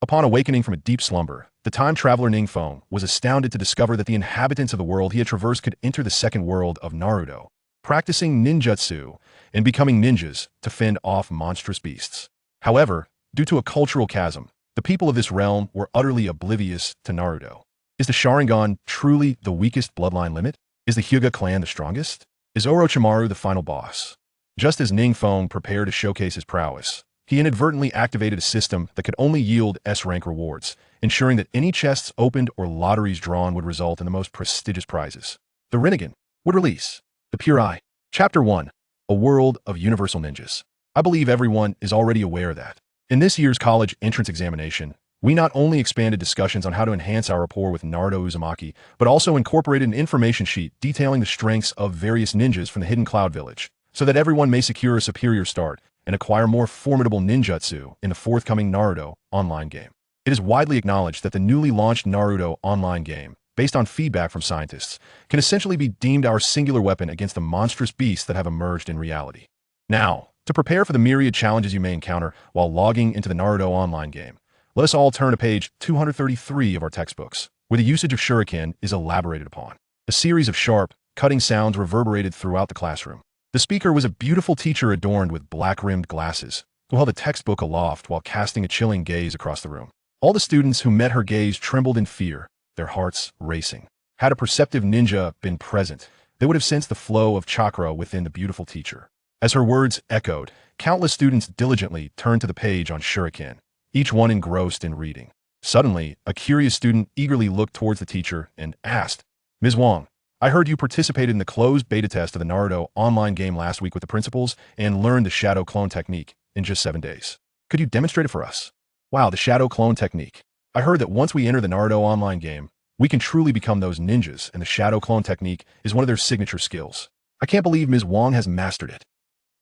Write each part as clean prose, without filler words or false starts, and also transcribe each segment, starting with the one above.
Upon awakening from a deep slumber, the time traveler Ning Feng was astounded to discover that the inhabitants of the world he had traversed could enter the second world of Naruto, practicing ninjutsu and becoming ninjas to fend off monstrous beasts. However, due to a cultural chasm, the people of this realm were utterly oblivious to Naruto. Is the Sharingan truly the weakest bloodline limit? Is the Hyuga clan the strongest? Is Orochimaru the final boss? Just as Ning Feng prepared to showcase his prowess, he inadvertently activated a system that could only yield S-rank rewards, ensuring that any chests opened or lotteries drawn would result in the most prestigious prizes. The Rinnegan would release The Pure Eye. Chapter 1. A World of Universal Ninjas. I believe everyone is already aware that in this year's college entrance examination, we not only expanded discussions on how to enhance our rapport with Naruto Uzumaki, but also incorporated an information sheet detailing the strengths of various ninjas from the Hidden Cloud Village, so that everyone may secure a superior start and acquire more formidable ninjutsu in the forthcoming Naruto online game. It is widely acknowledged that the newly launched Naruto online game, based on feedback from scientists, can essentially be deemed our singular weapon against the monstrous beasts that have emerged in reality. Now, to prepare for the myriad challenges you may encounter while logging into the Naruto online game, let us all turn to page 233 of our textbooks, where the usage of shuriken is elaborated upon. A series of sharp, cutting sounds reverberated throughout the classroom. The speaker was a beautiful teacher adorned with black-rimmed glasses, who held a textbook aloft while casting a chilling gaze across the room. All the students who met her gaze trembled in fear, their hearts racing. Had a perceptive ninja been present, they would have sensed the flow of chakra within the beautiful teacher. As her words echoed, countless students diligently turned to the page on shuriken, each one engrossed in reading. Suddenly, a curious student eagerly looked towards the teacher and asked, "Ms. Wang, I heard you participated in the closed beta test of the Naruto online game last week with the principals and learned the shadow clone technique in just 7 days. Could you demonstrate it for us?" Wow, the shadow clone technique. I heard that once we enter the Naruto online game, we can truly become those ninjas, and the shadow clone technique is one of their signature skills. I can't believe Ms. Wang has mastered it.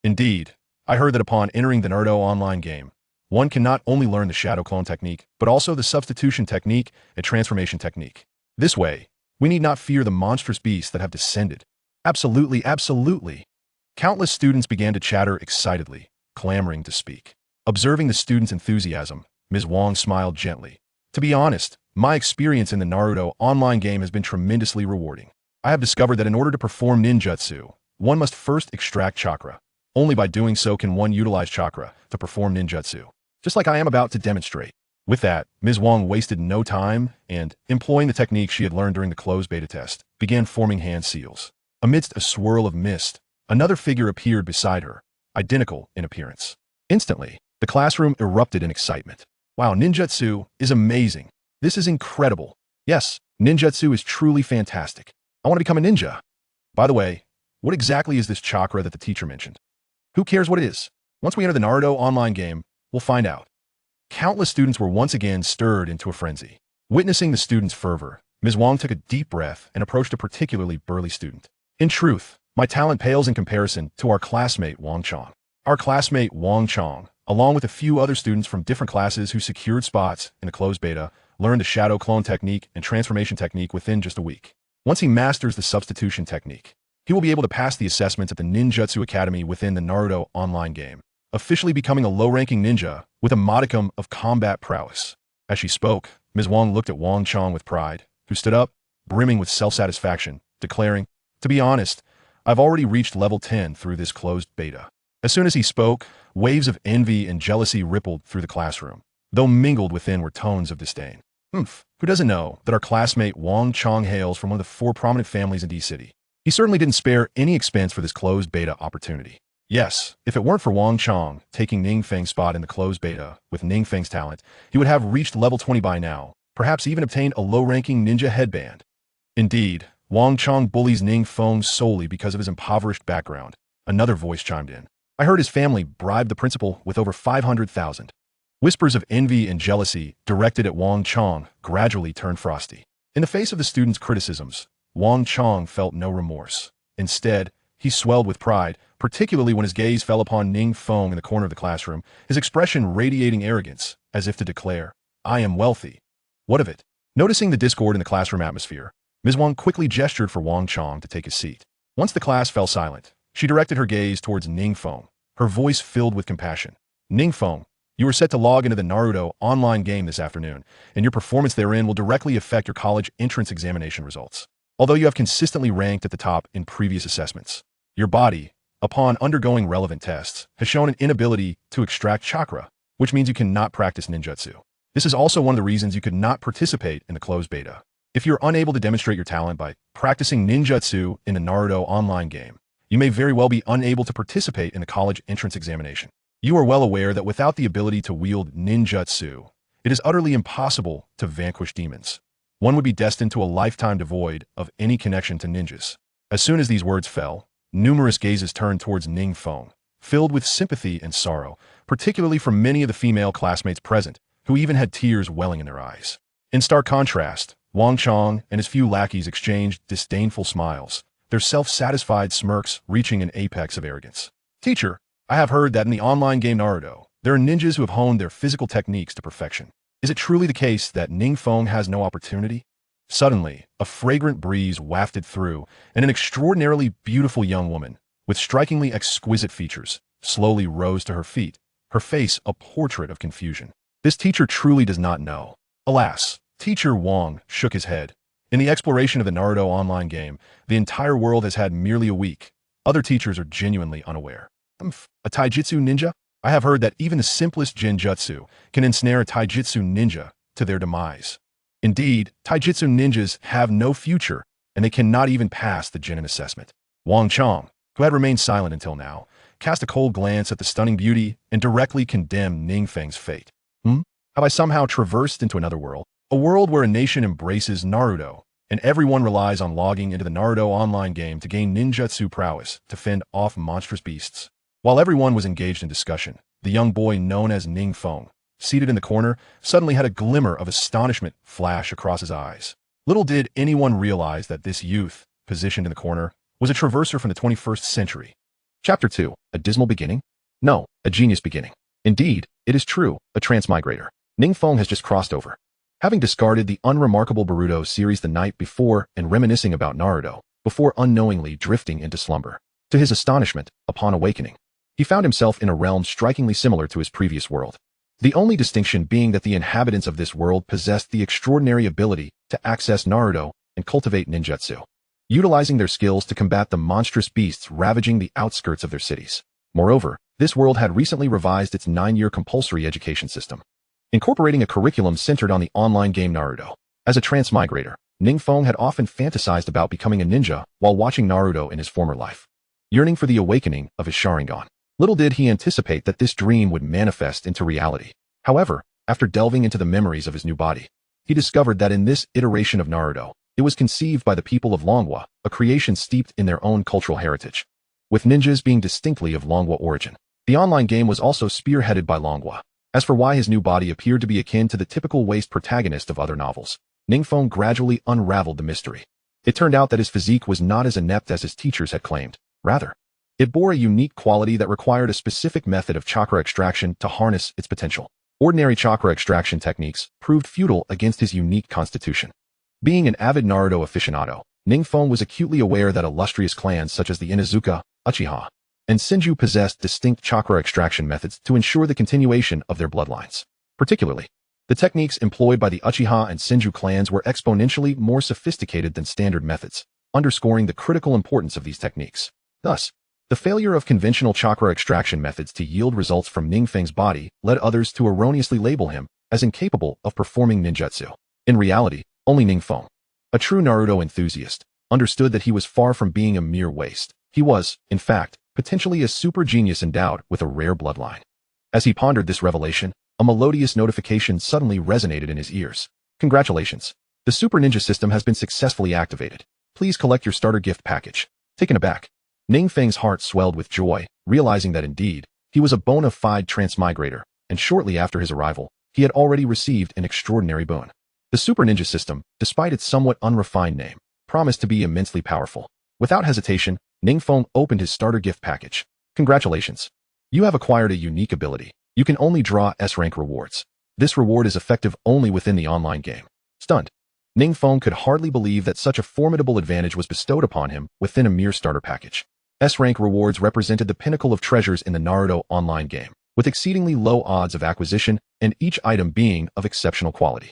Indeed, I heard that upon entering the Naruto online game, one can not only learn the shadow clone technique, but also the substitution technique and transformation technique. This way, we need not fear the monstrous beasts that have descended. Absolutely, absolutely. Countless students began to chatter excitedly, clamoring to speak. Observing the students' enthusiasm, Ms. Wang smiled gently. To be honest, my experience in the Naruto online game has been tremendously rewarding. I have discovered that in order to perform ninjutsu, one must first extract chakra. Only by doing so can one utilize chakra to perform ninjutsu, just like I am about to demonstrate. With that, Ms. Wang wasted no time and, employing the technique she had learned during the closed beta test, began forming hand seals. Amidst a swirl of mist, another figure appeared beside her, identical in appearance. Instantly, the classroom erupted in excitement. Wow, ninjutsu is amazing. This is incredible. Yes, ninjutsu is truly fantastic. I want to become a ninja. By the way, what exactly is this chakra that the teacher mentioned? Who cares what it is? Once we enter the Naruto online game, we'll find out. Countless students were once again stirred into a frenzy. Witnessing the students' fervor, Ms. Wang took a deep breath and approached a particularly burly student. In truth, my talent pales in comparison to our classmate Wang Chong. Our classmate Wang Chong, along with a few other students from different classes who secured spots in the closed beta, learned the shadow clone technique and transformation technique within just a week. Once he masters the substitution technique, he will be able to pass the assessments at the Ninjutsu Academy within the Naruto online game, officially becoming a low-ranking ninja with a modicum of combat prowess. As she spoke, Ms. Wang looked at Wang Chong with pride, who stood up, brimming with self-satisfaction, declaring, "To be honest, I've already reached level 10 through this closed beta." As soon as he spoke, waves of envy and jealousy rippled through the classroom, though mingled within were tones of disdain. Who doesn't know that our classmate Wang Chong hails from one of the 4 prominent families in D-City? He certainly didn't spare any expense for this closed beta opportunity. Yes, if it weren't for Wang Chong taking Ning Feng's spot in the closed beta with Ning Feng's talent, he would have reached level 20 by now, perhaps even obtained a low-ranking ninja headband. Indeed, Wang Chong bullies Ning Feng solely because of his impoverished background. Another voice chimed in. I heard his family bribed the principal with over 500,000. Whispers of envy and jealousy directed at Wang Chong gradually turned frosty. In the face of the students' criticisms, Wang Chong felt no remorse. Instead, he swelled with pride, particularly when his gaze fell upon Ning Feng in the corner of the classroom, his expression radiating arrogance, as if to declare, "I am wealthy. What of it?" Noticing the discord in the classroom atmosphere, Ms. Wang quickly gestured for Wang Chong to take his seat. Once the class fell silent, she directed her gaze towards Ning Feng, her voice filled with compassion. "Ning Feng, You are set to log into the Naruto online game this afternoon, and your performance therein will directly affect your college entrance examination results. Although you have consistently ranked at the top in previous assessments, your body, upon undergoing relevant tests, has shown an inability to extract chakra, which means you cannot practice ninjutsu. This is also one of the reasons you could not participate in the closed beta. If you're unable to demonstrate your talent by practicing ninjutsu in the Naruto online game, you may very well be unable to participate in the college entrance examination. You are well aware that without the ability to wield ninjutsu, it is utterly impossible to vanquish demons. One would be destined to a lifetime devoid of any connection to ninjas. As soon as these words fell, numerous gazes turned towards Ning Feng, filled with sympathy and sorrow, particularly from many of the female classmates present, who even had tears welling in their eyes. In stark contrast, Wang Chong and his few lackeys exchanged disdainful smiles, their self-satisfied smirks reaching an apex of arrogance. Teacher, I have heard that in the online game Naruto, there are ninjas who have honed their physical techniques to perfection. Is it truly the case that Ning Feng has no opportunity? Suddenly, a fragrant breeze wafted through, and an extraordinarily beautiful young woman, with strikingly exquisite features, slowly rose to her feet, her face a portrait of confusion. This teacher truly does not know. Alas, Teacher Wang shook his head. In the exploration of the Naruto online game, the entire world has had merely a week. Other teachers are genuinely unaware. A taijutsu ninja? I have heard that even the simplest genjutsu can ensnare a taijutsu ninja to their demise. Indeed, taijutsu ninjas have no future, and they cannot even pass the genin assessment. Wang Chong, who had remained silent until now, cast a cold glance at the stunning beauty and directly condemned Ning Feng's fate. Have I somehow traversed into another world? A world where a nation embraces Naruto, and everyone relies on logging into the Naruto online game to gain ninjutsu prowess to fend off monstrous beasts. While everyone was engaged in discussion, the young boy known as Ning Feng, seated in the corner, suddenly had a glimmer of astonishment flash across his eyes. Little did anyone realize that this youth, positioned in the corner, was a traverser from the 21st century. Chapter 2, A Dismal Beginning? No, a genius beginning. Indeed, it is true, a transmigrator. Ning Feng has just crossed over. Having discarded the unremarkable Boruto series the night before and reminiscing about Naruto, before unknowingly drifting into slumber. To his astonishment, upon awakening, he found himself in a realm strikingly similar to his previous world. The only distinction being that the inhabitants of this world possessed the extraordinary ability to access Naruto and cultivate ninjutsu, utilizing their skills to combat the monstrous beasts ravaging the outskirts of their cities. Moreover, this world had recently revised its 9-year compulsory education system, incorporating a curriculum centered on the online game Naruto. As a transmigrator, Ning Feng had often fantasized about becoming a ninja while watching Naruto in his former life, yearning for the awakening of his Sharingan. Little did he anticipate that this dream would manifest into reality. However, after delving into the memories of his new body, he discovered that in this iteration of Naruto, it was conceived by the people of Longwa, a creation steeped in their own cultural heritage, with ninjas being distinctly of Longwa origin. The online game was also spearheaded by Longwa. As for why his new body appeared to be akin to the typical waste protagonist of other novels, Ning Feng gradually unraveled the mystery. It turned out that his physique was not as inept as his teachers had claimed. Rather, it bore a unique quality that required a specific method of chakra extraction to harness its potential. Ordinary chakra extraction techniques proved futile against his unique constitution. Being an avid Naruto aficionado, Ning Feng was acutely aware that illustrious clans such as the Inuzuka, Uchiha, and Senju possessed distinct chakra extraction methods to ensure the continuation of their bloodlines. Particularly, the techniques employed by the Uchiha and Senju clans were exponentially more sophisticated than standard methods, underscoring the critical importance of these techniques. Thus, the failure of conventional chakra extraction methods to yield results from Ning Feng's body led others to erroneously label him as incapable of performing ninjutsu. In reality, only Ning Feng, a true Naruto enthusiast, understood that he was far from being a mere waste. He was, in fact, potentially a super genius endowed with a rare bloodline. As he pondered this revelation, a melodious notification suddenly resonated in his ears. Congratulations! The Super Ninja system has been successfully activated. Please collect your starter gift package. Taken aback, Ning Feng's heart swelled with joy, realizing that indeed, he was a bona fide transmigrator, and shortly after his arrival, he had already received an extraordinary boon. The Super Ninja system, despite its somewhat unrefined name, promised to be immensely powerful. Without hesitation, Ning Feng opened his starter gift package. Congratulations! You have acquired a unique ability. You can only draw S-rank rewards. This reward is effective only within the online game. Stunned, Ning Feng could hardly believe that such a formidable advantage was bestowed upon him within a mere starter package. S-rank rewards represented the pinnacle of treasures in the Naruto online game, with exceedingly low odds of acquisition and each item being of exceptional quality.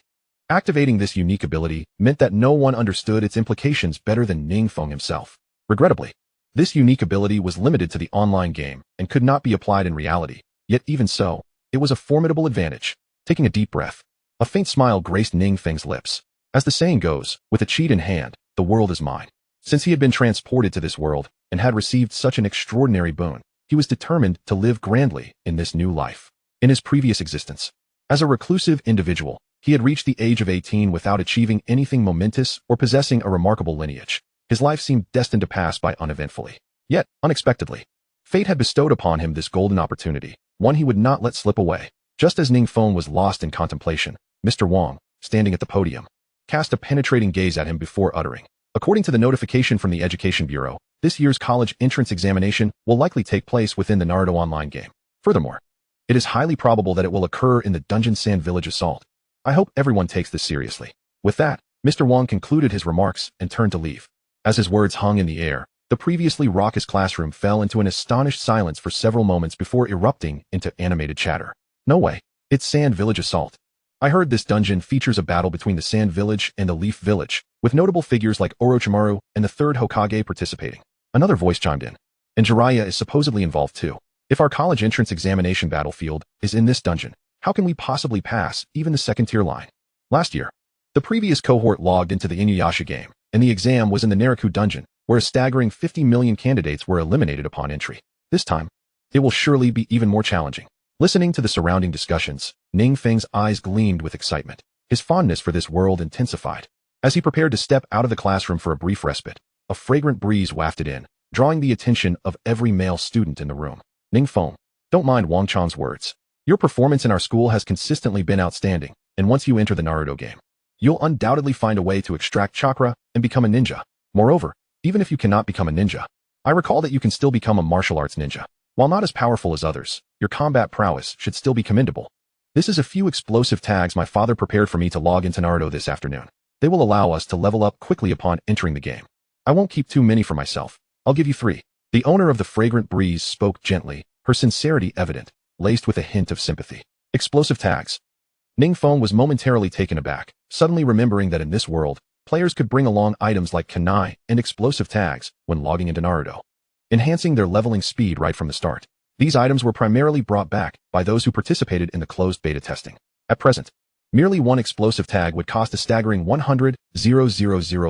Activating this unique ability meant that no one understood its implications better than Ning Feng himself. Regrettably, this unique ability was limited to the online game and could not be applied in reality, yet even so, it was a formidable advantage. Taking a deep breath, a faint smile graced Ning Feng's lips. As the saying goes, with a cheat in hand, the world is mine. Since he had been transported to this world and had received such an extraordinary boon, he was determined to live grandly in this new life. In his previous existence, as a reclusive individual, he had reached the age of 18 without achieving anything momentous or possessing a remarkable lineage. His life seemed destined to pass by uneventfully. Yet, unexpectedly, fate had bestowed upon him this golden opportunity, one he would not let slip away. Just as Ning Feng was lost in contemplation, Mr. Wang, standing at the podium, cast a penetrating gaze at him before uttering, "According to the notification from the Education Bureau, this year's college entrance examination will likely take place within the Naruto online game. Furthermore, it is highly probable that it will occur in the Dungeon Sand Village assault. I hope everyone takes this seriously." With that, Mr. Wang concluded his remarks and turned to leave. As his words hung in the air, the previously raucous classroom fell into an astonished silence for several moments before erupting into animated chatter. "No way. It's Sand Village assault. I heard this dungeon features a battle between the Sand Village and the Leaf Village, with notable figures like Orochimaru and the third Hokage participating." Another voice chimed in. "And Jiraiya is supposedly involved too. If our college entrance examination battlefield is in this dungeon, how can we possibly pass even the second-tier line?" Last year, the previous cohort logged into the Inuyasha game, and the exam was in the Naraku dungeon, where a staggering 50 million candidates were eliminated upon entry. This time, it will surely be even more challenging. Listening to the surrounding discussions, Ning Feng's eyes gleamed with excitement. His fondness for this world intensified. As he prepared to step out of the classroom for a brief respite, a fragrant breeze wafted in, drawing the attention of every male student in the room. "Ning Feng, don't mind Wang Chan's words. Your performance in our school has consistently been outstanding, and once you enter the Naruto game, you'll undoubtedly find a way to extract chakra and become a ninja. Moreover, even if you cannot become a ninja, I recall that you can still become a martial arts ninja. While not as powerful as others, your combat prowess should still be commendable. This is a few explosive tags my father prepared for me to log into Naruto this afternoon. They will allow us to level up quickly upon entering the game. I won't keep too many for myself. I'll give you 3. The owner of the fragrant breeze spoke gently, her sincerity evident, laced with a hint of sympathy. Explosive tags. Ning Feng was momentarily taken aback, suddenly remembering that in this world, players could bring along items like kunai and explosive tags when logging into Naruto, enhancing their leveling speed right from the start. These items were primarily brought back by those who participated in the closed beta testing. At present, merely one explosive tag would cost a staggering 100,000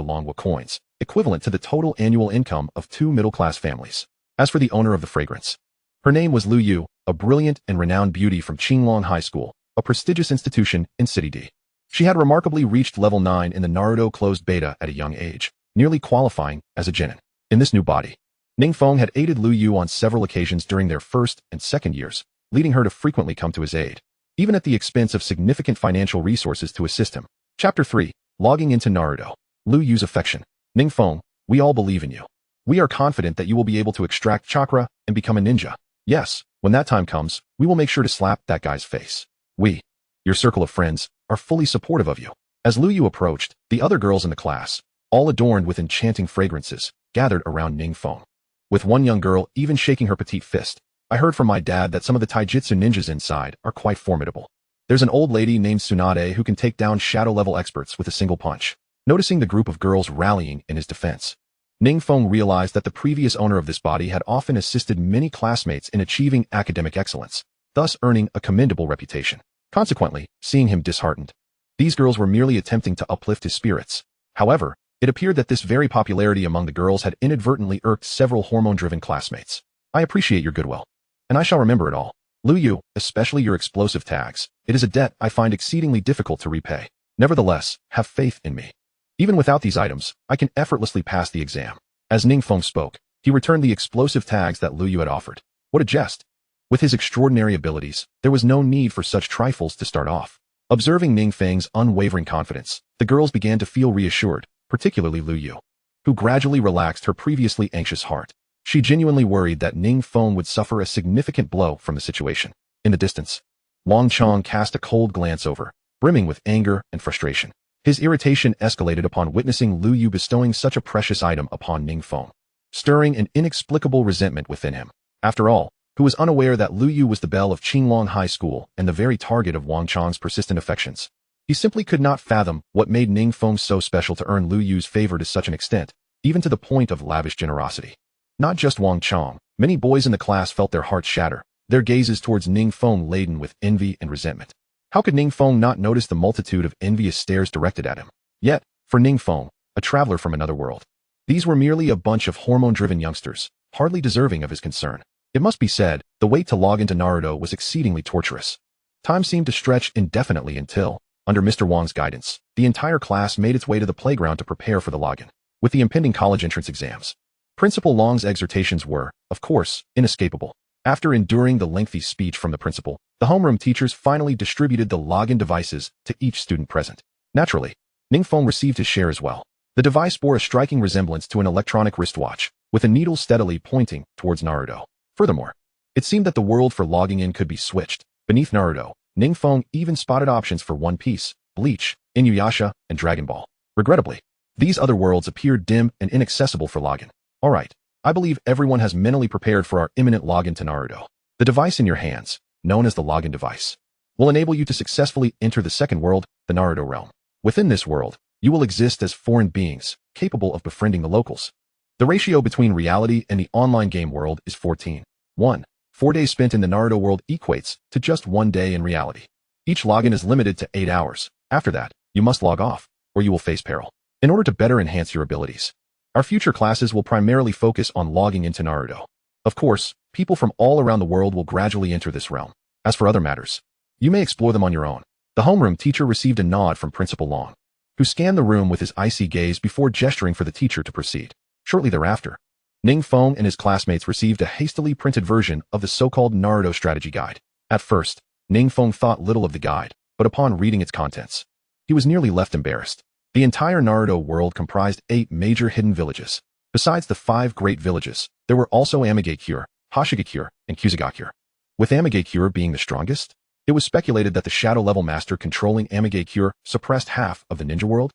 Longwa coins, equivalent to the total annual income of 2 middle-class families. As for the owner of the fragrance, her name was Lu Yu, a brilliant and renowned beauty from Qinglong High School, a prestigious institution in City D. She had remarkably reached level 9 in the Naruto closed beta at a young age, nearly qualifying as a genin. In this new body, Ning Feng had aided Lu Yu on several occasions during their first and second years, leading her to frequently come to his aid, even at the expense of significant financial resources to assist him. Chapter 3. Logging into Naruto. Lu Yu's affection. "Ning Feng, we all believe in you. We are confident that you will be able to extract chakra and become a ninja. Yes, when that time comes, we will make sure to slap that guy's face. We, your circle of friends, are fully supportive of you." As Lu Yu approached, the other girls in the class, all adorned with enchanting fragrances, gathered around Ning Feng, with one young girl even shaking her petite fist. "I heard from my dad that some of the taijutsu ninjas inside are quite formidable. There's an old lady named Tsunade who can take down shadow-level experts with a single punch." Noticing the group of girls rallying in his defense, Ning Feng realized that the previous owner of this body had often assisted many classmates in achieving academic excellence, thus earning a commendable reputation. Consequently, seeing him disheartened, these girls were merely attempting to uplift his spirits. However, it appeared that this very popularity among the girls had inadvertently irked several hormone-driven classmates. "I appreciate your goodwill, and I shall remember it all. Lu Yu, especially your explosive tags. It is a debt I find exceedingly difficult to repay. Nevertheless, have faith in me. Even without these items, I can effortlessly pass the exam." As Ning Feng spoke, he returned the explosive tags that Lu Yu had offered. What a jest! With his extraordinary abilities, there was no need for such trifles to start off. Observing Ning Feng's unwavering confidence, the girls began to feel reassured, particularly Lu Yu, who gradually relaxed her previously anxious heart. She genuinely worried that Ning Feng would suffer a significant blow from the situation. In the distance, Wang Chang cast a cold glance over, brimming with anger and frustration. His irritation escalated upon witnessing Lu Yu bestowing such a precious item upon Ning Feng, stirring an inexplicable resentment within him. After all, who was unaware that Lu Yu was the belle of Qinglong High School and the very target of Wang Chang's persistent affections. He simply could not fathom what made Ning Feng so special to earn Lu Yu's favor to such an extent, even to the point of lavish generosity. Not just Wang Chang, many boys in the class felt their hearts shatter, their gazes towards Ning Feng laden with envy and resentment. How could Ning Feng not notice the multitude of envious stares directed at him? Yet, for Ning Feng, a traveler from another world, these were merely a bunch of hormone-driven youngsters, hardly deserving of his concern. It must be said, the wait to log into Naruto was exceedingly torturous. Time seemed to stretch indefinitely until, under Mr. Wang's guidance, the entire class made its way to the playground to prepare for the login. With the impending college entrance exams, Principal Long's exhortations were, of course, inescapable. After enduring the lengthy speech from the principal, the homeroom teachers finally distributed the login devices to each student present. Naturally, Ning Feng received his share as well. The device bore a striking resemblance to an electronic wristwatch, with a needle steadily pointing towards Naruto. Furthermore, it seemed that the world for logging in could be switched. Beneath Naruto, Ning Feng even spotted options for One Piece, Bleach, Inuyasha, and Dragon Ball. Regrettably, these other worlds appeared dim and inaccessible for login. Alright, I believe everyone has mentally prepared for our imminent login to Naruto. The device in your hands, known as the login device, will enable you to successfully enter the second world, the Naruto realm. Within this world, you will exist as foreign beings, capable of befriending the locals. The ratio between reality and the online game world is 14:1. 4 days spent in the Naruto world equates to just 1 day in reality. Each login is limited to 8 hours. After that, you must log off, or you will face peril. In order to better enhance your abilities, our future classes will primarily focus on logging into Naruto. Of course, people from all around the world will gradually enter this realm. As for other matters, you may explore them on your own. The homeroom teacher received a nod from Principal Long, who scanned the room with his icy gaze before gesturing for the teacher to proceed. Shortly thereafter, Ning Feng and his classmates received a hastily printed version of the so-called Naruto strategy guide. At first, Ning Feng thought little of the guide, but upon reading its contents, he was nearly left embarrassed. The entire Naruto world comprised 8 major hidden villages. Besides the 5 great villages, there were also Amigakure, Hoshigakure, and Kusagakure. With Amigakure being the strongest, it was speculated that the shadow-level master controlling Amigakure suppressed half of the ninja world.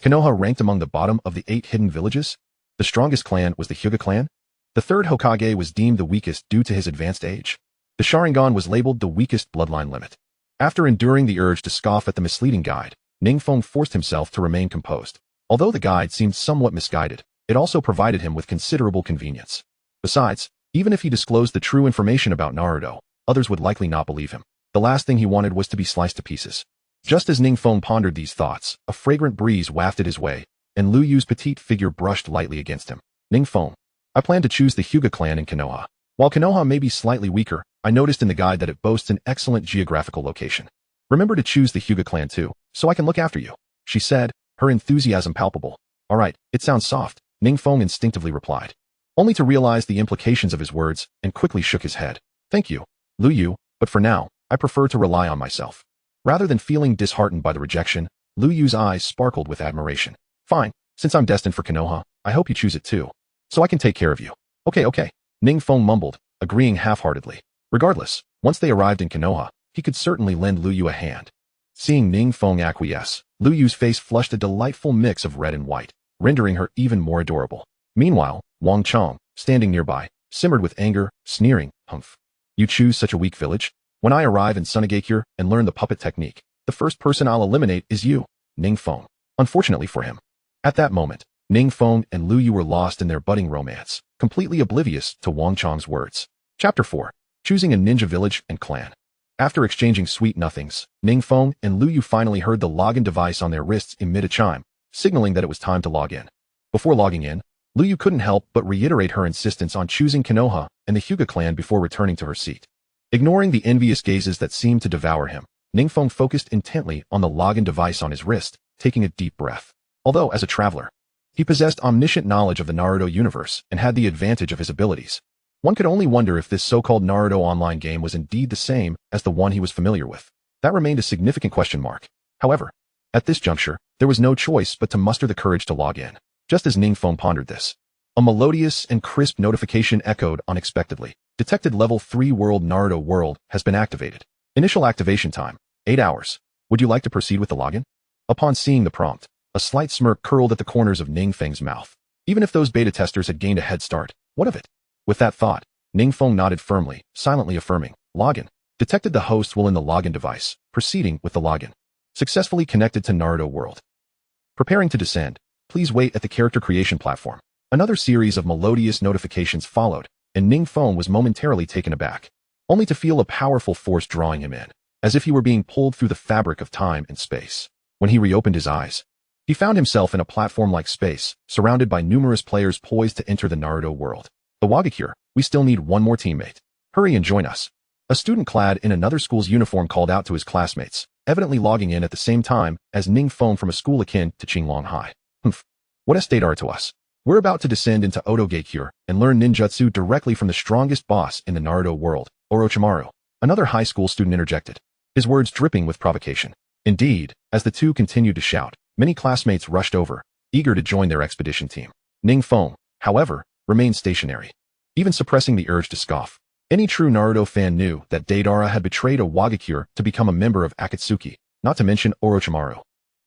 Konoha ranked among the bottom of the 8 hidden villages. The strongest clan was the Hyuga clan. The third Hokage was deemed the weakest due to his advanced age. The Sharingan was labeled the weakest bloodline limit. After enduring the urge to scoff at the misleading guide, Ning Feng forced himself to remain composed. Although the guide seemed somewhat misguided, it also provided him with considerable convenience. Besides, even if he disclosed the true information about Naruto, others would likely not believe him. The last thing he wanted was to be sliced to pieces. Just as Ning Feng pondered these thoughts, a fragrant breeze wafted his way, and Lu Yu's petite figure brushed lightly against him. Ning Feng, I plan to choose the Hyuga clan in Konoha. While Konoha may be slightly weaker, I noticed in the guide that it boasts an excellent geographical location. Remember to choose the Hyuga clan too, so I can look after you, she said, her enthusiasm palpable. Alright, it sounds soft, Ning Feng instinctively replied, only to realize the implications of his words and quickly shook his head. Thank you, Lu Yu, but for now, I prefer to rely on myself. Rather than feeling disheartened by the rejection, Lu Yu's eyes sparkled with admiration. Fine, since I'm destined for Konoha, I hope you choose it too, so I can take care of you. Okay, Ning Feng mumbled, agreeing half-heartedly. Regardless, once they arrived in Konoha, he could certainly lend Lu Yu a hand. Seeing Ning Feng acquiesce, Lu Yu's face flushed a delightful mix of red and white, rendering her even more adorable. Meanwhile, Wang Chang, standing nearby, simmered with anger, sneering, humph. You choose such a weak village? When I arrive in Sunagakure and learn the puppet technique, the first person I'll eliminate is you, Ning Feng. Unfortunately for him. At that moment, Ning Feng and Lu Yu were lost in their budding romance, completely oblivious to Wang Chang's words. Chapter 4. Choosing a ninja village and clan. After exchanging sweet nothings, Ning Feng and Lu Yu finally heard the login device on their wrists emit a chime, signaling that it was time to log in. Before logging in, Lu Yu couldn't help but reiterate her insistence on choosing Konoha and the Hyuga clan before returning to her seat. Ignoring the envious gazes that seemed to devour him, Ning Feng focused intently on the login device on his wrist, taking a deep breath. Although, as a traveler, he possessed omniscient knowledge of the Naruto universe and had the advantage of his abilities. One could only wonder if this so-called Naruto online game was indeed the same as the one he was familiar with. That remained a significant question mark. However, at this juncture, there was no choice but to muster the courage to log in. Just as Ning Feng pondered this, a melodious and crisp notification echoed unexpectedly. Detected Level 3 World Naruto World has been activated. Initial activation time, 8 hours. Would you like to proceed with the login? Upon seeing the prompt, a slight smirk curled at the corners of Ning Feng's mouth. Even if those beta testers had gained a head start, what of it? With that thought, Ning Feng nodded firmly, silently affirming, "Login." Detected the host will in the login device, proceeding with the login. Successfully connected to Naruto World. Preparing to descend. Please wait at the character creation platform. Another series of melodious notifications followed, and Ning Feng was momentarily taken aback, only to feel a powerful force drawing him in, as if he were being pulled through the fabric of time and space. When he reopened his eyes, he found himself in a platform-like space, surrounded by numerous players poised to enter the Naruto world. Awakens, we still need one more teammate. Hurry and join us. A student clad in another school's uniform called out to his classmates, evidently logging in at the same time as Ning Feng from a school akin to Qinglong High. What estate are to us? We're about to descend into Odogakure and learn ninjutsu directly from the strongest boss in the Naruto world, Orochimaru. Another high school student interjected, his words dripping with provocation. Indeed, as the two continued to shout, many classmates rushed over, eager to join their expedition team. Ning Feng, however, remained stationary, even suppressing the urge to scoff. Any true Naruto fan knew that Deidara had betrayed Awakens to become a member of Akatsuki, not to mention Orochimaru,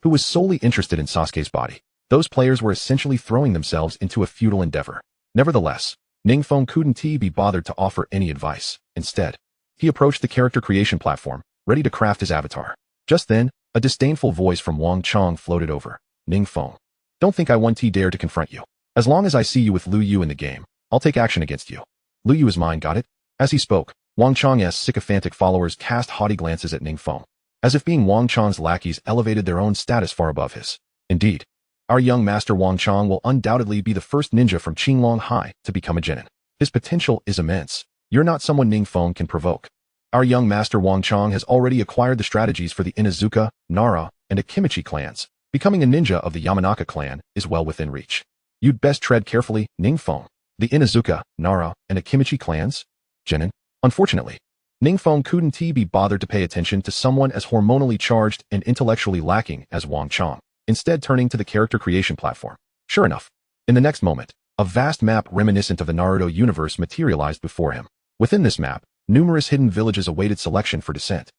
who was solely interested in Sasuke's body. Those players were essentially throwing themselves into a futile endeavor. Nevertheless, Ning Feng couldn't be bothered to offer any advice. Instead, he approached the character creation platform, ready to craft his avatar. Just then, a disdainful voice from Wang Chong floated over. Ning Feng, don't think I won't dare to confront you. As long as I see you with Liu Yu in the game, I'll take action against you. Liu Yu is mine, got it? As he spoke, Wang Chong's sycophantic followers cast haughty glances at Ning Feng, as if being Wang Chong's lackeys elevated their own status far above his. Indeed, our young master Wang Chong will undoubtedly be the first ninja from Qinglong High to become a genin. His potential is immense. You're not someone Ning Feng can provoke. Our young master Wang Chong has already acquired the strategies for the Inuzuka, Nara, and Akimichi clans. Becoming a ninja of the Yamanaka clan is well within reach. You'd best tread carefully, Ning Feng. The Inuzuka, Nara, and Akimichi clans? Genin? Unfortunately, Ning Feng couldn't be bothered to pay attention to someone as hormonally charged and intellectually lacking as Wang Chong, instead turning to the character creation platform. Sure enough, in the next moment, a vast map reminiscent of the Naruto universe materialized before him. Within this map, numerous hidden villages awaited selection for descent.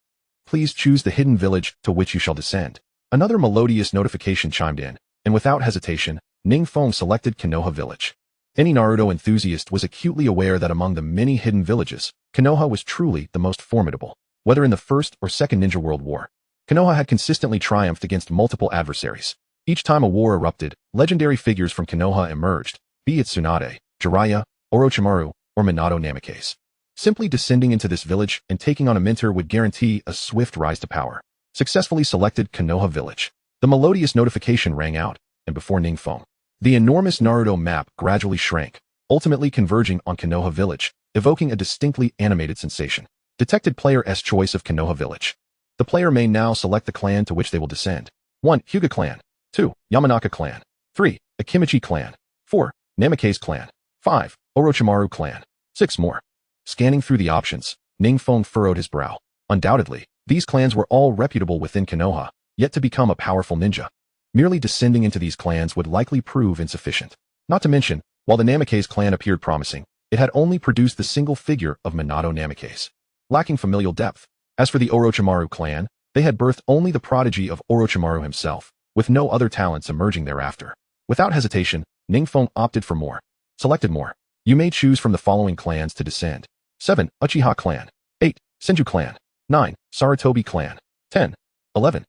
Please choose the hidden village to which you shall descend. Another melodious notification chimed in, and without hesitation, Ning Feng selected Konoha village. Any Naruto enthusiast was acutely aware that among the many hidden villages, Konoha was truly the most formidable. Whether in the First or Second Ninja World War, Konoha had consistently triumphed against multiple adversaries. Each time a war erupted, legendary figures from Konoha emerged, be it Tsunade, Jiraiya, Orochimaru, or Minato Namikaze. Simply descending into this village and taking on a mentor would guarantee a swift rise to power. Successfully selected Konoha village. The melodious notification rang out, and before Ning Feng, the enormous Naruto map gradually shrank, ultimately converging on Konoha village, evoking a distinctly animated sensation. Detected player S choice of Konoha village. The player may now select the clan to which they will descend. 1. Hyuga clan. 2. Yamanaka clan. 3. Akimichi clan. 4. Namikaze clan. 5. Orochimaru clan. 6 more. Scanning through the options, Ning Feng furrowed his brow. Undoubtedly, these clans were all reputable within Konoha, yet to become a powerful ninja. Merely descending into these clans would likely prove insufficient. Not to mention, while the Namikaze clan appeared promising, it had only produced the single figure of Minato Namikaze, lacking familial depth. As for the Orochimaru clan, they had birthed only the prodigy of Orochimaru himself, with no other talents emerging thereafter. Without hesitation, Ning Feng opted for more. Selected more. You may choose from the following clans to descend. 7. Uchiha clan. 8. Senju clan. 9. Sarutobi clan. 10. 11.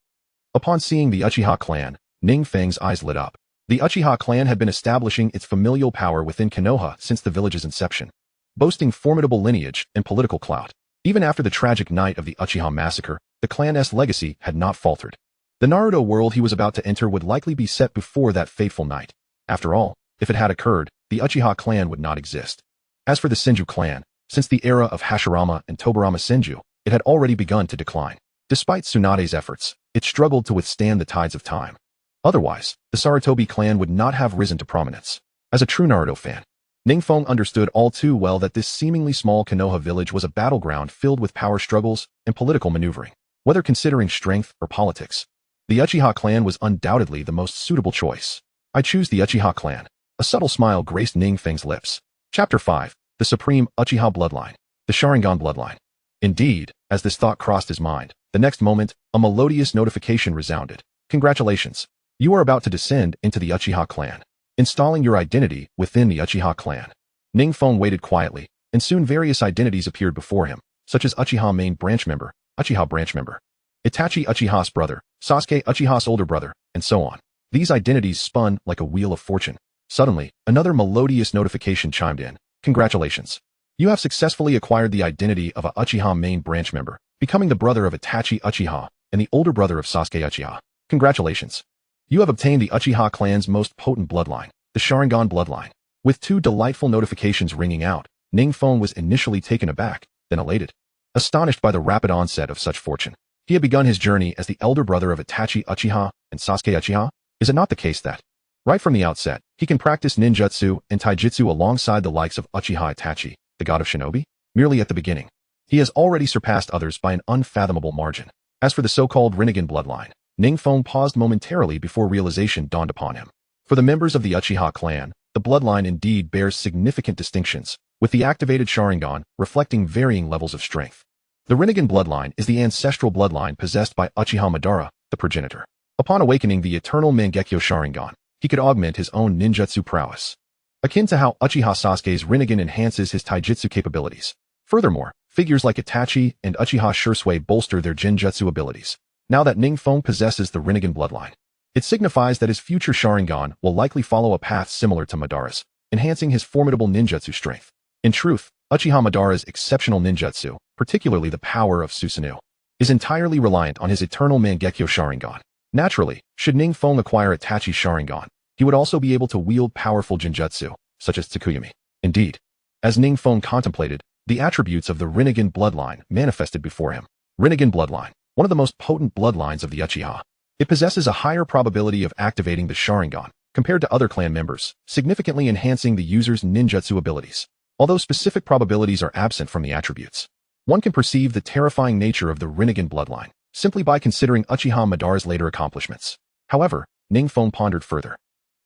Upon seeing the Uchiha clan, Ning Feng's eyes lit up. The Uchiha clan had been establishing its familial power within Konoha since the village's inception, boasting formidable lineage and political clout. Even after the tragic night of the Uchiha massacre, the clan's legacy had not faltered. The Naruto world he was about to enter would likely be set before that fateful night. After all, if it had occurred, the Uchiha clan would not exist. As for the Senju clan, since the era of Hashirama and Tobirama Senju, it had already begun to decline. Despite Tsunade's efforts, it struggled to withstand the tides of time. Otherwise, the Sarutobi clan would not have risen to prominence. As a true Naruto fan, Ning Feng understood all too well that this seemingly small Konoha village was a battleground filled with power struggles and political maneuvering. Whether considering strength or politics, the Uchiha clan was undoubtedly the most suitable choice. I choose the Uchiha clan. A subtle smile graced Ning Feng's lips. Chapter 5. The Supreme Uchiha Bloodline. The Sharingan Bloodline. Indeed, as this thought crossed his mind, the next moment, a melodious notification resounded. Congratulations. You are about to descend into the Uchiha clan, installing your identity within the Uchiha clan. Ning Feng waited quietly, and soon various identities appeared before him, such as Uchiha main branch member, Uchiha branch member, Itachi Uchiha's brother, Sasuke Uchiha's older brother, and so on. These identities spun like a wheel of fortune. Suddenly, another melodious notification chimed in. Congratulations. You have successfully acquired the identity of a Uchiha main branch member, becoming the brother of Itachi Uchiha and the older brother of Sasuke Uchiha. Congratulations. You have obtained the Uchiha clan's most potent bloodline, the Sharingan bloodline. With two delightful notifications ringing out, Ning Feng was initially taken aback, then elated. Astonished by the rapid onset of such fortune, he had begun his journey as the elder brother of Itachi Uchiha and Sasuke Uchiha. Is it not the case that, right from the outset, he can practice ninjutsu and taijutsu alongside the likes of Uchiha Itachi, the god of shinobi? Merely at the beginning, he has already surpassed others by an unfathomable margin. As for the so-called Rinnegan bloodline, Ning Feng paused momentarily before realization dawned upon him. For the members of the Uchiha clan, the bloodline indeed bears significant distinctions, with the activated Sharingan reflecting varying levels of strength. The Rinnegan bloodline is the ancestral bloodline possessed by Uchiha Madara, the progenitor. Upon awakening the eternal Mangekyo Sharingan, he could augment his own ninjutsu prowess, akin to how Uchiha Sasuke's Rinnegan enhances his taijutsu capabilities. Furthermore, figures like Itachi and Uchiha Shursui bolster their genjutsu abilities. Now that Ning Feng possesses the Rinnegan bloodline, it signifies that his future Sharingan will likely follow a path similar to Madara's, enhancing his formidable ninjutsu strength. In truth, Uchiha Madara's exceptional ninjutsu, particularly the power of Susanoo, is entirely reliant on his eternal Mangekyo Sharingan. Naturally, should Ning Feng acquire Itachi's Sharingan, he would also be able to wield powerful genjutsu, such as Tsukuyumi. Indeed, as Ning Feng contemplated, the attributes of the Rinnegan bloodline manifested before him. Rinnegan bloodline, one of the most potent bloodlines of the Uchiha. It possesses a higher probability of activating the Sharingan compared to other clan members, significantly enhancing the user's ninjutsu abilities. Although specific probabilities are absent from the attributes, one can perceive the terrifying nature of the Rinnegan bloodline simply by considering Uchiha Madara's later accomplishments. However, Ning Feng pondered further.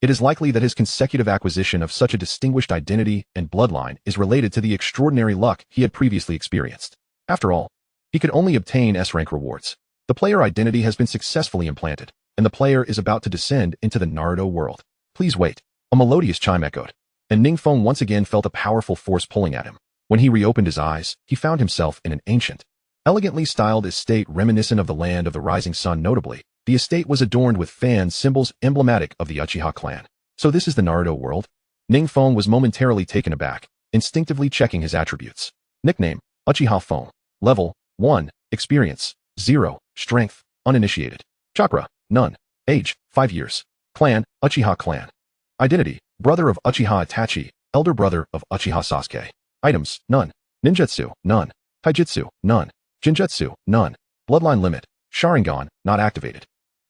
It is likely that his consecutive acquisition of such a distinguished identity and bloodline is related to the extraordinary luck he had previously experienced. After all, he could only obtain S-rank rewards. The player identity has been successfully implanted, and the player is about to descend into the Naruto world. Please wait. A melodious chime echoed, and Ning Feng once again felt a powerful force pulling at him. When he reopened his eyes, he found himself in an ancient, elegantly styled estate reminiscent of the land of the rising sun. Notably, the estate was adorned with fan symbols emblematic of the Uchiha clan. So this is the Naruto world? Ning Feng was momentarily taken aback, instinctively checking his attributes. Nickname, Uchiha Feng. Level, 1. Experience, 0. Strength, uninitiated. Chakra, none. Age, 5 years. Clan, Uchiha clan. Identity, brother of Uchiha Itachi, elder brother of Uchiha Sasuke. Items, none. Ninjutsu, none. Taijutsu, none. Genjutsu, none. Bloodline limit, Sharingan, not activated.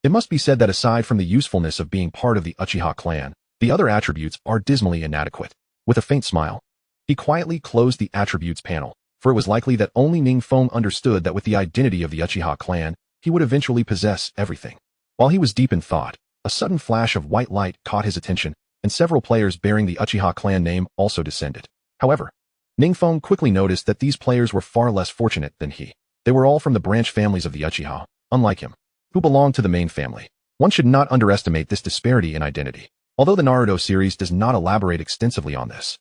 It must be said that aside from the usefulness of being part of the Uchiha clan, the other attributes are dismally inadequate. With a faint smile, he quietly closed the attributes panel, for it was likely that only Ning Feng understood that with the identity of the Uchiha clan, he would eventually possess everything. While he was deep in thought, a sudden flash of white light caught his attention, and several players bearing the Uchiha clan name also descended. However, Ning Feng quickly noticed that these players were far less fortunate than he. They were all from the branch families of the Uchiha, unlike him, who belonged to the main family. One should not underestimate this disparity in identity. Although the Naruto series does not elaborate extensively on this,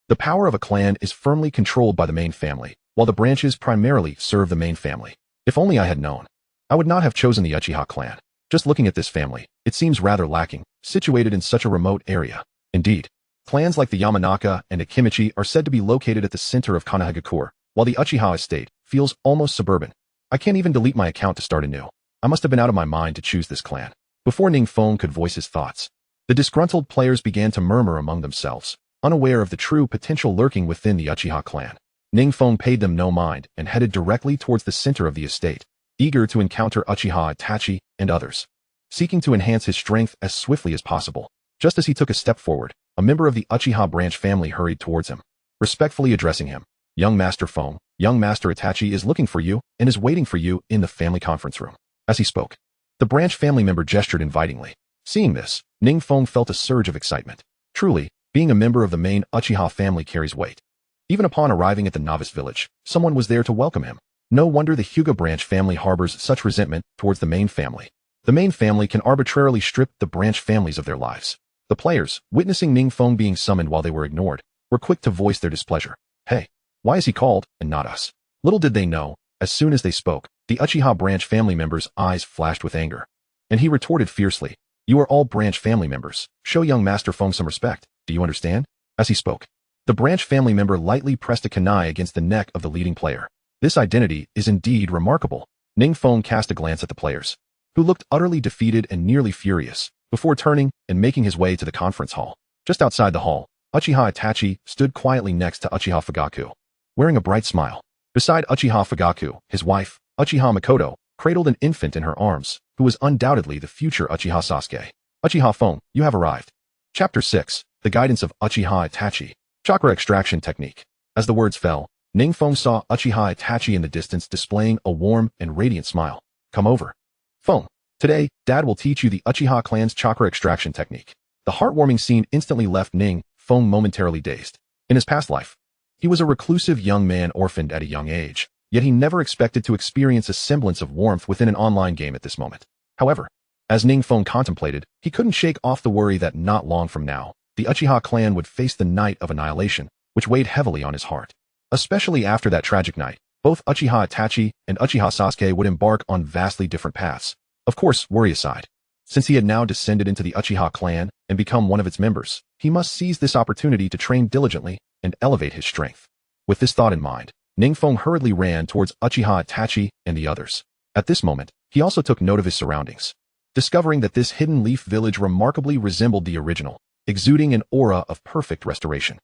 the power of a clan is firmly controlled by the main family, while the branches primarily serve the main family. If only I had known, I would not have chosen the Uchiha clan. Just looking at this family, it seems rather lacking, situated in such a remote area. Indeed, clans like the Yamanaka and Akimichi are said to be located at the center of Konoha, while the Uchiha estate feels almost suburban. I can't even delete my account to start anew. I must have been out of my mind to choose this clan. Before Ning Feng could voice his thoughts, the disgruntled players began to murmur among themselves, unaware of the true potential lurking within the Uchiha clan. Ning Feng paid them no mind and headed directly towards the center of the estate, eager to encounter Uchiha Itachi and others, seeking to enhance his strength as swiftly as possible. Just as he took a step forward, a member of the Uchiha branch family hurried towards him, respectfully addressing him. Young Master Feng, young Master Itachi is looking for you and is waiting for you in the family conference room. As he spoke, the branch family member gestured invitingly. Seeing this, Ning Feng felt a surge of excitement. Truly, being a member of the main Uchiha family carries weight. Even upon arriving at the novice village, someone was there to welcome him. No wonder the Hyuga branch family harbors such resentment towards the main family. The main family can arbitrarily strip the branch families of their lives. The players, witnessing Ning Feng being summoned while they were ignored, were quick to voice their displeasure. Hey, Why is he called, and not us? Little did they know, as soon as they spoke, the Uchiha branch family members' eyes flashed with anger. And he retorted fiercely, "You are all branch family members. Show young Master Feng some respect. Do you understand?" As he spoke, the branch family member lightly pressed a kunai against the neck of the leading player. This identity is indeed remarkable. Ning Feng cast a glance at the players, who looked utterly defeated and nearly furious, before turning and making his way to the conference hall. Just outside the hall, Uchiha Itachi stood quietly next to Uchiha Fugaku, wearing a bright smile. Beside Uchiha Fugaku, his wife, Uchiha Makoto, cradled an infant in her arms, who was undoubtedly the future Uchiha Sasuke. Uchiha Feng, you have arrived. Chapter 6, The Guidance of Uchiha Itachi. Chakra Extraction Technique. As the words fell, Ning Feng saw Uchiha Itachi in the distance displaying a warm and radiant smile. Come over. Feng, today, Dad will teach you the Uchiha clan's chakra extraction technique. The heartwarming scene instantly left Ning Feng momentarily dazed. In his past life, he was a reclusive young man orphaned at a young age, yet he never expected to experience a semblance of warmth within an online game at this moment. However, as Ning Feng contemplated, he couldn't shake off the worry that not long from now, the Uchiha clan would face the night of annihilation, which weighed heavily on his heart. Especially after that tragic night, both Uchiha Itachi and Uchiha Sasuke would embark on vastly different paths. Of course, worry aside, since he had now descended into the Uchiha clan and become one of its members, he must seize this opportunity to train diligently and elevate his strength. With this thought in mind, Ning Feng hurriedly ran towards Uchiha Itachi and the others. At this moment, he also took note of his surroundings, discovering that this hidden leaf village remarkably resembled the original, exuding an aura of perfect restoration.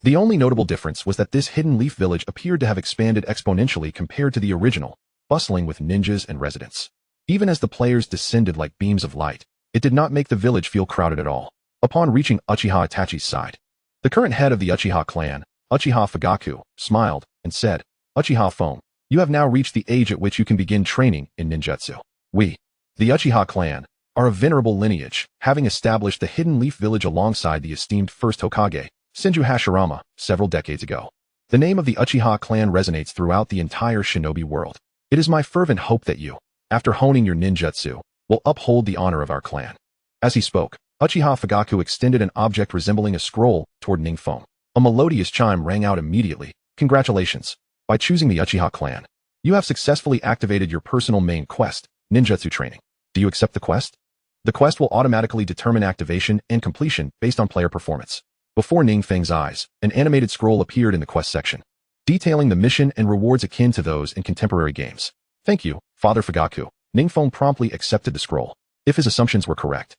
The only notable difference was that this hidden leaf village appeared to have expanded exponentially compared to the original, bustling with ninjas and residents. Even as the players descended like beams of light, it did not make the village feel crowded at all. Upon reaching Uchiha Itachi's side, the current head of the Uchiha clan, Uchiha Fugaku, smiled and said, "Uchiha Feng, you have now reached the age at which you can begin training in ninjutsu. We, the Uchiha clan, are a venerable lineage, having established the hidden leaf village alongside the esteemed first Hokage, Senju Hashirama, several decades ago. The name of the Uchiha clan resonates throughout the entire shinobi world. It is my fervent hope that you, after honing your ninjutsu, will uphold the honor of our clan." As he spoke, Uchiha Fugaku extended an object resembling a scroll toward Ning Feng. A melodious chime rang out immediately. "Congratulations. By choosing the Uchiha clan, you have successfully activated your personal main quest, ninjutsu training. Do you accept the quest? The quest will automatically determine activation and completion based on player performance." Before Ning Feng's eyes, an animated scroll appeared in the quest section, detailing the mission and rewards akin to those in contemporary games. "Thank you, Father Fugaku." Ning Feng promptly accepted the scroll. If his assumptions were correct,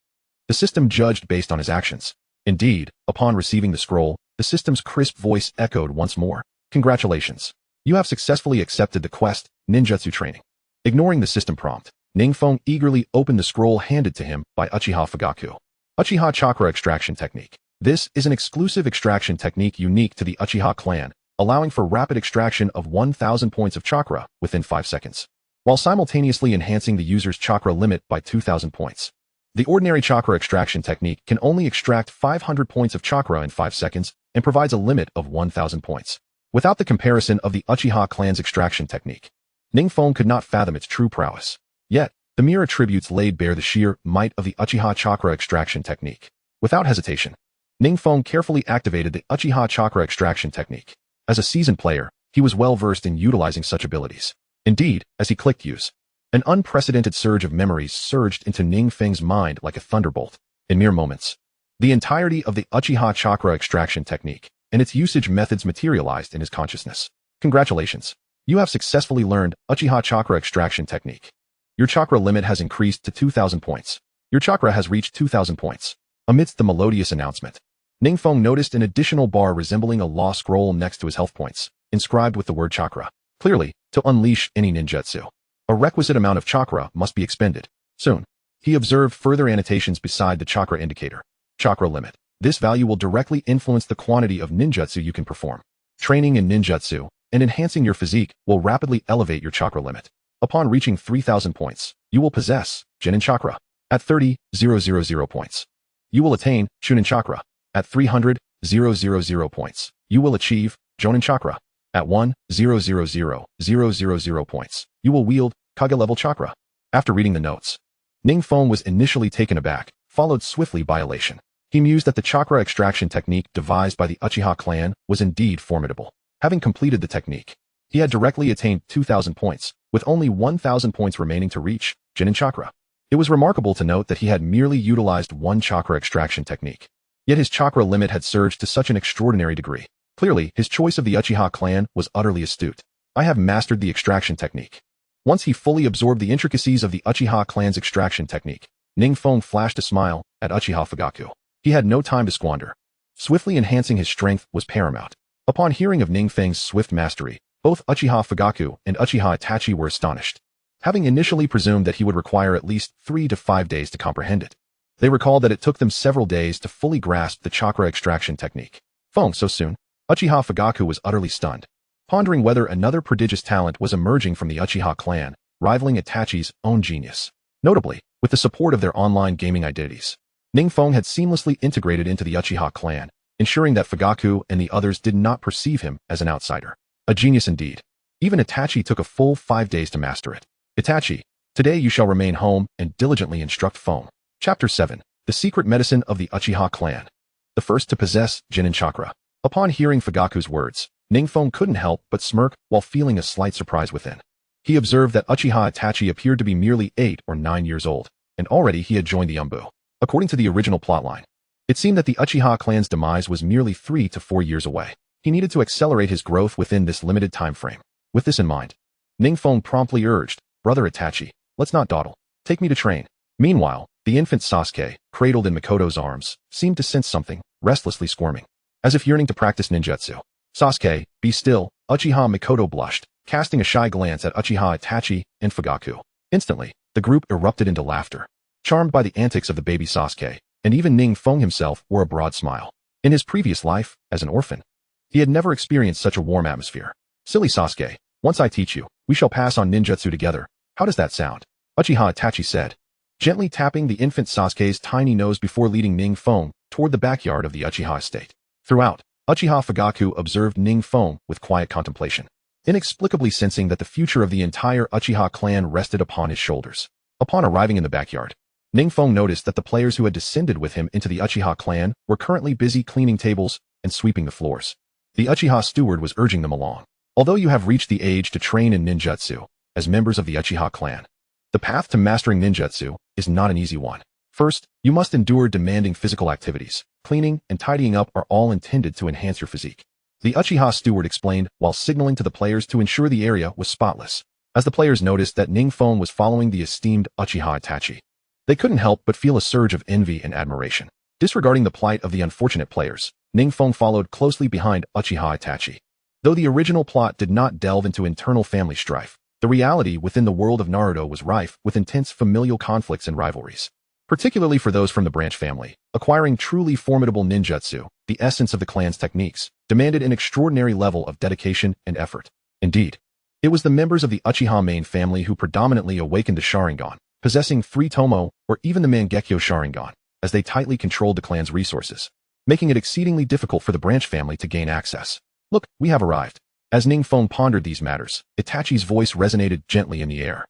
the system judged based on his actions. Indeed, upon receiving the scroll, the system's crisp voice echoed once more. "Congratulations. You have successfully accepted the quest, ninjutsu training." Ignoring the system prompt, Ning Feng eagerly opened the scroll handed to him by Uchiha Fugaku. Uchiha Chakra Extraction Technique. This is an exclusive extraction technique unique to the Uchiha clan, allowing for rapid extraction of 1,000 points of chakra within 5 seconds, while simultaneously enhancing the user's chakra limit by 2,000 points. The ordinary chakra extraction technique can only extract 500 points of chakra in 5 seconds and provides a limit of 1,000 points. Without the comparison of the Uchiha clan's extraction technique, Ning Feng could not fathom its true prowess. Yet, the mere attributes laid bare the sheer might of the Uchiha chakra extraction technique. Without hesitation, Ning Feng carefully activated the Uchiha chakra extraction technique. As a seasoned player, he was well versed in utilizing such abilities. Indeed, as he clicked use, an unprecedented surge of memories surged into Ning Feng's mind like a thunderbolt. In mere moments, the entirety of the Uchiha chakra extraction technique and its usage methods materialized in his consciousness. "Congratulations. You have successfully learned Uchiha chakra extraction technique. Your chakra limit has increased to 2,000 points. Your chakra has reached 2,000 points." Amidst the melodious announcement, Ning Feng noticed an additional bar resembling a law scroll next to his health points, inscribed with the word chakra. Clearly, to unleash any ninjutsu, a requisite amount of chakra must be expended. Soon, he observed further annotations beside the chakra indicator. Chakra limit. This value will directly influence the quantity of ninjutsu you can perform. Training in ninjutsu and enhancing your physique will rapidly elevate your chakra limit. Upon reaching 3,000 points, you will possess Genin chakra. At 30,000 points, you will attain Chunin chakra. At 300,000 points, you will achieve Jonin chakra. At 1,000,000 points, you will wield Kage level chakra. After reading the notes, Ning Feng was initially taken aback, followed swiftly by elation. He mused that the chakra extraction technique devised by the Uchiha clan was indeed formidable. Having completed the technique, he had directly attained 2,000 points, with only 1,000 points remaining to reach Jinin chakra. It was remarkable to note that he had merely utilized one chakra extraction technique. Yet his chakra limit had surged to such an extraordinary degree. Clearly, his choice of the Uchiha clan was utterly astute. I have mastered the extraction technique. Once he fully absorbed the intricacies of the Uchiha clan's extraction technique, Ning Feng flashed a smile at Uchiha Fugaku. He had no time to squander. Swiftly enhancing his strength was paramount. Upon hearing of Ning Feng's swift mastery, both Uchiha Fugaku and Uchiha Itachi were astonished, having initially presumed that he would require at least 3 to 5 days to comprehend it. They recalled that it took them several days to fully grasp the chakra extraction technique. Feng, so soon? Uchiha Fugaku was utterly stunned, pondering whether another prodigious talent was emerging from the Uchiha clan, rivaling Itachi's own genius. Notably, with the support of their online gaming identities, Ning Feng had seamlessly integrated into the Uchiha clan, ensuring that Fugaku and the others did not perceive him as an outsider. A genius indeed. Even Itachi took a full 5 days to master it. Itachi, today you shall remain home and diligently instruct Feng. Chapter 7. The Secret Medicine of the Uchiha Clan. The first to possess Jinin chakra. Upon hearing Fugaku's words, Ning Feng couldn't help but smirk while feeling a slight surprise within. He observed that Uchiha Itachi appeared to be merely 8 or 9 years old, and already he had joined the Anbu. According to the original plotline, it seemed that the Uchiha clan's demise was merely 3 to 4 years away. He needed to accelerate his growth within this limited time frame. With this in mind, Ning Feng promptly urged, "Brother Itachi, let's not dawdle. Take me to train." Meanwhile, the infant Sasuke, cradled in Makoto's arms, seemed to sense something, restlessly squirming, as if yearning to practice ninjutsu. "Sasuke, be still," Uchiha Makoto blushed, casting a shy glance at Uchiha Itachi and Fugaku. Instantly, the group erupted into laughter, charmed by the antics of the baby Sasuke, and even Ning Feng himself wore a broad smile. In his previous life, as an orphan, he had never experienced such a warm atmosphere. "Silly Sasuke, once I teach you, we shall pass on ninjutsu together. How does that sound?" Uchiha Itachi said, gently tapping the infant Sasuke's tiny nose before leading Ning Feng toward the backyard of the Uchiha estate. Throughout, Uchiha Fugaku observed Ning Feng with quiet contemplation, inexplicably sensing that the future of the entire Uchiha clan rested upon his shoulders. Upon arriving in the backyard, Ning Feng noticed that the players who had descended with him into the Uchiha clan were currently busy cleaning tables and sweeping the floors. The Uchiha steward was urging them along. "Although you have reached the age to train in ninjutsu, as members of the Uchiha clan, the path to mastering ninjutsu is not an easy one. First, you must endure demanding physical activities. Cleaning and tidying up are all intended to enhance your physique." The Uchiha steward explained while signaling to the players to ensure the area was spotless. As the players noticed that Ning Feng was following the esteemed Uchiha Itachi, they couldn't help but feel a surge of envy and admiration. Disregarding the plight of the unfortunate players, Ning Feng followed closely behind Uchiha Itachi. Though the original plot did not delve into internal family strife, the reality within the world of Naruto was rife with intense familial conflicts and rivalries. Particularly for those from the branch family, acquiring truly formidable ninjutsu, the essence of the clan's techniques, demanded an extraordinary level of dedication and effort. Indeed, it was the members of the Uchiha main family who predominantly awakened the Sharingan, possessing 3 Tomo or even the Mangekyo Sharingan, as they tightly controlled the clan's resources, making it exceedingly difficult for the branch family to gain access. "Look, we have arrived." As Ning Feng pondered these matters, Itachi's voice resonated gently in the air.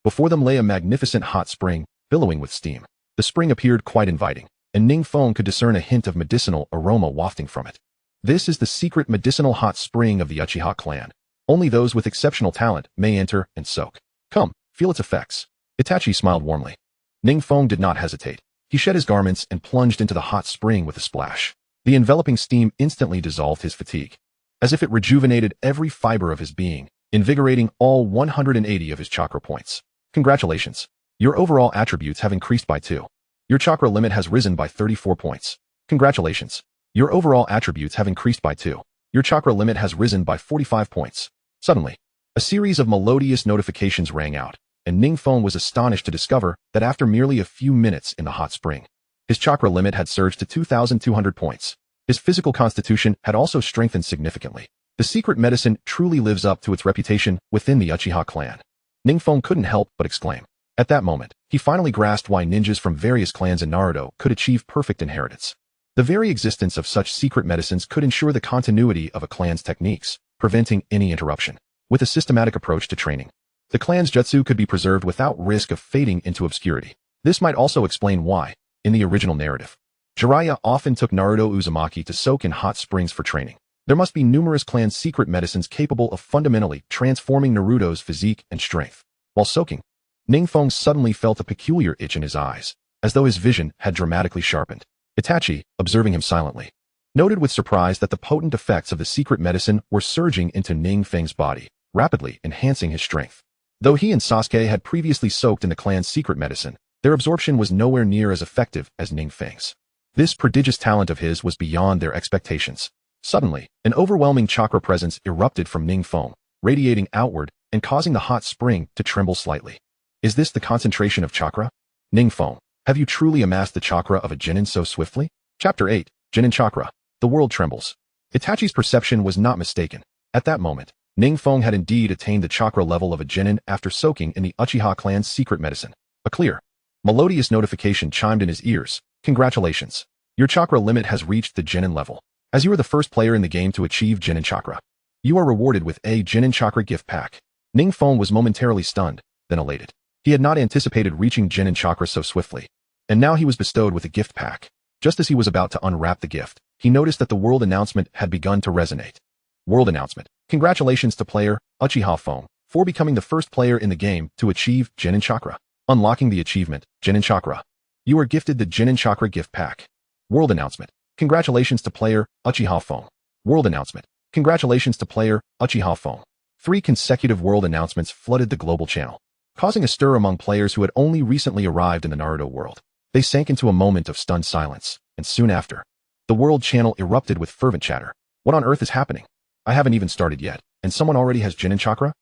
Before them lay a magnificent hot spring, billowing with steam. The spring appeared quite inviting, and Ning Feng could discern a hint of medicinal aroma wafting from it. This is the secret medicinal hot spring of the Uchiha clan. Only those with exceptional talent may enter and soak. Come, feel its effects. Itachi smiled warmly. Ning Feng did not hesitate. He shed his garments and plunged into the hot spring with a splash. The enveloping steam instantly dissolved his fatigue, as if it rejuvenated every fiber of his being, invigorating all 180 of his chakra points. "Congratulations. Your overall attributes have increased by 2. Your chakra limit has risen by 34 points. Congratulations. Your overall attributes have increased by 2. Your chakra limit has risen by 45 points. Suddenly, a series of melodious notifications rang out, and Ning Feng was astonished to discover that after merely a few minutes in the hot spring, his chakra limit had surged to 2,200 points. His physical constitution had also strengthened significantly. The secret medicine truly lives up to its reputation within the Uchiha clan. Ning Feng couldn't help but exclaim. At that moment, he finally grasped why ninjas from various clans in Naruto could achieve perfect inheritance. The very existence of such secret medicines could ensure the continuity of a clan's techniques, preventing any interruption. With a systematic approach to training, the clan's jutsu could be preserved without risk of fading into obscurity. This might also explain why, in the original narrative, Jiraiya often took Naruto Uzumaki to soak in hot springs for training. There must be numerous clan secret medicines capable of fundamentally transforming Naruto's physique and strength. While soaking, Ning Feng suddenly felt a peculiar itch in his eyes, as though his vision had dramatically sharpened. Itachi, observing him silently, noted with surprise that the potent effects of the secret medicine were surging into Ning Feng's body, rapidly enhancing his strength. Though he and Sasuke had previously soaked in the clan's secret medicine, their absorption was nowhere near as effective as Ning Feng's. This prodigious talent of his was beyond their expectations. Suddenly, an overwhelming chakra presence erupted from Ning Feng, radiating outward and causing the hot spring to tremble slightly. Is this the concentration of chakra? Ning Feng, have you truly amassed the chakra of a genin so swiftly? Chapter 8, Genin Chakra. The world trembles. Itachi's perception was not mistaken. At that moment, Ning Feng had indeed attained the chakra level of a genin after soaking in the Uchiha clan's secret medicine. A clear, melodious notification chimed in his ears. Congratulations. Your chakra limit has reached the genin level. As you are the first player in the game to achieve genin chakra, you are rewarded with a genin chakra gift pack. Ning Feng was momentarily stunned, then elated. He had not anticipated reaching genin chakra so swiftly, and now he was bestowed with a gift pack. Just as he was about to unwrap the gift, he noticed that the world announcement had begun to resonate. World announcement. Congratulations to player Uchiha Feng for becoming the first player in the game to achieve genin chakra. Unlocking the achievement, genin chakra. You are gifted the genin chakra gift pack. World announcement. Congratulations to player Uchiha Feng. World announcement. Congratulations to player Uchiha Feng. 3 consecutive world announcements flooded the global channel, causing a stir among players who had only recently arrived in the Naruto world. They sank into a moment of stunned silence, and soon after, the world channel erupted with fervent chatter. What on earth is happening? I haven't even started yet, and someone already has genin chakra?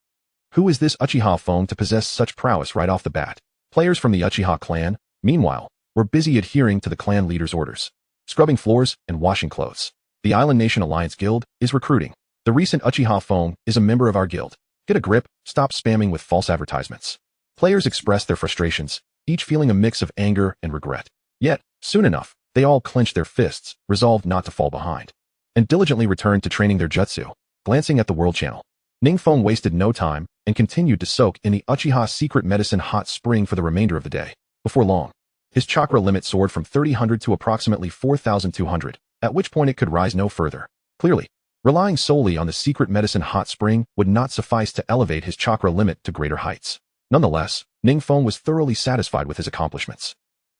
Who is this Uchiha Feng to possess such prowess right off the bat? Players from the Uchiha clan, meanwhile, were busy adhering to the clan leader's orders, scrubbing floors and washing clothes. The Island Nation Alliance Guild is recruiting. The recent Uchiha Feng is a member of our guild. Get a grip, stop spamming with false advertisements. Players expressed their frustrations, each feeling a mix of anger and regret. Yet, soon enough, they all clenched their fists, resolved not to fall behind, and diligently returned to training their jutsu. Glancing at the world channel, Ning Feng wasted no time and continued to soak in the Uchiha secret medicine hot spring for the remainder of the day. Before long, his chakra limit soared from 3,000 to approximately 4,200, at which point it could rise no further. Clearly, relying solely on the secret medicine hot spring would not suffice to elevate his chakra limit to greater heights. Nonetheless, Ning Feng was thoroughly satisfied with his accomplishments.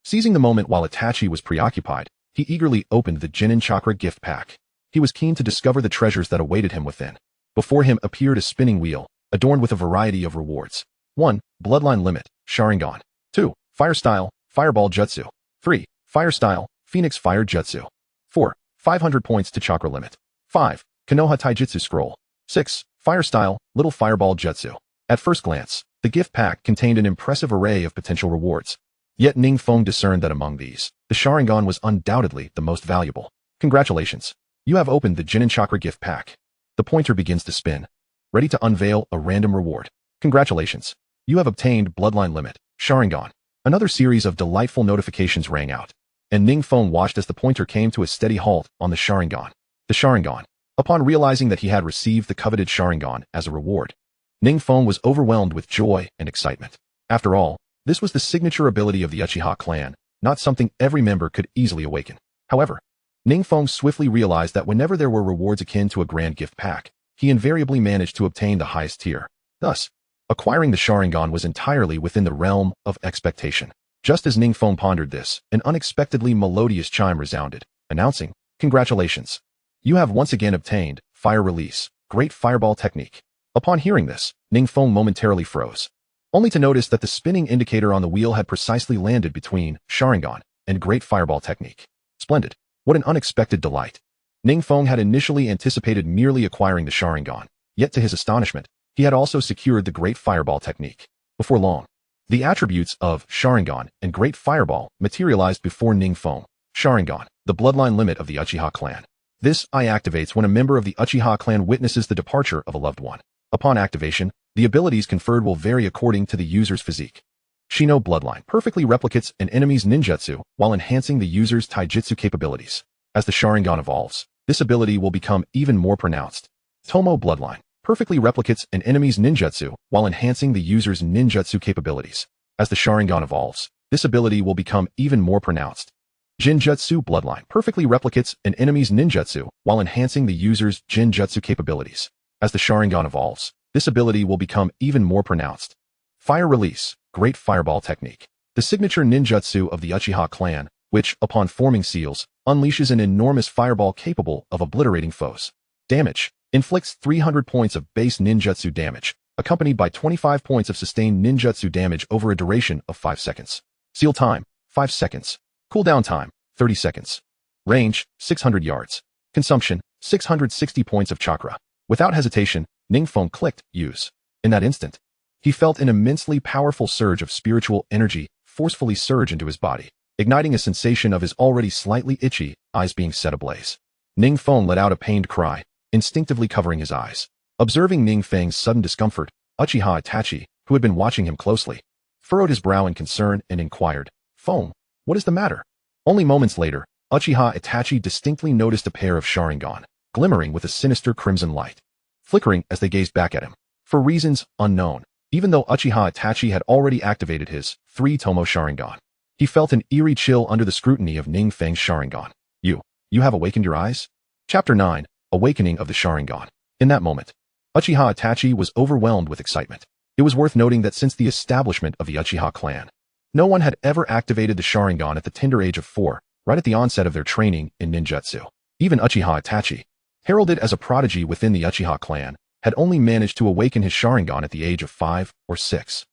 Seizing the moment while Itachi was preoccupied, he eagerly opened the genin chakra gift pack. He was keen to discover the treasures that awaited him within. Before him appeared a spinning wheel, adorned with a variety of rewards. 1. Bloodline limit, Sharingan. 2. Fire style, Fireball Jutsu. 3. Fire style, Phoenix Fire Jutsu. 4. 500 points to chakra limit. 5. Konoha Taijutsu Scroll. 6. Fire style, Little Fireball Jutsu. At first glance, the gift pack contained an impressive array of potential rewards. Yet Ning Feng discerned that among these, the Sharingan was undoubtedly the most valuable. Congratulations. You have opened the genin chakra gift pack. The pointer begins to spin, ready to unveil a random reward. Congratulations. You have obtained Bloodline Limit, Sharingan. Another series of delightful notifications rang out, and Ning Feng watched as the pointer came to a steady halt on the Sharingan. The Sharingan. Upon realizing that he had received the coveted Sharingan as a reward, Ning Feng was overwhelmed with joy and excitement. After all, this was the signature ability of the Uchiha clan, not something every member could easily awaken. However, Ning Feng swiftly realized that whenever there were rewards akin to a grand gift pack, he invariably managed to obtain the highest tier. Thus, acquiring the Sharingan was entirely within the realm of expectation. Just as Ning Feng pondered this, an unexpectedly melodious chime resounded, announcing, "Congratulations. You have once again obtained Fire Release, Great Fireball Technique." Upon hearing this, Ning Feng momentarily froze, only to notice that the spinning indicator on the wheel had precisely landed between Sharingan and Great Fireball Technique. Splendid. What an unexpected delight. Ning Feng had initially anticipated merely acquiring the Sharingan, yet to his astonishment, he had also secured the Great Fireball Technique. Before long, the attributes of Sharingan and Great Fireball materialized before Ning Feng. Sharingan, the bloodline limit of the Uchiha clan. This eye activates when a member of the Uchiha clan witnesses the departure of a loved one. Upon activation, the abilities conferred will vary according to the user's physique. Shino Bloodline perfectly replicates an enemy's ninjutsu while enhancing the user's taijutsu capabilities. As the Sharingan evolves, this ability will become even more pronounced. Tomo Bloodline perfectly replicates an enemy's ninjutsu while enhancing the user's ninjutsu capabilities. As the Sharingan evolves, this ability will become even more pronounced. Jinjutsu Bloodline perfectly replicates an enemy's ninjutsu while enhancing the user's jinjutsu capabilities. As the Sharingan evolves, this ability will become even more pronounced. Fire Release, Great Fireball Technique. The signature ninjutsu of the Uchiha clan, which, upon forming seals, unleashes an enormous fireball capable of obliterating foes. Damage. Inflicts 300 points of base ninjutsu damage, accompanied by 25 points of sustained ninjutsu damage over a duration of 5 seconds. Seal time, 5 seconds. Cooldown time, 30 seconds. Range, 600 yards. Consumption, 660 points of chakra. Without hesitation, Ning Feng clicked Use. In that instant, he felt an immensely powerful surge of spiritual energy forcefully surge into his body, igniting a sensation of his already slightly itchy eyes being set ablaze. Ning Feng let out a pained cry, instinctively covering his eyes. Observing Ning Feng's sudden discomfort, Uchiha Itachi, who had been watching him closely, furrowed his brow in concern and inquired, "Feng, what is the matter?" Only moments later, Uchiha Itachi distinctly noticed a pair of Sharingan, glimmering with a sinister crimson light, flickering as they gazed back at him. For reasons unknown, even though Uchiha Itachi had already activated his 3-Tomo Sharingan, he felt an eerie chill under the scrutiny of Ning Feng's Sharingan. You have awakened your eyes? Chapter 9, Awakening of the Sharingan. In that moment, Uchiha Itachi was overwhelmed with excitement. It was worth noting that since the establishment of the Uchiha clan, no one had ever activated the Sharingan at the tender age of 4, right at the onset of their training in ninjutsu. Even Uchiha Itachi, heralded as a prodigy within the Uchiha clan, had only managed to awaken his Sharingan at the age of 5 or 6.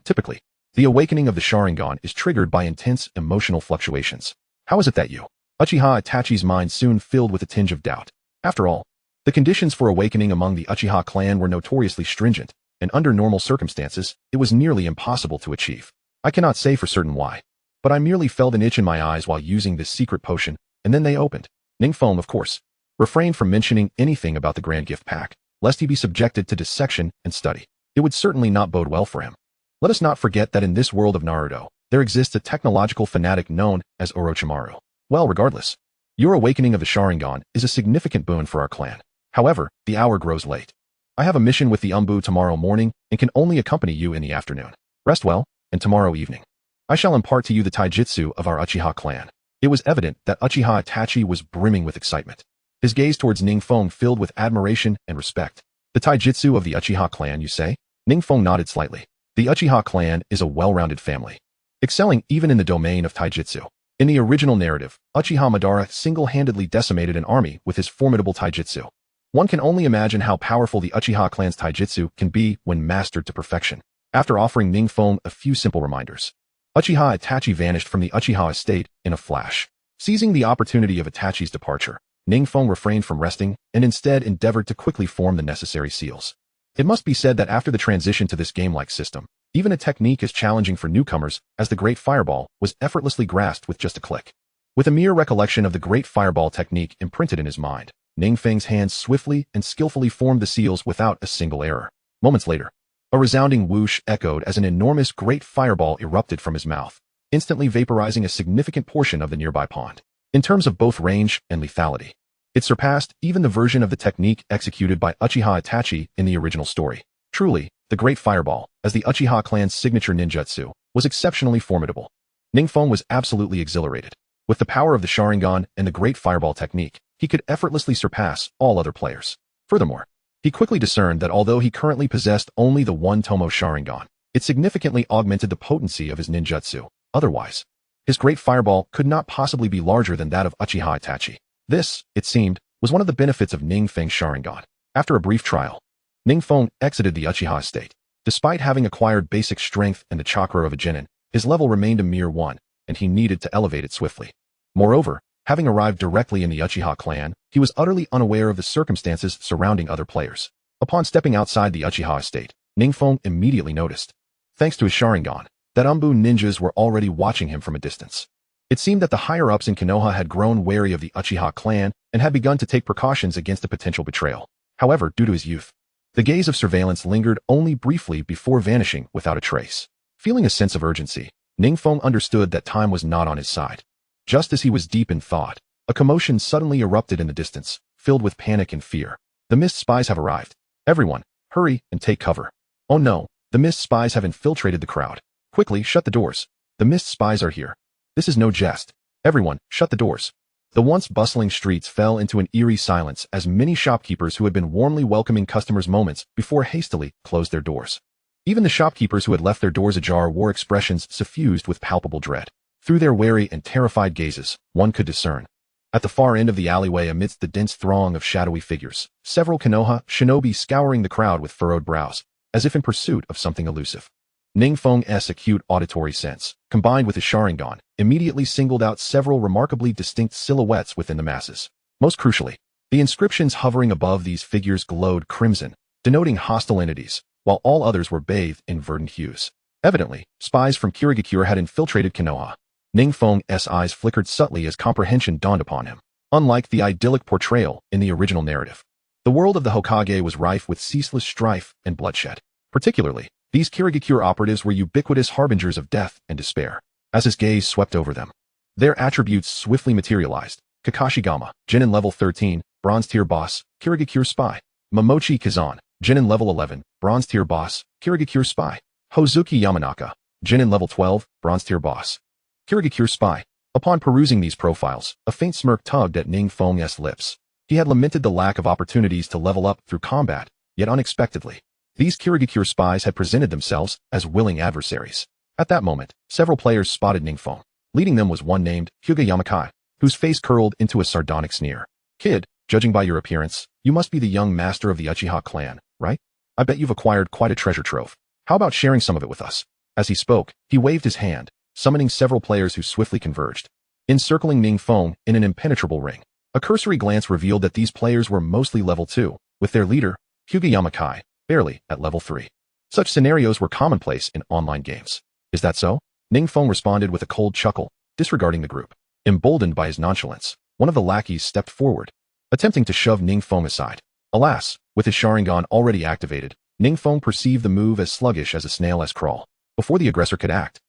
Typically, the awakening of the Sharingan is triggered by intense emotional fluctuations. How is it that you? Uchiha Itachi's mind soon filled with a tinge of doubt. After all, the conditions for awakening among the Uchiha clan were notoriously stringent, and under normal circumstances, it was nearly impossible to achieve. I cannot say for certain why, but I merely felt an itch in my eyes while using this secret potion, and then they opened. Ning Feng, of course, refrained from mentioning anything about the grand gift pack, lest he be subjected to dissection and study. It would certainly not bode well for him. Let us not forget that in this world of Naruto, there exists a technological fanatic known as Orochimaru. Well, regardless, your awakening of the Sharingan is a significant boon for our clan. However, the hour grows late. I have a mission with the Anbu tomorrow morning and can only accompany you in the afternoon. Rest well, and tomorrow evening, I shall impart to you the taijutsu of our Uchiha clan. It was evident that Uchiha Itachi was brimming with excitement. His gaze towards Ning Feng filled with admiration and respect. The taijutsu of the Uchiha clan, you say? Ning Feng nodded slightly. The Uchiha clan is a well-rounded family, excelling even in the domain of taijutsu. In the original narrative, Uchiha Madara single-handedly decimated an army with his formidable taijutsu. One can only imagine how powerful the Uchiha clan's taijutsu can be when mastered to perfection. After offering Ning Feng a few simple reminders, Uchiha Itachi vanished from the Uchiha estate in a flash. Seizing the opportunity of Itachi's departure, Ning Feng refrained from resting and instead endeavored to quickly form the necessary seals. It must be said that after the transition to this game-like system, even a technique as challenging for newcomers as the Great Fireball was effortlessly grasped with just a click. With a mere recollection of the Great Fireball technique imprinted in his mind, Ning Feng's hands swiftly and skillfully formed the seals without a single error. Moments later, a resounding whoosh echoed as an enormous Great Fireball erupted from his mouth, instantly vaporizing a significant portion of the nearby pond. In terms of both range and lethality, it surpassed even the version of the technique executed by Uchiha Itachi in the original story. Truly, the Great Fireball, as the Uchiha clan's signature ninjutsu, was exceptionally formidable. Ning Feng was absolutely exhilarated. With the power of the Sharingan and the Great Fireball technique, he could effortlessly surpass all other players. Furthermore, he quickly discerned that although he currently possessed only the 1-Tomo Sharingan, it significantly augmented the potency of his ninjutsu. Otherwise, his Great Fireball could not possibly be larger than that of Uchiha Itachi. This, it seemed, was one of the benefits of Ning Feng's Sharingan. After a brief trial, Ning Feng exited the Uchiha estate. Despite having acquired basic strength and the chakra of a genin, his level remained a mere 1, and he needed to elevate it swiftly. Moreover, having arrived directly in the Uchiha clan, he was utterly unaware of the circumstances surrounding other players. Upon stepping outside the Uchiha estate, Ning Feng immediately noticed, thanks to his Sharingan, that Anbu ninjas were already watching him from a distance. It seemed that the higher-ups in Konoha had grown wary of the Uchiha clan and had begun to take precautions against a potential betrayal. However, due to his youth, the gaze of surveillance lingered only briefly before vanishing without a trace. Feeling a sense of urgency, Ning Feng understood that time was not on his side. Just as he was deep in thought, a commotion suddenly erupted in the distance, filled with panic and fear. The mist spies have arrived. Everyone, hurry and take cover. Oh no, the mist spies have infiltrated the crowd. Quickly, shut the doors. The mist spies are here. This is no jest. Everyone, shut the doors. The once bustling streets fell into an eerie silence as many shopkeepers who had been warmly welcoming customers moments before hastily closed their doors. Even the shopkeepers who had left their doors ajar wore expressions suffused with palpable dread. Through their wary and terrified gazes, one could discern. At the far end of the alleyway amidst the dense throng of shadowy figures, several Konoha shinobi scouring the crowd with furrowed brows, as if in pursuit of something elusive. Ning Feng's acute auditory sense, combined with his Sharingan, immediately singled out several remarkably distinct silhouettes within the masses. Most crucially, the inscriptions hovering above these figures glowed crimson, denoting hostile entities, while all others were bathed in verdant hues. Evidently, spies from Kirigakure had infiltrated Konoha. Ning Feng's eyes flickered subtly as comprehension dawned upon him. Unlike the idyllic portrayal in the original narrative, the world of the Hokage was rife with ceaseless strife and bloodshed. Particularly, these Kirigakure operatives were ubiquitous harbingers of death and despair. As his gaze swept over them, their attributes swiftly materialized. Kakashigama, Genin level 13, bronze tier boss, Kirigakure spy. Momochi Kazan, Genin level 11, bronze tier boss, Kirigakure spy. Hozuki Yamanaka, Genin level 12, bronze tier boss, Kirigakure spy. Upon perusing these profiles, a faint smirk tugged at Ning Feng's lips. He had lamented the lack of opportunities to level up through combat, yet unexpectedly, these Kirigakure spies had presented themselves as willing adversaries. At that moment, several players spotted Ning Feng. Leading them was one named Hyuga Yamakai, whose face curled into a sardonic sneer. Kid, judging by your appearance, you must be the young master of the Uchiha clan, right? I bet you've acquired quite a treasure trove. How about sharing some of it with us? As he spoke, he waved his hand, summoning several players who swiftly converged, encircling Ning Feng in an impenetrable ring. A cursory glance revealed that these players were mostly level 2, with their leader, Hyuga Yamakai, barely at level 3. Such scenarios were commonplace in online games. Is that so? Ning Feng responded with a cold chuckle, disregarding the group. Emboldened by his nonchalance, one of the lackeys stepped forward, attempting to shove Ning Feng aside. Alas, with his Sharingan already activated, Ning Feng perceived the move as sluggish as a snail's crawl. Before the aggressor could act,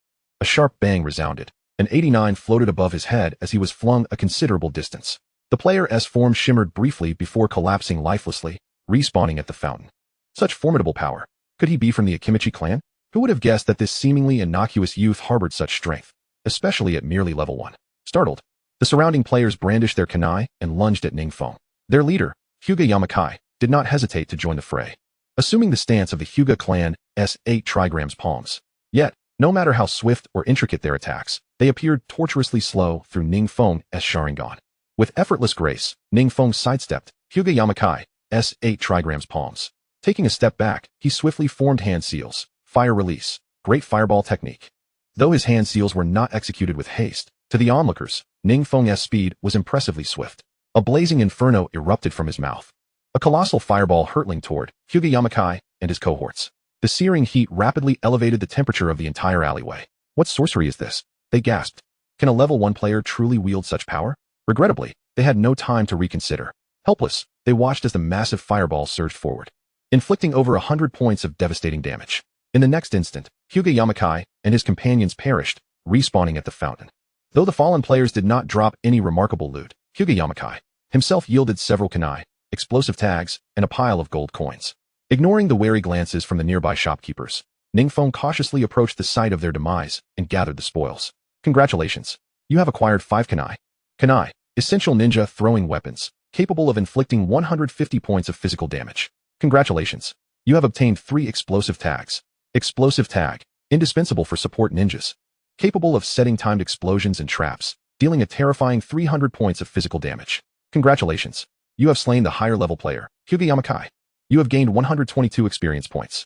a sharp bang resounded. An 89 floated above his head as he was flung a considerable distance. The player's form shimmered briefly before collapsing lifelessly, respawning at the fountain. Such formidable power. Could he be from the Akimichi clan? Who would have guessed that this seemingly innocuous youth harbored such strength, especially at merely level 1? Startled, the surrounding players brandished their kunai and lunged at Ning Feng. Their leader, Hyuga Yamakai, did not hesitate to join the fray, assuming the stance of the Hyuga clan's 8 trigrams palms. Yet, no matter how swift or intricate their attacks, they appeared tortuously slow through Ning Feng's Sharingan. With effortless grace, Ning Feng sidestepped Hyuga Yamakai's 8 trigrams palms. Taking a step back, he swiftly formed hand seals, fire release, great fireball technique. Though his hand seals were not executed with haste, to the onlookers, Ning Feng's speed was impressively swift. A blazing inferno erupted from his mouth, a colossal fireball hurtling toward Hyuga Yamakai and his cohorts. The searing heat rapidly elevated the temperature of the entire alleyway. What sorcery is this? They gasped. Can a level 1 player truly wield such power? Regrettably, they had no time to reconsider. Helpless, they watched as the massive fireball surged forward, inflicting over 100 points of devastating damage. In the next instant, Hyuga Yamakai and his companions perished, respawning at the fountain. Though the fallen players did not drop any remarkable loot, Hyuga Yamakai himself yielded several kunai, explosive tags, and a pile of gold coins. Ignoring the wary glances from the nearby shopkeepers, Ning Feng cautiously approached the site of their demise and gathered the spoils. Congratulations. You have acquired 5 kunai. Kunai, essential ninja throwing weapons, capable of inflicting 150 points of physical damage. Congratulations. You have obtained 3 explosive tags. Explosive tag, indispensable for support ninjas, capable of setting timed explosions and traps, dealing a terrifying 300 points of physical damage. Congratulations. You have slain the higher level player, Hyuga Yamakai. You have gained 122 experience points.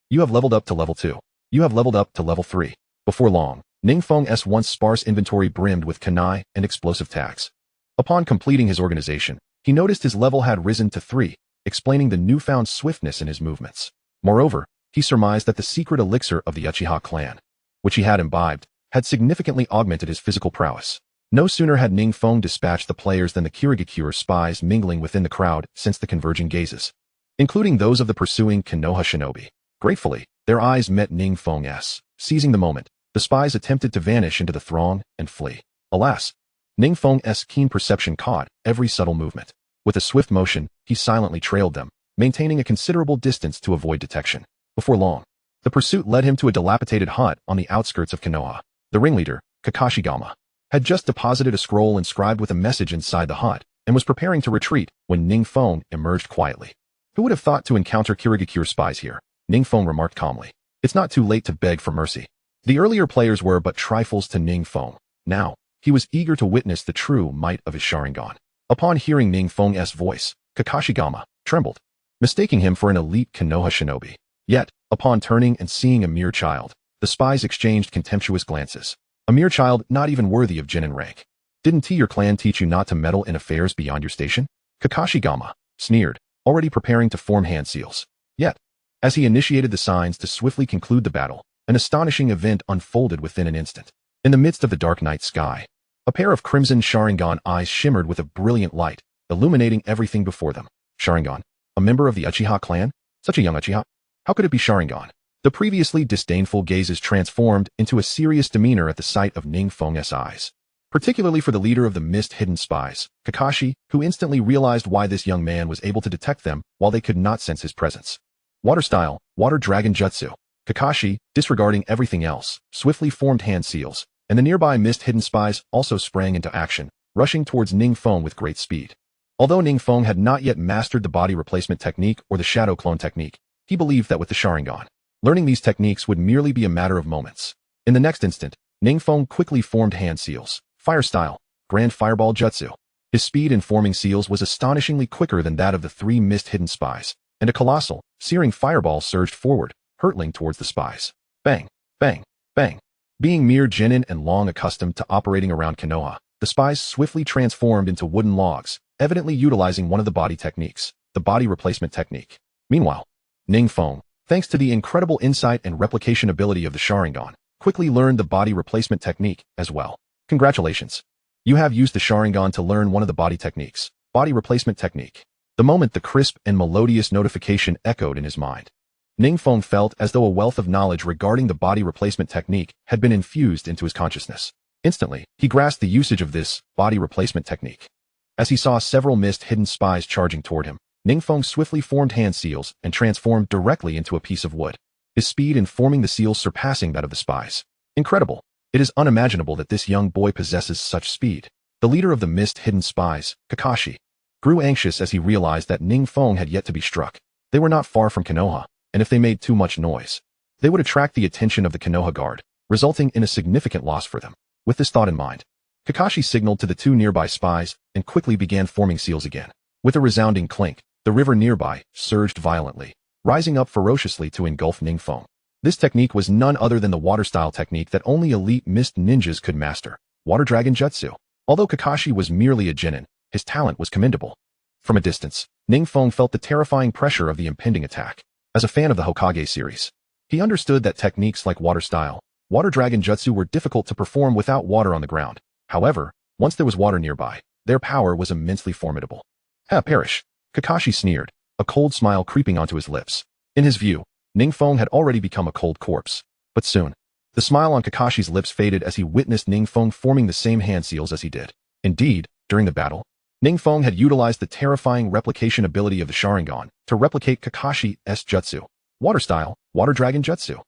You have leveled up to level 2. You have leveled up to level 3. Before long, Ning Feng's once sparse inventory brimmed with kunai and explosive tags. Upon completing his organization, he noticed his level had risen to 3, explaining the newfound swiftness in his movements. Moreover, he surmised that the secret elixir of the Uchiha clan, which he had imbibed, had significantly augmented his physical prowess. No sooner had Ning Feng dispatched the players than the Kirigakure spies mingling within the crowd sensed the converging gazes, including those of the pursuing Konoha shinobi. Gratefully, their eyes met Ning Feng's. Seizing the moment, the spies attempted to vanish into the throng and flee. Alas, Ning Feng's keen perception caught every subtle movement. With a swift motion, he silently trailed them, maintaining a considerable distance to avoid detection. Before long, the pursuit led him to a dilapidated hut on the outskirts of Konoha. The ringleader, Kakashigama, had just deposited a scroll inscribed with a message inside the hut and was preparing to retreat when Ning Feng emerged quietly. Who would have thought to encounter Kirigakure spies here? Ning Feng remarked calmly. It's not too late to beg for mercy. The earlier players were but trifles to Ning Feng. Now, he was eager to witness the true might of his Sharingan. Upon hearing Ning Feng's voice, Kakashi-gama trembled, mistaking him for an elite Konoha shinobi. Yet, upon turning and seeing a mere child, the spies exchanged contemptuous glances. A mere child not even worthy of Genin rank. Didn't your clan teach you not to meddle in affairs beyond your station? Kakashi-gama sneered, already preparing to form hand seals. Yet, as he initiated the signs to swiftly conclude the battle, an astonishing event unfolded within an instant. In the midst of the dark night sky, a pair of crimson Sharingan eyes shimmered with a brilliant light, illuminating everything before them. Sharingan, a member of the Uchiha clan? Such a young Uchiha? How could it be Sharingan? The previously disdainful gazes transformed into a serious demeanor at the sight of Ning Feng's eyes. Particularly for the leader of the mist-hidden spies, Kakashi, who instantly realized why this young man was able to detect them while they could not sense his presence. Water style, water dragon jutsu. Kakashi, disregarding everything else, swiftly formed hand seals, and the nearby mist-hidden spies also sprang into action, rushing towards Ning Feng with great speed. Although Ning Feng had not yet mastered the body replacement technique or the shadow clone technique, he believed that with the Sharingan, learning these techniques would merely be a matter of moments. In the next instant, Ning Feng quickly formed hand seals, fire style, grand fireball jutsu. His speed in forming seals was astonishingly quicker than that of the three mist-hidden spies, and a colossal, searing fireball surged forward, hurtling towards the spies. Bang, bang, bang. Being mere genin and long accustomed to operating around Konoha, the spies swiftly transformed into wooden logs, evidently utilizing one of the body techniques, the body replacement technique. Meanwhile, Ning Feng, thanks to the incredible insight and replication ability of the Sharingan, quickly learned the body replacement technique as well. Congratulations. You have used the Sharingan to learn one of the body techniques, body replacement technique. The moment the crisp and melodious notification echoed in his mind, Ning Feng felt as though a wealth of knowledge regarding the body replacement technique had been infused into his consciousness. Instantly, he grasped the usage of this body replacement technique. As he saw several mist-hidden spies charging toward him, Ning Feng swiftly formed hand seals and transformed directly into a piece of wood, his speed in forming the seals surpassing that of the spies. Incredible. It is unimaginable that this young boy possesses such speed. The leader of the mist-hidden spies, Kakashi, grew anxious as he realized that Ning Feng had yet to be struck. They were not far from Konoha, and if they made too much noise, they would attract the attention of the Konoha guard, resulting in a significant loss for them. With this thought in mind, Kakashi signaled to the two nearby spies and quickly began forming seals again. With a resounding clink, the river nearby surged violently, rising up ferociously to engulf Ning Feng. This technique was none other than the water-style technique that only elite mist ninjas could master, water dragon jutsu. Although Kakashi was merely a genin, his talent was commendable. From a distance, Ning Feng felt the terrifying pressure of the impending attack. As a fan of the Hokage series, he understood that techniques like water-style, water dragon jutsu were difficult to perform without water on the ground. However, once there was water nearby, their power was immensely formidable. Perish. Kakashi sneered, a cold smile creeping onto his lips. In his view, Ning Feng had already become a cold corpse. But soon, the smile on Kakashi's lips faded as he witnessed Ning Feng forming the same hand seals as he did. Indeed, during the battle, Ning Feng had utilized the terrifying replication ability of the Sharingan to replicate Kakashi's jutsu, water-style, water dragon jutsu.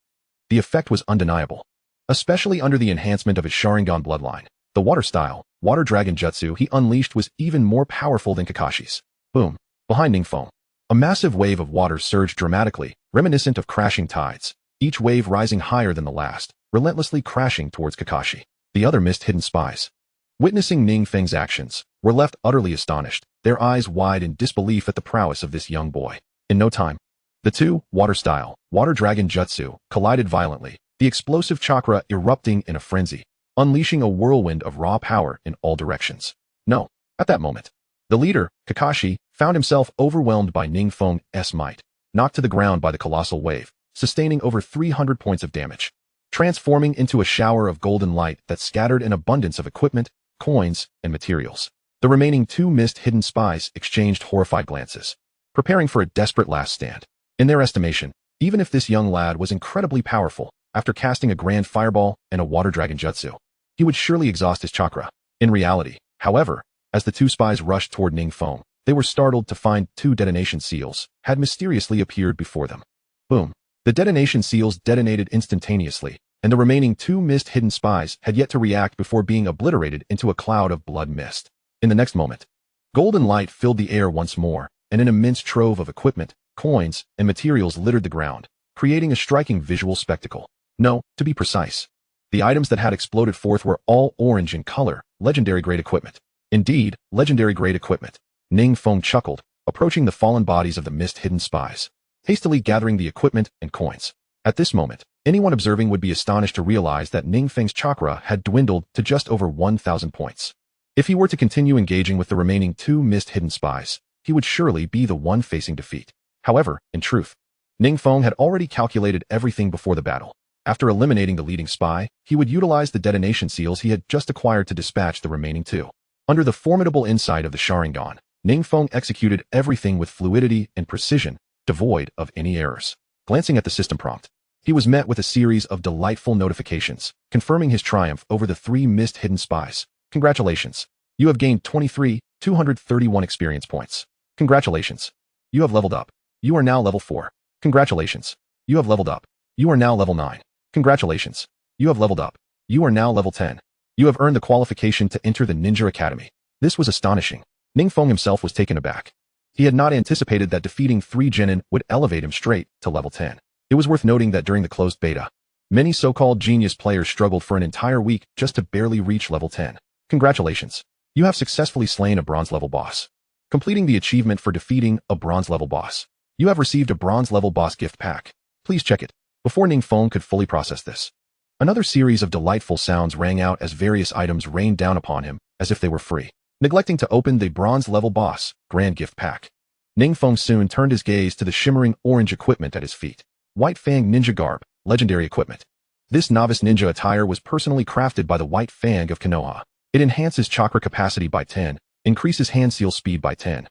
The effect was undeniable, especially under the enhancement of his Sharingan bloodline. The water-style, water dragon jutsu he unleashed was even more powerful than Kakashi's. Boom. Behind Ning Feng, a massive wave of water surged dramatically, reminiscent of crashing tides, each wave rising higher than the last, relentlessly crashing towards Kakashi. The other mist-hidden spies, witnessing Ning Feng's actions, were left utterly astonished, their eyes wide in disbelief at the prowess of this young boy. In no time, the two, water-style, water dragon jutsu, collided violently, the explosive chakra erupting in a frenzy, unleashing a whirlwind of raw power in all directions. No, at that moment, the leader, Kakashi, found himself overwhelmed by Ning Feng's might, knocked to the ground by the colossal wave, sustaining over 300 points of damage, transforming into a shower of golden light that scattered an abundance of equipment, coins, and materials. The remaining two mist-hidden spies exchanged horrified glances, preparing for a desperate last stand. In their estimation, even if this young lad was incredibly powerful, after casting a grand fireball and a water dragon jutsu, he would surely exhaust his chakra. In reality, however, as the two spies rushed toward Ning Feng, they were startled to find two detonation seals had mysteriously appeared before them. Boom. The detonation seals detonated instantaneously, and the remaining 2 mist hidden spies had yet to react before being obliterated into a cloud of blood mist. In the next moment, golden light filled the air once more, and an immense trove of equipment, coins, and materials littered the ground, creating a striking visual spectacle. No, to be precise, the items that had exploded forth were all orange in color, legendary-grade equipment. Indeed, legendary-grade equipment. Ning Feng chuckled, approaching the fallen bodies of the mist-hidden spies, hastily gathering the equipment and coins. At this moment, anyone observing would be astonished to realize that Ning Feng's chakra had dwindled to just over 1,000 points. If he were to continue engaging with the remaining 2 mist-hidden spies, he would surely be the one facing defeat. However, in truth, Ning Feng had already calculated everything before the battle. After eliminating the leading spy, he would utilize the detonation seals he had just acquired to dispatch the remaining 2. Under the formidable insight of the Sharingan, Ning Feng executed everything with fluidity and precision, devoid of any errors. Glancing at the system prompt, he was met with a series of delightful notifications, confirming his triumph over the 3 mist-hidden spies. Congratulations. You have gained 231 experience points. Congratulations. You have leveled up. You are now level 4. Congratulations. You have leveled up. You are now level 9. Congratulations. You have leveled up. You are now level 10. You have earned the qualification to enter the Ninja Academy. This was astonishing. Ning Feng himself was taken aback. He had not anticipated that defeating 3 genin would elevate him straight to level 10. It was worth noting that during the closed beta, many so-called genius players struggled for an entire week just to barely reach level 10. Congratulations. You have successfully slain a bronze-level boss. Completing the achievement for defeating a bronze-level boss. You have received a bronze-level boss gift pack. Please check it. Before Ning Feng could fully process this, another series of delightful sounds rang out as various items rained down upon him as if they were free. Neglecting to open the bronze-level boss grand gift pack, Ning Feng soon turned his gaze to the shimmering orange equipment at his feet. White Fang Ninja Garb, legendary equipment. This novice ninja attire was personally crafted by the White Fang of Konoha. It enhances chakra capacity by 10, increases hand seal speed by 10,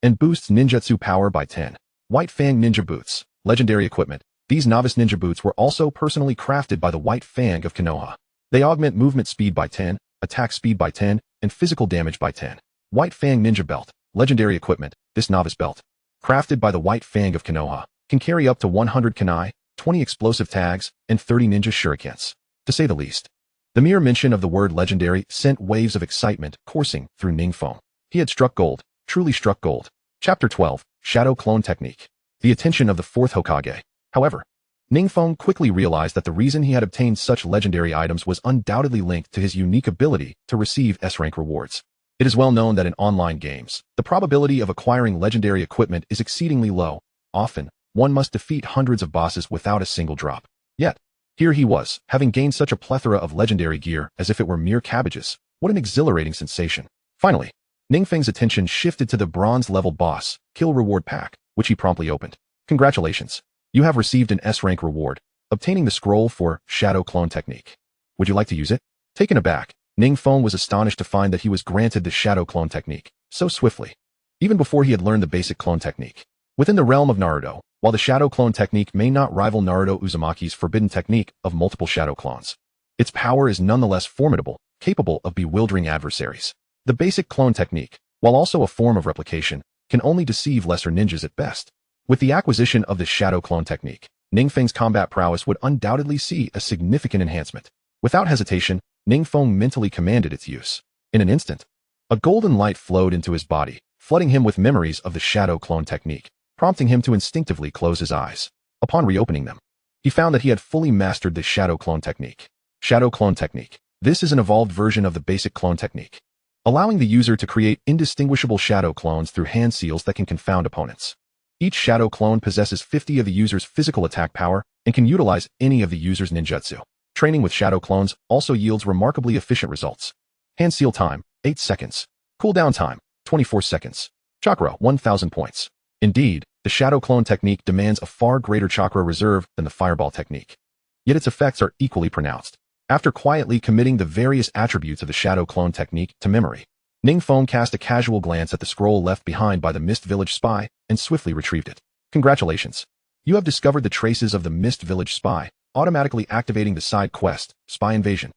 and boosts ninjutsu power by 10. White Fang Ninja Boots, legendary equipment. These novice ninja boots were also personally crafted by the White Fang of Konoha. They augment movement speed by 10, attack speed by 10, and physical damage by 10. White Fang Ninja Belt, legendary equipment. This novice belt, crafted by the White Fang of Konoha, can carry up to 100 kunai, 20 explosive tags, and 30 ninja shurikens. To say the least, the mere mention of the word legendary sent waves of excitement coursing through Ning Feng. He had struck gold, truly struck gold. Chapter 12, Shadow Clone Technique. The attention of the 4th Hokage. However, Ning Feng quickly realized that the reason he had obtained such legendary items was undoubtedly linked to his unique ability to receive S-rank rewards. It is well known that in online games, the probability of acquiring legendary equipment is exceedingly low. Often, one must defeat hundreds of bosses without a single drop. Yet, here he was, having gained such a plethora of legendary gear as if it were mere cabbages. What an exhilarating sensation. Finally, Ning Feng's attention shifted to the bronze-level boss kill reward pack, which he promptly opened. Congratulations. You have received an S-rank reward, obtaining the scroll for Shadow Clone Technique. Would you like to use it? Taken aback, Ning Feng was astonished to find that he was granted the Shadow Clone Technique so swiftly, even before he had learned the basic clone technique. Within the realm of Naruto, while the Shadow Clone Technique may not rival Naruto Uzumaki's forbidden technique of multiple shadow clones, its power is nonetheless formidable, capable of bewildering adversaries. The basic clone technique, while also a form of replication, can only deceive lesser ninjas at best. With the acquisition of the Shadow Clone Technique, Ning Feng's combat prowess would undoubtedly see a significant enhancement. Without hesitation, Ning Feng mentally commanded its use. In an instant, a golden light flowed into his body, flooding him with memories of the Shadow Clone Technique, prompting him to instinctively close his eyes. Upon reopening them, he found that he had fully mastered the Shadow Clone Technique. Shadow Clone Technique. This is an evolved version of the basic clone technique, allowing the user to create indistinguishable shadow clones through hand seals that can confound opponents. Each shadow clone possesses 50 of the user's physical attack power and can utilize any of the user's ninjutsu. Training with shadow clones also yields remarkably efficient results. Hand seal time, 8 seconds. Cooldown time, 24 seconds. Chakra, 1,000 points. Indeed, the Shadow Clone Technique demands a far greater chakra reserve than the Fireball Technique. Yet its effects are equally pronounced. After quietly committing the various attributes of the Shadow Clone Technique to memory, Ning Feng cast a casual glance at the scroll left behind by the Mist Village spy and swiftly retrieved it. Congratulations. You have discovered the traces of the Mist Village spy, automatically activating the side quest, Spy Invasion.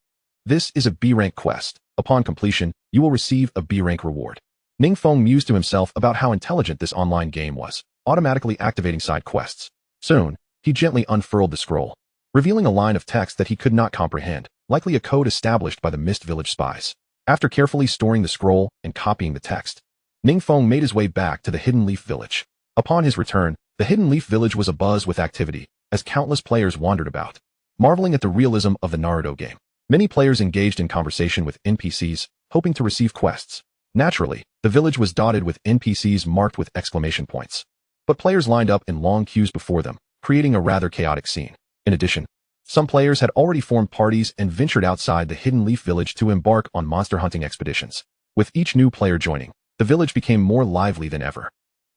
This is a B-rank quest. Upon completion, you will receive a B-rank reward. Ning Feng mused to himself about how intelligent this online game was, automatically activating side quests. Soon, he gently unfurled the scroll. revealing a line of text that he could not comprehend, likely a code established by the Mist Village spies. After carefully storing the scroll and copying the text, Ning Feng made his way back to the Hidden Leaf Village. Upon his return, the Hidden Leaf Village was abuzz with activity, as countless players wandered about, marveling at the realism of the Naruto game. Many players engaged in conversation with NPCs, hoping to receive quests. Naturally, the village was dotted with NPCs marked with exclamation points. But players lined up in long queues before them, creating a rather chaotic scene. In addition, some players had already formed parties and ventured outside the Hidden Leaf Village to embark on monster hunting expeditions. With each new player joining, the village became more lively than ever.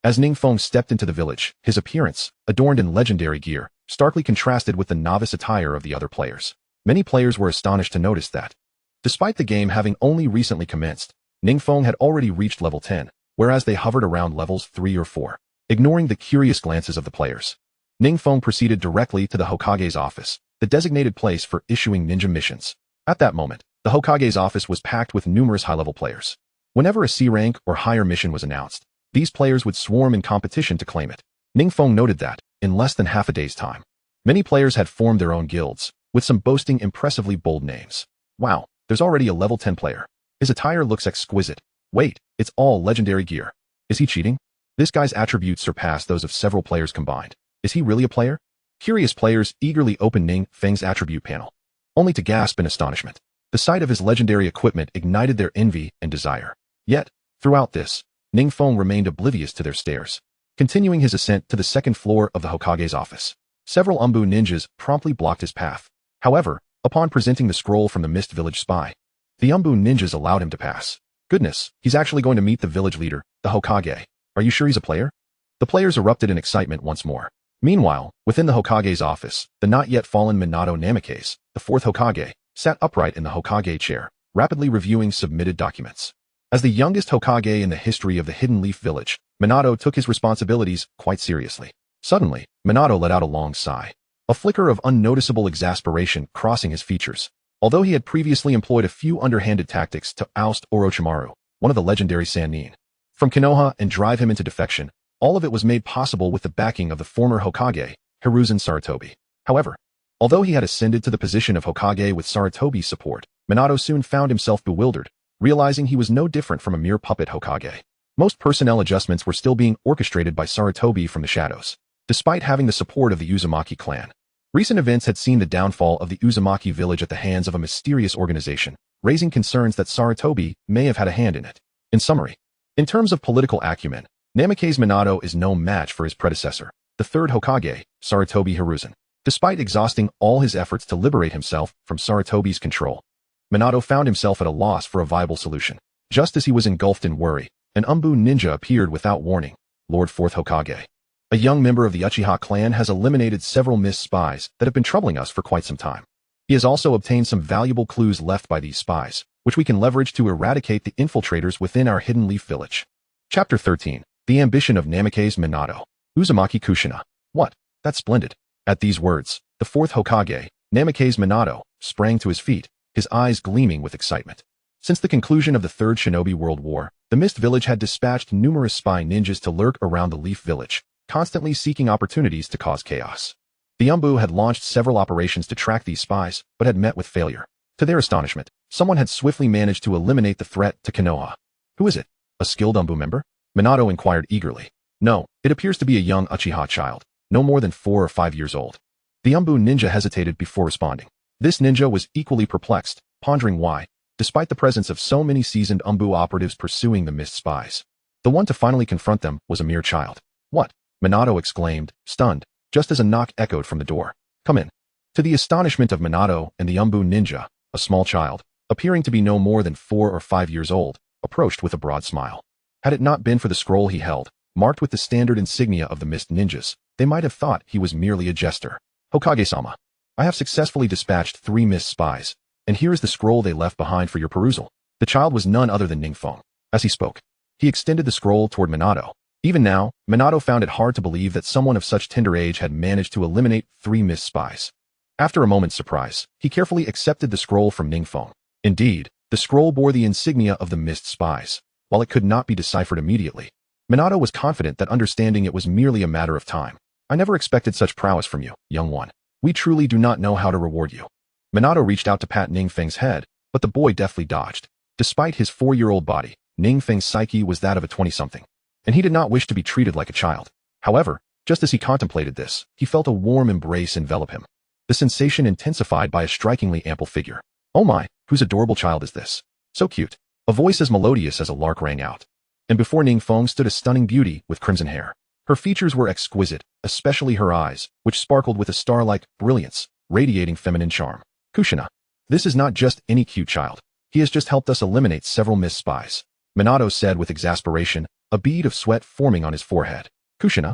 As Ning Feng stepped into the village, his appearance, adorned in legendary gear, starkly contrasted with the novice attire of the other players. Many players were astonished to notice that, despite the game having only recently commenced, Ning Feng had already reached level 10, whereas they hovered around levels 3 or 4. Ignoring the curious glances of the players, Ning Feng proceeded directly to the Hokage's office, the designated place for issuing ninja missions. At that moment, the Hokage's office was packed with numerous high-level players. Whenever a C rank or higher mission was announced, these players would swarm in competition to claim it. Ning Feng noted that, in less than half a day's time, many players had formed their own guilds, with some boasting impressively bold names. Wow, there's already a level 10 player. His attire looks exquisite. Wait, it's all legendary gear. Is he cheating? This guy's attributes surpass those of several players combined. Is he really a player? Curious players eagerly opened Ning Feng's attribute panel, only to gasp in astonishment. The sight of his legendary equipment ignited their envy and desire. Yet, throughout this, Ning Feng remained oblivious to their stares, continuing his ascent to the second floor of the Hokage's office. Several Anbu ninjas promptly blocked his path. However, upon presenting the scroll from the Mist Village spy, the Anbu ninjas allowed him to pass. Goodness, he's actually going to meet the village leader, the Hokage. Are you sure he's a player? The players erupted in excitement once more. Meanwhile, within the Hokage's office, the not yet fallen Minato Namikaze, the fourth Hokage, sat upright in the Hokage chair, rapidly reviewing submitted documents. As the youngest Hokage in the history of the Hidden Leaf Village, Minato took his responsibilities quite seriously. Suddenly, Minato let out a long sigh, a flicker of unnoticeable exasperation crossing his features. Although he had previously employed a few underhanded tactics to oust Orochimaru, one of the legendary Sannin, from Konoha and drive him into defection, all of it was made possible with the backing of the former Hokage, Hiruzen Sarutobi. However, although he had ascended to the position of Hokage with Sarutobi's support, Minato soon found himself bewildered, realizing he was no different from a mere puppet Hokage. Most personnel adjustments were still being orchestrated by Sarutobi from the shadows, despite having the support of the Uzumaki clan. Recent events had seen the downfall of the Uzumaki village at the hands of a mysterious organization, raising concerns that Sarutobi may have had a hand in it. In summary, in terms of political acumen, Namikaze Minato is no match for his predecessor, the third Hokage, Sarutobi Hiruzen. Despite exhausting all his efforts to liberate himself from Sarutobi's control, Minato found himself at a loss for a viable solution. Just as he was engulfed in worry, an Anbu ninja appeared without warning. Lord Fourth Hokage, a young member of the Uchiha clan, has eliminated several Mist spies that have been troubling us for quite some time. He has also obtained some valuable clues left by these spies, which we can leverage to eradicate the infiltrators within our Hidden Leaf Village. Chapter 13. The Ambition of Namikaze Minato. Uzumaki Kushina. What? That's splendid. At these words, the fourth Hokage, Namikaze Minato, sprang to his feet, his eyes gleaming with excitement. Since the conclusion of the Third Shinobi World War, the Mist Village had dispatched numerous spy ninjas to lurk around the Leaf Village, constantly seeking opportunities to cause chaos. The Anbu had launched several operations to track these spies, but had met with failure. To their astonishment, someone had swiftly managed to eliminate the threat to Konoha. Who is it? A skilled Anbu member? Minato inquired eagerly. No, it appears to be a young Uchiha child, no more than 4 or 5 years old. The Anbu ninja hesitated before responding. This ninja was equally perplexed, pondering why, despite the presence of so many seasoned Anbu operatives pursuing the Mist spies, the one to finally confront them was a mere child. What? Minato exclaimed, stunned, just as a knock echoed from the door. Come in. To the astonishment of Minato and the Anbu ninja, a small child, appearing to be no more than 4 or 5 years old, approached with a broad smile. Had it not been for the scroll he held, marked with the standard insignia of the Mist ninjas, they might have thought he was merely a jester. Hokage-sama, I have successfully dispatched 3 Mist spies, and here is the scroll they left behind for your perusal. The child was none other than Ning Feng. As he spoke, he extended the scroll toward Minato. Even now, Minato found it hard to believe that someone of such tender age had managed to eliminate 3 Mist spies. After a moment's surprise, he carefully accepted the scroll from Ning Feng. Indeed, the scroll bore the insignia of the Mist spies. While it could not be deciphered immediately, Minato was confident that understanding it was merely a matter of time. I never expected such prowess from you, young one. We truly do not know how to reward you. Minato reached out to pat Ning Feng's head, but the boy deftly dodged. Despite his 4-year-old body, Ning Feng's psyche was that of a 20-something, and he did not wish to be treated like a child. However, just as he contemplated this, he felt a warm embrace envelop him. The sensation intensified by a strikingly ample figure. Oh my, whose adorable child is this? So cute. A voice as melodious as a lark rang out. And before Ning Feng stood a stunning beauty with crimson hair. Her features were exquisite, especially her eyes, which sparkled with a star-like brilliance, radiating feminine charm. Kushina. This is not just any cute child. He has just helped us eliminate several missed spies. Minato said with exasperation, a bead of sweat forming on his forehead. Kushina?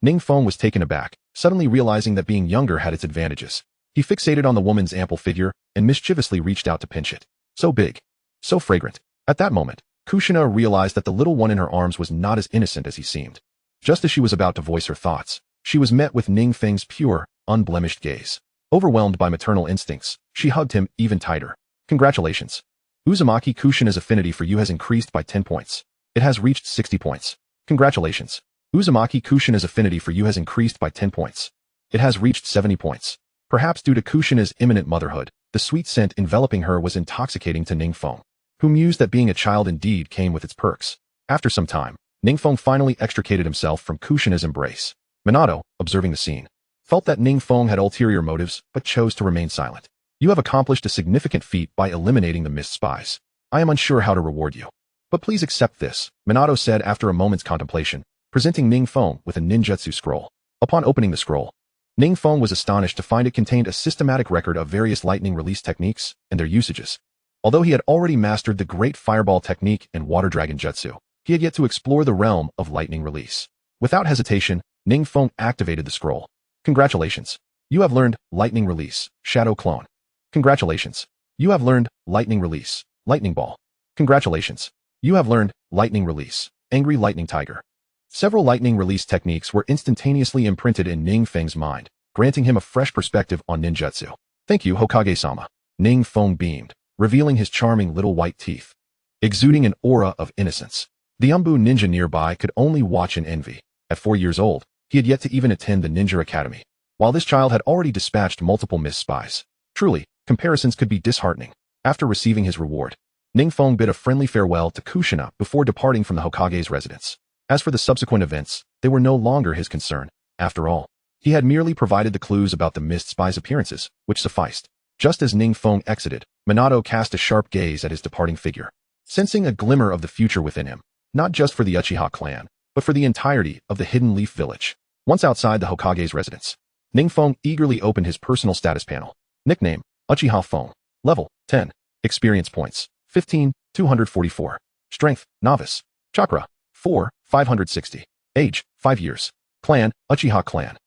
Ning Feng was taken aback, suddenly realizing that being younger had its advantages. He fixated on the woman's ample figure and mischievously reached out to pinch it. So big. So fragrant. At that moment, Kushina realized that the little one in her arms was not as innocent as he seemed. Just as she was about to voice her thoughts, she was met with Ning Feng's pure, unblemished gaze. Overwhelmed by maternal instincts, she hugged him even tighter. Congratulations. Uzumaki Kushina's affinity for you has increased by 10 points. It has reached 60 points. Congratulations. Uzumaki Kushina's affinity for you has increased by 10 points. It has reached 70 points. Perhaps due to Kushina's imminent motherhood, the sweet scent enveloping her was intoxicating to Ning Feng, who mused that being a child indeed came with its perks. After some time, Ning Feng finally extricated himself from Kushina's embrace. Minato, observing the scene, felt that Ning Feng had ulterior motives but chose to remain silent. You have accomplished a significant feat by eliminating the missed spies. I am unsure how to reward you. But please accept this, Minato said after a moment's contemplation, presenting Ning Feng with a ninjutsu scroll. Upon opening the scroll, Ning Feng was astonished to find it contained a systematic record of various lightning release techniques and their usages. Although he had already mastered the Great Fireball technique and Water Dragon Jutsu, he had yet to explore the realm of lightning release. Without hesitation, Ning Feng activated the scroll. Congratulations. You have learned Lightning Release, Shadow Clone. Congratulations. You have learned Lightning Release, Lightning Ball. Congratulations. You have learned Lightning Release, Angry Lightning Tiger. Several lightning release techniques were instantaneously imprinted in Ning Feng's mind, granting him a fresh perspective on ninjutsu. Thank you, Hokage-sama. Ning Feng beamed, revealing his charming little white teeth, exuding an aura of innocence. The Anbu ninja nearby could only watch in envy. At 4 years old, he had yet to even attend the ninja academy, while this child had already dispatched multiple missed spies. Truly, comparisons could be disheartening. After receiving his reward, Ning Feng bid a friendly farewell to Kushina before departing from the Hokage's residence. As for the subsequent events, they were no longer his concern. After all, he had merely provided the clues about the missed spies' appearances, which sufficed. Just as Ning Feng exited, Minato cast a sharp gaze at his departing figure, sensing a glimmer of the future within him, not just for the Uchiha clan, but for the entirety of the Hidden Leaf Village. Once outside the Hokage's residence, Ning Feng eagerly opened his personal status panel. Nickname, Uchiha Feng. Level, 10. Experience points, 15, 244. Strength, Novice. Chakra, 4, 560. Age, 5 years. Clan, Uchiha Clan.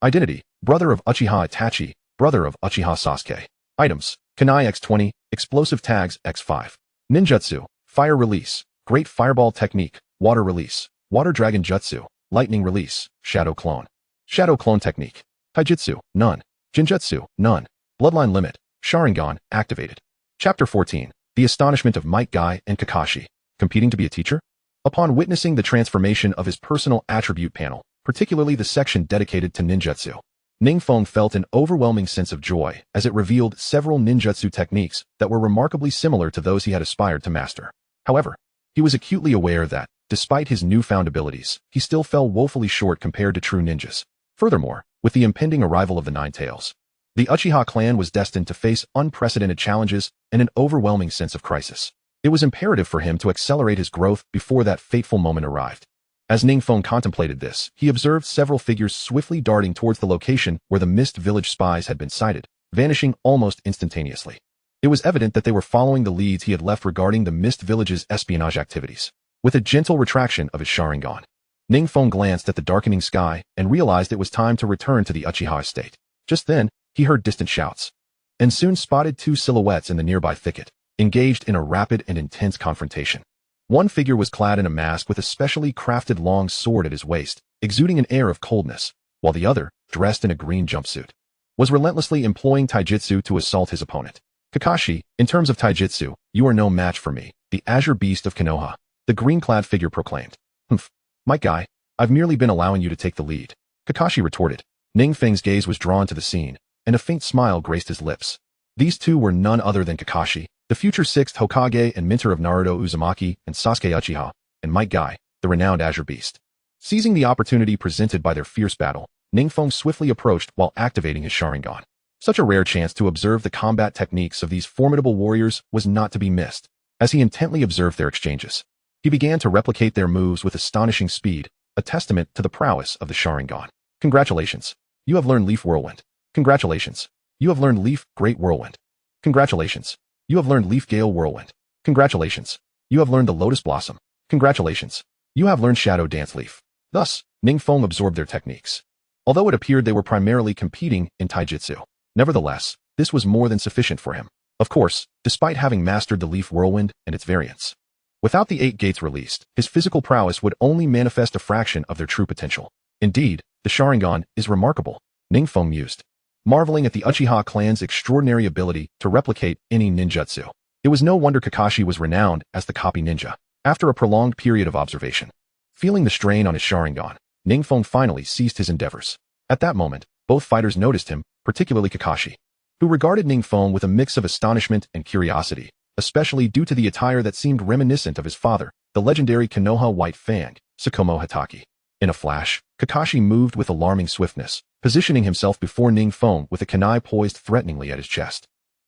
Identity, brother of Uchiha Itachi, brother of Uchiha Sasuke. Items, Kunai X20, Explosive Tags X5. Ninjutsu, Fire Release, Great Fireball Technique, Water Release, Water Dragon Jutsu, Lightning Release, Shadow Clone. Shadow Clone Technique. Taijutsu, none. Jinjutsu, none. Bloodline Limit, Sharingan, activated. Chapter 14. The Astonishment of Might Guy and Kakashi. Competing to be a teacher? Upon witnessing the transformation of his personal attribute panel, particularly the section dedicated to ninjutsu, Ning Feng felt an overwhelming sense of joy as it revealed several ninjutsu techniques that were remarkably similar to those he had aspired to master. However, he was acutely aware that, despite his newfound abilities, he still fell woefully short compared to true ninjas. Furthermore, with the impending arrival of the Nine Tails, the Uchiha clan was destined to face unprecedented challenges and an overwhelming sense of crisis. It was imperative for him to accelerate his growth before that fateful moment arrived. As Ning Feng contemplated this, he observed several figures swiftly darting towards the location where the Mist Village spies had been sighted, vanishing almost instantaneously. It was evident that they were following the leads he had left regarding the Mist Village's espionage activities. With a gentle retraction of his Sharingan, Ning Feng glanced at the darkening sky and realized it was time to return to the Uchiha estate. Just then, he heard distant shouts, and soon spotted 2 silhouettes in the nearby thicket, engaged in a rapid and intense confrontation. One figure was clad in a mask with a specially crafted long sword at his waist, exuding an air of coldness, while the other, dressed in a green jumpsuit, was relentlessly employing taijutsu to assault his opponent. Kakashi, in terms of taijutsu, you are no match for me, the azure beast of Konoha, the green-clad figure proclaimed. Humph, my guy, I've merely been allowing you to take the lead, Kakashi retorted. Ning Feng's gaze was drawn to the scene, and a faint smile graced his lips. These two were none other than Kakashi, the future 6th Hokage and mentor of Naruto Uzumaki and Sasuke Uchiha, and Might Guy, the renowned Azure Beast. Seizing the opportunity presented by their fierce battle, Ning Feng swiftly approached while activating his Sharingan. Such a rare chance to observe the combat techniques of these formidable warriors was not to be missed. As he intently observed their exchanges, he began to replicate their moves with astonishing speed, a testament to the prowess of the Sharingan. Congratulations. You have learned Leaf Whirlwind. Congratulations. You have learned Leaf Great Whirlwind. Congratulations. You have learned Leaf Gale Whirlwind. Congratulations. You have learned the Lotus Blossom. Congratulations. You have learned Shadow Dance Leaf. Thus, Ning Feng absorbed their techniques. Although it appeared they were primarily competing in taijutsu, nevertheless, this was more than sufficient for him. Of course, despite having mastered the Leaf Whirlwind and its variants. Without the 8 gates released, his physical prowess would only manifest a fraction of their true potential. Indeed, the Sharingan is remarkable, Ning Feng mused, marveling at the Uchiha clan's extraordinary ability to replicate any ninjutsu. It was no wonder Kakashi was renowned as the copy ninja. After a prolonged period of observation, feeling the strain on his Sharingan, Ning Feng finally ceased his endeavors. At that moment, both fighters noticed him, particularly Kakashi, who regarded Ning Feng with a mix of astonishment and curiosity, especially due to the attire that seemed reminiscent of his father, the legendary Konoha White Fang, Tsukumo Hatake. In a flash, Kakashi moved with alarming swiftness, positioning himself before Ning Feng with a kunai poised threateningly at his chest.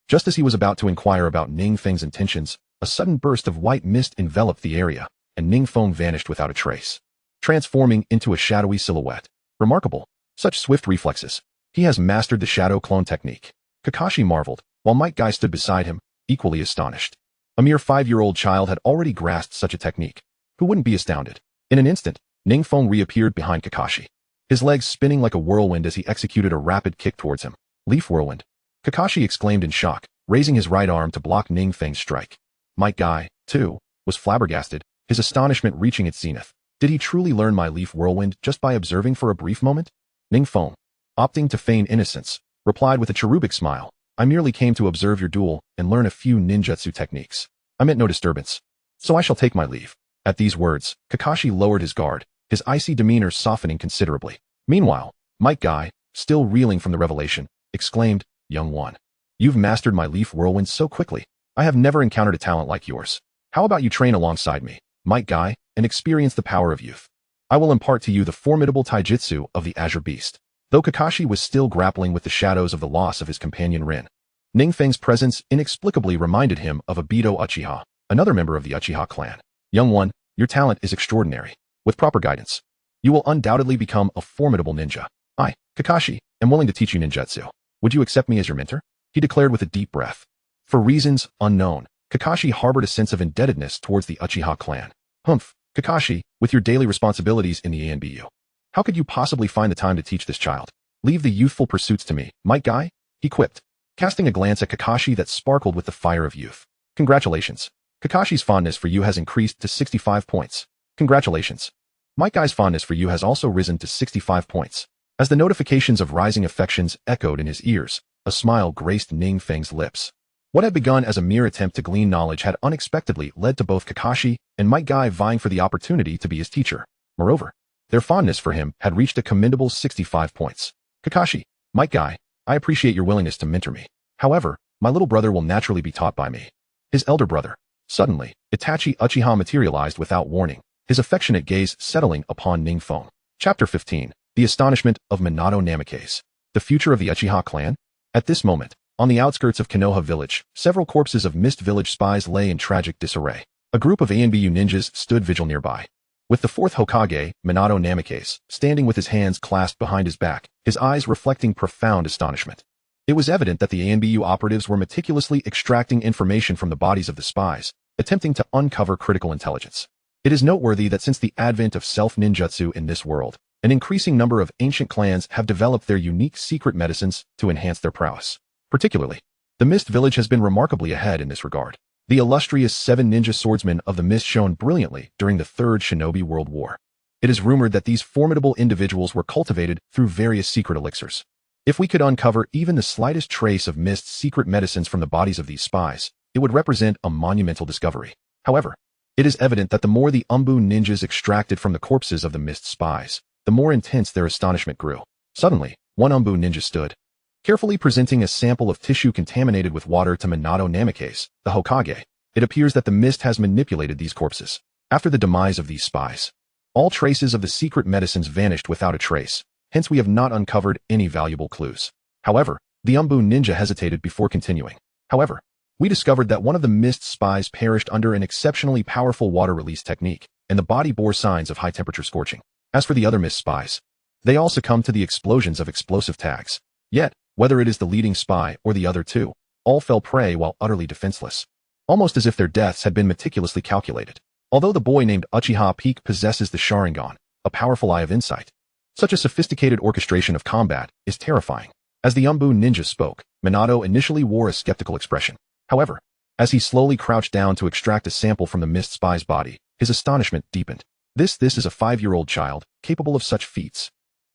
Just as he was about to inquire about Ning Feng's intentions, a sudden burst of white mist enveloped the area, and Ning Feng vanished without a trace, transforming into a shadowy silhouette. Remarkable. Such swift reflexes. He has mastered the shadow clone technique. Kakashi marveled, while Might Guy stood beside him, equally astonished. A mere 5-year-old child had already grasped such a technique. Who wouldn't be astounded? In an instant, Ning Feng reappeared behind Kakashi, his legs spinning like a whirlwind as he executed a rapid kick towards him. Leaf Whirlwind. Kakashi exclaimed in shock, raising his right arm to block Ning Feng's strike. Might Guy, too, was flabbergasted, his astonishment reaching its zenith. Did he truly learn my Leaf Whirlwind just by observing for a brief moment? Ning Feng, opting to feign innocence, replied with a cherubic smile. I merely came to observe your duel and learn a few ninjutsu techniques. I meant no disturbance. So I shall take my leave. At these words, Kakashi lowered his guard, his icy demeanor softening considerably. Meanwhile, Might Guy, still reeling from the revelation, exclaimed, Young one, you've mastered my Leaf Whirlwind so quickly. I have never encountered a talent like yours. How about you train alongside me, Might Guy, and experience the power of youth? I will impart to you the formidable taijutsu of the Azure Beast. Though Kakashi was still grappling with the shadows of the loss of his companion Rin, Ning Feng's presence inexplicably reminded him of Obito Uchiha, another member of the Uchiha clan. Young one, your talent is extraordinary. With proper guidance, you will undoubtedly become a formidable ninja. I, Kakashi, am willing to teach you ninjutsu. Would you accept me as your mentor? He declared with a deep breath. For reasons unknown, Kakashi harbored a sense of indebtedness towards the Uchiha clan. Humph, Kakashi, with your daily responsibilities in the Anbu. How could you possibly find the time to teach this child? Leave the youthful pursuits to me, Might Guy, he quipped, casting a glance at Kakashi that sparkled with the fire of youth. Congratulations. Kakashi's fondness for you has increased to 65 points. Congratulations. Might Guy's fondness for you has also risen to 65 points. As the notifications of rising affections echoed in his ears, a smile graced Ning Feng's lips. What had begun as a mere attempt to glean knowledge had unexpectedly led to both Kakashi and Might Guy vying for the opportunity to be his teacher. Moreover, their fondness for him had reached a commendable 65 points. Kakashi, Might Guy, I appreciate your willingness to mentor me. However, my little brother will naturally be taught by me. His elder brother. Suddenly, Itachi Uchiha materialized without warning, his affectionate gaze settling upon Ning Feng. Chapter 15. The Astonishment of Minato Namikaze. The future of the Uchiha clan? At this moment, on the outskirts of Konoha village, several corpses of Mist Village spies lay in tragic disarray. A group of Anbu ninjas stood vigil nearby, with the 4th Hokage, Minato Namikaze, standing with his hands clasped behind his back, his eyes reflecting profound astonishment. It was evident that the Anbu operatives were meticulously extracting information from the bodies of the spies, attempting to uncover critical intelligence. It is noteworthy that since the advent of self-ninjutsu in this world, an increasing number of ancient clans have developed their unique secret medicines to enhance their prowess. Particularly, the Mist Village has been remarkably ahead in this regard. The illustrious 7 ninja swordsmen of the Mist shone brilliantly during the Third Shinobi World War. It is rumored that these formidable individuals were cultivated through various secret elixirs. If we could uncover even the slightest trace of Mist's secret medicines from the bodies of these spies, it would represent a monumental discovery. However, it is evident that the more the Anbu ninjas extracted from the corpses of the Mist spies, the more intense their astonishment grew. Suddenly, one Anbu ninja stood, Carefully presenting a sample of tissue contaminated with water to Minato Namikaze, the Hokage, it appears that the mist has manipulated these corpses. After the demise of these spies, all traces of the secret medicines vanished without a trace, hence we have not uncovered any valuable clues. However, the Anbu ninja hesitated before continuing. However, we discovered that one of the mist spies perished under an exceptionally powerful water release technique, and the body bore signs of high-temperature scorching. As for the other mist spies, they all succumbed to the explosions of explosive tags. Yet, whether it is the leading spy or the other two, all fell prey while utterly defenseless, almost as if their deaths had been meticulously calculated. Although the boy named Uchiha Peak possesses the Sharingan, a powerful eye of insight, such a sophisticated orchestration of combat is terrifying. As the Anbu ninja spoke, Minato initially wore a skeptical expression. However, as he slowly crouched down to extract a sample from the mist spy's body, his astonishment deepened. This is a 5-year-old child, capable of such feats.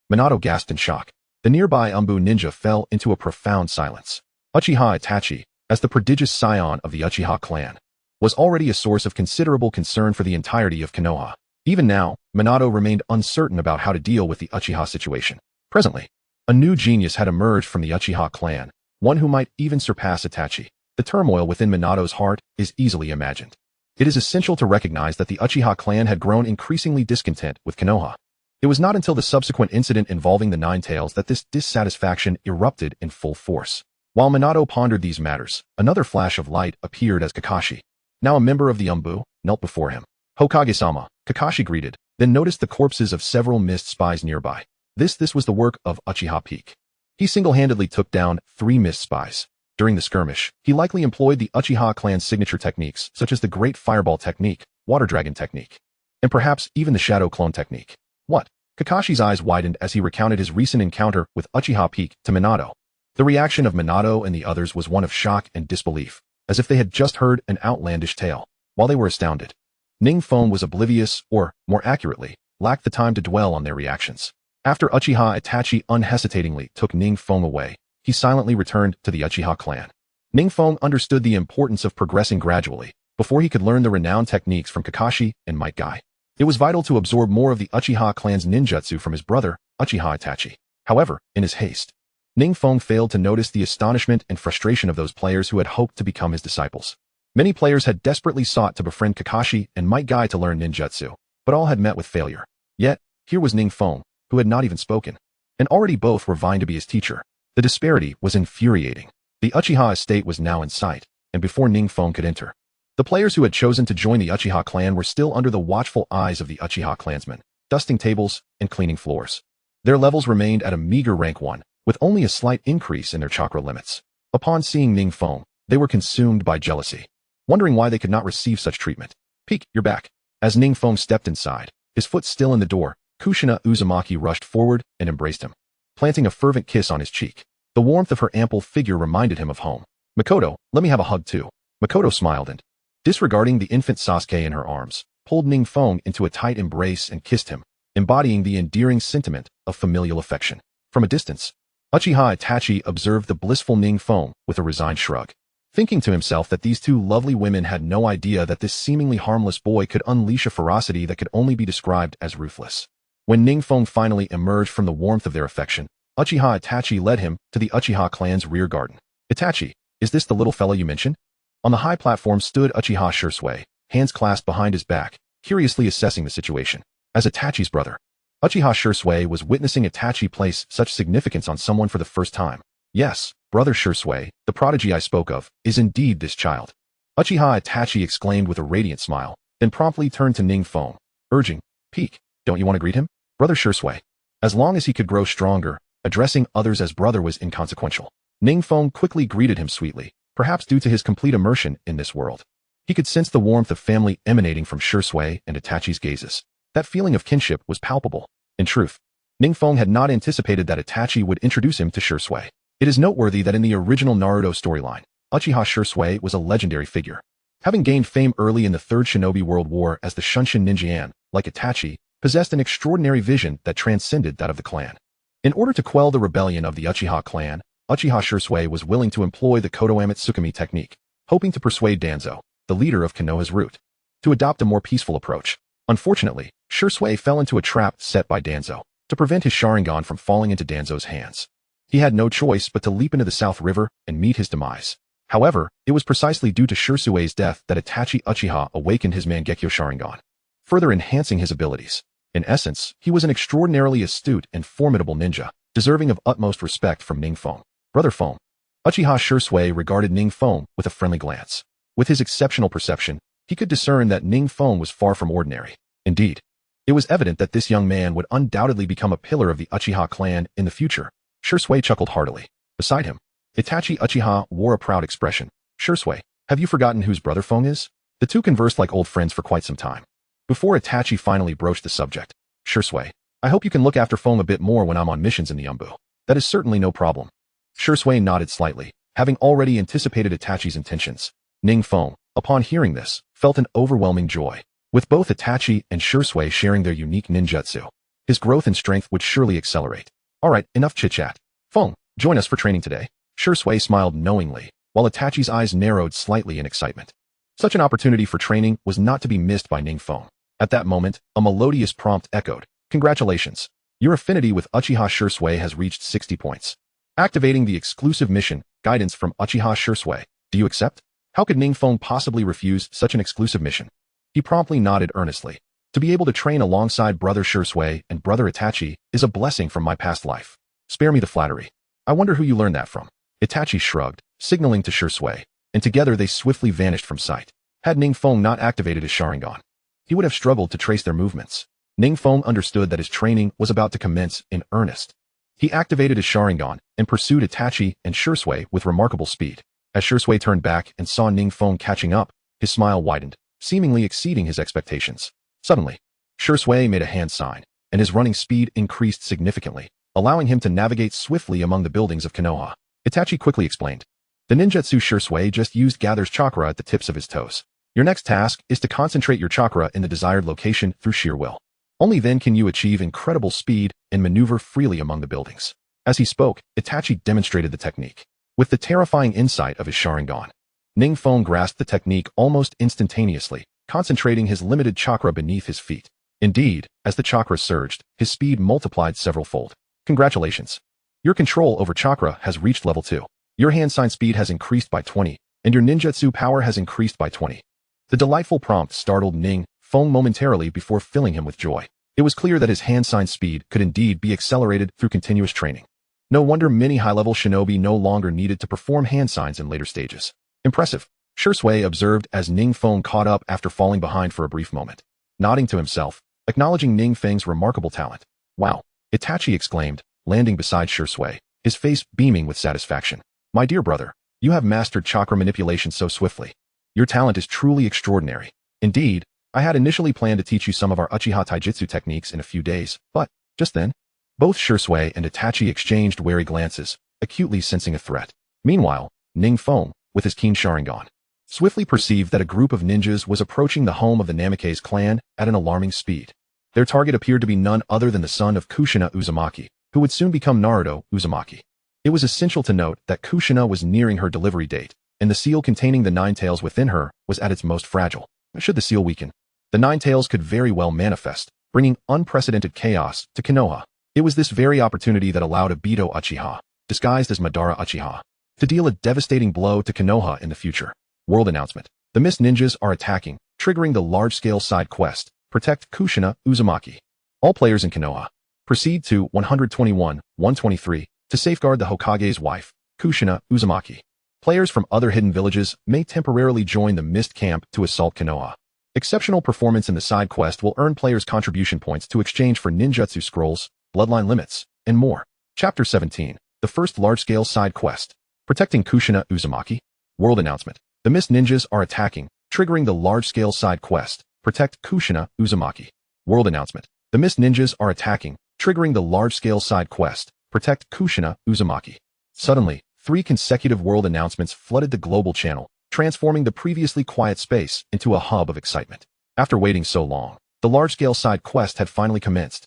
Minato gasped in shock. The nearby Anbu ninja fell into a profound silence. Uchiha Itachi, as the prodigious scion of the Uchiha clan, was already a source of considerable concern for the entirety of Konoha. Even now, Minato remained uncertain about how to deal with the Uchiha situation. Presently, a new genius had emerged from the Uchiha clan, one who might even surpass Itachi. The turmoil within Minato's heart is easily imagined. It is essential to recognize that the Uchiha clan had grown increasingly discontent with Konoha. It was not until the subsequent incident involving the Nine Tails that this dissatisfaction erupted in full force. While Minato pondered these matters, another flash of light appeared as Kakashi, now a member of the Anbu, knelt before him. Hokage-sama, Kakashi greeted, then noticed the corpses of several mist spies nearby. This was the work of Uchiha Peak. He single-handedly took down 3 mist spies. During the skirmish, he likely employed the Uchiha clan's signature techniques, such as the Great Fireball technique, Water Dragon technique, and perhaps even the Shadow Clone technique. What? Kakashi's eyes widened as he recounted his recent encounter with Uchiha Peak to Minato. The reaction of Minato and the others was one of shock and disbelief, as if they had just heard an outlandish tale. While they were astounded, Ning Feng was oblivious, or, more accurately, lacked the time to dwell on their reactions. After Uchiha Itachi unhesitatingly took Ning Feng away, he silently returned to the Uchiha clan. Ning Feng understood the importance of progressing gradually, before he could learn the renowned techniques from Kakashi and Might Guy. It was vital to absorb more of the Uchiha clan's ninjutsu from his brother, Uchiha Itachi. However, in his haste, Ning Feng failed to notice the astonishment and frustration of those players who had hoped to become his disciples. Many players had desperately sought to befriend Kakashi and Might Guy to learn ninjutsu, but all had met with failure. Yet, here was Ning Feng, who had not even spoken, and already both were vying to be his teacher. The disparity was infuriating. The Uchiha estate was now in sight, and before Ning Feng could enter, the players who had chosen to join the Uchiha clan were still under the watchful eyes of the Uchiha clansmen, dusting tables and cleaning floors. Their levels remained at a meager rank 1, with only a slight increase in their chakra limits. Upon seeing Ning Feng, they were consumed by jealousy, wondering why they could not receive such treatment. Peek, you're back. As Ning Feng stepped inside, his foot still in the door, Kushina Uzumaki rushed forward and embraced him, planting a fervent kiss on his cheek. The warmth of her ample figure reminded him of home. Makoto, let me have a hug too. Makoto smiled and, disregarding the infant Sasuke in her arms, pulled Ning Feng into a tight embrace and kissed him, embodying the endearing sentiment of familial affection. From a distance, Uchiha Itachi observed the blissful Ning Feng with a resigned shrug, thinking to himself that these two lovely women had no idea that this seemingly harmless boy could unleash a ferocity that could only be described as ruthless. When Ning Feng finally emerged from the warmth of their affection, Uchiha Itachi led him to the Uchiha clan's rear garden. Itachi, is this the little fellow you mentioned? On the high platform stood Uchiha Shursui, hands clasped behind his back, curiously assessing the situation. As Itachi's brother, Uchiha Shursui was witnessing Itachi place such significance on someone for the first time. Yes, brother Shursui, the prodigy I spoke of, is indeed this child. Uchiha Itachi exclaimed with a radiant smile, then promptly turned to Ning Feng, urging, Peek, don't you want to greet him? Brother Shursui. As long as he could grow stronger, addressing others as brother was inconsequential. Ning Feng quickly greeted him sweetly, perhaps due to his complete immersion in this world. He could sense the warmth of family emanating from Shursui and Itachi's gazes. That feeling of kinship was palpable. In truth, Ning Feng had not anticipated that Itachi would introduce him to Shursui. It is noteworthy that in the original Naruto storyline, Uchiha Shursui was a legendary figure. Having gained fame early in the Third Shinobi World War as the Shunshin Ninjutsu, like Itachi, possessed an extraordinary vision that transcended that of the clan. In order to quell the rebellion of the Uchiha clan, Uchiha Shursui was willing to employ the Kodoame Tsukumi technique, hoping to persuade Danzo, the leader of Konoha's route, to adopt a more peaceful approach. Unfortunately, Shursui fell into a trap set by Danzo to prevent his Sharingan from falling into Danzo's hands. He had no choice but to leap into the South River and meet his demise. However, it was precisely due to Shirsui's death that Itachi Uchiha awakened his Mangekyo Sharingan, further enhancing his abilities. In essence, he was an extraordinarily astute and formidable ninja, deserving of utmost respect from Ning Feng. Brother Feng. Uchiha Shirsui regarded Ning Feng with a friendly glance. With his exceptional perception, he could discern that Ning Feng was far from ordinary. Indeed, it was evident that this young man would undoubtedly become a pillar of the Uchiha clan in the future. Shirsui chuckled heartily. Beside him, Itachi Uchiha wore a proud expression. Shirsui, have you forgotten whose brother Feng is? The two conversed like old friends for quite some time. Before Itachi finally broached the subject, Shirsui, I hope you can look after Feng a bit more when I'm on missions in the Anbu. That is certainly no problem. Shirsui nodded slightly, having already anticipated Itachi's intentions. Ning Feng, upon hearing this, felt an overwhelming joy. With both Itachi and Shirsui sharing their unique ninjutsu, his growth and strength would surely accelerate. Alright, enough chit-chat. Feng, join us for training today. Shirsui smiled knowingly, while Itachi's eyes narrowed slightly in excitement. Such an opportunity for training was not to be missed by Ning Feng. At that moment, a melodious prompt echoed. Congratulations. Your affinity with Uchiha Shirsui has reached 60 points. Activating the exclusive mission, guidance from Uchiha Shirsui. Do you accept? How could Ning Feng possibly refuse such an exclusive mission? He promptly nodded earnestly. To be able to train alongside brother Shirsui and brother Itachi is a blessing from my past life. Spare me the flattery. I wonder who you learned that from. Itachi shrugged, signaling to Shirsui, and together they swiftly vanished from sight. Had Ning Feng not activated his Sharingan, he would have struggled to trace their movements. Ning Feng understood that his training was about to commence in earnest. He activated his Sharingan and pursued Itachi and Shirsui with remarkable speed. As Shirsui turned back and saw Ning Feng catching up, his smile widened, seemingly exceeding his expectations. Suddenly, Shirsui made a hand sign, and his running speed increased significantly, allowing him to navigate swiftly among the buildings of Konoha. Itachi quickly explained. The ninjutsu Shirsui just used gathers chakra at the tips of his toes. Your next task is to concentrate your chakra in the desired location through sheer will. Only then can you achieve incredible speed and maneuver freely among the buildings. As he spoke, Itachi demonstrated the technique. With the terrifying insight of his Sharingan, Ning Feng grasped the technique almost instantaneously, concentrating his limited chakra beneath his feet. Indeed, as the chakra surged, his speed multiplied several-fold. Congratulations. Your control over chakra has reached level 2. Your hand sign speed has increased by 20, and your ninjutsu power has increased by 20. The delightful prompt startled Ning Feng momentarily before filling him with joy. It was clear that his hand sign speed could indeed be accelerated through continuous training. No wonder many high-level shinobi no longer needed to perform hand signs in later stages. Impressive. Shirsui observed as Ning Feng caught up after falling behind for a brief moment. Nodding to himself, acknowledging Ning Feng's remarkable talent. Wow. Itachi exclaimed, landing beside Shirsui, his face beaming with satisfaction. My dear brother, you have mastered chakra manipulation so swiftly. Your talent is truly extraordinary. Indeed, I had initially planned to teach you some of our Uchiha Taijutsu techniques in a few days, but, just then, both Shirsui and Itachi exchanged wary glances, acutely sensing a threat. Meanwhile, Ning Feng, with his keen Sharingan, swiftly perceived that a group of ninjas was approaching the home of the Namikaze clan at an alarming speed. Their target appeared to be none other than the son of Kushina Uzumaki, who would soon become Naruto Uzumaki. It was essential to note that Kushina was nearing her delivery date, and the seal containing the 9 tails within her was at its most fragile. Should the seal weaken, the 9 tails could very well manifest, bringing unprecedented chaos to Konoha. It was this very opportunity that allowed Obito Uchiha, disguised as Madara Uchiha, to deal a devastating blow to Konoha in the future. World announcement. The Mist Ninjas are attacking, triggering the large-scale side quest, Protect Kushina Uzumaki. All players in Konoha, proceed to 121-123 to safeguard the Hokage's wife, Kushina Uzumaki. Players from other hidden villages may temporarily join the Mist Camp to assault Konoha. Exceptional performance in the side quest will earn players contribution points to exchange for ninjutsu scrolls, bloodline limits, and more. Chapter 17. The first large-scale side quest. Protecting Kushina Uzumaki. World announcement. The Mist Ninjas are attacking, triggering the large-scale side quest, Protect Kushina Uzumaki. World announcement. The Mist Ninjas are attacking, triggering the large-scale side quest, Protect Kushina Uzumaki. Suddenly, 3 consecutive world announcements flooded the global channel, transforming the previously quiet space into a hub of excitement. After waiting so long, the large-scale side quest had finally commenced.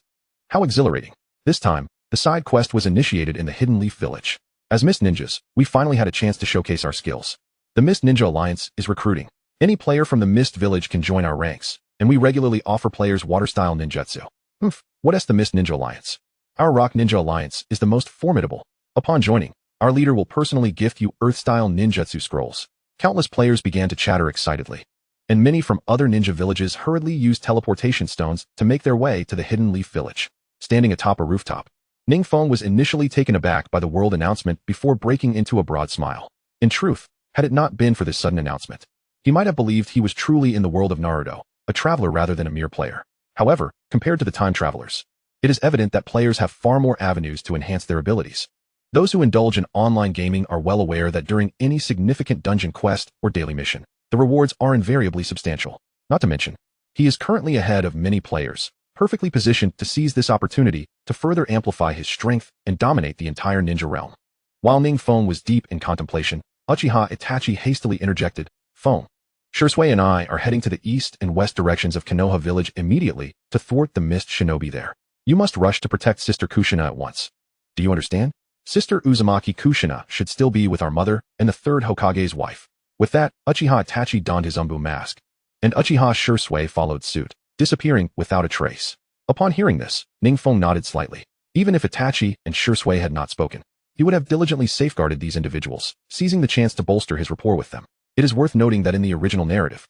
How exhilarating. This time, the side quest was initiated in the Hidden Leaf Village. As Mist Ninjas, we finally had a chance to showcase our skills. The Mist Ninja Alliance is recruiting. Any player from the Mist Village can join our ranks, and we regularly offer players water-style ninjutsu. What is the Mist Ninja Alliance? Our Rock Ninja Alliance is the most formidable. Upon joining, our leader will personally gift you Earth-style ninjutsu scrolls. Countless players began to chatter excitedly, and many from other ninja villages hurriedly used teleportation stones to make their way to the hidden leaf village. Standing atop a rooftop, Ning Feng was initially taken aback by the world announcement before breaking into a broad smile. In truth, had it not been for this sudden announcement, he might have believed he was truly in the world of Naruto, a traveler rather than a mere player. However, compared to the time travelers, it is evident that players have far more avenues to enhance their abilities. Those who indulge in online gaming are well aware that during any significant dungeon quest or daily mission, the rewards are invariably substantial. Not to mention, he is currently ahead of many players, perfectly positioned to seize this opportunity to further amplify his strength and dominate the entire ninja realm. While Ning Feng was deep in contemplation, Uchiha Itachi hastily interjected, "Feng, Shursui and I are heading to the east and west directions of Konoha village immediately to thwart the mist shinobi there. You must rush to protect Sister Kushina at once. Do you understand? Sister Uzumaki Kushina should still be with our mother and the third Hokage's wife." With that, Uchiha Itachi donned his Anbu mask, and Uchiha Shursui followed suit, disappearing without a trace. Upon hearing this, Ning Feng nodded slightly. Even if Itachi and Shursui had not spoken, he would have diligently safeguarded these individuals, seizing the chance to bolster his rapport with them. It is worth noting that in the original narrative,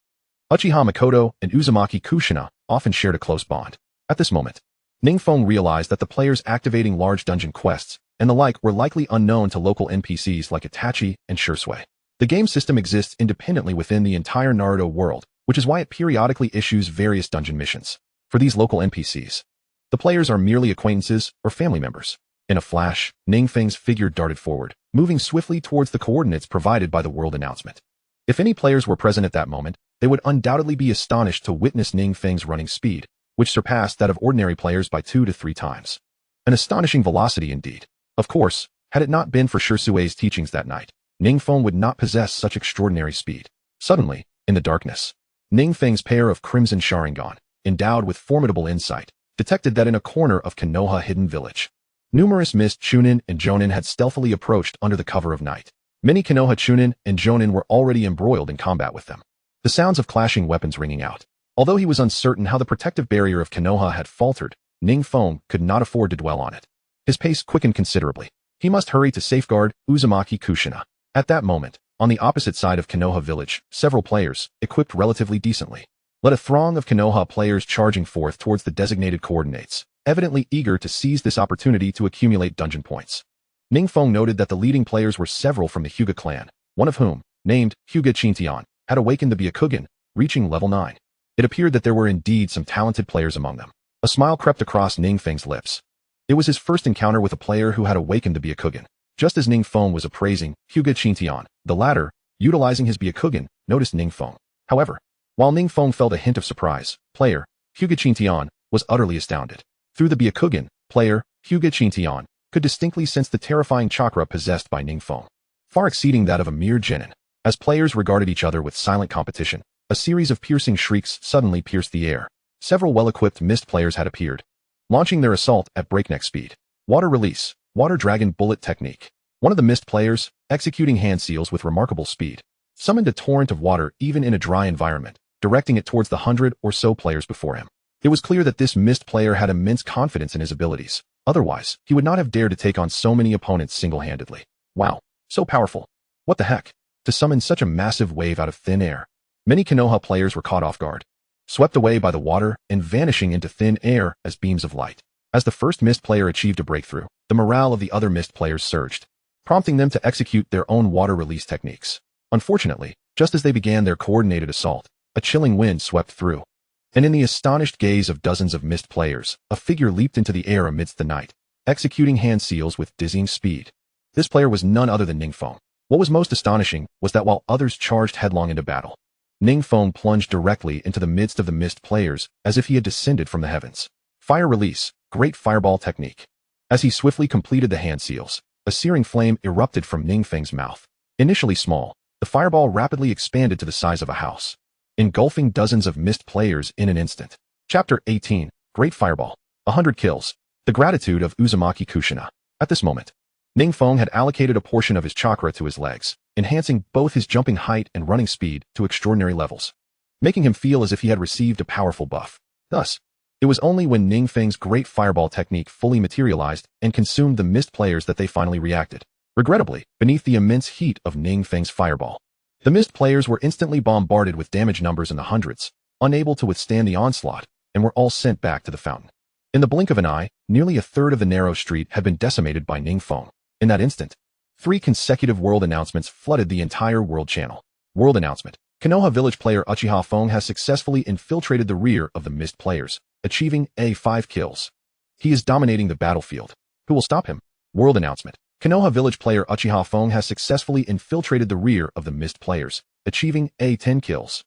Uchiha Makoto and Uzumaki Kushina often shared a close bond. At this moment, Ning Feng realized that the players activating large dungeon quests and the like were likely unknown to local NPCs like Itachi and Shursui. The game system exists independently within the entire Naruto world, which is why it periodically issues various dungeon missions. For these local NPCs, the players are merely acquaintances or family members. In a flash, Ning Feng's figure darted forward, moving swiftly towards the coordinates provided by the world announcement. If any players were present at that moment, they would undoubtedly be astonished to witness Ning Feng's running speed, which surpassed that of ordinary players by 2 to 3 times. An astonishing velocity indeed. Of course, had it not been for Shursui's teachings that night, Ning Feng would not possess such extraordinary speed. Suddenly, in the darkness, Ning Feng's pair of crimson Sharingan, endowed with formidable insight, detected that in a corner of Konoha hidden village, numerous mist Chunin and Jonin had stealthily approached under the cover of night. Many Konoha Chunin and Jonin were already embroiled in combat with them, the sounds of clashing weapons ringing out. Although he was uncertain how the protective barrier of Konoha had faltered, Ning Feng could not afford to dwell on it. His pace quickened considerably. He must hurry to safeguard Uzumaki Kushina. At that moment, on the opposite side of Konoha village, several players, equipped relatively decently, led a throng of Konoha players charging forth towards the designated coordinates, evidently eager to seize this opportunity to accumulate dungeon points. Ning Feng noted that the leading players were several from the Hyuga clan, one of whom, named Hyuga Chintian, had awakened the Byakugan, reaching level 9. It appeared that there were indeed some talented players among them. A smile crept across Ning Feng's lips. It was his first encounter with a player who had awakened the Byakugan. Just as Ning Feng was appraising Hyuga Chintian, the latter, utilizing his Byakugan, noticed Ning Feng. However, while Ning Feng felt a hint of surprise, player Hyuga Chintian was utterly astounded. Through the Byakugan, player Hyuga Chintian could distinctly sense the terrifying chakra possessed by Ning Feng, far exceeding that of a mere genin. As players regarded each other with silent competition, a series of piercing shrieks suddenly pierced the air. Several well-equipped mist players had appeared, launching their assault at breakneck speed. Water release, water dragon bullet technique. One of the mist players, executing hand seals with remarkable speed, summoned a torrent of water even in a dry environment, directing it towards the 100 or so players before him. It was clear that this mist player had immense confidence in his abilities. Otherwise, he would not have dared to take on so many opponents single-handedly. Wow, so powerful. What the heck? To summon such a massive wave out of thin air. Many Konoha players were caught off guard, swept away by the water and vanishing into thin air as beams of light. As the first mist player achieved a breakthrough, the morale of the other mist players surged, prompting them to execute their own water release techniques. Unfortunately, just as they began their coordinated assault, a chilling wind swept through, and in the astonished gaze of dozens of mist players, a figure leaped into the air amidst the night, executing hand seals with dizzying speed. This player was none other than Ning Feng. What was most astonishing was that while others charged headlong into battle, Ning Feng plunged directly into the midst of the mist players as if he had descended from the heavens. Fire release, great fireball technique. As he swiftly completed the hand seals, a searing flame erupted from Ning Feng's mouth. Initially small, the fireball rapidly expanded to the size of a house, engulfing dozens of mist players in an instant. Chapter 18, Great Fireball. 100 kills. The gratitude of Uzumaki Kushina. At this moment, Ning Feng had allocated a portion of his chakra to his legs, enhancing both his jumping height and running speed to extraordinary levels, making him feel as if he had received a powerful buff. Thus, It was only when Ning Feng's great fireball technique fully materialized and consumed the mist players that they finally reacted. Regrettably, beneath the immense heat of Ning Feng's fireball, the mist players were instantly bombarded with damage numbers in the hundreds, unable to withstand the onslaught, and were all sent back to the fountain. In the blink of an eye, nearly a third of the narrow street had been decimated by Ning Feng. In that instant, 3 consecutive world announcements flooded the entire world channel. World announcement. Konoha village player Uchiha Feng has successfully infiltrated the rear of the mist players, achieving 5 kills. He is dominating the battlefield. Who will stop him? World announcement. Konoha village player Uchiha Feng has successfully infiltrated the rear of the mist players, achieving 10 kills.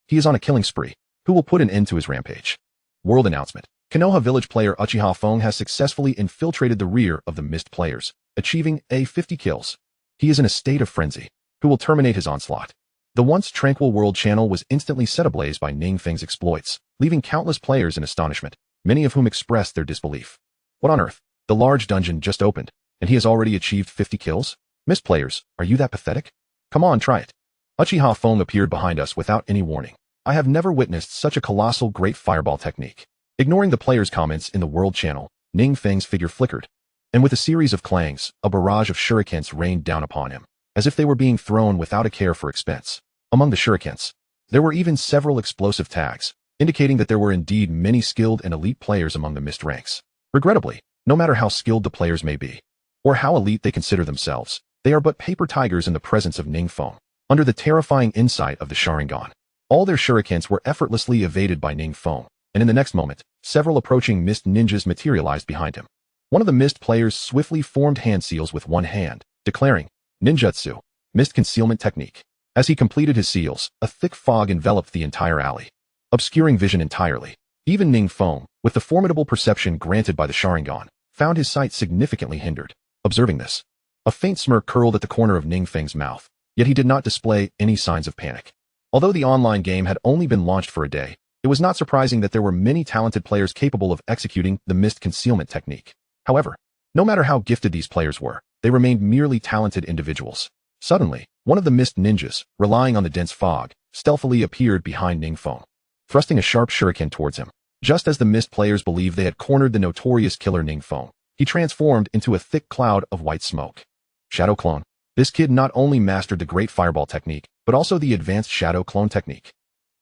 He is on a killing spree. Who will put an end to his rampage? World announcement. Konoha village player Uchiha Feng has successfully infiltrated the rear of the mist players, achieving 50 kills. He is in a state of frenzy. Who will terminate his onslaught? The once tranquil world channel was instantly set ablaze by Ning Feng's exploits, leaving countless players in astonishment, many of whom expressed their disbelief. What on earth? The large dungeon just opened, and he has already achieved 50 kills? Mist players, are you that pathetic? Come on, try it. Uchiha Feng appeared behind us without any warning. I have never witnessed such a colossal great fireball technique. Ignoring the players' comments in the world channel, Ning Feng's figure flickered, and with a series of clangs, a barrage of shurikens rained down upon him, as if they were being thrown without a care for expense. Among the shurikens, there were even several explosive tags, indicating that there were indeed many skilled and elite players among the mist ranks. Regrettably, no matter how skilled the players may be, or how elite they consider themselves, they are but paper tigers in the presence of Ning Feng. Under the terrifying insight of the Sharingan, all their shurikens were effortlessly evaded by Ning Feng, and in the next moment, several approaching mist ninjas materialized behind him. One of the mist players swiftly formed hand seals with one hand, declaring, Ninjutsu, mist concealment technique. As he completed his seals, a thick fog enveloped the entire alley, obscuring vision entirely. Even Ning Feng, with the formidable perception granted by the Sharingan, found his sight significantly hindered. Observing this, a faint smirk curled at the corner of Ning Feng's mouth, yet he did not display any signs of panic. Although the online game had only been launched for a day, it was not surprising that there were many talented players capable of executing the mist concealment technique. However, no matter how gifted these players were, they remained merely talented individuals. Suddenly, one of the mist ninjas, relying on the dense fog, stealthily appeared behind Ning Feng, thrusting a sharp shuriken towards him. Just as the mist players believed they had cornered the notorious killer Ning Feng, he transformed into a thick cloud of white smoke. Shadow clone. This kid not only mastered the great fireball technique, but also the advanced shadow clone technique.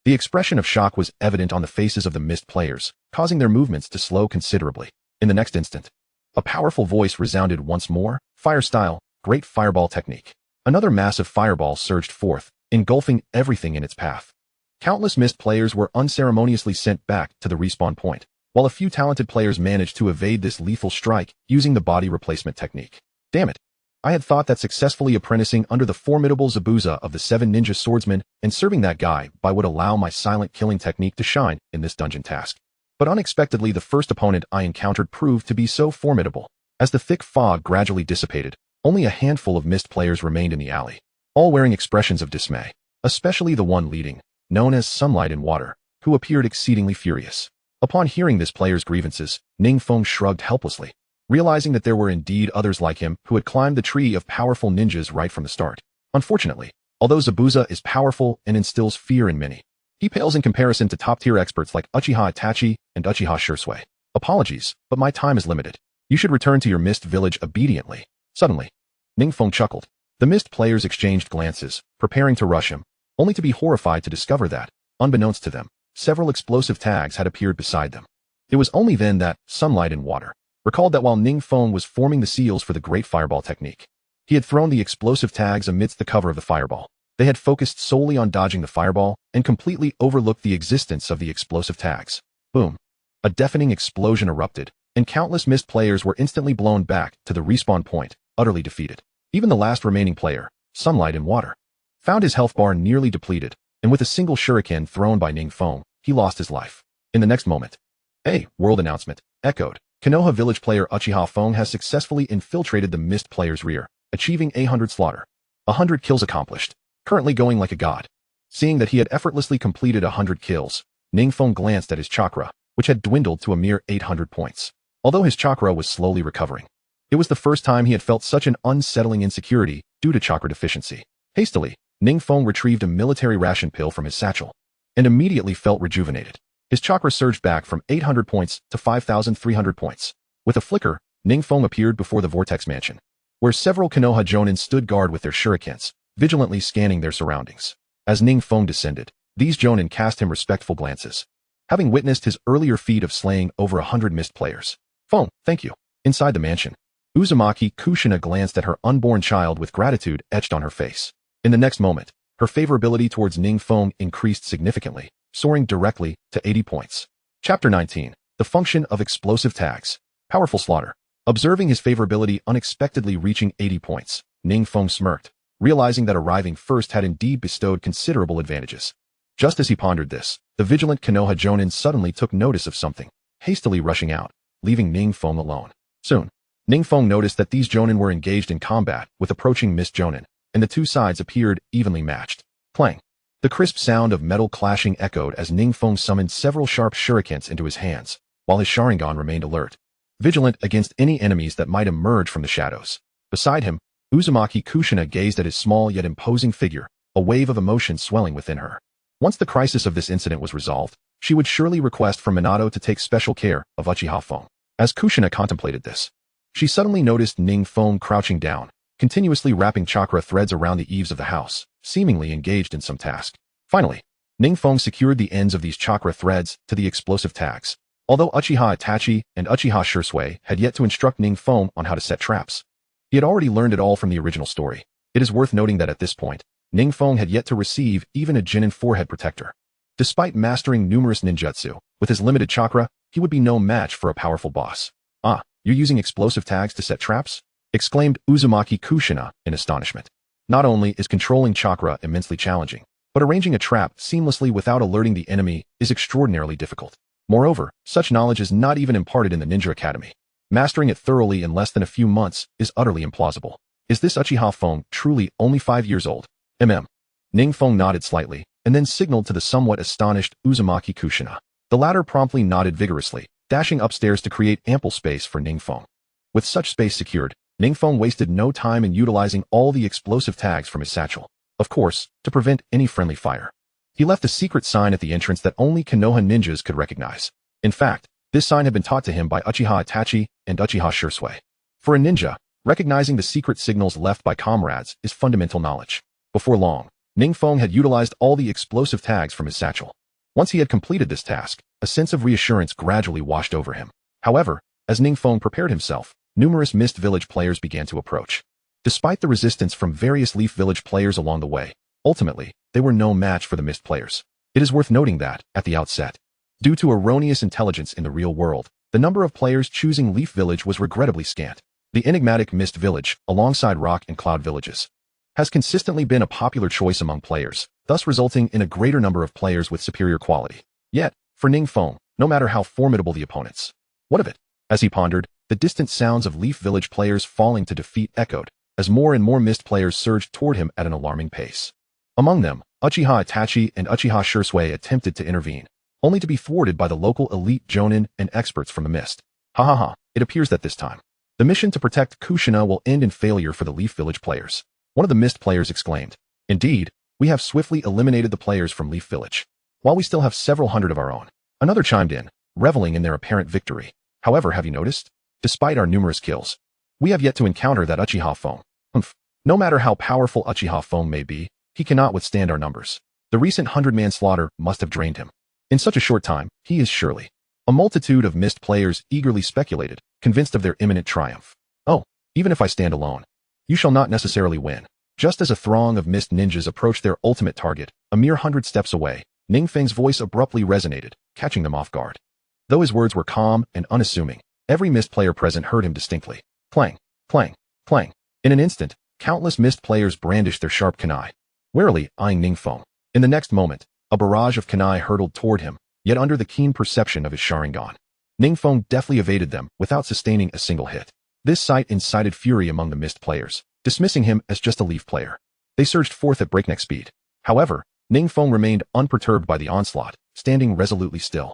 The expression of shock was evident on the faces of the mist players, causing their movements to slow considerably. In the next instant, a powerful voice resounded once more, fire style, great fireball technique. Another massive fireball surged forth, engulfing everything in its path. Countless mist players were unceremoniously sent back to the respawn point, while a few talented players managed to evade this lethal strike using the body replacement technique. Damn it. I had thought that successfully apprenticing under the formidable Zabuza of the 7 ninja swordsmen and serving that guy would allow my silent killing technique to shine in this dungeon task. But unexpectedly the first opponent I encountered proved to be so formidable. As the thick fog gradually dissipated, only a handful of mist players remained in the alley, all wearing expressions of dismay, especially the one leading, known as Sunlight in Water, who appeared exceedingly furious. Upon hearing this player's grievances, Ning Feng shrugged helplessly, realizing that there were indeed others like him who had climbed the tree of powerful ninjas right from the start. Unfortunately, although Zabuza is powerful and instills fear in many, he pales in comparison to top-tier experts like Uchiha Itachi and Uchiha Shursui. Apologies, but my time is limited. You should return to your mist village obediently. Suddenly, Ning Feng chuckled. The mist players exchanged glances, preparing to rush him, only to be horrified to discover that, unbeknownst to them, several explosive tags had appeared beside them. It was only then that Sunlight in Water recalled that while Ning Feng was forming the seals for the great fireball technique, he had thrown the explosive tags amidst the cover of the fireball. They had focused solely on dodging the fireball and completely overlooked the existence of the explosive tags. Boom. A deafening explosion erupted, and countless mist players were instantly blown back to the respawn point, utterly defeated. Even the last remaining player, Sunlight in Water, found his health bar nearly depleted, and with a single shuriken thrown by Ning Feng, he lost his life. In the next moment, a world announcement echoed. Konoha village player Uchiha Feng has successfully infiltrated the mist player's rear, achieving 100 slaughter. 100 kills accomplished, currently going like a god. Seeing that he had effortlessly completed 100 kills, Ning Feng glanced at his chakra, which had dwindled to a mere 800 points. Although his chakra was slowly recovering, it was the first time he had felt such an unsettling insecurity due to chakra deficiency. Hastily, Ning Feng retrieved a military ration pill from his satchel, and immediately felt rejuvenated. His chakra surged back from 800 points to 5,300 points. With a flicker, Ning Feng appeared before the Vortex Mansion, where several Konoha Jonin stood guard with their shurikens, vigilantly scanning their surroundings. As Ning Feng descended, these Jonin cast him respectful glances, having witnessed his earlier feat of slaying over 100 mist players. Feng, thank you. Inside the mansion, Uzumaki Kushina glanced at her unborn child with gratitude etched on her face. In the next moment, her favorability towards Ning Feng increased significantly, soaring directly to 80 points. Chapter 19. The Function of Explosive Tags. Powerful Slaughter. Observing his favorability unexpectedly reaching 80 points, Ning Feng smirked, realizing that arriving first had indeed bestowed considerable advantages. Just as he pondered this, the vigilant Konoha Jonin suddenly took notice of something, hastily rushing out, leaving Ning Feng alone. Soon, Ning Feng noticed that these Jonin were engaged in combat with approaching Mist Jonin, and the two sides appeared evenly matched. Clang! The crisp sound of metal clashing echoed as Ning Feng summoned several sharp shurikens into his hands, while his Sharingan remained alert, vigilant against any enemies that might emerge from the shadows. Beside him, Uzumaki Kushina gazed at his small yet imposing figure, a wave of emotion swelling within her. Once the crisis of this incident was resolved, she would surely request from Minato to take special care of Uchiha Feng. As Kushina contemplated this, she suddenly noticed Ning Feng crouching down, continuously wrapping chakra threads around the eaves of the house, seemingly engaged in some task. Finally, Ning Feng secured the ends of these chakra threads to the explosive tags. Although Uchiha Itachi and Uchiha Shursui had yet to instruct Ning Feng on how to set traps, he had already learned it all from the original story. It is worth noting that at this point, Ning Feng had yet to receive even a Jinin forehead protector. Despite mastering numerous ninjutsu, with his limited chakra, he would be no match for a powerful boss. Ah, you're using explosive tags to set traps? Exclaimed Uzumaki Kushina in astonishment. Not only is controlling chakra immensely challenging, but arranging a trap seamlessly without alerting the enemy is extraordinarily difficult. Moreover, such knowledge is not even imparted in the Ninja Academy. Mastering it thoroughly in less than a few months is utterly implausible. Is this Uchiha Feng truly only 5 years old? Ning Feng nodded slightly, and then signaled to the somewhat astonished Uzumaki Kushina. The latter promptly nodded vigorously, dashing upstairs to create ample space for Ning Feng. With such space secured, Ning Feng wasted no time in utilizing all the explosive tags from his satchel, of course, to prevent any friendly fire. He left a secret sign at the entrance that only Konoha ninjas could recognize. In fact, this sign had been taught to him by Uchiha Itachi and Uchiha Shursui. For a ninja, recognizing the secret signals left by comrades is fundamental knowledge. Before long, Ning Feng had utilized all the explosive tags from his satchel. Once he had completed this task, a sense of reassurance gradually washed over him. However, as Ning Feng prepared himself, numerous Mist Village players began to approach. Despite the resistance from various Leaf Village players along the way, ultimately, they were no match for the Mist players. It is worth noting that, at the outset, due to erroneous intelligence in the real world, the number of players choosing Leaf Village was regrettably scant. The enigmatic Mist Village, alongside Rock and Cloud Villages, has consistently been a popular choice among players, thus resulting in a greater number of players with superior quality. Yet, for Ning Feng, no matter how formidable the opponents, what of it? As he pondered, the distant sounds of Leaf Village players falling to defeat echoed, as more and more Mist players surged toward him at an alarming pace. Among them, Uchiha Itachi and Uchiha Shursui attempted to intervene, only to be thwarted by the local elite Jonin and experts from the Mist. It appears that this time, the mission to protect Kushina will end in failure for the Leaf Village players. One of the Mist players exclaimed. Indeed, we have swiftly eliminated the players from Leaf Village, while we still have several hundred of our own. Another chimed in, reveling in their apparent victory. However, have you noticed? Despite our numerous kills, we have yet to encounter that Uchiha Feng. No matter how powerful Uchiha Feng may be, he cannot withstand our numbers. The recent 100-man slaughter must have drained him. In such a short time, he is surely. A multitude of Mist players eagerly speculated, convinced of their imminent triumph. Oh, even if I stand alone, you shall not necessarily win. Just as a throng of Mist ninjas approached their ultimate target, a mere 100 steps away, Ning Feng's voice abruptly resonated, catching them off guard. Though his words were calm and unassuming, every Mist player present heard him distinctly. Clang, clang, clang. In an instant, countless Mist players brandished their sharp kunai, warily eyeing Ning Feng. In the next moment, a barrage of kunai hurtled toward him, yet under the keen perception of his Sharingan, Ning Feng deftly evaded them without sustaining a single hit. This sight incited fury among the Mist players, dismissing him as just a Leaf player. They surged forth at breakneck speed. However, Ning Feng remained unperturbed by the onslaught, standing resolutely still.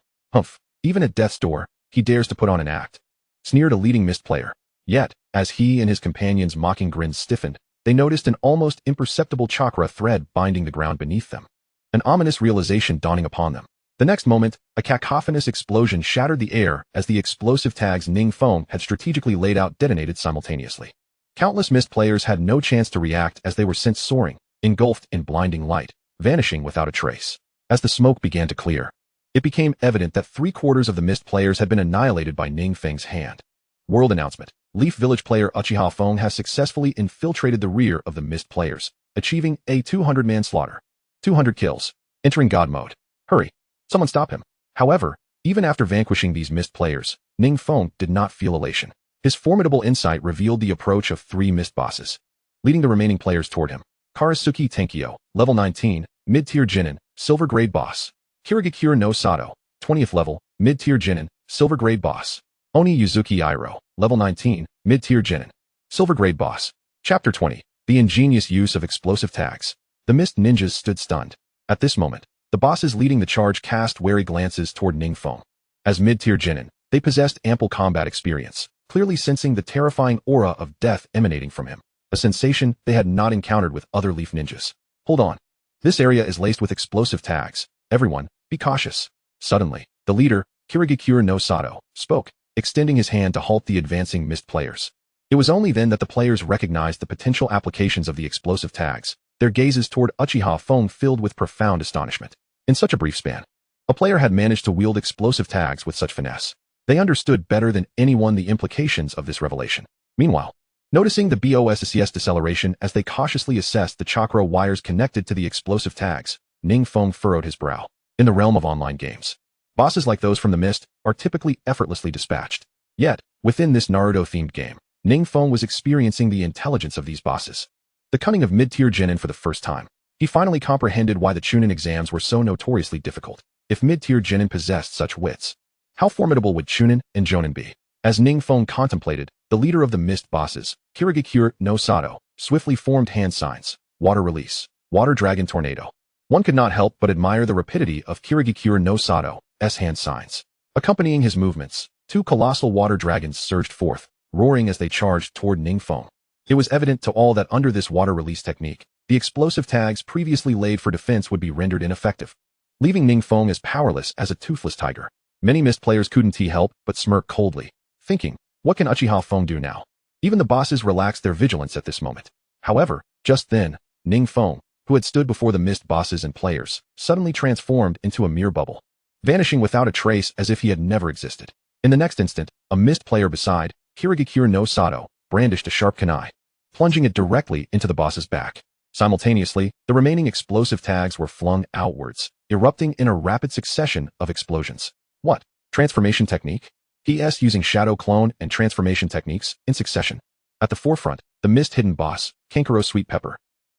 Even at death's door, he dares to put on an act, sneered a leading Mist player. Yet, as he and his companions' mocking grins stiffened, they noticed an almost imperceptible chakra thread binding the ground beneath them. An ominous realization dawning upon them. The next moment, a cacophonous explosion shattered the air as the explosive tags Ning Feng had strategically laid out detonated simultaneously. Countless mist players had no chance to react as they were sent soaring, engulfed in blinding light, vanishing without a trace. As the smoke began to clear, it became evident that 3/4 of the mist players had been annihilated by Ning Feng's hand. World announcement. Leaf Village player Uchiha Feng has successfully infiltrated the rear of the mist players, achieving a 200-man slaughter. 200 kills. Entering God mode. Hurry. Someone stop him. However, even after vanquishing these mist players, Ning Feng did not feel elation. His formidable insight revealed the approach of 3 mist bosses, leading the remaining players toward him. Karasuki Tenkyo, level 19, mid-tier Genin, silver grade boss. Kirigakure no Sato, 20th level, mid-tier Genin, silver grade boss. Oni Yuzuki Iroh, level 19, mid-tier Genin, silver grade boss. Chapter 20. The ingenious use of explosive tags. The mist ninjas stood stunned. At this moment, the bosses leading the charge cast wary glances toward Ning Feng. As mid-tier Genin, they possessed ample combat experience, clearly sensing the terrifying aura of death emanating from him, a sensation they had not encountered with other leaf ninjas. Hold on. This area is laced with explosive tags. Everyone, be cautious. Suddenly, the leader, Kirigakure no Sato, spoke, extending his hand to halt the advancing mist players. It was only then that the players recognized the potential applications of the explosive tags, their gazes toward Uchiha Feng filled with profound astonishment. In such a brief span, a player had managed to wield explosive tags with such finesse. They understood better than anyone the implications of this revelation. Meanwhile, noticing the BOSS deceleration as they cautiously assessed the chakra wires connected to the explosive tags, Ning Feng furrowed his brow. In the realm of online games, bosses like those from the mist are typically effortlessly dispatched. Yet, within this Naruto-themed game, Ning Feng was experiencing the intelligence of these bosses. The cunning of mid-tier Genin for the first time. He finally comprehended why the Chunin exams were so notoriously difficult. If mid-tier Genin possessed such wits, how formidable would Chunin and Jonin be? As Ning Feng contemplated, the leader of the mist bosses, Kirigakure no Sato, swiftly formed hand signs, water release, water dragon tornado. One could not help but admire the rapidity of Kirigakure no Sato's hand signs. Accompanying his movements, 2 colossal water dragons surged forth, roaring as they charged toward Ning Feng. It was evident to all that under this water release technique, the explosive tags previously laid for defense would be rendered ineffective, leaving Ning Feng as powerless as a toothless tiger. Many mist players couldn't help but smirk coldly, thinking, what can Uchiha Feng do now? Even the bosses relaxed their vigilance at this moment. However, just then, Ning Feng, who had stood before the mist bosses and players, suddenly transformed into a mere bubble, vanishing without a trace as if he had never existed. In the next instant, a mist player beside, Kirigakure no Sato, brandished a sharp kunai, plunging it directly into the boss's back. Simultaneously, the remaining explosive tags were flung outwards, erupting in a rapid succession of explosions. What? Transformation technique? PS using shadow clone and transformation techniques in succession. At the forefront, the mist-hidden boss, Kankuro Sweet Pepper,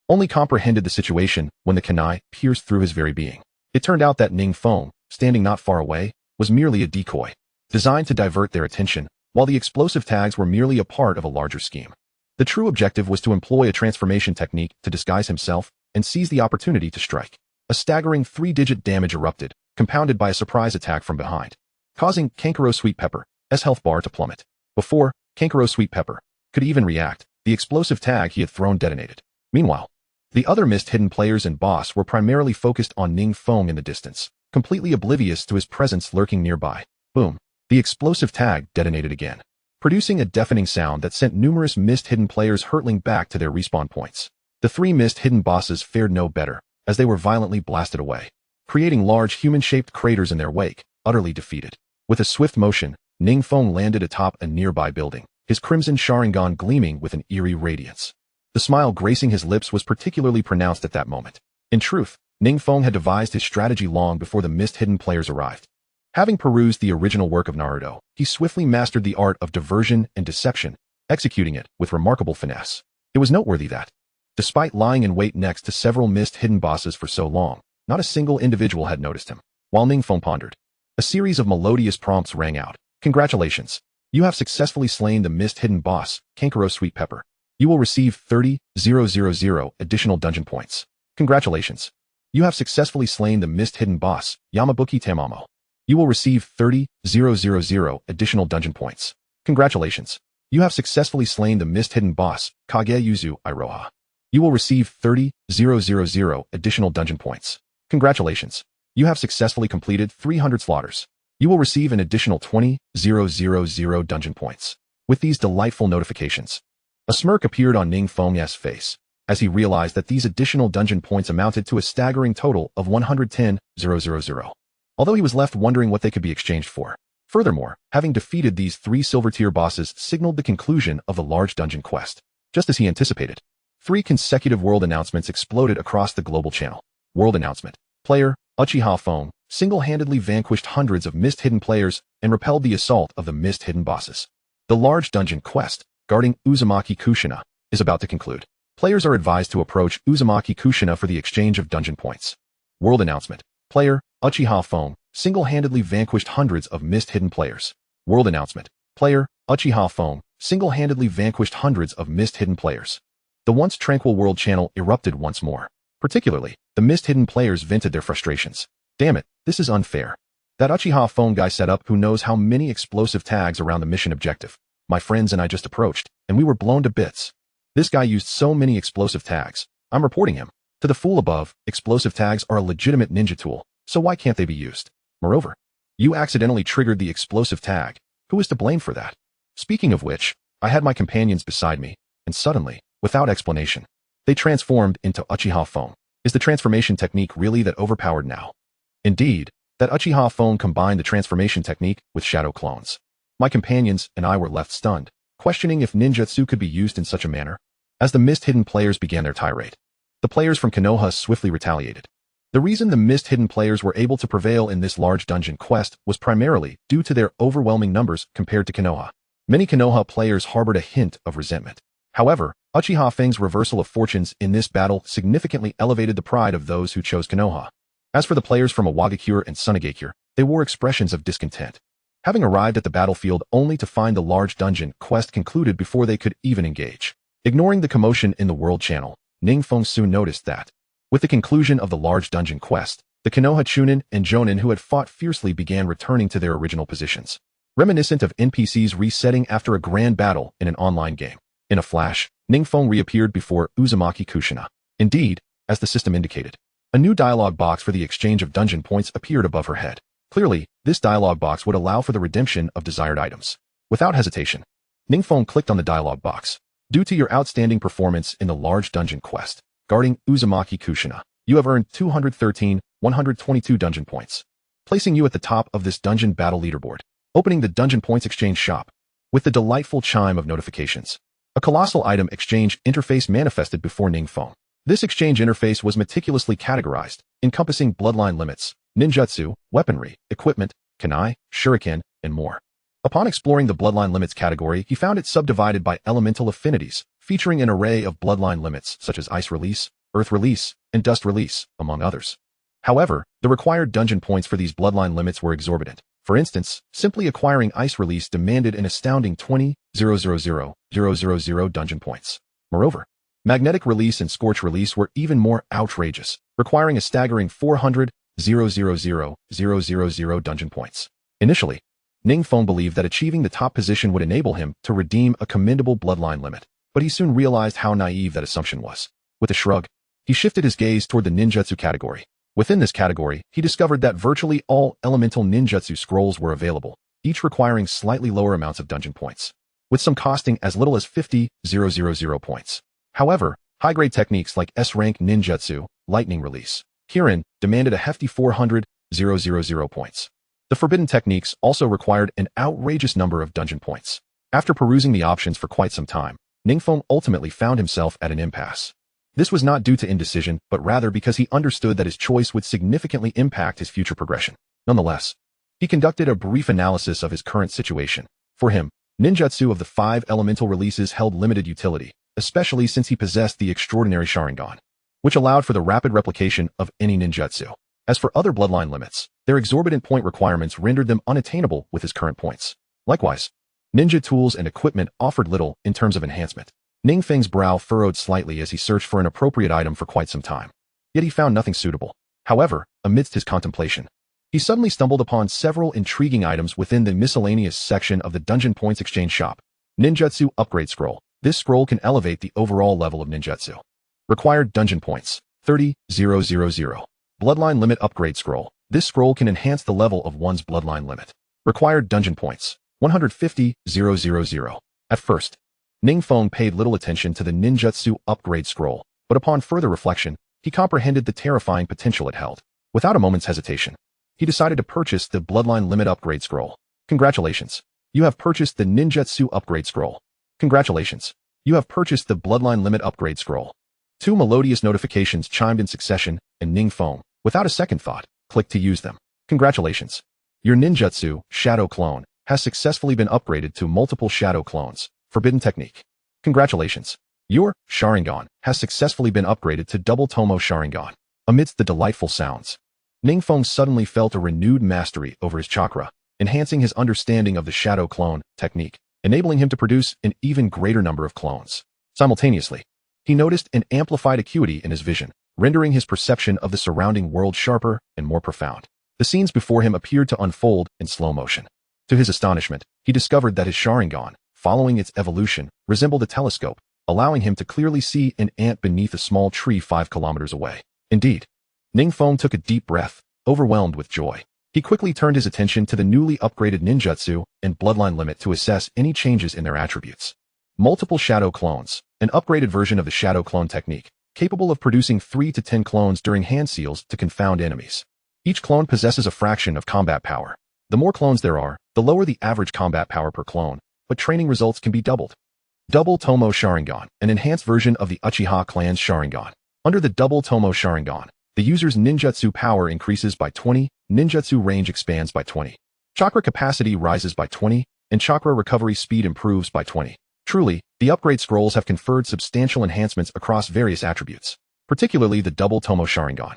only comprehended the situation when the kunai pierced through his very being. It turned out that Ning Feng, standing not far away, was merely a decoy, designed to divert their attention, while the explosive tags were merely a part of a larger scheme. The true objective was to employ a transformation technique to disguise himself and seize the opportunity to strike. A staggering 3-digit damage erupted, compounded by a surprise attack from behind, causing Kankuro Sweet Pepper's health bar to plummet. Before Kankuro Sweet Pepper could even react, the explosive tag he had thrown detonated. Meanwhile, the other mist-hidden players and boss were primarily focused on Ning Feng in the distance, completely oblivious to his presence lurking nearby. Boom. The explosive tag detonated again, producing a deafening sound that sent numerous mist-hidden players hurtling back to their respawn points. The 3 mist-hidden bosses fared no better, as they were violently blasted away, creating large human-shaped craters in their wake, utterly defeated. With a swift motion, Ning Feng landed atop a nearby building, his crimson Sharingan gleaming with an eerie radiance. The smile gracing his lips was particularly pronounced at that moment. In truth, Ning Feng had devised his strategy long before the mist-hidden players arrived. Having perused the original work of Naruto, he swiftly mastered the art of diversion and deception, executing it with remarkable finesse. It was noteworthy that, despite lying in wait next to several mist-hidden bosses for so long, not a single individual had noticed him. While Ning Feng pondered, a series of melodious prompts rang out. Congratulations! You have successfully slain the mist-hidden boss, Kankuro Sweet Pepper. You will receive 30,000 additional dungeon points. Congratulations! You have successfully slain the mist-hidden boss, Yamabuki Tamamo. You will receive 30,000 additional dungeon points. Congratulations! You have successfully slain the mist-hidden boss, Kage Yuzu Iroha. You will receive 30,000 additional dungeon points. Congratulations! You have successfully completed 300 slaughters. You will receive an additional 20,000 dungeon points. With these delightful notifications, a smirk appeared on Ning Feng's face as he realized that these additional dungeon points amounted to a staggering total of 110,000. Although he was left wondering what they could be exchanged for. Furthermore, having defeated these 3 silver-tier bosses signaled the conclusion of the large dungeon quest. Just as he anticipated, 3 consecutive world announcements exploded across the global channel. World announcement. Player, Uchiha Feng, single-handedly vanquished hundreds of mist-hidden players and repelled the assault of the mist-hidden bosses. The large dungeon quest, guarding Uzumaki Kushina, is about to conclude. Players are advised to approach Uzumaki Kushina for the exchange of dungeon points. World announcement. Player, Uchiha Feng, single-handedly vanquished hundreds of mist-hidden players. World announcement. Player, Uchiha Feng, single-handedly vanquished hundreds of mist-hidden players. The once tranquil world channel erupted once more. Particularly, the mist-hidden players vented their frustrations. Damn it, this is unfair. That Uchiha Feng guy set up who knows how many explosive tags around the mission objective. My friends and I just approached, and we were blown to bits. This guy used so many explosive tags. I'm reporting him. To the fool above, explosive tags are a legitimate ninja tool, so why can't they be used? Moreover, you accidentally triggered the explosive tag. Who is to blame for that? Speaking of which, I had my companions beside me, and suddenly, without explanation, they transformed into Uchiha Feng. Is the transformation technique really that overpowered now? Indeed, that Uchiha Feng combined the transformation technique with shadow clones. My companions and I were left stunned, questioning if ninjutsu could be used in such a manner. As the mist-hidden players began their tirade, the players from Konoha swiftly retaliated. The reason the mist-hidden players were able to prevail in this large dungeon quest was primarily due to their overwhelming numbers compared to Konoha. Many Konoha players harbored a hint of resentment. However, Uchiha Feng's reversal of fortunes in this battle significantly elevated the pride of those who chose Konoha. As for the players from Awakens and Sunigakure, they wore expressions of discontent. Having arrived at the battlefield only to find the large dungeon quest concluded before they could even engage. Ignoring the commotion in the world channel, Ning Feng soon noticed that, with the conclusion of the large dungeon quest, the Konoha Chunin and Jōgan who had fought fiercely began returning to their original positions. Reminiscent of NPCs resetting after a grand battle in an online game. In a flash, Ning Feng reappeared before Uzumaki Kushina. Indeed, as the system indicated, a new dialogue box for the exchange of dungeon points appeared above her head. Clearly, this dialogue box would allow for the redemption of desired items. Without hesitation, Ning Feng clicked on the dialogue box. Due to your outstanding performance in the large dungeon quest, guarding Uzumaki Kushina, you have earned 213,122 dungeon points, placing you at the top of this dungeon battle leaderboard. Opening the dungeon points exchange shop. With the delightful chime of notifications, a colossal item exchange interface manifested before Ning Feng. This exchange interface was meticulously categorized, encompassing bloodline limits, ninjutsu, weaponry, equipment, kunai, shuriken, and more. Upon exploring the bloodline limits category, he found it subdivided by elemental affinities, featuring an array of bloodline limits such as ice release, earth release, and dust release, among others. However, the required dungeon points for these bloodline limits were exorbitant. For instance, simply acquiring ice release demanded an astounding 20,000 dungeon points. Moreover, magnetic release and scorch release were even more outrageous, requiring a staggering 400,000 dungeon points. Initially, Ning Feng believed that achieving the top position would enable him to redeem a commendable bloodline limit, but he soon realized how naive that assumption was. With a shrug, he shifted his gaze toward the ninjutsu category. Within this category, he discovered that virtually all elemental ninjutsu scrolls were available, each requiring slightly lower amounts of dungeon points, with some costing as little as 50,000 points. However, high-grade techniques like S-rank ninjutsu, lightning release, Kirin, demanded a hefty 400,000 points. The forbidden techniques also required an outrageous number of dungeon points. After perusing the options for quite some time, Ning Feng ultimately found himself at an impasse. This was not due to indecision, but rather because he understood that his choice would significantly impact his future progression. Nonetheless, he conducted a brief analysis of his current situation. For him, ninjutsu of the 5 elemental releases held limited utility, especially since he possessed the extraordinary Sharingan, which allowed for the rapid replication of any ninjutsu. As for other bloodline limits, their exorbitant point requirements rendered them unattainable with his current points. Likewise, ninja tools and equipment offered little in terms of enhancement. Ning Feng's brow furrowed slightly as he searched for an appropriate item for quite some time. Yet he found nothing suitable. However, amidst his contemplation, he suddenly stumbled upon several intriguing items within the miscellaneous section of the Dungeon Points Exchange shop. Ninjutsu Upgrade Scroll. This scroll can elevate the overall level of ninjutsu. Required dungeon points, 30,000. Bloodline Limit Upgrade Scroll. This scroll can enhance the level of one's bloodline limit. Required dungeon points, 150,000. At first, Ning Feng paid little attention to the Ninjutsu upgrade scroll, but upon further reflection, he comprehended the terrifying potential it held. Without a moment's hesitation, he decided to purchase the bloodline limit upgrade scroll. Congratulations! You have purchased the Ninjutsu upgrade scroll. Congratulations! You have purchased the bloodline limit upgrade scroll. Two melodious notifications chimed in succession, and Ning Feng, without a second thought, clicked to use them. Congratulations! Your Ninjutsu, Shadow Clone, has successfully been upgraded to multiple Shadow Clones, Forbidden Technique. Congratulations! Your Sharingan has successfully been upgraded to Double Tomo Sharingan. Amidst the delightful sounds, Ning Feng suddenly felt a renewed mastery over his chakra, enhancing his understanding of the Shadow Clone technique, enabling him to produce an even greater number of clones. Simultaneously, he noticed an amplified acuity in his vision, rendering his perception of the surrounding world sharper and more profound. The scenes before him appeared to unfold in slow motion. To his astonishment, he discovered that his Sharingan, following its evolution, resembled a telescope, allowing him to clearly see an ant beneath a small tree 5 kilometers away. Indeed, Ning Feng took a deep breath, overwhelmed with joy. He quickly turned his attention to the newly upgraded Ninjutsu and Bloodline limit to assess any changes in their attributes. Multiple Shadow Clones, an upgraded version of the Shadow Clone technique, capable of producing 3 to 10 clones during hand seals to confound enemies. Each clone possesses a fraction of combat power. The more clones there are, the lower the average combat power per clone, but training results can be doubled. Double Tomo Sharingan, an enhanced version of the Uchiha clan's Sharingan. Under the Double Tomo Sharingan, the user's ninjutsu power increases by 20, ninjutsu range expands by 20, chakra capacity rises by 20, and chakra recovery speed improves by 20. Truly, the upgrade scrolls have conferred substantial enhancements across various attributes, particularly the Double Tomo Sharingan,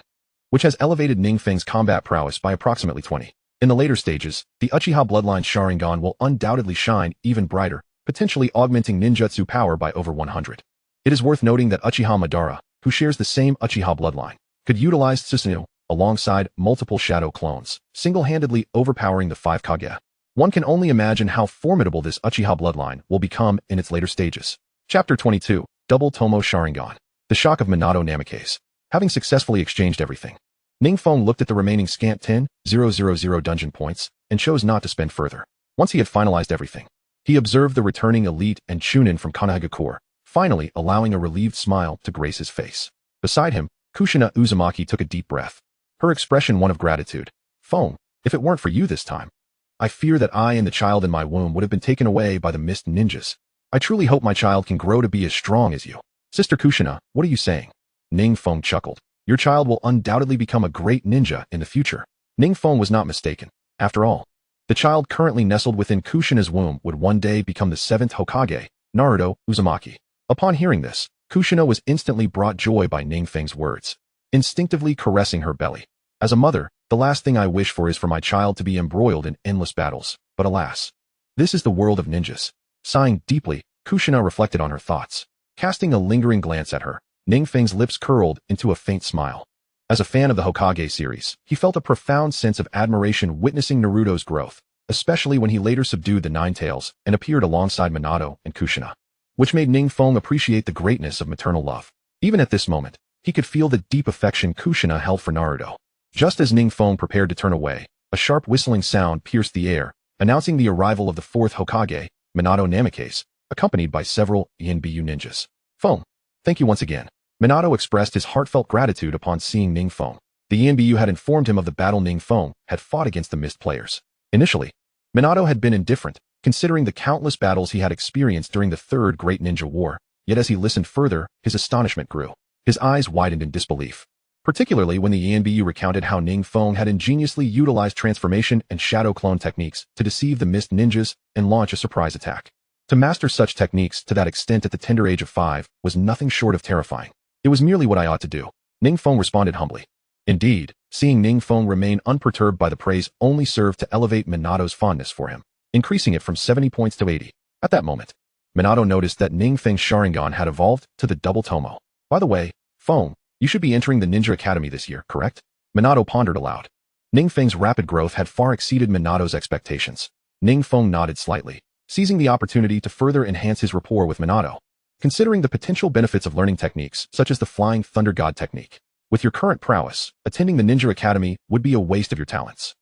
which has elevated Ning Feng's combat prowess by approximately 20. In the later stages, the Uchiha bloodline Sharingan will undoubtedly shine even brighter, potentially augmenting ninjutsu power by over 100. It is worth noting that Uchiha Madara, who shares the same Uchiha bloodline, could utilize Susanoo alongside multiple shadow clones, single-handedly overpowering the 5 Kage. One can only imagine how formidable this Uchiha bloodline will become in its later stages. Chapter 22, Double Tomo Sharingan. The shock of Minato Namikaze. Having successfully exchanged everything, Ning Feng looked at the remaining scant 10,000 dungeon points and chose not to spend further. Once he had finalized everything, he observed the returning elite and Chunin from Konoha, finally allowing a relieved smile to grace his face. Beside him, Kushina Uzumaki took a deep breath, her expression one of gratitude. Feng, if it weren't for you this time, I fear that I and the child in my womb would have been taken away by the mist ninjas. I truly hope my child can grow to be as strong as you. Sister Kushina, what are you saying? Ning Feng chuckled. Your child will undoubtedly become a great ninja in the future. Ning Feng was not mistaken. After all, the child currently nestled within Kushina's womb would one day become the 7th Hokage, Naruto Uzumaki. Upon hearing this, Kushina was instantly brought joy by Ning Feng's words, instinctively caressing her belly. As a mother, the last thing I wish for is for my child to be embroiled in endless battles, but alas, this is the world of ninjas. Sighing deeply, Kushina reflected on her thoughts. Casting a lingering glance at her, Ning Feng's lips curled into a faint smile. As a fan of the Hokage series, he felt a profound sense of admiration witnessing Naruto's growth, especially when he later subdued the Nine Tails and appeared alongside Minato and Kushina, which made Ning Feng appreciate the greatness of maternal love. Even at this moment, he could feel the deep affection Kushina held for Naruto. Just as Ning Feng prepared to turn away, a sharp whistling sound pierced the air, announcing the arrival of the 4th Hokage, Minato Namikaze, accompanied by several Anbu ninjas. Feng, thank you once again. Minato expressed his heartfelt gratitude upon seeing Ning Feng. The Anbu had informed him of the battle Ning Feng had fought against the Mist players. Initially, Minato had been indifferent, considering the countless battles he had experienced during the Third Great Ninja War, yet as he listened further, his astonishment grew. His eyes widened in disbelief, particularly when the Anbu recounted how Ning Feng had ingeniously utilized transformation and shadow clone techniques to deceive the Mist ninjas and launch a surprise attack. To master such techniques to that extent at the tender age of 5 was nothing short of terrifying. It was merely what I ought to do, Ning Feng responded humbly. Indeed, seeing Ning Feng remain unperturbed by the praise only served to elevate Minato's fondness for him, increasing it from 70 points to 80. At that moment, Minato noticed that Ning Feng's Sharingan had evolved to the Double Tomo. By the way, Feng, you should be entering the Ninja Academy this year, correct? Minato pondered aloud. Ning Feng's rapid growth had far exceeded Minato's expectations. Ning Feng nodded slightly, seizing the opportunity to further enhance his rapport with Minato. Considering the potential benefits of learning techniques such as the Flying Thunder God technique, With your current prowess, attending the Ninja Academy would be a waste of your talents.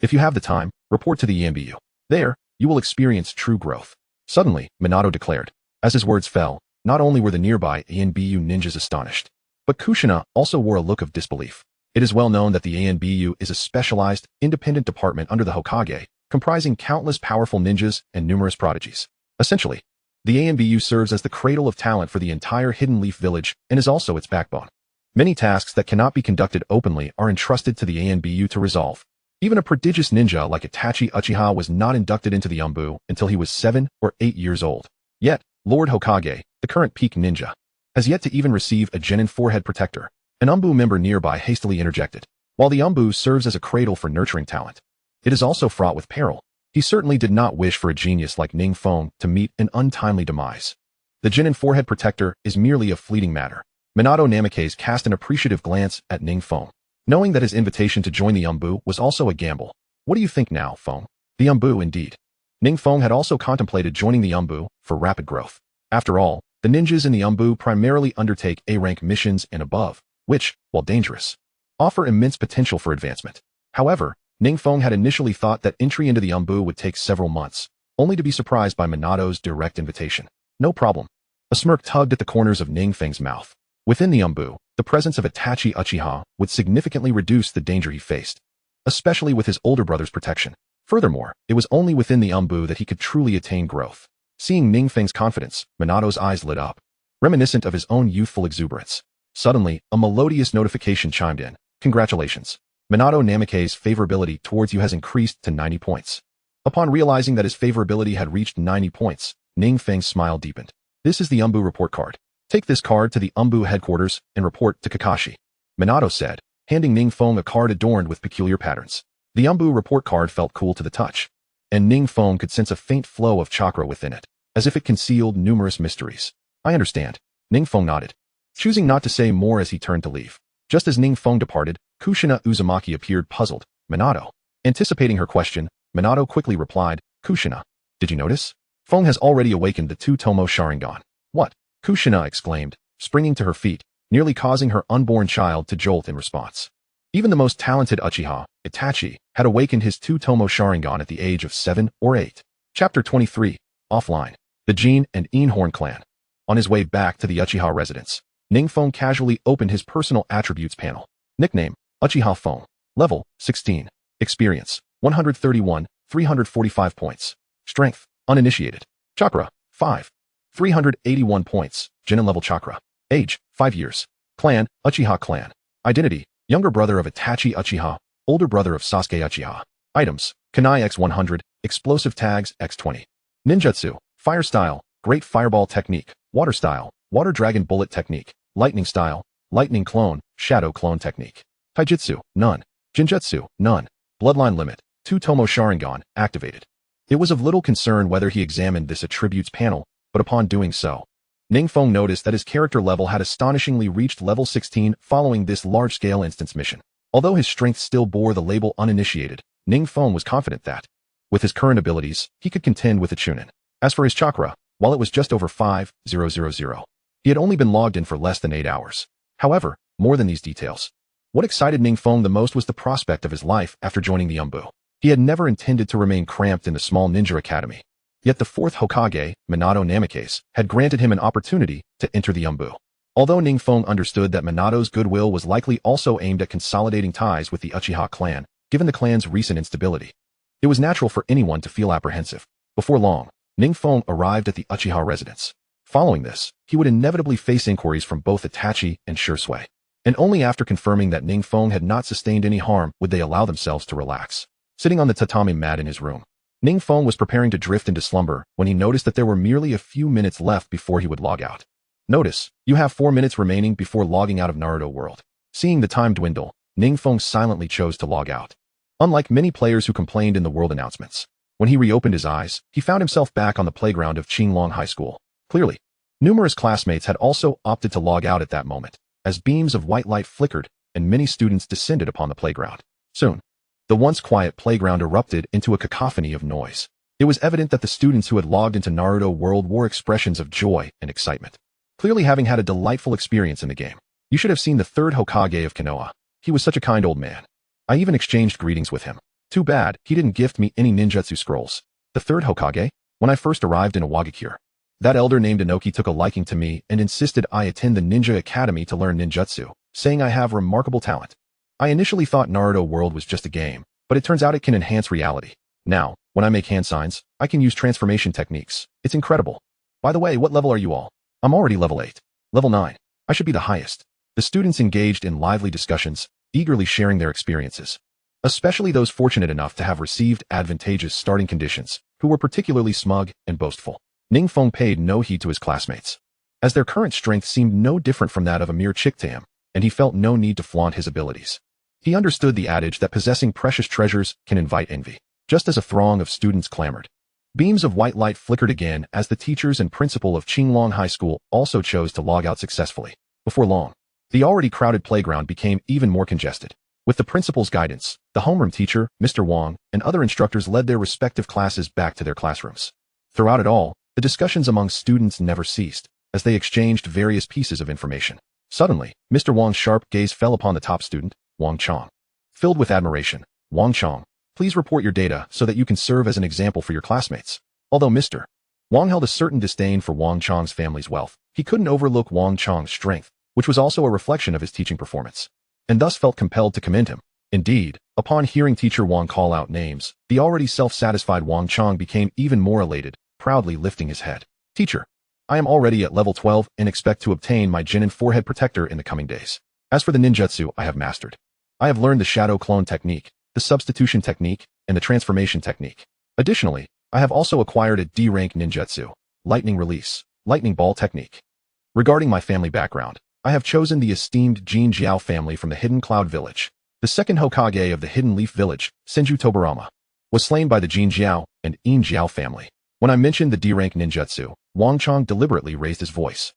If you have the time, report to the Anbu. There, you will experience true growth. Suddenly, Minato declared. As his words fell, not only were the nearby Anbu ninjas astonished, but Kushina also wore a look of disbelief. It is well known that the Anbu is a specialized, independent department under the Hokage, comprising countless powerful ninjas and numerous prodigies. Essentially, the Anbu serves as the cradle of talent for the entire Hidden Leaf Village and is also its backbone. Many tasks that cannot be conducted openly are entrusted to the Anbu to resolve. Even a prodigious ninja like Itachi Uchiha was not inducted into the Anbu until he was 7 or 8 years old. Yet, Lord Hokage, the current peak ninja, has yet to even receive a genin forehead protector. An Anbu member nearby hastily interjected. While the Anbu serves as a cradle for nurturing talent, it is also fraught with peril. He certainly did not wish for a genius like Ning Feng to meet an untimely demise. The genin forehead protector is merely a fleeting matter. Minato Namikaze cast an appreciative glance at Ning Feng, knowing that his invitation to join the Anbu was also a gamble. What do you think now, Feng? The Anbu indeed. Ning Feng had also contemplated joining the Anbu for rapid growth. After all, the ninjas in the Anbu primarily undertake A-rank missions and above, which, while dangerous, offer immense potential for advancement. However, Ning Feng had initially thought that entry into the Anbu would take several months, only to be surprised by Minato's direct invitation. No problem. A smirk tugged at the corners of Ning Feng's mouth. Within the Anbu, the presence of Itachi Uchiha would significantly reduce the danger he faced, especially with his older brother's protection. Furthermore, it was only within the Anbu that he could truly attain growth. Seeing Ning Feng's confidence, Minato's eyes lit up, reminiscent of his own youthful exuberance. Suddenly, a melodious notification chimed in. Congratulations. Minato Namikaze's favorability towards you has increased to 90 points. Upon realizing that his favorability had reached 90 points, Ning Feng's smile deepened. This is the Anbu report card. Take this card to the Anbu headquarters and report to Kakashi. Minato said, handing Ning Feng a card adorned with peculiar patterns. The Anbu report card felt cool to the touch, and Ning Feng could sense a faint flow of chakra within it, as if it concealed numerous mysteries. I understand. Ning Feng nodded, choosing not to say more as he turned to leave. Just as Ning Feng departed, Kushina Uzumaki appeared puzzled. Minato. Anticipating her question, Minato quickly replied, Kushina, did you notice? Feng has already awakened the two-tomo Sharingan. What? Kushina exclaimed, springing to her feet, nearly causing her unborn child to jolt in response. Even the most talented Uchiha, Itachi, had awakened his two-tomo Sharingan at the age of 7 or 8. Chapter 23. Offline. The Jin and Einhorn clan. On his way back to the Uchiha residence, Ning Feng casually opened his personal attributes panel. Nickname, Uchiha Feng. Level, 16. Experience, 131, 345 points. Strength, uninitiated. Chakra, 5. 381 points, genin level chakra. Age, 5 years. Clan, Uchiha clan. Identity, younger brother of Itachi Uchiha, older brother of Sasuke Uchiha. Items, Kunai X100, explosive tags X20. Ninjutsu, fire style, great fireball technique, water style, water dragon bullet technique, lightning style, lightning clone, shadow clone technique. Taijutsu, none. Jinjutsu, none. Bloodline limit, 2 Tomo Sharingan, activated. It was of little concern whether he examined this attributes panel, but upon doing so, Ning Feng noticed that his character level had astonishingly reached level 16 following this large-scale instance mission. Although his strength still bore the label uninitiated, Ning Feng was confident that, with his current abilities, he could contend with the Chunin. As for his chakra, while it was just over 5,000, he had only been logged in for less than 8 hours. However, more than these details, what excited Ning Feng the most was the prospect of his life after joining the Anbu. He had never intended to remain cramped in the small ninja academy. Yet the fourth Hokage, Minato Namikaze, had granted him an opportunity to enter the Anbu. Although Ning Feng understood that Minato's goodwill was likely also aimed at consolidating ties with the Uchiha clan, given the clan's recent instability, it was natural for anyone to feel apprehensive. Before long, Ning Feng arrived at the Uchiha residence. Following this, he would inevitably face inquiries from both Itachi and Shursui. And only after confirming that Ning Feng had not sustained any harm would they allow themselves to relax. Sitting on the tatami mat in his room, Ning Feng was preparing to drift into slumber when he noticed that there were merely a few minutes left before he would log out. Notice, you have 4 minutes remaining before logging out of Naruto World. Seeing the time dwindle, Ning Feng silently chose to log out. Unlike many players who complained in the world announcements, when he reopened his eyes, he found himself back on the playground of Qinglong High School. Clearly, numerous classmates had also opted to log out at that moment, as beams of white light flickered and many students descended upon the playground. Soon, the once quiet playground erupted into a cacophony of noise. It was evident that the students who had logged into Naruto World wore expressions of joy and excitement, clearly having had a delightful experience in the game. You should have seen the third Hokage of Konoha. He was such a kind old man. I even exchanged greetings with him. Too bad, he didn't gift me any ninjutsu scrolls. The third Hokage? When I first arrived in Awakens, that elder named Inoki took a liking to me and insisted I attend the ninja academy to learn ninjutsu, saying I have remarkable talent. I initially thought Naruto World was just a game, but it turns out it can enhance reality. Now, when I make hand signs, I can use transformation techniques. It's incredible. By the way, what level are you all? I'm already level 8. Level 9. I should be the highest. The students engaged in lively discussions, eagerly sharing their experiences. Especially those fortunate enough to have received advantageous starting conditions, who were particularly smug and boastful. Ning Feng paid no heed to his classmates, as their current strength seemed no different from that of a mere chick to him, and he felt no need to flaunt his abilities. He understood the adage that possessing precious treasures can invite envy, just as a throng of students clamored. Beams of white light flickered again as the teachers and principal of Qinglong High School also chose to log out successfully. Before long, the already crowded playground became even more congested. With the principal's guidance, the homeroom teacher, Mr. Wang, and other instructors led their respective classes back to their classrooms. Throughout it all, the discussions among students never ceased, as they exchanged various pieces of information. Suddenly, Mr. Wang's sharp gaze fell upon the top student, Wang Chong. Filled with admiration, Wang Chong, please report your data so that you can serve as an example for your classmates. Although Mr. Wang held a certain disdain for Wang Chong's family's wealth, he couldn't overlook Wang Chong's strength, which was also a reflection of his teaching performance, and thus felt compelled to commend him. Indeed, upon hearing teacher Wang call out names, the already self-satisfied Wang Chong became even more elated, proudly lifting his head. Teacher, I am already at level 12 and expect to obtain my Jinin forehead protector in the coming days. As for the ninjutsu, I have mastered. I have learned the shadow clone technique, the substitution technique, and the transformation technique. Additionally, I have also acquired a D-rank ninjutsu, lightning release, lightning ball technique. Regarding my family background, I have chosen the esteemed Jin Jiao family from the Hidden Cloud Village. The second Hokage of the Hidden Leaf Village, Senju Tobarama, was slain by the Jin Jiao and In Jiao family. When I mentioned the D-rank ninjutsu, Wang Chong deliberately raised his voice,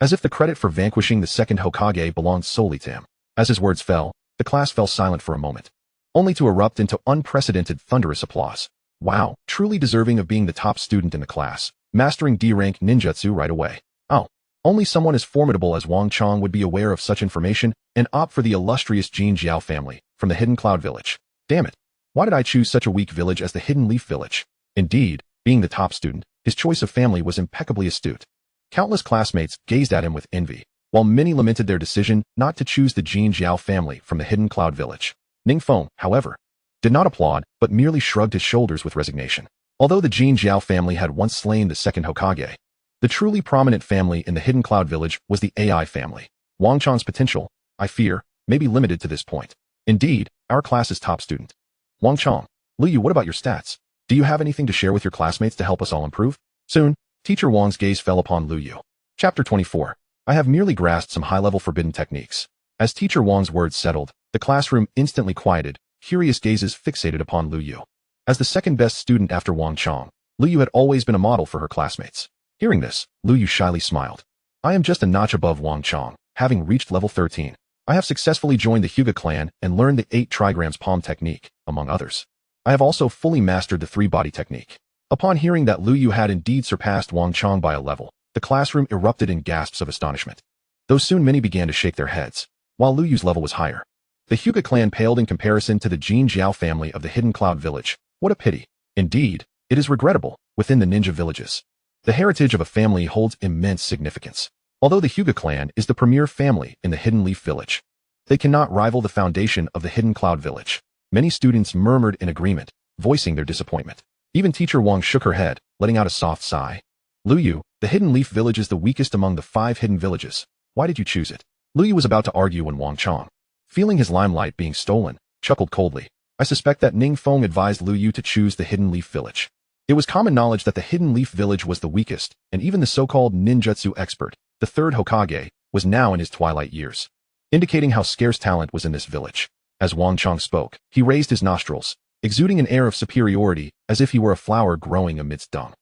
as if the credit for vanquishing the second Hokage belonged solely to him. As his words fell, the class fell silent for a moment, only to erupt into unprecedented thunderous applause. Wow, truly deserving of being the top student in the class, mastering D-rank ninjutsu right away. Oh, only someone as formidable as Wang Chong would be aware of such information and opt for the illustrious Jin Jiao family from the Hidden Cloud Village. Damn it, why did I choose such a weak village as the Hidden Leaf Village? Indeed, being the top student, his choice of family was impeccably astute. Countless classmates gazed at him with envy, while many lamented their decision not to choose the Jin Jiao family from the Hidden Cloud Village. Ning Feng, however, did not applaud, but merely shrugged his shoulders with resignation. Although the Jin Jiao family had once slain the second Hokage, the truly prominent family in the Hidden Cloud Village was the AI family. Wang Chong's potential, I fear, may be limited to this point. Indeed, our class's top student. Wang Chong, Liu, what about your stats? Do you have anything to share with your classmates to help us all improve? Soon, teacher Wang's gaze fell upon Liu. Chapter 24. I have merely grasped some high-level forbidden techniques. As teacher Wang's words settled, the classroom instantly quieted, curious gazes fixated upon Liu. As the second-best student after Wang Chong, Liu had always been a model for her classmates. Hearing this, Liu shyly smiled. I am just a notch above Wang Chong, having reached level 13. I have successfully joined the Hyuga clan and learned the 8 trigrams palm technique, among others. I have also fully mastered the 3-body technique. Upon hearing that Liu had indeed surpassed Wang Chong by a level, the classroom erupted in gasps of astonishment. Though soon many began to shake their heads, while Liu's level was higher. The Hyuga clan paled in comparison to the Jin Jiao family of the Hidden Cloud Village. What a pity. Indeed, it is regrettable, within the ninja villages. The heritage of a family holds immense significance. Although the Hyuga clan is the premier family in the Hidden Leaf Village, they cannot rival the foundation of the Hidden Cloud Village. Many students murmured in agreement, voicing their disappointment. Even teacher Wang shook her head, letting out a soft sigh. Liu, the Hidden Leaf Village is the weakest among the 5 hidden villages. Why did you choose it? Liu was about to argue when Wang Chong, feeling his limelight being stolen, chuckled coldly. I suspect that Ning Feng advised Liu to choose the Hidden Leaf Village. It was common knowledge that the Hidden Leaf Village was the weakest, and even the so-called ninjutsu expert, the third Hokage, was now in his twilight years, indicating how scarce talent was in this village. As Wang Chong spoke, he raised his nostrils, exuding an air of superiority as if he were a flower growing amidst dung.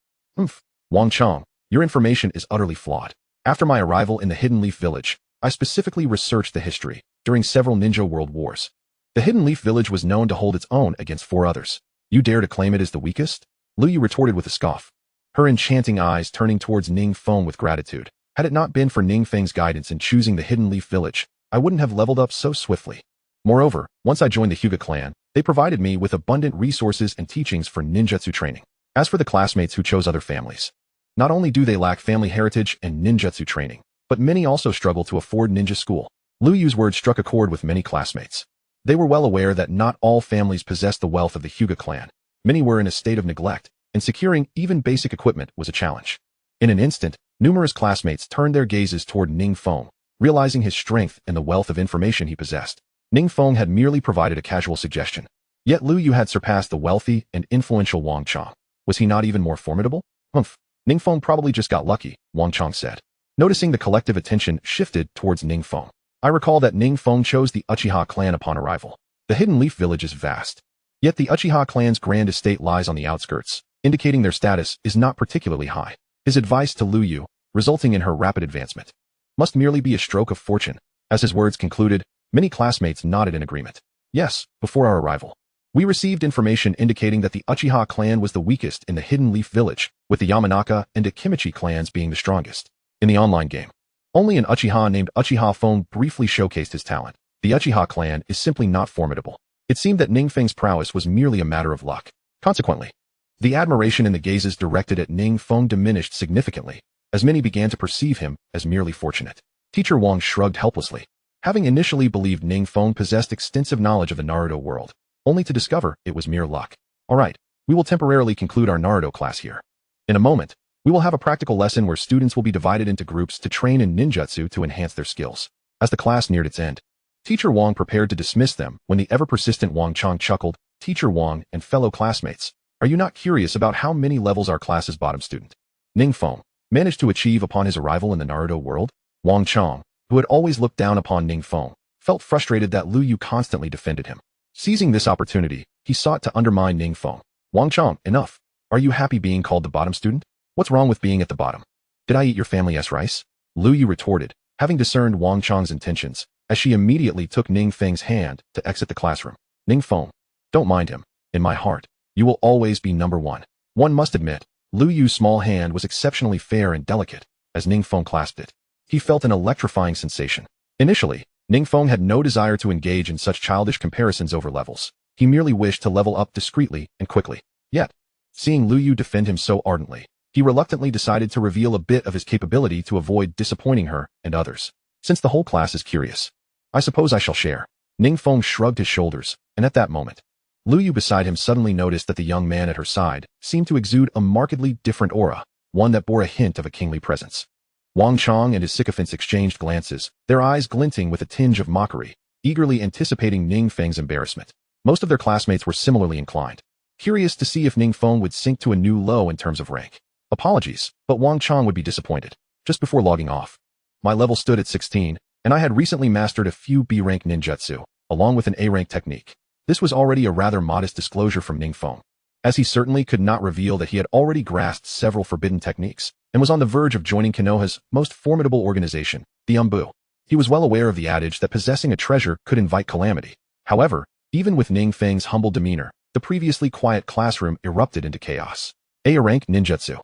Wang Chong, your information is utterly flawed. After my arrival in the Hidden Leaf Village, I specifically researched the history during several ninja world wars. The Hidden Leaf Village was known to hold its own against 4 others. You dare to claim it as the weakest? Liu retorted with a scoff, her enchanting eyes turning towards Ning Feng with gratitude. Had it not been for Ning Feng's guidance in choosing the Hidden Leaf Village, I wouldn't have leveled up so swiftly. Moreover, once I joined the Hyuga clan, they provided me with abundant resources and teachings for ninjutsu training. As for the classmates who chose other families, not only do they lack family heritage and ninjutsu training, but many also struggle to afford ninja school. Lu Yu's words struck a chord with many classmates. They were well aware that not all families possessed the wealth of the Hyuga clan. Many were in a state of neglect, and securing even basic equipment was a challenge. In an instant, numerous classmates turned their gazes toward Ning Feng, realizing his strength and the wealth of information he possessed. Ning Feng had merely provided a casual suggestion. Yet Lu Yu had surpassed the wealthy and influential Wang Chong. Was he not even more formidable? Humph. Ning Feng probably just got lucky, Wang Chong said. Noticing the collective attention shifted towards Ning Feng. I recall that Ning Feng chose the Uchiha clan upon arrival. The Hidden Leaf village is vast. Yet the Uchiha clan's grand estate lies on the outskirts, indicating their status is not particularly high. His advice to Lu Yu, resulting in her rapid advancement, must merely be a stroke of fortune. As his words concluded, many classmates nodded in agreement. Yes, before our arrival, we received information indicating that the Uchiha clan was the weakest in the Hidden Leaf village, with the Yamanaka and Akimichi clans being the strongest. In the online game, only an Uchiha named Uchiha Feng briefly showcased his talent. The Uchiha clan is simply not formidable. It seemed that Ning Feng's prowess was merely a matter of luck. Consequently, the admiration in the gazes directed at Ning Feng diminished significantly, as many began to perceive him as merely fortunate. Teacher Wang shrugged helplessly. Having initially believed Ning Feng possessed extensive knowledge of the Naruto world, only to discover it was mere luck. Alright, we will temporarily conclude our Naruto class here. In a moment, we will have a practical lesson where students will be divided into groups to train in ninjutsu to enhance their skills. As the class neared its end, Teacher Wang prepared to dismiss them when the ever-persistent Wang Chong chuckled. Teacher Wang and fellow classmates, are you not curious about how many levels our class's bottom student, Ning Feng, managed to achieve upon his arrival in the Naruto world? Wang Chong, who had always looked down upon Ning Feng, felt frustrated that Lu Yu constantly defended him. Seizing this opportunity, he sought to undermine Ning Feng. Wang Chong, enough. Are you happy being called the bottom student? What's wrong with being at the bottom? Did I eat your family's rice? Lu Yu retorted, having discerned Wang Chong's intentions, as she immediately took Ning Feng's hand to exit the classroom. Ning Feng, don't mind him. In my heart, you will always be number one. One must admit, Lu Yu's small hand was exceptionally fair and delicate, as Ning Feng clasped it. He felt an electrifying sensation. Initially, Ning Feng had no desire to engage in such childish comparisons over levels. He merely wished to level up discreetly and quickly. Yet, seeing Lu Yu defend him so ardently, he reluctantly decided to reveal a bit of his capability to avoid disappointing her and others. Since the whole class is curious, I suppose I shall share. Ning Feng shrugged his shoulders, and at that moment, Lu Yu beside him suddenly noticed that the young man at her side seemed to exude a markedly different aura, one that bore a hint of a kingly presence. Wang Chong and his sycophants exchanged glances, their eyes glinting with a tinge of mockery, eagerly anticipating Ning Feng's embarrassment. Most of their classmates were similarly inclined, curious to see if Ning Feng would sink to a new low in terms of rank. Apologies, but Wang Chong would be disappointed. Just before logging off, my level stood at 16, and I had recently mastered a few B-rank ninjutsu, along with an A-rank technique. This was already a rather modest disclosure from Ning Feng, as he certainly could not reveal that he had already grasped several forbidden techniques, and was on the verge of joining Konoha's most formidable organization, the Anbu. He was well aware of the adage that possessing a treasure could invite calamity. However, even with Ning Feng's humble demeanor, the previously quiet classroom erupted into chaos. A-rank ninjutsu.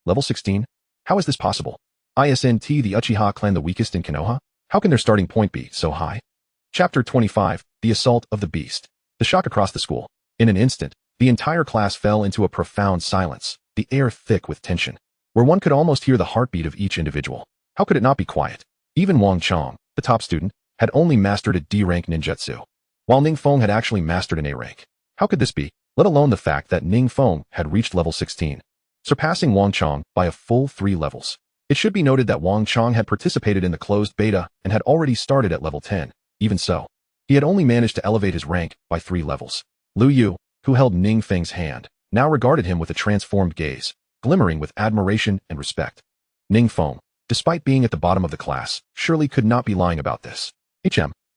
Level 16? How is this possible? Isn't the Uchiha clan the weakest in Konoha? How can their starting point be so high? Chapter 25, The Assault of the Beast. The shock across the school. In an instant, the entire class fell into a profound silence, the air thick with tension, where one could almost hear the heartbeat of each individual. How could it not be quiet? Even Wang Chong, the top student, had only mastered a D-rank ninjutsu, while Ning Feng had actually mastered an A-rank. How could this be, let alone the fact that Ning Feng had reached level 16, surpassing Wang Chong by a full 3 levels. It should be noted that Wang Chong had participated in the closed beta and had already started at level 10. Even so, he had only managed to elevate his rank by 3 levels. Lu Yu, who held Ning Feng's hand, now regarded him with a transformed gaze, glimmering with admiration and respect. Ning Feng, despite being at the bottom of the class, surely could not be lying about this.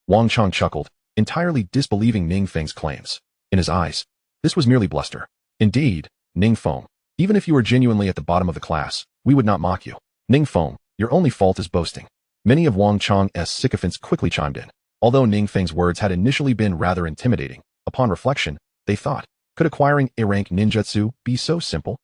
Wang Chong chuckled, entirely disbelieving Ning Feng's claims. In his eyes, this was merely bluster. Indeed, Ning Feng, even if you were genuinely at the bottom of the class, we would not mock you. Ning Feng, your only fault is boasting. Many of Wang Chong's sycophants quickly chimed in. Although Ning Feng's words had initially been rather intimidating, upon reflection, they thought, could acquiring A-rank ninjutsu be so simple?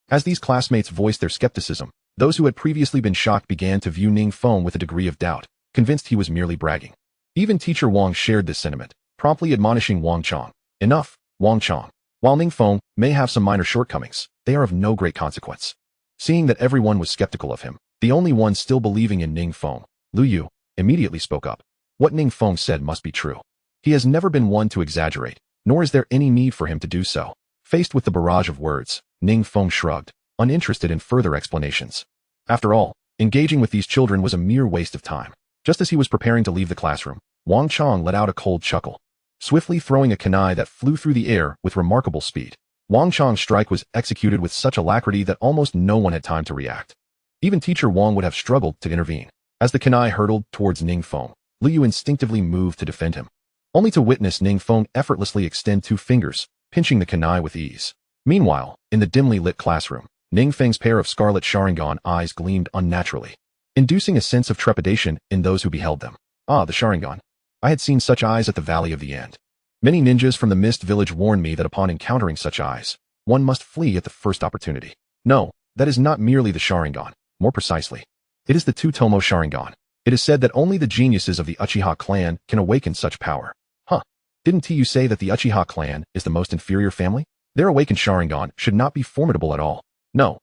As these classmates voiced their skepticism, those who had previously been shocked began to view Ning Feng with a degree of doubt. convinced he was merely bragging. Even Teacher Wang shared this sentiment, promptly admonishing Wang Chong. Enough, Wang Chong. While Ning Feng may have some minor shortcomings, they are of no great consequence. Seeing that everyone was skeptical of him, the only one still believing in Ning Feng, Lu Yu, immediately spoke up. What Ning Feng said must be true. He has never been one to exaggerate, nor is there any need for him to do so. Faced with the barrage of words, Ning Feng shrugged, uninterested in further explanations. After all, engaging with these children was a mere waste of time. Just as he was preparing to leave the classroom, Wang Chong let out a cold chuckle, swiftly throwing a kunai that flew through the air with remarkable speed. Wang Chong's strike was executed with such alacrity that almost no one had time to react. Even Teacher Wang would have struggled to intervene. As the kunai hurtled towards Ning Feng, Lu Yu instinctively moved to defend him, only to witness Ning Feng effortlessly extend 2 fingers, pinching the kunai with ease. Meanwhile, in the dimly lit classroom, Ning Feng's pair of scarlet Sharingan eyes gleamed unnaturally, inducing a sense of trepidation in those who beheld them. Ah, the Sharingan. I had seen such eyes at the Valley of the End. Many ninjas from the Mist Village warned me that upon encountering such eyes, one must flee at the first opportunity. No, that is not merely the Sharingan. More precisely, it is the Two-Tomo Sharingan. It is said that only the geniuses of the Uchiha clan can awaken such power. Huh. Didn't you say that the Uchiha clan is the most inferior family? Their awakened Sharingan should not be formidable at all. No,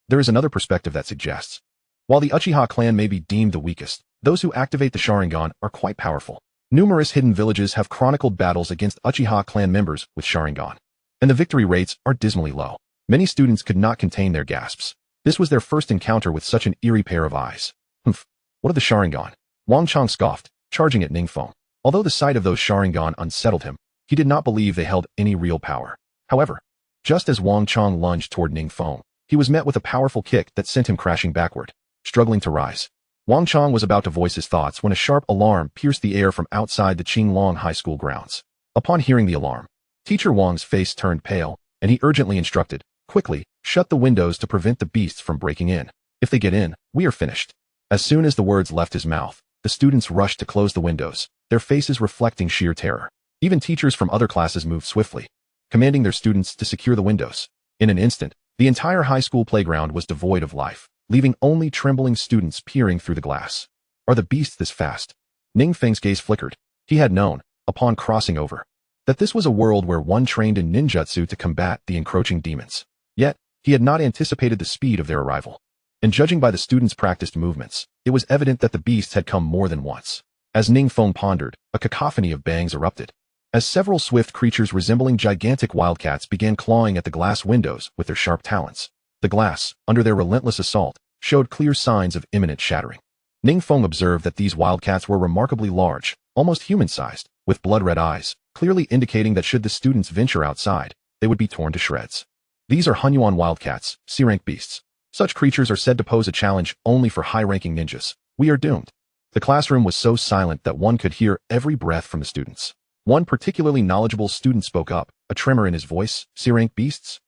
there is another perspective that suggests. While the Uchiha clan may be deemed the weakest, those who activate the Sharingan are quite powerful. Numerous hidden villages have chronicled battles against Uchiha clan members with Sharingan, and the victory rates are dismally low. Many students could not contain their gasps. This was their first encounter with such an eerie pair of eyes. Humph, what of the Sharingan? Wang Chong scoffed, charging at Ning Feng. Although the sight of those Sharingan unsettled him, he did not believe they held any real power. However, just as Wang Chong lunged toward Ning Feng, he was met with a powerful kick that sent him crashing backward, struggling to rise. Wang Chong was about to voice his thoughts when a sharp alarm pierced the air from outside the Qinglong High School grounds. Upon hearing the alarm, Teacher Wang's face turned pale, and he urgently instructed, quickly, shut the windows to prevent the beasts from breaking in. If they get in, we are finished. As soon as the words left his mouth, the students rushed to close the windows, their faces reflecting sheer terror. Even teachers from other classes moved swiftly, commanding their students to secure the windows. In an instant, the entire high school playground was devoid of life, leaving only trembling students peering through the glass. Are the beasts this fast? Ning Feng's gaze flickered. He had known, upon crossing over, that this was a world where one trained in ninjutsu to combat the encroaching demons. Yet, he had not anticipated the speed of their arrival. And judging by the students' practiced movements, it was evident that the beasts had come more than once. As Ning Feng pondered, a cacophony of bangs erupted, as several swift creatures resembling gigantic wildcats began clawing at the glass windows with their sharp talons. The glass, under their relentless assault, showed clear signs of imminent shattering. Ning Feng observed that these wildcats were remarkably large, almost human-sized, with blood-red eyes, clearly indicating that should the students venture outside, they would be torn to shreds. These are Hunyuan wildcats, C-rank beasts. Such creatures are said to pose a challenge only for high-ranking ninjas. We are doomed. The classroom was so silent that one could hear every breath from the students. One particularly knowledgeable student spoke up, a tremor in his voice. C-rank beasts?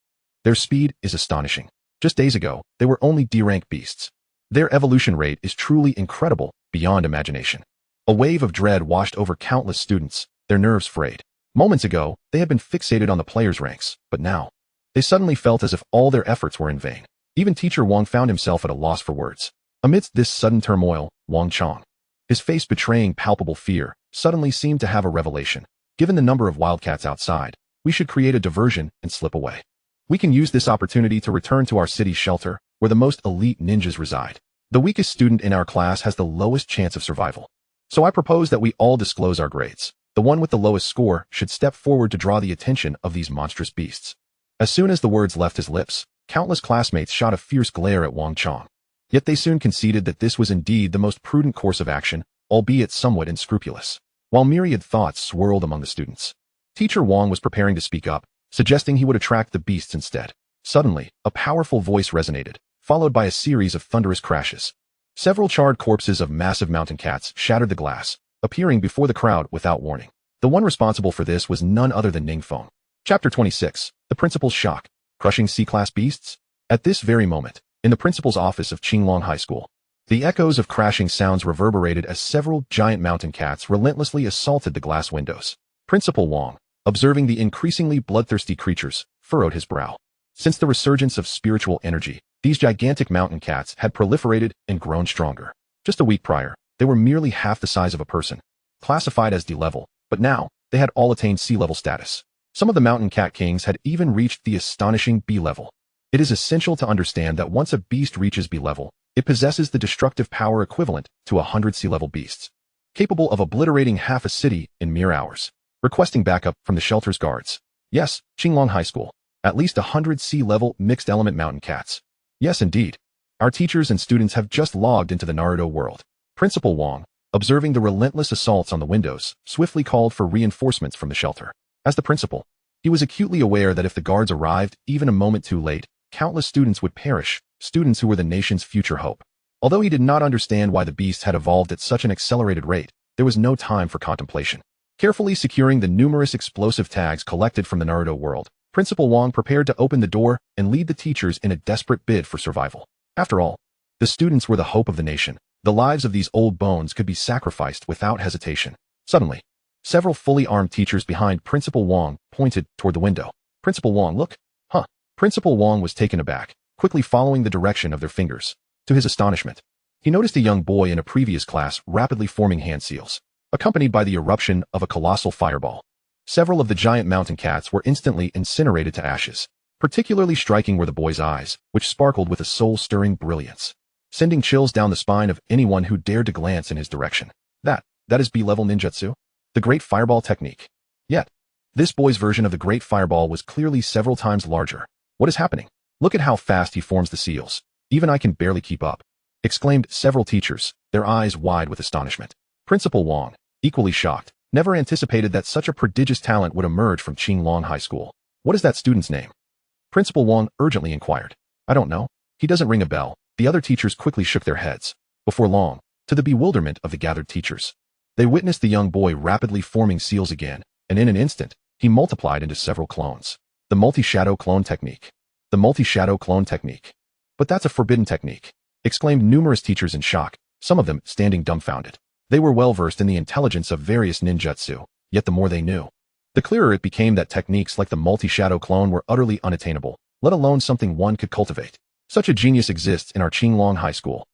Their speed is astonishing. Just days ago, they were only D-rank beasts. Their evolution rate is truly incredible, beyond imagination. A wave of dread washed over countless students, their nerves frayed. Moments ago, they had been fixated on the players' ranks, but now, they suddenly felt as if all their efforts were in vain. Even Teacher Wang found himself at a loss for words. Amidst this sudden turmoil, Wang Chong, his face betraying palpable fear, suddenly seemed to have a revelation. Given the number of wildcats outside, we should create a diversion and slip away. We can use this opportunity to return to our city's shelter, where the most elite ninjas reside. The weakest student in our class has the lowest chance of survival. So I propose that we all disclose our grades. The one with the lowest score should step forward to draw the attention of these monstrous beasts. As soon as the words left his lips, countless classmates shot a fierce glare at Wang Chong. Yet they soon conceded that this was indeed the most prudent course of action, albeit somewhat unscrupulous. While myriad thoughts swirled among the students, Teacher Wang was preparing to speak up, suggesting he would attract the beasts instead. Suddenly, a powerful voice resonated, followed by a series of thunderous crashes. Several charred corpses of massive mountain cats shattered the glass, appearing before the crowd without warning. The one responsible for this was none other than Ning Feng. Chapter 26. The Principal's Shock. Crushing C-class beasts? At this very moment, in the principal's office of Qinglong High School, the echoes of crashing sounds reverberated as several giant mountain cats relentlessly assaulted the glass windows. Principal Wang, observing the increasingly bloodthirsty creatures, furrowed his brow. Since the resurgence of spiritual energy, these gigantic mountain cats had proliferated and grown stronger. Just a week prior, They were merely half the size of a person, classified as D-level, but now, they had all attained C-level status. Some of the mountain cat kings had even reached the astonishing B-level. It is essential to understand that once a beast reaches B-level, it possesses the destructive power equivalent to 100 C-level beasts, capable of obliterating half a city in mere hours. Requesting backup from the shelter's guards. Yes, Qinglong High School. At least 100 C-level mixed element mountain cats. Yes, indeed. Our teachers and students have just logged into the Naruto world. Principal Wang, observing the relentless assaults on the windows, swiftly called for reinforcements from the shelter. As the principal, he was acutely aware that if the guards arrived even a moment too late, countless students would perish, students who were the nation's future hope. Although he did not understand why the beasts had evolved at such an accelerated rate, there was no time for contemplation. Carefully securing the numerous explosive tags collected from the Naruto world, Principal Wang prepared to open the door and lead the teachers in a desperate bid for survival. After all, the students were the hope of the nation. The lives of these old bones could be sacrificed without hesitation. Suddenly, several fully armed teachers behind Principal Wang pointed toward the window. Principal Wang, look. Huh. Principal Wang was taken aback, quickly following the direction of their fingers. To his astonishment, he noticed a young boy in a previous class rapidly forming hand seals, accompanied by the eruption of a colossal fireball. Several of the giant mountain cats were instantly incinerated to ashes. Particularly striking were the boy's eyes, which sparkled with a soul-stirring brilliance, sending chills down the spine of anyone who dared to glance in his direction. That is B-level ninjutsu? The Great Fireball technique. Yet, this boy's version of the Great Fireball was clearly several times larger. What is happening? Look at how fast he forms the seals. Even I can barely keep up, exclaimed several teachers, their eyes wide with astonishment. Principal Wang, equally shocked, never anticipated that such a prodigious talent would emerge from Qinglong High School. What is that student's name? Principal Wang urgently inquired. I don't know. He doesn't ring a bell. The other teachers quickly shook their heads. Before long, to the bewilderment of the gathered teachers, they witnessed the young boy rapidly forming seals again, and in an instant, he multiplied into several clones. The multi-shadow clone technique. The multi-shadow clone technique. But that's a forbidden technique, exclaimed numerous teachers in shock, some of them standing dumbfounded. They were well versed in the intelligence of various ninjutsu, yet the more they knew, the clearer it became that techniques like the multi-shadow clone were utterly unattainable, let alone something one could cultivate. Such a genius exists in our Qinglong High School.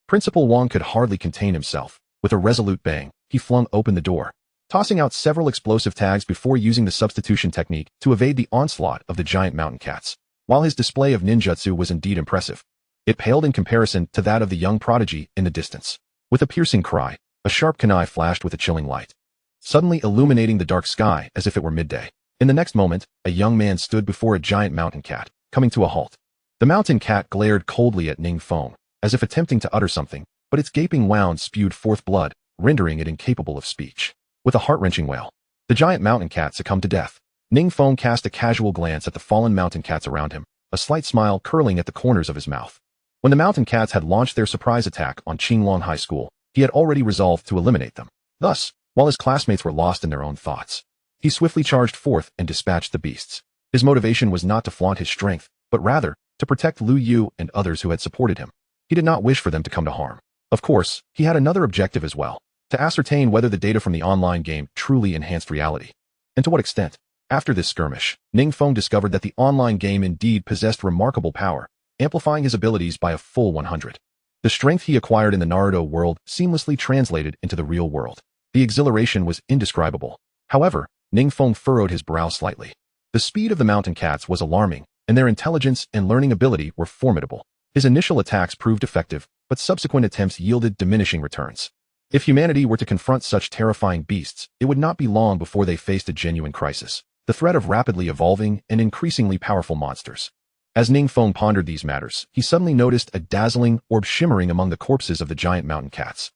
Principal Wang could hardly contain himself. With a resolute bang, he flung open the door, tossing out several explosive tags before using the substitution technique to evade the onslaught of the giant mountain cats. While his display of ninjutsu was indeed impressive, it paled in comparison to that of the young prodigy in the distance. With a piercing cry, a sharp kunai flashed with a chilling light, suddenly illuminating the dark sky as if it were midday. In the next moment, a young man stood before a giant mountain cat, coming to a halt. The mountain cat glared coldly at Ning Feng, as if attempting to utter something, but its gaping wound spewed forth blood, rendering it incapable of speech. With a heart-wrenching wail, the giant mountain cat succumbed to death. Ning Feng cast a casual glance at the fallen mountain cats around him, a slight smile curling at the corners of his mouth. When the mountain cats had launched their surprise attack on Qinglong High School, he had already resolved to eliminate them. Thus, while his classmates were lost in their own thoughts, he swiftly charged forth and dispatched the beasts. His motivation was not to flaunt his strength, but rather, to protect Lu Yu and others who had supported him. He did not wish for them to come to harm. Of course, he had another objective as well, to ascertain whether the data from the online game truly enhanced reality, and to what extent. After this skirmish, Ning Feng discovered that the online game indeed possessed remarkable power, amplifying his abilities by a full 100. The strength he acquired in the Naruto world seamlessly translated into the real world. The exhilaration was indescribable. However, Ning Feng furrowed his brow slightly. The speed of the mountain cats was alarming, and their intelligence and learning ability were formidable. His initial attacks proved effective, but subsequent attempts yielded diminishing returns. If humanity were to confront such terrifying beasts, it would not be long before they faced a genuine crisis, the threat of rapidly evolving and increasingly powerful monsters. As Ning Feng pondered these matters, he suddenly noticed a dazzling orb shimmering among the corpses of the giant mountain cats.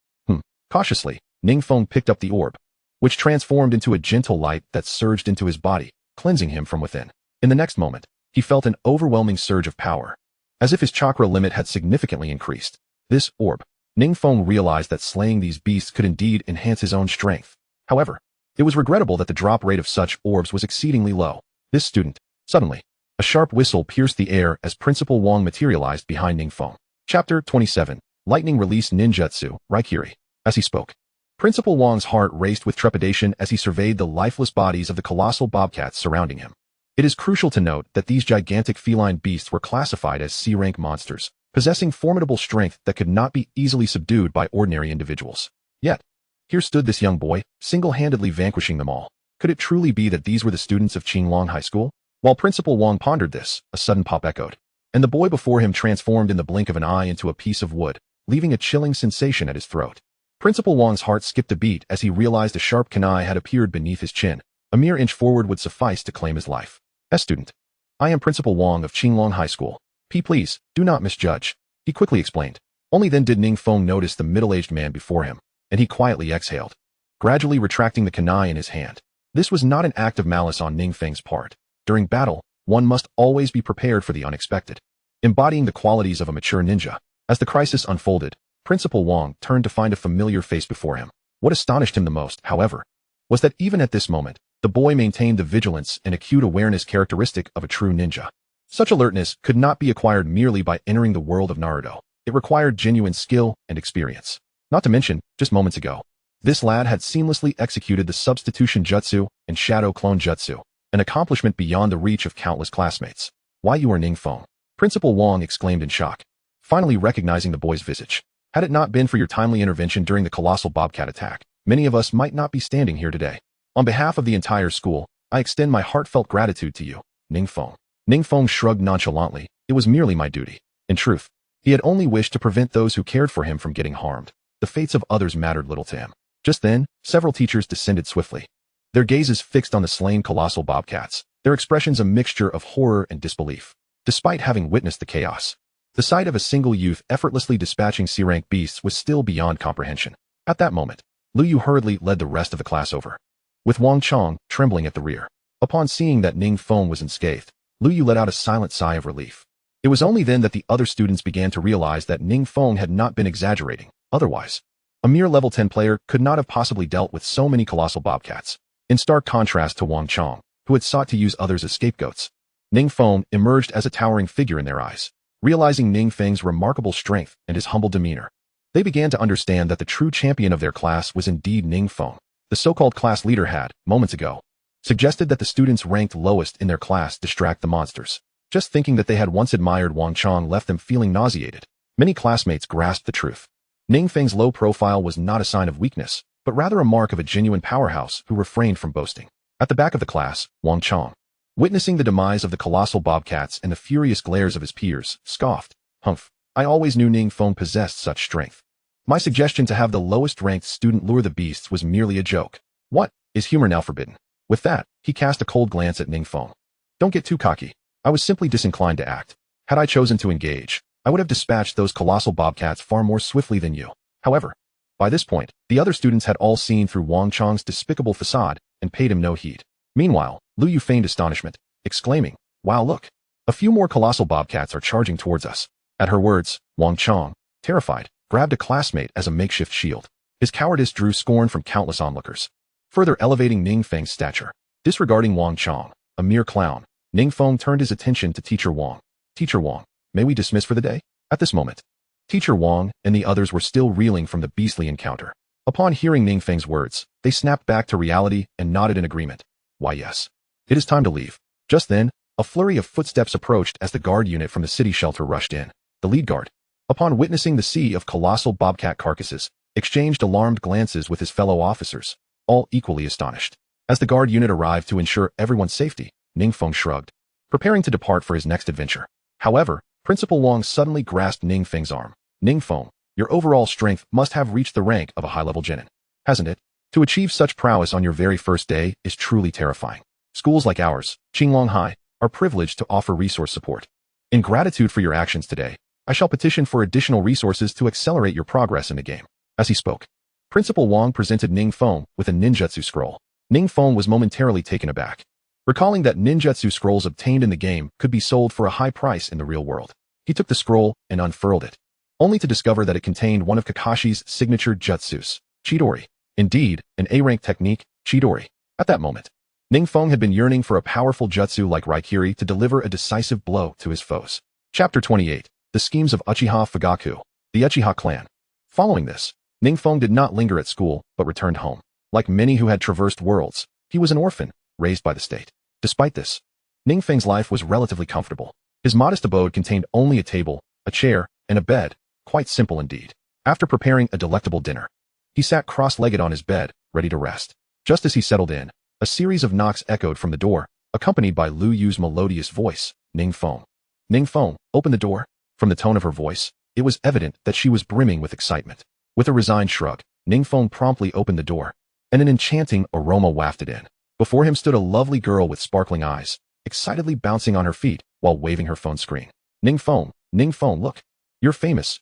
Cautiously, Ning Feng picked up the orb, which transformed into a gentle light that surged into his body, cleansing him from within. In the next moment, he felt an overwhelming surge of power, as if his chakra limit had significantly increased. This orb, Ning Feng realized that slaying these beasts could indeed enhance his own strength. However, it was regrettable that the drop rate of such orbs was exceedingly low. This student, suddenly, a sharp whistle pierced the air as Principal Wang materialized behind Ning Feng. Chapter 27. Lightning Release Ninjutsu, Raikiri. As he spoke, Principal Wang's heart raced with trepidation as he surveyed the lifeless bodies of the colossal bobcats surrounding him. It is crucial to note that these gigantic feline beasts were classified as C-rank monsters, possessing formidable strength that could not be easily subdued by ordinary individuals. Yet, here stood this young boy, single-handedly vanquishing them all. Could it truly be that these were the students of Qinglong High School? While Principal Wong pondered this, a sudden pop echoed, and the boy before him transformed in the blink of an eye into a piece of wood, leaving a chilling sensation at his throat. Principal Wong's heart skipped a beat as he realized a sharp kunai had appeared beneath his chin. A mere inch forward would suffice to claim his life. Student. I am Principal Wong of Qinglong High School. Please, do not misjudge. He quickly explained. Only then did Ning Feng notice the middle-aged man before him, and he quietly exhaled, gradually retracting the kunai in his hand. This was not an act of malice on Ning Feng's part. During battle, one must always be prepared for the unexpected. Embodying the qualities of a mature ninja, as the crisis unfolded, Principal Wong turned to find a familiar face before him. What astonished him the most, however, was that even at this moment, the boy maintained the vigilance and acute awareness characteristic of a true ninja. Such alertness could not be acquired merely by entering the world of Naruto. It required genuine skill and experience. Not to mention, just moments ago, this lad had seamlessly executed the substitution jutsu and shadow clone jutsu, an accomplishment beyond the reach of countless classmates. Why, you are Ning Feng? Principal Wong exclaimed in shock, finally recognizing the boy's visage. Had it not been for your timely intervention during the colossal bobcat attack, many of us might not be standing here today. On behalf of the entire school, I extend my heartfelt gratitude to you, Ning Feng. Ning Feng shrugged nonchalantly. It was merely my duty. In truth, he had only wished to prevent those who cared for him from getting harmed. The fates of others mattered little to him. Just then, several teachers descended swiftly, their gazes fixed on the slain colossal bobcats, their expressions a mixture of horror and disbelief. Despite having witnessed the chaos, the sight of a single youth effortlessly dispatching C-rank beasts was still beyond comprehension. At that moment, Lu Yu hurriedly led the rest of the class over, with Wang Chong trembling at the rear. Upon seeing that Ning Feng was unscathed, Lu Yu let out a silent sigh of relief. It was only then that the other students began to realize that Ning Feng had not been exaggerating. Otherwise, a mere level 10 player could not have possibly dealt with so many colossal bobcats. In stark contrast to Wang Chong, who had sought to use others as scapegoats, Ning Feng emerged as a towering figure in their eyes. Realizing Ning Feng's remarkable strength and his humble demeanor, they began to understand that the true champion of their class was indeed Ning Feng. The so-called class leader had, moments ago, suggested that the students ranked lowest in their class distract the monsters. Just thinking that they had once admired Wang Chong left them feeling nauseated. Many classmates grasped the truth. Ning Feng's low profile was not a sign of weakness, but rather a mark of a genuine powerhouse who refrained from boasting. At the back of the class, Wang Chong, witnessing the demise of the colossal bobcats and the furious glares of his peers, scoffed. Humph, I always knew Ning Feng possessed such strength. My suggestion to have the lowest-ranked student lure the beasts was merely a joke. What? Is humor now forbidden? With that, he cast a cold glance at Ning Feng. Don't get too cocky. I was simply disinclined to act. Had I chosen to engage, I would have dispatched those colossal bobcats far more swiftly than you. However, by this point, the other students had all seen through Wang Chong's despicable facade and paid him no heed. Meanwhile, Lu Yu feigned astonishment, exclaiming, Wow, look! A few more colossal bobcats are charging towards us. At her words, Wang Chong, terrified, grabbed a classmate as a makeshift shield. His cowardice drew scorn from countless onlookers, further elevating Ning Feng's stature. Disregarding Wang Chong, a mere clown, Ning Feng turned his attention to Teacher Wang. Teacher Wang, may we dismiss for the day? At this moment, Teacher Wang and the others were still reeling from the beastly encounter. Upon hearing Ning Feng's words, they snapped back to reality and nodded in agreement. Why yes. It is time to leave. Just then, a flurry of footsteps approached as the guard unit from the city shelter rushed in. The lead guard, upon witnessing the sea of colossal bobcat carcasses, exchanged alarmed glances with his fellow officers, all equally astonished. As the guard unit arrived to ensure everyone's safety, Ning Feng shrugged, preparing to depart for his next adventure. However, Principal Wang suddenly grasped Ning Feng's arm. Ning Feng, your overall strength must have reached the rank of a high-level genin, hasn't it? To achieve such prowess on your very first day is truly terrifying. Schools like ours, Qinglong High, are privileged to offer resource support. In gratitude for your actions today, I shall petition for additional resources to accelerate your progress in the game. As he spoke, Principal Wang presented Ning Feng with a ninjutsu scroll. Ning Feng was momentarily taken aback, recalling that ninjutsu scrolls obtained in the game could be sold for a high price in the real world. He took the scroll and unfurled it, only to discover that it contained one of Kakashi's signature jutsus, Chidori. Indeed, an A-rank technique, Chidori. At that moment, Ning Feng had been yearning for a powerful jutsu like Raikiri to deliver a decisive blow to his foes. Chapter 28. The Schemes of Uchiha Fugaku. The Uchiha Clan. Following this, Ning Feng did not linger at school, but returned home. Like many who had traversed worlds, he was an orphan, raised by the state. Despite this, Ning Feng's life was relatively comfortable. His modest abode contained only a table, a chair, and a bed, quite simple indeed. After preparing a delectable dinner, he sat cross-legged on his bed, ready to rest. Just as he settled in, a series of knocks echoed from the door, accompanied by Lu Yu's melodious voice, Ning Feng. Ning Feng, open the door. From the tone of her voice, it was evident that she was brimming with excitement. With a resigned shrug, Ning Feng promptly opened the door, and an enchanting aroma wafted in. Before him stood a lovely girl with sparkling eyes, excitedly bouncing on her feet while waving her phone screen. Ning Feng, look. You're famous,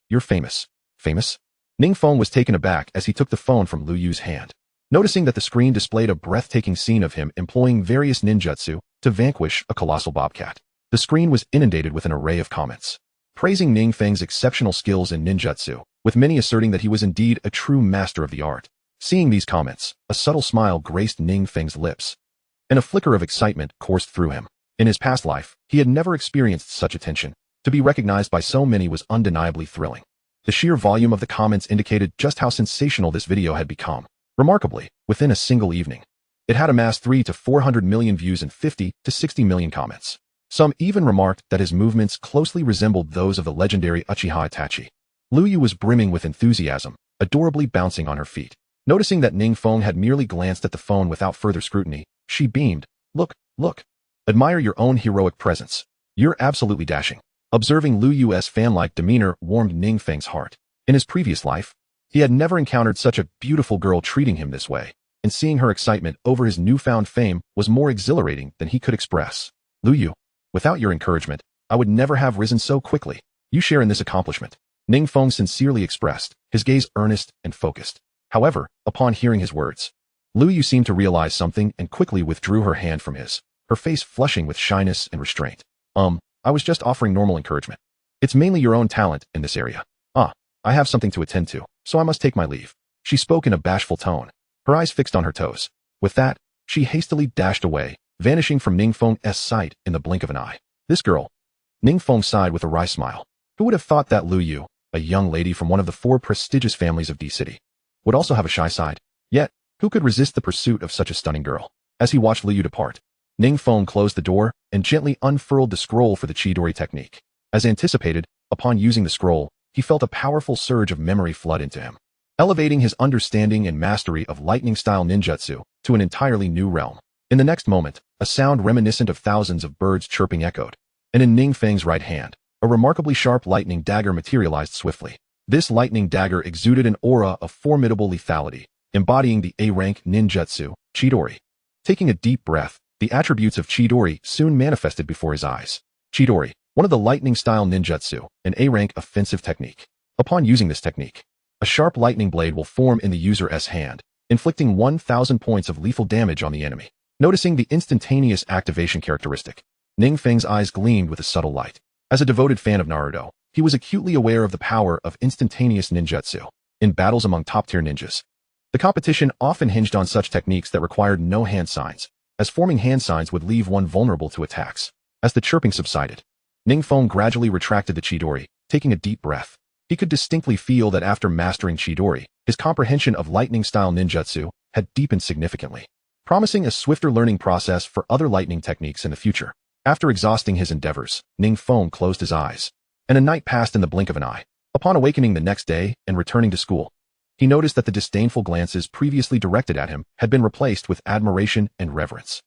Famous? Ning Feng was taken aback as he took the phone from Lu Yu's hand. Noticing that the screen displayed a breathtaking scene of him employing various ninjutsu to vanquish a colossal bobcat. The screen was inundated with an array of comments, praising Ning Feng's exceptional skills in ninjutsu, with many asserting that he was indeed a true master of the art. Seeing these comments, a subtle smile graced Ning Feng's lips, and a flicker of excitement coursed through him. In his past life, he had never experienced such attention. To be recognized by so many was undeniably thrilling. The sheer volume of the comments indicated just how sensational this video had become. Remarkably, within a single evening, it had amassed 300 to 400 million views and 50 to 60 million comments. Some even remarked that his movements closely resembled those of the legendary Uchiha Itachi. Lu Yu was brimming with enthusiasm, adorably bouncing on her feet. Noticing that Ning Feng had merely glanced at the phone without further scrutiny, she beamed. Look. Admire your own heroic presence. You're absolutely dashing. Observing Lu Yu's fan-like demeanor warmed Ning Feng's heart. In his previous life, he had never encountered such a beautiful girl treating him this way, and seeing her excitement over his newfound fame was more exhilarating than he could express. Lu Yu, without your encouragement, I would never have risen so quickly. You share in this accomplishment. Ning Feng sincerely expressed, his gaze earnest and focused. However, upon hearing his words, Lu Yu seemed to realize something and quickly withdrew her hand from his, her face flushing with shyness and restraint. I was just offering normal encouragement. It's mainly your own talent in this area. I have something to attend to, so I must take my leave. She spoke in a bashful tone, her eyes fixed on her toes. With that, she hastily dashed away, vanishing from Ning Feng's sight in the blink of an eye. This girl. Ning Feng sighed with a wry smile. Who would have thought that Lu Yu, a young lady from one of the 4 prestigious families of D-City, would also have a shy side? Yet, who could resist the pursuit of such a stunning girl? As he watched Lu Yu depart, Ning Feng closed the door and gently unfurled the scroll for the Chidori technique. As anticipated, upon using the scroll, he felt a powerful surge of memory flood into him, elevating his understanding and mastery of lightning-style ninjutsu to an entirely new realm. In the next moment, a sound reminiscent of thousands of birds chirping echoed, and in Ning Feng's right hand, a remarkably sharp lightning dagger materialized swiftly. This lightning dagger exuded an aura of formidable lethality, embodying the A-rank ninjutsu, Chidori. Taking a deep breath, the attributes of Chidori soon manifested before his eyes. Chidori, one of the lightning-style ninjutsu, an A-rank offensive technique. Upon using this technique, a sharp lightning blade will form in the user's hand, inflicting 1,000 points of lethal damage on the enemy. Noticing the instantaneous activation characteristic, Ning Feng's eyes gleamed with a subtle light. As a devoted fan of Naruto, he was acutely aware of the power of instantaneous ninjutsu in battles among top-tier ninjas. The competition often hinged on such techniques that required no hand signs, as forming hand signs would leave one vulnerable to attacks. As the chirping subsided, Ning Feng gradually retracted the Chidori, taking a deep breath. He could distinctly feel that after mastering Chidori, his comprehension of lightning-style ninjutsu had deepened significantly, promising a swifter learning process for other lightning techniques in the future. After exhausting his endeavors, Ning Feng closed his eyes, and a night passed in the blink of an eye. Upon awakening the next day and returning to school, he noticed that the disdainful glances previously directed at him had been replaced with admiration and reverence.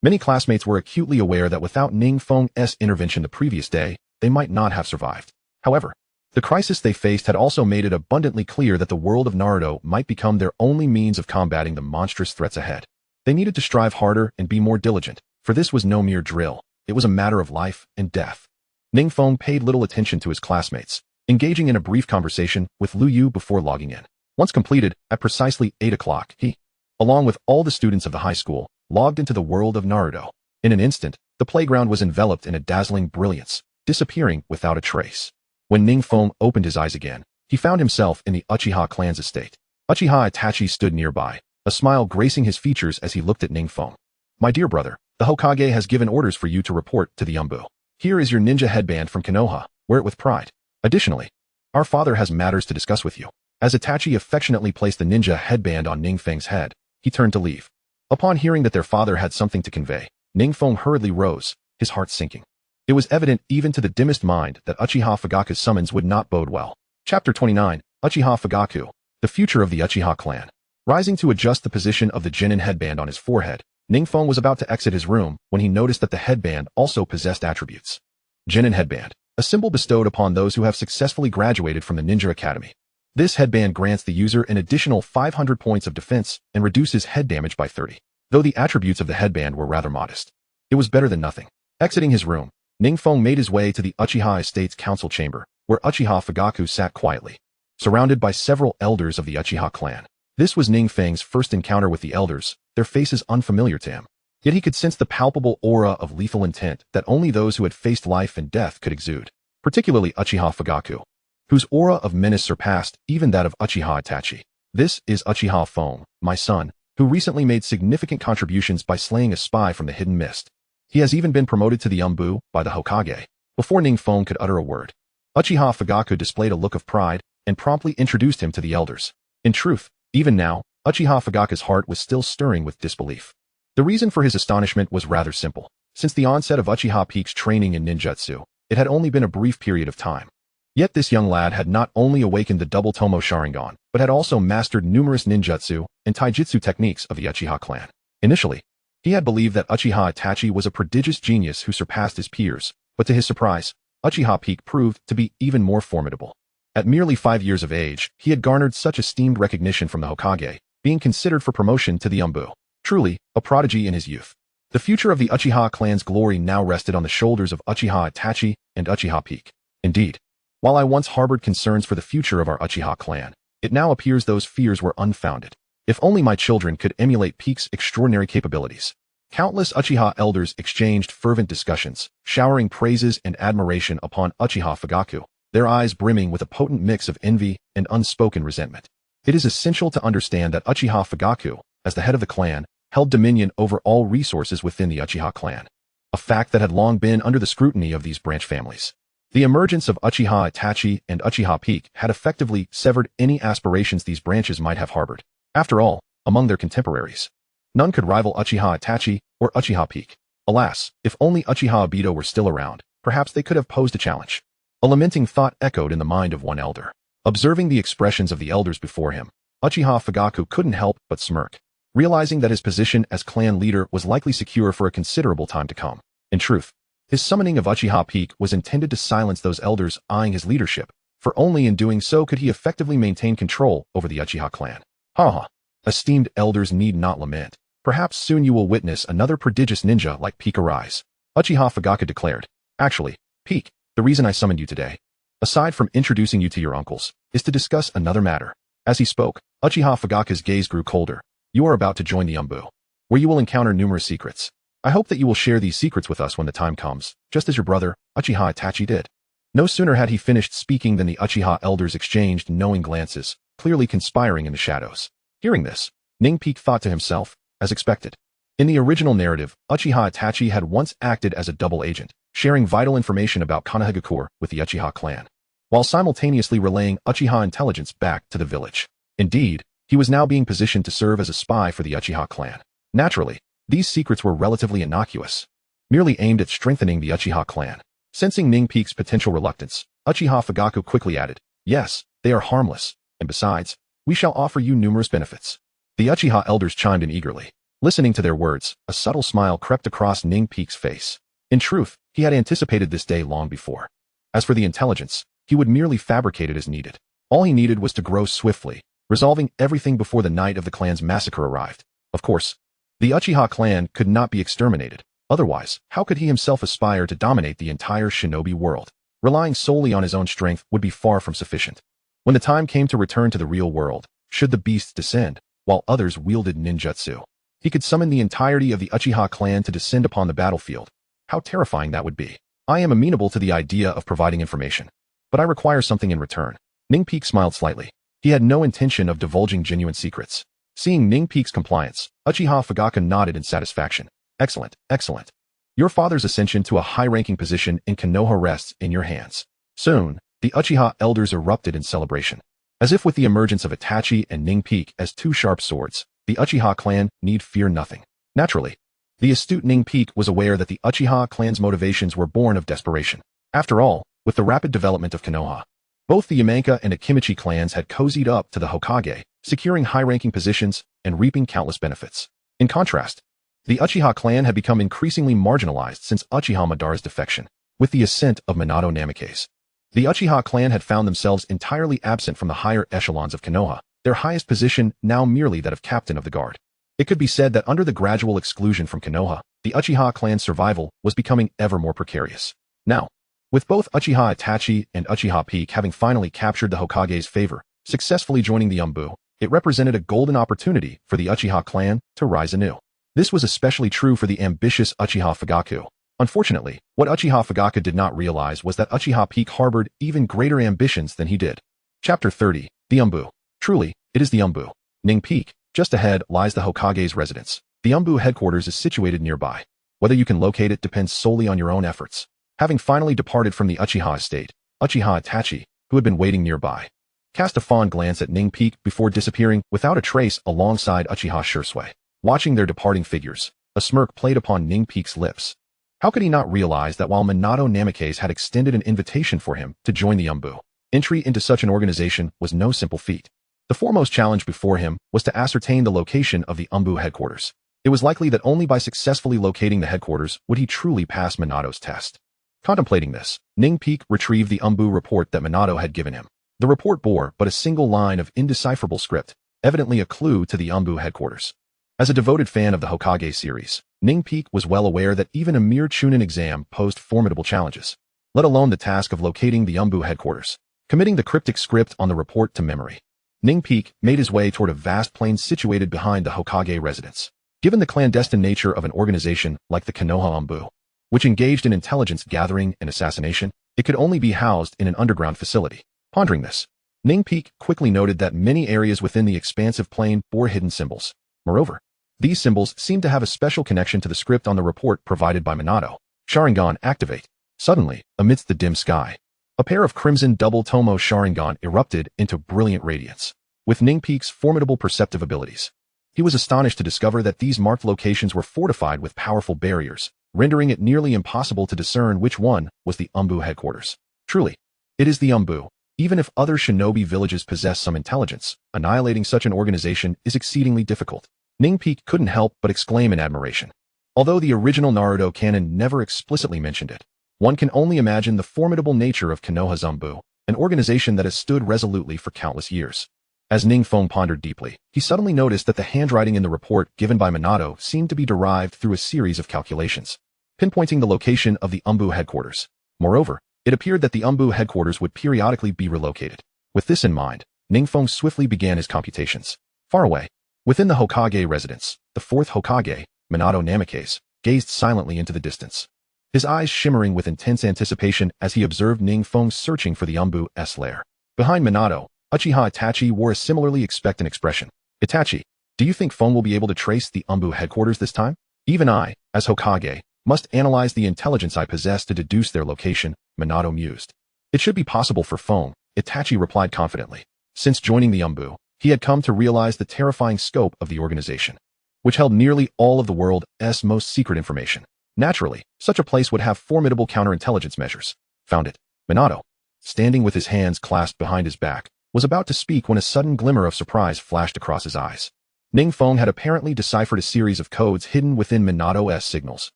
Many classmates were acutely aware that without Ning Feng's intervention the previous day, they might not have survived. However, the crisis they faced had also made it abundantly clear that the world of Naruto might become their only means of combating the monstrous threats ahead. They needed to strive harder and be more diligent, for this was no mere drill. It was a matter of life and death. Ning Feng paid little attention to his classmates, engaging in a brief conversation with Lu Yu before logging in. Once completed, at precisely 8 o'clock, he, along with all the students of the high school, logged into the world of Naruto. In an instant, the playground was enveloped in a dazzling brilliance, disappearing without a trace. When Ning Feng opened his eyes again, he found himself in the Uchiha clan's estate. Uchiha Itachi stood nearby, a smile gracing his features as he looked at Ning Feng. My dear brother, the Hokage has given orders for you to report to the Anbu. Here is your ninja headband from Konoha, wear it with pride. Additionally, our father has matters to discuss with you. As Itachi affectionately placed the ninja headband on Ning Feng's head, he turned to leave. Upon hearing that their father had something to convey, Ning Feng hurriedly rose, his heart sinking. It was evident even to the dimmest mind that Uchiha Fugaku's summons would not bode well. Chapter 29, Uchiha Fugaku, the future of the Uchiha clan. Rising to adjust the position of the Genin headband on his forehead, Ning Feng was about to exit his room when he noticed that the headband also possessed attributes. Genin headband, a symbol bestowed upon those who have successfully graduated from the Ninja Academy. This headband grants the user an additional 500 points of defense and reduces head damage by 30. Though the attributes of the headband were rather modest, it was better than nothing. Exiting his room, Ning Feng made his way to the Uchiha Estate's council chamber, where Uchiha Fugaku sat quietly, surrounded by several elders of the Uchiha clan. This was Ning Feng's first encounter with the elders, their faces unfamiliar to him. Yet he could sense the palpable aura of lethal intent that only those who had faced life and death could exude, particularly Uchiha Fugaku, whose aura of menace surpassed even that of Uchiha Itachi. This is Uchiha Feng, my son, who recently made significant contributions by slaying a spy from the hidden mist. He has even been promoted to the Anbu by the Hokage. Before Ning Feng could utter a word, Uchiha Fugaku displayed a look of pride and promptly introduced him to the elders. In truth, even now, Uchiha Fugaku's heart was still stirring with disbelief. The reason for his astonishment was rather simple. Since the onset of Uchiha Peak's training in ninjutsu, it had only been a brief period of time. Yet this young lad had not only awakened the double Tomo Sharingan, but had also mastered numerous ninjutsu and taijutsu techniques of the Uchiha clan. Initially, he had believed that Uchiha Itachi was a prodigious genius who surpassed his peers, but to his surprise, Uchiha Peak proved to be even more formidable. At merely 5 years of age, he had garnered such esteemed recognition from the Hokage, being considered for promotion to the Anbu. Truly, a prodigy in his youth. The future of the Uchiha clan's glory now rested on the shoulders of Uchiha Itachi and Uchiha Peak. Indeed, while I once harbored concerns for the future of our Uchiha clan, it now appears those fears were unfounded. If only my children could emulate Peak's extraordinary capabilities. Countless Uchiha elders exchanged fervent discussions, showering praises and admiration upon Uchiha Fugaku, their eyes brimming with a potent mix of envy and unspoken resentment. It is essential to understand that Uchiha Fugaku, as the head of the clan, held dominion over all resources within the Uchiha clan, a fact that had long been under the scrutiny of these branch families. The emergence of Uchiha Itachi and Uchiha Peak had effectively severed any aspirations these branches might have harbored. After all, among their contemporaries, none could rival Uchiha Itachi or Uchiha Peak. Alas, if only Uchiha Obito were still around, perhaps they could have posed a challenge. A lamenting thought echoed in the mind of one elder. Observing the expressions of the elders before him, Uchiha Fugaku couldn't help but smirk, realizing that his position as clan leader was likely secure for a considerable time to come. In truth, his summoning of Uchiha Peak was intended to silence those elders eyeing his leadership, for only in doing so could he effectively maintain control over the Uchiha clan. Haha. Esteemed elders need not lament. Perhaps soon you will witness another prodigious ninja like Peak arise. Uchiha Fugaku declared. Actually, Peak, the reason I summoned you today, aside from introducing you to your uncles, is to discuss another matter. As he spoke, Uchiha Fugaku's gaze grew colder. You are about to join the Anbu, where you will encounter numerous secrets. I hope that you will share these secrets with us when the time comes, just as your brother, Uchiha Itachi, did. No sooner had he finished speaking than the Uchiha elders exchanged knowing glances, clearly conspiring in the shadows. Hearing this, Ning Peak thought to himself, as expected. In the original narrative, Uchiha Itachi had once acted as a double agent, sharing vital information about Konoha with the Uchiha clan, while simultaneously relaying Uchiha intelligence back to the village. Indeed, he was now being positioned to serve as a spy for the Uchiha clan. Naturally, these secrets were relatively innocuous, merely aimed at strengthening the Uchiha clan. Sensing Ning Peak's potential reluctance, Uchiha Fugaku quickly added, yes, they are harmless, and besides, we shall offer you numerous benefits. The Uchiha elders chimed in eagerly. Listening to their words, a subtle smile crept across Ning Peak's face. In truth, he had anticipated this day long before. As for the intelligence, he would merely fabricate it as needed. All he needed was to grow swiftly, resolving everything before the night of the clan's massacre arrived. Of course, the Uchiha clan could not be exterminated. Otherwise, how could he himself aspire to dominate the entire shinobi world? Relying solely on his own strength would be far from sufficient. When the time came to return to the real world, should the beasts descend, while others wielded ninjutsu, he could summon the entirety of the Uchiha clan to descend upon the battlefield. How terrifying that would be. I am amenable to the idea of providing information, but I require something in return. Ning Peak smiled slightly. He had no intention of divulging genuine secrets. Seeing Ning Peak's compliance, Uchiha Fugaku nodded in satisfaction. Excellent, excellent. Your father's ascension to a high-ranking position in Konoha rests in your hands. Soon, the Uchiha elders erupted in celebration. As if with the emergence of Itachi and Ning Peak as two sharp swords, the Uchiha clan need fear nothing. Naturally, The astute Ning Peak was aware that the Uchiha clan's motivations were born of desperation. After all, with the rapid development of Konoha, both the Yamanka and Akimichi clans had cozied up to the Hokage, securing high-ranking positions and reaping countless benefits. In contrast, the Uchiha clan had become increasingly marginalized since Uchiha Madara's defection. With the ascent of Minato Namikaze, the Uchiha clan had found themselves entirely absent from the higher echelons of Konoha, their highest position now merely that of captain of the guard. It could be said that under the gradual exclusion from Konoha, the Uchiha clan's survival was becoming ever more precarious. Now, with both Uchiha Itachi and Uchiha Peak having finally captured the Hokage's favor, successfully joining the Anbu, it represented a golden opportunity for the Uchiha clan to rise anew. This was especially true for the ambitious Uchiha Fugaku. Unfortunately, what Uchiha Fugaku did not realize was that Uchiha Peak harbored even greater ambitions than he did. Chapter 30, The Anbu. Truly, it is the Anbu. Ning Peak. Just ahead lies the Hokage's residence. The Anbu headquarters is situated nearby. Whether you can locate it depends solely on your own efforts. Having finally departed from the Uchiha estate, Uchiha Itachi, who had been waiting nearby, cast a fond glance at Ning Peak before disappearing without a trace alongside Uchiha Shursui. Watching their departing figures, a smirk played upon Ning Peak's lips. How could he not realize that while Minato Namikaze had extended an invitation for him to join the Anbu, entry into such an organization was no simple feat. The foremost challenge before him was to ascertain the location of the Anbu headquarters. It was likely that only by successfully locating the headquarters would he truly pass Minato's test. Contemplating this, Ning Peak retrieved the Anbu report that Minato had given him. The report bore but a single line of indecipherable script, evidently a clue to the Anbu headquarters. As a devoted fan of the Hokage series, Ning Peak was well aware that even a mere Chunin exam posed formidable challenges, let alone the task of locating the Anbu headquarters. Committing the cryptic script on the report to memory, Ning Peak made his way toward a vast plain situated behind the Hokage residence. Given the clandestine nature of an organization like the Konoha Anbu, which engaged in intelligence gathering and assassination, it could only be housed in an underground facility. Pondering this, Ning Peak quickly noted that many areas within the expansive plain bore hidden symbols. Moreover, these symbols seemed to have a special connection to the script on the report provided by Minato. Sharingan activate. Suddenly, amidst the dim sky, a pair of crimson double tomo Sharingan erupted into brilliant radiance. With Ning Peak's formidable perceptive abilities, he was astonished to discover that these marked locations were fortified with powerful barriers, rendering it nearly impossible to discern which one was the Anbu headquarters. Truly, it is the Anbu. Even if other shinobi villages possess some intelligence, annihilating such an organization is exceedingly difficult. Ning Peak couldn't help but exclaim in admiration. Although the original Naruto canon never explicitly mentioned it, one can only imagine the formidable nature of Konoha's Anbu, an organization that has stood resolutely for countless years. As Ning Feng pondered deeply, he suddenly noticed that the handwriting in the report given by Minato seemed to be derived through a series of calculations, pinpointing the location of the Anbu headquarters. Moreover, it appeared that the Anbu headquarters would periodically be relocated. With this in mind, Ning Feng swiftly began his computations. Far away, within the Hokage residence, the fourth Hokage, Minato Namikaze, gazed silently into the distance, his eyes shimmering with intense anticipation as he observed Ning Feng searching for the Anbu's lair. Behind Minato, Uchiha Itachi wore a similarly expectant expression. Itachi, do you think Feng will be able to trace the Anbu headquarters this time? Even I, as Hokage, must analyze the intelligence I possess to deduce their location, Minato mused. It should be possible for Feng, Itachi replied confidently. Since joining the Anbu, he had come to realize the terrifying scope of the organization, which held nearly all of the world's most secret information. Naturally, such a place would have formidable counterintelligence measures. Found it. Minato, standing with his hands clasped behind his back, was about to speak when a sudden glimmer of surprise flashed across his eyes. Ning Feng had apparently deciphered a series of codes hidden within Minato's signals,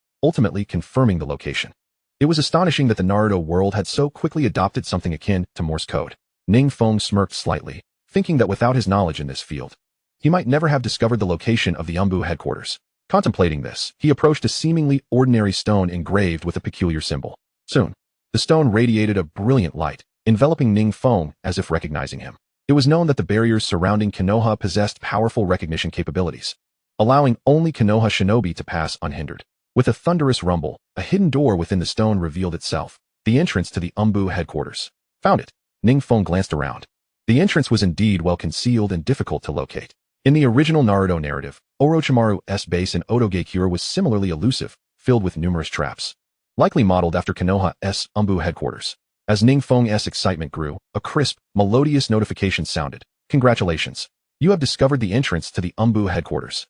ultimately confirming the location. It was astonishing that the Naruto world had so quickly adopted something akin to Morse code. Ning Feng smirked slightly, thinking that without his knowledge in this field, he might never have discovered the location of the Anbu headquarters. Contemplating this, he approached a seemingly ordinary stone engraved with a peculiar symbol. Soon, the stone radiated a brilliant light, enveloping Ning Feng as if recognizing him. It was known that the barriers surrounding Konoha possessed powerful recognition capabilities, allowing only Konoha shinobi to pass unhindered. With a thunderous rumble, a hidden door within the stone revealed itself, the entrance to the Anbu headquarters. Found it. Ning Feng glanced around. The entrance was indeed well concealed and difficult to locate. In the original Naruto narrative, Orochimaru's base in Otogakure was similarly elusive, filled with numerous traps, likely modeled after Konoha's Anbu headquarters. As Ning Feng's excitement grew, a crisp, melodious notification sounded. Congratulations. You have discovered the entrance to the Anbu headquarters.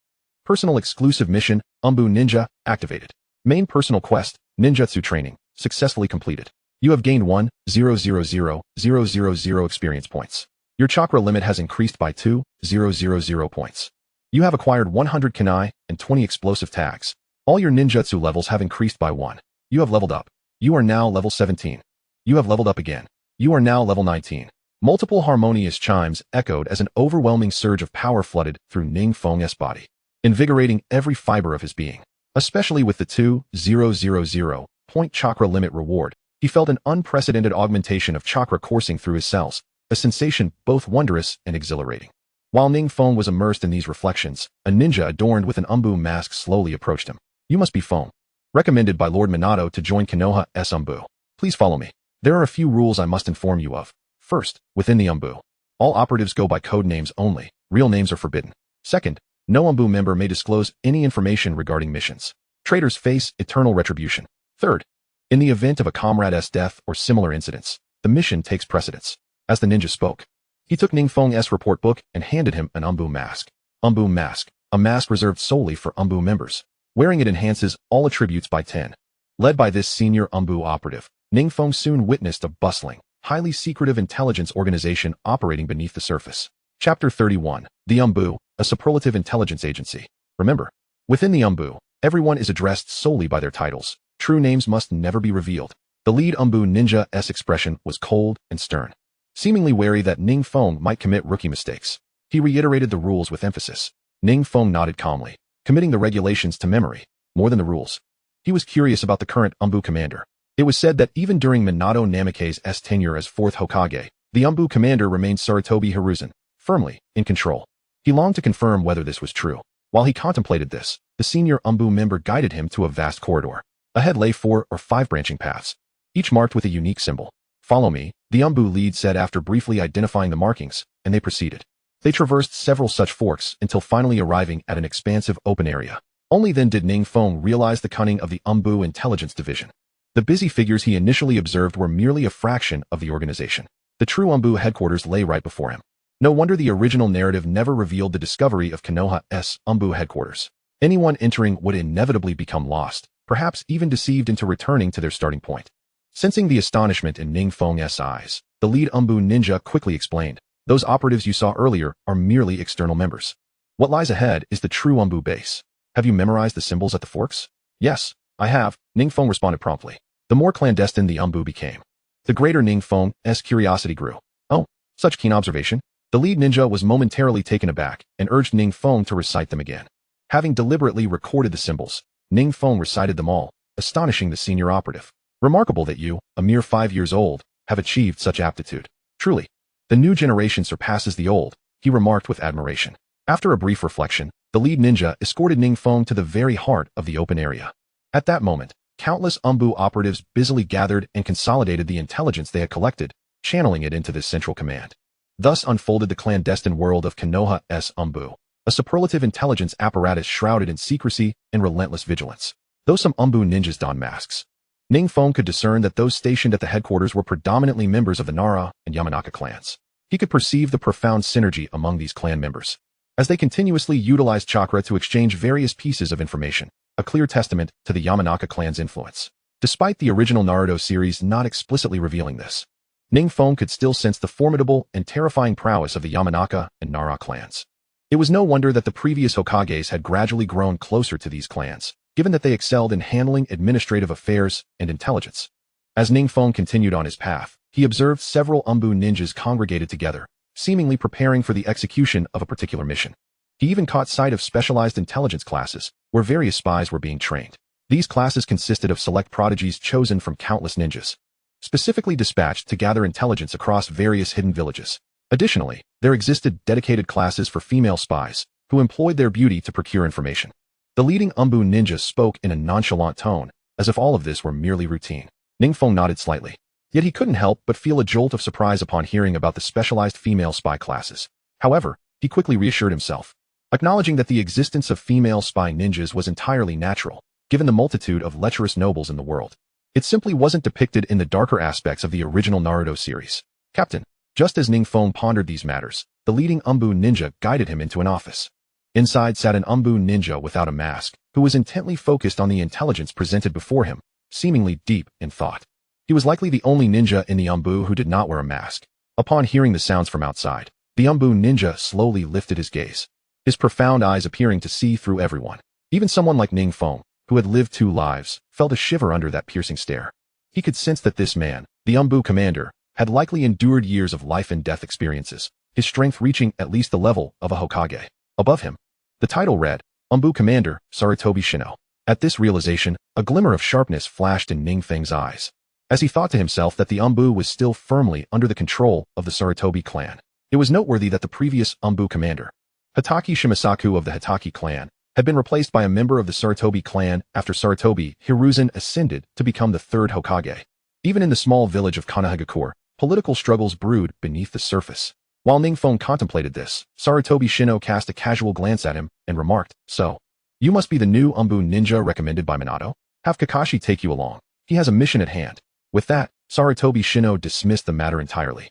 Personal exclusive mission, Anbu Ninja, activated. Main personal quest, Ninjutsu training, successfully completed. You have gained 1,000,000 experience points. Your chakra limit has increased by 2,000 points. You have acquired 100 kunai and 20 explosive tags. All your ninjutsu levels have increased by 1. You have leveled up. You are now level 17. You have leveled up again. You are now level 19. Multiple harmonious chimes echoed as an overwhelming surge of power flooded through Ning Feng's body, invigorating every fiber of his being. Especially with the 2,000 point chakra limit reward, he felt an unprecedented augmentation of chakra coursing through his cells, a sensation both wondrous and exhilarating. While Ning Feng was immersed in these reflections, a ninja adorned with an Anbu mask slowly approached him. You must be Feng. Recommended by Lord Minato to join Konoha's Anbu. Please follow me. There are a few rules I must inform you of. First, within the Anbu, all operatives go by code names only. Real names are forbidden. Second, no Anbu member may disclose any information regarding missions. Traitors face eternal retribution. Third, in the event of a comrade's death or similar incidents, the mission takes precedence. As the ninja spoke, he took Ning Feng's report book and handed him an Anbu mask. Anbu mask, a mask reserved solely for Anbu members. Wearing it enhances all attributes by 10. Led by this senior Anbu operative, Ning Feng soon witnessed a bustling, highly secretive intelligence organization operating beneath the surface. Chapter 31, The Anbu, a superlative intelligence agency. Remember, within the Anbu, everyone is addressed solely by their titles. True names must never be revealed. The lead Anbu ninja's expression was cold and stern. Seemingly wary that Ning Feng might commit rookie mistakes, he reiterated the rules with emphasis. Ning Feng nodded calmly, committing the regulations to memory, more than the rules. He was curious about the current Anbu commander. It was said that even during Minato Namake's tenure as 4th Hokage, the Anbu commander remained Sarutobi Hiruzen, firmly in control. He longed to confirm whether this was true. While he contemplated this, the senior Anbu member guided him to a vast corridor. Ahead lay 4 or 5 branching paths, each marked with a unique symbol. Follow me, the Anbu lead said after briefly identifying the markings, and they proceeded. They traversed several such forks until finally arriving at an expansive open area. Only then did Ning Feng realize the cunning of the Anbu intelligence division. The busy figures he initially observed were merely a fraction of the organization. The true Anbu headquarters lay right before him. No wonder the original narrative never revealed the discovery of Konoha's Anbu headquarters. Anyone entering would inevitably become lost, perhaps even deceived into returning to their starting point. Sensing the astonishment in Ning Feng's eyes, the lead Anbu ninja quickly explained, those operatives you saw earlier are merely external members. What lies ahead is the true Anbu base. Have you memorized the symbols at the forks? Yes, I have, Ning Feng responded promptly. The more clandestine the Anbu became, the greater Ning Feng's curiosity grew. Oh, such keen observation. The lead ninja was momentarily taken aback and urged Ning Feng to recite them again. Having deliberately recorded the symbols, Ning Feng recited them all, astonishing the senior operative. Remarkable that you, a mere 5 years old, have achieved such aptitude. Truly, the new generation surpasses the old, he remarked with admiration. After a brief reflection, the lead ninja escorted Ning Feng to the very heart of the open area. At that moment, countless Anbu operatives busily gathered and consolidated the intelligence they had collected, channeling it into this central command. Thus unfolded the clandestine world of Konoha's Anbu, a superlative intelligence apparatus shrouded in secrecy and relentless vigilance. Though some Anbu ninjas donned masks, Ning Feng could discern that those stationed at the headquarters were predominantly members of the Nara and Yamanaka clans. He could perceive the profound synergy among these clan members, as they continuously utilized chakra to exchange various pieces of information, a clear testament to the Yamanaka clan's influence. Despite the original Naruto series not explicitly revealing this, Ning Feng could still sense the formidable and terrifying prowess of the Yamanaka and Nara clans. It was no wonder that the previous Hokages had gradually grown closer to these clans, given that they excelled in handling administrative affairs and intelligence. As Ning Feng continued on his path, he observed several Anbu ninjas congregated together, seemingly preparing for the execution of a particular mission. He even caught sight of specialized intelligence classes, where various spies were being trained. These classes consisted of select prodigies chosen from countless ninjas, specifically dispatched to gather intelligence across various hidden villages. Additionally, there existed dedicated classes for female spies, who employed their beauty to procure information. The leading Anbu ninja spoke in a nonchalant tone, as if all of this were merely routine. Ning Feng nodded slightly. Yet he couldn't help but feel a jolt of surprise upon hearing about the specialized female spy classes. However, he quickly reassured himself, acknowledging that the existence of female spy ninjas was entirely natural, given the multitude of lecherous nobles in the world. It simply wasn't depicted in the darker aspects of the original Naruto series. Captain, just as Ning Feng pondered these matters, the leading Anbu ninja guided him into an office. Inside sat an Anbu ninja without a mask, who was intently focused on the intelligence presented before him, seemingly deep in thought. He was likely the only ninja in the Anbu who did not wear a mask. Upon hearing the sounds from outside, the Anbu ninja slowly lifted his gaze, his profound eyes appearing to see through everyone. Even someone like Ning Feng, who had lived 2 lives, felt a shiver under that piercing stare. He could sense that this man, the Anbu commander, had likely endured years of life and death experiences, his strength reaching at least the level of a Hokage. Above him, the title read, Anbu Commander, Sarutobi Shino. At this realization, a glimmer of sharpness flashed in Ning Feng's eyes, as he thought to himself that the Anbu was still firmly under the control of the Sarutobi clan. It was noteworthy that the previous Anbu commander, Hitachi Shimasaku of the Hitachi clan, had been replaced by a member of the Sarutobi clan after Sarutobi Hiruzen ascended to become the 3rd Hokage. Even in the small village of Konoha, political struggles brewed beneath the surface. While Ning Feng contemplated this, Sarutobi Shino cast a casual glance at him and remarked, "So, you must be the new Anbu ninja recommended by Minato? Have Kakashi take you along. He has a mission at hand." With that, Sarutobi Shino dismissed the matter entirely,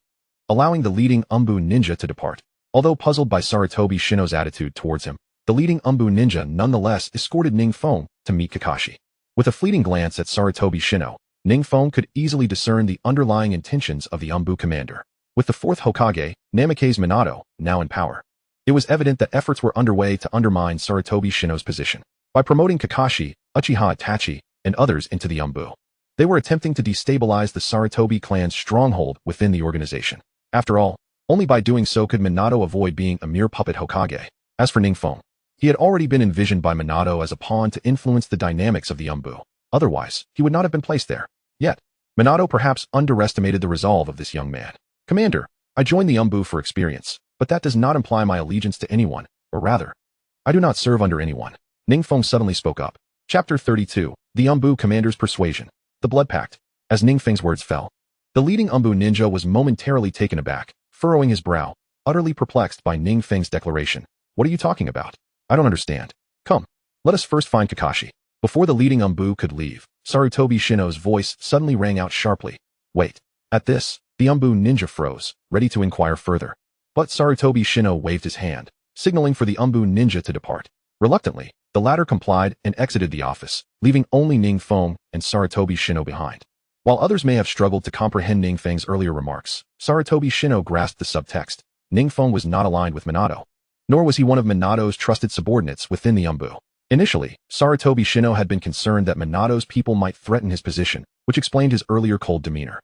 allowing the leading Anbu ninja to depart. Although puzzled by Sarutobi Shino's attitude towards him, the leading Anbu ninja nonetheless escorted Ning Feng to meet Kakashi. With a fleeting glance at Sarutobi Shino, Ning Feng could easily discern the underlying intentions of the Anbu commander. With the 4th Hokage, Namake's Minato, now in power, it was evident that efforts were underway to undermine Sarutobi Shino's position. By promoting Kakashi, Uchiha Itachi, and others into the Anbu, they were attempting to destabilize the Sarutobi clan's stronghold within the organization. After all, only by doing so could Minato avoid being a mere puppet Hokage. As for Ning Feng, he had already been envisioned by Minato as a pawn to influence the dynamics of the Anbu. Otherwise, he would not have been placed there. Yet, Minato perhaps underestimated the resolve of this young man. "Commander, I joined the Anbu for experience, but that does not imply my allegiance to anyone, or rather, I do not serve under anyone." Ning Feng suddenly spoke up. Chapter 32, The Anbu Commander's Persuasion. The Blood Pact. As Ning Feng's words fell, the leading Anbu ninja was momentarily taken aback, furrowing his brow, utterly perplexed by Ning Feng's declaration. "What are you talking about? I don't understand. Come, let us first find Kakashi." Before the leading Anbu could leave, Sarutobi Shino's voice suddenly rang out sharply. "Wait." At this, the Anbu ninja froze, ready to inquire further. But Sarutobi Shino waved his hand, signaling for the Anbu ninja to depart. Reluctantly, the latter complied and exited the office, leaving only Ning Feng and Sarutobi Shino behind. While others may have struggled to comprehend Ning Feng's earlier remarks, Sarutobi Shino grasped the subtext. Ning Feng was not aligned with Minato, nor was he one of Minato's trusted subordinates within the Anbu. Initially, Sarutobi Shino had been concerned that Minato's people might threaten his position, which explained his earlier cold demeanor.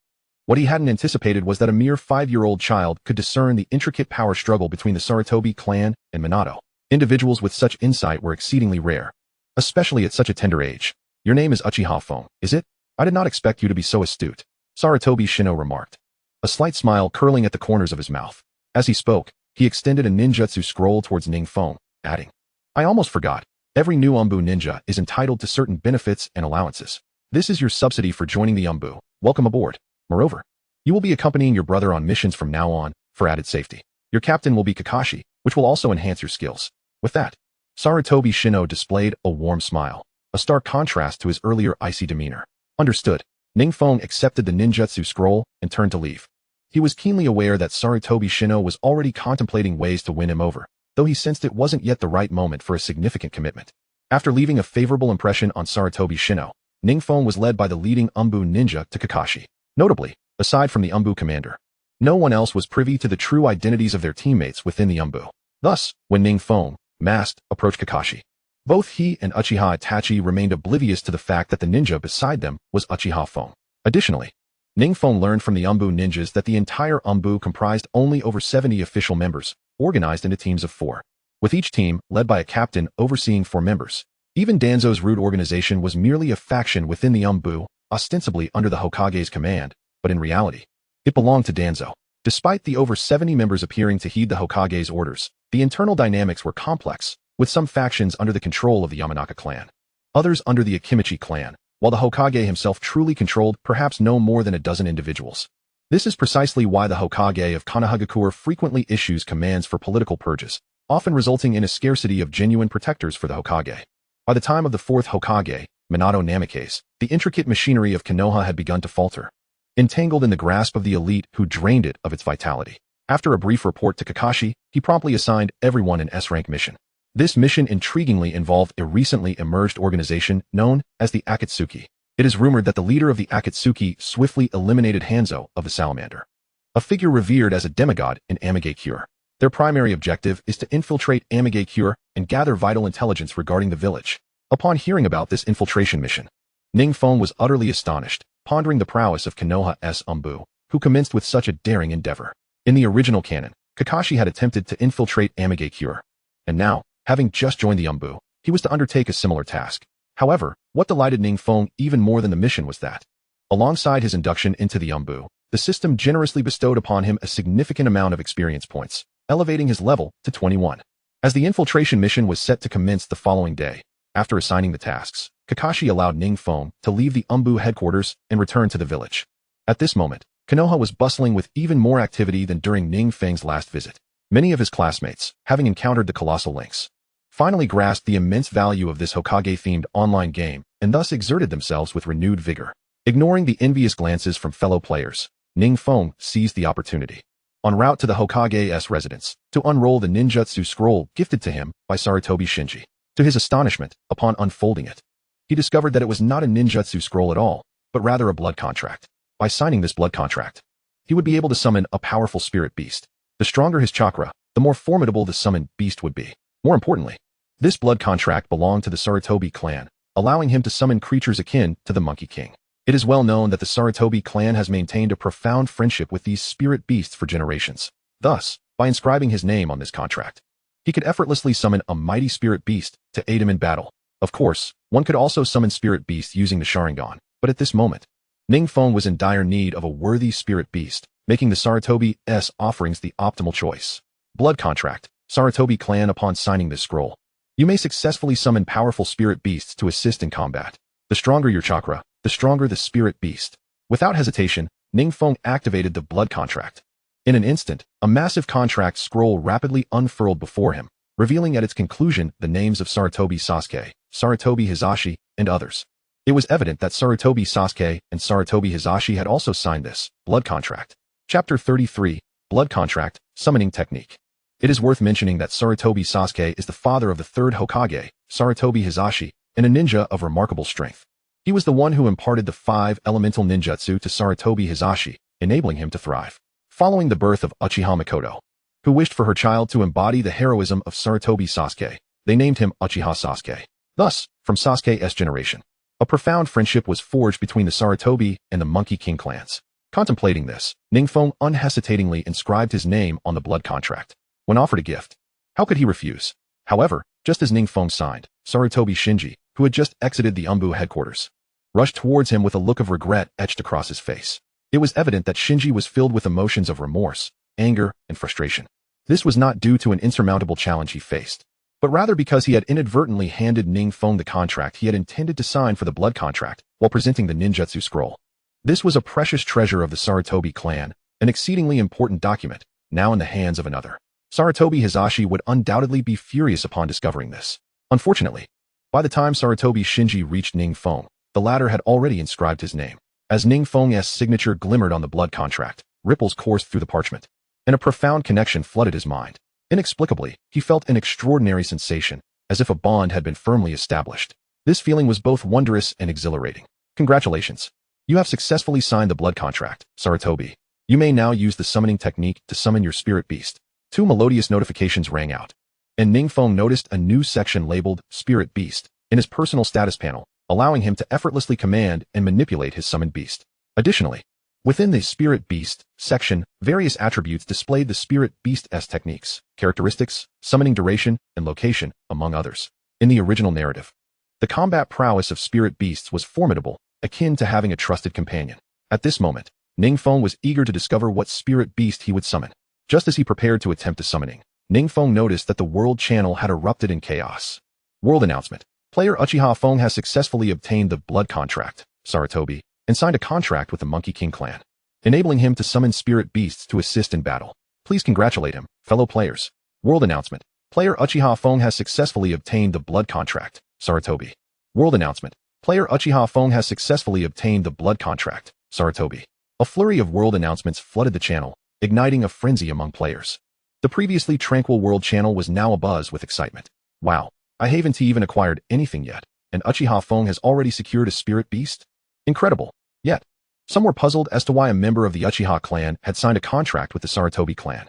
What he hadn't anticipated was that a mere 5-year-old child could discern the intricate power struggle between the Sarutobi clan and Minato. Individuals with such insight were exceedingly rare, especially at such a tender age. "Your name is Uchiha Feng, is it? I did not expect you to be so astute," Sarutobi Shino remarked, a slight smile curling at the corners of his mouth. As he spoke, he extended a ninjutsu scroll towards Ning Feng, adding, "I almost forgot. Every new Anbu ninja is entitled to certain benefits and allowances. This is your subsidy for joining the Anbu. Welcome aboard. Moreover, you will be accompanying your brother on missions from now on, for added safety. Your captain will be Kakashi, which will also enhance your skills." With that, Sarutobi Shino displayed a warm smile, a stark contrast to his earlier icy demeanor. Understood. Ning Feng accepted the ninjutsu scroll and turned to leave. He was keenly aware that Sarutobi Shino was already contemplating ways to win him over, though he sensed it wasn't yet the right moment for a significant commitment. After leaving a favorable impression on Sarutobi Shino, Ning Feng was led by the leading Anbu ninja to Kakashi. Notably, aside from the Anbu commander, no one else was privy to the true identities of their teammates within the Anbu. Thus, when Ning Feng, masked, approached Kakashi, both he and Uchiha Itachi remained oblivious to the fact that the ninja beside them was Uchiha Feng. Additionally, Ning Feng learned from the Anbu ninjas that the entire Anbu comprised only over 70 official members, organized into teams of 4, with each team led by a captain overseeing 4 members. Even Danzo's rude organization was merely a faction within the Anbu, ostensibly under the Hokage's command, but in reality, it belonged to Danzo. Despite the over 70 members appearing to heed the Hokage's orders, the internal dynamics were complex, with some factions under the control of the Yamanaka clan, others under the Akimichi clan, while the Hokage himself truly controlled perhaps no more than a dozen individuals. This is precisely why the Hokage of Konoha frequently issues commands for political purges, often resulting in a scarcity of genuine protectors for the Hokage. By the time of the 4th Hokage, Minato Namake's, the intricate machinery of Konoha had begun to falter, entangled in the grasp of the elite who drained it of its vitality. After a brief report to Kakashi, he promptly assigned everyone an S-rank mission. This mission intriguingly involved a recently emerged organization known as the Akatsuki. It is rumored that the leader of the Akatsuki swiftly eliminated Hanzo of the Salamander, a figure revered as a demigod in Amigakure. Their primary objective is to infiltrate Amigakure and gather vital intelligence regarding the village. Upon hearing about this infiltration mission, Ning Feng was utterly astonished, pondering the prowess of Konoha's Anbu, who commenced with such a daring endeavor. In the original canon, Kakashi had attempted to infiltrate Amigakure, and now, having just joined the Anbu, he was to undertake a similar task. However, what delighted Ning Feng even more than the mission was that, alongside his induction into the Anbu, the system generously bestowed upon him a significant amount of experience points, elevating his level to 21. As the infiltration mission was set to commence the following day, after assigning the tasks, Kakashi allowed Ning Feng to leave the Anbu headquarters and return to the village. At this moment, Konoha was bustling with even more activity than during Ning Feng's last visit. Many of his classmates, having encountered the colossal links, finally grasped the immense value of this Hokage-themed online game and thus exerted themselves with renewed vigor. Ignoring the envious glances from fellow players, Ning Feng seized the opportunity, en route to the Hokage's residence, to unroll the ninjutsu scroll gifted to him by Sarutobi Shinji. To his astonishment, upon unfolding it, he discovered that it was not a ninjutsu scroll at all, but rather a blood contract. By signing this blood contract, he would be able to summon a powerful spirit beast. The stronger his chakra, the more formidable the summoned beast would be. More importantly, this blood contract belonged to the Sarutobi clan, allowing him to summon creatures akin to the Monkey King. It is well known that the Sarutobi clan has maintained a profound friendship with these spirit beasts for generations. Thus, by inscribing his name on this contract, he could effortlessly summon a mighty spirit beast to aid him in battle. Of course, one could also summon spirit beasts using the Sharingan, but at this moment, Ning Feng was in dire need of a worthy spirit beast, making the Sarutobi's offerings the optimal choice. Blood contract. Sarutobi clan. Upon signing this scroll, you may successfully summon powerful spirit beasts to assist in combat. The stronger your chakra, the stronger the spirit beast. Without hesitation, Ning Feng activated the blood contract. In an instant, a massive contract scroll rapidly unfurled before him, revealing at its conclusion the names of Sarutobi Sasuke, Sarutobi Hisashi, and others. It was evident that Sarutobi Sasuke and Sarutobi Hisashi had also signed this blood contract. Chapter 33, Blood Contract, Summoning Technique. It is worth mentioning that Sarutobi Sasuke is the father of the third Hokage, Sarutobi Hisashi, and a ninja of remarkable strength. He was the one who imparted the 5 elemental ninjutsu to Sarutobi Hisashi, enabling him to thrive. Following the birth of Uchiha Mikoto, who wished for her child to embody the heroism of Sarutobi Sasuke, they named him Uchiha Sasuke. Thus, from Sasuke's generation, a profound friendship was forged between the Sarutobi and the Monkey King clans. Contemplating this, Ning Feng unhesitatingly inscribed his name on the blood contract. When offered a gift, how could he refuse? However, just as Ning Feng signed, Sarutobi Shinji, who had just exited the Anbu headquarters, rushed towards him with a look of regret etched across his face. It was evident that Shinji was filled with emotions of remorse, anger, and frustration. This was not due to an insurmountable challenge he faced, but rather because he had inadvertently handed Ning Feng the contract he had intended to sign for the blood contract while presenting the ninjutsu scroll. This was a precious treasure of the Sarutobi clan, an exceedingly important document, now in the hands of another. Sarutobi Hisashi would undoubtedly be furious upon discovering this. Unfortunately, by the time Sarutobi Shinji reached Ning Feng, the latter had already inscribed his name. As Ning Feng's signature glimmered on the blood contract, ripples coursed through the parchment, and a profound connection flooded his mind. Inexplicably, he felt an extraordinary sensation, as if a bond had been firmly established. This feeling was both wondrous and exhilarating. Congratulations! You have successfully signed the blood contract, Sarutobi. You may now use the summoning technique to summon your spirit beast. 2 melodious notifications rang out, and Ning Feng noticed a new section labeled Spirit Beast in his personal status panel, allowing him to effortlessly command and manipulate his summoned beast. Additionally, within the Spirit Beast section, various attributes displayed the Spirit Beast's techniques, characteristics, summoning duration, and location, among others. In the original narrative, the combat prowess of Spirit Beasts was formidable, akin to having a trusted companion. At this moment, Ning Feng was eager to discover what Spirit Beast he would summon. Just as he prepared to attempt the summoning, Ning Feng noticed that the world channel had erupted in chaos. World announcement. Player Uchiha Feng has successfully obtained the blood contract, Sarutobi, and signed a contract with the Monkey King clan, enabling him to summon spirit beasts to assist in battle. Please congratulate him, fellow players. World announcement. Player Uchiha Feng has successfully obtained the blood contract, Sarutobi. World announcement. Player Uchiha Feng has successfully obtained the blood contract, Sarutobi. A flurry of world announcements flooded the channel, igniting a frenzy among players. The previously tranquil world channel was now abuzz with excitement. Wow, I haven't even acquired anything yet, and Uchiha Feng has already secured a spirit beast? Incredible. Yet, some were puzzled as to why a member of the Uchiha clan had signed a contract with the Sarutobi clan.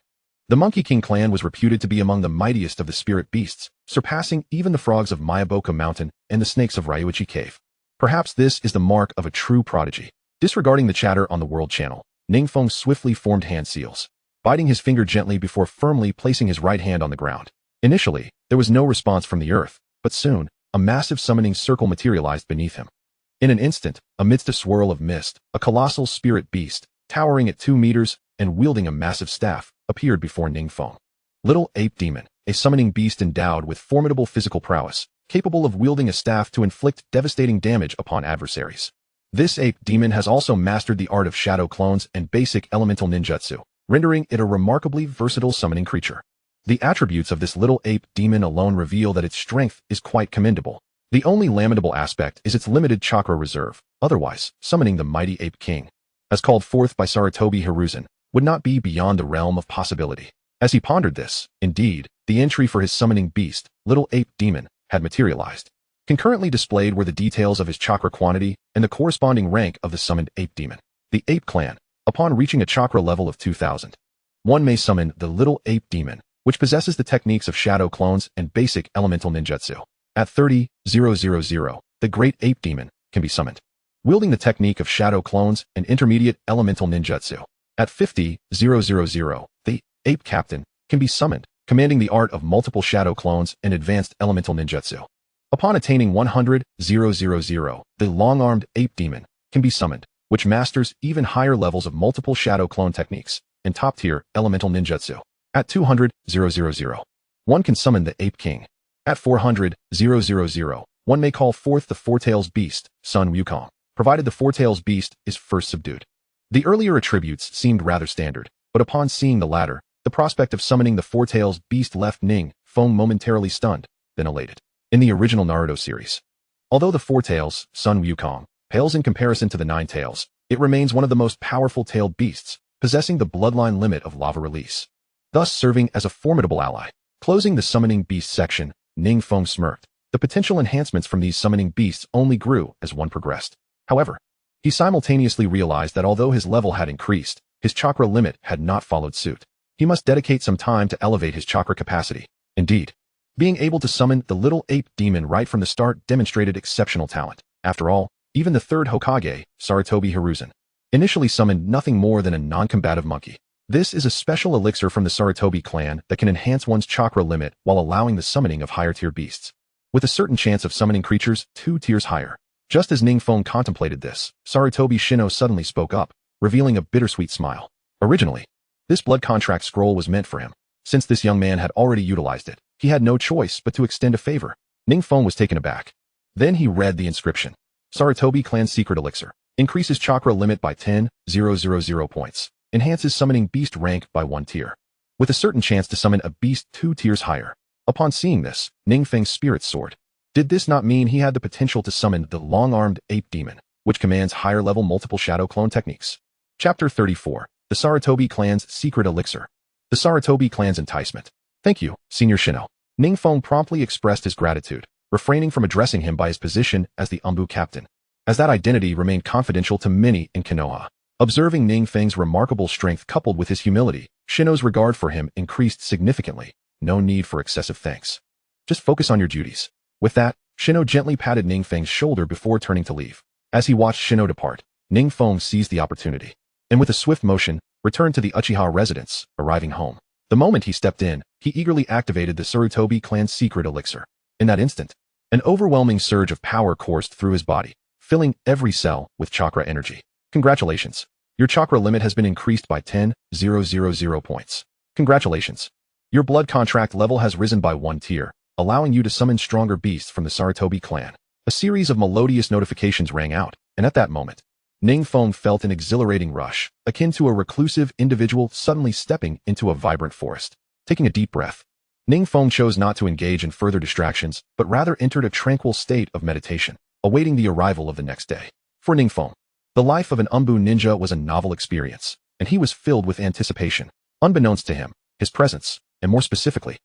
The Monkey King clan was reputed to be among the mightiest of the spirit beasts, surpassing even the frogs of Miyaboka Mountain and the snakes of Ryuichi Cave. Perhaps this is the mark of a true prodigy. Disregarding the chatter on the World Channel, Ning Feng swiftly formed hand seals, biting his finger gently before firmly placing his right hand on the ground. Initially, there was no response from the earth, but soon, a massive summoning circle materialized beneath him. In an instant, amidst a swirl of mist, a colossal spirit beast, towering at 2 meters and wielding a massive staff, appeared before Ning Feng. Little Ape Demon, a summoning beast endowed with formidable physical prowess, capable of wielding a staff to inflict devastating damage upon adversaries. This ape demon has also mastered the art of shadow clones and basic elemental ninjutsu, rendering it a remarkably versatile summoning creature. The attributes of this little ape demon alone reveal that its strength is quite commendable. The only lamentable aspect is its limited chakra reserve, otherwise, summoning the mighty Ape King, as called forth by Sarutobi Hiruzen, would not be beyond the realm of possibility. As he pondered this, indeed, the entry for his summoning beast, Little Ape Demon, had materialized. Concurrently displayed were the details of his chakra quantity and the corresponding rank of the summoned Ape Demon. The Ape Clan, upon reaching a chakra level of 2000, one may summon the Little Ape Demon, which possesses the techniques of shadow clones and basic elemental ninjutsu. At 30,000, the Great Ape Demon can be summoned, wielding the technique of shadow clones and intermediate elemental ninjutsu. At 50,000, the Ape Captain can be summoned, commanding the art of multiple shadow clones and advanced elemental ninjutsu. Upon attaining 100,000, the long-armed Ape Demon can be summoned, which masters even higher levels of multiple shadow clone techniques and top-tier elemental ninjutsu. At 200,000, one can summon the Ape King. At 400,000, one may call forth the Four-Tails Beast, Sun Wukong, provided the Four-Tails Beast is first subdued. The earlier attributes seemed rather standard, but upon seeing the latter, the prospect of summoning the Four-Tails Beast left Ning Feng momentarily stunned, then elated. In the original Naruto series, although the Four-Tails, Sun Wukong, pales in comparison to the Nine Tails, it remains one of the most powerful tailed beasts, possessing the bloodline limit of lava release, thus serving as a formidable ally. Closing the summoning beast section, Ning Feng smirked. The potential enhancements from these summoning beasts only grew as one progressed. However, he simultaneously realized that although his level had increased, his chakra limit had not followed suit. He must dedicate some time to elevate his chakra capacity. Indeed, being able to summon the Little Ape Demon right from the start demonstrated exceptional talent. After all, even the third Hokage, Sarutobi Hiruzen, initially summoned nothing more than a non-combative monkey. This is a special elixir from the Sarutobi clan that can enhance one's chakra limit while allowing the summoning of higher-tier beasts, with a certain chance of summoning creatures 2 tiers higher. Just as Ning Feng contemplated this, Sarutobi Shino suddenly spoke up, revealing a bittersweet smile. Originally, this blood contract scroll was meant for him. Since this young man had already utilized it, he had no choice but to extend a favor. Ning Feng was taken aback. Then he read the inscription. Sarutobi clan secret elixir. Increases chakra limit by 10,000 points. Enhances summoning beast rank by 1 tier, with a certain chance to summon a beast 2 tiers higher. Upon seeing this, Ning Feng's spirit soared. Did this not mean he had the potential to summon the long-armed Ape Demon, which commands higher-level multiple shadow clone techniques? Chapter 34. The Sarutobi clan's secret elixir. The Sarutobi clan's enticement. Thank you, Senior Shino. Ning Feng promptly expressed his gratitude, refraining from addressing him by his position as the Anbu captain, as that identity remained confidential to many in Konoha. Observing Ning Feng's remarkable strength coupled with his humility, Shino's regard for him increased significantly. No need for excessive thanks. Just focus on your duties. With that, Shino gently patted Ning Feng's shoulder before turning to leave. As he watched Shino depart, Ning Feng seized the opportunity, and with a swift motion, returned to the Uchiha residence, arriving home. The moment he stepped in, he eagerly activated the Sarutobi clan's secret elixir. In that instant, an overwhelming surge of power coursed through his body, filling every cell with chakra energy. Congratulations. Your chakra limit has been increased by 10,000 points. Congratulations. Your blood contract level has risen by 1 tier, allowing you to summon stronger beasts from the Sarutobi clan. A series of melodious notifications rang out, and at that moment, Ning Feng felt an exhilarating rush, akin to a reclusive individual suddenly stepping into a vibrant forest. Taking a deep breath, Ning Feng chose not to engage in further distractions, but rather entered a tranquil state of meditation, awaiting the arrival of the next day. For Ning Feng, the life of an Anbu ninja was a novel experience, and he was filled with anticipation. Unbeknownst to him, his presence, and more specifically,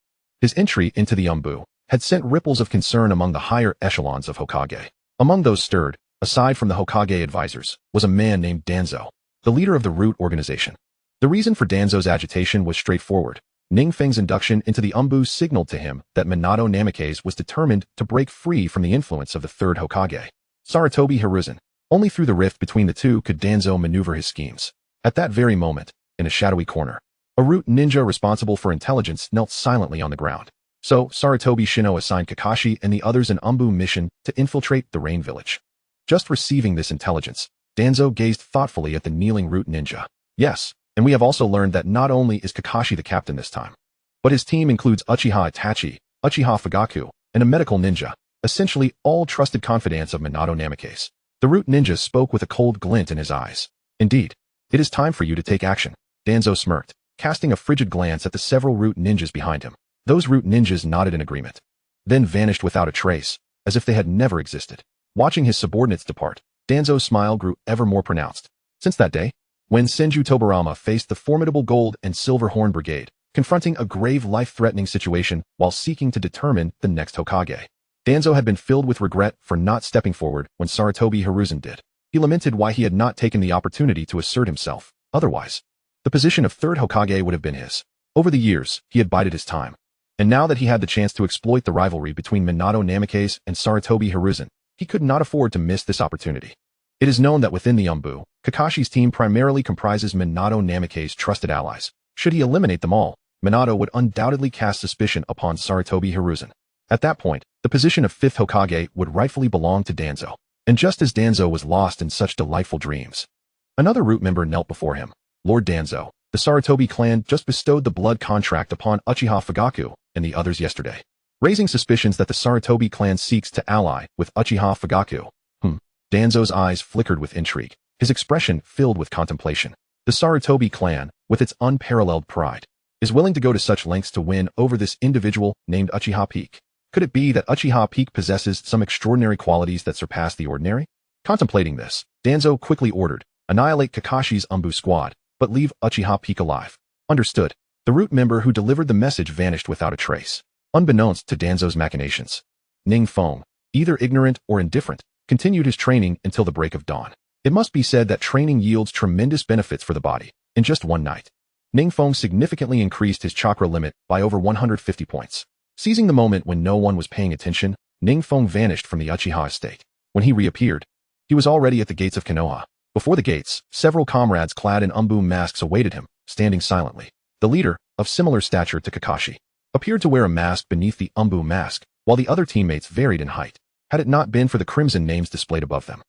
his entry into the Anbu, had sent ripples of concern among the higher echelons of Hokage. Among those stirred, aside from the Hokage advisors, was a man named Danzo, the leader of the Root organization. The reason for Danzo's agitation was straightforward. Ning Feng's induction into the Anbu signaled to him that Minato Namikaze was determined to break free from the influence of the third Hokage, Sarutobi Hiruzen. Only through the rift between the two could Danzo maneuver his schemes. At that very moment, in a shadowy corner, a Root ninja responsible for intelligence knelt silently on the ground. So, Sarutobi Shino assigned Kakashi and the others an Anbu mission to infiltrate the Rain Village. Just receiving this intelligence, Danzo gazed thoughtfully at the kneeling Root ninja. Yes, and we have also learned that not only is Kakashi the captain this time, but his team includes Uchiha Itachi, Uchiha Fugaku, and a medical ninja, essentially all trusted confidants of Minato Namikaze. The Root ninja spoke with a cold glint in his eyes. Indeed, it is time for you to take action. Danzo smirked, casting a frigid glance at the several Root ninjas behind him. Those Root ninjas nodded in agreement, then vanished without a trace, as if they had never existed. Watching his subordinates depart, Danzo's smile grew ever more pronounced. Since that day, when Senju Tobarama faced the formidable Gold and Silver Horn Brigade, confronting a grave life-threatening situation while seeking to determine the next Hokage, Danzo had been filled with regret for not stepping forward when Sarutobi Hiruzen did. He lamented why he had not taken the opportunity to assert himself. Otherwise, the position of third Hokage would have been his. Over the years, he had bided his time. And now that he had the chance to exploit the rivalry between Minato Namikaze and Sarutobi Hiruzen, he could not afford to miss this opportunity. It is known that within the Anbu, Kakashi's team primarily comprises Minato Namikaze's trusted allies. Should he eliminate them all, Minato would undoubtedly cast suspicion upon Sarutobi Hiruzen. At that point, the position of fifth Hokage would rightfully belong to Danzo. And just as Danzo was lost in such delightful dreams, another Root member knelt before him. Lord Danzo, the Sarutobi clan just bestowed the blood contract upon Uchiha Fugaku and the others yesterday, raising suspicions that the Sarutobi clan seeks to ally with Uchiha Fugaku. Danzo's eyes flickered with intrigue, his expression filled with contemplation. The Sarutobi clan, with its unparalleled pride, is willing to go to such lengths to win over this individual named Uchiha Peak. Could it be that Uchiha Peak possesses some extraordinary qualities that surpass the ordinary? Contemplating this, Danzo quickly ordered, annihilate Kakashi's Anbu squad, but leave Uchiha Peak alive. Understood. The Root member who delivered the message vanished without a trace. Unbeknownst to Danzo's machinations, Ning Feng, either ignorant or indifferent, continued his training until the break of dawn. It must be said that training yields tremendous benefits for the body. In just one night, Ning Feng significantly increased his chakra limit by over 150 points. Seizing the moment when no one was paying attention, Ning Feng vanished from the Uchiha estate. When he reappeared, he was already at the gates of Konoha. Before the gates, several comrades clad in Anbu masks awaited him, standing silently. The leader, of similar stature to Kakashi, appeared to wear a mask beneath the Anbu mask, while the other teammates varied in height. Had it not been for the crimson names displayed above them,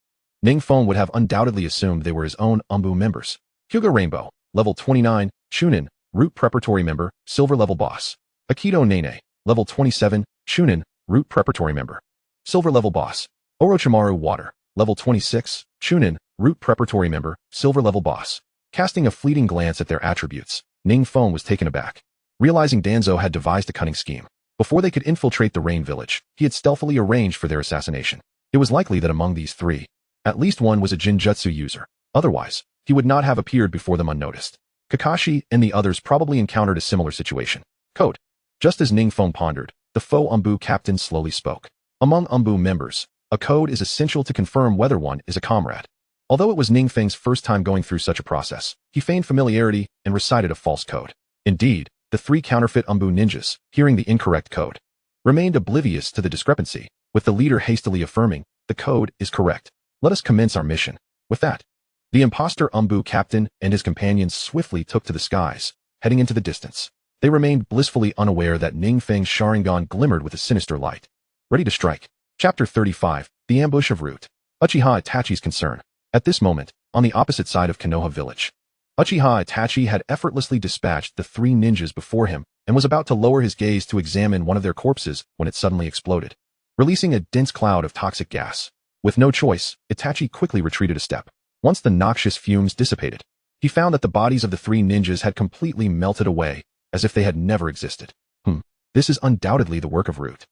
Ning Feng would have undoubtedly assumed they were his own Anbu members. Hyuga Rainbow, level 29, Chunin, Root Preparatory member, silver level boss. Akito Nene, level 27, Chunin, Root Preparatory member, silver level boss. Orochimaru Water, level 26, Chunin, Root Preparatory member, silver level boss. Casting a fleeting glance at their attributes, Ning Feng was taken aback, realizing Danzo had devised a cunning scheme. Before they could infiltrate the Rain Village, he had stealthily arranged for their assassination. It was likely that among these three, at least one was a Jinjutsu user. Otherwise, he would not have appeared before them unnoticed. Kakashi and the others probably encountered a similar situation. Code. Just as Ning Feng pondered, the faux Anbu captain slowly spoke. Among Anbu members, a code is essential to confirm whether one is a comrade. Although it was Ning Feng's first time going through such a process, he feigned familiarity and recited a false code. Indeed, the three counterfeit Anbu ninjas, hearing the incorrect code, remained oblivious to the discrepancy, with the leader hastily affirming, "The code is correct. Let us commence our mission." With that, the imposter Anbu captain and his companions swiftly took to the skies, heading into the distance. They remained blissfully unaware that Ning Feng's Sharingan glimmered with a sinister light. Ready to strike. Chapter 35, The Ambush of Root. Uchiha Itachi's concern. At this moment, on the opposite side of Konoha village, Uchiha Itachi had effortlessly dispatched the three ninjas before him and was about to lower his gaze to examine one of their corpses when it suddenly exploded, releasing a dense cloud of toxic gas. With no choice, Itachi quickly retreated a step. Once the noxious fumes dissipated, he found that the bodies of the three ninjas had completely melted away, as if they had never existed. This is undoubtedly the work of Root.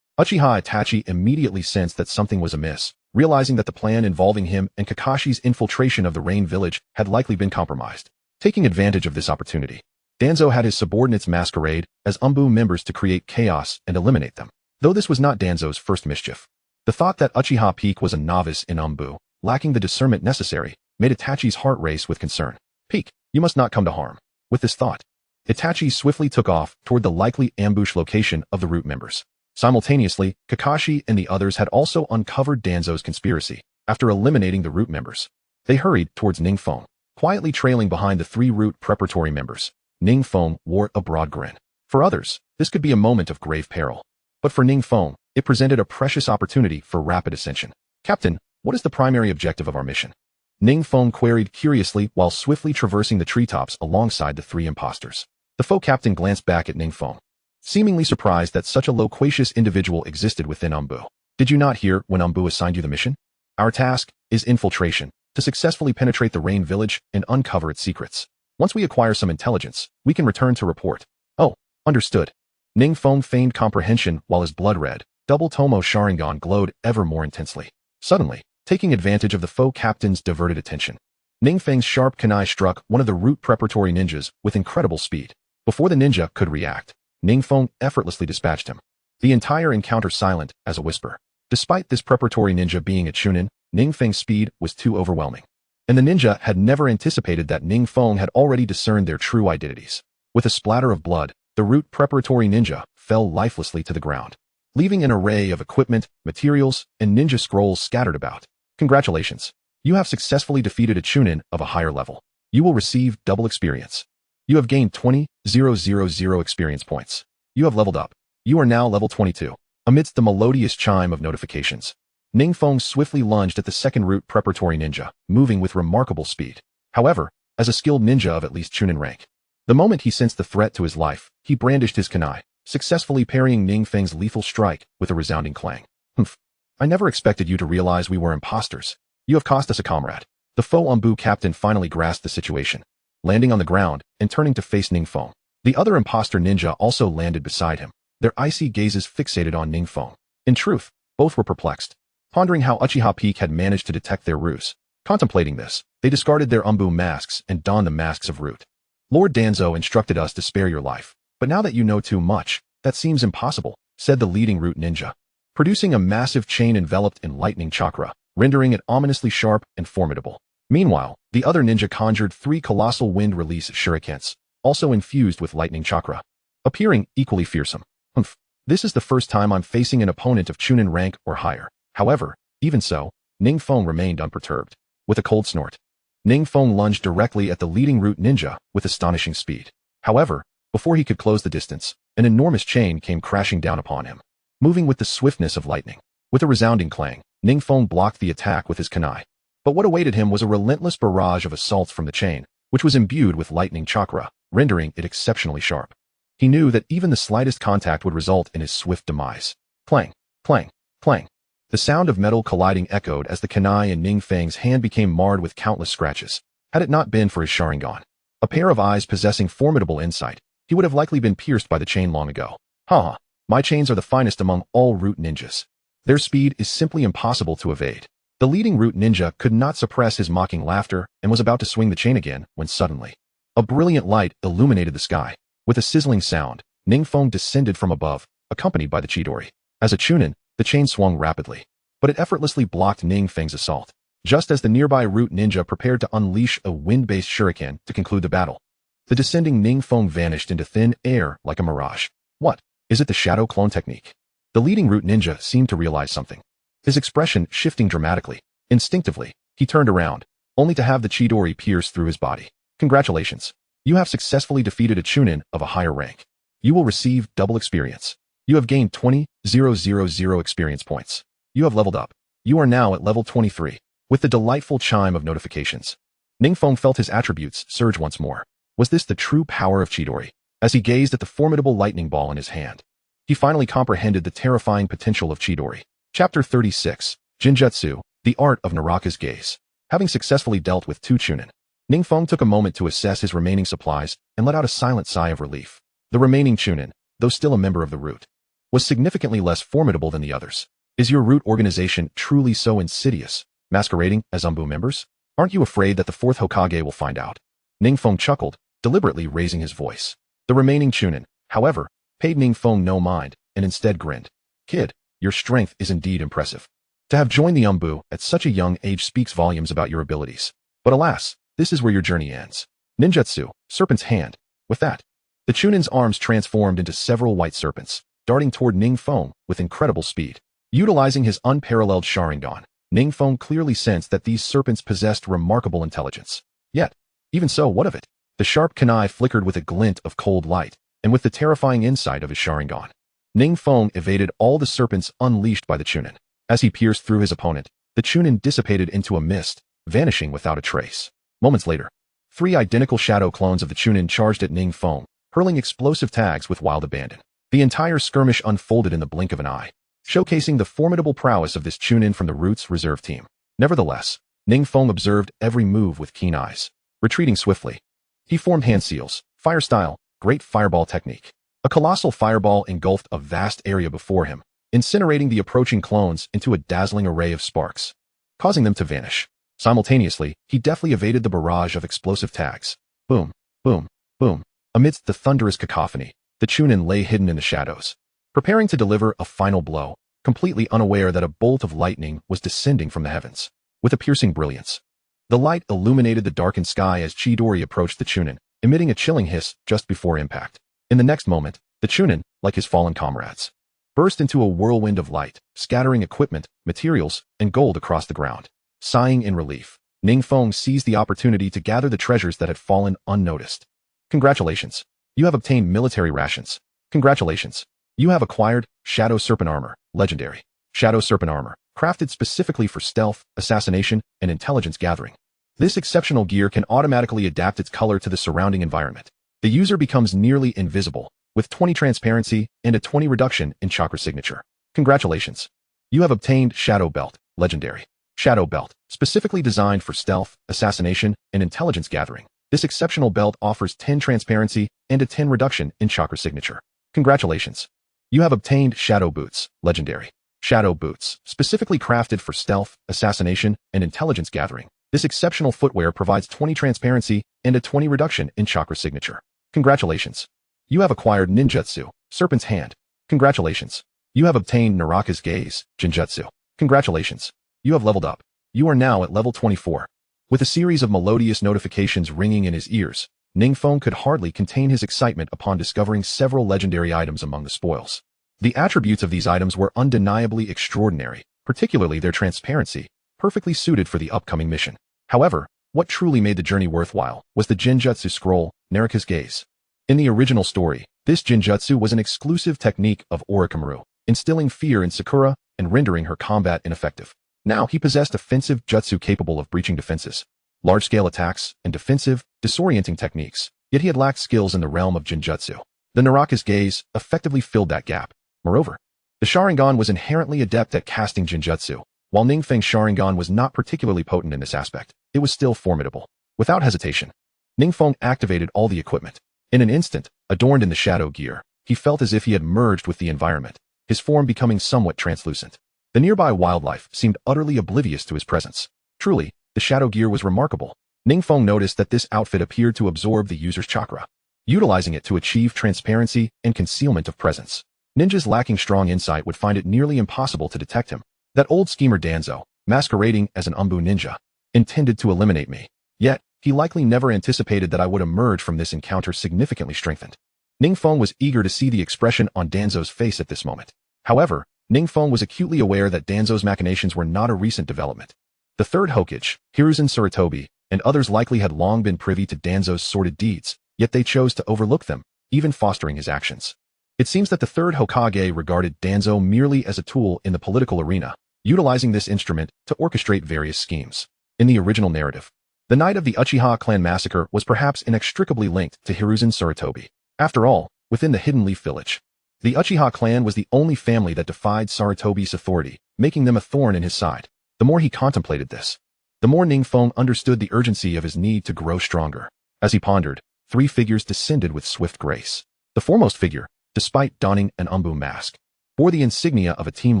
Uchiha Itachi immediately sensed that something was amiss, realizing that the plan involving him and Kakashi's infiltration of the Rain Village had likely been compromised. Taking advantage of this opportunity, Danzo had his subordinates masquerade as Anbu members to create chaos and eliminate them. Though this was not Danzo's first mischief, the thought that Uchiha Peak was a novice in Anbu, lacking the discernment necessary, made Itachi's heart race with concern. Peak, you must not come to harm. With this thought, Itachi swiftly took off toward the likely ambush location of the root members. Simultaneously, Kakashi and the others had also uncovered Danzo's conspiracy. After eliminating the root members, they hurried towards Ning Feng, quietly trailing behind the 3 root preparatory members. Ning Feng wore a broad grin. For others, this could be a moment of grave peril. But for Ning Feng, it presented a precious opportunity for rapid ascension. Captain, what is the primary objective of our mission? Ning Feng queried curiously while swiftly traversing the treetops alongside the 3 imposters. The foe captain glanced back at Ning Feng, seemingly surprised that such a loquacious individual existed within Anbu. Did you not hear when Anbu assigned you the mission? Our task is infiltration, to successfully penetrate the Rain Village and uncover its secrets. Once we acquire some intelligence, we can return to report. Oh, understood. Ning Feng feigned comprehension while his blood-red, double-tomo Sharingan glowed ever more intensely. Suddenly, taking advantage of the foe captain's diverted attention, Ning Feng's sharp kunai struck one of the root preparatory ninjas with incredible speed. Before the ninja could react, Ning Feng effortlessly dispatched him. The entire encounter silent as a whisper. Despite this preparatory ninja being a chunin, Ning Feng's speed was too overwhelming. And the ninja had never anticipated that Ning Feng had already discerned their true identities. With a splatter of blood, the root preparatory ninja fell lifelessly to the ground, leaving an array of equipment, materials, and ninja scrolls scattered about. Congratulations. You have successfully defeated a chunin of a higher level. You will receive double experience. You have gained 20,000 experience points. You have leveled up. You are now level 22. Amidst the melodious chime of notifications, Ning Feng swiftly lunged at the second root preparatory ninja, moving with remarkable speed. However, as a skilled ninja of at least chunin rank, the moment he sensed the threat to his life, he brandished his kunai, successfully parrying Ning Feng's lethal strike with a resounding clang. Humph. I never expected you to realize we were imposters. You have cost us a comrade. The foe Anbu captain finally grasped the situation, landing on the ground and turning to face Ning Feng. The other imposter ninja also landed beside him, their icy gazes fixated on Ning Feng. In truth, both were perplexed, pondering how Uchiha Peak had managed to detect their ruse. Contemplating this, they discarded their Anbu masks and donned the masks of Root. Lord Danzo instructed us to spare your life, but now that you know too much, that seems impossible, said the leading Root ninja, producing a massive chain enveloped in lightning chakra, rendering it ominously sharp and formidable. Meanwhile, the other ninja conjured 3 colossal wind release shurikens, also infused with lightning chakra, appearing equally fearsome. Humph. This is the first time I'm facing an opponent of chunin rank or higher. However, even so, Ning Feng remained unperturbed. With a cold snort, Ning Feng lunged directly at the leading Root ninja with astonishing speed. However, before he could close the distance, an enormous chain came crashing down upon him, moving with the swiftness of lightning. With a resounding clang, Ning Feng blocked the attack with his kunai. But what awaited him was a relentless barrage of assaults from the chain, which was imbued with lightning chakra, rendering it exceptionally sharp. He knew that even the slightest contact would result in his swift demise. Clang, clang, clang. The sound of metal colliding echoed as the kunai in Ning Feng's hand became marred with countless scratches. Had it not been for his Sharingan, a pair of eyes possessing formidable insight, he would have likely been pierced by the chain long ago. Haha, my chains are the finest among all Root ninjas. Their speed is simply impossible to evade. The leading Root ninja could not suppress his mocking laughter and was about to swing the chain again when suddenly, a brilliant light illuminated the sky. With a sizzling sound, Ning Feng descended from above, accompanied by the Chidori. As a chunin, the chain swung rapidly, but it effortlessly blocked Ning Feng's assault. Just as the nearby Root ninja prepared to unleash a wind-based shuriken to conclude the battle, the descending Ning Feng vanished into thin air like a mirage. What? Is it the shadow clone technique? The leading Root ninja seemed to realize something, his expression shifting dramatically. Instinctively, he turned around, only to have the Chidori pierce through his body. Congratulations. You have successfully defeated a chunin of a higher rank. You will receive double experience. You have gained 20,000 experience points. You have leveled up. You are now at level 23. With the delightful chime of notifications, Ning Feng felt his attributes surge once more. Was this the true power of Chidori? As he gazed at the formidable lightning ball in his hand, he finally comprehended the terrifying potential of Chidori. Chapter 36, Jinjutsu, the Art of Naraka's Gaze. Having successfully dealt with 2 chunin, Ning Feng took a moment to assess his remaining supplies and let out a silent sigh of relief. The remaining chunin, though still a member of the Root, was significantly less formidable than the others. Is your Root organization truly so insidious, masquerading as Anbu members? Aren't you afraid that the 4th Hokage will find out? Ning Feng chuckled, deliberately raising his voice. The remaining chunin, however, paid Ning Feng no mind and instead grinned. Kid, your strength is indeed impressive. To have joined the Anbu at such a young age speaks volumes about your abilities. But alas, this is where your journey ends. Ninjutsu, Serpent's Hand. With that, the Chunin's arms transformed into several white serpents, darting toward Ning Feng with incredible speed. Utilizing his unparalleled Sharingan, Ning Feng clearly sensed that these serpents possessed remarkable intelligence. Yet, even so, what of it? The sharp kunai flickered with a glint of cold light, and with the terrifying insight of his Sharingan, Ning Feng evaded all the serpents unleashed by the Chunin. As he pierced through his opponent, the Chunin dissipated into a mist, vanishing without a trace. Moments later, 3 identical shadow clones of the Chunin charged at Ning Feng, hurling explosive tags with wild abandon. The entire skirmish unfolded in the blink of an eye, showcasing the formidable prowess of this Chunin from the Roots reserve team. Nevertheless, Ning Feng observed every move with keen eyes. Retreating swiftly, he formed hand seals, fire style, great fireball technique. A colossal fireball engulfed a vast area before him, incinerating the approaching clones into a dazzling array of sparks, causing them to vanish. Simultaneously, he deftly evaded the barrage of explosive tags. Boom, boom, boom. Amidst the thunderous cacophony, the Chunin lay hidden in the shadows, preparing to deliver a final blow, completely unaware that a bolt of lightning was descending from the heavens. With a piercing brilliance, the light illuminated the darkened sky as Chidori approached the Chunin, emitting a chilling hiss just before impact. In the next moment, the Chunin, like his fallen comrades, burst into a whirlwind of light, scattering equipment, materials, and gold across the ground. Sighing in relief, Ning Feng seized the opportunity to gather the treasures that had fallen unnoticed. Congratulations. You have obtained military rations. Congratulations. You have acquired Shadow Serpent Armor, Legendary. Shadow Serpent Armor, crafted specifically for stealth, assassination, and intelligence gathering. This exceptional gear can automatically adapt its color to the surrounding environment. The user becomes nearly invisible, with 20 transparency and a 20 reduction in chakra signature. Congratulations. You have obtained Shadow Belt, Legendary. Shadow Belt, specifically designed for stealth, assassination, and intelligence gathering. This exceptional belt offers 10 transparency and a 10 reduction in chakra signature. Congratulations. You have obtained Shadow Boots, Legendary. Shadow Boots, specifically crafted for stealth, assassination, and intelligence gathering. This exceptional footwear provides 20 transparency and a 20 reduction in chakra signature. Congratulations. You have acquired Ninjutsu, Serpent's Hand. Congratulations. You have obtained Naraka's Gaze, Jinjutsu. Congratulations. You have leveled up. You are now at level 24. With a series of melodious notifications ringing in his ears, Ning Feng could hardly contain his excitement upon discovering several legendary items among the spoils. The attributes of these items were undeniably extraordinary, particularly their transparency, perfectly suited for the upcoming mission. However, what truly made the journey worthwhile was the Jinjutsu scroll, Naraka's Gaze. In the original story, this Jinjutsu was an exclusive technique of Orochimaru, instilling fear in Sakura and rendering her combat ineffective. Now he possessed offensive jutsu capable of breaching defenses, large-scale attacks, and defensive, disorienting techniques, yet he had lacked skills in the realm of Jinjutsu. The Naraka's Gaze effectively filled that gap. Moreover, the Sharingan was inherently adept at casting Jinjutsu. While Ning Feng's Sharingan was not particularly potent in this aspect, it was still formidable. Without hesitation, Ning Feng activated all the equipment. In an instant, adorned in the shadow gear, he felt as if he had merged with the environment, his form becoming somewhat translucent. The nearby wildlife seemed utterly oblivious to his presence. Truly, the shadow gear was remarkable. Ning Feng noticed that this outfit appeared to absorb the user's chakra, utilizing it to achieve transparency and concealment of presence. Ninjas lacking strong insight would find it nearly impossible to detect him. That old schemer Danzo, masquerading as an Anbu ninja, intended to eliminate me. Yet, he likely never anticipated that I would emerge from this encounter significantly strengthened. Ning Feng was eager to see the expression on Danzo's face at this moment. However, Ning Feng was acutely aware that Danzo's machinations were not a recent development. The third Hokage, Hiruzen Sarutobi, and others likely had long been privy to Danzo's sordid deeds, yet they chose to overlook them, even fostering his actions. It seems that the third Hokage regarded Danzo merely as a tool in the political arena, utilizing this instrument to orchestrate various schemes. In the original narrative, the night of the Uchiha clan massacre was perhaps inextricably linked to Hiruzen Sarutobi. After all, within the Hidden Leaf village, the Uchiha clan was the only family that defied Sarutobi's authority, making them a thorn in his side. The more he contemplated this, the more Ning Feng understood the urgency of his need to grow stronger. As he pondered, 3 figures descended with swift grace. The foremost figure, despite donning an Anbu mask, bore the insignia of a team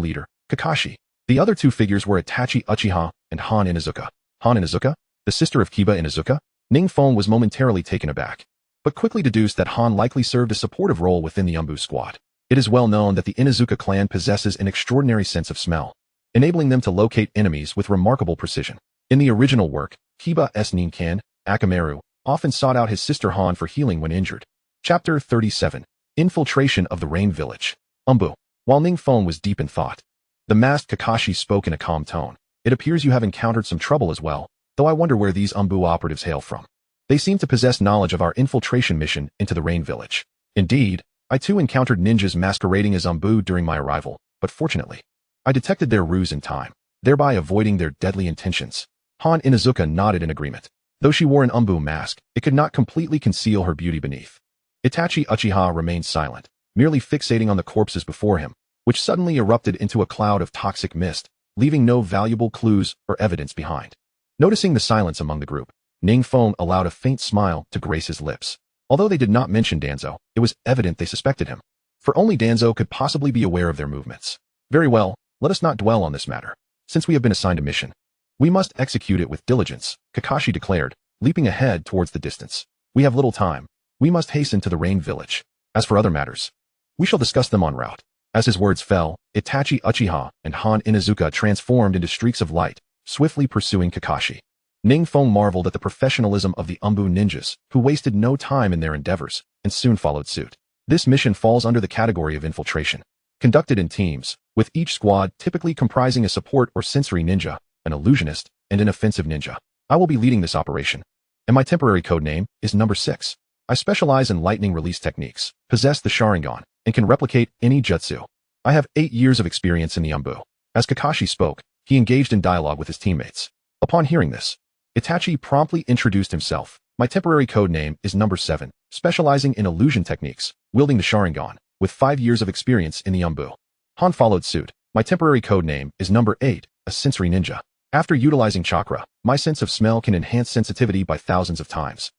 leader, Kakashi. The other 2 figures were Itachi Uchiha and Han Inuzuka. Han Inuzuka, the sister of Kiba Inuzuka? Ning Feng was momentarily taken aback, but quickly deduced that Han likely served a supportive role within the Anbu squad. It is well known that the Inuzuka clan possesses an extraordinary sense of smell, enabling them to locate enemies with remarkable precision. In the original work, Kiba's Nin Akamaru often sought out his sister Han for healing when injured. Chapter 37. Infiltration of the Rain Village. Anbu. While Ning Feng was deep in thought, the masked Kakashi spoke in a calm tone. It appears you have encountered some trouble as well, though I wonder where these Anbu operatives hail from. They seem to possess knowledge of our infiltration mission into the Rain Village. Indeed, I too encountered ninjas masquerading as Anbu during my arrival, but fortunately, I detected their ruse in time, thereby avoiding their deadly intentions. Han Inuzuka nodded in agreement. Though she wore an Anbu mask, it could not completely conceal her beauty beneath. Itachi Uchiha remained silent, merely fixating on the corpses before him, which suddenly erupted into a cloud of toxic mist, leaving no valuable clues or evidence behind. Noticing the silence among the group, Ning Feng allowed a faint smile to grace his lips. Although they did not mention Danzo, it was evident they suspected him, for only Danzo could possibly be aware of their movements. Very well, let us not dwell on this matter. Since we have been assigned a mission, we must execute it with diligence, Kakashi declared, leaping ahead towards the distance. We have little time. We must hasten to the Rain Village. As for other matters, we shall discuss them en route. As his words fell, Itachi Uchiha and Han Inuzuka transformed into streaks of light, swiftly pursuing Kakashi. Ning Feng marveled at the professionalism of the Anbu ninjas, who wasted no time in their endeavors, and soon followed suit. This mission falls under the category of infiltration, conducted in teams, with each squad typically comprising a support or sensory ninja, an illusionist, and an offensive ninja. I will be leading this operation, and my temporary code name is Number 6. I specialize in lightning release techniques, possess the Sharingan, and can replicate any jutsu. I have 8 years of experience in the Anbu. As Kakashi spoke, he engaged in dialogue with his teammates. Upon hearing this, Itachi promptly introduced himself. My temporary code name is Number 7, specializing in illusion techniques, wielding the Sharingan, with 5 years of experience in the Anbu. Han followed suit. My temporary code name is Number 8, a sensory ninja. After utilizing chakra, my sense of smell can enhance sensitivity by thousands of times.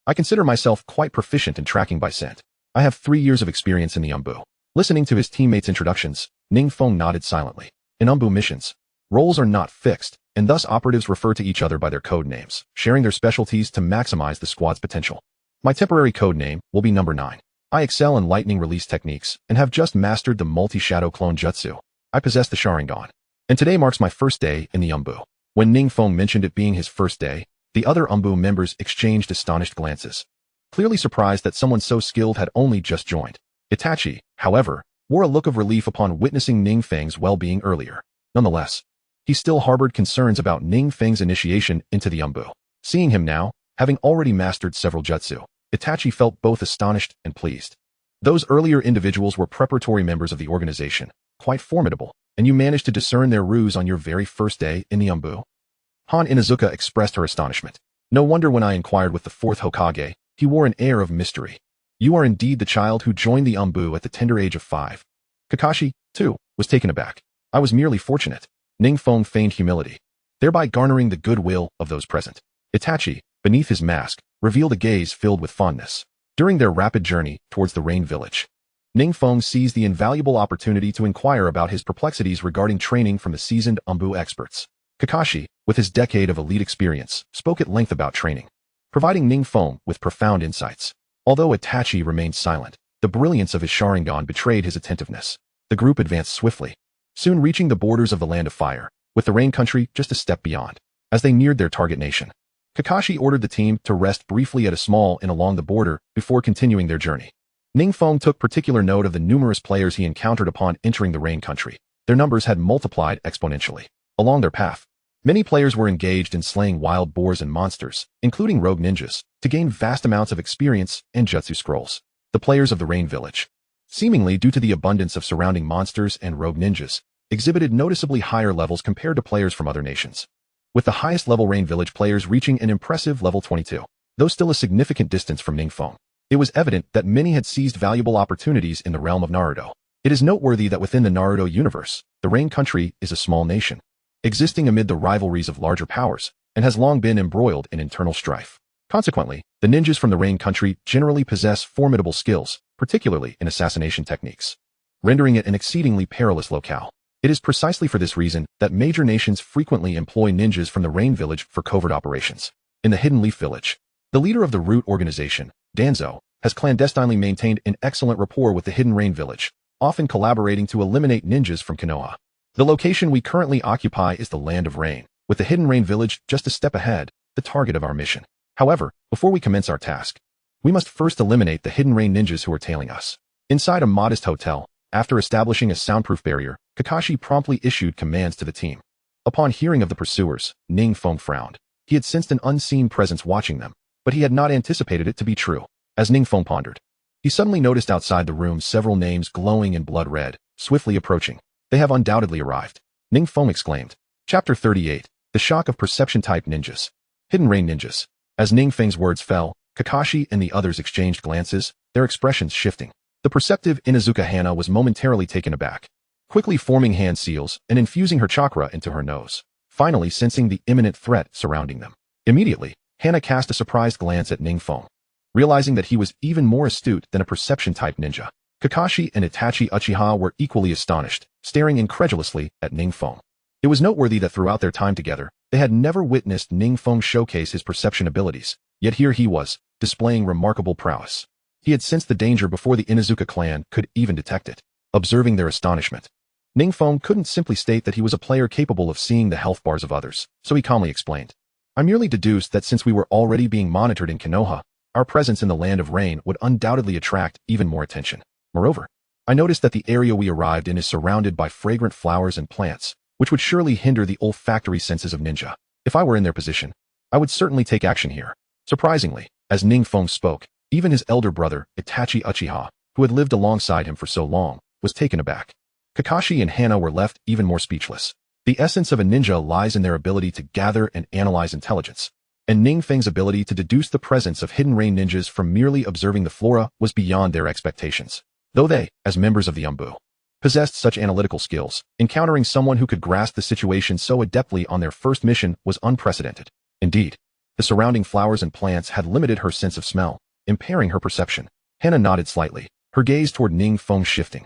I consider myself quite proficient in tracking by scent. I have 3 years of experience in the Anbu. Listening to his teammates' introductions, Ning Feng nodded silently. In Anbu missions, roles are not fixed, and thus operatives refer to each other by their code names, sharing their specialties to maximize the squad's potential. My temporary code name will be Number 9. I excel in lightning release techniques and have just mastered the multi-shadow clone jutsu. I possess the Sharingan. And today marks my first day in the Anbu. When Ning Feng mentioned it being his first day, the other Anbu members exchanged astonished glances, clearly surprised that someone so skilled had only just joined. Itachi, however, wore a look of relief upon witnessing Ning Feng's well-being earlier. Nonetheless, he still harbored concerns about Ning Feng's initiation into the Anbu. Seeing him now, having already mastered several jutsu, Itachi felt both astonished and pleased. Those earlier individuals were preparatory members of the organization, quite formidable, and you managed to discern their ruse on your very first day in the Anbu? Han Inuzuka expressed her astonishment. No wonder when I inquired with the 4th Hokage, he wore an air of mystery. You are indeed the child who joined the Anbu at the tender age of 5. Kakashi, too, was taken aback. I was merely fortunate. Ning Feng feigned humility, thereby garnering the goodwill of those present. Itachi, beneath his mask, revealed a gaze filled with fondness. During their rapid journey towards the Rain Village, Ning Feng seized the invaluable opportunity to inquire about his perplexities regarding training from the seasoned Anbu experts. Kakashi, with his decade of elite experience, spoke at length about training, providing Ning Feng with profound insights. Although Itachi remained silent, the brilliance of his Sharingan betrayed his attentiveness. The group advanced swiftly, soon reaching the borders of the Land of Fire, with the Rain Country just a step beyond. As they neared their target nation, Kakashi ordered the team to rest briefly at a small inn along the border before continuing their journey. Ning Feng took particular note of the numerous players he encountered upon entering the Rain Country. Their numbers had multiplied exponentially. Along their path, many players were engaged in slaying wild boars and monsters, including rogue ninjas, to gain vast amounts of experience and jutsu scrolls. The players of the Rain Village, seemingly due to the abundance of surrounding monsters and rogue ninjas, exhibited noticeably higher levels compared to players from other nations, with the highest level Rain Village players reaching an impressive level 22. Though still a significant distance from Ning Feng, it was evident that many had seized valuable opportunities in the realm of Naruto. It is noteworthy that within the Naruto universe, the Rain Country is a small nation, existing amid the rivalries of larger powers, and has long been embroiled in internal strife. Consequently, the ninjas from the Rain Country generally possess formidable skills, particularly in assassination techniques, rendering it an exceedingly perilous locale. It is precisely for this reason that major nations frequently employ ninjas from the Rain Village for covert operations. In the Hidden Leaf Village, the leader of the root organization, Danzo, has clandestinely maintained an excellent rapport with the Hidden Rain Village, often collaborating to eliminate ninjas from Konoha. The location we currently occupy is the Land of Rain, with the Hidden Rain Village just a step ahead, the target of our mission. However, before we commence our task, we must first eliminate the Hidden Rain ninjas who are tailing us. Inside a modest hotel, after establishing a soundproof barrier, Kakashi promptly issued commands to the team. Upon hearing of the pursuers, Ning Feng frowned. He had sensed an unseen presence watching them, but he had not anticipated it to be true. As Ning Feng pondered, he suddenly noticed outside the room several names glowing in blood red, swiftly approaching. They have undoubtedly arrived, Ning Feng exclaimed. Chapter 38. The Shock of Perception-Type Ninjas. Hidden Rain Ninjas. As Ning Feng's words fell, Kakashi and the others exchanged glances, their expressions shifting. The perceptive Inuzuka Hana was momentarily taken aback, quickly forming hand seals and infusing her chakra into her nose, finally sensing the imminent threat surrounding them. Immediately, Hana cast a surprised glance at Ning Feng. Realizing that he was even more astute than a perception-type ninja, Kakashi and Itachi Uchiha were equally astonished, staring incredulously at Ning Feng. It was noteworthy that throughout their time together, they had never witnessed Ning Feng showcase his perception abilities, yet here he was, displaying remarkable prowess. He had sensed the danger before the Inuzuka clan could even detect it. Observing their astonishment, Ning Feng couldn't simply state that he was a player capable of seeing the health bars of others, so he calmly explained. I merely deduced that since we were already being monitored in Konoha, our presence in the Land of Rain would undoubtedly attract even more attention. Moreover, I noticed that the area we arrived in is surrounded by fragrant flowers and plants, which would surely hinder the olfactory senses of ninja. If I were in their position, I would certainly take action here. Surprisingly, as Ning Feng spoke, even his elder brother, Itachi Uchiha, who had lived alongside him for so long, was taken aback. Kakashi and Hana were left even more speechless. The essence of a ninja lies in their ability to gather and analyze intelligence, and Ning Feng's ability to deduce the presence of hidden rain ninjas from merely observing the flora was beyond their expectations. Though they, as members of the Anbu, possessed such analytical skills, encountering someone who could grasp the situation so adeptly on their first mission was unprecedented. Indeed, the surrounding flowers and plants had limited her sense of smell, impairing her perception. Hana nodded slightly, her gaze toward Ning Feng shifting.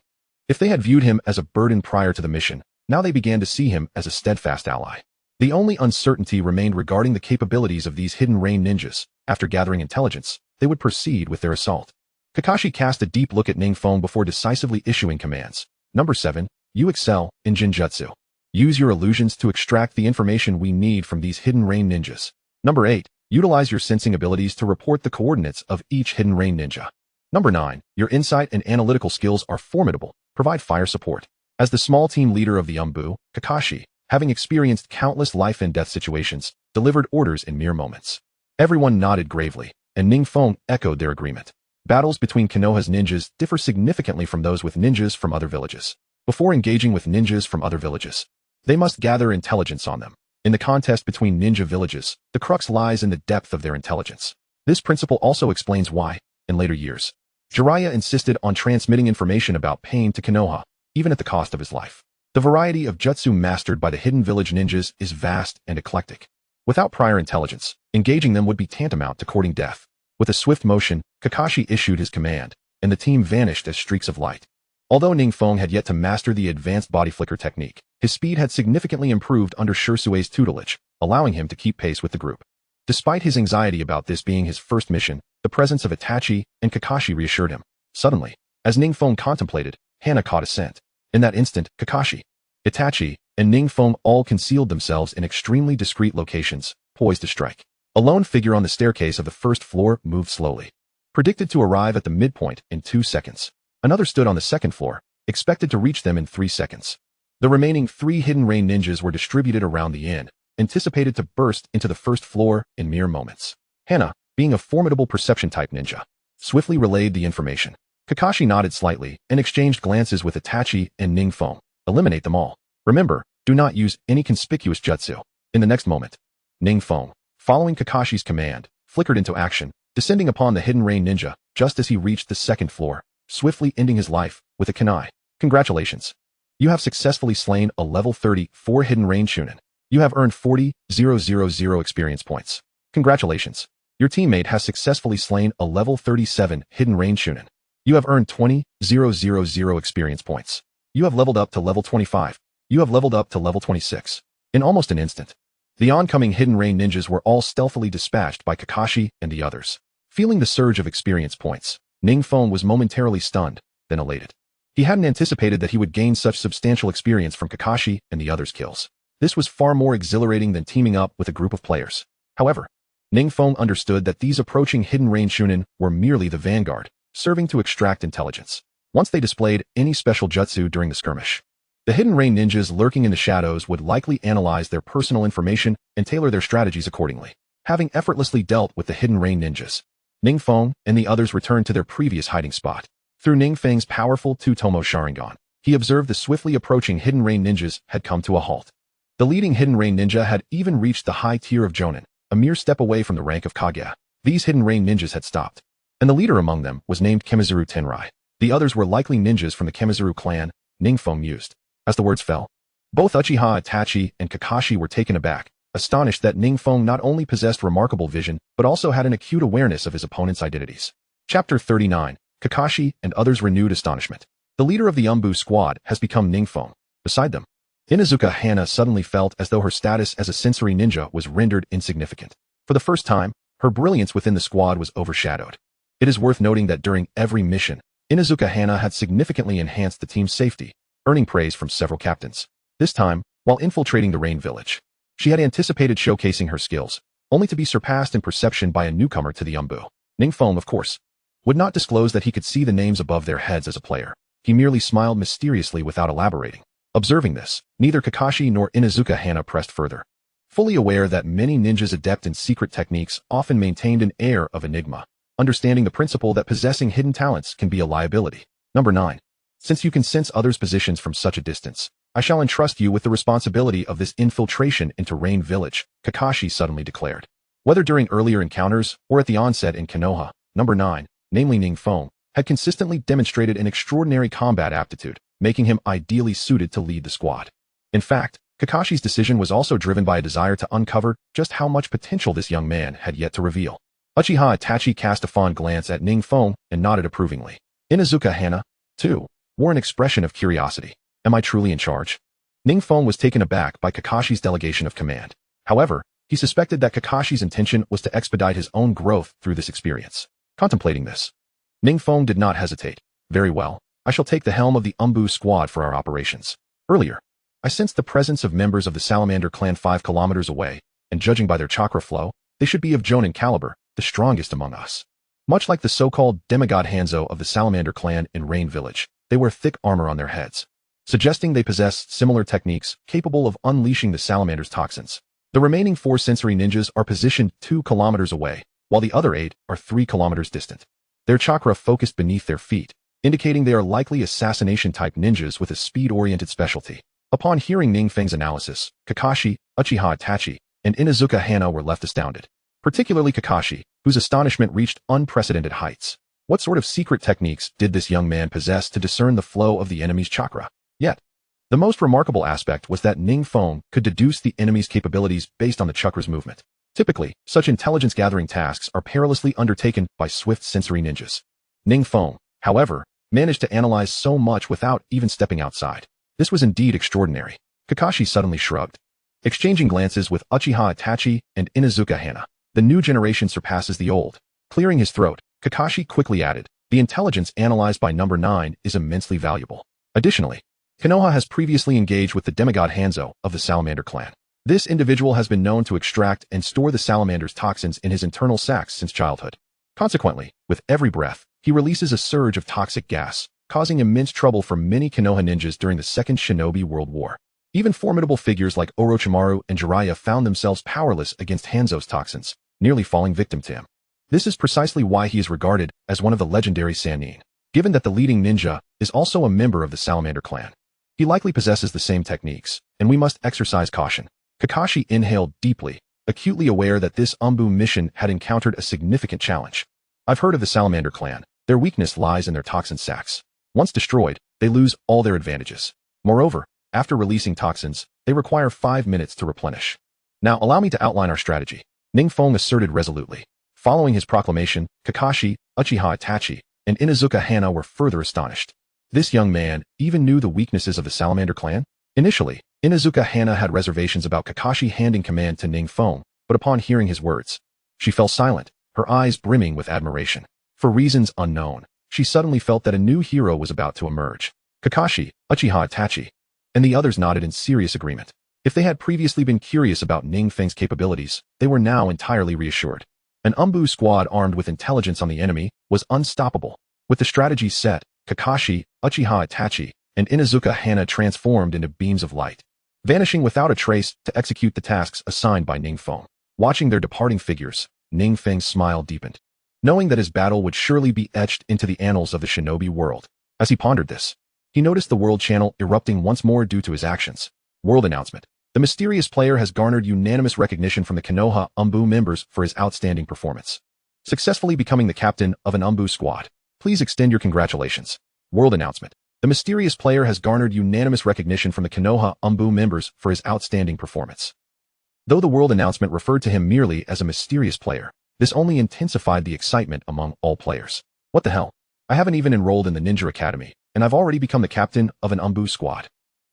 If they had viewed him as a burden prior to the mission, now they began to see him as a steadfast ally. The only uncertainty remained regarding the capabilities of these hidden rain ninjas. After gathering intelligence, they would proceed with their assault. Kakashi cast a deep look at Ning Feng before decisively issuing commands. Number 7. You excel in Ninjutsu. Use your illusions to extract the information we need from these hidden rain ninjas. Number 8. Utilize your sensing abilities to report the coordinates of each hidden rain ninja. Number 9. Your insight and analytical skills are formidable. Provide fire support. As the small team leader of the Anbu, Kakashi, having experienced countless life and death situations, delivered orders in mere moments. Everyone nodded gravely, and Ning Feng echoed their agreement. Battles between Konoha's ninjas differ significantly from those with ninjas from other villages. Before engaging with ninjas from other villages, they must gather intelligence on them. In the contest between ninja villages, the crux lies in the depth of their intelligence. This principle also explains why, in later years, Jiraiya insisted on transmitting information about pain to Konoha, even at the cost of his life. The variety of jutsu mastered by the hidden village ninjas is vast and eclectic. Without prior intelligence, engaging them would be tantamount to courting death. With a swift motion, Kakashi issued his command, and the team vanished as streaks of light. Although Ning Feng had yet to master the advanced body flicker technique, his speed had significantly improved under Shirsue's tutelage, allowing him to keep pace with the group. Despite his anxiety about this being his first mission, the presence of Itachi and Kakashi reassured him. Suddenly, as Ning Feng contemplated, Hana caught a scent. In that instant, Kakashi, Itachi, and Ning Feng all concealed themselves in extremely discreet locations, poised to strike. A lone figure on the staircase of the first floor moved slowly, predicted to arrive at the midpoint in 2 seconds. Another stood on the second floor, expected to reach them in 3 seconds. The remaining 3 hidden rain ninjas were distributed around the inn, anticipated to burst into the first floor in mere moments. Hana, being a formidable perception-type ninja, swiftly relayed the information. Kakashi nodded slightly and exchanged glances with Itachi and Ning Feng. Eliminate them all. Remember, do not use any conspicuous jutsu. In the next moment, Ning Feng, following Kakashi's command, flickered into action, descending upon the hidden rain ninja just as he reached the second floor, swiftly ending his life with a kunai. Congratulations. You have successfully slain a level 34 hidden rain shunin. You have earned 40,000 experience points. Congratulations. Your teammate has successfully slain a level 37 hidden rain shunin. You have earned 20,000 experience points. You have leveled up to level 25. You have leveled up to level 26. In almost an instant, the oncoming hidden rain ninjas were all stealthily dispatched by Kakashi and the others. Feeling the surge of experience points, Ning Feng was momentarily stunned, then elated. He hadn't anticipated that he would gain such substantial experience from Kakashi and the others' kills. This was far more exhilarating than teaming up with a group of players. However, Ning Feng understood that these approaching hidden rain shunin were merely the vanguard, serving to extract intelligence. Once they displayed any special jutsu during the skirmish, the hidden rain ninjas lurking in the shadows would likely analyze their personal information and tailor their strategies accordingly. Having effortlessly dealt with the hidden rain ninjas, Ning Feng and the others returned to their previous hiding spot. Through Ning Feng's powerful two-tomo Sharingan, he observed the swiftly approaching hidden rain ninjas had come to a halt. The leading hidden rain ninja had even reached the high tier of Jonin, a mere step away from the rank of Kage. These hidden rain ninjas had stopped, and the leader among them was named Kemizuru Tenrai. The others were likely ninjas from the Kemizuru clan, Ning Feng mused. As the words fell, both Uchiha Itachi and Kakashi were taken aback, astonished that Ning Feng not only possessed remarkable vision, but also had an acute awareness of his opponent's identities. Chapter 39, Kakashi and others' renewed astonishment. The leader of the Anbu squad has become Ning Feng. Beside them, Inuzuka Hana suddenly felt as though her status as a sensory ninja was rendered insignificant. For the first time, her brilliance within the squad was overshadowed. It is worth noting that during every mission, Inuzuka Hana had significantly enhanced the team's safety, earning praise from several captains. This time, while infiltrating the Rain Village, she had anticipated showcasing her skills, only to be surpassed in perception by a newcomer to the Anbu. Ning Feng, of course, would not disclose that he could see the names above their heads as a player. He merely smiled mysteriously without elaborating. Observing this, neither Kakashi nor Inuzuka Hana pressed further. Fully aware that many ninjas adept in secret techniques often maintained an air of enigma, understanding the principle that possessing hidden talents can be a liability. Number 9. Since you can sense others' positions from such a distance, I shall entrust you with the responsibility of this infiltration into Rain Village, Kakashi suddenly declared. Whether during earlier encounters or at the onset in Konoha, Number 9, namely Ning Feng, had consistently demonstrated an extraordinary combat aptitude, making him ideally suited to lead the squad. In fact, Kakashi's decision was also driven by a desire to uncover just how much potential this young man had yet to reveal. Uchiha Itachi cast a fond glance at Ning Feng and nodded approvingly. Inuzuka Hana, too, wore an expression of curiosity. Am I truly in charge? Ning Feng was taken aback by Kakashi's delegation of command. However, he suspected that Kakashi's intention was to expedite his own growth through this experience. Contemplating this, Ning Feng did not hesitate. Very well, I shall take the helm of the Anbu squad for our operations. Earlier, I sensed the presence of members of the Salamander clan 5 kilometers away, and judging by their chakra flow, they should be of Jonin caliber, the strongest among us. Much like the so-called demigod Hanzo of the Salamander clan in Rain Village, they wear thick armor on their heads, suggesting they possess similar techniques capable of unleashing the Salamander's toxins. The remaining 4 sensory ninjas are positioned 2 kilometers away, while the other 8 are 3 kilometers distant. Their chakra focused beneath their feet, indicating they are likely assassination-type ninjas with a speed-oriented specialty. Upon hearing Ning Feng's analysis, Kakashi, Uchiha Itachi, and Inuzuka Hana were left astounded. Particularly Kakashi, whose astonishment reached unprecedented heights. What sort of secret techniques did this young man possess to discern the flow of the enemy's chakra? Yet, the most remarkable aspect was that Ning Feng could deduce the enemy's capabilities based on the chakra's movement. Typically, such intelligence-gathering tasks are perilously undertaken by swift sensory ninjas. Ning Feng, however, managed to analyze so much without even stepping outside. This was indeed extraordinary. Kakashi suddenly shrugged. Exchanging glances with Uchiha Itachi and Inuzuka Hana, the new generation surpasses the old. Clearing his throat, Kakashi quickly added, the intelligence analyzed by Number 9 is immensely valuable. Additionally, Konoha has previously engaged with the demigod Hanzo of the Salamander clan. This individual has been known to extract and store the Salamander's toxins in his internal sacs since childhood. Consequently, with every breath, he releases a surge of toxic gas, causing immense trouble for many Konoha ninjas during the Second Shinobi World War. Even formidable figures like Orochimaru and Jiraiya found themselves powerless against Hanzo's toxins, nearly falling victim to him. This is precisely why he is regarded as one of the legendary Sannin. Given that the leading ninja is also a member of the Salamander clan, he likely possesses the same techniques, and we must exercise caution. Kakashi inhaled deeply, acutely aware that this Anbu mission had encountered a significant challenge. I've heard of the Salamander clan. Their weakness lies in their toxin sacs. Once destroyed, they lose all their advantages. Moreover, after releasing toxins, they require 5 minutes to replenish. Now allow me to outline our strategy, Ning Feng asserted resolutely. Following his proclamation, Kakashi, Uchiha Itachi, and Inuzuka Hana were further astonished. This young man even knew the weaknesses of the Salamander clan? Initially, Inuzuka Hana had reservations about Kakashi handing command to Ning Feng, but upon hearing his words, she fell silent, her eyes brimming with admiration. For reasons unknown, she suddenly felt that a new hero was about to emerge. Kakashi, Uchiha Itachi, and the others nodded in serious agreement. If they had previously been curious about Ning Feng's capabilities, they were now entirely reassured. An Anbu squad armed with intelligence on the enemy was unstoppable. With the strategy set, Kakashi, Uchiha Itachi, and Inuzuka Hana transformed into beams of light, vanishing without a trace to execute the tasks assigned by Ning Feng. Watching their departing figures, Ning Feng's smile deepened, knowing that his battle would surely be etched into the annals of the shinobi world. As he pondered this, he noticed the world channel erupting once more due to his actions. World announcement. The mysterious player has garnered unanimous recognition from the Konoha Anbu members for his outstanding performance, successfully becoming the captain of an Anbu squad. Please extend your congratulations. World announcement. The mysterious player has garnered unanimous recognition from the Konoha Anbu members for his outstanding performance. Though the world announcement referred to him merely as a mysterious player, this only intensified the excitement among all players. What the hell? I haven't even enrolled in the Ninja Academy, and I've already become the captain of an Anbu squad.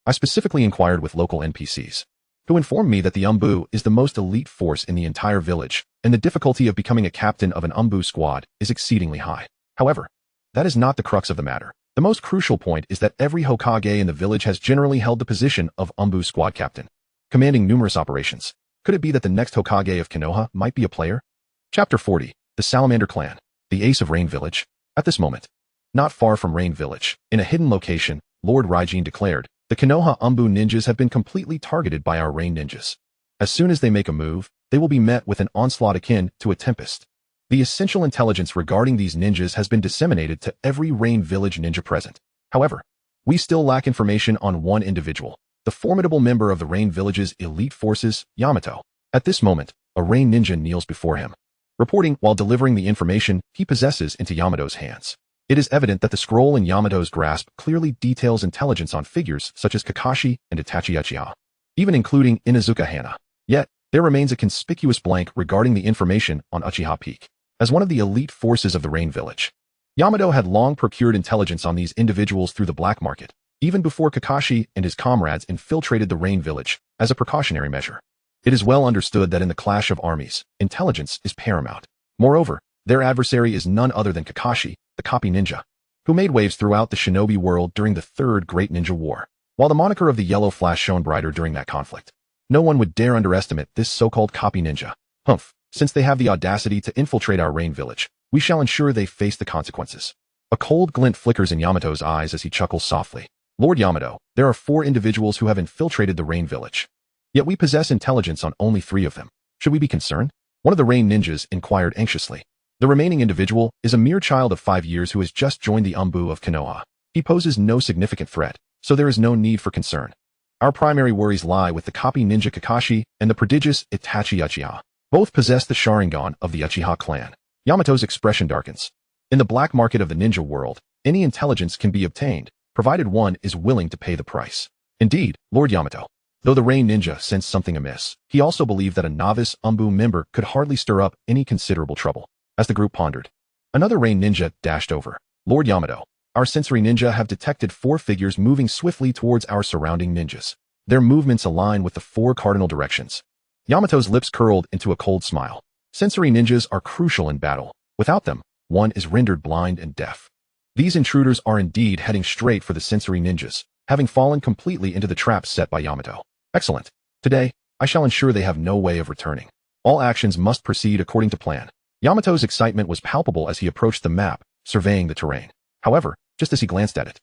I specifically inquired with local NPCs, who informed me that the Anbu is the most elite force in the entire village, and the difficulty of becoming a captain of an Anbu squad is exceedingly high. However, that is not the crux of the matter. The most crucial point is that every Hokage in the village has generally held the position of Anbu squad captain, commanding numerous operations. Could it be that the next Hokage of Konoha might be a player? Chapter 40. The Salamander Clan. The Ace of Rain Village. At this moment, not far from Rain Village, in a hidden location, Lord Rinnegan declared, the Konoha Anbu ninjas have been completely targeted by our Rain ninjas. As soon as they make a move, they will be met with an onslaught akin to a tempest. The essential intelligence regarding these ninjas has been disseminated to every Rain Village ninja present. However, we still lack information on one individual, the formidable member of the Rain Village's elite forces, Yamato. At this moment, a Rain ninja kneels before him, reporting while delivering the information he possesses into Yamato's hands. It is evident that the scroll in Yamato's grasp clearly details intelligence on figures such as Kakashi and Itachi Uchiha, even including Inuzuka Hana. Yet, there remains a conspicuous blank regarding the information on Uchiha Peak. As one of the elite forces of the Rain Village, Yamato had long procured intelligence on these individuals through the black market, even before Kakashi and his comrades infiltrated the Rain Village as a precautionary measure. It is well understood that in the clash of armies, intelligence is paramount. Moreover, their adversary is none other than Kakashi, the copy ninja, who made waves throughout the shinobi world during the Third Great Ninja War. While the moniker of the Yellow Flash shone brighter during that conflict, no one would dare underestimate this so-called copy ninja. Humph, since they have the audacity to infiltrate our Rain Village, we shall ensure they face the consequences. A cold glint flickers in Yamato's eyes as he chuckles softly. Lord Yamato, there are 4 individuals who have infiltrated the Rain Village. Yet we possess intelligence on only 3 of them. Should we be concerned? One of the Rain ninjas inquired anxiously. The remaining individual is a mere child of 5 years who has just joined the Anbu of Konoha. He poses no significant threat, so there is no need for concern. Our primary worries lie with the copy ninja Kakashi and the prodigious Itachi Uchiha. Both possess the Sharingan of the Uchiha clan. Yamato's expression darkens. In the black market of the ninja world, any intelligence can be obtained, provided one is willing to pay the price. Indeed, Lord Yamato, though the Rain ninja sensed something amiss, he also believed that a novice Anbu member could hardly stir up any considerable trouble. As the group pondered, another Rain ninja dashed over. Lord Yamato, our sensory ninja have detected 4 figures moving swiftly towards our surrounding ninjas. Their movements align with the 4 cardinal directions. Yamato's lips curled into a cold smile. Sensory ninjas are crucial in battle. Without them, one is rendered blind and deaf. These intruders are indeed heading straight for the sensory ninjas, having fallen completely into the trap set by Yamato. Excellent. Today, I shall ensure they have no way of returning. All actions must proceed according to plan. Yamato's excitement was palpable as he approached the map, surveying the terrain. However, just as he glanced at it,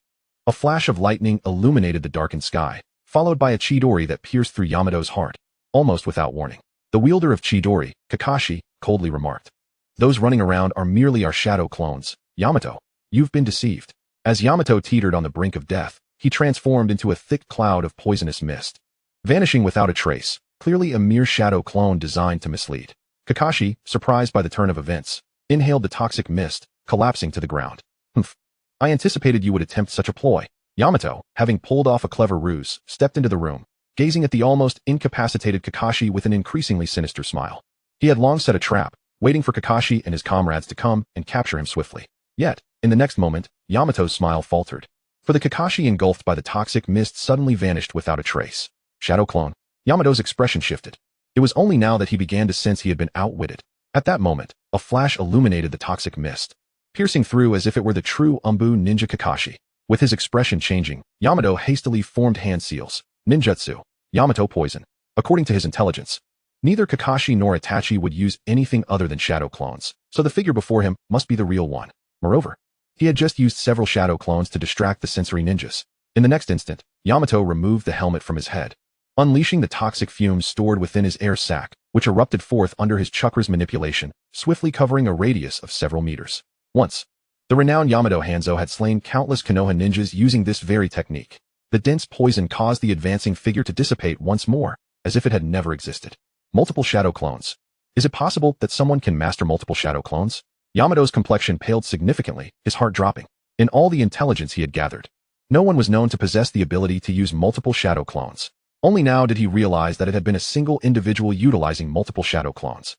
a flash of lightning illuminated the darkened sky, followed by a Chidori that pierced through Yamato's heart, almost without warning. The wielder of Chidori, Kakashi, coldly remarked, "Those running around are merely our shadow clones. Yamato, you've been deceived." As Yamato teetered on the brink of death, he transformed into a thick cloud of poisonous mist, vanishing without a trace, clearly a mere shadow clone designed to mislead. Kakashi, surprised by the turn of events, inhaled the toxic mist, collapsing to the ground. Humph. I anticipated you would attempt such a ploy. Yamato, having pulled off a clever ruse, stepped into the room, gazing at the almost incapacitated Kakashi with an increasingly sinister smile. He had long set a trap, waiting for Kakashi and his comrades to come and capture him swiftly. Yet, in the next moment, Yamato's smile faltered. For the Kakashi engulfed by the toxic mist suddenly vanished without a trace. Shadow clone. Yamato's expression shifted. It was only now that he began to sense he had been outwitted. At that moment, a flash illuminated the toxic mist, piercing through as if it were the true Anbu ninja Kakashi. With his expression changing, Yamato hastily formed hand seals. Ninjutsu. Yamato poison. According to his intelligence, neither Kakashi nor Itachi would use anything other than shadow clones, so the figure before him must be the real one. Moreover, he had just used several shadow clones to distract the sensory ninjas. In the next instant, Yamato removed the helmet from his head, unleashing the toxic fumes stored within his air sac, which erupted forth under his chakra's manipulation, swiftly covering a radius of several meters. Once, the renowned Yamato Hanzo had slain countless Konoha ninjas using this very technique. The dense poison caused the advancing figure to dissipate once more, as if it had never existed. Multiple shadow clones. Is it possible that someone can master multiple shadow clones? Yamato's complexion paled significantly, his heart dropping. In all the intelligence he had gathered, no one was known to possess the ability to use multiple shadow clones. Only now did he realize that it had been a single individual utilizing multiple shadow clones,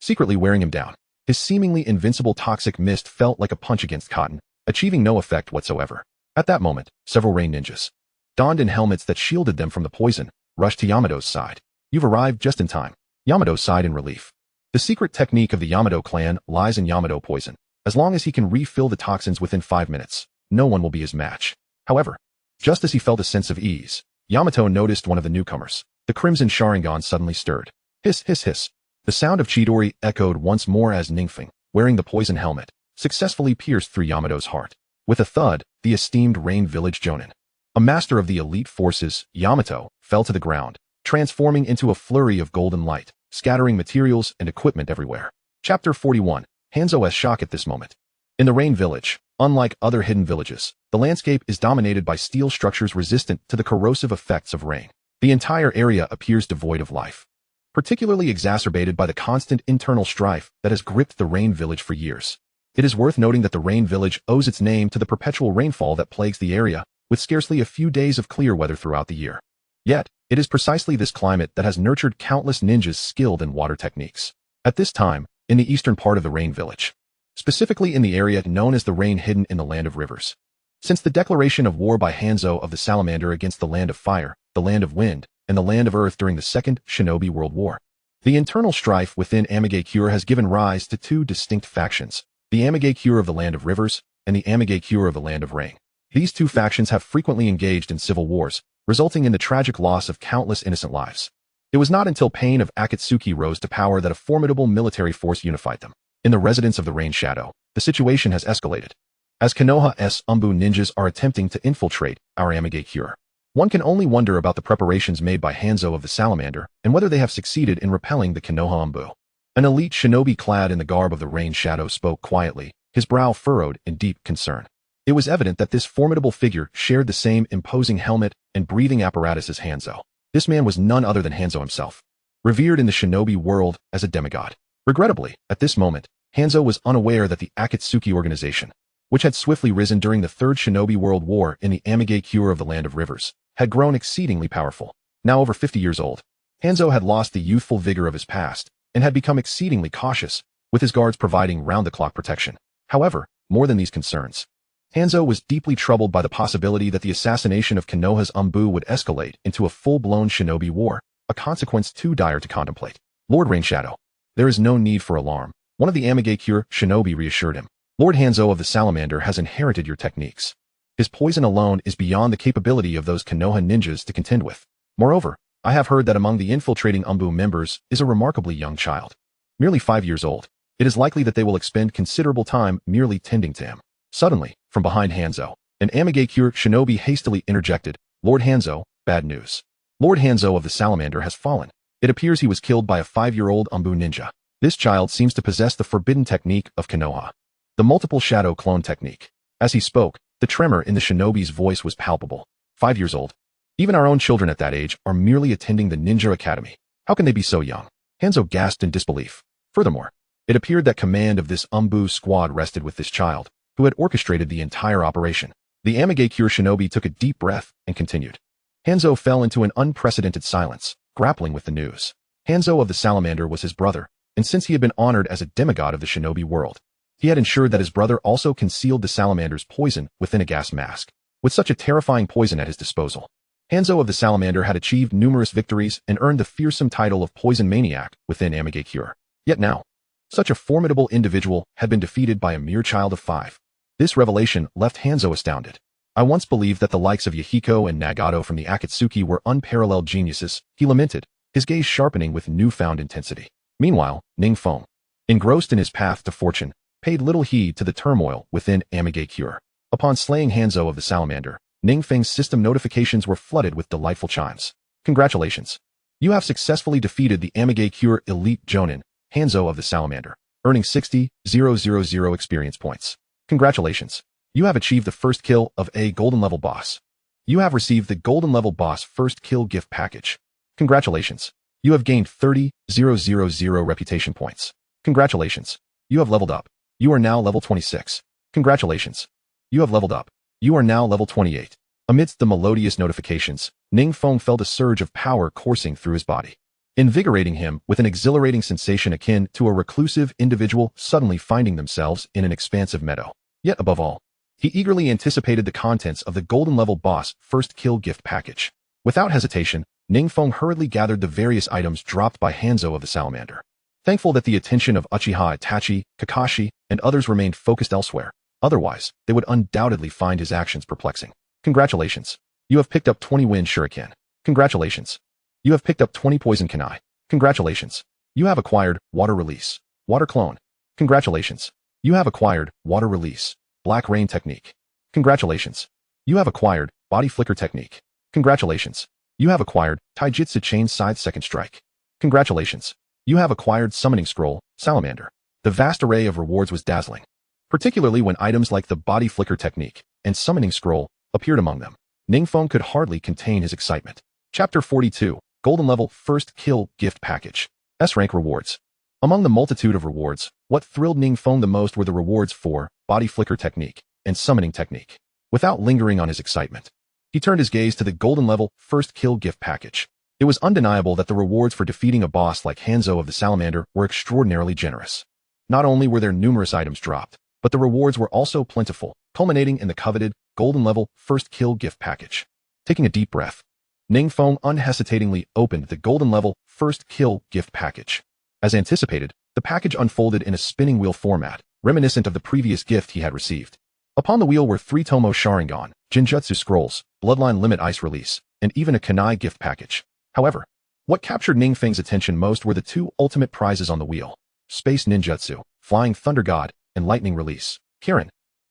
secretly wearing him down. His seemingly invincible toxic mist felt like a punch against cotton, achieving no effect whatsoever. At that moment, several rain ninjas, donned in helmets that shielded them from the poison, rushed to Yamato's side. You've arrived just in time. Yamato sighed in relief. The secret technique of the Yamato clan lies in Yamato poison. As long as he can refill the toxins within 5 minutes, no one will be his match. However, just as he felt a sense of ease, Yamato noticed one of the newcomers. The crimson Sharingan suddenly stirred. Hiss, hiss, hiss. The sound of Chidori echoed once more as Ning Feng, wearing the poison helmet, successfully pierced through Yamato's heart. With a thud, the esteemed Rain Village Jōgan, a master of the elite forces, Yamato, fell to the ground, transforming into a flurry of golden light, scattering materials and equipment everywhere. Chapter 41. Hanzo's shock at this moment. In the Rain Village, unlike other hidden villages, the landscape is dominated by steel structures resistant to the corrosive effects of rain. The entire area appears devoid of life, particularly exacerbated by the constant internal strife that has gripped the Rain Village for years. It is worth noting that the Rain Village owes its name to the perpetual rainfall that plagues the area, with scarcely a few days of clear weather throughout the year. Yet, it is precisely this climate that has nurtured countless ninjas skilled in water techniques. At this time, in the eastern part of the Rain Village, specifically in the area known as the Rain Hidden in the Land of Rivers. Since the declaration of war by Hanzo of the Salamander against the Land of Fire, the Land of Wind, and the Land of Earth during the Second Shinobi World War, the internal strife within Amigakure has given rise to two distinct factions, the Amigakure of the Land of Rivers and the Amigakure of the Land of Rain. These two factions have frequently engaged in civil wars, resulting in the tragic loss of countless innocent lives. It was not until Pain of Akatsuki rose to power that a formidable military force unified them. In the residence of the Rain Shadow, the situation has escalated, as Konoha's Anbu ninjas are attempting to infiltrate our Amigakure. One can only wonder about the preparations made by Hanzo of the Salamander and whether they have succeeded in repelling the Konoha Anbu. An elite shinobi clad in the garb of the Rain Shadow spoke quietly, his brow furrowed in deep concern. It was evident that this formidable figure shared the same imposing helmet and breathing apparatus as Hanzo. This man was none other than Hanzo himself, revered in the shinobi world as a demigod. Regrettably, at this moment, Hanzo was unaware that the Akatsuki organization, which had swiftly risen during the Third Shinobi World War in the Amigakure of the Land of Rivers, had grown exceedingly powerful. Now over 50 years old, Hanzo had lost the youthful vigor of his past and had become exceedingly cautious, with his guards providing round-the-clock protection. However, more than these concerns, Hanzo was deeply troubled by the possibility that the assassination of Konoha's Anbu would escalate into a full-blown shinobi war, a consequence too dire to contemplate. Lord Rain Shadow, there is no need for alarm, one of the Amigakure shinobi reassured him. Lord Hanzo of the Salamander has inherited your techniques. His poison alone is beyond the capability of those Konoha ninjas to contend with. Moreover, I have heard that among the infiltrating Anbu members is a remarkably young child. Merely 5 years old. It is likely that they will expend considerable time merely tending to him. Suddenly, from behind Hanzo, an Amigakure shinobi hastily interjected, Lord Hanzo, bad news. Lord Hanzo of the Salamander has fallen. It appears he was killed by a 5-year-old Anbu ninja. This child seems to possess the forbidden technique of Konoha, the multiple shadow clone technique. As he spoke, the tremor in the shinobi's voice was palpable. 5 years old. Even our own children at that age are merely attending the ninja academy. How can they be so young? Hanzo gasped in disbelief. Furthermore, it appeared that command of this Anbu squad rested with this child, who had orchestrated the entire operation. The Amigakure shinobi took a deep breath and continued. Hanzo fell into an unprecedented silence, grappling with the news. Hanzo of the Salamander was his brother, and since he had been honored as a demigod of the shinobi world, he had ensured that his brother also concealed the Salamander's poison within a gas mask. With such a terrifying poison at his disposal, Hanzo of the Salamander had achieved numerous victories and earned the fearsome title of Poison Maniac within Amigakure. Yet now, such a formidable individual had been defeated by a mere child of 5. This revelation left Hanzo astounded. I once believed that the likes of Yahiko and Nagato from the Akatsuki were unparalleled geniuses, he lamented, his gaze sharpening with newfound intensity. Meanwhile, Ning Feng, engrossed in his path to fortune, paid little heed to the turmoil within Amage Cure. Upon slaying Hanzo of the Salamander, Ning Feng's system notifications were flooded with delightful chimes. Congratulations! You have successfully defeated the Amage Cure elite Jōnin, Hanzo of the Salamander, earning 60,000 experience points. Congratulations! You have achieved the first kill of a golden level boss. You have received the golden level boss first kill gift package. Congratulations! You have gained 30,000 reputation points. Congratulations! You have leveled up. You are now level 26. Congratulations! You have leveled up. You are now level 28. Amidst the melodious notifications, Ning Feng felt a surge of power coursing through his body, invigorating him with an exhilarating sensation akin to a reclusive individual suddenly finding themselves in an expansive meadow. Yet above all, he eagerly anticipated the contents of the golden level boss first kill gift package. Without hesitation, Ning Feng hurriedly gathered the various items dropped by Hanzo of the Salamander. Thankful that the attention of Uchiha Itachi, Kakashi, and others remained focused elsewhere. Otherwise, they would undoubtedly find his actions perplexing. Congratulations! You have picked up 20 Wind Shuriken. Congratulations! You have picked up 20 Poison Kunai. Congratulations! You have acquired Water Release, Water Clone. Congratulations! You have acquired Water Release, Black Rain Technique. Congratulations! You have acquired Body Flicker Technique. Congratulations! You have acquired Taijutsu Chain Side Second Strike. Congratulations! You have acquired Summoning Scroll, Salamander. The vast array of rewards was dazzling, particularly when items like the Body Flicker Technique and Summoning Scroll appeared among them. Ning Feng could hardly contain his excitement. Chapter 42, Golden Level First Kill Gift Package. S-Rank Rewards. Among the multitude of rewards, what thrilled Ning Feng the most were the rewards for Body Flicker Technique and Summoning Technique. Without lingering on his excitement, he turned his gaze to the Golden Level First Kill Gift Package. It was undeniable that the rewards for defeating a boss like Hanzo of the Salamander were extraordinarily generous. Not only were there numerous items dropped, but the rewards were also plentiful, culminating in the coveted Golden Level First Kill Gift Package. Taking a deep breath, Ning Feng unhesitatingly opened the Golden Level First Kill Gift Package. As anticipated, the package unfolded in a spinning wheel format, reminiscent of the previous gift he had received. Upon the wheel were 3 Tomo Sharingan, Jinjutsu Scrolls, Bloodline Limit Ice Release, and even a Kunai gift package. However, what captured Ning Feng's attention most were the 2 ultimate prizes on the wheel: Space Ninjutsu, Flying Thunder God, and Lightning Release, Kirin.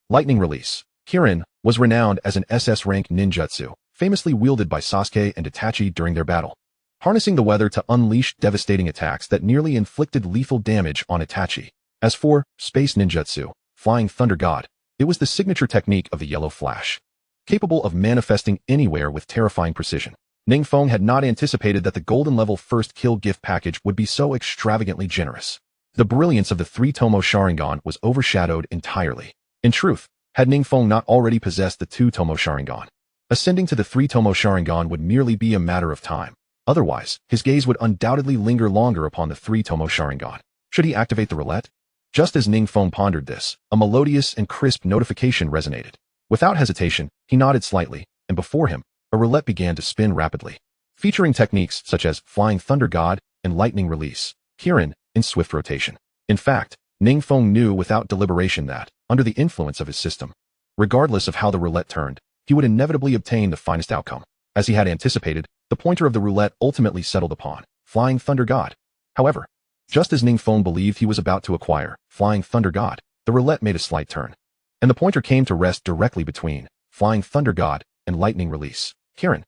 Lightning Release, Kirin, was renowned as an SS-rank ninjutsu, famously wielded by Sasuke and Itachi during their battle, harnessing the weather to unleash devastating attacks that nearly inflicted lethal damage on Itachi. As for Space Ninjutsu, Flying Thunder God, it was the signature technique of the Yellow Flash, capable of manifesting anywhere with terrifying precision. Ning Feng had not anticipated that the Golden Level First Kill gift package would be so extravagantly generous. The brilliance of the 3 Tomo Sharingan was overshadowed entirely. In truth, had Ning Feng not already possessed the 2 Tomo Sharingan, ascending to the 3 Tomo Sharingan would merely be a matter of time. Otherwise, his gaze would undoubtedly linger longer upon the 3 Tomo Sharingan. Should he activate the roulette? Just as Ning Feng pondered this, a melodious and crisp notification resonated. Without hesitation, he nodded slightly, and before him, a roulette began to spin rapidly, featuring techniques such as Flying Thunder God and Lightning Release, Kirin, in swift rotation. In fact, Ning Feng knew without deliberation that, under the influence of his system, regardless of how the roulette turned, he would inevitably obtain the finest outcome. As he had anticipated, the pointer of the roulette ultimately settled upon Flying Thunder God. However, just as Ning Feng believed he was about to acquire Flying Thunder God, the roulette made a slight turn, and the pointer came to rest directly between Flying Thunder God and Lightning Release, Kirin.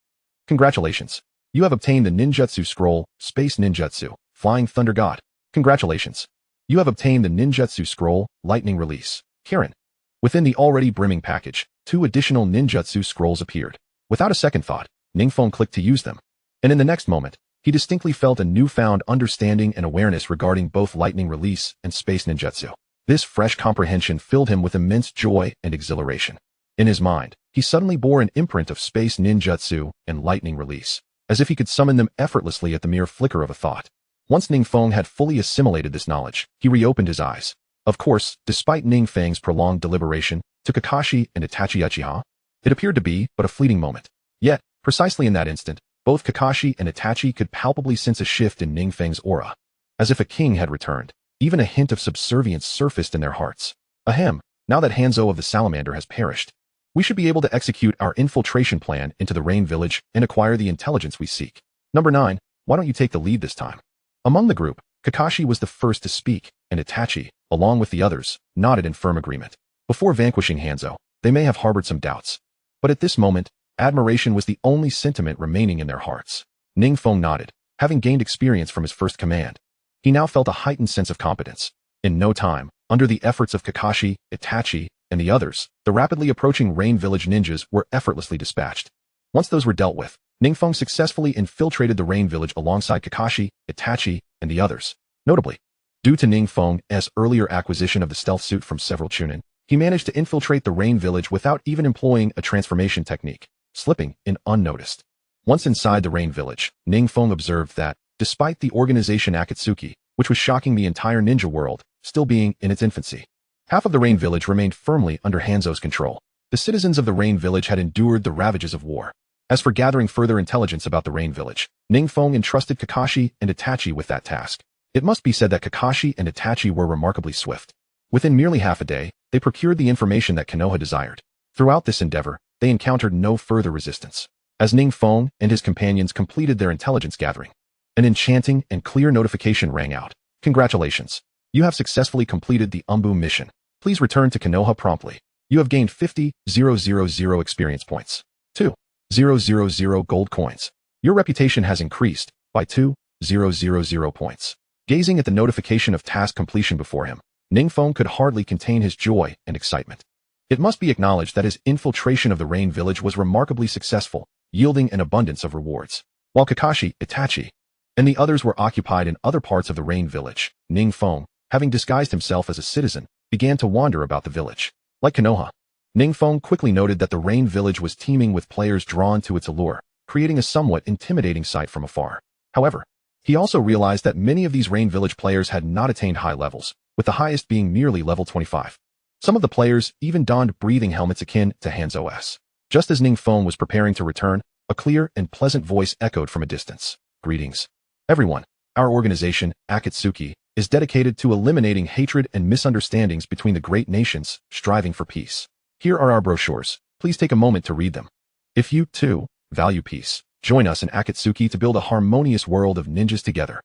Congratulations! You have obtained the Ninjutsu Scroll, Space Ninjutsu, Flying Thunder God. Congratulations! You have obtained the Ninjutsu Scroll, Lightning Release, Kirin. Within the already brimming package, 2 additional Ninjutsu Scrolls appeared. Without a second thought, Ning Feng clicked to use them, and in the next moment, he distinctly felt a newfound understanding and awareness regarding both Lightning Release and Space Ninjutsu. This fresh comprehension filled him with immense joy and exhilaration. In his mind, he suddenly bore an imprint of Space Ninjutsu and Lightning Release, as if he could summon them effortlessly at the mere flicker of a thought. Once Ning Feng had fully assimilated this knowledge, he reopened his eyes. Of course, despite Ning Feng's prolonged deliberation, to Kakashi and Itachi Uchiha, it appeared to be but a fleeting moment. Yet, precisely in that instant, both Kakashi and Itachi could palpably sense a shift in Ning Feng's aura. As if a king had returned, even a hint of subservience surfaced in their hearts. Ahem, now that Hanzo of the Salamander has perished, We should be able to execute our infiltration plan into the Rain Village and acquire the intelligence we seek. Number 9. Why don't you take the lead this time? Among the group, Kakashi was the first to speak, and Itachi, along with the others, nodded in firm agreement. Before vanquishing Hanzo, they may have harbored some doubts. But at this moment, admiration was the only sentiment remaining in their hearts. Ning Feng nodded, having gained experience from his first command. He now felt a heightened sense of competence. In no time, under the efforts of Kakashi, Itachi, and the others, the rapidly approaching Rain Village ninjas were effortlessly dispatched. Once those were dealt with, Ning Feng successfully infiltrated the Rain Village alongside Kakashi, Itachi, and the others. Notably, due to Ning Feng's earlier acquisition of the stealth suit from several Chunin, he managed to infiltrate the Rain Village without even employing a transformation technique, slipping in unnoticed. Once inside the Rain Village, Ning Feng observed that, despite the organization Akatsuki, which was shocking the entire ninja world, still being in its infancy, half of the Rain Village remained firmly under Hanzo's control. The citizens of the Rain Village had endured the ravages of war. As for gathering further intelligence about the Rain Village, Ning Feng entrusted Kakashi and Itachi with that task. It must be said that Kakashi and Itachi were remarkably swift. Within merely half a day, they procured the information that Konoha desired. Throughout this endeavor, they encountered no further resistance. As Ning Feng and his companions completed their intelligence gathering, an enchanting and clear notification rang out. Congratulations! You have successfully completed the Anbu mission. Please return to Konoha promptly. You have gained 50,000 experience points. 2,000 gold coins. Your reputation has increased by 2,000 points. Gazing at the notification of task completion before him, Ning Feng could hardly contain his joy and excitement. It must be acknowledged that his infiltration of the Rain Village was remarkably successful, yielding an abundance of rewards. While Kakashi, Itachi, and the others were occupied in other parts of the Rain Village, Ning Feng, having disguised himself as a citizen, began to wander about the village. Like Konoha, Ning Feng quickly noted that the Rain Village was teeming with players drawn to its allure, creating a somewhat intimidating sight from afar. However, he also realized that many of these Rain Village players had not attained high levels, with the highest being merely level 25. Some of the players even donned breathing helmets akin to Hanzo's. Just as Ning Feng was preparing to return, a clear and pleasant voice echoed from a distance. Greetings, everyone. Our organization, Akatsuki, is dedicated to eliminating hatred and misunderstandings between the great nations, striving for peace. Here are our brochures. Please take a moment to read them. If you, too, value peace, join us in Akatsuki to build a harmonious world of ninjas together.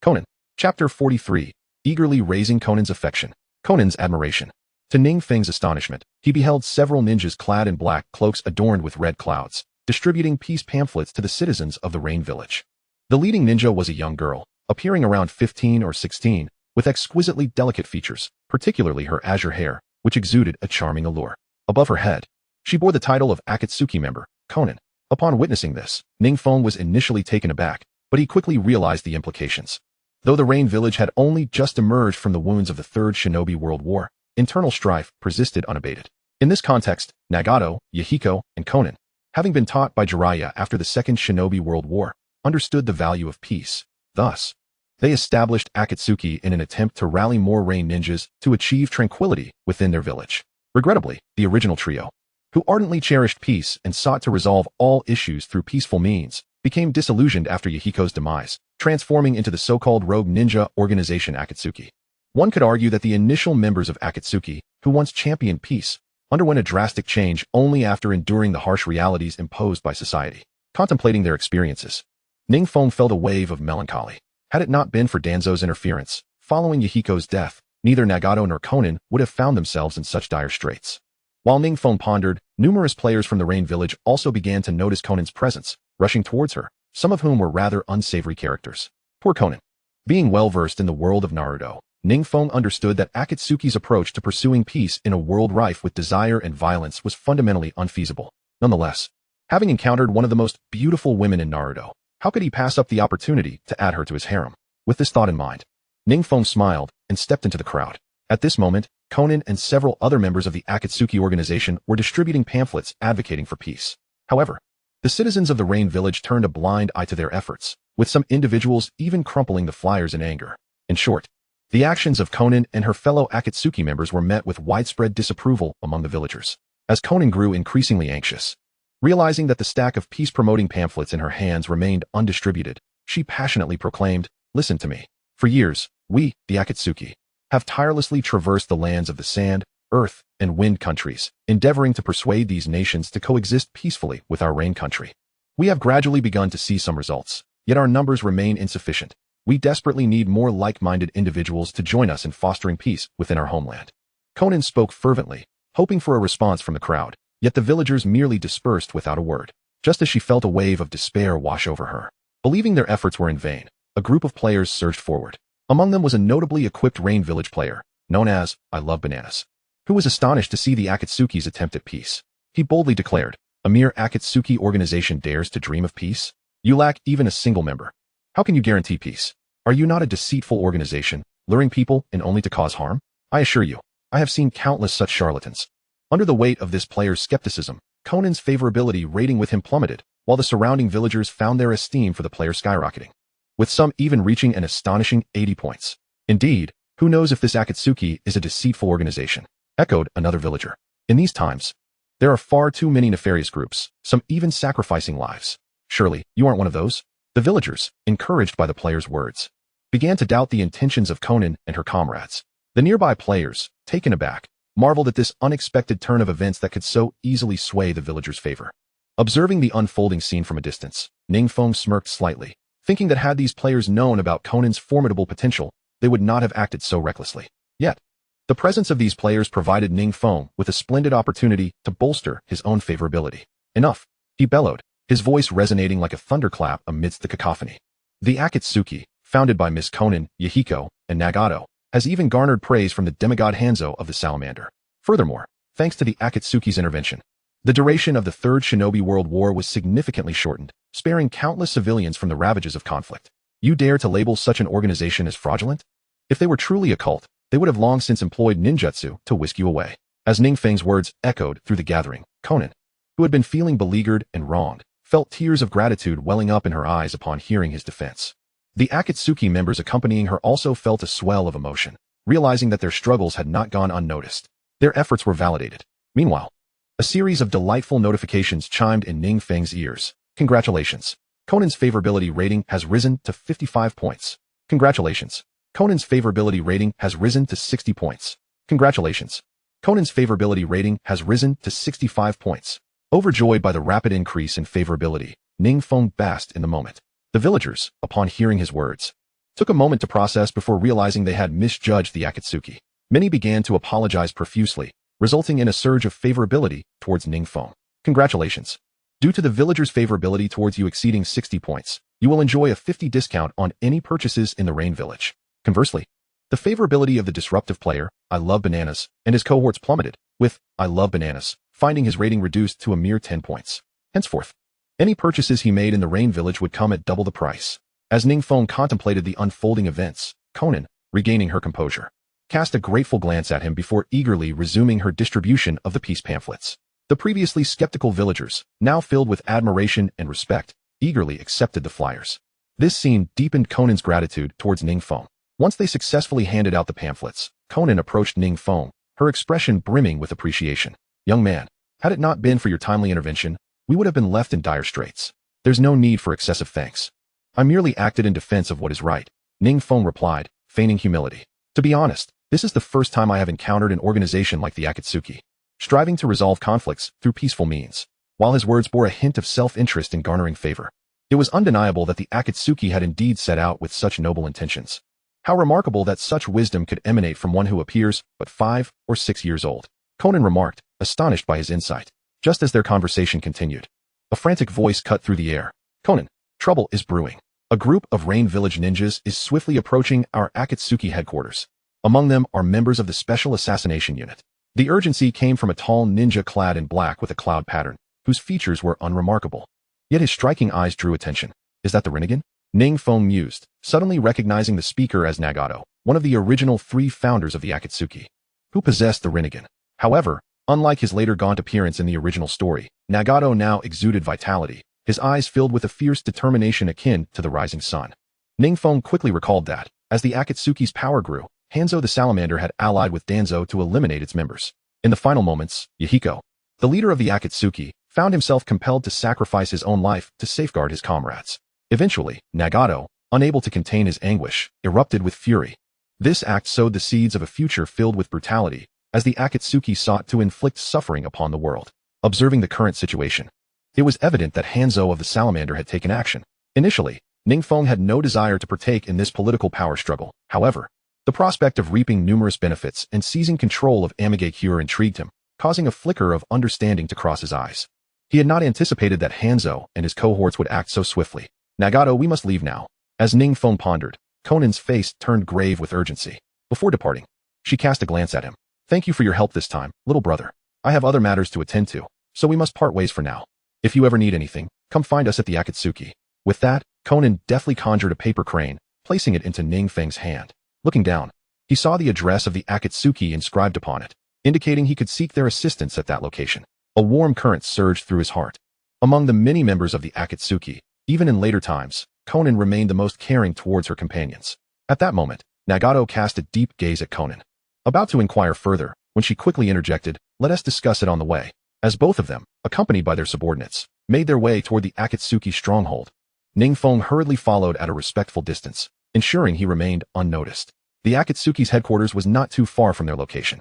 Conan. Chapter 43. Eagerly raising Conan's affection. Conan's admiration. To Ning Feng's astonishment, he beheld several ninjas clad in black cloaks adorned with red clouds, distributing peace pamphlets to the citizens of the Rain Village. The leading ninja was a young girl, appearing around 15 or 16, with exquisitely delicate features, particularly her azure hair, which exuded a charming allure. Above her head, she bore the title of Akatsuki member, Conan. Upon witnessing this, Ning Feng was initially taken aback, but he quickly realized the implications. Though the Rain Village had only just emerged from the wounds of the Third Shinobi World War, internal strife persisted unabated. In this context, Nagato, Yahiko, and Conan, having been taught by Jiraiya after the Second Shinobi World War, understood the value of peace. Thus, they established Akatsuki in an attempt to rally more Rain ninjas to achieve tranquility within their village. Regrettably, the original trio, who ardently cherished peace and sought to resolve all issues through peaceful means, became disillusioned after Yahiko's demise, transforming into the so-called rogue ninja organization Akatsuki. One could argue that the initial members of Akatsuki, who once championed peace, underwent a drastic change only after enduring the harsh realities imposed by society. Contemplating their experiences, Ning Feng felt a wave of melancholy. Had it not been for Danzo's interference, following Yahiko's death, neither Nagato nor Conan would have found themselves in such dire straits. While Ning Feng pondered, numerous players from the Rain Village also began to notice Conan's presence, rushing towards her, some of whom were rather unsavory characters. Poor Conan. Being well-versed in the world of Naruto, Ning Feng understood that Akatsuki's approach to pursuing peace in a world rife with desire and violence was fundamentally unfeasible. Nonetheless, having encountered one of the most beautiful women in Naruto, how could he pass up the opportunity to add her to his harem? With this thought in mind, Ning Feng smiled and stepped into the crowd. At this moment, Conan and several other members of the Akatsuki organization were distributing pamphlets advocating for peace. However, the citizens of the Rain Village turned a blind eye to their efforts, with some individuals even crumpling the flyers in anger. In short, the actions of Conan and her fellow Akatsuki members were met with widespread disapproval among the villagers. As Conan grew increasingly anxious, realizing that the stack of peace-promoting pamphlets in her hands remained undistributed, she passionately proclaimed, "Listen to me. For years, we, the Akatsuki, have tirelessly traversed the lands of the sand, earth, and wind countries, endeavoring to persuade these nations to coexist peacefully with our rain country. We have gradually begun to see some results, yet our numbers remain insufficient. We desperately need more like-minded individuals to join us in fostering peace within our homeland. Conan spoke fervently, hoping for a response from the crowd, yet the villagers merely dispersed without a word, just as she felt a wave of despair wash over her. Believing their efforts were in vain, a group of players surged forward. Among them was a notably equipped Rain Village player, known as I Love Bananas, who was astonished to see the Akatsuki's attempt at peace. He boldly declared, "A mere Akatsuki organization dares to dream of peace? You lack even a single member. How can you guarantee peace? Are you not a deceitful organization, luring people in only to cause harm? I assure you, I have seen countless such charlatans." Under the weight of this player's skepticism, Conan's favorability rating with him plummeted, while the surrounding villagers found their esteem for the player skyrocketing, with some even reaching an astonishing 80 points. Indeed, who knows if this Akatsuki is a deceitful organization? Echoed another villager. In these times, there are far too many nefarious groups, some even sacrificing lives. Surely, you aren't one of those? The villagers, encouraged by the player's words, began to doubt the intentions of Conan and her comrades. The nearby players, taken aback, marveled at this unexpected turn of events that could so easily sway the villagers' favor. Observing the unfolding scene from a distance, Ning Feng smirked slightly, thinking that had these players known about Conan's formidable potential, they would not have acted so recklessly. Yet, the presence of these players provided Ning Feng with a splendid opportunity to bolster his own favorability. Enough, he bellowed, his voice resonating like a thunderclap amidst the cacophony. The Akatsuki, founded by Miss Conan, Yahiko, and Nagato, has even garnered praise from the demigod Hanzo of the Salamander. Furthermore, thanks to the Akatsuki's intervention, the duration of the Third Shinobi World War was significantly shortened, sparing countless civilians from the ravages of conflict. You dare to label such an organization as fraudulent? If they were truly a cult, they would have long since employed ninjutsu to whisk you away. As Ning Feng's words echoed through the gathering, Conan, who had been feeling beleaguered and wronged, felt tears of gratitude welling up in her eyes upon hearing his defense. The Akatsuki members accompanying her also felt a swell of emotion, realizing that their struggles had not gone unnoticed. Their efforts were validated. Meanwhile, a series of delightful notifications chimed in Ning Feng's ears. Congratulations. Conan's favorability rating has risen to 55 points. Congratulations. Conan's favorability rating has risen to 60 points. Congratulations. Conan's favorability rating has risen to 65 points. Overjoyed by the rapid increase in favorability, Ning Feng basked in the moment. The villagers, upon hearing his words, took a moment to process before realizing they had misjudged the Akatsuki. Many began to apologize profusely, resulting in a surge of favorability towards Ning Feng. Congratulations. Due to the villagers' favorability towards you exceeding 60 points, you will enjoy a 50% discount on any purchases in the Rain Village. Conversely, the favorability of the disruptive player, I Love Bananas, and his cohorts plummeted, with I Love Bananas finding his rating reduced to a mere 10 points. Henceforth, any purchases he made in the Rain Village would come at double the price. As Ning Feng contemplated the unfolding events, Conan, regaining her composure, cast a grateful glance at him before eagerly resuming her distribution of the peace pamphlets. The previously skeptical villagers, now filled with admiration and respect, eagerly accepted the flyers. This scene deepened Conan's gratitude towards Ning Feng. Once they successfully handed out the pamphlets, Conan approached Ning Feng, her expression brimming with appreciation. Young man, had it not been for your timely intervention, we would have been left in dire straits. There's no need for excessive thanks. I merely acted in defense of what is right, Ning Feng replied, feigning humility. To be honest, this is the first time I have encountered an organization like the Akatsuki, striving to resolve conflicts through peaceful means. While his words bore a hint of self-interest in garnering favor, it was undeniable that the Akatsuki had indeed set out with such noble intentions. How remarkable that such wisdom could emanate from one who appears but 5 or 6 years old, Conan remarked, astonished by his insight. Just as their conversation continued, a frantic voice cut through the air. Conan, trouble is brewing. A group of Rain Village ninjas is swiftly approaching our Akatsuki headquarters. Among them are members of the Special Assassination Unit. The urgency came from a tall ninja clad in black with a cloud pattern, whose features were unremarkable. Yet his striking eyes drew attention. Is that the Rinnegan? Ning Feng mused, suddenly recognizing the speaker as Nagato, one of the original 3 founders of the Akatsuki, who possessed the Rinnegan. However, unlike his later gaunt appearance in the original story, Nagato now exuded vitality, his eyes filled with a fierce determination akin to the rising sun. Ning Feng quickly recalled that, as the Akatsuki's power grew, Hanzo the Salamander had allied with Danzo to eliminate its members. In the final moments, Yahiko, the leader of the Akatsuki, found himself compelled to sacrifice his own life to safeguard his comrades. Eventually, Nagato, unable to contain his anguish, erupted with fury. This act sowed the seeds of a future filled with brutality, as the Akatsuki sought to inflict suffering upon the world. Observing the current situation, it was evident that Hanzo of the Salamander had taken action. Initially, Ning Feng had no desire to partake in this political power struggle. However, the prospect of reaping numerous benefits and seizing control of Amigakure intrigued him, causing a flicker of understanding to cross his eyes. He had not anticipated that Hanzo and his cohorts would act so swiftly. Nagato, we must leave now. As Ning Feng pondered, Conan's face turned grave with urgency. Before departing, she cast a glance at him. Thank you for your help this time, little brother. I have other matters to attend to, so we must part ways for now. If you ever need anything, come find us at the Akatsuki. With that, Conan deftly conjured a paper crane, placing it into Ning Feng's hand. Looking down, he saw the address of the Akatsuki inscribed upon it, indicating he could seek their assistance at that location. A warm current surged through his heart. Among the many members of the Akatsuki, even in later times, Conan remained the most caring towards her companions. At that moment, Nagato cast a deep gaze at Conan, about to inquire further, when she quickly interjected, "Let us discuss it on the way," as both of them, accompanied by their subordinates, made their way toward the Akatsuki stronghold. Ning Feng hurriedly followed at a respectful distance, ensuring he remained unnoticed. The Akatsuki's headquarters was not too far from their location.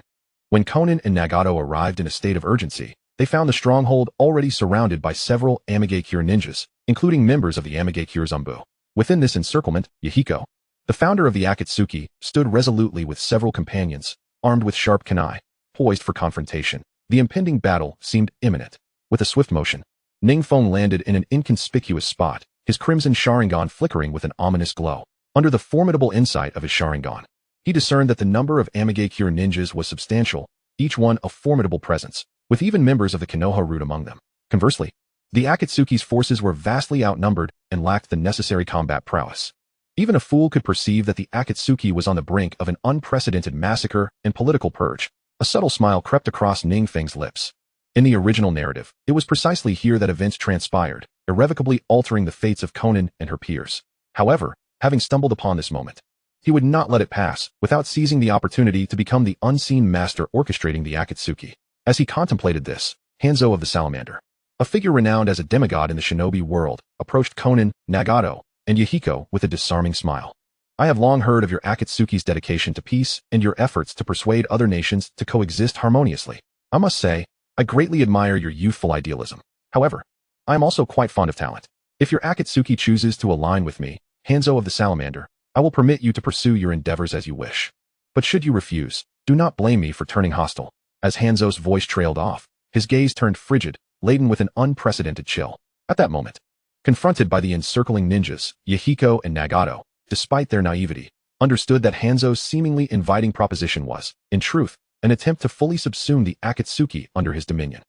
When Conan and Nagato arrived in a state of urgency, they found the stronghold already surrounded by several Amigakure ninjas, including members of the Amigakure's Anbu. Within this encirclement, Yahiko, the founder of the Akatsuki, stood resolutely with several companions, armed with sharp kunai, poised for confrontation. The impending battle seemed imminent. With a swift motion, Ning Feng landed in an inconspicuous spot, his crimson Sharingan flickering with an ominous glow. Under the formidable insight of his Sharingan, he discerned that the number of Amigakure ninjas was substantial, each one a formidable presence, with even members of the Konoha root among them. Conversely, the Akatsuki's forces were vastly outnumbered and lacked the necessary combat prowess. Even a fool could perceive that the Akatsuki was on the brink of an unprecedented massacre and political purge. A subtle smile crept across Ning Feng's lips. In the original narrative, it was precisely here that events transpired, irrevocably altering the fates of Conan and her peers. However, having stumbled upon this moment, he would not let it pass without seizing the opportunity to become the unseen master orchestrating the Akatsuki. As he contemplated this, Hanzo of the Salamander, a figure renowned as a demigod in the shinobi world, approached Conan, Nagato, and Yahiko with a disarming smile. I have long heard of your Akatsuki's dedication to peace and your efforts to persuade other nations to coexist harmoniously. I must say, I greatly admire your youthful idealism. However, I am also quite fond of talent. If your Akatsuki chooses to align with me, Hanzo of the Salamander, I will permit you to pursue your endeavors as you wish. But should you refuse, do not blame me for turning hostile. As Hanzo's voice trailed off, his gaze turned frigid, laden with an unprecedented chill. At that moment, confronted by the encircling ninjas, Yahiko and Nagato, despite their naivety, understood that Hanzo's seemingly inviting proposition was, in truth, an attempt to fully subsume the Akatsuki under his dominion.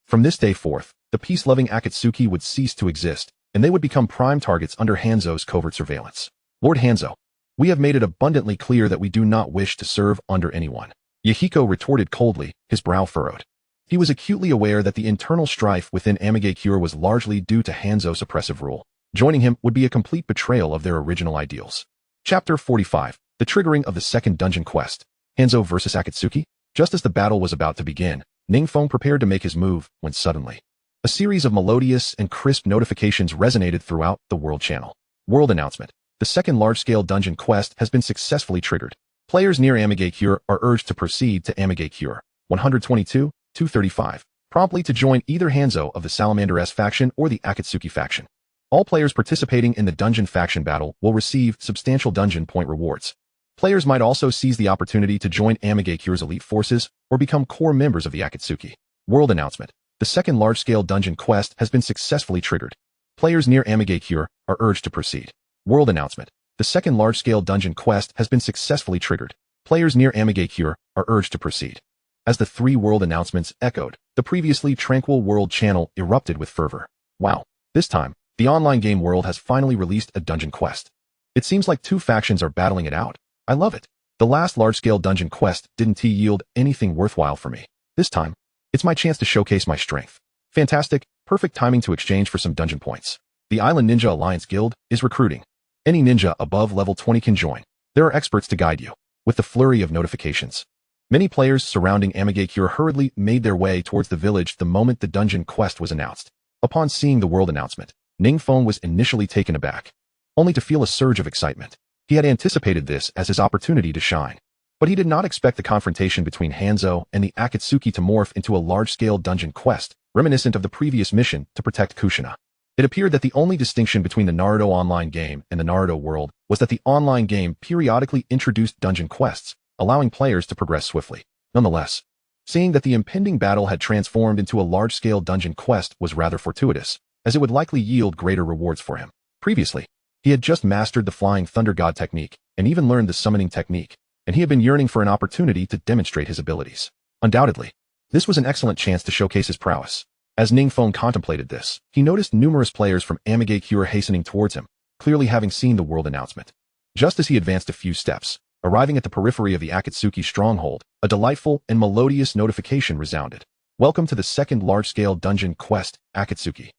From this day forth, the peace-loving Akatsuki would cease to exist, and they would become prime targets under Hanzo's covert surveillance. Lord Hanzo, we have made it abundantly clear that we do not wish to serve under anyone. Yahiko retorted coldly, his brow furrowed. He was acutely aware that the internal strife within Amigakure was largely due to Hanzo's oppressive rule. Joining him would be a complete betrayal of their original ideals. Chapter 45. The triggering of the second dungeon quest. Hanzo vs. Akatsuki. Just as the battle was about to begin, Ning Feng prepared to make his move when suddenly, a series of melodious and crisp notifications resonated throughout the World Channel. World announcement. The second large-scale dungeon quest has been successfully triggered. Players near Amigakure are urged to proceed to Amigakure 122-235, promptly to join either Hanzo of the Salamander S faction or the Akatsuki faction. All players participating in the dungeon faction battle will receive substantial dungeon point rewards. Players might also seize the opportunity to join Amigakure's elite forces or become core members of the Akatsuki. World announcement. The second large-scale dungeon quest has been successfully triggered. Players near Amigakure are urged to proceed. World announcement. The second large-scale dungeon quest has been successfully triggered. Players near Amigakure are urged to proceed. As the three world announcements echoed, the previously tranquil world channel erupted with fervor. Wow. This time, the online game world has finally released a dungeon quest. It seems like two factions are battling it out. I love it. The last large-scale dungeon quest didn't yield anything worthwhile for me. This time, it's my chance to showcase my strength. Fantastic, perfect timing to exchange for some dungeon points. The Island Ninja Alliance Guild is recruiting. Any ninja above level 20 can join. There are experts to guide you. With the flurry of notifications, many players surrounding Amigakure hurriedly made their way towards the village the moment the dungeon quest was announced. Upon seeing the world announcement, Ning Feng was initially taken aback, only to feel a surge of excitement. He had anticipated this as his opportunity to shine. But he did not expect the confrontation between Hanzo and the Akatsuki to morph into a large-scale dungeon quest, reminiscent of the previous mission to protect Kushina. It appeared that the only distinction between the Naruto online game and the Naruto world was that the online game periodically introduced dungeon quests, allowing players to progress swiftly. Nonetheless, seeing that the impending battle had transformed into a large-scale dungeon quest was rather fortuitous, as it would likely yield greater rewards for him. Previously, he had just mastered the Flying Thunder God technique and even learned the summoning technique, and he had been yearning for an opportunity to demonstrate his abilities. Undoubtedly, this was an excellent chance to showcase his prowess. As Ning Feng contemplated this, he noticed numerous players from Amigakure hastening towards him, clearly having seen the world announcement. Just as he advanced a few steps, arriving at the periphery of the Akatsuki stronghold, a delightful and melodious notification resounded. Welcome to the second large-scale dungeon quest, Akatsuki.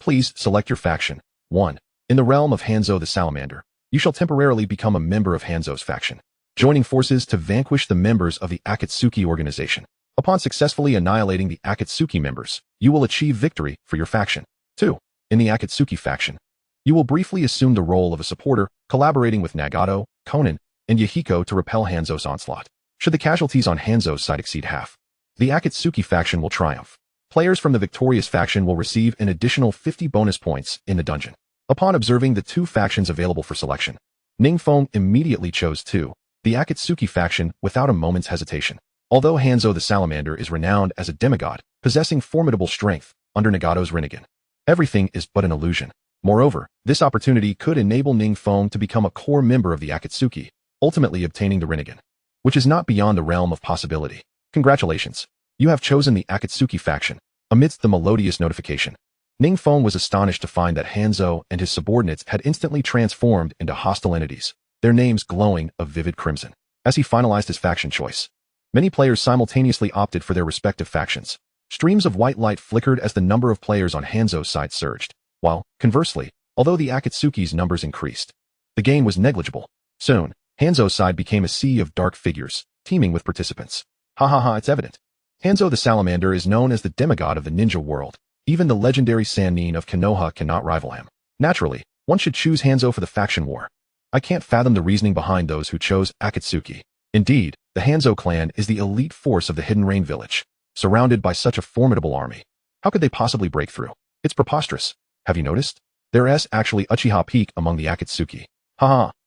Please select your faction. 1. In the realm of Hanzo the Salamander, you shall temporarily become a member of Hanzo's faction, joining forces to vanquish the members of the Akatsuki organization. Upon successfully annihilating the Akatsuki members, you will achieve victory for your faction. 2. In the Akatsuki faction, you will briefly assume the role of a supporter, collaborating with Nagato, Konan, and Yahiko to repel Hanzo's onslaught. Should the casualties on Hanzo's side exceed half, the Akatsuki faction will triumph. Players from the victorious faction will receive an additional 50 bonus points in the dungeon. Upon observing the two factions available for selection, Ning Feng immediately chose the Akatsuki faction without a moment's hesitation. Although Hanzo the Salamander is renowned as a demigod, possessing formidable strength under Nagato's Rinnegan, everything is but an illusion. Moreover, this opportunity could enable Ning Feng to become a core member of the Akatsuki, ultimately obtaining the Rinnegan, which is not beyond the realm of possibility. Congratulations, you have chosen the Akatsuki faction. Amidst the melodious notification, Ning Feng was astonished to find that Hanzo and his subordinates had instantly transformed into hostile entities, their names glowing a vivid crimson. As he finalized his faction choice, many players simultaneously opted for their respective factions. Streams of white light flickered as the number of players on Hanzo's side surged, while, conversely, although the Akatsuki's numbers increased, the gain was negligible. Soon, Hanzo's side became a sea of dark figures, teeming with participants. It's evident. Hanzo the Salamander is known as the demigod of the ninja world. Even the legendary Sannin of Konoha cannot rival him. Naturally, one should choose Hanzo for the faction war. I can't fathom the reasoning behind those who chose Akatsuki. Indeed, the Hanzo clan is the elite force of the Hidden Rain village, surrounded by such a formidable army. How could they possibly break through? It's preposterous. Have you noticed? There is actually Uchiha Peak among the Akatsuki.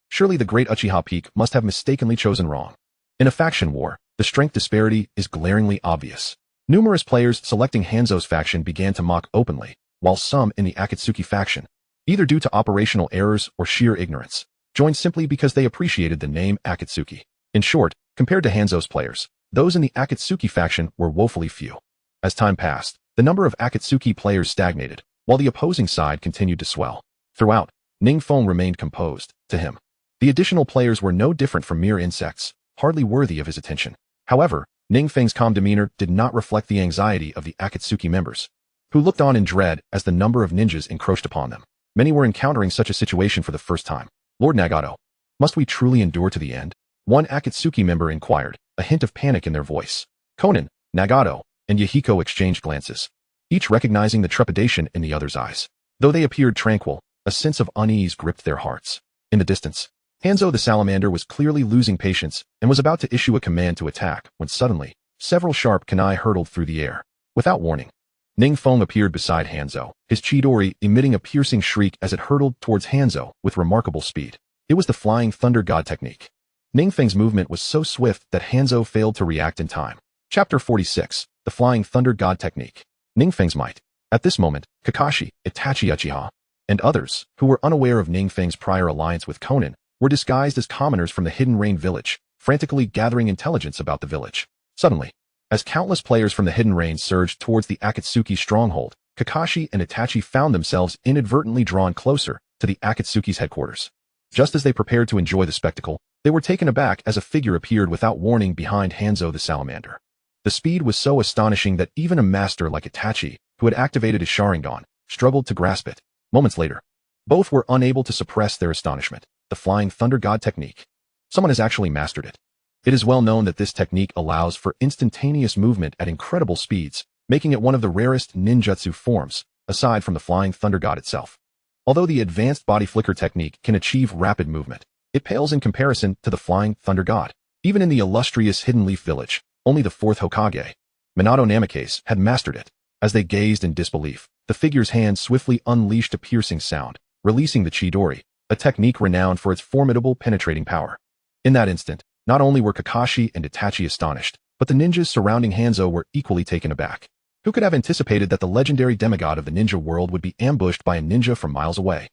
Surely the great Uchiha Peak must have mistakenly chosen wrong. In a faction war, the strength disparity is glaringly obvious. Numerous players selecting Hanzo's faction began to mock openly, while some in the Akatsuki faction, either due to operational errors or sheer ignorance, joined simply because they appreciated the name Akatsuki. In short, compared to Hanzo's players, those in the Akatsuki faction were woefully few. As time passed, the number of Akatsuki players stagnated, while the opposing side continued to swell. Throughout, Ning Feng remained composed. To him, the additional players were no different from mere insects, hardly worthy of his attention. However, Ning Feng's calm demeanor did not reflect the anxiety of the Akatsuki members, who looked on in dread as the number of ninjas encroached upon them. Many were encountering such a situation for the first time. Lord Nagato, must we truly endure to the end? One Akatsuki member inquired, a hint of panic in their voice. Konan, Nagato, and Yahiko exchanged glances, each recognizing the trepidation in the other's eyes. Though they appeared tranquil, a sense of unease gripped their hearts. In the distance, Hanzo the Salamander was clearly losing patience and was about to issue a command to attack when suddenly, several sharp kunai hurtled through the air. Without warning, Ning Feng appeared beside Hanzo, his Chidori emitting a piercing shriek as it hurtled towards Hanzo with remarkable speed. It was the Flying Thunder God technique. Ning Feng's movement was so swift that Hanzo failed to react in time. Chapter 46, The Flying Thunder God Technique. Ning Feng's might. At this moment, Kakashi, Itachi Uchiha, and others, who were unaware of Ning Feng's prior alliance with Konan, were disguised as commoners from the Hidden Rain village, frantically gathering intelligence about the village. Suddenly, as countless players from the Hidden Rain surged towards the Akatsuki stronghold, Kakashi and Itachi found themselves inadvertently drawn closer to the Akatsuki's headquarters. Just as they prepared to enjoy the spectacle, they were taken aback as a figure appeared without warning behind Hanzo the Salamander. The speed was so astonishing that even a master like Itachi, who had activated his Sharingan, struggled to grasp it. Moments later, both were unable to suppress their astonishment. The Flying Thunder God technique. Someone has actually mastered it. It is well known that this technique allows for instantaneous movement at incredible speeds, making it one of the rarest ninjutsu forms, aside from the Flying Thunder God itself. Although the advanced body flicker technique can achieve rapid movement, it pales in comparison to the Flying Thunder God. Even in the illustrious Hidden Leaf Village, only the fourth Hokage, Minato Namikaze, had mastered it. As they gazed in disbelief, the figure's hand swiftly unleashed a piercing sound, releasing the Chidori, a technique renowned for its formidable penetrating power. In that instant, not only were Kakashi and Itachi astonished, but the ninjas surrounding Hanzo were equally taken aback. Who could have anticipated that the legendary demigod of the ninja world would be ambushed by a ninja from miles away?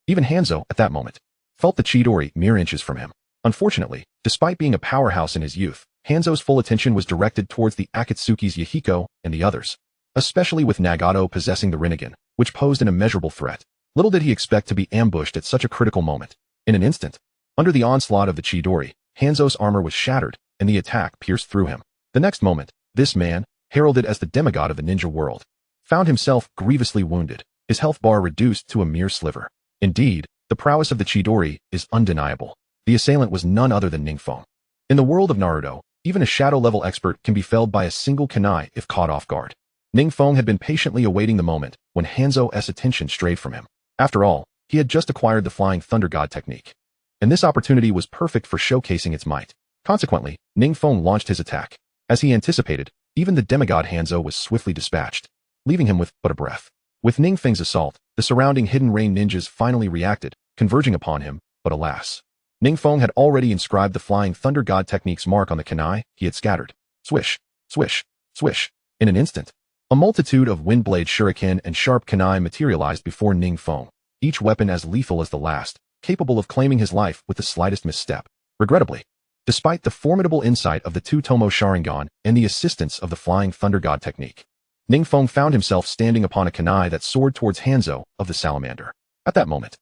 Even Hanzo, at that moment, felt the Chidori mere inches from him. Unfortunately, despite being a powerhouse in his youth, Hanzo's full attention was directed towards the Akatsuki's Yahiko and the others, especially with Nagato possessing the Rinnegan, which posed an immeasurable threat. Little did he expect to be ambushed at such a critical moment. In an instant, under the onslaught of the Chidori, Hanzo's armor was shattered, and the attack pierced through him. The next moment, this man, heralded as the demigod of the ninja world, found himself grievously wounded, his health bar reduced to a mere sliver. Indeed, the prowess of the Chidori is undeniable. The assailant was none other than Ning Feng. In the world of Naruto, even a shadow-level expert can be felled by a single kunai if caught off guard. Ning Feng had been patiently awaiting the moment when Hanzo's attention strayed from him. After all, he had just acquired the Flying Thunder God technique, and this opportunity was perfect for showcasing its might. Consequently, Ning Feng launched his attack. As he anticipated, even the demigod Hanzo was swiftly dispatched, leaving him with but a breath. With Ning Feng's assault, the surrounding Hidden Rain ninjas finally reacted, converging upon him, but alas, Ning Feng had already inscribed the Flying Thunder God technique's mark on the kunai he had scattered. Swish, swish, swish. In an instant, a multitude of Windblade Shuriken and sharp kunai materialized before Ning Feng, each weapon as lethal as the last, capable of claiming his life with the slightest misstep. Regrettably, despite the formidable insight of the two-tomo Sharingan and the assistance of the Flying Thunder God technique, Ning Feng found himself standing upon a kunai that soared towards Hanzo of the Salamander. At that moment,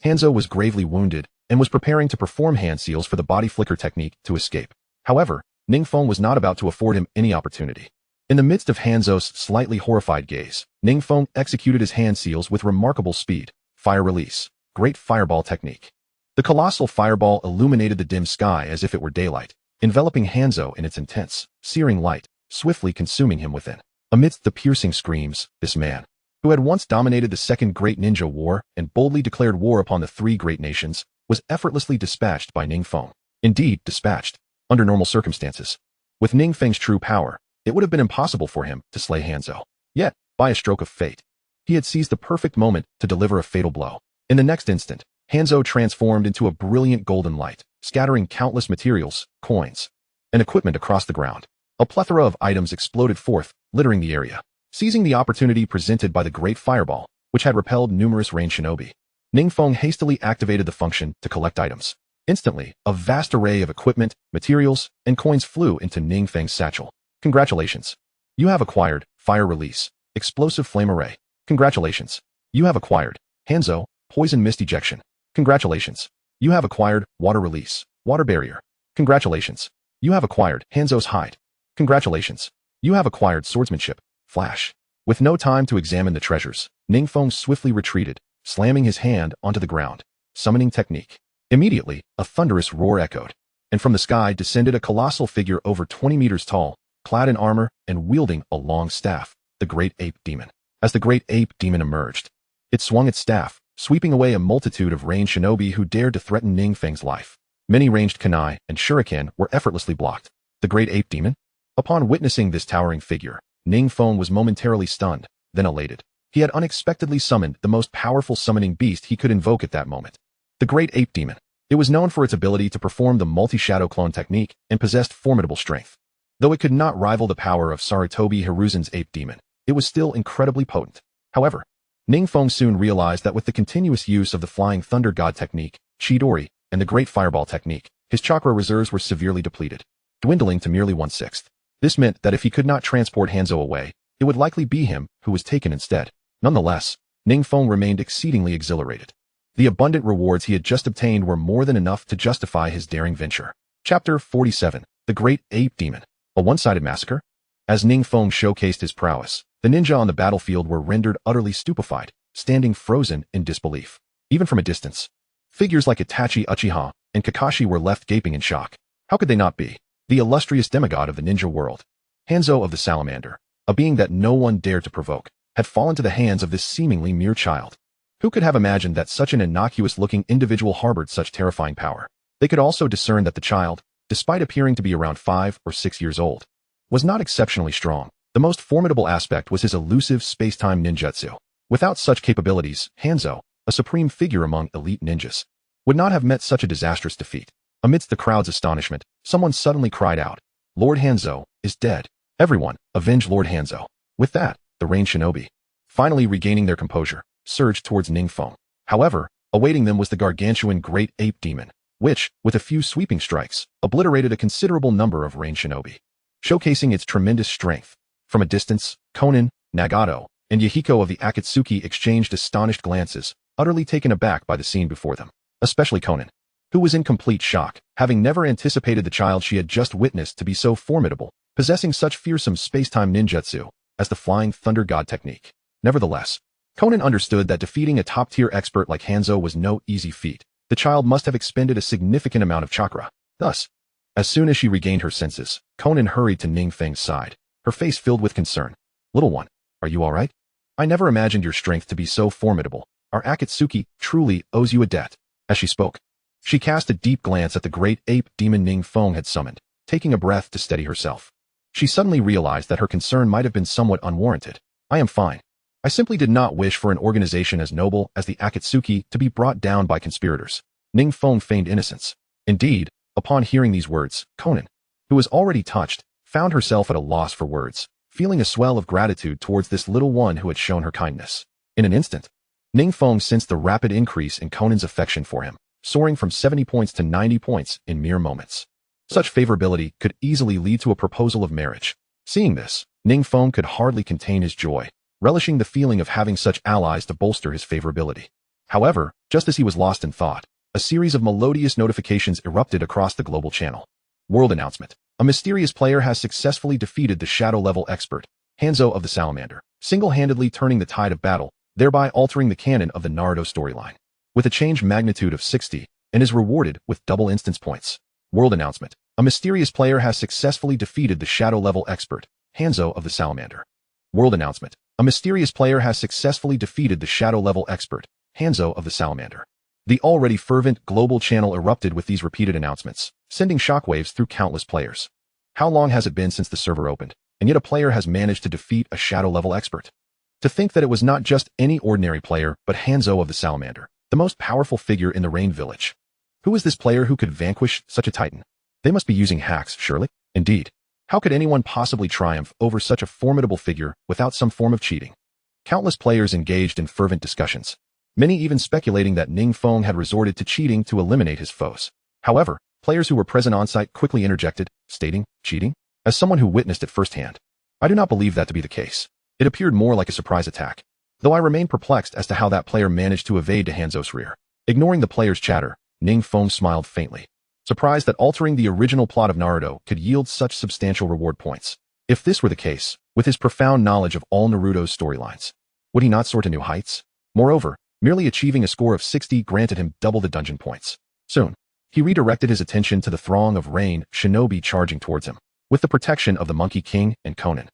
Hanzo was gravely wounded and was preparing to perform hand seals for the body flicker technique to escape. However, Ning Feng was not about to afford him any opportunity. In the midst of Hanzo's slightly horrified gaze, Ning Feng executed his hand seals with remarkable speed. Fire release. Great fireball technique. The colossal fireball illuminated the dim sky as if it were daylight, enveloping Hanzo in its intense, searing light, swiftly consuming him within. Amidst the piercing screams, this man, who had once dominated the Second Great Ninja War and boldly declared war upon the three great nations, was effortlessly dispatched by Ning Feng. Indeed, dispatched. Under normal circumstances, with Ning Feng's true power, it would have been impossible for him to slay Hanzo. Yet, by a stroke of fate, he had seized the perfect moment to deliver a fatal blow. In the next instant, Hanzo transformed into a brilliant golden light, scattering countless materials, coins, and equipment across the ground. A plethora of items exploded forth, littering the area. Seizing the opportunity presented by the great fireball, which had repelled numerous range shinobi, Ning Feng hastily activated the function to collect items. Instantly, a vast array of equipment, materials, and coins flew into Ning Feng's satchel. Congratulations. You have acquired Fire Release, Explosive Flame Array. Congratulations. You have acquired Hanzo, Poison Mist Ejection. Congratulations. You have acquired Water Release, Water Barrier. Congratulations. You have acquired Hanzo's Hide. Congratulations. You have acquired Swordsmanship, Flash. With no time to examine the treasures, Ning Feng swiftly retreated, slamming his hand onto the ground. Summoning Technique. Immediately, a thunderous roar echoed, and from the sky descended a colossal figure over 20 meters tall, clad in armor and wielding a long staff, the Great Ape Demon. As the Great Ape Demon emerged, it swung its staff, sweeping away a multitude of ranged shinobi who dared to threaten Ning Feng's life. Many ranged kunai and shuriken were effortlessly blocked. The Great Ape Demon? Upon witnessing this towering figure, Ning Feng was momentarily stunned, then elated. He had unexpectedly summoned the most powerful summoning beast he could invoke at that moment. The Great Ape Demon. It was known for its ability to perform the multi-shadow clone technique and possessed formidable strength. Though it could not rival the power of Sarutobi Hiruzen's Ape Demon, it was still incredibly potent. However, Ning Feng soon realized that with the continuous use of the Flying Thunder God technique, Chidori, and the Great Fireball technique, his chakra reserves were severely depleted, dwindling to merely 1/6. This meant that if he could not transport Hanzo away, it would likely be him who was taken instead. Nonetheless, Ning Feng remained exceedingly exhilarated. The abundant rewards he had just obtained were more than enough to justify his daring venture. Chapter 47. The Great Ape Demon. A one-sided massacre? As Ning Feng showcased his prowess, the ninja on the battlefield were rendered utterly stupefied, standing frozen in disbelief. Even from a distance, figures like Itachi Uchiha and Kakashi were left gaping in shock. How could they not be? The illustrious demigod of the ninja world, Hanzo of the Salamander, a being that no one dared to provoke, had fallen to the hands of this seemingly mere child. Who could have imagined that such an innocuous-looking individual harbored such terrifying power? They could also discern that the child, despite appearing to be around 5 or 6 years old, was not exceptionally strong. The most formidable aspect was his elusive space-time ninjutsu. Without such capabilities, Hanzo, a supreme figure among elite ninjas, would not have met such a disastrous defeat. Amidst the crowd's astonishment, someone suddenly cried out, "Lord Hanzo is dead. Everyone, avenge Lord Hanzo." With that, the Rain Shinobi, finally regaining their composure, surged towards Ning Feng. However, awaiting them was the gargantuan Great Ape Demon, which, with a few sweeping strikes, obliterated a considerable number of Rain Shinobi, showcasing its tremendous strength. From a distance, Konan, Nagato, and Yahiko of the Akatsuki exchanged astonished glances, utterly taken aback by the scene before them. Especially Konan, who was in complete shock, having never anticipated the child she had just witnessed to be so formidable, possessing such fearsome space-time ninjutsu as the Flying Thunder God technique. Nevertheless, Konan understood that defeating a top-tier expert like Hanzo was no easy feat. The child must have expended a significant amount of chakra. Thus, as soon as she regained her senses, Konan hurried to Ning Feng's side, her face filled with concern. "Little one, are you all right? I never imagined your strength to be so formidable. Our Akatsuki truly owes you a debt." As she spoke, she cast a deep glance at the great ape demon Ning Feng had summoned, taking a breath to steady herself. She suddenly realized that her concern might have been somewhat unwarranted. "I am fine. I simply did not wish for an organization as noble as the Akatsuki to be brought down by conspirators." Ning Feng feigned innocence. Indeed, upon hearing these words, Konan, who was already touched, found herself at a loss for words, feeling a swell of gratitude towards this little one who had shown her kindness. In an instant, Ning Feng sensed the rapid increase in Konan's affection for him, soaring from 70 points to 90 points in mere moments. Such favorability could easily lead to a proposal of marriage. Seeing this, Ning Feng could hardly contain his joy, relishing the feeling of having such allies to bolster his favorability. However, just as he was lost in thought, a series of melodious notifications erupted across the global channel. World announcement. A mysterious player has successfully defeated the shadow-level expert, Hanzo of the Salamander, single-handedly turning the tide of battle, thereby altering the canon of the Naruto storyline. With a change magnitude of 60, and is rewarded with double instance points. World announcement. A mysterious player has successfully defeated the shadow-level expert, Hanzo of the Salamander. World announcement. A mysterious player has successfully defeated the shadow-level expert, Hanzo of the Salamander. The already fervent global channel erupted with these repeated announcements, sending shockwaves through countless players. How long has it been since the server opened, and yet a player has managed to defeat a shadow-level expert? To think that it was not just any ordinary player, but Hanzo of the Salamander, the most powerful figure in the Rain Village. Who is this player who could vanquish such a titan? They must be using hacks, surely? Indeed. How could anyone possibly triumph over such a formidable figure without some form of cheating? Countless players engaged in fervent discussions, many even speculating that Ning Feng had resorted to cheating to eliminate his foes. However, players who were present on-site quickly interjected, stating, "Cheating? As someone who witnessed it firsthand, I do not believe that to be the case. It appeared more like a surprise attack, though I remain perplexed as to how that player managed to evade to Hanzo's rear." Ignoring the player's chatter, Ning Feng smiled faintly, surprised that altering the original plot of Naruto could yield such substantial reward points. If this were the case, with his profound knowledge of all Naruto's storylines, would he not soar to new heights? Moreover, merely achieving a score of 60 granted him double the dungeon points. Soon, he redirected his attention to the throng of Rain Shinobi charging towards him. With the protection of the Monkey King and Konan,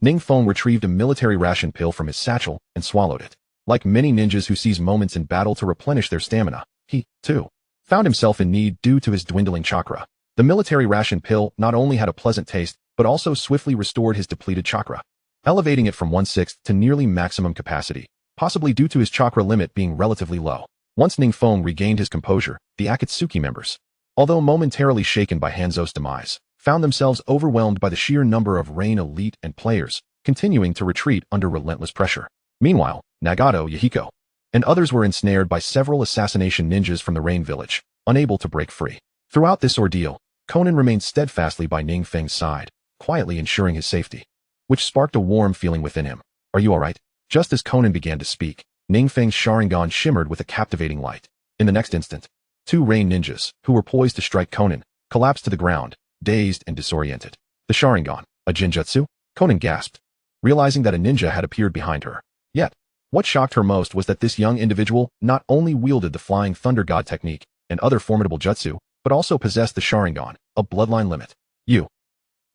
Ning Feng retrieved a military ration pill from his satchel and swallowed it. Like many ninjas who seize moments in battle to replenish their stamina, he, too, found himself in need due to his dwindling chakra. The military ration pill not only had a pleasant taste, but also swiftly restored his depleted chakra, elevating it from 1/6 to nearly maximum capacity, possibly due to his chakra limit being relatively low. Once Ning Feng regained his composure, the Akatsuki members, although momentarily shaken by Hanzo's demise, found themselves overwhelmed by the sheer number of Rain elite and players, continuing to retreat under relentless pressure. Meanwhile, Nagato, Yahiko, and others were ensnared by several assassination ninjas from the Rain Village, unable to break free. Throughout this ordeal, Konan remained steadfastly by Ning Feng's side, quietly ensuring his safety, which sparked a warm feeling within him. "Are you all right?" Just as Konan began to speak, Ning Feng's Sharingan shimmered with a captivating light. In the next instant, two Rain ninjas, who were poised to strike Konan, collapsed to the ground, dazed and disoriented. The Sharingan, a Jinjutsu? Konan gasped, realizing that a ninja had appeared behind her. Yet, what shocked her most was that this young individual not only wielded the Flying Thunder God technique and other formidable jutsu, but also possessed the Sharingan, a bloodline limit.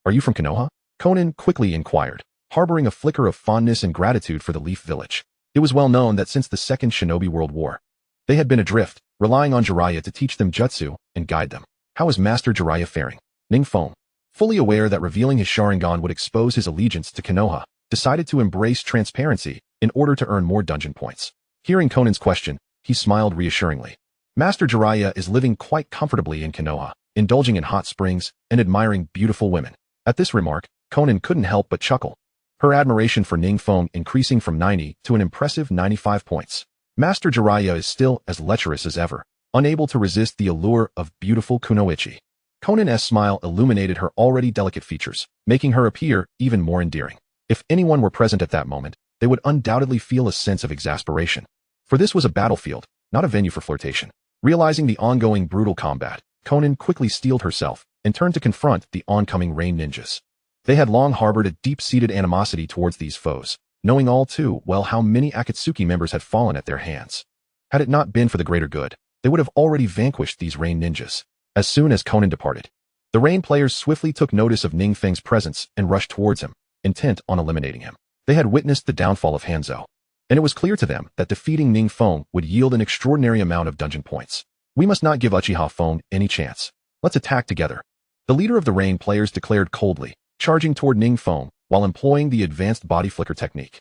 Are you from Konoha?" Konan quickly inquired, harboring a flicker of fondness and gratitude for the Leaf Village. It was well known that since the Second Shinobi World War, they had been adrift, relying on Jiraiya to teach them jutsu and guide them. How is Master Jiraiya faring? Ning Feng, fully aware that revealing his Sharingan would expose his allegiance to Konoha, decided to embrace transparency in order to earn more dungeon points. Hearing Conan's question, he smiled reassuringly. Master Jiraiya is living quite comfortably in Konoha, indulging in hot springs and admiring beautiful women. At this remark, Conan couldn't help but chuckle, her admiration for Ning Feng increasing from 90 to an impressive 95 points. Master Jiraiya is still as lecherous as ever, unable to resist the allure of beautiful kunoichi. Conan's smile illuminated her already delicate features, making her appear even more endearing. If anyone were present at that moment, they would undoubtedly feel a sense of exasperation. For this was a battlefield, not a venue for flirtation. Realizing the ongoing brutal combat, Conan quickly steeled herself and turned to confront the oncoming rain ninjas. They had long harbored a deep-seated animosity towards these foes, knowing all too well how many Akatsuki members had fallen at their hands. Had it not been for the greater good, they would have already vanquished these rain ninjas. As soon as Conan departed, the rain players swiftly took notice of Ning Feng's presence and rushed towards him, intent on eliminating him. They had witnessed the downfall of Hanzo, and it was clear to them that defeating Ning Feng would yield an extraordinary amount of dungeon points. We must not give Uchiha Feng any chance. Let's attack together. The leader of the rain players declared coldly, charging toward Ning Feng while employing the advanced body flicker technique.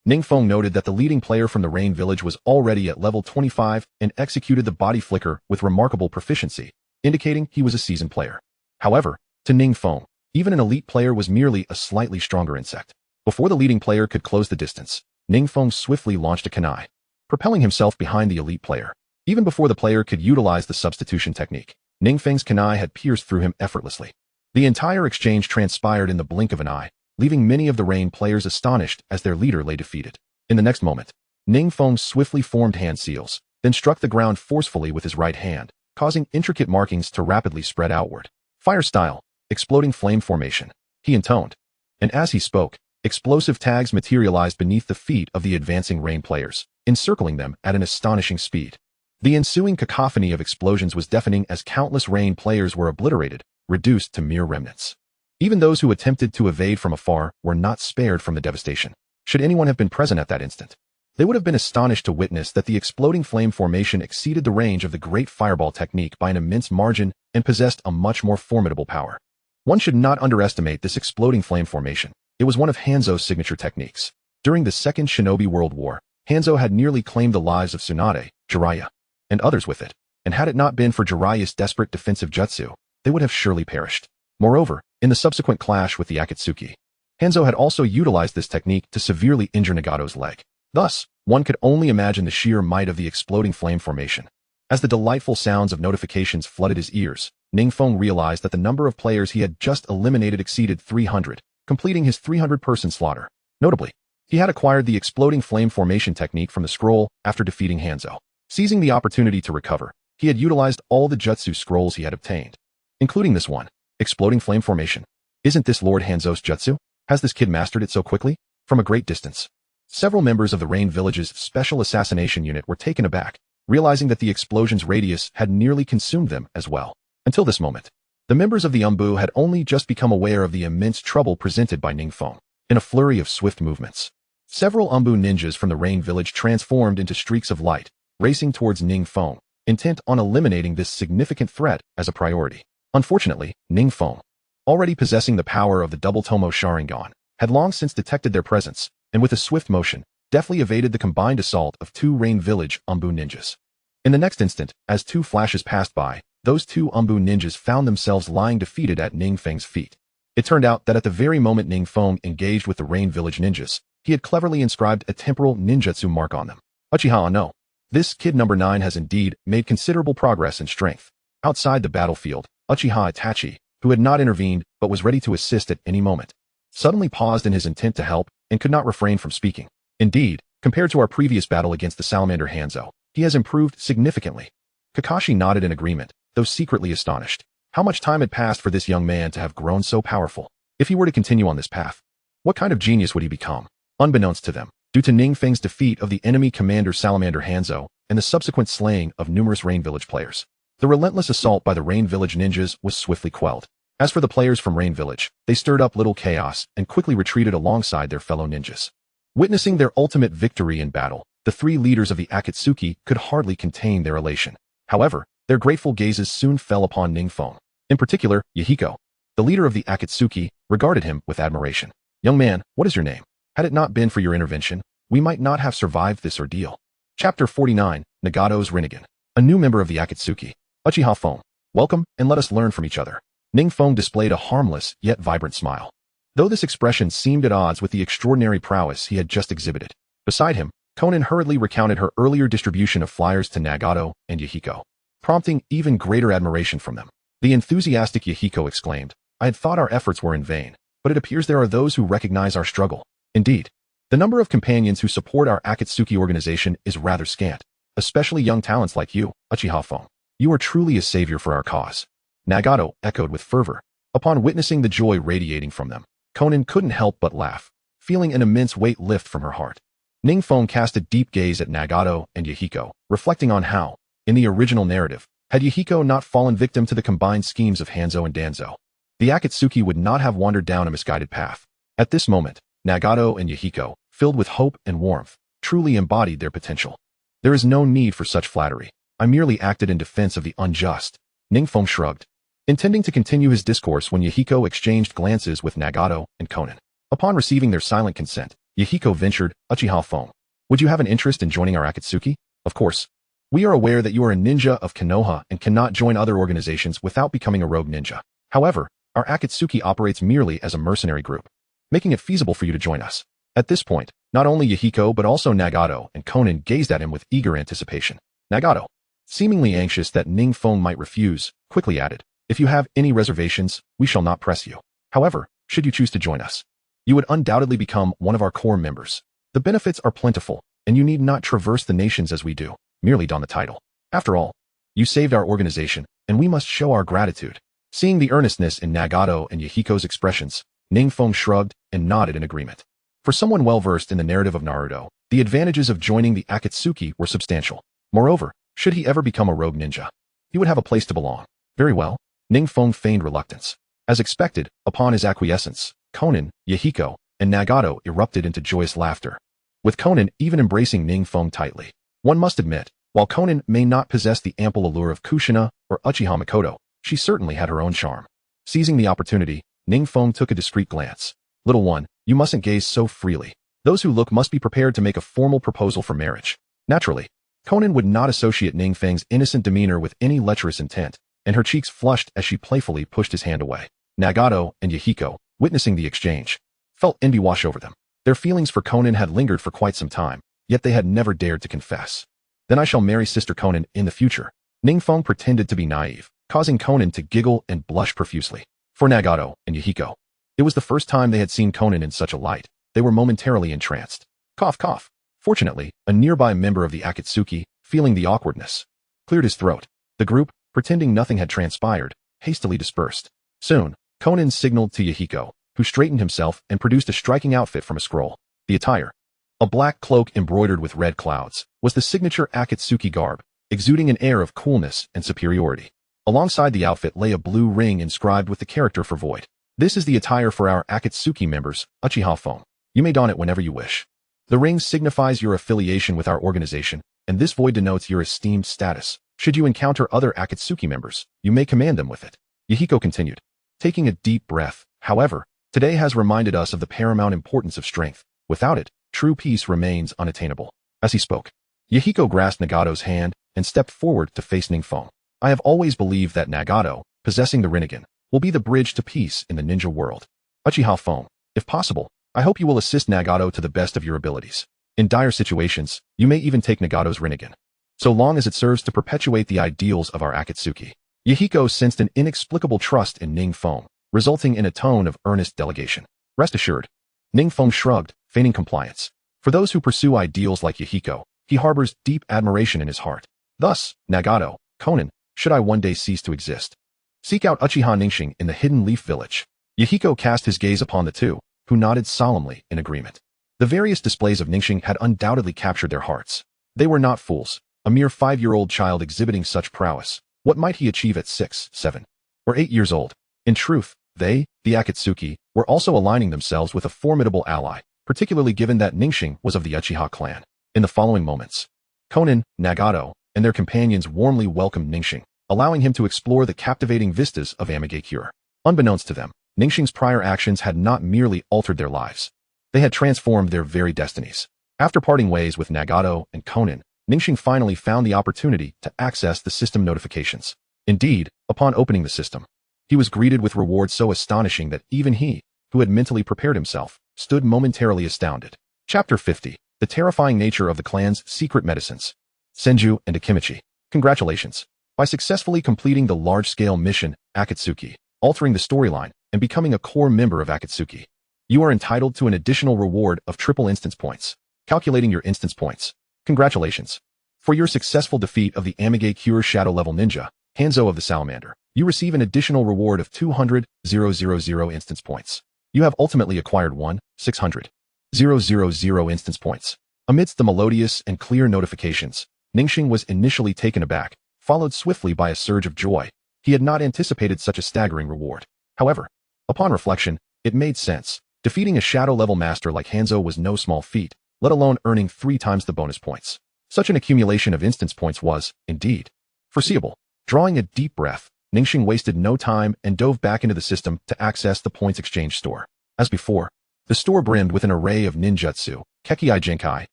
Ning Feng noted that the leading player from the rain village was already at level 25 and executed the body flicker with remarkable proficiency, indicating he was a seasoned player. However, to Ning Feng, even an elite player was merely a slightly stronger insect. Before the leading player could close the distance, Ning Feng swiftly launched a kunai, propelling himself behind the elite player. Even before the player could utilize the substitution technique, Ning Feng's kunai had pierced through him effortlessly. The entire exchange transpired in the blink of an eye, leaving many of the rain players astonished as their leader lay defeated. In the next moment, Ning Feng swiftly formed hand seals, then struck the ground forcefully with his right hand, causing intricate markings to rapidly spread outward. Fire style, exploding flame formation, he intoned. And as he spoke, explosive tags materialized beneath the feet of the advancing rain players, encircling them at an astonishing speed. The ensuing cacophony of explosions was deafening as countless rain players were obliterated, reduced to mere remnants. Even those who attempted to evade from afar were not spared from the devastation. Should anyone have been present at that instant, they would have been astonished to witness that the exploding flame formation exceeded the range of the great fireball technique by an immense margin and possessed a much more formidable power. One should not underestimate this exploding flame formation. It was one of Hanzo's signature techniques. During the Second Shinobi World War, Hanzo had nearly claimed the lives of Tsunade, Jiraiya, and others with it, and had it not been for Jiraiya's desperate defensive jutsu, they would have surely perished. Moreover, in the subsequent clash with the Akatsuki, Hanzo had also utilized this technique to severely injure Nagato's leg. Thus, one could only imagine the sheer might of the exploding flame formation. As the delightful sounds of notifications flooded his ears, Ning Feng realized that the number of players he had just eliminated exceeded 300, completing his 300-person slaughter. Notably, he had acquired the exploding flame formation technique from the scroll after defeating Hanzo. Seizing the opportunity to recover, he had utilized all the jutsu scrolls he had obtained, including this one, exploding flame formation. Isn't this Lord Hanzo's jutsu? Has this kid mastered it so quickly? From a great distance, several members of the Rain Village's special assassination unit were taken aback, realizing that the explosion's radius had nearly consumed them as well. Until this moment, the members of the Anbu had only just become aware of the immense trouble presented by Ning Feng. In a flurry of swift movements, several Anbu ninjas from the Rain Village transformed into streaks of light, racing towards Ning Feng, intent on eliminating this significant threat as a priority. Unfortunately, Ning Feng, already possessing the power of the double Tomo Sharingan, had long since detected their presence, and with a swift motion, deftly evaded the combined assault of two Rain Village Anbu ninjas. In the next instant, as two flashes passed by, those two Anbu ninjas found themselves lying defeated at Ning Feng's feet. It turned out that at the very moment Ning Feng engaged with the Rain Village ninjas, he had cleverly inscribed a temporal ninjutsu mark on them. Uchiha no. This kid number 9 has indeed made considerable progress in strength. Outside the battlefield, Uchiha Itachi, who had not intervened but was ready to assist at any moment, suddenly paused in his intent to help and could not refrain from speaking. Indeed, compared to our previous battle against the salamander Hanzo, he has improved significantly. Kakashi nodded in agreement, though secretly astonished. How much time had passed for this young man to have grown so powerful? If he were to continue on this path, what kind of genius would he become? Unbeknownst to them, due to Ning Feng's defeat of the enemy commander Salamander Hanzo and the subsequent slaying of numerous Rain Village players, the relentless assault by the Rain Village ninjas was swiftly quelled. As for the players from Rain Village, they stirred up little chaos and quickly retreated alongside their fellow ninjas. Witnessing their ultimate victory in battle, the three leaders of the Akatsuki could hardly contain their elation. However, Their grateful gazes soon fell upon Ning Feng. In particular, Yahiko, the leader of the Akatsuki, regarded him with admiration. "Young man, what is your name? Had it not been for your intervention, we might not have survived this ordeal." Chapter 49, Nagato's Rinnegan. A new member of the Akatsuki. Uchiha Feng. Welcome, and let us learn from each other. Ning Feng displayed a harmless, yet vibrant smile. Though this expression seemed at odds with the extraordinary prowess he had just exhibited. Beside him, Konan hurriedly recounted her earlier distribution of flyers to Nagato and Yahiko, prompting even greater admiration from them. The enthusiastic Yahiko exclaimed, "I had thought our efforts were in vain, but it appears there are those who recognize our struggle." Indeed, the number of companions who support our Akatsuki organization is rather scant, especially young talents like you, Uchiha Feng. You are truly a savior for our cause. Nagato echoed with fervor. Upon witnessing the joy radiating from them, Konan couldn't help but laugh, feeling an immense weight lift from her heart. Ning Feng cast a deep gaze at Nagato and Yahiko, reflecting on how, in the original narrative, had Yahiko not fallen victim to the combined schemes of Hanzo and Danzo, the Akatsuki would not have wandered down a misguided path. At this moment, Nagato and Yahiko, filled with hope and warmth, truly embodied their potential. "There is no need for such flattery. I merely acted in defense of the unjust." Ning Feng shrugged, intending to continue his discourse when Yahiko exchanged glances with Nagato and Konan. Upon receiving their silent consent, Yahiko ventured, "Uchiha Feng, would you have an interest in joining our Akatsuki?" "Of course. We are aware that you are a ninja of Konoha and cannot join other organizations without becoming a rogue ninja. However, our Akatsuki operates merely as a mercenary group, making it feasible for you to join us." At this point, not only Yahiko but also Nagato and Konan gazed at him with eager anticipation. Nagato, seemingly anxious that Ning Feng might refuse, quickly added, "If you have any reservations, we shall not press you. However, should you choose to join us, you would undoubtedly become one of our core members. The benefits are plentiful, and you need not traverse the nations as we do, merely don the title. After all, you saved our organization, and we must show our gratitude." Seeing the earnestness in Nagato and Yahiko's expressions, Ning Feng shrugged and nodded in agreement. For someone well-versed in the narrative of Naruto, the advantages of joining the Akatsuki were substantial. Moreover, should he ever become a rogue ninja, he would have a place to belong. Very well. Ning Feng feigned reluctance. As expected, upon his acquiescence, Konan, Yahiko, and Nagato erupted into joyous laughter, with Konan even embracing Ning Feng tightly. One must admit, while Konan may not possess the ample allure of Kushina or Uchiha Makoto, she certainly had her own charm. Seizing the opportunity, Ning Feng took a discreet glance. "Little one, you mustn't gaze so freely. Those who look must be prepared to make a formal proposal for marriage." Naturally, Konan would not associate Ning Feng's innocent demeanor with any lecherous intent, and her cheeks flushed as she playfully pushed his hand away. Nagato and Yahiko, witnessing the exchange, felt envy wash over them. Their feelings for Konan had lingered for quite some time, yet they had never dared to confess. "Then I shall marry Sister Konan in the future." Ning Feng pretended to be naive, causing Konan to giggle and blush profusely. For Nagato and Yahiko, it was the first time they had seen Konan in such a light. They were momentarily entranced. Cough, cough. Fortunately, a nearby member of the Akatsuki, feeling the awkwardness, cleared his throat. The group, pretending nothing had transpired, hastily dispersed. Soon, Konan signaled to Yahiko, who straightened himself and produced a striking outfit from a scroll. The attire, a black cloak embroidered with red clouds, was the signature Akatsuki garb, exuding an air of coolness and superiority. Alongside the outfit lay a blue ring inscribed with the character for void. "This is the attire for our Akatsuki members, Uchiha Feng. You may don it whenever you wish. The ring signifies your affiliation with our organization, and this void denotes your esteemed status. Should you encounter other Akatsuki members, you may command them with it." Yahiko continued, taking a deep breath. "However, today has reminded us of the paramount importance of strength. Without it, true peace remains unattainable." As he spoke, Yahiko grasped Nagato's hand and stepped forward to face Ning Feng. "I have always believed that Nagato, possessing the Rinnegan, will be the bridge to peace in the ninja world. Uchiha Feng, if possible, I hope you will assist Nagato to the best of your abilities. In dire situations, you may even take Nagato's Rinnegan, so long as it serves to perpetuate the ideals of our Akatsuki." Yahiko sensed an inexplicable trust in Ning Feng, resulting in a tone of earnest delegation. "Rest assured." Ning Feng shrugged, feigning compliance. For those who pursue ideals like Yahiko, he harbors deep admiration in his heart. Thus, Nagato, Konan, should I one day cease to exist, seek out Uchiha Ningxing in the Hidden Leaf Village. Yahiko cast his gaze upon the two, who nodded solemnly in agreement. The various displays of Ningxing had undoubtedly captured their hearts. They were not fools. A mere 5-year-old child exhibiting such prowess. What might he achieve at 6, 7, or 8 years old? In truth, they, the Akatsuki, were also aligning themselves with a formidable ally, particularly given that Ningxing was of the Uchiha clan. In the following moments, Konan, Nagato, and their companions warmly welcomed Ningxing, allowing him to explore the captivating vistas of Amage Cure. Unbeknownst to them, Ningxing's prior actions had not merely altered their lives. They had transformed their very destinies. After parting ways with Nagato and Conan, Ningxing finally found the opportunity to access the system notifications. Indeed, upon opening the system, he was greeted with rewards so astonishing that even he, who had mentally prepared himself, stood momentarily astounded. Chapter 50. The terrifying nature of the clan's secret medicines. Senju and Akimichi. Congratulations. By successfully completing the large-scale mission, Akatsuki, altering the storyline, and becoming a core member of Akatsuki, you are entitled to an additional reward of triple instance points. Calculating your instance points. Congratulations. For your successful defeat of the Amage Cure Shadow Level Ninja, Hanzo of the Salamander, you receive an additional reward of 200,000 instance points. You have ultimately acquired 1,600,000 instance points. Amidst the melodious and clear notifications, Ningxing was initially taken aback, followed swiftly by a surge of joy. He had not anticipated such a staggering reward. However, upon reflection, it made sense. Defeating a shadow-level master like Hanzo was no small feat, let alone earning 3 times the bonus points. Such an accumulation of instance points was, indeed, foreseeable. Drawing a deep breath, Ningxing wasted no time and dove back into the system to access the points exchange store. As before, the store brimmed with an array of ninjutsu, kekkai genkai,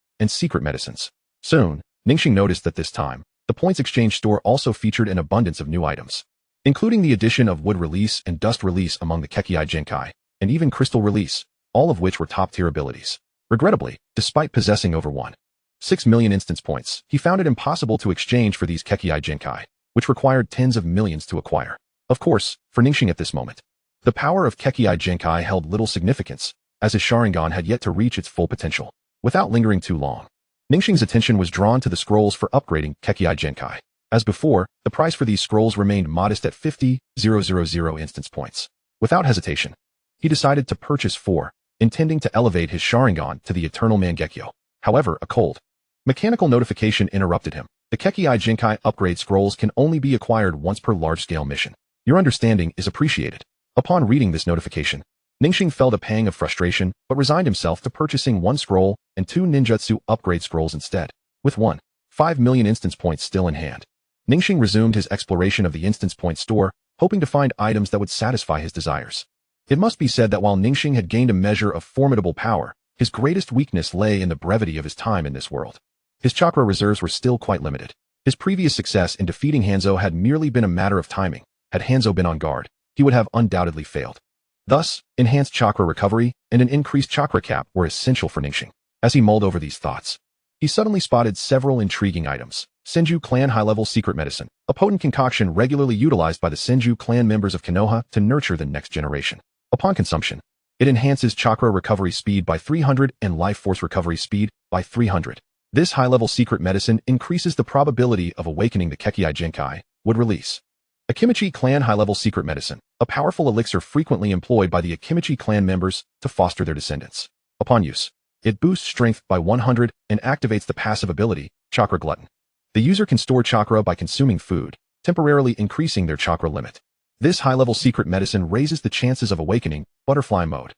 and secret medicines. Soon, Ningxing noticed that this time, the points exchange store also featured an abundance of new items, including the addition of wood release and dust release among the kekkai genkai, and even crystal release, all of which were top-tier abilities. Regrettably, despite possessing over 1.6 million instance points, he found it impossible to exchange for these kekkai genkai, which required tens of millions to acquire. Of course, for Ningxing at this moment, the power of kekkai genkai held little significance, as his Sharingan had yet to reach its full potential. Without lingering too long, Ningxing's attention was drawn to the scrolls for upgrading kekkai genkai. As before, the price for these scrolls remained modest at 50,000 instance points. Without hesitation, he decided to purchase 4, intending to elevate his Sharingan to the Eternal Mangekyo. However, a cold, mechanical notification interrupted him. The kekkai genkai upgrade scrolls can only be acquired once per large-scale mission. Your understanding is appreciated. Upon reading this notification, Ningxing felt a pang of frustration, but resigned himself to purchasing 1 scroll and 2 ninjutsu upgrade scrolls instead. With 1.5 million instance points still in hand, Ningxing resumed his exploration of the instance point store, hoping to find items that would satisfy his desires. It must be said that while Ningxing had gained a measure of formidable power, his greatest weakness lay in the brevity of his time in this world. His chakra reserves were still quite limited. His previous success in defeating Hanzo had merely been a matter of timing. Had Hanzo been on guard, he would have undoubtedly failed. Thus, enhanced chakra recovery and an increased chakra cap were essential for Ningxing. As he mulled over these thoughts, he suddenly spotted several intriguing items. Senju Clan High-Level Secret Medicine, a potent concoction regularly utilized by the Senju Clan members of Konoha to nurture the next generation. Upon consumption, it enhances chakra recovery speed by 300 and life force recovery speed by 300. This high-level secret medicine increases the probability of awakening the kekkai genkai, would release. Akimichi Clan High-Level Secret Medicine, a powerful elixir frequently employed by the Akimichi clan members to foster their descendants. Upon use, it boosts strength by 100 and activates the passive ability, Chakra Glutton. The user can store chakra by consuming food, temporarily increasing their chakra limit. This high-level secret medicine raises the chances of awakening, Butterfly Mode.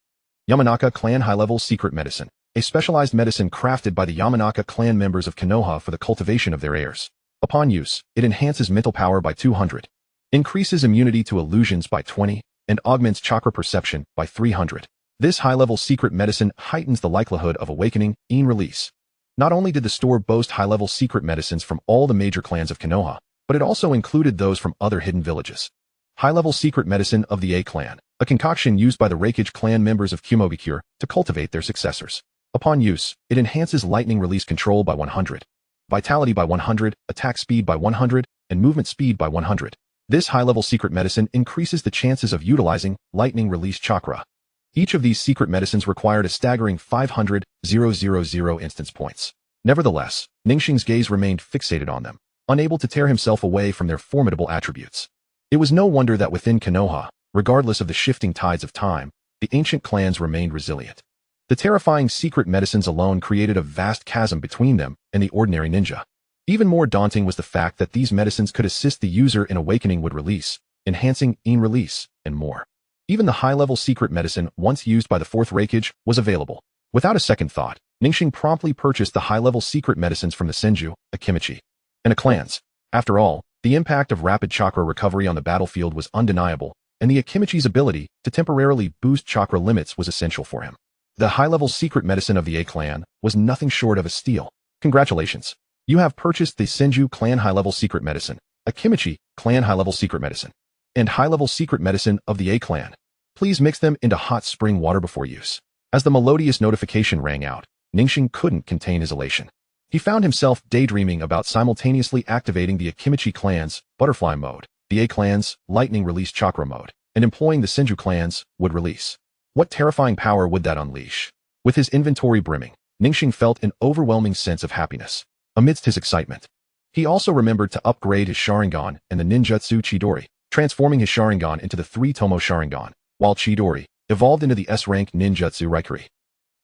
Yamanaka Clan High-Level Secret Medicine, a specialized medicine crafted by the Yamanaka clan members of Konoha for the cultivation of their heirs. Upon use, it enhances mental power by 200, increases immunity to illusions by 20, and augments chakra perception by 300. This high-level secret medicine heightens the likelihood of awakening in release. Not only did the store boast high-level secret medicines from all the major clans of Konoha, but it also included those from other hidden villages. High-level secret medicine of the A clan, a concoction used by the Raikage clan members of Kumobikure to cultivate their successors. Upon use, it enhances lightning release control by 100, vitality by 100, attack speed by 100, and movement speed by 100. This high-level secret medicine increases the chances of utilizing lightning release chakra. Each of these secret medicines required a staggering 500,000 instance points. Nevertheless, Ningxing's gaze remained fixated on them, unable to tear himself away from their formidable attributes. It was no wonder that within Konoha, regardless of the shifting tides of time, the ancient clans remained resilient. The terrifying secret medicines alone created a vast chasm between them and the ordinary ninja. Even more daunting was the fact that these medicines could assist the user in awakening wood release, enhancing in release, and more. Even the high-level secret medicine once used by the Fourth Raikage was available. Without a second thought, Ningxing promptly purchased the high-level secret medicines from the Senju, Akimichi, and clans. After all, The impact of rapid chakra recovery on the battlefield was undeniable, and the Akimichi's ability to temporarily boost chakra limits was essential for him. The high-level secret medicine of the A clan was nothing short of a steal. Congratulations! You have purchased the Senju clan high-level secret medicine, Akimichi clan high-level secret medicine, and high-level secret medicine of the A clan. Please mix them into hot spring water before use. As the melodious notification rang out, Ningxing couldn't contain his elation. He found himself daydreaming about simultaneously activating the Akimichi clan's butterfly mode, the A clan's lightning release chakra mode, and employing the Senju clan's wood release. What terrifying power would that unleash? With his inventory brimming, Ningxing felt an overwhelming sense of happiness. Amidst his excitement, he also remembered to upgrade his Sharingan and the Ninjutsu Chidori, transforming his Sharingan into the 3-tomo Sharingan, while Chidori evolved into the S-rank Ninjutsu Raikiri.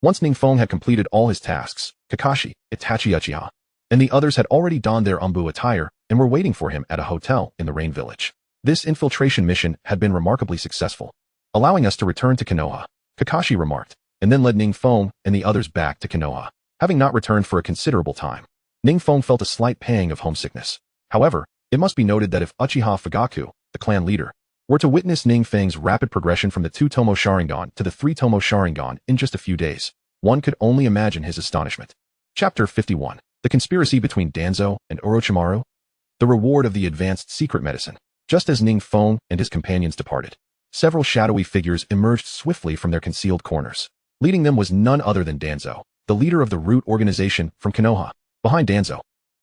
Once Ning Feng had completed all his tasks, Kakashi, Itachi Uchiha, and the others had already donned their Anbu attire and were waiting for him at a hotel in the Rain Village. This infiltration mission had been remarkably successful, allowing us to return to Konoha, Kakashi remarked, and then led Ning Feng and the others back to Konoha, having not returned for a considerable time. Ning Feng felt a slight pang of homesickness. However, it must be noted that if Uchiha Fugaku, the clan leader, were to witness Ning Feng's rapid progression from the 2-tomo Sharingan to the 3-tomo Sharingan in just a few days, one could only imagine his astonishment. Chapter 51. The Conspiracy Between Danzo and Orochimaru. The Reward of the Advanced Secret Medicine. Just as Ning Feng and his companions departed, several shadowy figures emerged swiftly from their concealed corners. Leading them was none other than Danzo, the leader of the Root organization from Konoha. Behind Danzo,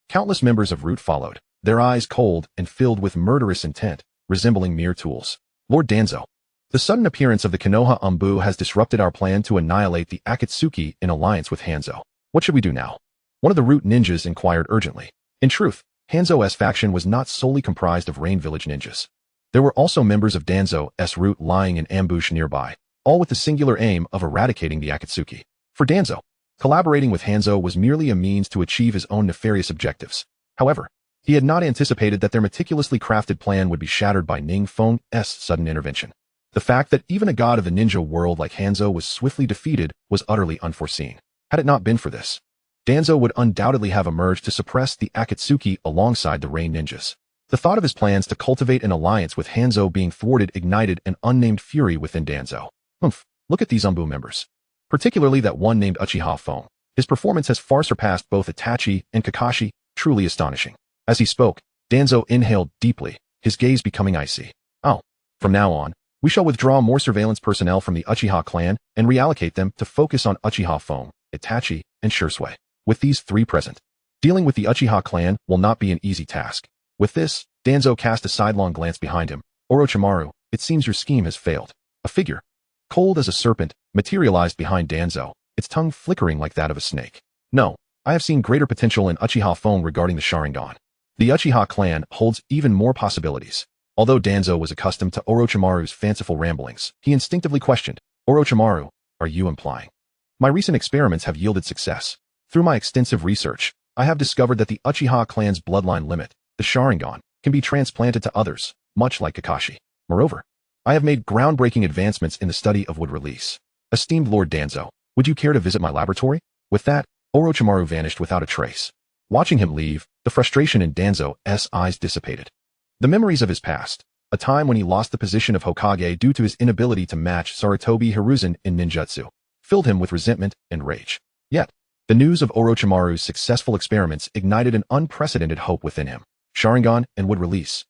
countless members of Root followed, their eyes cold and filled with murderous intent, resembling mere tools. Lord Danzo, the sudden appearance of the Konoha Anbu has disrupted our plan to annihilate the Akatsuki in alliance with Hanzo. What should we do now? One of the Root ninjas inquired urgently. In truth, Hanzo's faction was not solely comprised of Rain Village ninjas. There were also members of Danzo's Root lying in ambush nearby, all with the singular aim of eradicating the Akatsuki. For Danzo, collaborating with Hanzo was merely a means to achieve his own nefarious objectives. However, he had not anticipated that their meticulously crafted plan would be shattered by Ning Feng's sudden intervention. The fact that even a god of the ninja world like Hanzo was swiftly defeated was utterly unforeseen. Had it not been for this, Danzo would undoubtedly have emerged to suppress the Akatsuki alongside the Rain ninjas. The thought of his plans to cultivate an alliance with Hanzo being thwarted ignited an unnamed fury within Danzo. Look at these Anbu members. Particularly that one named Uchiha Feng. His performance has far surpassed both Itachi and Kakashi, truly astonishing. As he spoke, Danzo inhaled deeply, his gaze becoming icy. Oh, from now on, we shall withdraw more surveillance personnel from the Uchiha clan and reallocate them to focus on Uchiha Feng, Itachi, and Shursui. With these three present, dealing with the Uchiha clan will not be an easy task. With this, Danzo cast a sidelong glance behind him. Orochimaru, it seems your scheme has failed. A figure, cold as a serpent, materialized behind Danzo, its tongue flickering like that of a snake. No, I have seen greater potential in Uchiha Feng regarding the Sharingan. The Uchiha clan holds even more possibilities. Although Danzo was accustomed to Orochimaru's fanciful ramblings, he instinctively questioned, Orochimaru, are you implying? My recent experiments have yielded success. Through my extensive research, I have discovered that the Uchiha clan's bloodline limit, the Sharingan, can be transplanted to others, much like Kakashi. Moreover, I have made groundbreaking advancements in the study of wood release. Esteemed Lord Danzo, would you care to visit my laboratory? With that, Orochimaru vanished without a trace. Watching him leave, the frustration in Danzo's eyes dissipated. The memories of his past, a time when he lost the position of Hokage due to his inability to match Sarutobi Hiruzen in ninjutsu, filled him with resentment and rage. Yet, the news of Orochimaru's successful experiments ignited an unprecedented hope within him. Sharingan and wood release.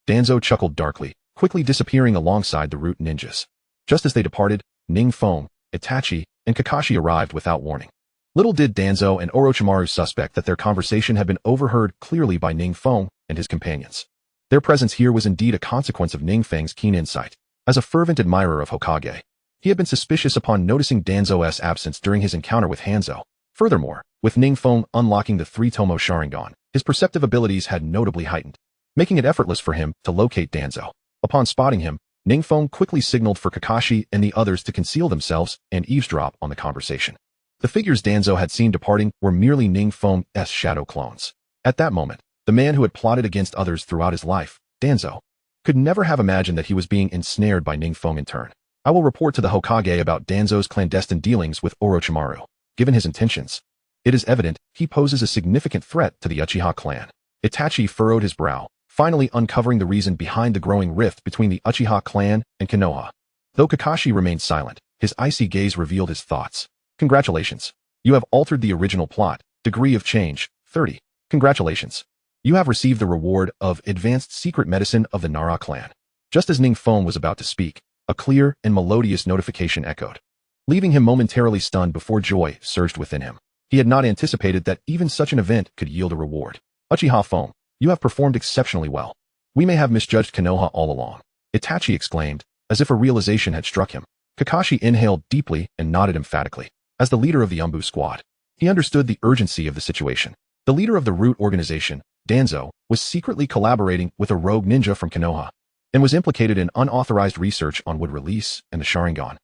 Danzo chuckled darkly, quickly disappearing alongside the Root ninjas. Just as they departed, Ning Feng, Itachi, and Kakashi arrived without warning. Little did Danzo and Orochimaru suspect that their conversation had been overheard clearly by Ning Feng and his companions. Their presence here was indeed a consequence of Ning Feng's keen insight. As a fervent admirer of Hokage, he had been suspicious upon noticing Danzo's absence during his encounter with Hanzo. Furthermore, with Ning Feng unlocking the 3-tomo Sharingan, his perceptive abilities had notably heightened, making it effortless for him to locate Danzo. Upon spotting him, Ning Feng quickly signaled for Kakashi and the others to conceal themselves and eavesdrop on the conversation. The figures Danzo had seen departing were merely Ning Feng's shadow clones. At that moment, the man who had plotted against others throughout his life, Danzo, could never have imagined that he was being ensnared by Ning Feng in turn. I will report to the Hokage about Danzo's clandestine dealings with Orochimaru. Given his intentions, it is evident he poses a significant threat to the Uchiha clan. Itachi furrowed his brow, finally uncovering the reason behind the growing rift between the Uchiha clan and Konoha. Though Kakashi remained silent, his icy gaze revealed his thoughts. Congratulations. You have altered the original plot. Degree of change, 30. Congratulations. You have received the reward of Advanced Secret Medicine of the Nara clan. Just as Ning Feng was about to speak, a clear and melodious notification echoed, leaving him momentarily stunned before joy surged within him. He had not anticipated that even such an event could yield a reward. Uchiha Feng, you have performed exceptionally well. We may have misjudged Konoha all along, Itachi exclaimed, as if a realization had struck him. Kakashi inhaled deeply and nodded emphatically. As the leader of the Anbu squad, he understood the urgency of the situation. The leader of the root organization, Danzo, was secretly collaborating with a rogue ninja from Konoha and was implicated in unauthorized research on wood release and the Sharingan.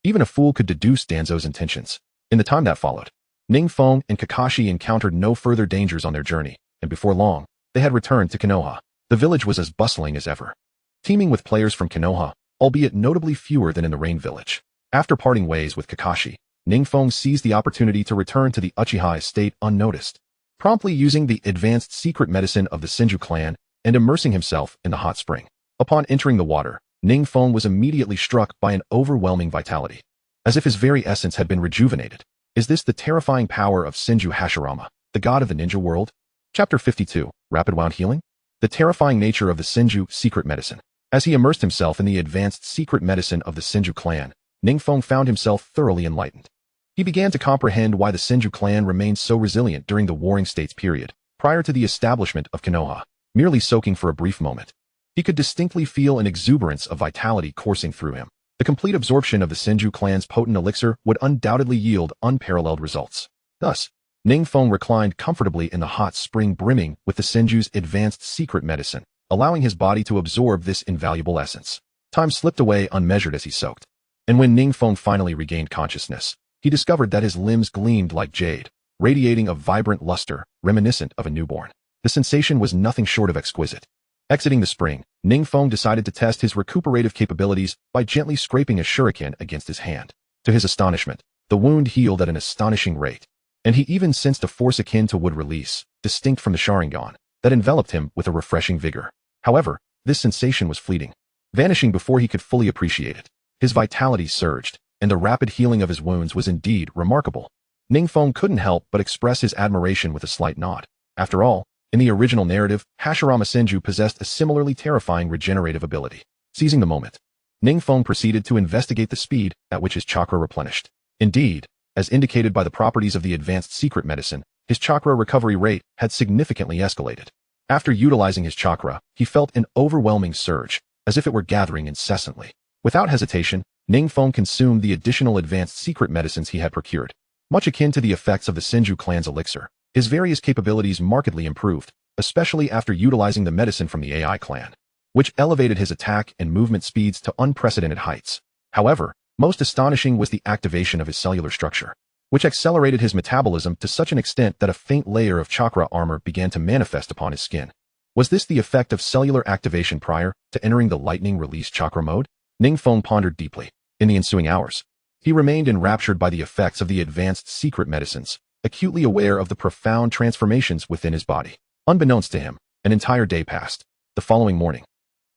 Even a fool could deduce Danzo's intentions. In the time that followed, Ning Feng and Kakashi encountered no further dangers on their journey, and before long, they had returned to Konoha. The village was as bustling as ever, teeming with players from Konoha, albeit notably fewer than in the Rain Village. After parting ways with Kakashi, Ning Feng seized the opportunity to return to the Uchiha estate unnoticed, promptly using the advanced secret medicine of the Senju clan and immersing himself in the hot spring. Upon entering the water, Ning Feng was immediately struck by an overwhelming vitality, as if his very essence had been rejuvenated. Is this the terrifying power of Senju Hashirama, the god of the ninja world? Chapter 52, Rapid Wound Healing? The terrifying nature of the Senju secret medicine. As he immersed himself in the advanced secret medicine of the Senju clan, Ning Feng found himself thoroughly enlightened. He began to comprehend why the Senju clan remained so resilient during the Warring States period, prior to the establishment of Konoha. Merely soaking for a brief moment, he could distinctly feel an exuberance of vitality coursing through him. The complete absorption of the Senju clan's potent elixir would undoubtedly yield unparalleled results. Thus, Ning Feng reclined comfortably in the hot spring brimming with the Senju's advanced secret medicine, allowing his body to absorb this invaluable essence. Time slipped away unmeasured as he soaked, and when Ning Feng finally regained consciousness, he discovered that his limbs gleamed like jade, radiating a vibrant luster reminiscent of a newborn. The sensation was nothing short of exquisite. Exiting the spring, Ning Feng decided to test his recuperative capabilities by gently scraping a shuriken against his hand. To his astonishment, the wound healed at an astonishing rate, and he even sensed a force akin to wood release, distinct from the Sharingan, that enveloped him with a refreshing vigor. However, this sensation was fleeting, vanishing before he could fully appreciate it. His vitality surged, and the rapid healing of his wounds was indeed remarkable. Ning Feng couldn't help but express his admiration with a slight nod. After all, in the original narrative, Hashirama Senju possessed a similarly terrifying regenerative ability. Seizing the moment, Ning Feng proceeded to investigate the speed at which his chakra replenished. Indeed, as indicated by the properties of the advanced secret medicine, his chakra recovery rate had significantly escalated. After utilizing his chakra, he felt an overwhelming surge, as if it were gathering incessantly. Without hesitation, Ning Feng consumed the additional advanced secret medicines he had procured. Much akin to the effects of the Senju clan's elixir, his various capabilities markedly improved, especially after utilizing the medicine from the AI clan, which elevated his attack and movement speeds to unprecedented heights. However, most astonishing was the activation of his cellular structure, which accelerated his metabolism to such an extent that a faint layer of chakra armor began to manifest upon his skin. Was this the effect of cellular activation prior to entering the lightning release chakra mode? Ning Feng pondered deeply. In the ensuing hours, he remained enraptured by the effects of the advanced secret medicines, acutely aware of the profound transformations within his body. Unbeknownst to him, an entire day passed. The following morning,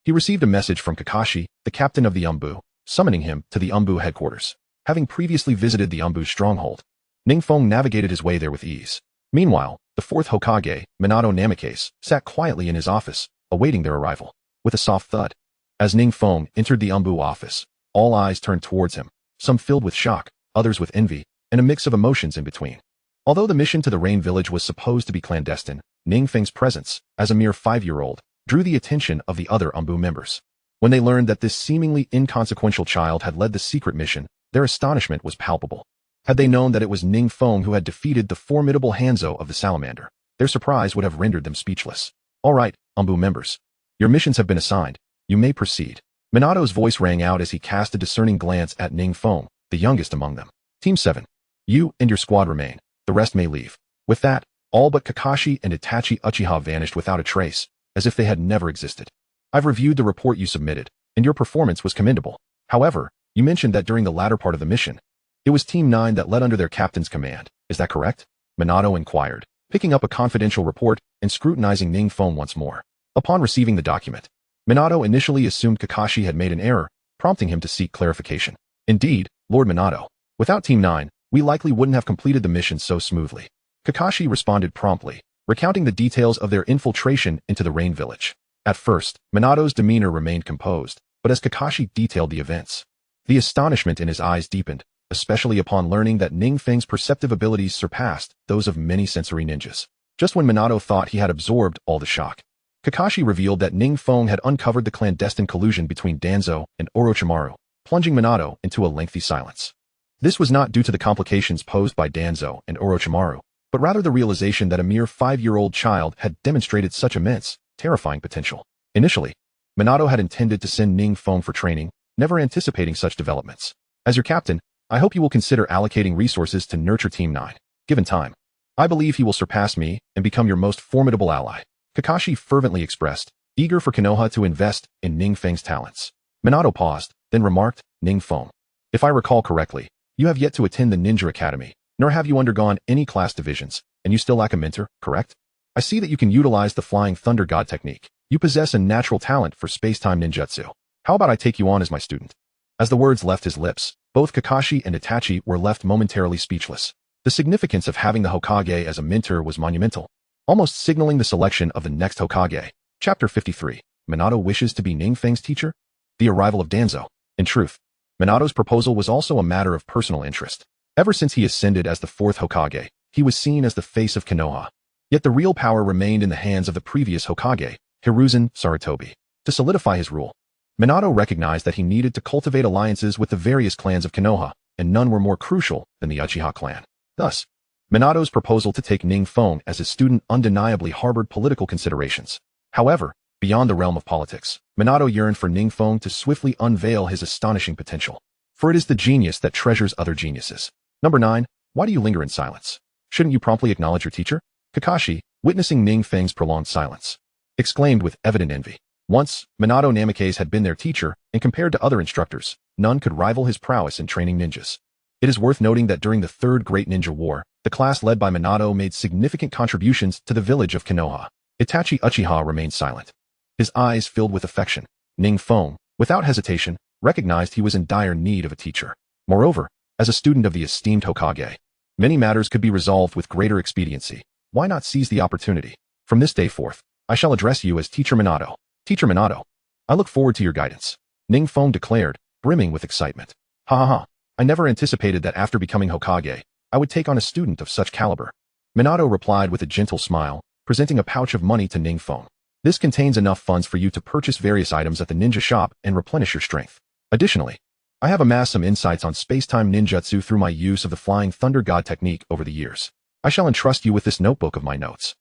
he received a message from Kakashi, the captain of the Anbu, summoning him to the Anbu headquarters. Having previously visited the Anbu stronghold, Ning Feng navigated his way there with ease. Meanwhile, the fourth Hokage, Minato Namikaze, sat quietly in his office, awaiting their arrival. With a soft thud, as Ning Feng entered the Anbu office, all eyes turned towards him, some filled with shock, others with envy, and a mix of emotions in between. Although the mission to the Rain Village was supposed to be clandestine, Ning Feng's presence, as a mere 5-year-old, drew the attention of the other Anbu members. When they learned that this seemingly inconsequential child had led the secret mission, their astonishment was palpable. Had they known that it was Ning Feng who had defeated the formidable Hanzo of the Salamander, their surprise would have rendered them speechless. All right, Anbu members. Your missions have been assigned. You may proceed. Minato's voice rang out as he cast a discerning glance at Ning Feng, the youngest among them. Team 7. You and your squad remain. The rest may leave. With that, all but Kakashi and Itachi Uchiha vanished without a trace, as if they had never existed. I've reviewed the report you submitted, and your performance was commendable. However, you mentioned that during the latter part of the mission, it was Team 9 that led under their captain's command. Is that correct? Minato inquired, picking up a confidential report and scrutinizing Ning Feng once more. Upon receiving the document, Minato initially assumed Kakashi had made an error, prompting him to seek clarification. Indeed, Lord Minato, without Team 9, we likely wouldn't have completed the mission so smoothly. Kakashi responded promptly, recounting the details of their infiltration into the Rain Village. At first, Minato's demeanor remained composed, but as Kakashi detailed the events, the astonishment in his eyes deepened, especially upon learning that Ning Feng's perceptive abilities surpassed those of many sensory ninjas. Just when Minato thought he had absorbed all the shock, Kakashi revealed that Ning Feng had uncovered the clandestine collusion between Danzo and Orochimaru, plunging Minato into a lengthy silence. This was not due to the complications posed by Danzo and Orochimaru, but rather the realization that a mere 5-year-old child had demonstrated such immense, terrifying potential. Initially, Minato had intended to send Ning Feng for training, never anticipating such developments. As your captain, I hope you will consider allocating resources to nurture Team 9. Given time, I believe he will surpass me and become your most formidable ally. Kakashi fervently expressed, eager for Konoha to invest in Ning Feng's talents. Minato paused, then remarked, Ning Feng, if I recall correctly, you have yet to attend the Ninja Academy, nor have you undergone any class divisions, and you still lack a mentor, correct? I see that you can utilize the Flying Thunder God technique. You possess a natural talent for space-time ninjutsu. How about I take you on as my student? As the words left his lips, both Kakashi and Itachi were left momentarily speechless. The significance of having the Hokage as a mentor was monumental, almost signaling the selection of the next Hokage. Chapter 53. Minato wishes to be Ning Feng's teacher? The arrival of Danzo. In truth, Minato's proposal was also a matter of personal interest. Ever since he ascended as the 4th Hokage, he was seen as the face of Konoha. Yet the real power remained in the hands of the previous Hokage, Hiruzen Sarutobi. To solidify his rule, Minato recognized that he needed to cultivate alliances with the various clans of Konoha, and none were more crucial than the Uchiha clan. Thus, Minato's proposal to take Ning Feng as his student undeniably harbored political considerations. However, beyond the realm of politics, Minato yearned for Ning Feng to swiftly unveil his astonishing potential. For it is the genius that treasures other geniuses. Number 9. Why do you linger in silence? Shouldn't you promptly acknowledge your teacher? Kakashi, witnessing Ning Feng's prolonged silence, exclaimed with evident envy. Once, Minato Namikaze had been their teacher, and compared to other instructors, none could rival his prowess in training ninjas. It is worth noting that during the Third Great Ninja War, the class led by Minato made significant contributions to the village of Konoha. Itachi Uchiha remained silent, his eyes filled with affection. Ning Feng, without hesitation, recognized he was in dire need of a teacher. Moreover, as a student of the esteemed Hokage, many matters could be resolved with greater expediency. Why not seize the opportunity? From this day forth, I shall address you as Teacher Minato. Teacher Minato, I look forward to your guidance, Ning Feng declared, brimming with excitement. Ha ha ha, I never anticipated that after becoming Hokage, I would take on a student of such caliber. Minato replied with a gentle smile, presenting a pouch of money to Ning Feng. This contains enough funds for you to purchase various items at the ninja shop and replenish your strength. Additionally, I have amassed some insights on space-time ninjutsu through my use of the Flying Thunder God technique over the years. I shall entrust you with this notebook of my notes.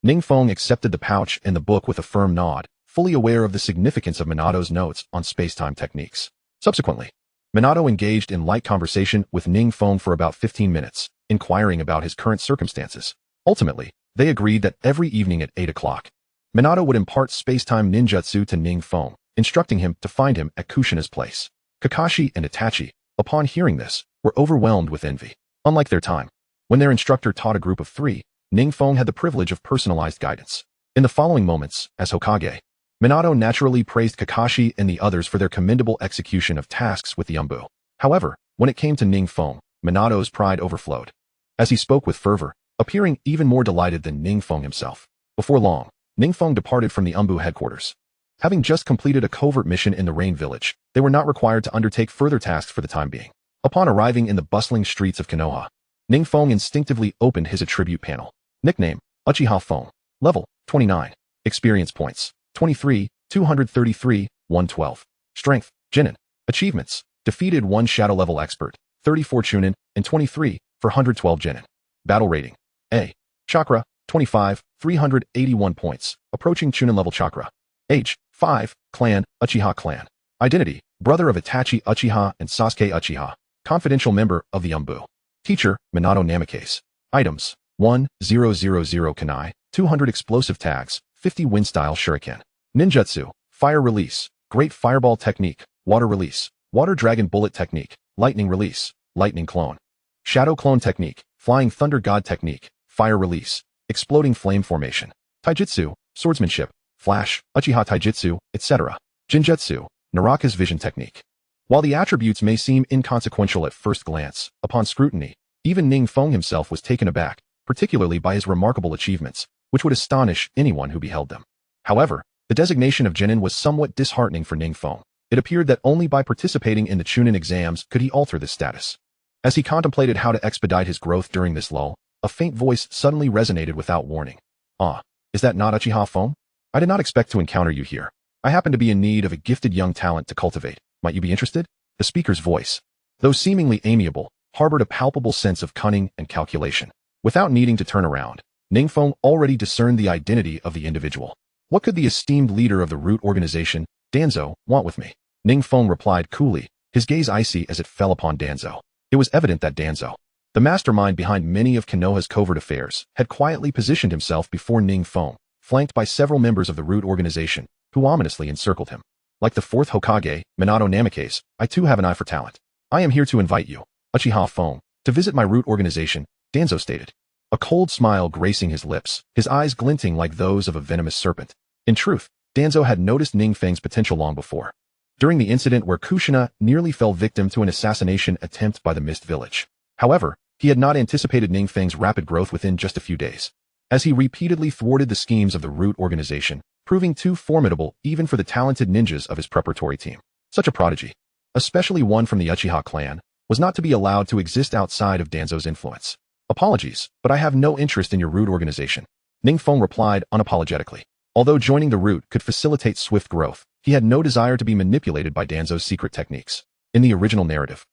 Ning Feng accepted the pouch and the book with a firm nod, fully aware of the significance of Minato's notes on space-time techniques. Subsequently, Minato engaged in light conversation with Ning Feng for about 15 minutes, inquiring about his current circumstances. Ultimately, they agreed that every evening at 8 o'clock, Minato would impart space-time ninjutsu to Ning Feng, instructing him to find him at Kushina's place. Kakashi and Itachi, upon hearing this, were overwhelmed with envy. Unlike their time, when their instructor taught a group of 3, Ning Feng had the privilege of personalized guidance. In the following moments, as Hokage, Minato naturally praised Kakashi and the others for their commendable execution of tasks with the Anbu. However, when it came to Ning Feng, Minato's pride overflowed, as he spoke with fervor, appearing even more delighted than Ning Feng himself. Before long, Ning Feng departed from the Anbu headquarters. Having just completed a covert mission in the Rain Village, they were not required to undertake further tasks for the time being. Upon arriving in the bustling streets of Konoha, Ning Feng instinctively opened his attribute panel. Nickname, Uchiha Feng. Level, 29. Experience points, 23, 233, 112. Strength, Genin. Achievements, defeated 1 shadow level expert, 34 Chunin, and 23, for 112 Genin. Battle rating, A. Chakra, 25, 381 points, approaching Chunin level chakra. Age, 5, Clan, Uchiha Clan. Identity, brother of Itachi Uchiha and Sasuke Uchiha. Confidential member of the Anbu. Teacher, Minato Namikaze. Items, 1, 000 Kunai, 200 explosive tags, 50 wind-style shuriken. Ninjutsu, fire release, great fireball technique, water release, water dragon bullet technique, lightning release, lightning clone. Shadow clone technique, flying thunder god technique, fire release, exploding flame formation. Taijutsu, swordsmanship, flash, Uchiha taijutsu, etc. Jinjutsu, Naraka's vision technique. While the attributes may seem inconsequential at first glance, upon scrutiny, even Ning Feng himself was taken aback, particularly by his remarkable achievements, which would astonish anyone who beheld them. However, the designation of Genin was somewhat disheartening for Ning Feng. It appeared that only by participating in the Chunin exams could he alter this status. As he contemplated how to expedite his growth during this lull, a faint voice suddenly resonated without warning. "Ah, is that not Uchiha Feng? I did not expect to encounter you here. I happen to be in need of a gifted young talent to cultivate. Might you be interested?" The speaker's voice, though seemingly amiable, harbored a palpable sense of cunning and calculation. Without needing to turn around, Ning Feng already discerned the identity of the individual. "What could the esteemed leader of the root organization, Danzo, want with me?" Ning Feng replied coolly, his gaze icy as it fell upon Danzo. It was evident that Danzo, the mastermind behind many of Konoha's covert affairs, had quietly positioned himself before Ning Feng, flanked by several members of the root organization, who ominously encircled him. "Like the fourth Hokage, Minato Namikaze, I too have an eye for talent. I am here to invite you, Uchiha Feng, to visit my root organization," Danzo stated. A cold smile gracing his lips, his eyes glinting like those of a venomous serpent. In truth, Danzo had noticed Ning Feng's potential long before. During the incident where Kushina nearly fell victim to an assassination attempt by the Mist Village. However, he had not anticipated Ning Feng's rapid growth within just a few days. As he repeatedly thwarted the schemes of the root organization, proving too formidable even for the talented ninjas of his preparatory team. Such a prodigy, especially one from the Uchiha clan, was not to be allowed to exist outside of Danzo's influence. "Apologies, but I have no interest in your root organization," Ning Feng replied unapologetically. Although joining the root could facilitate swift growth, he had no desire to be manipulated by Danzo's secret techniques. In the original narrative,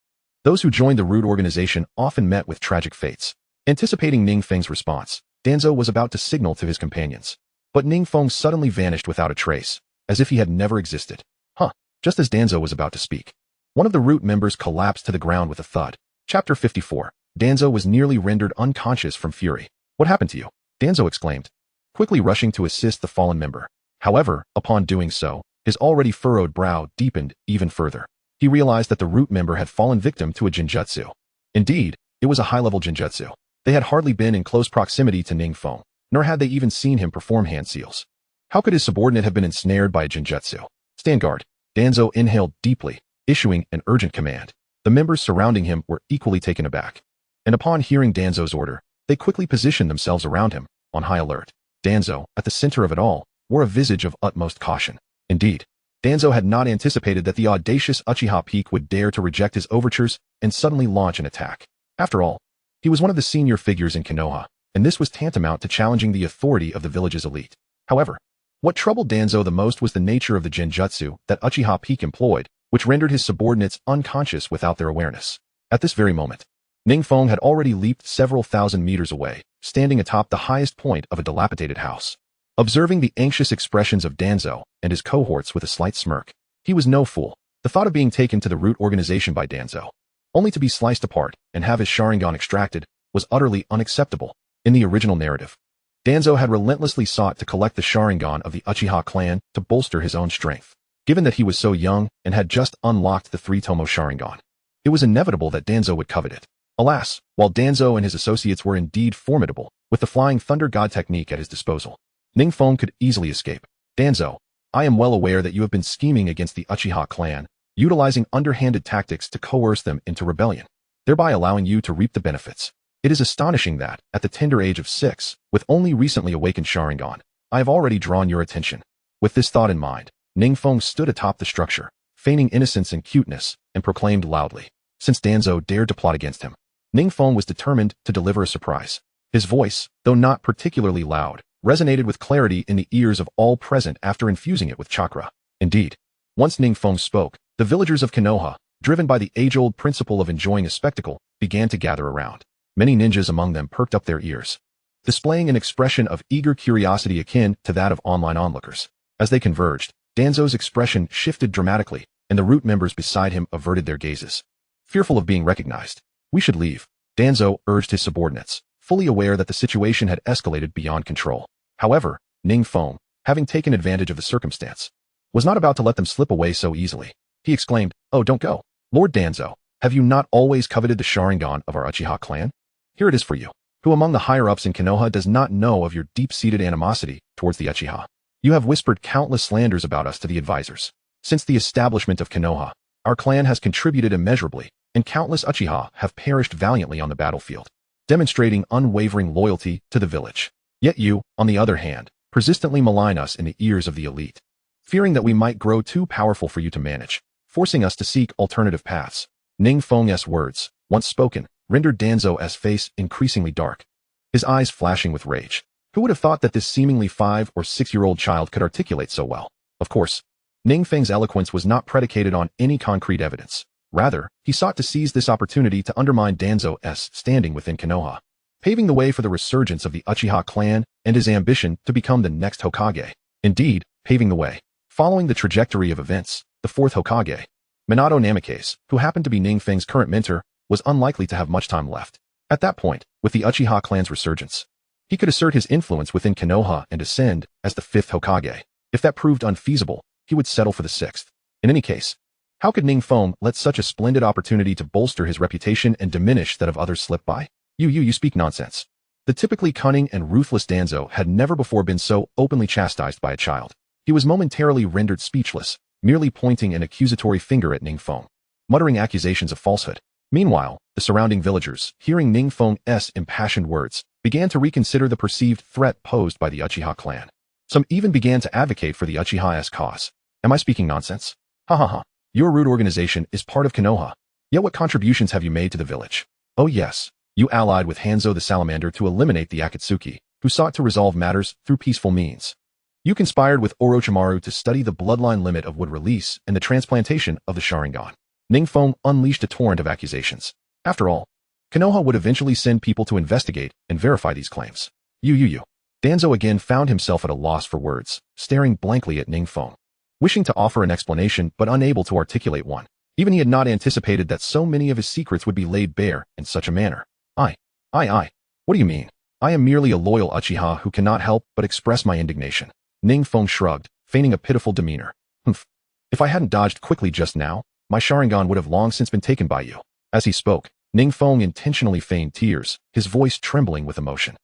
those who joined the root organization often met with tragic fates. Anticipating Ning Feng's response, Danzo was about to signal to his companions. But Ning Feng suddenly vanished without a trace, as if he had never existed. Just as Danzo was about to speak, one of the root members collapsed to the ground with a thud. Chapter 54. Danzo was nearly rendered unconscious from fury. "What happened to you?" Danzo exclaimed, quickly rushing to assist the fallen member. However, upon doing so, his already furrowed brow deepened even further. He realized that the root member had fallen victim to a Jinjutsu. Indeed, it was a high-level Jinjutsu. They had hardly been in close proximity to Ning Feng, nor had they even seen him perform hand seals. How could his subordinate have been ensnared by a Jinjutsu? "Stand guard." Danzo inhaled deeply, issuing an urgent command. The members surrounding him were equally taken aback. And upon hearing Danzo's order, they quickly positioned themselves around him, on high alert. Danzo, at the center of it all, wore a visage of utmost caution. Indeed, Danzo had not anticipated that the audacious Uchiha peak would dare to reject his overtures and suddenly launch an attack. After all, he was one of the senior figures in Konoha, and this was tantamount to challenging the authority of the village's elite. However, what troubled Danzo the most was the nature of the Genjutsu that Uchiha peak employed, which rendered his subordinates unconscious without their awareness. At this very moment, Ning Feng had already leaped several thousand meters away, standing atop the highest point of a dilapidated house. Observing the anxious expressions of Danzo and his cohorts with a slight smirk, he was no fool. The thought of being taken to the root organization by Danzo, only to be sliced apart and have his Sharingan extracted, was utterly unacceptable. In the original narrative, Danzo had relentlessly sought to collect the Sharingan of the Uchiha clan to bolster his own strength. Given that he was so young and had just unlocked the three-tomo Sharingan, it was inevitable that Danzo would covet it. Alas, while Danzo and his associates were indeed formidable, with the Flying Thunder God technique at his disposal, Ning Feng could easily escape. "Danzo, I am well aware that you have been scheming against the Uchiha clan, utilizing underhanded tactics to coerce them into rebellion, thereby allowing you to reap the benefits. It is astonishing that, at the tender age of 6, with only recently awakened Sharingan, I have already drawn your attention." With this thought in mind, Ning Feng stood atop the structure, feigning innocence and cuteness, and proclaimed loudly. Since Danzo dared to plot against him, Ning Feng was determined to deliver a surprise. His voice, though not particularly loud, resonated with clarity in the ears of all present after infusing it with chakra. Indeed, once Ning Feng spoke, the villagers of Konoha, driven by the age-old principle of enjoying a spectacle, began to gather around. Many ninjas among them perked up their ears, displaying an expression of eager curiosity akin to that of online onlookers. As they converged, Danzo's expression shifted dramatically, and the root members beside him averted their gazes. Fearful of being recognized, "We should leave," Danzo urged his subordinates, fully aware that the situation had escalated beyond control. However, Ning Feng, having taken advantage of the circumstance, was not about to let them slip away so easily. He exclaimed, "Oh, don't go. Lord Danzo, have you not always coveted the Sharingan of our Uchiha clan? Here it is for you. Who among the higher-ups in Konoha does not know of your deep-seated animosity towards the Uchiha? You have whispered countless slanders about us to the advisors. Since the establishment of Konoha, our clan has contributed immeasurably, and countless Uchiha have perished valiantly on the battlefield, demonstrating unwavering loyalty to the village. Yet you, on the other hand, persistently malign us in the ears of the elite, fearing that we might grow too powerful for you to manage, forcing us to seek alternative paths. Ning Feng's words, once spoken, rendered Danzo's face increasingly dark, his eyes flashing with rage. Who would have thought that this seemingly 5 or 6-year-old child could articulate so well? Of course, Ning Feng's eloquence was not predicated on any concrete evidence. Rather, he sought to seize this opportunity to undermine Danzo's standing within Konoha, paving the way for the resurgence of the Uchiha clan and his ambition to become the next Hokage. Indeed, paving the way. Following the trajectory of events, the 4th Hokage, Minato Namikaze, who happened to be Ning Feng's current mentor, was unlikely to have much time left. At that point, with the Uchiha clan's resurgence, he could assert his influence within Konoha and ascend as the 5th Hokage. If that proved unfeasible, he would settle for the 6th. In any case, how could Ning Feng let such a splendid opportunity to bolster his reputation and diminish that of others slip by? You speak nonsense. The typically cunning and ruthless Danzo had never before been so openly chastised by a child. He was momentarily rendered speechless, merely pointing an accusatory finger at Ning Feng, muttering accusations of falsehood. Meanwhile, the surrounding villagers, hearing Ning Feng's impassioned words, began to reconsider the perceived threat posed by the Uchiha clan. Some even began to advocate for the Uchiha's cause. Am I speaking nonsense? Ha ha ha. Your rude organization is part of Konoha. Yet what contributions have you made to the village? Oh yes, you allied with Hanzo the Salamander to eliminate the Akatsuki, who sought to resolve matters through peaceful means. You conspired with Orochimaru to study the bloodline limit of wood release and the transplantation of the Sharingan. Ning Feng unleashed a torrent of accusations. After all, Konoha would eventually send people to investigate and verify these claims. Danzo again found himself at a loss for words, staring blankly at Ning Feng, wishing to offer an explanation but unable to articulate one. Even he had not anticipated that so many of his secrets would be laid bare in such a manner. What do you mean? I am merely a loyal Uchiha who cannot help but express my indignation. Ning Feng shrugged, feigning a pitiful demeanor. If I hadn't dodged quickly just now, my Sharingan would have long since been taken by you. As he spoke, Ning Feng intentionally feigned tears, his voice trembling with emotion.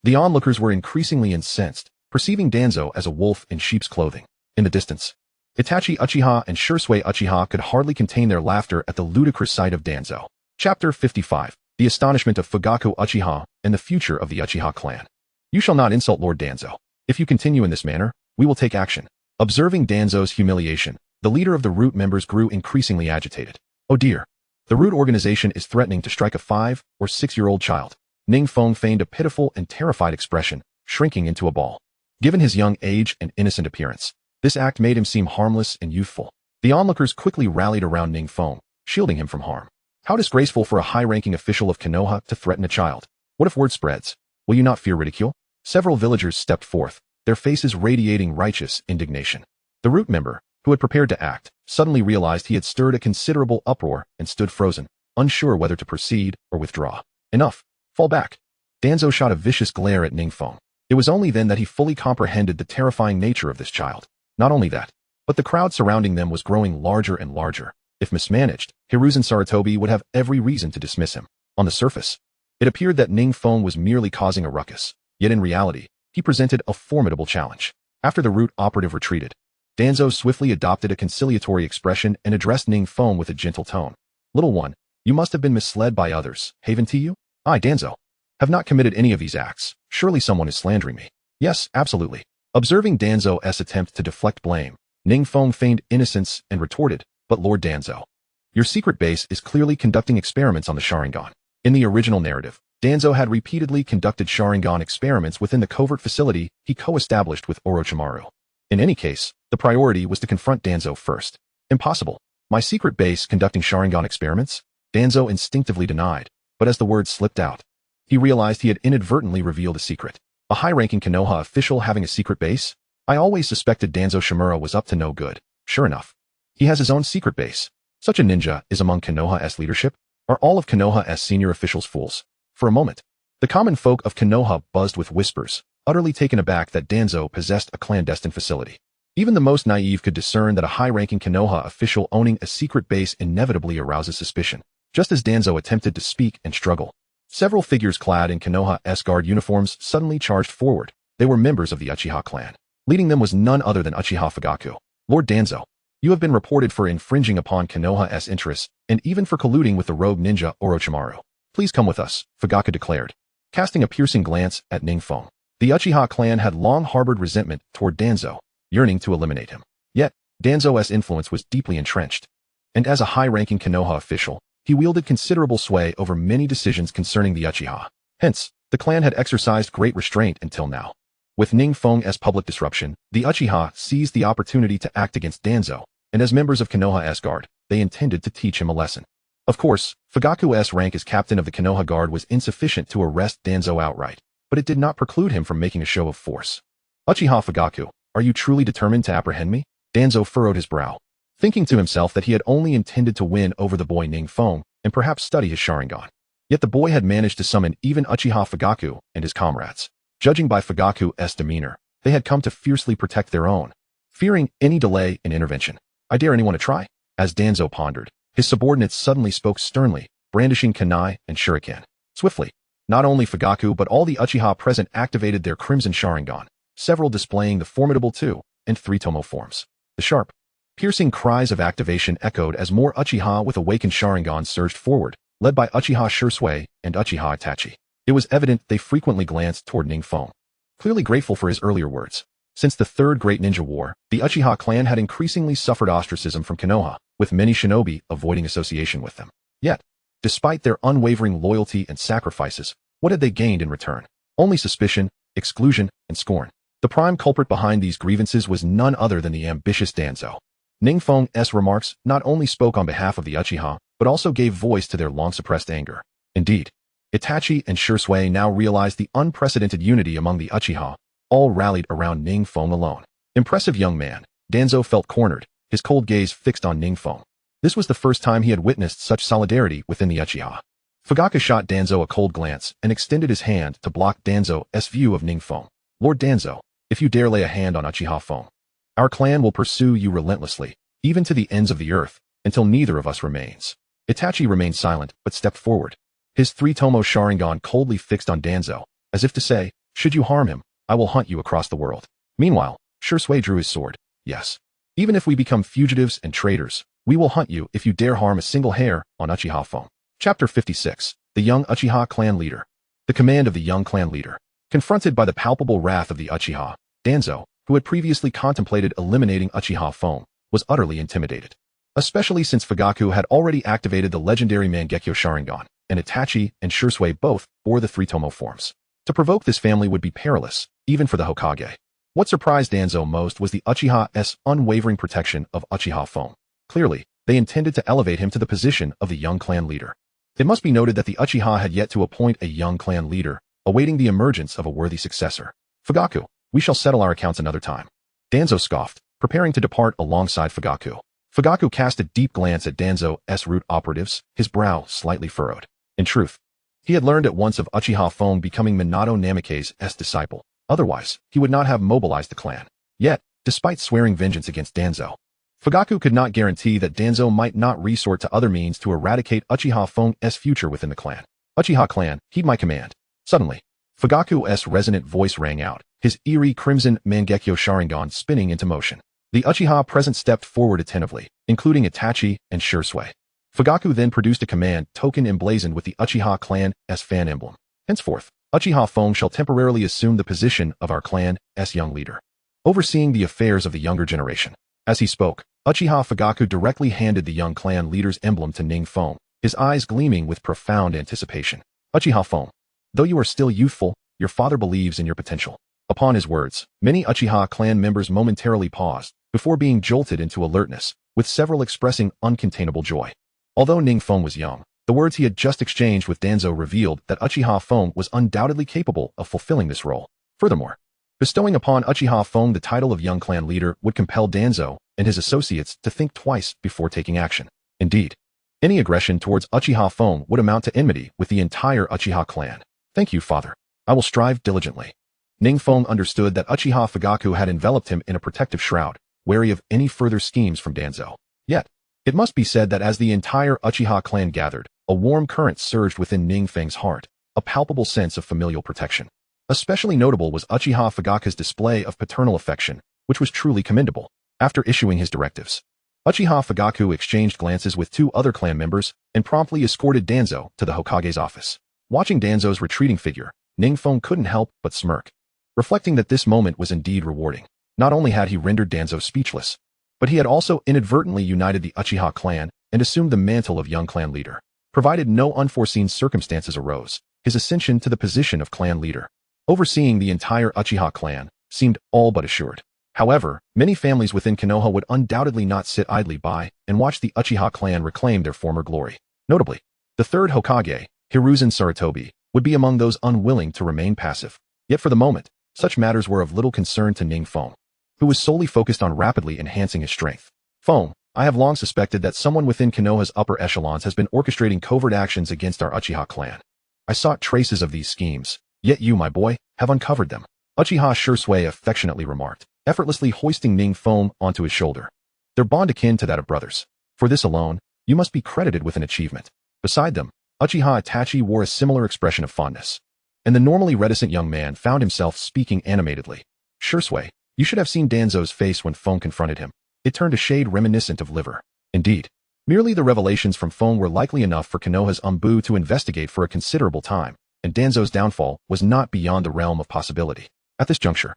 The onlookers were increasingly incensed, perceiving Danzo as a wolf in sheep's clothing. In the distance, Itachi Uchiha and Shisui Uchiha could hardly contain their laughter at the ludicrous sight of Danzo. Chapter 55. The Astonishment of Fugaku Uchiha and the Future of the Uchiha Clan. You shall not insult Lord Danzo. If you continue in this manner, we will take action. Observing Danzo's humiliation, the leader of the Root members grew increasingly agitated. Oh dear. The Root organization is threatening to strike a 5 or 6-year-old child. Ning Feng feigned a pitiful and terrified expression, shrinking into a ball. Given his young age and innocent appearance, this act made him seem harmless and youthful. The onlookers quickly rallied around Ning Feng, shielding him from harm. How disgraceful for a high-ranking official of Konoha to threaten a child. What if word spreads? Will you not fear ridicule? Several villagers stepped forth, their faces radiating righteous indignation. The Root member, who had prepared to act, suddenly realized he had stirred a considerable uproar and stood frozen, unsure whether to proceed or withdraw. Enough. Fall back. Danzo shot a vicious glare at Ning Feng. It was only then that he fully comprehended the terrifying nature of this child. Not only that, but the crowd surrounding them was growing larger and larger. If mismanaged, Hiruzen Sarutobi would have every reason to dismiss him. On the surface, it appeared that Ning Feng was merely causing a ruckus, yet in reality, he presented a formidable challenge. After the Root operative retreated, Danzo swiftly adopted a conciliatory expression and addressed Ning Feng with a gentle tone. Little one, you must have been misled by others. Haven to you? I, Danzo, have not committed any of these acts. Surely someone is slandering me. Yes, absolutely. Observing Danzo's attempt to deflect blame, Ning Feng feigned innocence and retorted, but Lord Danzo, your secret base is clearly conducting experiments on the Sharingan. In the original narrative, Danzo had repeatedly conducted Sharingan experiments within the covert facility he co-established with Orochimaru. In any case, the priority was to confront Danzo first. Impossible. My secret base conducting Sharingan experiments? Danzo instinctively denied, but as the words slipped out, he realized he had inadvertently revealed a secret. A high-ranking Konoha official having a secret base? I always suspected Danzo Shimura was up to no good. Sure enough, he has his own secret base. Such a ninja is among Konoha's leadership? Are all of Konoha's senior officials fools? For a moment, the common folk of Konoha buzzed with whispers, utterly taken aback that Danzo possessed a clandestine facility. Even the most naive could discern that a high-ranking Konoha official owning a secret base inevitably arouses suspicion. Just as Danzo attempted to speak and struggle, several figures clad in Konoha's guard uniforms suddenly charged forward. They were members of the Uchiha clan. Leading them was none other than Uchiha Fugaku. Lord Danzo, you have been reported for infringing upon Konoha's interests and even for colluding with the rogue ninja Orochimaru. Please come with us, Fugaku declared, casting a piercing glance at Ning Feng. The Uchiha clan had long harbored resentment toward Danzo, yearning to eliminate him. Yet, Danzo's influence was deeply entrenched, and as a high-ranking Konoha official, he wielded considerable sway over many decisions concerning the Uchiha. Hence, the clan had exercised great restraint until now. With Ning Feng's public disruption, the Uchiha seized the opportunity to act against Danzo, and as members of Konoha's guard, they intended to teach him a lesson. Of course, Fugaku's rank as captain of the Konoha guard was insufficient to arrest Danzo outright, but it did not preclude him from making a show of force. Uchiha Fugaku, are you truly determined to apprehend me? Danzo furrowed his brow, thinking to himself that he had only intended to win over the boy Ning Feng and perhaps study his Sharingan. Yet the boy had managed to summon even Uchiha Fugaku and his comrades. Judging by Fugaku's demeanor, they had come to fiercely protect their own, fearing any delay in intervention. I dare anyone to try? As Danzo pondered, his subordinates suddenly spoke sternly, brandishing kunai and shuriken. Swiftly, not only Fugaku but all the Uchiha present activated their Crimson Sharingan, several displaying the formidable 2 and 3 tomo forms. The sharp, piercing cries of activation echoed as more Uchiha with awakened Sharingan surged forward, led by Uchiha Shursui and Uchiha Itachi. It was evident they frequently glanced toward Ning Feng, clearly grateful for his earlier words. Since the Third Great Ninja War, the Uchiha clan had increasingly suffered ostracism from Konoha, with many shinobi avoiding association with them. Yet, despite their unwavering loyalty and sacrifices, what had they gained in return? Only suspicion, exclusion, and scorn. The prime culprit behind these grievances was none other than the ambitious Danzo. Ning Feng's remarks not only spoke on behalf of the Uchiha, but also gave voice to their long-suppressed anger. Indeed, Itachi and Shursui now realized the unprecedented unity among the Uchiha, all rallied around Ning Feng alone. Impressive young man, Danzo felt cornered, his cold gaze fixed on Ning Feng. This was the first time he had witnessed such solidarity within the Uchiha. Fugaku shot Danzo a cold glance and extended his hand to block Danzo's view of Ning Feng. Lord Danzo, if you dare lay a hand on Uchiha Feng, our clan will pursue you relentlessly, even to the ends of the earth, until neither of us remains. Itachi remained silent, but stepped forward, his 3 tomo Sharingan coldly fixed on Danzo, as if to say, should you harm him, I will hunt you across the world. Meanwhile, Shursui drew his sword. Yes. Even if we become fugitives and traitors, we will hunt you if you dare harm a single hair on Uchiha Feng. Chapter 56. The Young Uchiha Clan Leader. The command of the young clan leader. Confronted by the palpable wrath of the Uchiha, Danzo, who had previously contemplated eliminating Uchiha Feng, was utterly intimidated. Especially since Fugaku had already activated the legendary Mangekyo Sharingan, and Itachi and Shursui both bore the 3 tomo forms. To provoke this family would be perilous, even for the Hokage. What surprised Danzo most was the Uchiha's unwavering protection of Uchiha Feng. Clearly, they intended to elevate him to the position of the young clan leader. It must be noted that the Uchiha had yet to appoint a young clan leader, awaiting the emergence of a worthy successor. Fugaku, we shall settle our accounts another time. Danzo scoffed, preparing to depart alongside Fugaku. Fugaku cast a deep glance at Danzo's root operatives, his brow slightly furrowed. In truth, he had learned at once of Uchiha Feng becoming Minato Namake's disciple. Otherwise, he would not have mobilized the clan. Yet, despite swearing vengeance against Danzo, Fugaku could not guarantee that Danzo might not resort to other means to eradicate Uchiha Feng's future within the clan. Uchiha clan, heed my command. Suddenly, Fugaku's resonant voice rang out, his eerie crimson Mangekyo Sharingan spinning into motion. The Uchiha present stepped forward attentively, including Itachi and Shursui. Fugaku then produced a command token emblazoned with the Uchiha clan's fan emblem. Henceforth, Uchiha Feng shall temporarily assume the position of our clan's young leader, overseeing the affairs of the younger generation. As he spoke, Uchiha Fugaku directly handed the young clan leader's emblem to Ning Feng, his eyes gleaming with profound anticipation. Uchiha Feng, though you are still youthful, your father believes in your potential. Upon his words, many Uchiha clan members momentarily paused, before being jolted into alertness, with several expressing uncontainable joy. Although Ning Feng was young, the words he had just exchanged with Danzo revealed that Uchiha Feng was undoubtedly capable of fulfilling this role. Furthermore, bestowing upon Uchiha Feng the title of young clan leader would compel Danzo and his associates to think twice before taking action. Indeed, any aggression towards Uchiha Feng would amount to enmity with the entire Uchiha clan. Thank you, father. I will strive diligently. Ning Feng understood that Uchiha Fugaku had enveloped him in a protective shroud, wary of any further schemes from Danzo. Yet, it must be said that as the entire Uchiha clan gathered, a warm current surged within Ning Feng's heart, a palpable sense of familial protection. Especially notable was Uchiha Fugaku's display of paternal affection, which was truly commendable. After issuing his directives, Uchiha Fugaku exchanged glances with two other clan members and promptly escorted Danzo to the Hokage's office. Watching Danzo's retreating figure, Ning Feng couldn't help but smirk, reflecting that this moment was indeed rewarding. Not only had he rendered Danzo speechless, but he had also inadvertently united the Uchiha clan and assumed the mantle of young clan leader. Provided no unforeseen circumstances arose, his ascension to the position of clan leader, overseeing the entire Uchiha clan, seemed all but assured. However, many families within Konoha would undoubtedly not sit idly by and watch the Uchiha clan reclaim their former glory. Notably, the third Hokage, Hiruzen Sarutobi, would be among those unwilling to remain passive. Yet for the moment, such matters were of little concern to Ning Feng, who was solely focused on rapidly enhancing his strength. Feng, I have long suspected that someone within Konoha's upper echelons has been orchestrating covert actions against our Uchiha clan. I sought traces of these schemes, yet you, my boy, have uncovered them. Uchiha Shursui affectionately remarked, effortlessly hoisting Ning Feng onto his shoulder. Their bond akin to that of brothers. For this alone, you must be credited with an achievement. Beside them, Uchiha Itachi wore a similar expression of fondness, and the normally reticent young man found himself speaking animatedly. Shursui, you should have seen Danzo's face when Feng confronted him. It turned a shade reminiscent of liver. Indeed, merely the revelations from Feng were likely enough for Konoha's Anbu to investigate for a considerable time, and Danzo's downfall was not beyond the realm of possibility. At this juncture,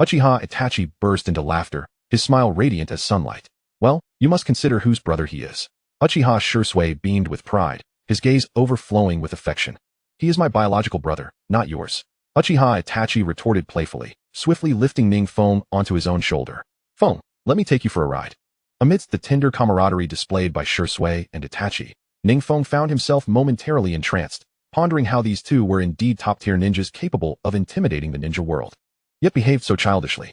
Uchiha Itachi burst into laughter, his smile radiant as sunlight. Well, you must consider whose brother he is. Uchiha Shursui beamed with pride, his gaze overflowing with affection. He is my biological brother, not yours. Uchiha Itachi retorted playfully, swiftly lifting Ning Feng onto his own shoulder. Feng, let me take you for a ride. Amidst the tender camaraderie displayed by Shursui and Itachi, Ning Feng found himself momentarily entranced, pondering how these two were indeed top-tier ninjas capable of intimidating the ninja world, yet behaved so childishly.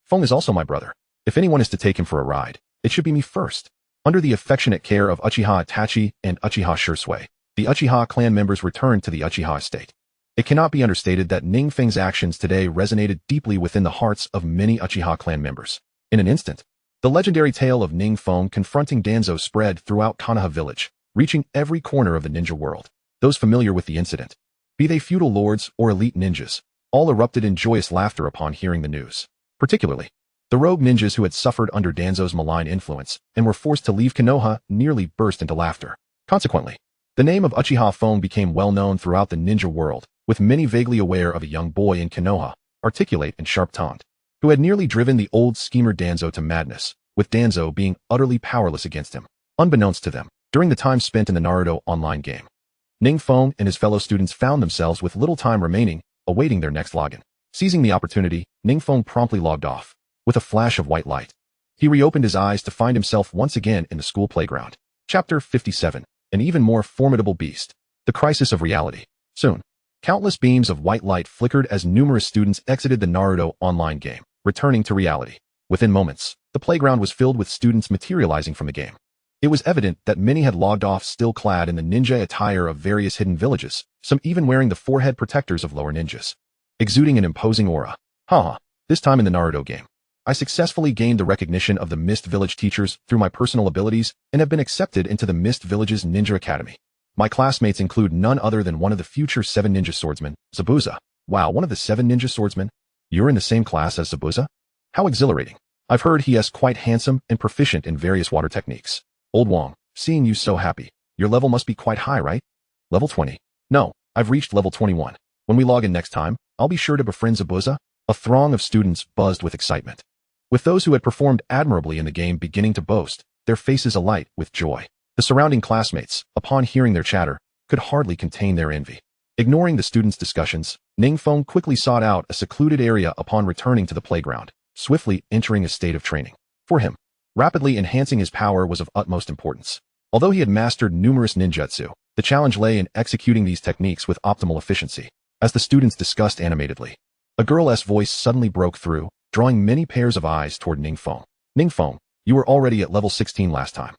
Feng is also my brother. If anyone is to take him for a ride, it should be me first. Under the affectionate care of Uchiha Itachi and Uchiha Shursui, the Uchiha clan members returned to the Uchiha estate. It cannot be understated that Ning Feng's actions today resonated deeply within the hearts of many Uchiha clan members. In an instant, the legendary tale of Ning Feng confronting Danzo spread throughout Konoha village, reaching every corner of the ninja world. Those familiar with the incident, be they feudal lords or elite ninjas, all erupted in joyous laughter upon hearing the news. Particularly, the rogue ninjas who had suffered under Danzo's malign influence and were forced to leave Konoha nearly burst into laughter. Consequently, the name of Uchiha Feng became well known throughout the ninja world, with many vaguely aware of a young boy in Konoha, articulate and sharp-tongued, who had nearly driven the old schemer Danzo to madness, with Danzo being utterly powerless against him. Unbeknownst to them, during the time spent in the Naruto online game, Ning Feng and his fellow students found themselves with little time remaining, awaiting their next login. Seizing the opportunity, Ning Feng promptly logged off. With a flash of white light, he reopened his eyes to find himself once again in the school playground. Chapter 57. An even more formidable beast. The crisis of reality. Soon, countless beams of white light flickered as numerous students exited the Naruto online game, returning to reality. Within moments, the playground was filled with students materializing from the game. It was evident that many had logged off still clad in the ninja attire of various hidden villages, some even wearing the forehead protectors of lower ninjas, exuding an imposing aura. This time in the Naruto game, I successfully gained the recognition of the Mist Village teachers through my personal abilities and have been accepted into the Mist Village's Ninja Academy. My classmates include none other than one of the future 7 ninja swordsmen, Zabuza. Wow, one of the 7 ninja swordsmen? You're in the same class as Zabuza? How exhilarating. I've heard he is quite handsome and proficient in various water techniques. Old Wong, seeing you so happy, your level must be quite high, right? Level 20. No, I've reached level 21. When we log in next time, I'll be sure to befriend Zabuza. A throng of students buzzed with excitement, with those who had performed admirably in the game beginning to boast, their faces alight with joy. The surrounding classmates, upon hearing their chatter, could hardly contain their envy. Ignoring the students' discussions, Ning Feng quickly sought out a secluded area upon returning to the playground, swiftly entering a state of training. For him, rapidly enhancing his power was of utmost importance. Although he had mastered numerous ninjutsu, the challenge lay in executing these techniques with optimal efficiency. As the students discussed animatedly, a girl's voice suddenly broke through, drawing many pairs of eyes toward Ning Feng. Ning Feng, you were already at level 16 last time.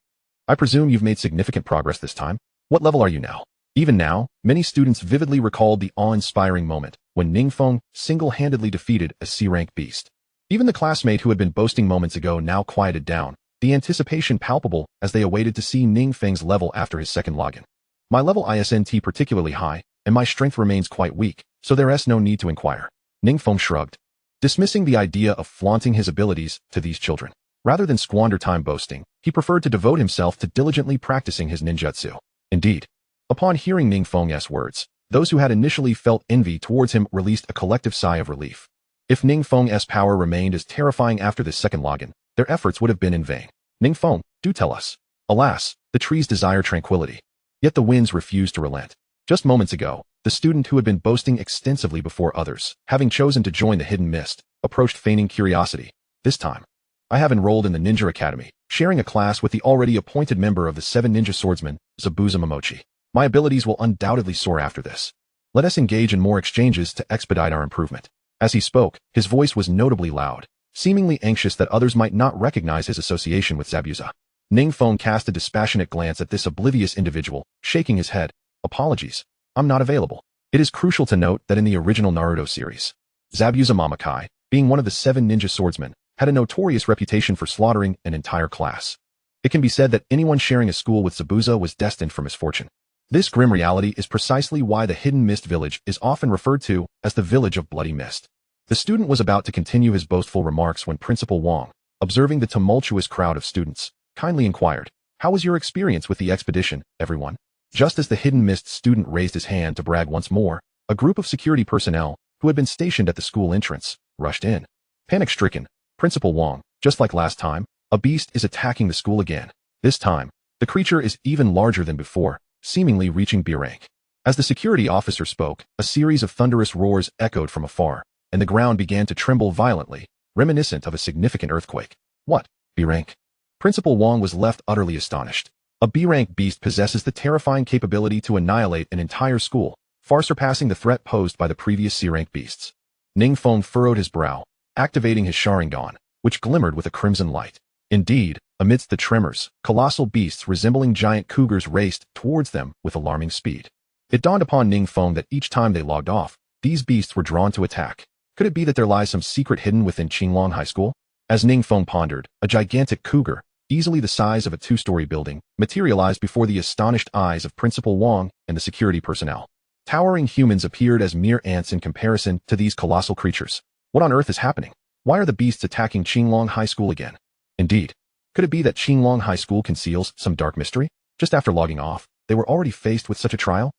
I presume you've made significant progress this time. What level are you now? Even now, many students vividly recalled the awe-inspiring moment when Ning Feng single-handedly defeated a C-rank beast. Even the classmate who had been boasting moments ago now quieted down, the anticipation palpable as they awaited to see Ning Feng's level after his second login. My level isn't particularly high, and my strength remains quite weak, so there's no need to inquire. Ning Feng shrugged, dismissing the idea of flaunting his abilities to these children. Rather than squander time boasting, he preferred to devote himself to diligently practicing his ninjutsu. Indeed, upon hearing Ning Feng's words, those who had initially felt envy towards him released a collective sigh of relief. If Ning Feng's power remained as terrifying after this second login, their efforts would have been in vain. Ning Feng, do tell us. Alas, the trees desire tranquility. Yet the winds refuse to relent. Just moments ago, the student who had been boasting extensively before others, having chosen to join the hidden mist, approached feigning curiosity. This time, I have enrolled in the Ninja Academy, sharing a class with the already appointed member of the 7 Ninja Swordsmen, Zabuza Momochi. My abilities will undoubtedly soar after this. Let us engage in more exchanges to expedite our improvement. As he spoke, his voice was notably loud, seemingly anxious that others might not recognize his association with Zabuza. Ning Feng cast a dispassionate glance at this oblivious individual, shaking his head. Apologies, I'm not available. It is crucial to note that in the original Naruto series, Zabuza Momochi, being one of the 7 ninja swordsmen, had a notorious reputation for slaughtering an entire class. It can be said that anyone sharing a school with Zabuza was destined for misfortune. This grim reality is precisely why the Hidden Mist Village is often referred to as the Village of Bloody Mist. The student was about to continue his boastful remarks when Principal Wong, observing the tumultuous crowd of students, kindly inquired, "How was your experience with the expedition, everyone?" Just as the Hidden Mist student raised his hand to brag once more, a group of security personnel, who had been stationed at the school entrance, rushed in. Panic-stricken, Principal Wong, just like last time, a beast is attacking the school again. This time, the creature is even larger than before, seemingly reaching B rank. As the security officer spoke, a series of thunderous roars echoed from afar, and the ground began to tremble violently, reminiscent of a significant earthquake. What? B rank? Principal Wong was left utterly astonished. A B-rank beast possesses the terrifying capability to annihilate an entire school, far surpassing the threat posed by the previous C-rank beasts. Ning Feng furrowed his brow, activating his Sharingan, which glimmered with a crimson light. Indeed, amidst the tremors, colossal beasts resembling giant cougars raced towards them with alarming speed. It dawned upon Ning Feng that each time they logged off, these beasts were drawn to attack. Could it be that there lies some secret hidden within Qinglong High School? As Ning Feng pondered, a gigantic cougar, easily the size of a 2-story building, materialized before the astonished eyes of Principal Wong and the security personnel. Towering humans appeared as mere ants in comparison to these colossal creatures. What on earth is happening? Why are the beasts attacking Qinglong High School again? Indeed, could it be that Qinglong High School conceals some dark mystery? Just after logging off, they were already faced with such a trial?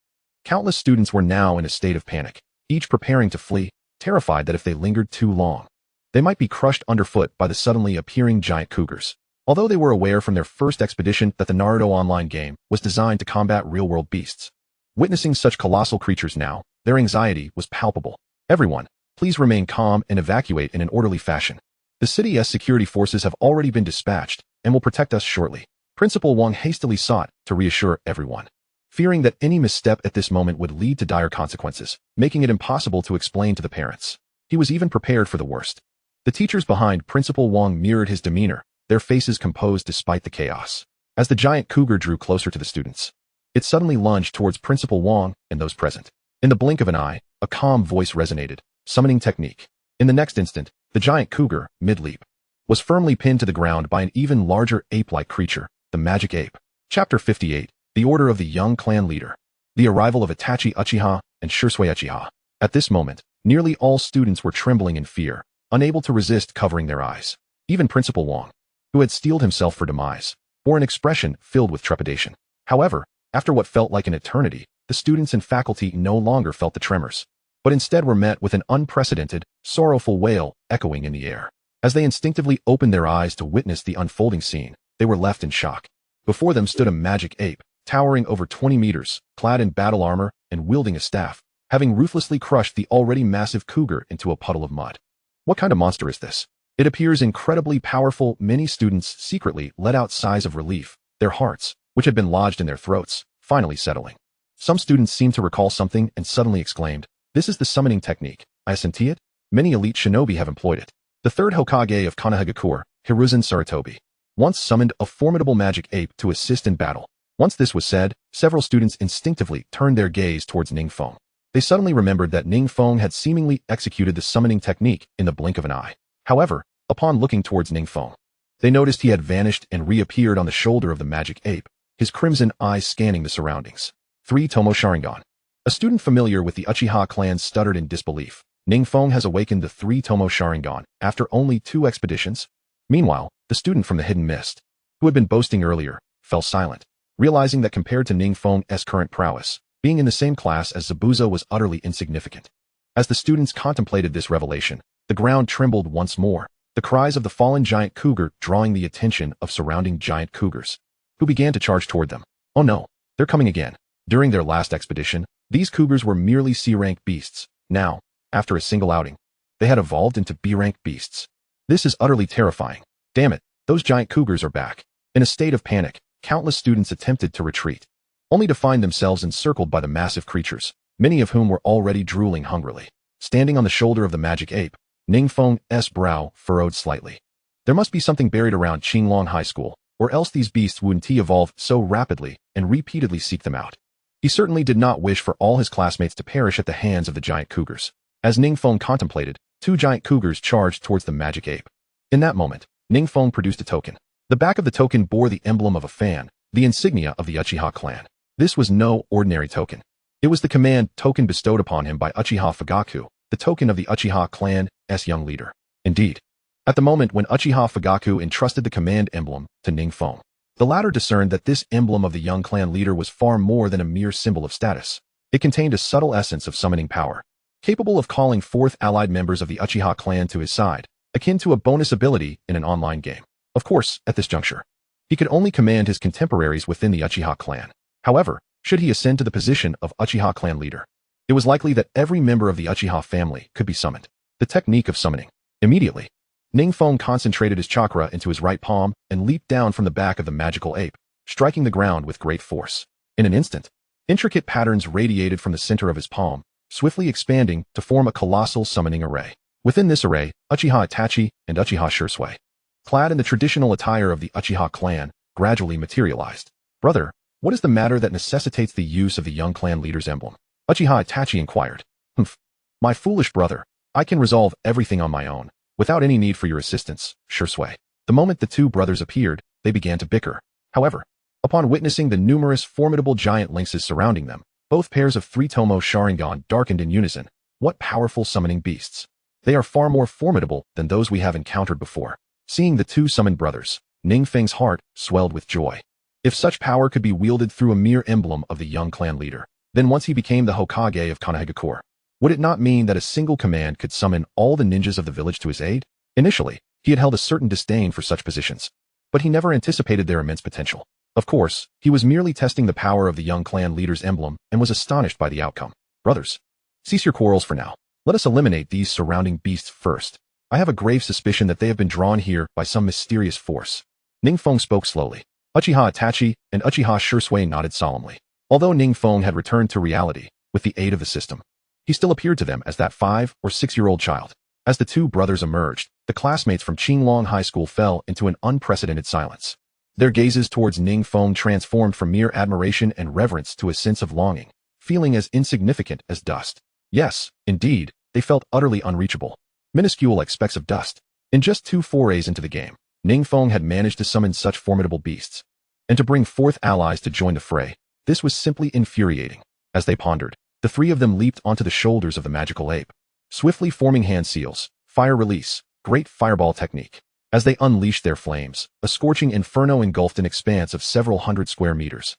Countless students were now in a state of panic, each preparing to flee, terrified that if they lingered too long, they might be crushed underfoot by the suddenly appearing giant cougars. Although they were aware from their first expedition that the Naruto online game was designed to combat real-world beasts, witnessing such colossal creatures now, their anxiety was palpable. Everyone, please remain calm and evacuate in an orderly fashion. The city's security forces have already been dispatched and will protect us shortly. Principal Wong hastily sought to reassure everyone, fearing that any misstep at this moment would lead to dire consequences, making it impossible to explain to the parents. He was even prepared for the worst. The teachers behind Principal Wong mirrored his demeanor, their faces composed despite the chaos. As the giant cougar drew closer to the students, it suddenly lunged towards Principal Wong and those present. In the blink of an eye, a calm voice resonated, summoning technique. In the next instant, the giant cougar, mid-leap, was firmly pinned to the ground by an even larger ape-like creature, the magic ape. Chapter 58, The Order of the Young Clan Leader. The arrival of Itachi Uchiha and Shisui Uchiha. At this moment, nearly all students were trembling in fear, unable to resist covering their eyes. Even Principal Wong, who had steeled himself for demise, bore an expression filled with trepidation. However, after what felt like an eternity, the students and faculty no longer felt the tremors, but instead were met with an unprecedented, sorrowful wail echoing in the air. As they instinctively opened their eyes to witness the unfolding scene, they were left in shock. Before them stood a magic ape, towering over 20 meters, clad in battle armor and wielding a staff, having ruthlessly crushed the already massive cougar into a puddle of mud. What kind of monster is this? It appears incredibly powerful. Many students secretly let out sighs of relief, their hearts, which had been lodged in their throats, finally settling. Some students seemed to recall something and suddenly exclaimed, "This is the summoning technique. I senti it." Many elite shinobi have employed it. The third Hokage of Konoha, Hiruzen Sarutobi, once summoned a formidable magic ape to assist in battle. Once this was said, several students instinctively turned their gaze towards Ning Feng. They suddenly remembered that Ning Feng had seemingly executed the summoning technique in the blink of an eye. However, upon looking towards Ning Feng, they noticed he had vanished and reappeared on the shoulder of the magic ape, his crimson eyes scanning the surroundings. 3 Tomo Sharingan. A student familiar with the Uchiha clan stuttered in disbelief. Ning Feng has awakened the 3-tomo Sharingan after only 2 expeditions? Meanwhile, the student from the Hidden Mist, who had been boasting earlier, fell silent, realizing that compared to Ning Feng's current prowess, being in the same class as Zabuza was utterly insignificant. As the students contemplated this revelation, the ground trembled once more, the cries of the fallen giant cougar drawing the attention of surrounding giant cougars, who began to charge toward them. Oh no, they're coming again. During their last expedition, these cougars were merely C-rank beasts. Now, after a single outing, they had evolved into B-rank beasts. This is utterly terrifying. Damn it, those giant cougars are back. In a state of panic, countless students attempted to retreat, only to find themselves encircled by the massive creatures, many of whom were already drooling hungrily. Standing on the shoulder of the magic ape, Ning Feng's brow furrowed slightly. There must be something buried around Qinglong High School, or else these beasts wouldn't evolve so rapidly and repeatedly seek them out. He certainly did not wish for all his classmates to perish at the hands of the giant cougars. As Ning Feng contemplated, 2 giant cougars charged towards the magic ape. In that moment, Ning Feng produced a token. The back of the token bore the emblem of a fan, the insignia of the Uchiha clan. This was no ordinary token. It was the command token bestowed upon him by Uchiha Fugaku, the token of the Uchiha clan's young leader. Indeed, at the moment when Uchiha Fugaku entrusted the command emblem to Ning Feng, the latter discerned that this emblem of the young clan leader was far more than a mere symbol of status. It contained a subtle essence of summoning power, capable of calling forth allied members of the Uchiha clan to his side, akin to a bonus ability in an online game. Of course, at this juncture, he could only command his contemporaries within the Uchiha clan. However, should he ascend to the position of Uchiha clan leader, it was likely that every member of the Uchiha family could be summoned. The technique of summoning. Immediately, Ning Feng concentrated his chakra into his right palm and leaped down from the back of the magical ape, striking the ground with great force. In an instant, intricate patterns radiated from the center of his palm, swiftly expanding to form a colossal summoning array. Within this array, Uchiha Itachi and Uchiha Shursui, clad in the traditional attire of the Uchiha clan, gradually materialized. Brother, what is the matter that necessitates the use of the young clan leader's emblem? Uchiha Itachi inquired. Humph. My foolish brother, I can resolve everything on my own, without any need for your assistance, Shursui. The moment the 2 brothers appeared, they began to bicker. However, upon witnessing the numerous formidable giant lynxes surrounding them, both pairs of 3-tomo Sharingan darkened in unison. What powerful summoning beasts. They are far more formidable than those we have encountered before. Seeing the 2 summoned brothers, Ning Feng's heart swelled with joy. If such power could be wielded through a mere emblem of the young clan leader, then once he became the Hokage of Konoha, would it not mean that a single command could summon all the ninjas of the village to his aid? Initially, he had held a certain disdain for such positions, but he never anticipated their immense potential. Of course, he was merely testing the power of the young clan leader's emblem and was astonished by the outcome. Brothers, cease your quarrels for now. Let us eliminate these surrounding beasts first. I have a grave suspicion that they have been drawn here by some mysterious force. Ning Feng spoke slowly. Uchiha Itachi and Uchiha Shursui nodded solemnly. Although Ning Feng had returned to reality with the aid of the system, he still appeared to them as that 5- or 6-year-old child. As the 2 brothers emerged, the classmates from Qinglong High School fell into an unprecedented silence. Their gazes towards Ning Feng transformed from mere admiration and reverence to a sense of longing, feeling as insignificant as dust. Yes, indeed, they felt utterly unreachable, minuscule like specks of dust. In just 2 forays into the game, Ning Feng had managed to summon such formidable beasts, and to bring forth allies to join the fray. This was simply infuriating. As they pondered, the 3 of them leaped onto the shoulders of the magical ape, swiftly forming hand seals, fire release, great fireball technique. As they unleashed their flames, a scorching inferno engulfed an expanse of several hundred square meters,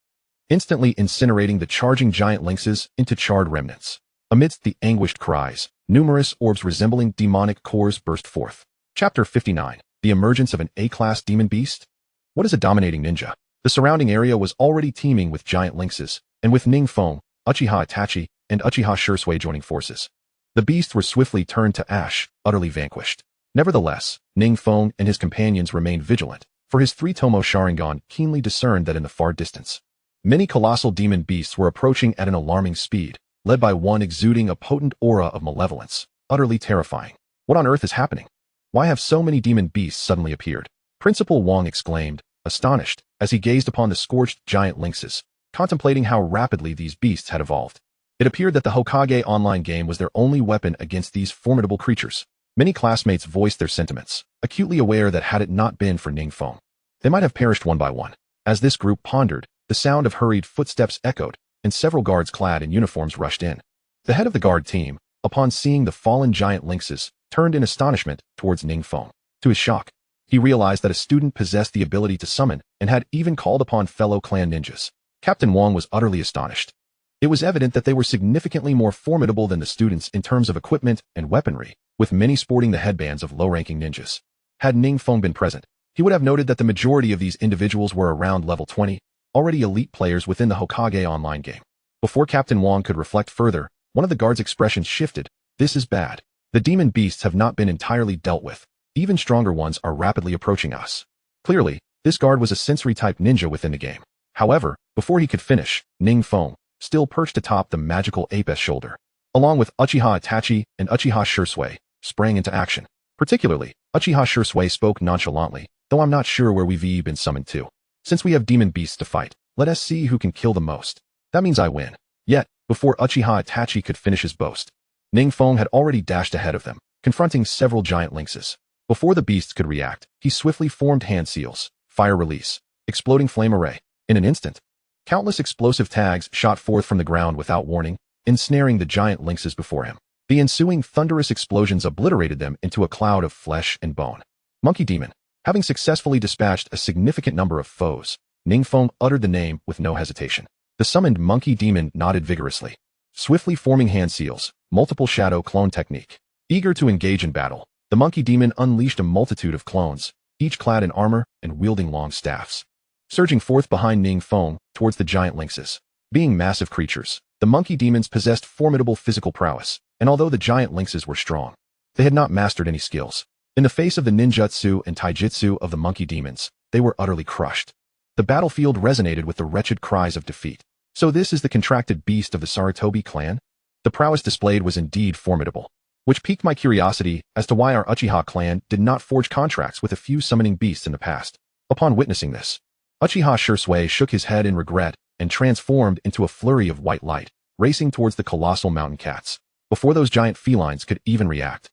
instantly incinerating the charging giant lynxes into charred remnants. Amidst the anguished cries, numerous orbs resembling demonic cores burst forth. Chapter 59. The emergence of an A-class demon beast? What is a dominating ninja? The surrounding area was already teeming with giant lynxes, and with Ning Feng, Uchiha Itachi, and Uchiha Shursui joining forces, the beasts were swiftly turned to ash, utterly vanquished. Nevertheless, Ning Feng and his companions remained vigilant, for his 3-tomo Sharingan keenly discerned that in the far distance, many colossal demon beasts were approaching at an alarming speed, led by one exuding a potent aura of malevolence, utterly terrifying. What on earth is happening? Why have so many demon beasts suddenly appeared? Principal Wang exclaimed, astonished, as he gazed upon the scorched giant lynxes, contemplating how rapidly these beasts had evolved. It appeared that the Hokage online game was their only weapon against these formidable creatures. Many classmates voiced their sentiments, acutely aware that had it not been for Ning Feng, they might have perished one by one. As this group pondered, the sound of hurried footsteps echoed, and several guards clad in uniforms rushed in. The head of the guard team, upon seeing the fallen giant lynxes, turned in astonishment towards Ning Feng. To his shock, he realized that a student possessed the ability to summon and had even called upon fellow clan ninjas. Captain Wang was utterly astonished. It was evident that they were significantly more formidable than the students in terms of equipment and weaponry, with many sporting the headbands of low-ranking ninjas. Had Ning Feng been present, he would have noted that the majority of these individuals were around level 20, already elite players within the Hokage online game. Before Captain Wang could reflect further, one of the guards' expressions shifted. This is bad. The demon beasts have not been entirely dealt with. Even stronger ones are rapidly approaching us. Clearly, this guard was a sensory-type ninja within the game. However, before he could finish, Ning Feng, still perched atop the magical ape's shoulder, along with Uchiha Itachi and Uchiha Shursui, sprang into action. Particularly, Uchiha Shursui spoke nonchalantly, though I'm not sure where we've been summoned to. Since we have demon beasts to fight, let us see who can kill the most. That means I win. Yet, before Uchiha Itachi could finish his boast, Ning Feng had already dashed ahead of them, confronting several giant lynxes. Before the beasts could react, he swiftly formed hand seals, fire release, exploding flame array. In an instant, countless explosive tags shot forth from the ground without warning, ensnaring the giant lynxes before him. The ensuing thunderous explosions obliterated them into a cloud of flesh and bone. Monkey Demon. Having successfully dispatched a significant number of foes, Ning Feng uttered the name with no hesitation. The summoned Monkey Demon nodded vigorously, swiftly forming hand seals, multiple shadow clone technique. Eager to engage in battle, the Monkey Demon unleashed a multitude of clones, each clad in armor and wielding long staffs, surging forth behind Ning Feng towards the giant lynxes. Being massive creatures, the Monkey Demons possessed formidable physical prowess, and although the giant lynxes were strong, they had not mastered any skills. In the face of the ninjutsu and taijutsu of the Monkey Demons, they were utterly crushed. The battlefield resonated with the wretched cries of defeat. So this is the contracted beast of the Sarutobi clan? The prowess displayed was indeed formidable, which piqued my curiosity as to why our Uchiha clan did not forge contracts with a few summoning beasts in the past. Upon witnessing this, Uchiha Shursui shook his head in regret and transformed into a flurry of white light, racing towards the colossal mountain cats. Before those giant felines could even react,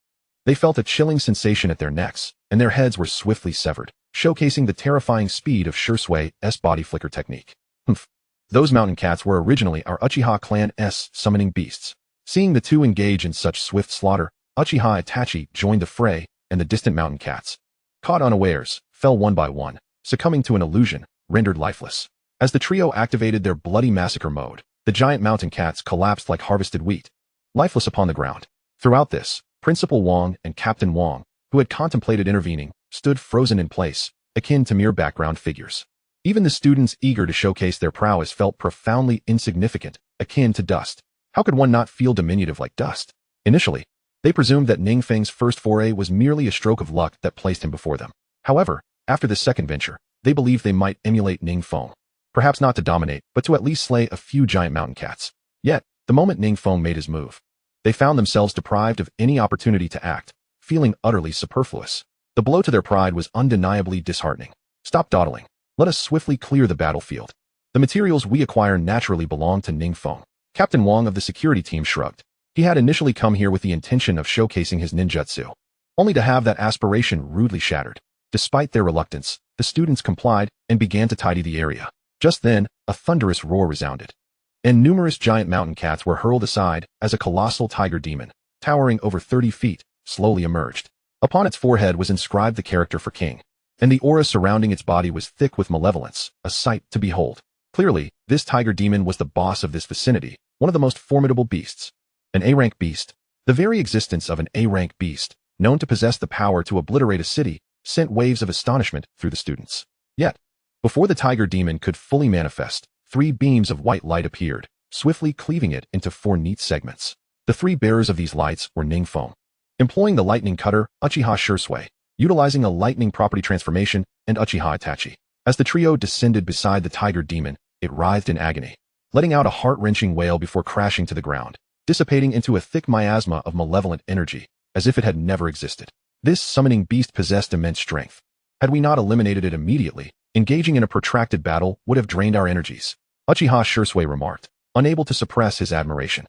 they felt a chilling sensation at their necks, and their heads were swiftly severed, showcasing the terrifying speed of Shursui's body flicker technique. Those mountain cats were originally our Uchiha clan's summoning beasts. Seeing the two engage in such swift slaughter, Uchiha Itachi joined the fray, and the distant mountain cats, caught unawares, fell one by one, succumbing to an illusion, rendered lifeless. As the trio activated their bloody massacre mode, the giant mountain cats collapsed like harvested wheat, lifeless upon the ground. Throughout this, Principal Wang and Captain Wang, who had contemplated intervening, stood frozen in place, akin to mere background figures. Even the students eager to showcase their prowess felt profoundly insignificant, akin to dust. How could one not feel diminutive like dust? Initially, they presumed that Ning Feng's first foray was merely a stroke of luck that placed him before them. However, after this second venture, they believed they might emulate Ning Feng. Perhaps not to dominate, but to at least slay a few giant mountain cats. Yet, the moment Ning Feng made his move, they found themselves deprived of any opportunity to act, feeling utterly superfluous. The blow to their pride was undeniably disheartening. Stop dawdling. Let us swiftly clear the battlefield. The materials we acquire naturally belong to Ning Feng. Captain Wang of the security team shrugged. He had initially come here with the intention of showcasing his ninjutsu, only to have that aspiration rudely shattered. Despite their reluctance, the students complied and began to tidy the area. Just then, a thunderous roar resounded, and numerous giant mountain cats were hurled aside as a colossal tiger demon, towering over 30 feet, slowly emerged. Upon its forehead was inscribed the character for king, and the aura surrounding its body was thick with malevolence, a sight to behold. Clearly, this tiger demon was the boss of this vicinity, one of the most formidable beasts. An A-rank beast. The very existence of an A-rank beast, known to possess the power to obliterate a city, sent waves of astonishment through the students. Yet, before the tiger demon could fully manifest, 3 beams of white light appeared, swiftly cleaving it into 4 neat segments. The 3 bearers of these lights were Ning Feng, employing the lightning cutter, Uchiha Shursui, utilizing a lightning property transformation, and Uchiha Itachi. As the trio descended beside the tiger demon, it writhed in agony, letting out a heart-wrenching wail before crashing to the ground, dissipating into a thick miasma of malevolent energy, as if it had never existed. This summoning beast possessed immense strength. Had we not eliminated it immediately, engaging in a protracted battle would have drained our energies. Uchiha Shursui remarked, unable to suppress his admiration.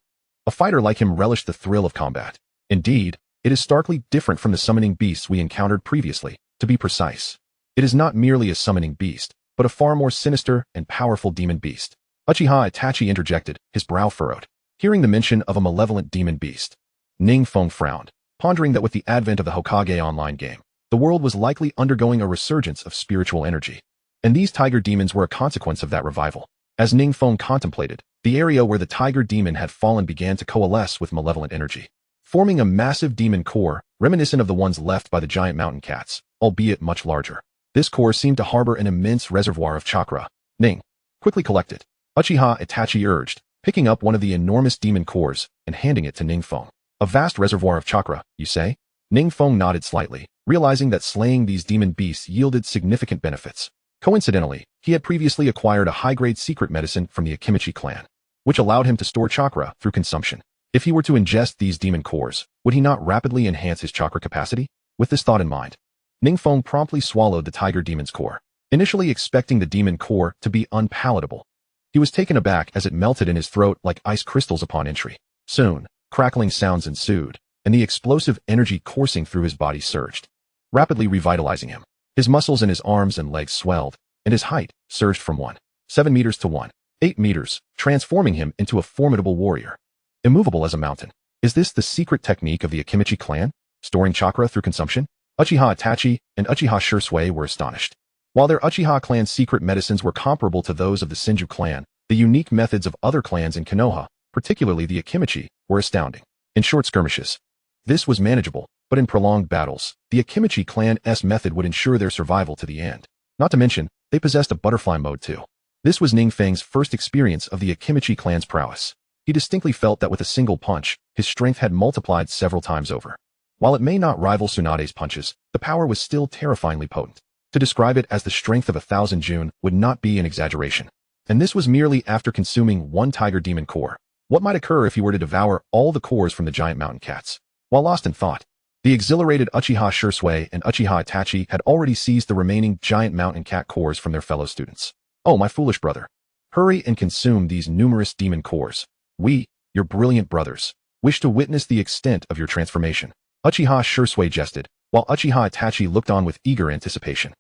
A fighter like him relished the thrill of combat. Indeed, it is starkly different from the summoning beasts we encountered previously. To be precise, it is not merely a summoning beast, but a far more sinister and powerful demon beast. Uchiha Itachi interjected, his brow furrowed. Hearing the mention of a malevolent demon beast, Ning Feng frowned, pondering that with the advent of the Hokage online game, the world was likely undergoing a resurgence of spiritual energy. And these tiger demons were a consequence of that revival. As Ning Feng contemplated, the area where the tiger demon had fallen began to coalesce with malevolent energy, forming a massive demon core, reminiscent of the ones left by the giant mountain cats, albeit much larger. This core seemed to harbor an immense reservoir of chakra. Ning, quickly collect it, Uchiha Itachi urged, picking up one of the enormous demon cores and handing it to Ning Feng. A vast reservoir of chakra, you say? Ning Feng nodded slightly, realizing that slaying these demon beasts yielded significant benefits. Coincidentally, he had previously acquired a high-grade secret medicine from the Akimichi clan, which allowed him to store chakra through consumption. If he were to ingest these demon cores, would he not rapidly enhance his chakra capacity? With this thought in mind, Ning Feng promptly swallowed the tiger demon's core, initially expecting the demon core to be unpalatable. He was taken aback as it melted in his throat like ice crystals upon entry. Soon, crackling sounds ensued, and the explosive energy coursing through his body surged, rapidly revitalizing him. His muscles in his arms and legs swelled, and his height surged from 1.7 meters to 1.8 meters, transforming him into a formidable warrior. Immovable as a mountain. Is this the secret technique of the Akimichi clan? Storing chakra through consumption? Uchiha Itachi and Uchiha Shisui were astonished. While their Uchiha clan's secret medicines were comparable to those of the Senju clan, the unique methods of other clans in Konoha, particularly the Akimichi, were astounding. In short skirmishes, this was manageable, but in prolonged battles, the Akimichi clan's method would ensure their survival to the end. Not to mention, they possessed a butterfly mode too. This was Ning Feng's first experience of the Akimichi clan's prowess. He distinctly felt that with a single punch, his strength had multiplied several times over. While it may not rival Tsunade's punches, the power was still terrifyingly potent. To describe it as the strength of 1,000 Jun would not be an exaggeration. And this was merely after consuming one tiger demon core. What might occur if he were to devour all the cores from the giant mountain cats? While lost in thought, the exhilarated Uchiha Shisui and Uchiha Itachi had already seized the remaining giant mountain cat cores from their fellow students. Oh, my foolish brother. Hurry and consume these numerous demon cores. We, your brilliant brothers, wish to witness the extent of your transformation. Uchiha Shisui jested, while Uchiha Itachi looked on with eager anticipation.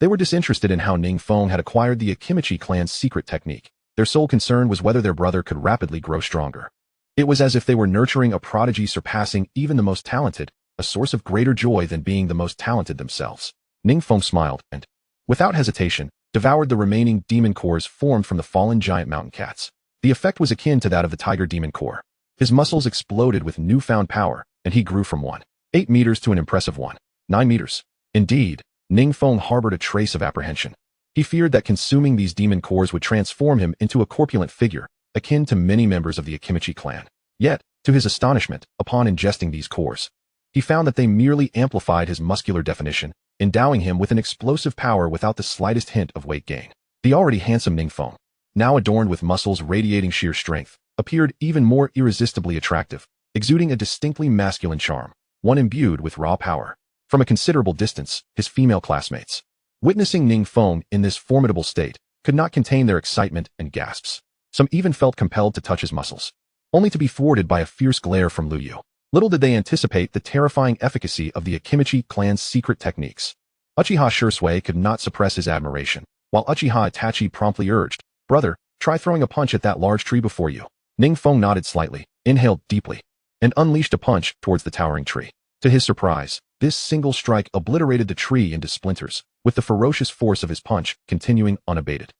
They were disinterested in how Ning Feng had acquired the Akimichi clan's secret technique. Their sole concern was whether their brother could rapidly grow stronger. It was as if they were nurturing a prodigy surpassing even the most talented, a source of greater joy than being the most talented themselves. Ning Feng smiled and, without hesitation, devoured the remaining demon cores formed from the fallen giant mountain cats. The effect was akin to that of the tiger demon core. His muscles exploded with newfound power, and he grew from 1.8 meters to an impressive 1.9 meters. Indeed, Ning Feng harbored a trace of apprehension. He feared that consuming these demon cores would transform him into a corpulent figure, akin to many members of the Akimichi clan. Yet, to his astonishment, upon ingesting these cores, he found that they merely amplified his muscular definition, endowing him with an explosive power without the slightest hint of weight gain. The already handsome Ning Feng, now adorned with muscles radiating sheer strength, appeared even more irresistibly attractive, exuding a distinctly masculine charm, one imbued with raw power. From a considerable distance, his female classmates, witnessing Ning Feng in this formidable state, could not contain their excitement and gasps. Some even felt compelled to touch his muscles, only to be thwarted by a fierce glare from Liu Yu. Little did they anticipate the terrifying efficacy of the Akimichi clan's secret techniques. Uchiha Shisui could not suppress his admiration, while Uchiha Itachi promptly urged, "Brother, try throwing a punch at that large tree before you." Ning Feng nodded slightly, inhaled deeply, and unleashed a punch towards the towering tree. To his surprise, this single strike obliterated the tree into splinters, with the ferocious force of his punch continuing unabated,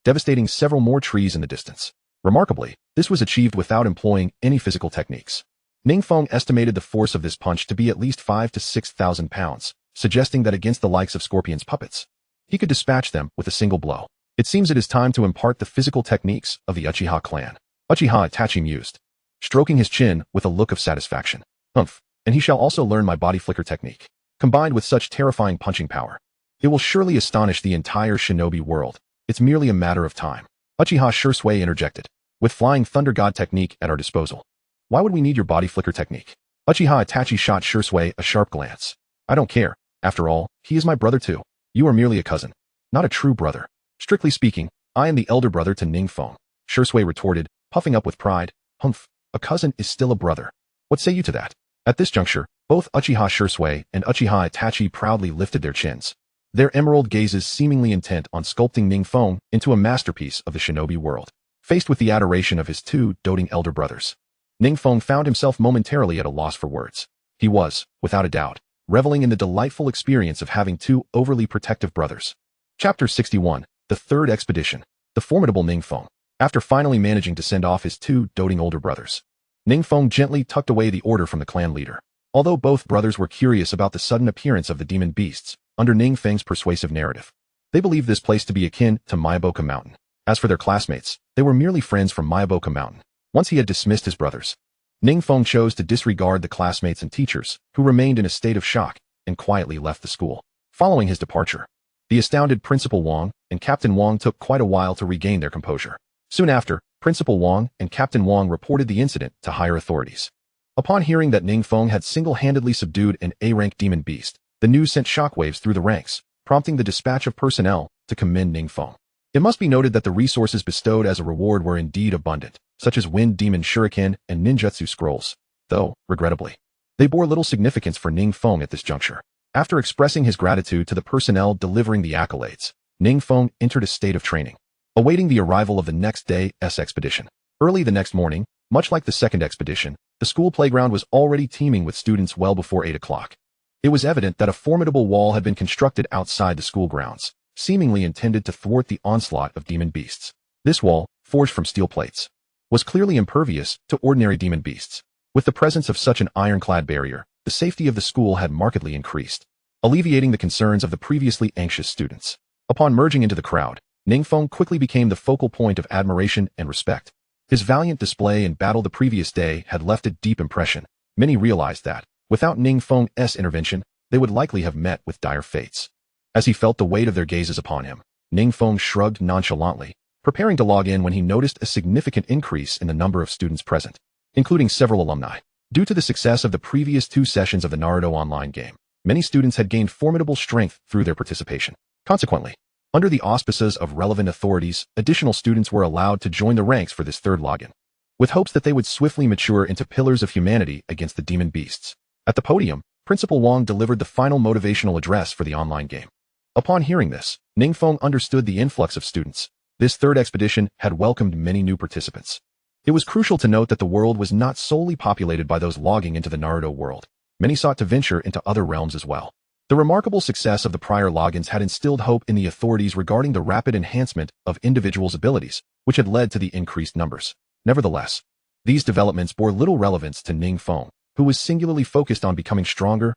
devastating several more trees in the distance. Remarkably, this was achieved without employing any physical techniques. Ning Feng estimated the force of this punch to be at least 5,000 to 6,000 pounds, suggesting that against the likes of Scorpion's puppets, he could dispatch them with a single blow. It seems it is time to impart the physical techniques of the Uchiha clan. Uchiha Itachi mused, stroking his chin with a look of satisfaction. Humph, and he shall also learn my body flicker technique. Combined with such terrifying punching power, it will surely astonish the entire shinobi world. It's merely a matter of time. Uchiha Shisui interjected, with flying thunder god technique at our disposal. Why would we need your body flicker technique? Uchiha Itachi shot Shisui a sharp glance. I don't care. After all, he is my brother too. You are merely a cousin, not a true brother. Strictly speaking, I am the elder brother to Ning Feng. Shisui retorted, puffing up with pride. Humph, a cousin is still a brother. What say you to that? At this juncture, both Uchiha Shisui and Uchiha Itachi proudly lifted their chins, their emerald gazes seemingly intent on sculpting Ning Feng into a masterpiece of the shinobi world. Faced with the adoration of his two doting elder brothers, Ning Feng found himself momentarily at a loss for words. He was, without a doubt, reveling in the delightful experience of having two overly protective brothers. Chapter 61, The Third Expedition. The formidable Ning Feng. After finally managing to send off his two doting older brothers, Ning Feng gently tucked away the order from the clan leader. Although both brothers were curious about the sudden appearance of the demon beasts, under Ning Feng's persuasive narrative, they believed this place to be akin to Miyaboka Mountain. As for their classmates, they were merely friends from Miyaboka Mountain. Once he had dismissed his brothers, Ning Feng chose to disregard the classmates and teachers, who remained in a state of shock, and quietly left the school. Following his departure, the astounded Principal Wang and Captain Wang took quite a while to regain their composure. Soon after, Principal Wang and Captain Wang reported the incident to higher authorities. Upon hearing that Ning Feng had single-handedly subdued an A-rank demon beast, the news sent shockwaves through the ranks, prompting the dispatch of personnel to commend Ning Feng. It must be noted that the resources bestowed as a reward were indeed abundant, such as wind demon shuriken and ninjutsu scrolls, though, regrettably, they bore little significance for Ning Feng at this juncture. After expressing his gratitude to the personnel delivering the accolades, Ning Feng entered a state of training, awaiting the arrival of the next day's expedition. Early the next morning, much like the second expedition, the school playground was already teeming with students well before 8 o'clock. It was evident that a formidable wall had been constructed outside the school grounds, seemingly intended to thwart the onslaught of demon beasts. This wall, forged from steel plates, was clearly impervious to ordinary demon beasts. With the presence of such an ironclad barrier, the safety of the school had markedly increased, alleviating the concerns of the previously anxious students. Upon merging into the crowd, Ning Feng quickly became the focal point of admiration and respect. His valiant display in battle the previous day had left a deep impression. Many realized that, without Ning Feng's intervention, they would likely have met with dire fates. As he felt the weight of their gazes upon him, Ning Feng shrugged nonchalantly, preparing to log in when he noticed a significant increase in the number of students present, including several alumni. Due to the success of the previous 2 sessions of the Naruto online game, many students had gained formidable strength through their participation. Consequently, under the auspices of relevant authorities, additional students were allowed to join the ranks for this third login, with hopes that they would swiftly mature into pillars of humanity against the demon beasts. At the podium, Principal Wang delivered the final motivational address for the online game. Upon hearing this, Ning Feng understood the influx of students. This third expedition had welcomed many new participants. It was crucial to note that the world was not solely populated by those logging into the Naruto world. Many sought to venture into other realms as well. The remarkable success of the prior logins had instilled hope in the authorities regarding the rapid enhancement of individuals' abilities, which had led to the increased numbers. Nevertheless, these developments bore little relevance to Ning Feng, who was singularly focused on becoming stronger,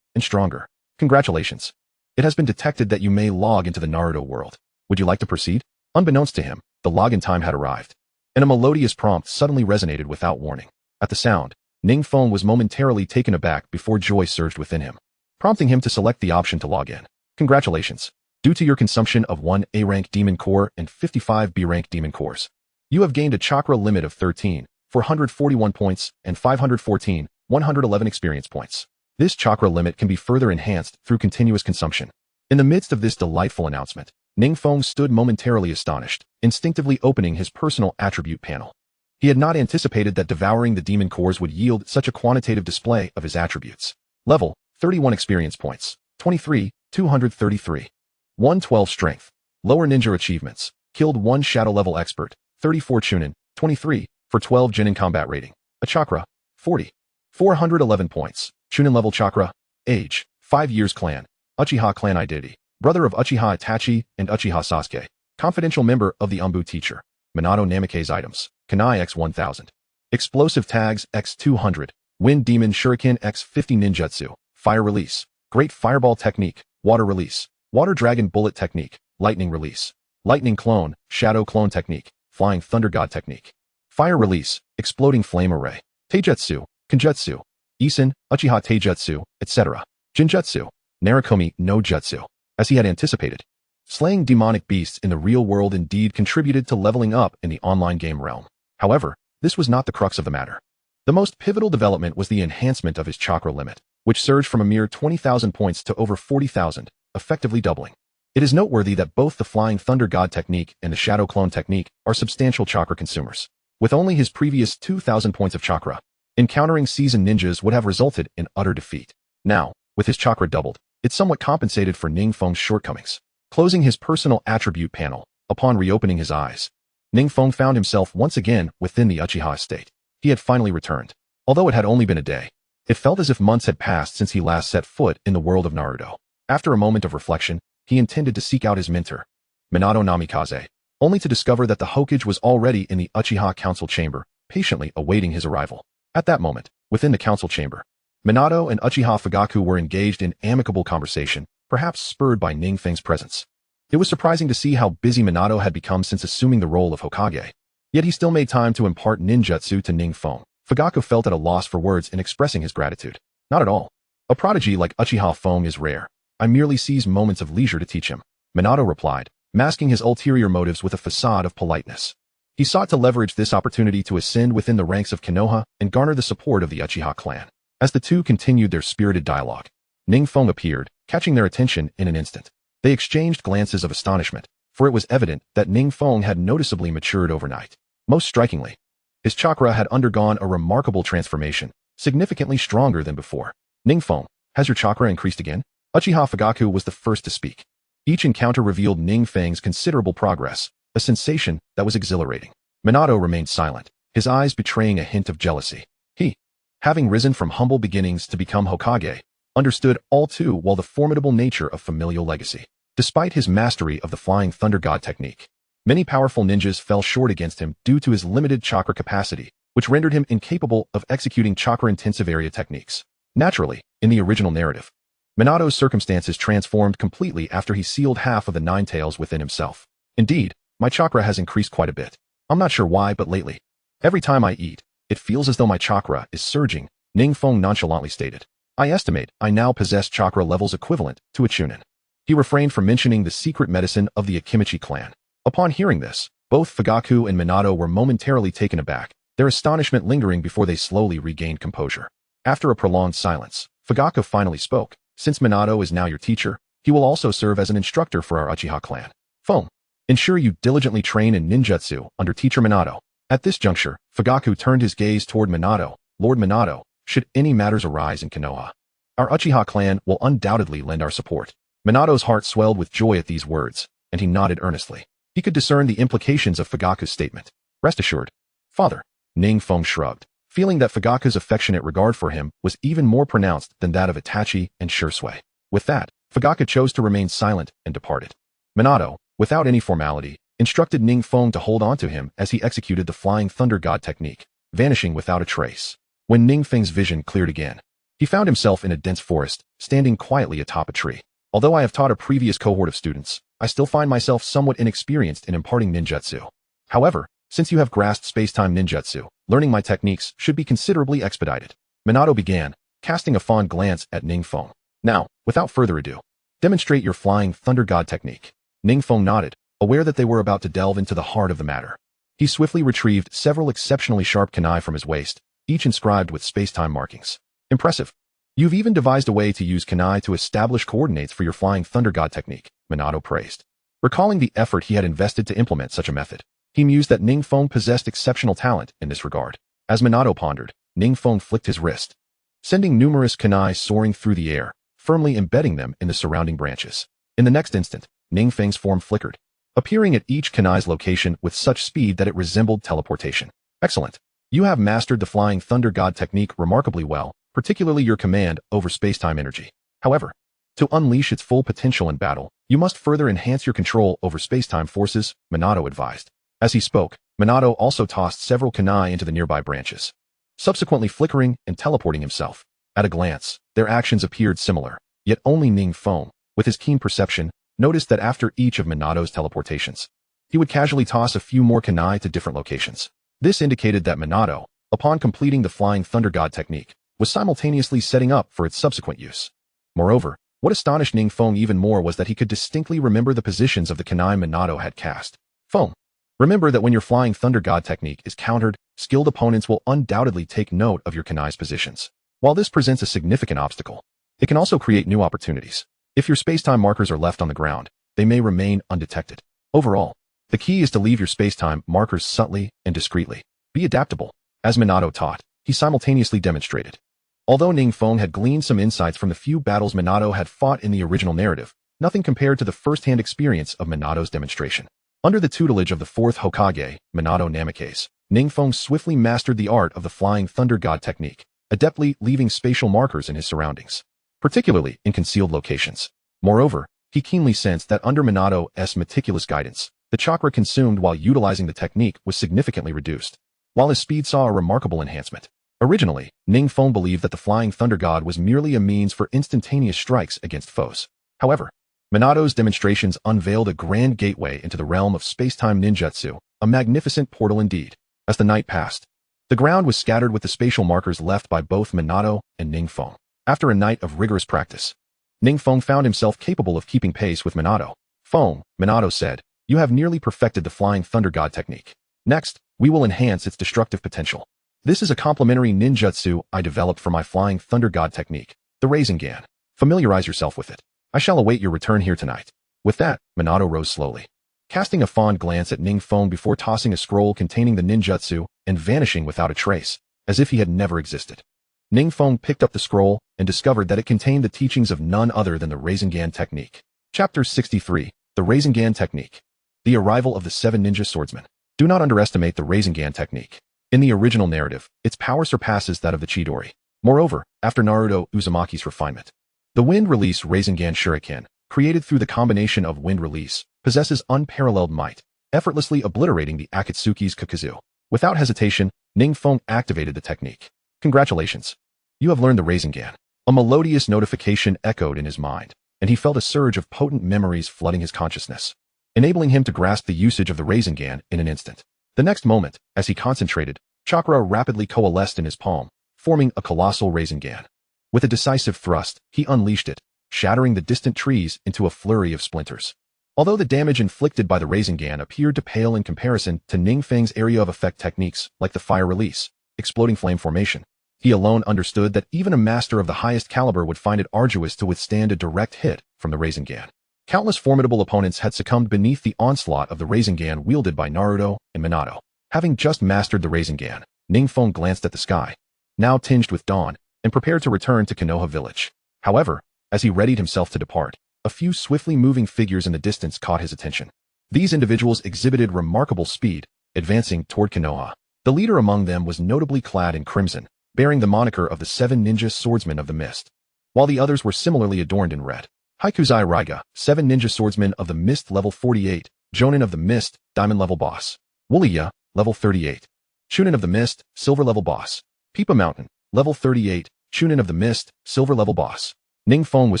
and stronger. Congratulations. It has been detected that you may log into the Naruto world. Would you like to proceed? Unbeknownst to him, the login time had arrived, and a melodious prompt suddenly resonated without warning. At the sound, Ning Feng was momentarily taken aback before joy surged within him, prompting him to select the option to log in. Congratulations. Due to your consumption of 1 A-rank demon core and 55 B-rank demon cores, you have gained a chakra limit of 13, 441 points, and 514, 111 experience points. This chakra limit can be further enhanced through continuous consumption. In the midst of this delightful announcement, Ning Feng stood momentarily astonished, instinctively opening his personal attribute panel. He had not anticipated that devouring the demon cores would yield such a quantitative display of his attributes. Level, 31 experience points, 23, 233. 112 strength. Lower ninja achievements. Killed 1 shadow level expert, 34 chunin, 23, for 12 genin combat rating. A chakra, 40. 411 points. Chunin level chakra. Age, 5 years clan. Uchiha clan identity. Brother of Uchiha Itachi and Uchiha Sasuke. Confidential member of the Anbu teacher. Minato Namikaze items. Kanai x 1000. Explosive tags x 200. Wind demon shuriken x 50 ninjutsu. Fire release. Great fireball technique. Water release. Water dragon bullet technique. Lightning release. Lightning clone. Shadow clone technique. Flying thunder god technique. Fire release. Exploding flame array. Taijutsu. Kenjutsu. Isen, Uchiha Taijutsu, etc. Jinjutsu. Narikomi no Jutsu. As he had anticipated, slaying demonic beasts in the real world indeed contributed to leveling up in the online game realm. However, this was not the crux of the matter. The most pivotal development was the enhancement of his chakra limit, which surged from a mere 20,000 points to over 40,000, effectively doubling. It is noteworthy that both the Flying Thunder God technique and the Shadow Clone technique are substantial chakra consumers. With only his previous 2,000 points of chakra, encountering seasoned ninjas would have resulted in utter defeat. Now, with his chakra doubled, it somewhat compensated for Ning Feng's shortcomings. Closing his personal attribute panel, upon reopening his eyes, Ning Feng found himself once again within the Uchiha estate. He had finally returned. Although it had only been a day, it felt as if months had passed since he last set foot in the world of Naruto. After a moment of reflection, he intended to seek out his mentor, Minato Namikaze, only to discover that the Hokage was already in the Uchiha council chamber, patiently awaiting his arrival. At that moment, within the council chamber, Minato and Uchiha Fugaku were engaged in amicable conversation, perhaps spurred by Ning Feng's presence. It was surprising to see how busy Minato had become since assuming the role of Hokage. Yet he still made time to impart ninjutsu to Ning Feng. Fugaku felt at a loss for words in expressing his gratitude. Not at all. A prodigy like Uchiha Feng is rare. I merely seize moments of leisure to teach him, Minato replied, masking his ulterior motives with a facade of politeness. He sought to leverage this opportunity to ascend within the ranks of Konoha and garner the support of the Uchiha clan. As the two continued their spirited dialogue, Ning Feng appeared, catching their attention in an instant. They exchanged glances of astonishment, for it was evident that Ning Feng had noticeably matured overnight. Most strikingly, his chakra had undergone a remarkable transformation, significantly stronger than before. Ning Feng, has your chakra increased again? Uchiha Fugaku was the first to speak. Each encounter revealed Ning Feng's considerable progress, a sensation that was exhilarating. Minato remained silent, his eyes betraying a hint of jealousy. He, having risen from humble beginnings to become Hokage, understood all too well the formidable nature of familial legacy. Despite his mastery of the Flying Thunder God technique, many powerful ninjas fell short against him due to his limited chakra capacity, which rendered him incapable of executing chakra-intensive area techniques. Naturally, in the original narrative, Minato's circumstances transformed completely after he sealed half of the nine tails within himself. Indeed, my chakra has increased quite a bit. I'm not sure why, but lately, every time I eat, it feels as though my chakra is surging, Ning Feng nonchalantly stated. I estimate I now possess chakra levels equivalent to a chunin. He refrained from mentioning the secret medicine of the Akimichi clan. Upon hearing this, both Fugaku and Minato were momentarily taken aback, their astonishment lingering before they slowly regained composure. After a prolonged silence, Fugaku finally spoke. Since Minato is now your teacher, he will also serve as an instructor for our Uchiha clan. Feng, ensure you diligently train in ninjutsu under teacher Minato. At this juncture, Fugaku turned his gaze toward Minato. Lord Minato, should any matters arise in Konoha, our Uchiha clan will undoubtedly lend our support. Minato's heart swelled with joy at these words, and he nodded earnestly. He could discern the implications of Fugaku's statement. Rest assured, Father. Ning Feng shrugged, feeling that Fugaku's affectionate regard for him was even more pronounced than that of Itachi and Shursui. With that, Fugaku chose to remain silent and departed. Minato, without any formality, instructed Ning Feng to hold on to him as he executed the Flying Thunder God technique, vanishing without a trace. When Ning Feng's vision cleared again, he found himself in a dense forest, standing quietly atop a tree. Although I have taught a previous cohort of students, I still find myself somewhat inexperienced in imparting ninjutsu. However, since you have grasped space-time ninjutsu, learning my techniques should be considerably expedited. Minato began, casting a fond glance at Ning Feng. Now, without further ado, demonstrate your Flying Thunder God technique. Ning Feng nodded, aware that they were about to delve into the heart of the matter. He swiftly retrieved several exceptionally sharp kunai from his waist, each inscribed with space-time markings. Impressive. You've even devised a way to use kunai to establish coordinates for your Flying Thunder God technique, Minato praised. Recalling the effort he had invested to implement such a method, he mused that Ning Feng possessed exceptional talent in this regard. As Minato pondered, Ning Feng flicked his wrist, sending numerous kunai soaring through the air, firmly embedding them in the surrounding branches. In the next instant, Ning Feng's form flickered, appearing at each kunai's location with such speed that it resembled teleportation. Excellent. You have mastered the Flying Thunder God technique remarkably well, particularly your command over space-time energy. However, to unleash its full potential in battle, you must further enhance your control over space-time forces, Minato advised. As he spoke, Minato also tossed several kunai into the nearby branches, subsequently flickering and teleporting himself. At a glance, their actions appeared similar, yet only Ning Feng, with his keen perception, noticed that after each of Minato's teleportations, he would casually toss a few more kunai to different locations. This indicated that Minato, upon completing the Flying Thunder God technique, was simultaneously setting up for its subsequent use. Moreover, what astonished Ning Feng even more was that he could distinctly remember the positions of the kunai Minato had cast. Feng, remember that when your Flying Thunder God technique is countered, skilled opponents will undoubtedly take note of your kunai's positions. While this presents a significant obstacle, it can also create new opportunities. If your space-time markers are left on the ground, they may remain undetected. Overall, the key is to leave your space-time markers subtly and discreetly. Be adaptable. As Minato taught, he simultaneously demonstrated. Although Ning Feng had gleaned some insights from the few battles Minato had fought in the original narrative, nothing compared to the first-hand experience of Minato's demonstration. Under the tutelage of the fourth Hokage, Minato Namikaze, Ning Feng swiftly mastered the art of the Flying Thunder God technique, adeptly leaving spatial markers in his surroundings, particularly in concealed locations. Moreover, he keenly sensed that under Minato's meticulous guidance, the chakra consumed while utilizing the technique was significantly reduced, while his speed saw a remarkable enhancement. Originally, Ning Feng believed that the Flying Thunder God was merely a means for instantaneous strikes against foes. However, Minato's demonstrations unveiled a grand gateway into the realm of space-time ninjutsu, a magnificent portal indeed. As the night passed, the ground was scattered with the spatial markers left by both Minato and Ning Feng. After a night of rigorous practice, Ning Feng found himself capable of keeping pace with Minato. "Feng," Minato said, "you have nearly perfected the Flying Thunder God technique. Next, we will enhance its destructive potential. This is a complementary ninjutsu I developed for my Flying Thunder God technique, the Rising Gan. Familiarize yourself with it. I shall await your return here tonight." With that, Minato rose slowly, casting a fond glance at Ning Feng before tossing a scroll containing the ninjutsu and vanishing without a trace, as if he had never existed. Ning Feng picked up the scroll and discovered that it contained the teachings of none other than the Rising Gan technique. Chapter 63, The Rising Gan Technique. The Arrival of the Seven Ninja Swordsmen. Do not underestimate the Rising Gan technique. In the original narrative, its power surpasses that of the Chidori. Moreover, after Naruto Uzumaki's refinement, the Wind Release Rising Gan Shuriken, created through the combination of Wind Release, possesses unparalleled might, effortlessly obliterating the Akatsuki's Kukuzu. Without hesitation, Ning Feng activated the technique. "Congratulations. You have learned the Rising Gan." A melodious notification echoed in his mind, and he felt a surge of potent memories flooding his consciousness, enabling him to grasp the usage of the Rising Gan in an instant. The next moment, as he concentrated, chakra rapidly coalesced in his palm, forming a colossal Rising Gan. With a decisive thrust, he unleashed it, shattering the distant trees into a flurry of splinters. Although the damage inflicted by the Rising Gan appeared to pale in comparison to Ning Feng's area of effect techniques like the Fire Release, Exploding Flame Formation, he alone understood that even a master of the highest caliber would find it arduous to withstand a direct hit from the Rising Gan. Countless formidable opponents had succumbed beneath the onslaught of the Rising Gan wielded by Naruto and Minato. Having just mastered the Rising Gan, Ning Feng glanced at the sky, now tinged with dawn, and prepared to return to Konoha village. However, as he readied himself to depart, a few swiftly moving figures in the distance caught his attention. These individuals exhibited remarkable speed, advancing toward Konoha. The leader among them was notably clad in crimson, bearing the moniker of the Seven Ninja Swordsmen of the Mist, while the others were similarly adorned in red. Taii Rising Gan, Seven Ninja Swordsmen of the Mist level 48, Jōgan of the Mist, Diamond level boss. Wuliya, level 38. Chunin of the Mist, Silver level boss. Peepa Mountain, level 38, Chunin of the Mist, Silver level boss. Ning Feng was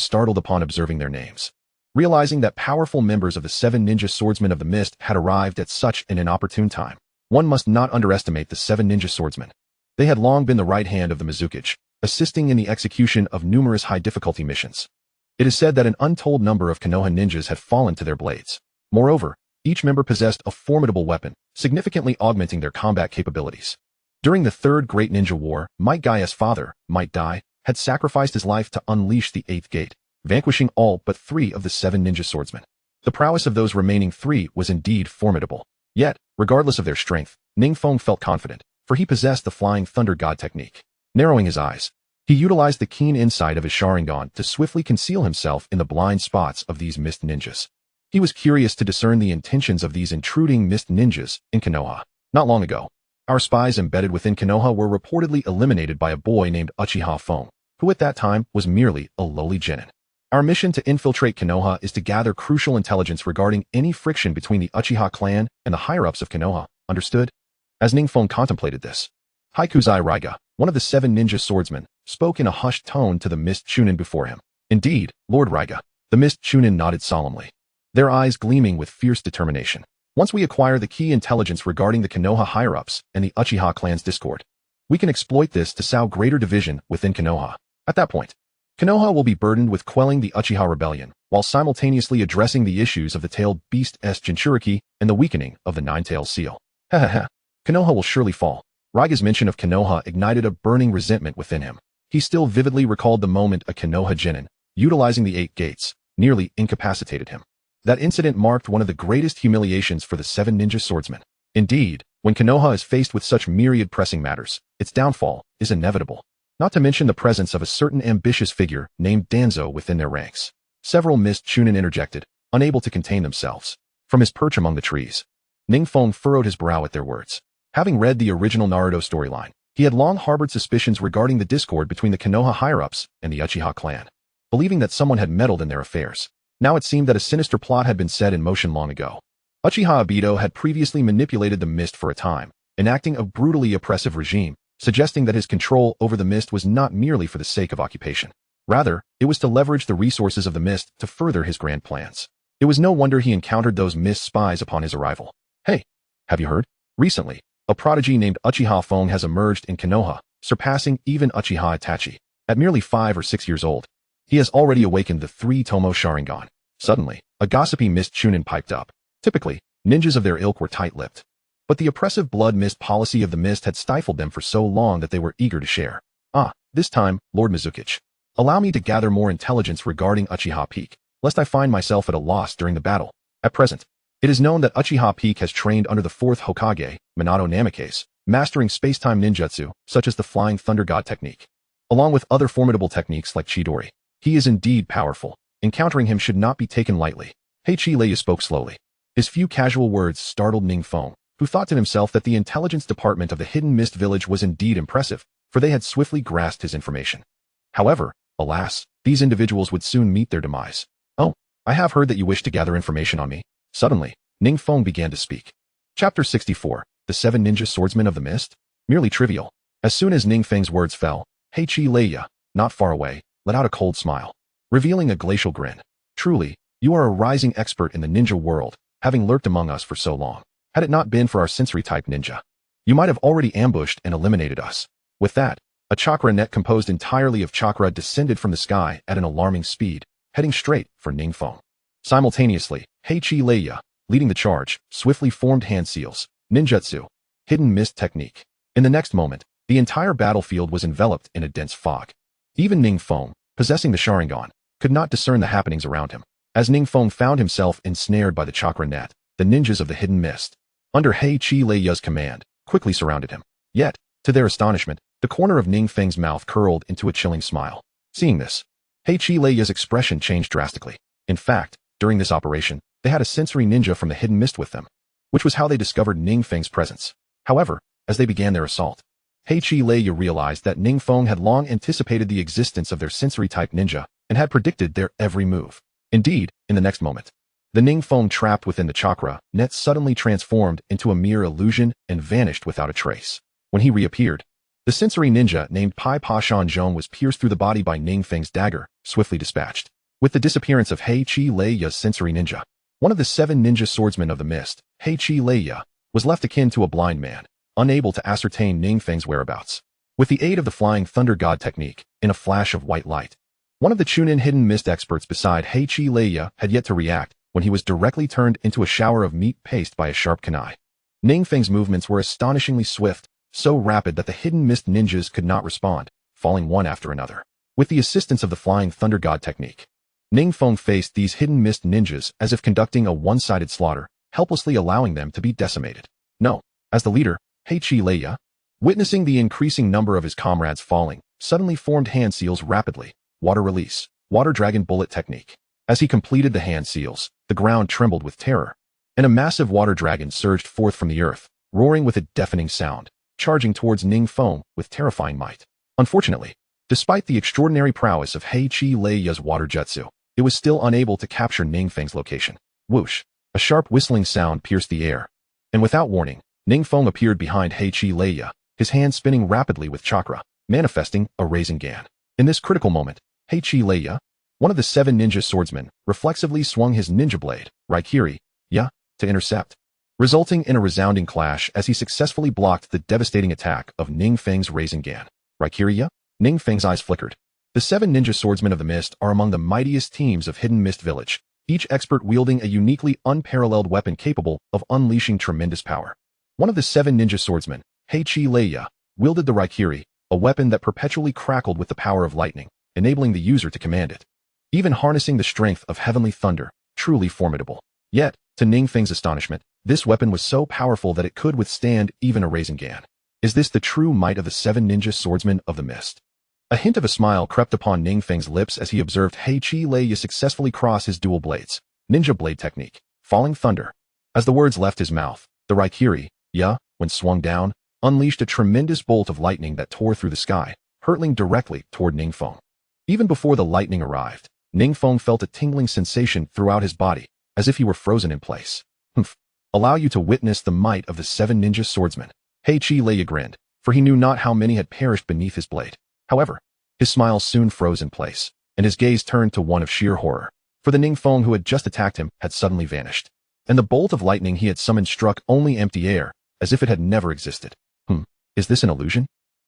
startled upon observing their names. Realizing that powerful members of the Seven Ninja Swordsmen of the Mist had arrived at such an inopportune time, one must not underestimate the Seven Ninja Swordsmen. They had long been the right hand of the Mizukage, assisting in the execution of numerous high-difficulty missions. It is said that an untold number of Konoha ninjas had fallen to their blades. Moreover, each member possessed a formidable weapon, significantly augmenting their combat capabilities. During the Third Great Ninja War, Might Guy's father, Might Dai, had sacrificed his life to unleash the Eighth Gate, vanquishing all but 3 of the 7 ninja swordsmen. The prowess of those remaining 3 was indeed formidable. Yet, regardless of their strength, Ning Feng felt confident, for he possessed the Flying Thunder God technique. Narrowing his eyes, he utilized the keen insight of his Sharingan to swiftly conceal himself in the blind spots of these mist ninjas. He was curious to discern the intentions of these intruding mist ninjas in Konoha. Not long ago, our spies embedded within Konoha were reportedly eliminated by a boy named Uchiha Feng, who at that time was merely a lowly genin. Our mission to infiltrate Konoha is to gather crucial intelligence regarding any friction between the Uchiha clan and the higher-ups of Konoha, understood? As Ning Feng contemplated this, Taii Rising Gan, one of the 7 ninja swordsmen, spoke in a hushed tone to the Mist Chunin before him. Indeed, Lord Rising Gan. The Mist Chunin nodded solemnly, their eyes gleaming with fierce determination. Once we acquire the key intelligence regarding the Konoha higher-ups and the Uchiha clan's discord, we can exploit this to sow greater division within Konoha. At that point, Konoha will be burdened with quelling the Uchiha rebellion, while simultaneously addressing the issues of the tailed beast's Jinchuriki and the weakening of the Nine-Tailed Seal. Konoha will surely fall. Raiga's mention of Konoha ignited a burning resentment within him. He still vividly recalled the moment a Konoha genin, utilizing the 8 gates, nearly incapacitated him. That incident marked one of the greatest humiliations for the 7 ninja swordsmen. Indeed, when Konoha is faced with such myriad pressing matters, its downfall is inevitable. Not to mention the presence of a certain ambitious figure named Danzo within their ranks. Several Mist Chunin interjected, unable to contain themselves. From his perch among the trees, Ning Feng furrowed his brow at their words. Having read the original Naruto storyline, he had long harbored suspicions regarding the discord between the Konoha higher-ups and the Uchiha clan, believing that someone had meddled in their affairs. Now it seemed that a sinister plot had been set in motion long ago. Uchiha Obito had previously manipulated the mist for a time, enacting a brutally oppressive regime, suggesting that his control over the mist was not merely for the sake of occupation. Rather, it was to leverage the resources of the mist to further his grand plans. It was no wonder he encountered those mist spies upon his arrival. Hey, have you heard? Recently, a prodigy named Uchiha Feng has emerged in Konoha, surpassing even Uchiha Itachi. At merely 5 or 6 years old, he has already awakened the 3-tomo Sharingan. Suddenly, a gossipy mist chunin piped up. Typically, ninjas of their ilk were tight-lipped. But the oppressive blood mist policy of the mist had stifled them for so long that they were eager to share. This time, Lord Mizukichi, allow me to gather more intelligence regarding Uchiha Peak, lest I find myself at a loss during the battle. At present, it is known that Uchiha Peak has trained under the 4th Hokage, Minato Namikaze, mastering space-time ninjutsu, such as the Flying Thunder God technique. Along with other formidable techniques like Chidori, he is indeed powerful. Encountering him should not be taken lightly. Heiichi Leia spoke slowly. His few casual words startled Ning Feng, who thought to himself that the intelligence department of the Hidden Mist Village was indeed impressive, for they had swiftly grasped his information. However, alas, these individuals would soon meet their demise. Oh, I have heard that you wish to gather information on me. Suddenly, Ning Feng began to speak. Chapter 64, The 7 Ninja Swordsmen of the Mist? Merely trivial. As soon as Ning Feng's words fell, Heiichi Leia, not far away, let out a cold smile, revealing a glacial grin. Truly, you are a rising expert in the ninja world, having lurked among us for so long. Had it not been for our sensory-type ninja, you might have already ambushed and eliminated us. With that, a chakra net composed entirely of chakra descended from the sky at an alarming speed, heading straight for Ning Feng. Simultaneously, Heiichi Leia, leading the charge, swiftly formed hand seals, ninjutsu, hidden mist technique. In the next moment, the entire battlefield was enveloped in a dense fog. Even Ning Feng, possessing the Sharingan, could not discern the happenings around him. As Ning Feng found himself ensnared by the chakra net, the ninjas of the hidden mist, under Heiichi Leia's command, quickly surrounded him. Yet, to their astonishment, the corner of Ning Feng's mouth curled into a chilling smile. Seeing this, Heiichi Leia's expression changed drastically. In fact, during this operation, they had a sensory ninja from the hidden mist with them, which was how they discovered Ning Feng's presence. However, as they began their assault, Heiichi Leia realized that Ning Feng had long anticipated the existence of their sensory-type ninja and had predicted their every move. Indeed, in the next moment, the Ning Feng trapped within the chakra net suddenly transformed into a mere illusion and vanished without a trace. When he reappeared, the sensory ninja named Pai Pa Shan Zhong was pierced through the body by Ning Feng's dagger, swiftly dispatched. With the disappearance of Heiichi Leia's sensory ninja, one of the 7 ninja swordsmen of the mist, Heiichi Leia, was left akin to a blind man, unable to ascertain Ning Feng's whereabouts. With the aid of the Flying Thunder God technique, in a flash of white light, one of the Chunin hidden mist experts beside Heiichi Leia had yet to react when he was directly turned into a shower of meat paste by a sharp kunai. Ning Feng's movements were astonishingly swift, so rapid that the hidden mist ninjas could not respond, falling one after another. With the assistance of the Flying Thunder God technique, Ning Feng faced these hidden mist ninjas as if conducting a one-sided slaughter, helplessly allowing them to be decimated. No, as the leader, Heiichi Leia, witnessing the increasing number of his comrades falling, suddenly formed hand seals rapidly. Water release, water dragon bullet technique. As he completed the hand seals, the ground trembled with terror, and a massive water dragon surged forth from the earth, roaring with a deafening sound, charging towards Ning Feng with terrifying might. Unfortunately, despite the extraordinary prowess of Heiichi Leia's water jutsu, it was still unable to capture Ning Feng's location. Whoosh! A sharp whistling sound pierced the air, and without warning, Ning Feng appeared behind Heiichi Leia, his hand spinning rapidly with chakra, manifesting a Rising Gan. In this critical moment, Heiichi Leia, one of the 7 ninja swordsmen, reflexively swung his ninja blade, Raikiri, to intercept, resulting in a resounding clash as he successfully blocked the devastating attack of Ning Feng's Rising Gan. Raikiri, Ning Feng's eyes flickered. The 7 ninja swordsmen of the mist are among the mightiest teams of Hidden Mist Village, each expert wielding a uniquely unparalleled weapon capable of unleashing tremendous power. One of the 7 ninja swordsmen, Heiichi Leia, wielded the Raikiri, a weapon that perpetually crackled with the power of lightning, enabling the user to command it, even harnessing the strength of heavenly thunder, truly formidable. Yet, to Ning Feng's astonishment, this weapon was so powerful that it could withstand even a Rising Gan. Is this the true might of the 7 ninja swordsmen of the mist? A hint of a smile crept upon Ning Feng's lips as he observed Heiichi Leia successfully cross his dual blades, ninja blade technique, falling thunder, As the words left his mouth, the Raikiri, ya, when swung down, unleashed a tremendous bolt of lightning that tore through the sky, hurtling directly toward Ning Feng. Even before the lightning arrived, Ning Feng felt a tingling sensation throughout his body, as if he were frozen in place. Humph. Allow you to witness the might of the 7 ninja swordsmen. Heiichi Leia grinned, for he knew not how many had perished beneath his blade. However, his smile soon froze in place, and his gaze turned to one of sheer horror, for the Ning Feng who had just attacked him had suddenly vanished, and the bolt of lightning he had summoned struck only empty air, as if it had never existed. Is this an illusion?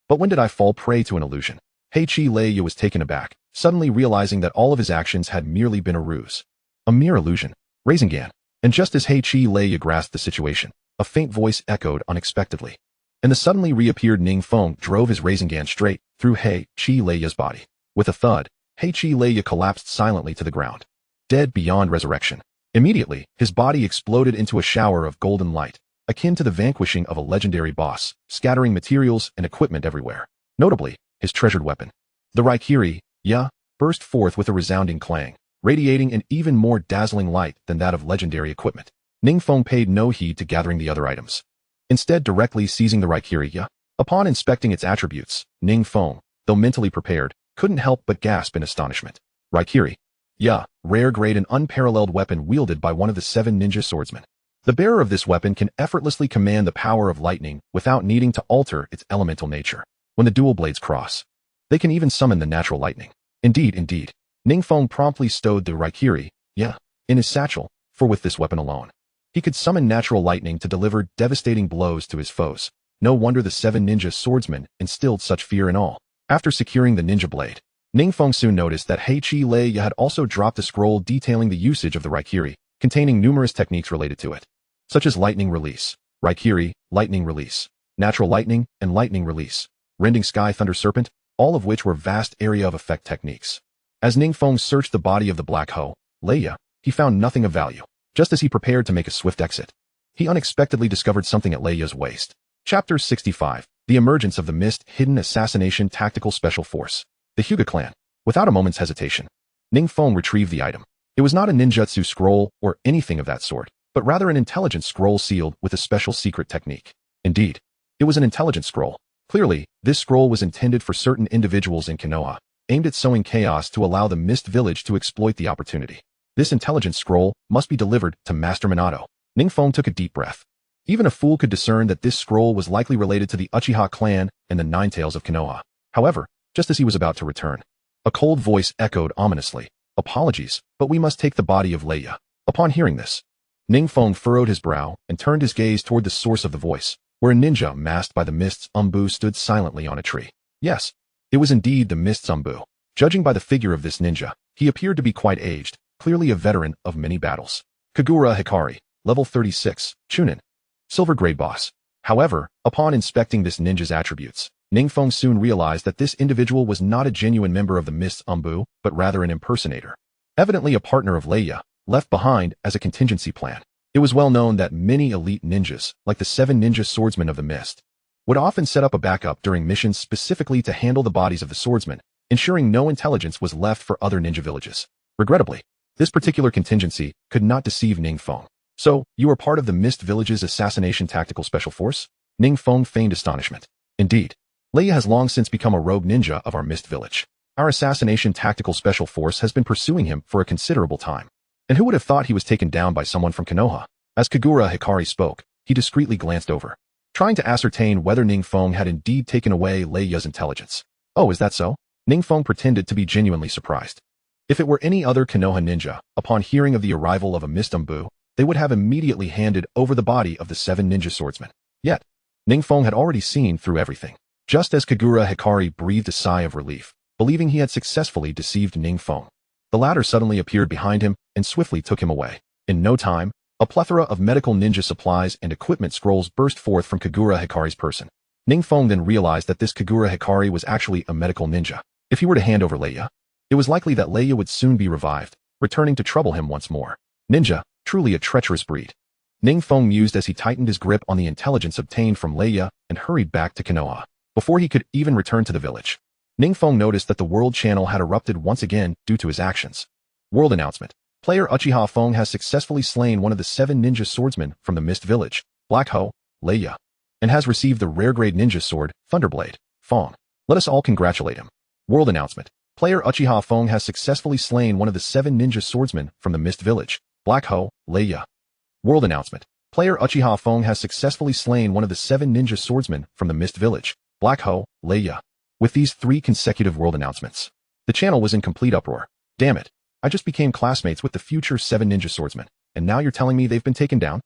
But when did I fall prey to an illusion? Heiichi Leia was taken aback, suddenly realizing that all of his actions had merely been a ruse. A mere illusion. Rising Gan. And just as Heiichi Leia grasped the situation, a faint voice echoed unexpectedly, and the suddenly reappeared Ning Feng drove his Rising Gan straight through Heiichi Leia's body. With a thud, Heiichi Leia collapsed silently to the ground, dead beyond resurrection. Immediately, his body exploded into a shower of golden light, akin to the vanquishing of a legendary boss, scattering materials and equipment everywhere. Notably, his treasured weapon, the Raikiri, ya, burst forth with a resounding clang, radiating an even more dazzling light than that of legendary equipment. Ning Feng paid no heed to gathering the other items, instead directly seizing the Raikiri, ya. Upon inspecting its attributes, Ning Feng, though mentally prepared, couldn't help but gasp in astonishment. Raikiri, ya, rare grade and unparalleled weapon wielded by one of the 7 ninja swordsmen. The bearer of this weapon can effortlessly command the power of lightning without needing to alter its elemental nature. When the dual blades cross, they can even summon the natural lightning. Indeed. Ning Feng promptly stowed the Raikiri, ya, in his satchel, for with this weapon alone, he could summon natural lightning to deliver devastating blows to his foes. No wonder the 7 ninja swordsmen instilled such fear in all. After securing the ninja blade, Ning Feng soon noticed that Heiichi Leia had also dropped a scroll detailing the usage of the Raikiri, containing numerous techniques related to it, such as lightning release, Raikiri, lightning release, natural lightning, and lightning release, rending sky thunder serpent, all of which were vast area of effect techniques. As Ning Feng searched the body of the Black Hoe, Leia, he found nothing of value. Just as he prepared to make a swift exit, he unexpectedly discovered something at Leia's waist. Chapter 65, The Emergence of the Mist Hidden Assassination Tactical Special Force, the Hyuga clan. Without a moment's hesitation, Ning Feng retrieved the item. It was not a ninjutsu scroll or anything of that sort, but rather an intelligence scroll sealed with a special secret technique. Indeed, it was an intelligence scroll. Clearly, this scroll was intended for certain individuals in Konoha, aimed at sowing chaos to allow the Mist Village to exploit the opportunity. This intelligence scroll must be delivered to Master Minato. Ning Feng took a deep breath. Even a fool could discern that this scroll was likely related to the Uchiha clan and the Nine Tails of Konoha. However, just as he was about to return, a cold voice echoed ominously, "Apologies, but we must take the body of Leia." Upon hearing this, Ning Feng furrowed his brow and turned his gaze toward the source of the voice, where a ninja masked by the mist's Anbu stood silently on a tree. Yes, it was indeed the mist's Anbu. Judging by the figure of this ninja, he appeared to be quite aged, clearly a veteran of many battles. Kagura Hikari, level 36, Chunin, silver grade boss. However, upon inspecting this ninja's attributes, Ning Feng soon realized that this individual was not a genuine member of the Mist's Anbu, but rather an impersonator. Evidently a partner of Leia, left behind as a contingency plan. It was well known that many elite ninjas, like the 7 ninja swordsmen of the Mist, would often set up a backup during missions specifically to handle the bodies of the swordsmen, ensuring no intelligence was left for other ninja villages. Regrettably, this particular contingency could not deceive Ning Feng. "So, you are part of the Mist Village's assassination tactical special force?" Ning Feng feigned astonishment. "Indeed. Leia has long since become a rogue ninja of our Mist Village. Our assassination tactical special force has been pursuing him for a considerable time. And who would have thought he was taken down by someone from Konoha?" As Kagura Hikari spoke, he discreetly glanced over, trying to ascertain whether Ning Feng had indeed taken away Leia's intelligence. "Oh, is that so?" Ning Feng pretended to be genuinely surprised. If it were any other Konoha ninja, upon hearing of the arrival of a Mist Anbu, they would have immediately handed over the body of the 7 ninja swordsmen. Yet, Ning Feng had already seen through everything. Just as Kagura Hikari breathed a sigh of relief, believing he had successfully deceived Ning Feng, the latter suddenly appeared behind him and swiftly took him away. In no time, a plethora of medical ninja supplies and equipment scrolls burst forth from Kagura Hikari's person. Ning Feng then realized that this Kagura Hikari was actually a medical ninja. If he were to hand over Leia, it was likely that Leia would soon be revived, returning to trouble him once more. Ninja, truly a treacherous breed. Ning Feng mused as he tightened his grip on the intelligence obtained from Leia and hurried back to Konoha. Before he could even return to the village, Ning Feng noticed that the world channel had erupted once again due to his actions. World announcement. Player Uchiha Feng has successfully slain one of the 7 ninja swordsmen from the Mist Village, Black Ho, Leia, and has received the rare-grade ninja sword, Thunderblade, Feng. Let us all congratulate him. World announcement. Player Uchiha Feng has successfully slain one of the 7 ninja swordsmen from the Mist Village, Black Ho, Leia. World announcement. Player Uchiha Feng has successfully slain one of the 7 ninja swordsmen from the Mist Village, Black Ho, Leia. With these 3 consecutive world announcements, the channel was in complete uproar. Damn it. I just became classmates with the future 7 ninja swordsmen, and now you're telling me they've been taken down?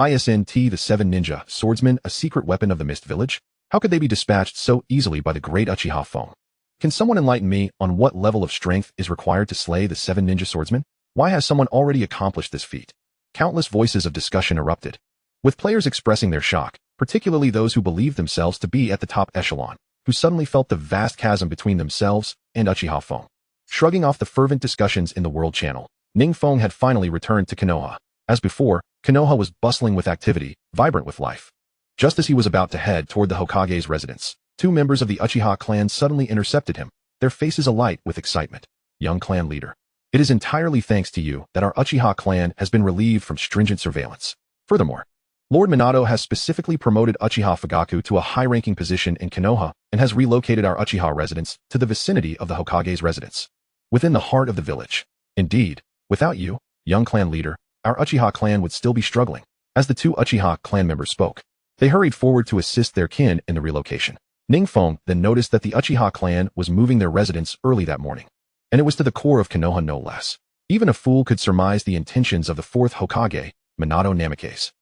Isn't the 7 ninja swordsmen a secret weapon of the Mist Village? How could they be dispatched so easily by the great Uchiha Feng? Can someone enlighten me on what level of strength is required to slay the 7 ninja swordsmen? Why has someone already accomplished this feat? Countless voices of discussion erupted, with players expressing their shock, particularly those who believed themselves to be at the top echelon, who suddenly felt the vast chasm between themselves and Uchiha Feng. Shrugging off the fervent discussions in the World Channel, Ning Feng had finally returned to Konoha. As before, Konoha was bustling with activity, vibrant with life. Just as he was about to head toward the Hokage's residence, 2 members of the Uchiha clan suddenly intercepted him, their faces alight with excitement. Young clan leader. It is entirely thanks to you that our Uchiha clan has been relieved from stringent surveillance. Furthermore, Lord Minato has specifically promoted Uchiha Fugaku to a high-ranking position in Konoha and has relocated our Uchiha residence to the vicinity of the Hokage's residence, within the heart of the village. Indeed, without you, young clan leader, our Uchiha clan would still be struggling. As the 2 Uchiha clan members spoke, they hurried forward to assist their kin in the relocation. Ning Feng then noticed that the Uchiha clan was moving their residence early that morning, and it was to the core of Konoha no less. Even a fool could surmise the intentions of the 4th Hokage, Minato Namikaze.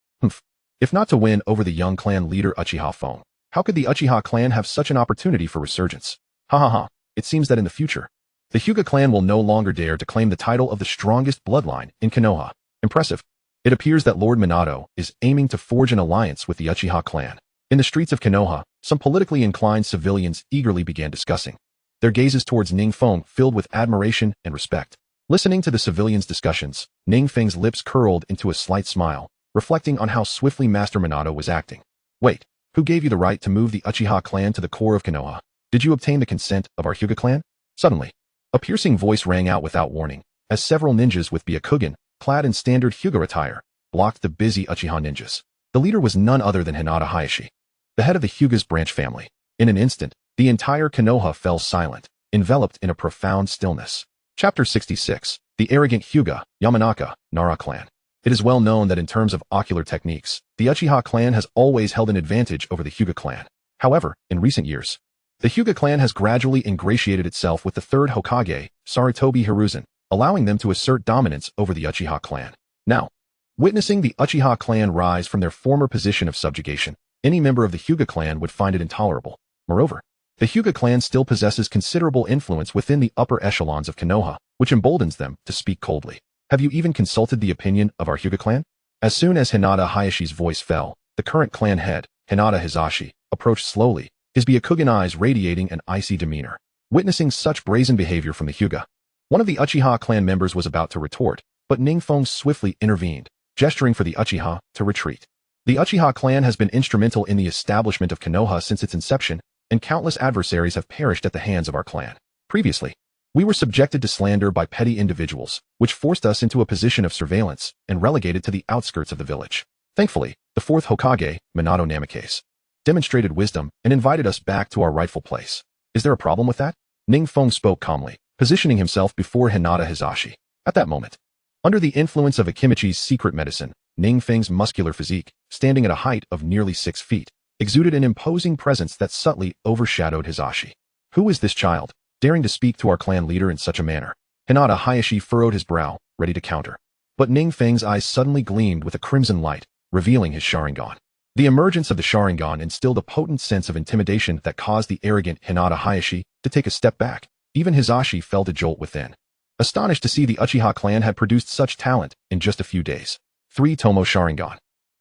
If not to win over the young clan leader Uchiha Feng, how could the Uchiha clan have such an opportunity for resurgence? It seems that in the future, the Hyuga clan will no longer dare to claim the title of the strongest bloodline in Konoha. Impressive. It appears that Lord Minato is aiming to forge an alliance with the Uchiha clan. In the streets of Konoha, some politically inclined civilians eagerly began discussing, their gazes towards Ning Feng filled with admiration and respect. Listening to the civilians' discussions, Ning Feng's lips curled into a slight smile, reflecting on how swiftly Master Minato was acting. Wait, who gave you the right to move the Uchiha clan to the core of Konoha? Did you obtain the consent of our Hyuga clan? Suddenly, a piercing voice rang out without warning, as several ninjas with Byakugan, clad in standard Hyuga attire, blocked the busy Uchiha ninjas. The leader was none other than Hinata Hayashi, the head of the Hyuga's branch family. In an instant, the entire Konoha fell silent, enveloped in a profound stillness. Chapter 66. The Arrogant Hyuga, Yamanaka, Nara Clan. It is well known that in terms of ocular techniques, the Uchiha clan has always held an advantage over the Hyuga clan. However, in recent years, the Hyuga clan has gradually ingratiated itself with the 3rd Hokage, Sarutobi Hiruzen, allowing them to assert dominance over the Uchiha clan. Now, witnessing the Uchiha clan rise from their former position of subjugation, any member of the Hyuga clan would find it intolerable. Moreover, the Hyuga clan still possesses considerable influence within the upper echelons of Konoha, which emboldens them to speak coldly. Have you even consulted the opinion of our Hyuga clan? As soon as Hinata Hayashi's voice fell, the current clan head, Hinata Hizashi, approached slowly, his Byakugan eyes radiating an icy demeanor. Witnessing such brazen behavior from the Hyuga, one of the Uchiha clan members was about to retort, but Ning Feng swiftly intervened, gesturing for the Uchiha to retreat. The Uchiha clan has been instrumental in the establishment of Konoha since its inception, and countless adversaries have perished at the hands of our clan. Previously, we were subjected to slander by petty individuals, which forced us into a position of surveillance and relegated to the outskirts of the village. Thankfully, the 4th Hokage, Minato Namikaze, demonstrated wisdom and invited us back to our rightful place. Is there a problem with that? Ning Feng spoke calmly, positioning himself before Hinata Hizashi. At that moment, under the influence of Akimichi's secret medicine, Ning Feng's muscular physique, standing at a height of nearly 6 feet, exuded an imposing presence that subtly overshadowed Hizashi. Who is this child, daring to speak to our clan leader in such a manner? Hinata Hayashi furrowed his brow, ready to counter. But Ning Feng's eyes suddenly gleamed with a crimson light, revealing his Sharingan. The emergence of the Sharingan instilled a potent sense of intimidation that caused the arrogant Hinata Hayashi to take a step back. Even Hizashi felt a jolt within, astonished to see the Uchiha clan had produced such talent in just a few days. 3 Tomo Sharingan.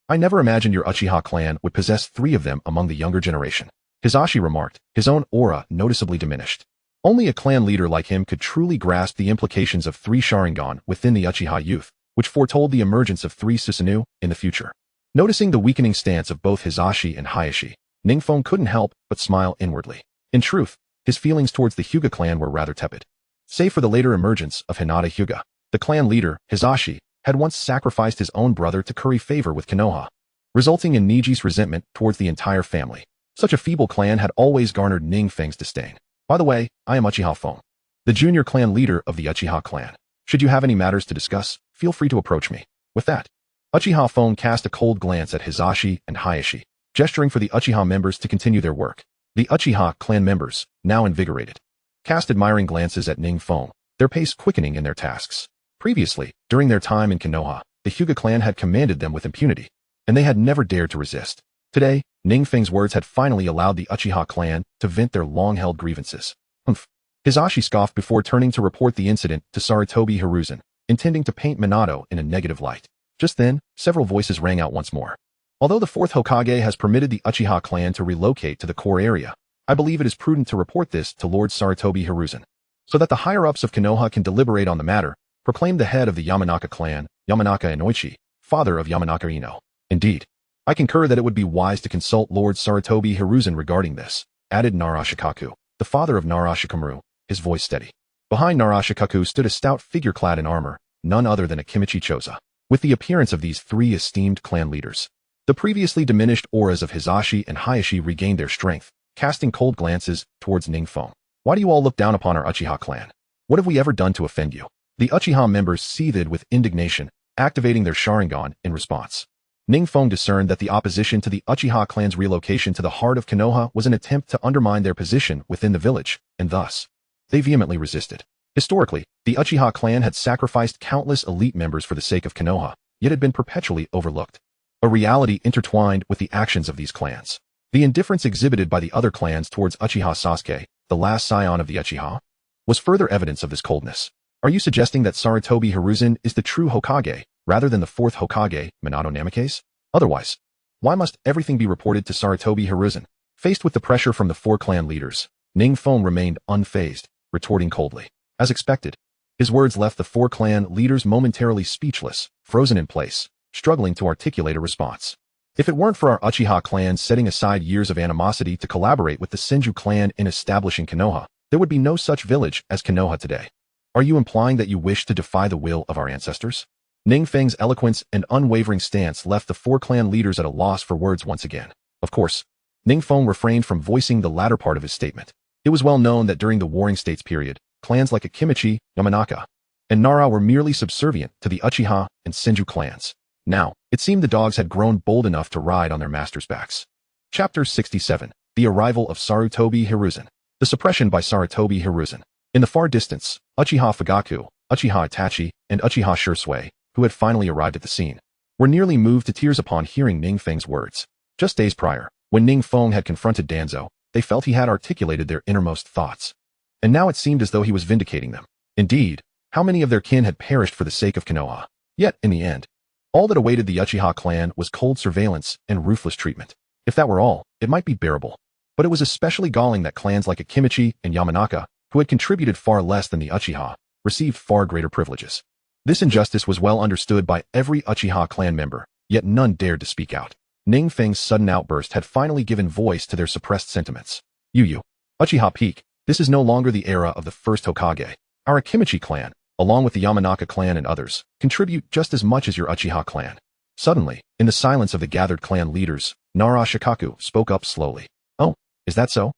I never imagined your Uchiha clan would possess 3 of them among the younger generation. Hizashi remarked, his own aura noticeably diminished. Only a clan leader like him could truly grasp the implications of 3 Sharingan within the Uchiha youth, which foretold the emergence of 3 Susanoo in the future. Noticing the weakening stance of both Hizashi and Hayashi, Ning Feng couldn't help but smile inwardly. In truth, his feelings towards the Hyuga clan were rather tepid. Save for the later emergence of Hinata Hyuga, The clan leader, Hisashi, had once sacrificed his own brother to curry favor with Konoha, resulting in Niji's resentment towards the entire family. Such a feeble clan had always garnered Ning Feng's disdain. By the way, I am Uchiha Feng, the junior clan leader of the Uchiha clan. Should you have any matters to discuss, feel free to approach me. With that, Uchiha Feng cast a cold glance at Hisashi and Hayashi, gesturing for the Uchiha members to continue their work. The Uchiha clan members, now invigorated, cast admiring glances at Ning Feng, their pace quickening in their tasks. Previously, during their time in Konoha, the Hyuga clan had commanded them with impunity, and they had never dared to resist. Today, Ning Feng's words had finally allowed the Uchiha clan to vent their long-held grievances. Humph. Hisashi scoffed before turning to report the incident to Sarutobi Hiruzen, intending to paint Minato in a negative light. Just then, several voices rang out once more. Although the fourth Hokage has permitted the Uchiha clan to relocate to the core area, I believe it is prudent to report this to Lord Sarutobi Hiruzen, so that the higher-ups of Konoha can deliberate on the matter, proclaimed the head of the Yamanaka clan, Yamanaka Inoichi, father of Yamanaka Ino. Indeed, I concur that it would be wise to consult Lord Sarutobi Hiruzen regarding this, added Narashikaku, the father of Narashikamaru, his voice steady. Behind Narashikaku stood a stout figure clad in armor, none other than Akimichi Choza. With the appearance of these three esteemed clan leaders, the previously diminished auras of Hisashi and Hayashi regained their strength, casting cold glances towards Ning Feng. Why do you all look down upon our Uchiha clan? What have we ever done to offend you? The Uchiha members seethed with indignation, activating their Sharingan in response. Ning Feng discerned that the opposition to the Uchiha clan's relocation to the heart of Konoha was an attempt to undermine their position within the village, and thus, they vehemently resisted. Historically, the Uchiha clan had sacrificed countless elite members for the sake of Konoha, yet had been perpetually overlooked. A reality intertwined with the actions of these clans. The indifference exhibited by the other clans towards Uchiha Sasuke, the last scion of the Uchiha, was further evidence of this coldness. Are you suggesting that Sarutobi Hiruzen is the true Hokage, rather than the fourth Hokage, Minato Namikaze? Otherwise, why must everything be reported to Sarutobi Hiruzen? Faced with the pressure from the four clan leaders, Ning Feng remained unfazed, retorting coldly. As expected, his words left the four clan leaders momentarily speechless, frozen in place, struggling to articulate a response. If it weren't for our Uchiha clan setting aside years of animosity to collaborate with the Senju clan in establishing Konoha, there would be no such village as Konoha today. Are you implying that you wish to defy the will of our ancestors? Ning Feng's eloquence and unwavering stance left the four clan leaders at a loss for words once again. Of course, Ning Feng refrained from voicing the latter part of his statement. It was well known that during the Warring States period, clans like Akimichi, Yamanaka, and Nara were merely subservient to the Uchiha and Senju clans. Now, it seemed the dogs had grown bold enough to ride on their masters' backs. Chapter 67. The Arrival of Sarutobi Hiruzen. The Suppression by Sarutobi Hiruzen. In the far distance, Uchiha Fugaku, Uchiha Itachi, and Uchiha Shursui, who had finally arrived at the scene, were nearly moved to tears upon hearing Ning Feng's words. Just days prior, when Ning Feng had confronted Danzo, they felt he had articulated their innermost thoughts. And now it seemed as though he was vindicating them. Indeed, how many of their kin had perished for the sake of Konoha? Yet, in the end, all that awaited the Uchiha clan was cold surveillance and ruthless treatment. If that were all, it might be bearable. But it was especially galling that clans like Akimichi and Yamanaka, who had contributed far less than the Uchiha, received far greater privileges. This injustice was well understood by every Uchiha clan member, yet none dared to speak out. Ning Feng's sudden outburst had finally given voice to their suppressed sentiments. Uchiha peak, this is no longer the era of the first Hokage. Our Akimichi clan, along with the Yamanaka clan and others, contribute just as much as your Uchiha clan. Suddenly, in the silence of the gathered clan leaders, Narashikaku spoke up slowly. Oh, is that so?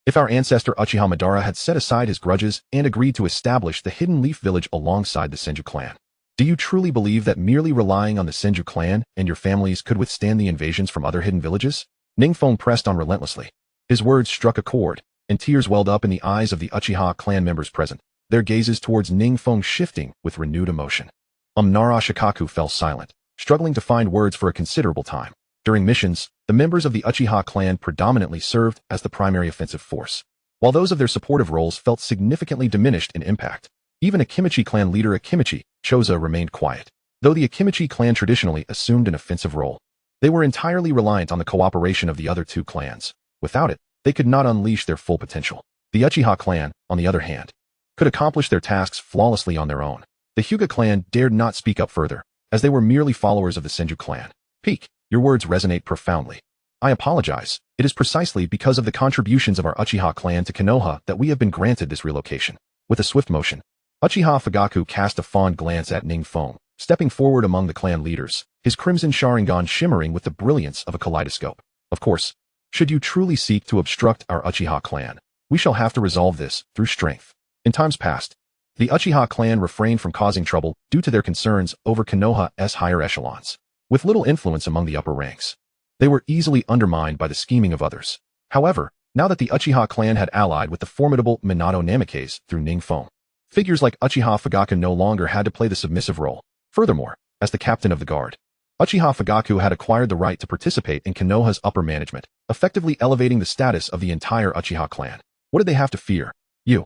If our ancestor Uchiha Madara had set aside his grudges and agreed to establish the Hidden Leaf Village alongside the Senju clan, do you truly believe that merely relying on the Senju clan and your families could withstand the invasions from other hidden villages? Ning Feng pressed on relentlessly. His words struck a chord, and tears welled up in the eyes of the Uchiha clan members present, their gazes towards Ning Feng shifting with renewed emotion. Narashikaku fell silent, struggling to find words for a considerable time. During missions, the members of the Uchiha clan predominantly served as the primary offensive force, while those of their supportive roles felt significantly diminished in impact. Even Akimichi clan leader Akimichi Choza remained quiet. Though the Akimichi clan traditionally assumed an offensive role, they were entirely reliant on the cooperation of the other two clans. Without it, they could not unleash their full potential. The Uchiha clan, on the other hand, could accomplish their tasks flawlessly on their own. The Hyuga clan dared not speak up further, as they were merely followers of the Senju clan. Peak, your words resonate profoundly. I apologize. It is precisely because of the contributions of our Uchiha clan to Konoha that we have been granted this relocation. With a swift motion, Uchiha Fugaku cast a fond glance at Ning Feng, stepping forward among the clan leaders, his crimson Sharingan shimmering with the brilliance of a kaleidoscope. Of course, should you truly seek to obstruct our Uchiha clan, we shall have to resolve this through strength. In times past, the Uchiha clan refrained from causing trouble due to their concerns over Konoha's higher echelons. With little influence among the upper ranks, they were easily undermined by the scheming of others. However, now that the Uchiha clan had allied with the formidable Minato Namikaze through Ning Feng, figures like Uchiha Fugaku no longer had to play the submissive role. Furthermore, as the captain of the guard, Uchiha Fugaku had acquired the right to participate in Konoha's upper management, effectively elevating the status of the entire Uchiha clan. What did they have to fear? You,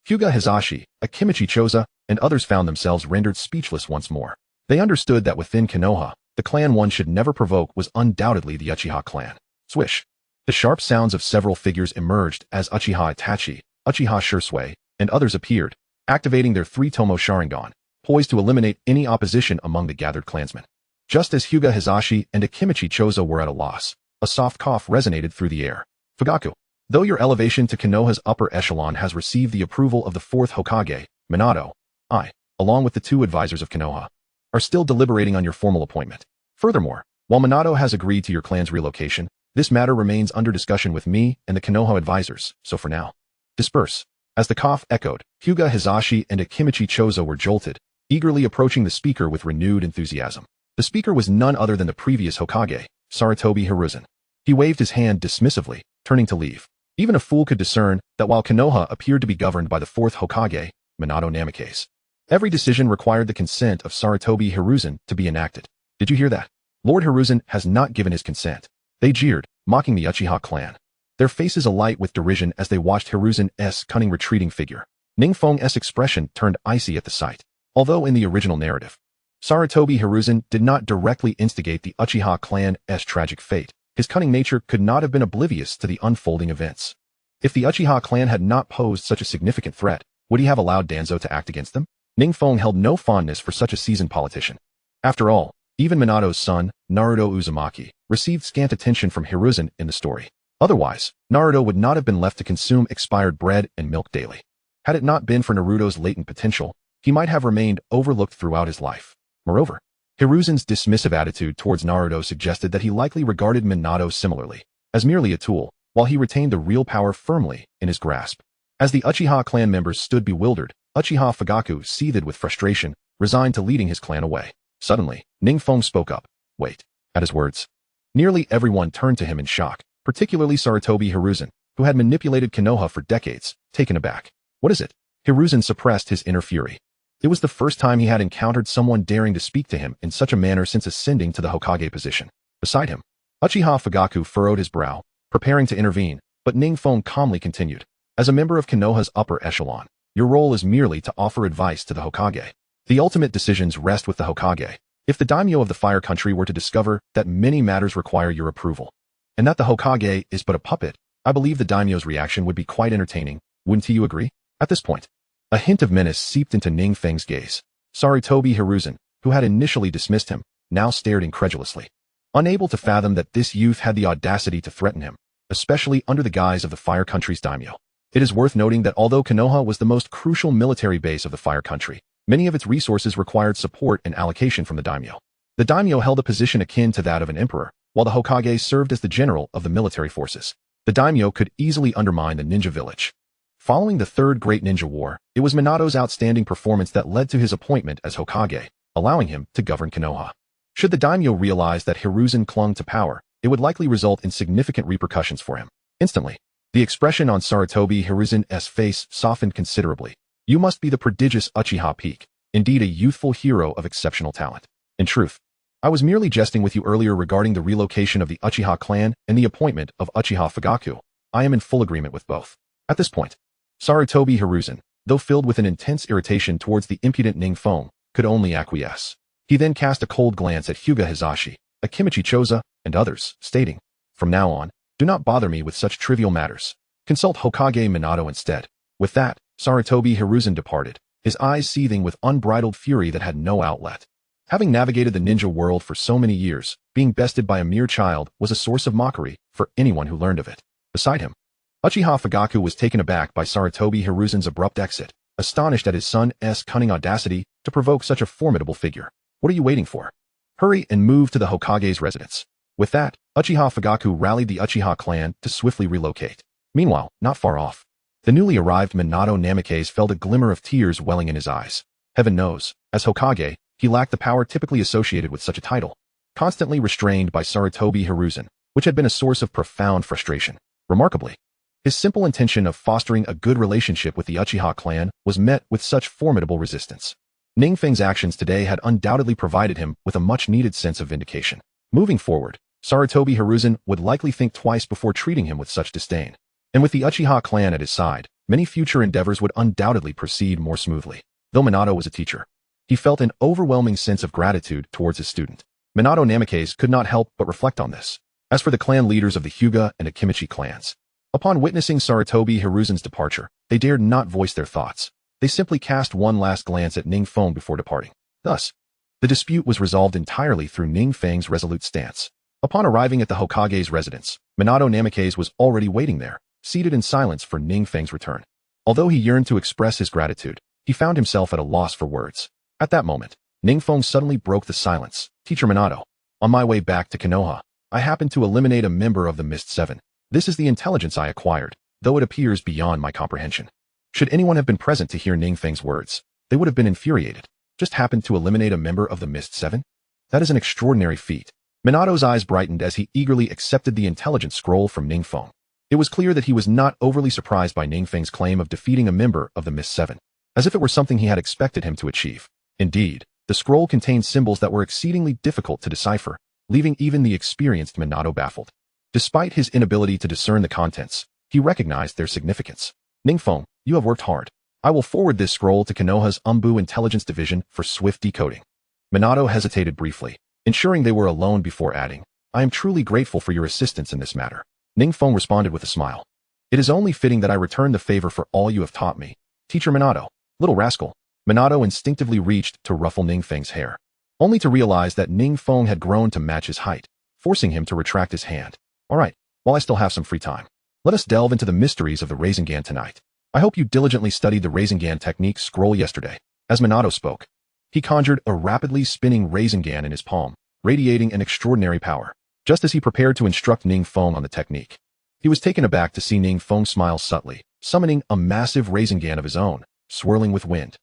Hyuga Hizashi, Akimichi Choza, and others found themselves rendered speechless once more. They understood that within Konoha, the clan one should never provoke was undoubtedly the Uchiha clan. Swish. The sharp sounds of several figures emerged as Uchiha Itachi, Uchiha Shursui, and others appeared, activating their three-tomo Sharingan, poised to eliminate any opposition among the gathered clansmen. Just as Hyuga Hizashi and Akimichi Choza were at a loss, a soft cough resonated through the air. Fugaku, though your elevation to Konoha's upper echelon has received the approval of the fourth Hokage, Minato, I, along with the two advisors of Konoha, are still deliberating on your formal appointment. Furthermore, while Minato has agreed to your clan's relocation, this matter remains under discussion with me and the Konoha advisors, so for now, disperse. As the cough echoed, Hyuga Hizashi and Akimichi Choza were jolted, eagerly approaching the speaker with renewed enthusiasm. The speaker was none other than the previous Hokage, Sarutobi Hiruzen. He waved his hand dismissively, turning to leave. Even a fool could discern that while Konoha appeared to be governed by the fourth Hokage, Minato Namikaze, every decision required the consent of Sarutobi Hiruzen to be enacted. Did you hear that? Lord Hiruzen has not given his consent. They jeered, mocking the Uchiha clan, their faces alight with derision as they watched Hiruzen's cunning retreating figure. Ning Feng's expression turned icy at the sight. Although in the original narrative, Sarutobi Hiruzen did not directly instigate the Uchiha clan's tragic fate, his cunning nature could not have been oblivious to the unfolding events. If the Uchiha clan had not posed such a significant threat, would he have allowed Danzo to act against them? Ning Feng held no fondness for such a seasoned politician. After all, even Minato's son, Naruto Uzumaki, received scant attention from Hiruzen in the story. Otherwise, Naruto would not have been left to consume expired bread and milk daily. Had it not been for Naruto's latent potential, he might have remained overlooked throughout his life. Moreover, Hiruzen's dismissive attitude towards Naruto suggested that he likely regarded Minato similarly, as merely a tool, while he retained the real power firmly in his grasp. As the Uchiha clan members stood bewildered, Uchiha Fugaku seethed with frustration, resigned to leading his clan away. Suddenly, Ning Feng spoke up. Wait. At his words, nearly everyone turned to him in shock, particularly Sarutobi Hiruzen, who had manipulated Konoha for decades, taken aback. What is it? Hiruzen suppressed his inner fury. It was the first time he had encountered someone daring to speak to him in such a manner since ascending to the Hokage position. Beside him, Uchiha Fugaku furrowed his brow, preparing to intervene, but Ning Feng calmly continued. As a member of Konoha's upper echelon, your role is merely to offer advice to the Hokage. The ultimate decisions rest with the Hokage. If the daimyo of the Fire Country were to discover that many matters require your approval, and that the Hokage is but a puppet, I believe the daimyo's reaction would be quite entertaining. Wouldn't you agree? At this point, a hint of menace seeped into Ning Feng's gaze. Sarutobi Hiruzen, who had initially dismissed him, now stared incredulously, unable to fathom that this youth had the audacity to threaten him, especially under the guise of the Fire Country's daimyo. It is worth noting that although Konoha was the most crucial military base of the Fire Country, many of its resources required support and allocation from the daimyo. The daimyo held a position akin to that of an emperor, while the Hokage served as the general of the military forces. The daimyo could easily undermine the ninja village. Following the Third Great Ninja War, it was Minato's outstanding performance that led to his appointment as Hokage, allowing him to govern Konoha. Should the daimyo realize that Hiruzen clung to power, it would likely result in significant repercussions for him. Instantly, the expression on Sarutobi Hiruzen's face softened considerably. You must be the prodigious Uchiha peak, indeed a youthful hero of exceptional talent. In truth, I was merely jesting with you earlier regarding the relocation of the Uchiha clan and the appointment of Uchiha Fugaku. I am in full agreement with both. At this point, Sarutobi Hiruzen, though filled with an intense irritation towards the impudent Ning Feng, could only acquiesce. He then cast a cold glance at Hyuga Hizashi, Akimichi Choza, and others, stating, "From now on, do not bother me with such trivial matters. Consult Hokage Minato instead." With that, Sarutobi Hiruzen departed, his eyes seething with unbridled fury that had no outlet. Having navigated the ninja world for so many years, being bested by a mere child was a source of mockery for anyone who learned of it. Beside him, Uchiha Fugaku was taken aback by Sarutobi Hiruzen's abrupt exit, astonished at his son's cunning audacity to provoke such a formidable figure. What are you waiting for? Hurry and move to the Hokage's residence. With that, Uchiha Fugaku rallied the Uchiha clan to swiftly relocate. Meanwhile, not far off, the newly arrived Minato Namikaze felt a glimmer of tears welling in his eyes. Heaven knows, as Hokage, he lacked the power typically associated with such a title. Constantly restrained by Sarutobi Hiruzen, which had been a source of profound frustration. Remarkably, his simple intention of fostering a good relationship with the Uchiha clan was met with such formidable resistance. Ning Feng's actions today had undoubtedly provided him with a much-needed sense of vindication. Moving forward, Sarutobi Hiruzen would likely think twice before treating him with such disdain. And with the Uchiha clan at his side, many future endeavors would undoubtedly proceed more smoothly. Though Minato was a teacher, he felt an overwhelming sense of gratitude towards his student. Minato Namikaze could not help but reflect on this. As for the clan leaders of the Hyuga and Akimichi clans, upon witnessing Sarutobi Hiruzen's departure, they dared not voice their thoughts. They simply cast one last glance at Ning Feng before departing. Thus, the dispute was resolved entirely through Ning Feng's resolute stance. Upon arriving at the Hokage's residence, Minato Namikaze was already waiting there, seated in silence for Ning Feng's return. Although he yearned to express his gratitude, he found himself at a loss for words. At that moment, Ning Feng suddenly broke the silence. Teacher Minato, on my way back to Konoha, I happened to eliminate a member of the Mist Seven. This is the intelligence I acquired, though it appears beyond my comprehension. Should anyone have been present to hear Ning Feng's words, they would have been infuriated. Just happened to eliminate a member of the Mist Seven? That is an extraordinary feat. Minato's eyes brightened as he eagerly accepted the intelligence scroll from Ning Feng. It was clear that he was not overly surprised by Ning Feng's claim of defeating a member of the Mist Seven, as if it were something he had expected him to achieve. Indeed, the scroll contained symbols that were exceedingly difficult to decipher, leaving even the experienced Minato baffled. Despite his inability to discern the contents, he recognized their significance. Ning Feng, you have worked hard. I will forward this scroll to Konoha's Anbu Intelligence Division for swift decoding. Minato hesitated briefly, ensuring they were alone before adding, I am truly grateful for your assistance in this matter. Ning Feng responded with a smile. It is only fitting that I return the favor for all you have taught me. Teacher Minato, little rascal. Minato instinctively reached to ruffle Ning Feng's hair, only to realize that Ning Feng had grown to match his height, forcing him to retract his hand. All right, while I still have some free time, let us delve into the mysteries of the Rasengan tonight. I hope you diligently studied the Rasengan technique scroll yesterday. As Minato spoke, he conjured a rapidly spinning Rasengan in his palm, radiating an extraordinary power. Just as he prepared to instruct Ning Feng on the technique, he was taken aback to see Ning Feng smile subtly, summoning a massive Rasengan of his own, swirling with wind.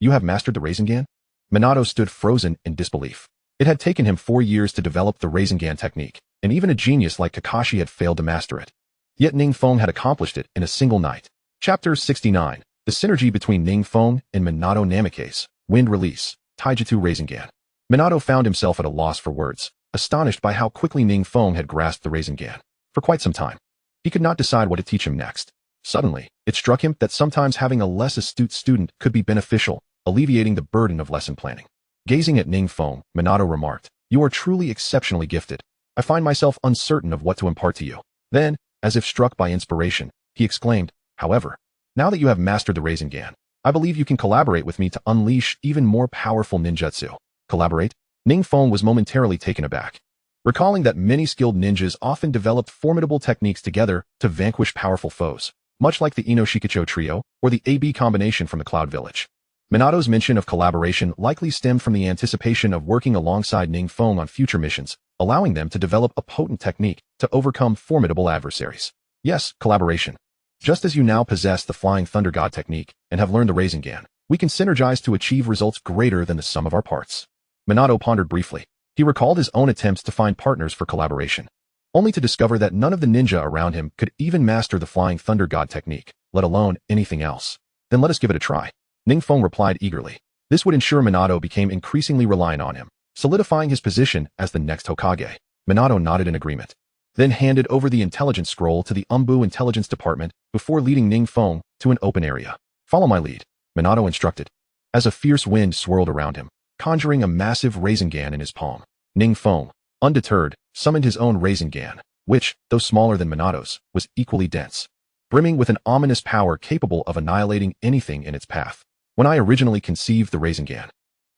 You have mastered the Rasengan? Minato stood frozen in disbelief. It had taken him 4 years to develop the Rasengan technique, and even a genius like Kakashi had failed to master it. Yet Ning Feng had accomplished it in a single night. Chapter 69. The synergy between Ning Feng and Minato Namikaze. Wind release. Taijutsu Rasengan. Minato found himself at a loss for words, astonished by how quickly Ning Feng had grasped the Rasengan. For quite some time, he could not decide what to teach him next. Suddenly, it struck him that sometimes having a less astute student could be beneficial, alleviating the burden of lesson planning. Gazing at Ning Feng, Minato remarked, You are truly exceptionally gifted. I find myself uncertain of what to impart to you. Then, as if struck by inspiration, he exclaimed, However, now that you have mastered the Rasengan, I believe you can collaborate with me to unleash even more powerful ninjutsu. Collaborate? Ning Feng was momentarily taken aback, recalling that many skilled ninjas often developed formidable techniques together to vanquish powerful foes, much like the Inoshikacho trio or the AB combination from the Cloud Village. Minato's mention of collaboration likely stemmed from the anticipation of working alongside Ning Feng on future missions, allowing them to develop a potent technique to overcome formidable adversaries. Yes, collaboration. Just as you now possess the Flying Thunder God technique and have learned the Rasengan, we can synergize to achieve results greater than the sum of our parts. Minato pondered briefly. He recalled his own attempts to find partners for collaboration, only to discover that none of the ninja around him could even master the Flying Thunder God technique, let alone anything else. Then let us give it a try. Ning Feng replied eagerly. This would ensure Minato became increasingly reliant on him, solidifying his position as the next Hokage. Minato nodded in agreement, then handed over the intelligence scroll to the Anbu Intelligence Department before leading Ning Feng to an open area. Follow my lead, Minato instructed. As a fierce wind swirled around him, conjuring a massive Rasengan in his palm, Ning Feng, undeterred, summoned his own Rasengan, which, though smaller than Minato's, was equally dense, brimming with an ominous power capable of annihilating anything in its path. When I originally conceived the Rasengan,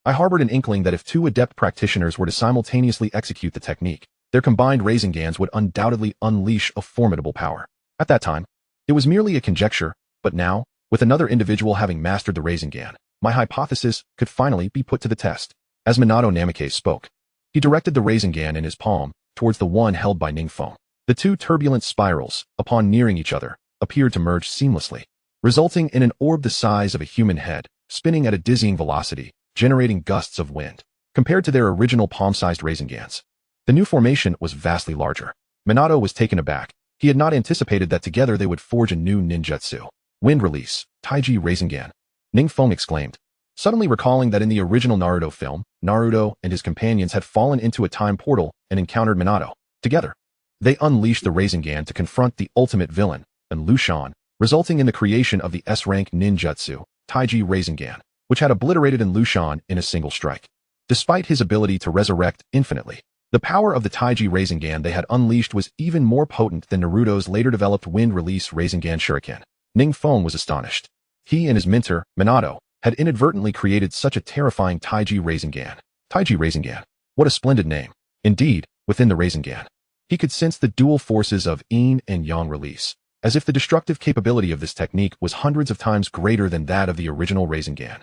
I harbored an inkling that if 2 adept practitioners were to simultaneously execute the technique, their combined Rasengans would undoubtedly unleash a formidable power. At that time, it was merely a conjecture, but now, With another individual having mastered the Rasengan, my hypothesis could finally be put to the test. As Minato Namikaze spoke, he directed the Rasengan in his palm towards the one held by Ning Feng. The two turbulent spirals, upon nearing each other, appeared to merge seamlessly, resulting in an orb the size of a human head, spinning at a dizzying velocity, generating gusts of wind. Compared to their original palm-sized Rasengans, the new formation was vastly larger. Minato was taken aback. He had not anticipated that together they would forge a new ninjutsu. Wind release, Taii Rising Gan. Ning Feng exclaimed, suddenly recalling that in the original Naruto film, Naruto and his companions had fallen into a time portal and encountered Minato. Together, they unleashed the Rasengan to confront the ultimate villain, and Lushan, resulting in the creation of the S-rank ninjutsu, Taii Rising Gan, which had obliterated Lushan in a single strike. Despite his ability to resurrect infinitely, the power of the Taii Rasengan they had unleashed was even more potent than Naruto's later developed wind-release Rasengan Shuriken. Ning Feng was astonished. He and his mentor, Minato, had inadvertently created such a terrifying Taii Rasengan. Taii Rasengan. What a splendid name. Indeed, within the Rasengan, he could sense the dual forces of yin and yang release, as if the destructive capability of this technique was hundreds of times greater than that of the original Rasengan.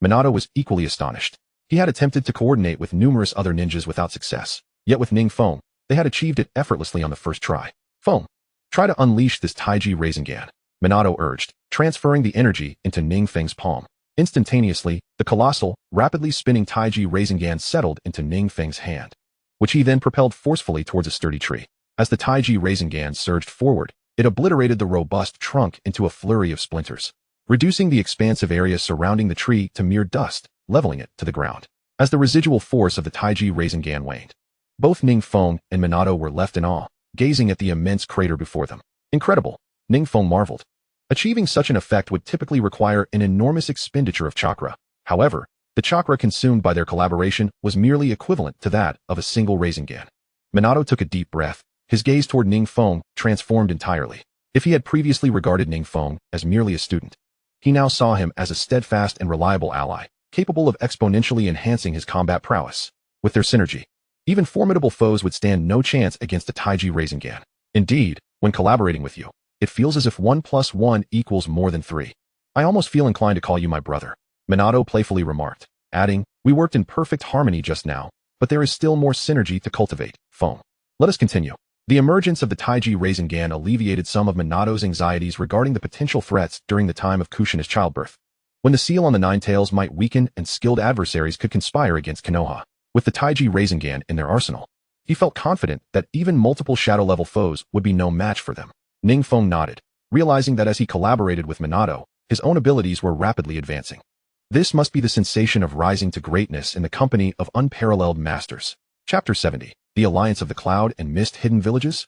Minato was equally astonished. He had attempted to coordinate with numerous other ninjas without success, yet with Ning Feng, they had achieved it effortlessly on the first try. Feng, try to unleash this Taii Rasengan, Minato urged, transferring the energy into Ning Feng's palm. Instantaneously, the colossal, rapidly spinning Taii Rasengan settled into Ning Feng's hand, which he then propelled forcefully towards a sturdy tree. As the Taii Rasengan surged forward, it obliterated the robust trunk into a flurry of splinters, reducing the expansive area surrounding the tree to mere dust, leveling it to the ground. As the residual force of the Taii Rasengan waned, both Ning Feng and Minato were left in awe, gazing at the immense crater before them. Incredible, Ning Feng marveled. Achieving such an effect would typically require an enormous expenditure of chakra. However, the chakra consumed by their collaboration was merely equivalent to that of a single Rasengan. Minato took a deep breath, his gaze toward Ning Feng transformed entirely. If he had previously regarded Ning Feng as merely a student, he now saw him as a steadfast and reliable ally, capable of exponentially enhancing his combat prowess. With their synergy, even formidable foes would stand no chance against the Taii Rasengan. Indeed, when collaborating with you, it feels as if 1 + 1 equals more than 3. I almost feel inclined to call you my brother, Minato playfully remarked, adding, we worked in perfect harmony just now, but there is still more synergy to cultivate. Feng, let us continue. The emergence of the Taii Rasengan alleviated some of Minato's anxieties regarding the potential threats during the time of Kushina's childbirth, when the seal on the Nine Tails might weaken and skilled adversaries could conspire against Konoha. With the Taii Rasengan in their arsenal, he felt confident that even multiple shadow-level foes would be no match for them. Ning Feng nodded, realizing that as he collaborated with Minato, his own abilities were rapidly advancing. This must be the sensation of rising to greatness in the company of unparalleled masters. Chapter 70. The Alliance of the Cloud and Mist Hidden Villages?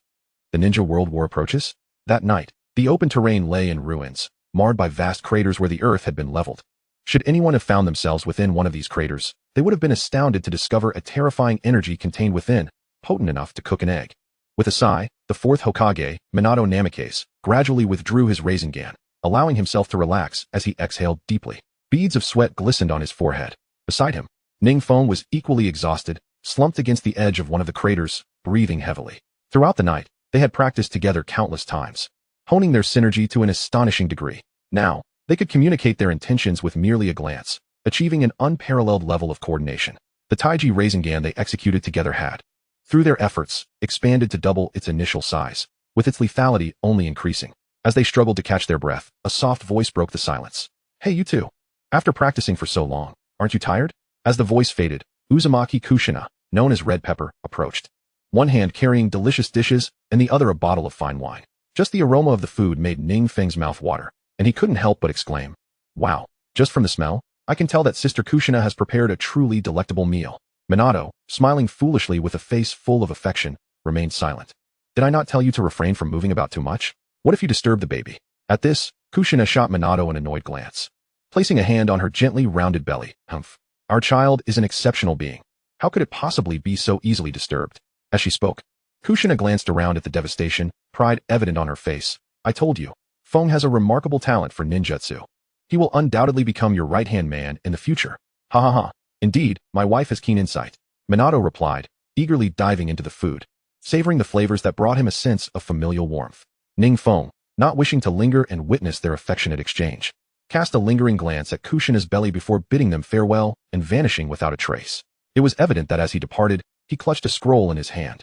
The Ninja World War approaches? That night, the open terrain lay in ruins, marred by vast craters where the earth had been leveled. Should anyone have found themselves within one of these craters, they would have been astounded to discover a terrifying energy contained within, potent enough to cook an egg. With a sigh, the fourth Hokage, Minato Namikaze, gradually withdrew his Rasengan, allowing himself to relax as he exhaled deeply. Beads of sweat glistened on his forehead. Beside him, Ning Feng was equally exhausted, slumped against the edge of one of the craters, breathing heavily. Throughout the night, they had practiced together countless times, honing their synergy to an astonishing degree. Now, they could communicate their intentions with merely a glance, achieving an unparalleled level of coordination. The Taiji Rasengan they executed together had, through their efforts, expanded to double its initial size, with its lethality only increasing. As they struggled to catch their breath, a soft voice broke the silence. Hey, you two. After practicing for so long, aren't you tired? As the voice faded, Uzumaki Kushina, known as Red Pepper, approached, one hand carrying delicious dishes and the other a bottle of fine wine. Just the aroma of the food made Ning Feng's mouth water, and he couldn't help but exclaim, wow, just from the smell, I can tell that Sister Kushina has prepared a truly delectable meal. Minato, smiling foolishly with a face full of affection, remained silent. Did I not tell you to refrain from moving about too much? What if you disturb the baby? At this, Kushina shot Minato an annoyed glance, placing a hand on her gently rounded belly. Humph. Our child is an exceptional being. How could it possibly be so easily disturbed? As she spoke, Kushina glanced around at the devastation, pride evident on her face. I told you, Feng has a remarkable talent for ninjutsu. He will undoubtedly become your right-hand man in the future. Ha ha ha. Indeed, my wife has keen insight. Minato replied, eagerly diving into the food, savoring the flavors that brought him a sense of familial warmth. Ning Feng, not wishing to linger and witness their affectionate exchange, cast a lingering glance at Kushina's belly before bidding them farewell and vanishing without a trace. It was evident that as he departed, he clutched a scroll in his hand.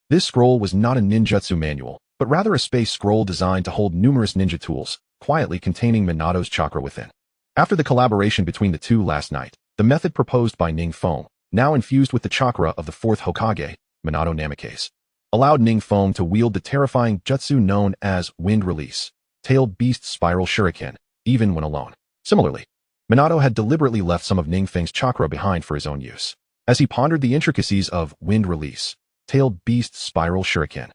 This scroll was not a ninjutsu manual, but rather a space scroll designed to hold numerous ninja tools, quietly containing Minato's chakra within. After the collaboration between the two last night, the method proposed by Ning Feng, now infused with the chakra of the fourth Hokage, Minato Namikaze, allowed Ning Feng to wield the terrifying jutsu known as Wind Release, Tailed Beast Spiral Shuriken, even when alone. Similarly, Minato had deliberately left some of Ning Feng's chakra behind for his own use. As he pondered the intricacies of Wind Release, Tailed Beast Spiral Shuriken,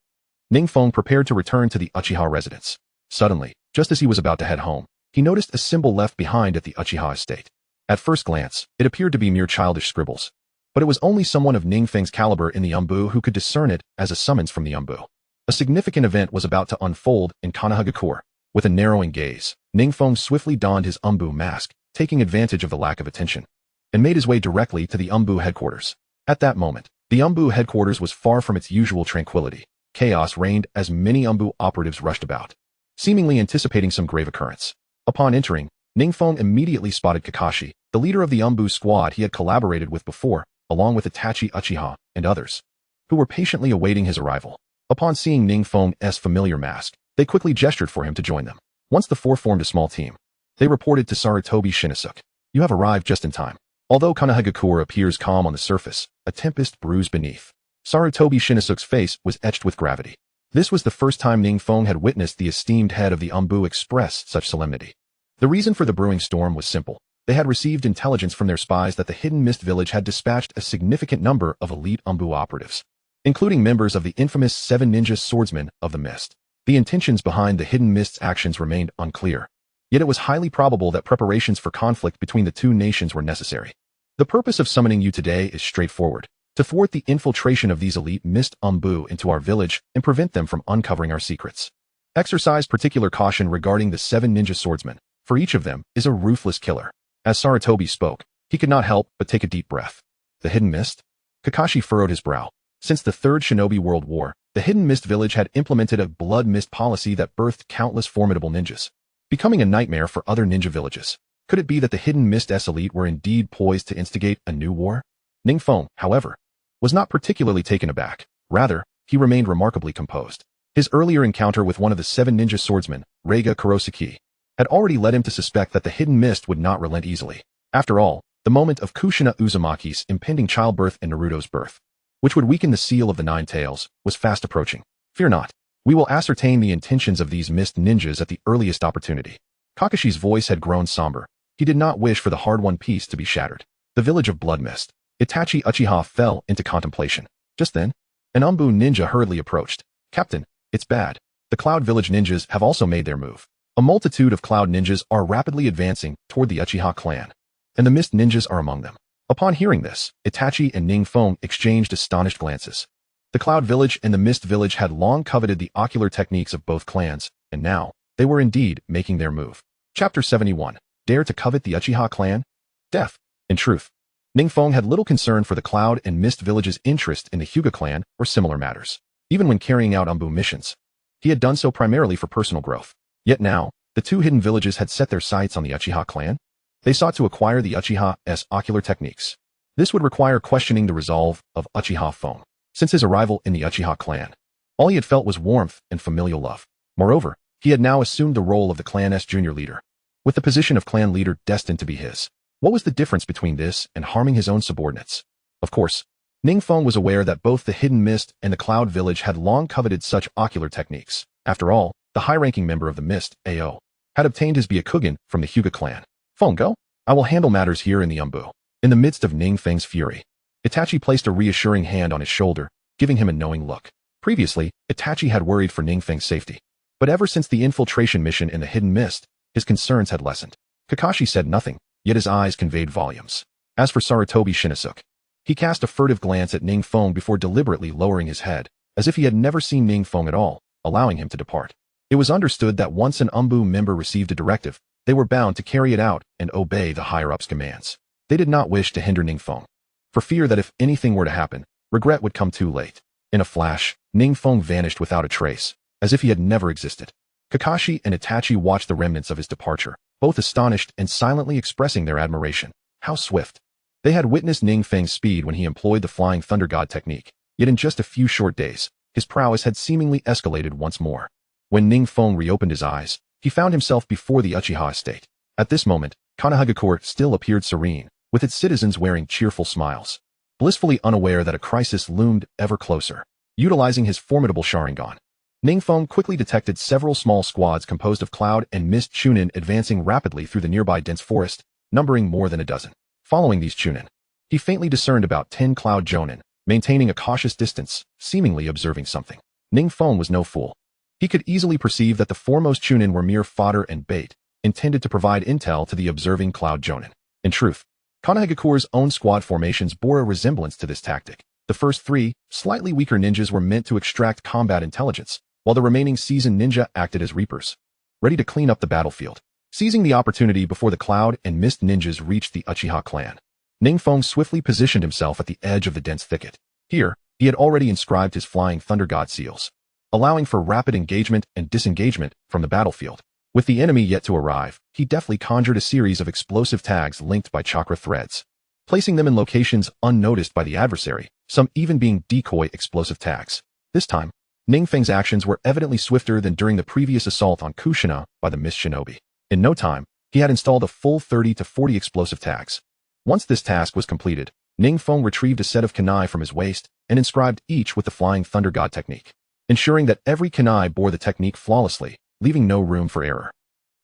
Ning Feng prepared to return to the Uchiha residence. Suddenly, just as he was about to head home, he noticed a symbol left behind at the Uchiha estate. At first glance, it appeared to be mere childish scribbles, but it was only someone of Ning Feng's caliber in the Anbu who could discern it as a summons from the Anbu. A significant event was about to unfold in Konoha. With a narrowing gaze, Ning Feng swiftly donned his Anbu mask, taking advantage of the lack of attention, and made his way directly to the Anbu headquarters. At that moment, the Anbu headquarters was far from its usual tranquility. Chaos reigned as many Anbu operatives rushed about, seemingly anticipating some grave occurrence. Upon entering, Ning Feng immediately spotted Kakashi, the leader of the Anbu squad he had collaborated with before, along with Itachi Uchiha and others, who were patiently awaiting his arrival. Upon seeing Ning Feng's familiar mask, they quickly gestured for him to join them. Once the four formed a small team, they reported to Sarutobi Shinizuke, "You have arrived just in time." Although Konoha appears calm on the surface, a tempest brews beneath. Sarutobi Shinizuke's face was etched with gravity. This was the first time Ning Feng had witnessed the esteemed head of the Anbu express such solemnity. The reason for the brewing storm was simple. They had received intelligence from their spies that the Hidden Mist village had dispatched a significant number of elite Anbu operatives, including members of the infamous 7 Ninja Swordsmen of the Mist. The intentions behind the Hidden Mist's actions remained unclear, yet it was highly probable that preparations for conflict between the two nations were necessary. The purpose of summoning you today is straightforward: to thwart the infiltration of these elite Mist Anbu into our village and prevent them from uncovering our secrets. Exercise particular caution regarding the 7 Ninja Swordsmen, for each of them is a ruthless killer. As Sarutobi spoke, he could not help but take a deep breath. The Hidden Mist? Kakashi furrowed his brow. Since the Third Shinobi World War, the Hidden Mist village had implemented a blood mist policy that birthed countless formidable ninjas, becoming a nightmare for other ninja villages. Could it be that the Hidden Mist's elite were indeed poised to instigate a new war? Ning Feng, however, was not particularly taken aback. Rather, he remained remarkably composed. His earlier encounter with one of the 7 ninja swordsmen, Reiga Kurosaki, had already led him to suspect that the Hidden Mist would not relent easily. After all, the moment of Kushina Uzumaki's impending childbirth and Naruto's birth, which would weaken the seal of the 9 tails, was fast approaching. Fear not. We will ascertain the intentions of these Mist ninjas at the earliest opportunity. Kakashi's voice had grown somber. He did not wish for the hard-won peace to be shattered. The village of Blood Mist. Itachi Uchiha fell into contemplation. Just then, an Anbu ninja hurriedly approached. "Captain, it's bad. The Cloud Village ninjas have also made their move. A multitude of Cloud ninjas are rapidly advancing toward the Uchiha clan, and the Mist ninjas are among them." Upon hearing this, Itachi and Ning Feng exchanged astonished glances. The Cloud Village and the Mist Village had long coveted the ocular techniques of both clans, and now, they were indeed making their move. Chapter 71. Dare to covet the Uchiha clan? Death. In truth, Ning Feng had little concern for the Cloud and Mist Village's interest in the Hyuga clan or similar matters. Even when carrying out Anbu missions, he had done so primarily for personal growth. Yet now, the two hidden villages had set their sights on the Uchiha clan. They sought to acquire the Uchiha's ocular techniques. This would require questioning the resolve of Uchiha Feng. Since his arrival in the Uchiha clan, all he had felt was warmth and familial love. Moreover, he had now assumed the role of the clan's junior leader, with the position of clan leader destined to be his. What was the difference between this and harming his own subordinates? Of course, Ning Feng was aware that both the Hidden Mist and the Cloud Village had long coveted such ocular techniques. After all, the high-ranking member of the Mist, AO, had obtained his Byakugan from the Hyuga clan. "Feng, go. I will handle matters here in the Anbu." In the midst of Ning Feng's fury, Itachi placed a reassuring hand on his shoulder, giving him a knowing look. Previously, Itachi had worried for Ning Feng's safety, but ever since the infiltration mission in the Hidden Mist, his concerns had lessened. Kakashi said nothing, yet his eyes conveyed volumes. As for Sarutobi Shinizuke, he cast a furtive glance at Ning Feng before deliberately lowering his head, as if he had never seen Ning Feng at all, allowing him to depart. It was understood that once an Anbu member received a directive, they were bound to carry it out and obey the higher-ups' commands. They did not wish to hinder Ning Feng, for fear that if anything were to happen, regret would come too late. In a flash, Ning Feng vanished without a trace, as if he had never existed. Kakashi and Itachi watched the remnants of his departure, both astonished and silently expressing their admiration. How swift! They had witnessed Ning Feng's speed when he employed the Flying Thunder God technique, yet in just a few short days, his prowess had seemingly escalated once more. When Ning Feng reopened his eyes, he found himself before the Uchiha estate. At this moment, Konoha still appeared serene, with its citizens wearing cheerful smiles, blissfully unaware that a crisis loomed ever closer. Utilizing his formidable Sharingan, Ning Feng quickly detected several small squads composed of cloud and mist chunin advancing rapidly through the nearby dense forest, numbering more than a dozen. Following these chunin, he faintly discerned about 10 cloud jonin, maintaining a cautious distance, seemingly observing something. Ning Feng was no fool. He could easily perceive that the foremost chunin were mere fodder and bait, intended to provide intel to the observing cloud jonin. In truth, Konoha's own squad formations bore a resemblance to this tactic. The first 3, slightly weaker ninjas were meant to extract combat intelligence, while the remaining seasoned ninja acted as reapers, ready to clean up the battlefield. Seizing the opportunity before the cloud and mist ninjas reached the Uchiha clan, Ning Feng swiftly positioned himself at the edge of the dense thicket. Here, he had already inscribed his Flying Thunder God seals, allowing for rapid engagement and disengagement from the battlefield. With the enemy yet to arrive, he deftly conjured a series of explosive tags linked by chakra threads, placing them in locations unnoticed by the adversary, some even being decoy explosive tags. This time, Ning Feng's actions were evidently swifter than during the previous assault on Kushina by the Mist Shinobi. In no time, he had installed a full 30 to 40 explosive tags. Once this task was completed, Ning Feng retrieved a set of kunai from his waist and inscribed each with the Flying Thunder God technique, ensuring that every kunai bore the technique flawlessly, leaving no room for error.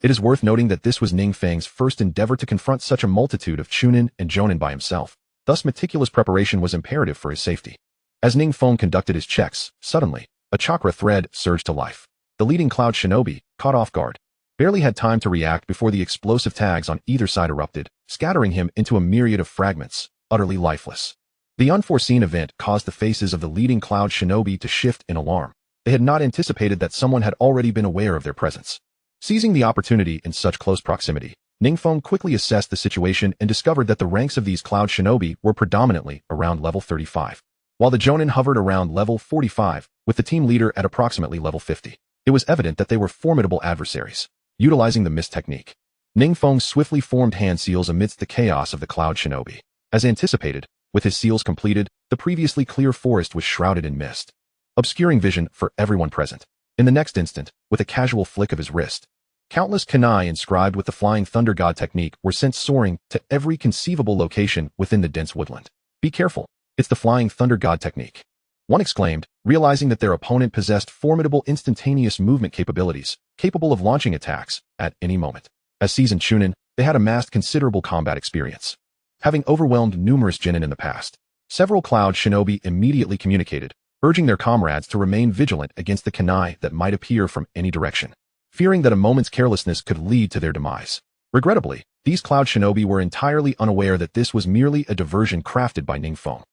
It is worth noting that this was Ning Feng's first endeavor to confront such a multitude of chunin and jonin by himself. Thus meticulous preparation was imperative for his safety. As Ning Feng conducted his checks, suddenly, a chakra thread surged to life. The leading cloud shinobi, caught off guard, barely had time to react before the explosive tags on either side erupted, scattering him into a myriad of fragments, utterly lifeless. The unforeseen event caused the faces of the leading cloud shinobi to shift in alarm. They had not anticipated that someone had already been aware of their presence. Seizing the opportunity in such close proximity, Ning Feng quickly assessed the situation and discovered that the ranks of these cloud shinobi were predominantly around level 35, while the jonin hovered around level 45, with the team leader at approximately level 50. It was evident that they were formidable adversaries. Utilizing the mist technique, Ning Feng swiftly formed hand seals amidst the chaos of the cloud shinobi. As anticipated, with his seals completed, the previously clear forest was shrouded in mist, obscuring vision for everyone present. In the next instant, with a casual flick of his wrist, countless kunai inscribed with the Flying Thunder God technique were sent soaring to every conceivable location within the dense woodland. Be careful, it's the Flying Thunder God technique, one exclaimed, realizing that their opponent possessed formidable instantaneous movement capabilities, capable of launching attacks at any moment. As seasoned chunin, they had amassed considerable combat experience, having overwhelmed numerous genin in the past. Several cloud shinobi immediately communicated, urging their comrades to remain vigilant against the kunai that might appear from any direction, fearing that a moment's carelessness could lead to their demise. Regrettably, these cloud shinobi were entirely unaware that this was merely a diversion crafted by Ning Feng.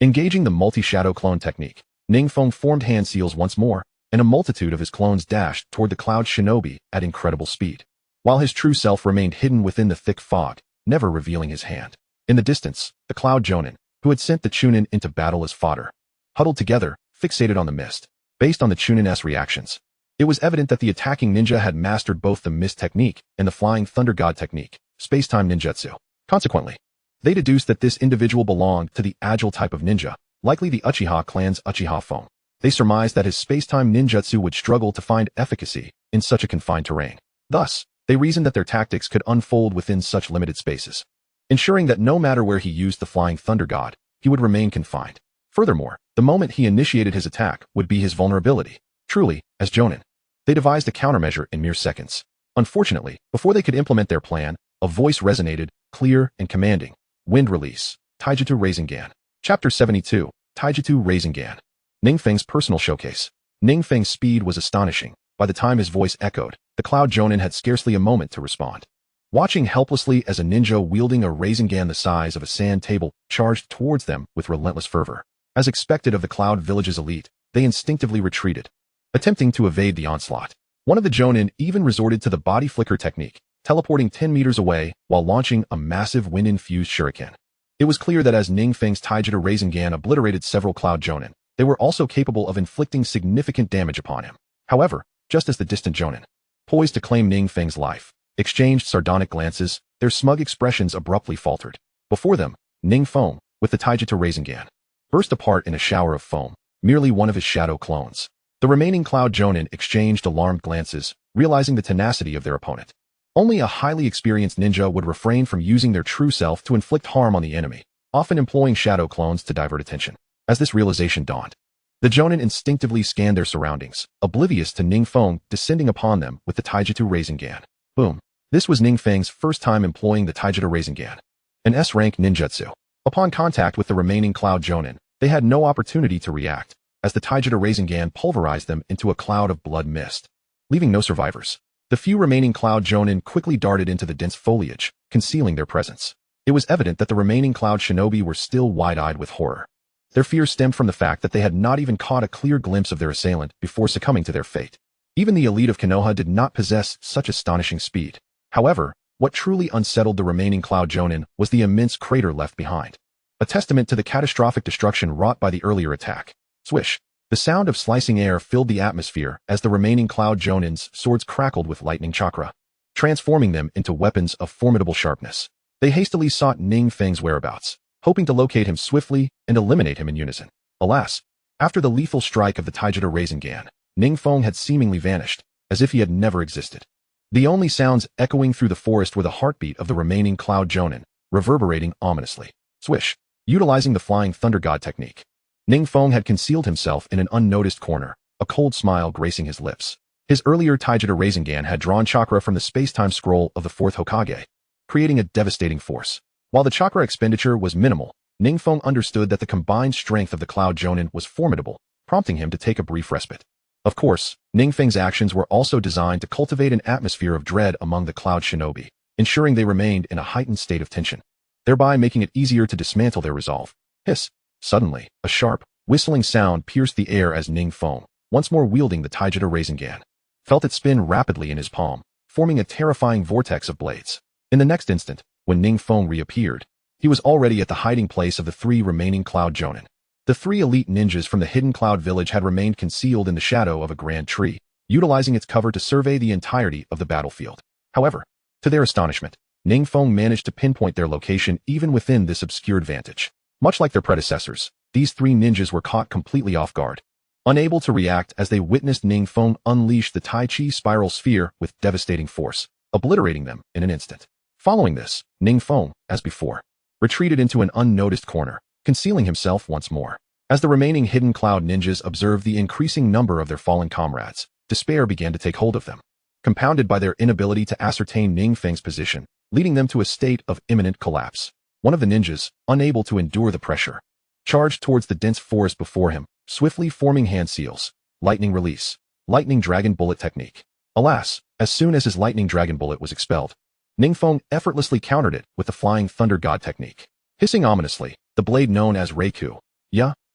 Engaging the multi-shadow clone technique, Ning Feng formed hand seals once more, and a multitude of his clones dashed toward the cloud shinobi at incredible speed, while his true self remained hidden within the thick fog, never revealing his hand. In the distance, the cloud jonin, who had sent the chunin into battle as fodder, huddled together, fixated on the mist. Based on the chunin's reactions, it was evident that the attacking ninja had mastered both the mist technique and the Flying Thunder God technique, space-time ninjutsu. Consequently, they deduced that this individual belonged to the agile type of ninja, likely the Uchiha clan's Uchiha Feng. They surmised that his space-time ninjutsu would struggle to find efficacy in such a confined terrain. Thus, they reasoned that their tactics could unfold within such limited spaces, ensuring that no matter where he used the Flying Thunder God, he would remain confined. Furthermore, the moment he initiated his attack would be his vulnerability. Truly, as jonin, they devised a countermeasure in mere seconds. Unfortunately, before they could implement their plan, a voice resonated, clear and commanding. Wind release. Taijutsu Rising Gan. Chapter 72. Taijutsu Rising Gan. Ning Feng's personal showcase. Ning Feng's speed was astonishing. By the time his voice echoed, the cloud jonin had scarcely a moment to respond. Watching helplessly as a ninja wielding a Rasengan the size of a sand table charged towards them with relentless fervor. As expected of the Cloud Village's elite, they instinctively retreated, attempting to evade the onslaught. One of the jonin even resorted to the body flicker technique, teleporting 10 meters away while launching a massive wind-infused shuriken. It was clear that as Ning Feng's Taijutsu Rising Gan obliterated several cloud jonin, they were also capable of inflicting significant damage upon him. However, just as the distant jonin, poised to claim Ning Feng's life, exchanged sardonic glances, their smug expressions abruptly faltered. Before them, Ning Feng, with the Taijutsu Rising Gan, burst apart in a shower of foam, merely one of his shadow clones. The remaining Cloud Jonin exchanged alarmed glances, realizing the tenacity of their opponent. Only a highly experienced ninja would refrain from using their true self to inflict harm on the enemy, often employing shadow clones to divert attention. As this realization dawned, the Jonin instinctively scanned their surroundings, oblivious to Ning Feng descending upon them with the Taijutsu Rising Gan. Boom. This was Ning Feng's first time employing the Taijutsu Rising Gan, an S-rank ninjutsu. Upon contact with the remaining Cloud Jonin, they had no opportunity to react, as the Taijutsu Rising Gan pulverized them into a cloud of blood mist, leaving no survivors. The few remaining Cloud Jonin quickly darted into the dense foliage, concealing their presence. It was evident that the remaining Cloud Shinobi were still wide-eyed with horror. Their fear stemmed from the fact that they had not even caught a clear glimpse of their assailant before succumbing to their fate. Even the elite of Konoha did not possess such astonishing speed. However, what truly unsettled the remaining Cloud Jonin was the immense crater left behind, a testament to the catastrophic destruction wrought by the earlier attack. Swish! The sound of slicing air filled the atmosphere as the remaining Cloud Jonin's swords crackled with lightning chakra, transforming them into weapons of formidable sharpness. They hastily sought Ning Feng's whereabouts, hoping to locate him swiftly and eliminate him in unison. Alas, after the lethal strike of the Taijutsu Rising Gan, Ning Feng had seemingly vanished, as if he had never existed. The only sounds echoing through the forest were the heartbeat of the remaining Cloud Jonin, reverberating ominously. Swish! Utilizing the Flying Thunder God technique, Ning Feng had concealed himself in an unnoticed corner, a cold smile gracing his lips. His earlier Taijutsu Rising Gan had drawn chakra from the space-time scroll of the fourth Hokage, creating a devastating force. While the chakra expenditure was minimal, Ning Feng understood that the combined strength of the Cloud Jonin was formidable, prompting him to take a brief respite. Of course, Ning Feng's actions were also designed to cultivate an atmosphere of dread among the Cloud Shinobi, ensuring they remained in a heightened state of tension, thereby making it easier to dismantle their resolve. Hiss! Suddenly, a sharp, whistling sound pierced the air as Ning Feng, once more wielding the Taijutsu Rising Gan, felt it spin rapidly in his palm, forming a terrifying vortex of blades. In the next instant, when Ning Feng reappeared, he was already at the hiding place of the three remaining Cloud Jonin. The three elite ninjas from the hidden Cloud Village had remained concealed in the shadow of a grand tree, utilizing its cover to survey the entirety of the battlefield. However, to their astonishment, Ning Feng managed to pinpoint their location even within this obscured vantage. Much like their predecessors, these three ninjas were caught completely off guard, unable to react as they witnessed Ning Feng unleash the Tai Chi Spiral Sphere with devastating force, obliterating them in an instant. Following this, Ning Feng, as before, retreated into an unnoticed corner, concealing himself once more. As the remaining hidden Cloud ninjas observed the increasing number of their fallen comrades, despair began to take hold of them, compounded by their inability to ascertain Ning Feng's position, leading them to a state of imminent collapse. One of the ninjas, unable to endure the pressure, charged towards the dense forest before him, swiftly forming hand seals, lightning release, lightning dragon bullet technique. Alas, as soon as his lightning dragon bullet was expelled, Ning Feng effortlessly countered it with the Flying Thunder God technique. Hissing ominously, the blade known as Reiku,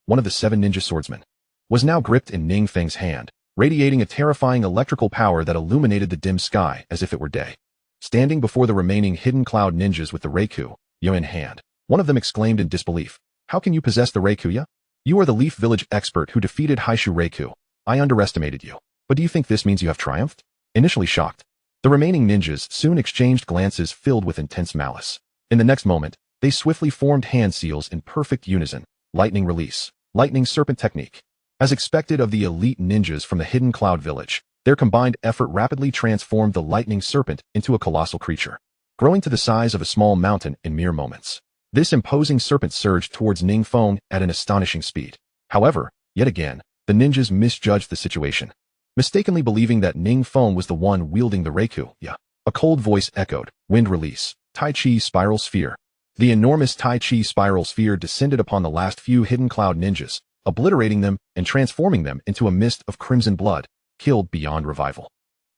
one of the 7 ninja swordsmen, was now gripped in Ning Feng's hand, radiating a terrifying electrical power that illuminated the dim sky as if it were day. Standing before the remaining hidden Cloud ninjas with the Reiku, in hand, one of them exclaimed in disbelief, "How can you possess the Reiku, You are the Leaf Village expert who defeated Haishu Reiku. I underestimated you. But do you think this means you have triumphed?" Initially shocked, the remaining ninjas soon exchanged glances filled with intense malice. In the next moment, they swiftly formed hand seals in perfect unison, lightning release, lightning serpent technique. As expected of the elite ninjas from the hidden Cloud Village, their combined effort rapidly transformed the lightning serpent into a colossal creature, growing to the size of a small mountain in mere moments. This imposing serpent surged towards Ning Feng at an astonishing speed. However, yet again, the ninjas misjudged the situation, mistakenly believing that Ning Feng was the one wielding the Reiku. A cold voice echoed, "Wind release, Tai Chi Spiral Sphere." The enormous Tai Chi Spiral Sphere descended upon the last few hidden Cloud ninjas, obliterating them and transforming them into a mist of crimson blood, killed beyond revival.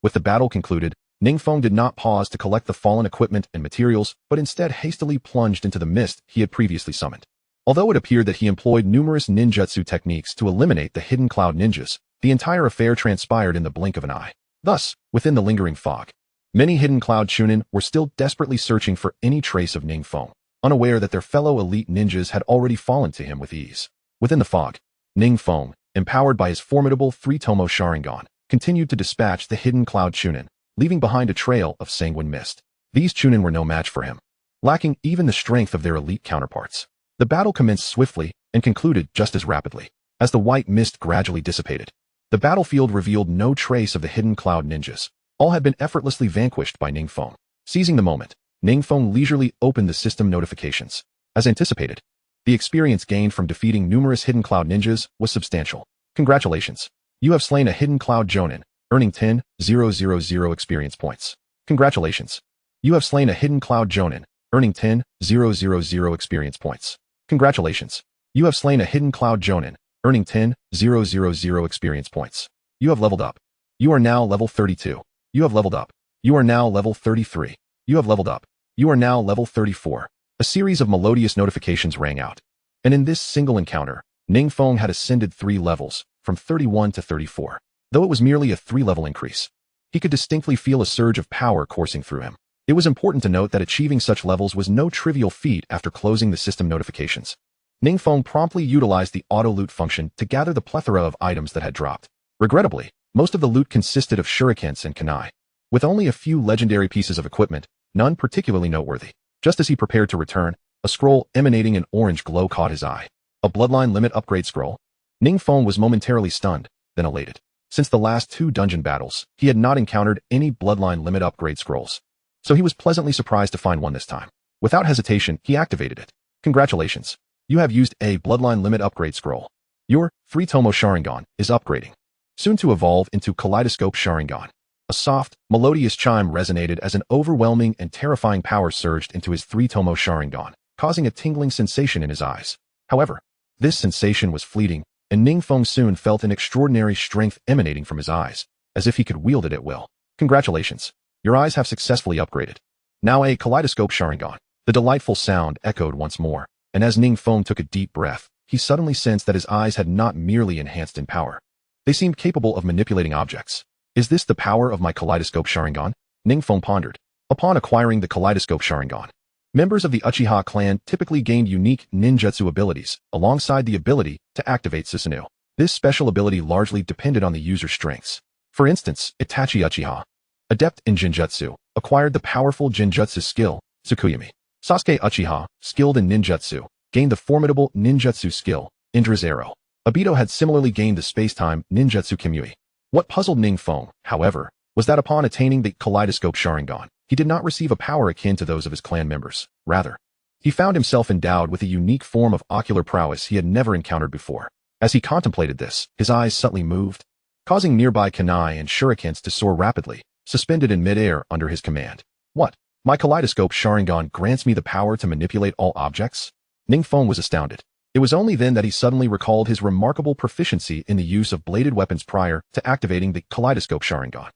With the battle concluded, Ning Feng did not pause to collect the fallen equipment and materials, but instead hastily plunged into the mist he had previously summoned. Although it appeared that he employed numerous ninjutsu techniques to eliminate the hidden Cloud ninjas, the entire affair transpired in the blink of an eye. Thus, within the lingering fog, many hidden Cloud Chunin were still desperately searching for any trace of Ning Feng, unaware that their fellow elite ninjas had already fallen to him with ease. Within the fog, Ning Feng, empowered by his formidable 3-tomo Sharingan, continued to dispatch the hidden Cloud Chunin, leaving behind a trail of sanguine mist. These Chunin were no match for him, lacking even the strength of their elite counterparts. The battle commenced swiftly and concluded just as rapidly. As the white mist gradually dissipated, the battlefield revealed no trace of the hidden cloud ninjas. All had been effortlessly vanquished by Ning Feng. Seizing the moment, Ning Feng leisurely opened the system notifications. As anticipated, the experience gained from defeating numerous hidden cloud ninjas was substantial. Congratulations! You have slain a hidden cloud Jonin, earning 10,000 experience points. Congratulations! You have slain a hidden cloud Jonin, earning 10,000 experience points. Congratulations! You have slain a hidden cloud Jonin, earning 10,000 experience points. You have leveled up. You are now level 32. You have leveled up. You are now level 33. You have leveled up. You are now level 34. A series of melodious notifications rang out. And in this single encounter, Ning Feng had ascended 3 levels, from 31 to 34. Though it was merely a 3-level increase, he could distinctly feel a surge of power coursing through him. It was important to note that achieving such levels was no trivial feat after closing the system notifications. Ning Feng promptly utilized the auto-loot function to gather the plethora of items that had dropped. Regrettably, most of the loot consisted of shurikens and kunai, with only a few legendary pieces of equipment, none particularly noteworthy. Just as he prepared to return, a scroll emanating an orange glow caught his eye. A bloodline limit upgrade scroll? Ning Feng was momentarily stunned, then elated. Since the last 2 dungeon battles, he had not encountered any bloodline limit upgrade scrolls, so he was pleasantly surprised to find one this time. Without hesitation, he activated it. Congratulations! You have used a bloodline limit upgrade scroll. Your 3-tomo Sharingan is upgrading, soon to evolve into Kaleidoscope Sharingan. A soft, melodious chime resonated as an overwhelming and terrifying power surged into his 3-tomo Sharingan, causing a tingling sensation in his eyes. However, this sensation was fleeting, and Ning Feng soon felt an extraordinary strength emanating from his eyes, as if he could wield it at will. Congratulations! Your eyes have successfully upgraded. Now a Kaleidoscope Sharingan. The delightful sound echoed once more, and as Ning Feng took a deep breath, he suddenly sensed that his eyes had not merely enhanced in power. They seemed capable of manipulating objects. Is this the power of my Kaleidoscope Sharingan? Ning Feng pondered. Upon acquiring the Kaleidoscope Sharingan, members of the Uchiha clan typically gained unique ninjutsu abilities, alongside the ability to activate Susanoo. This special ability largely depended on the user's strengths. For instance, Itachi Uchiha, adept in Jinjutsu, acquired the powerful Jinjutsu skill, Tsukuyami. Sasuke Uchiha, skilled in ninjutsu, gained the formidable ninjutsu skill, Indra's Arrow. Obito had similarly gained the space-time ninjutsu Kimui. What puzzled Ning Feng, however, was that upon attaining the Kaleidoscope Sharingan, he did not receive a power akin to those of his clan members. Rather, he found himself endowed with a unique form of ocular prowess he had never encountered before. As he contemplated this, his eyes subtly moved, causing nearby kunai and shurikens to soar rapidly, suspended in midair under his command. What? My Kaleidoscope Sharingan grants me the power to manipulate all objects? Ning Feng was astounded. It was only then that he suddenly recalled his remarkable proficiency in the use of bladed weapons prior to activating the Kaleidoscope Sharingan.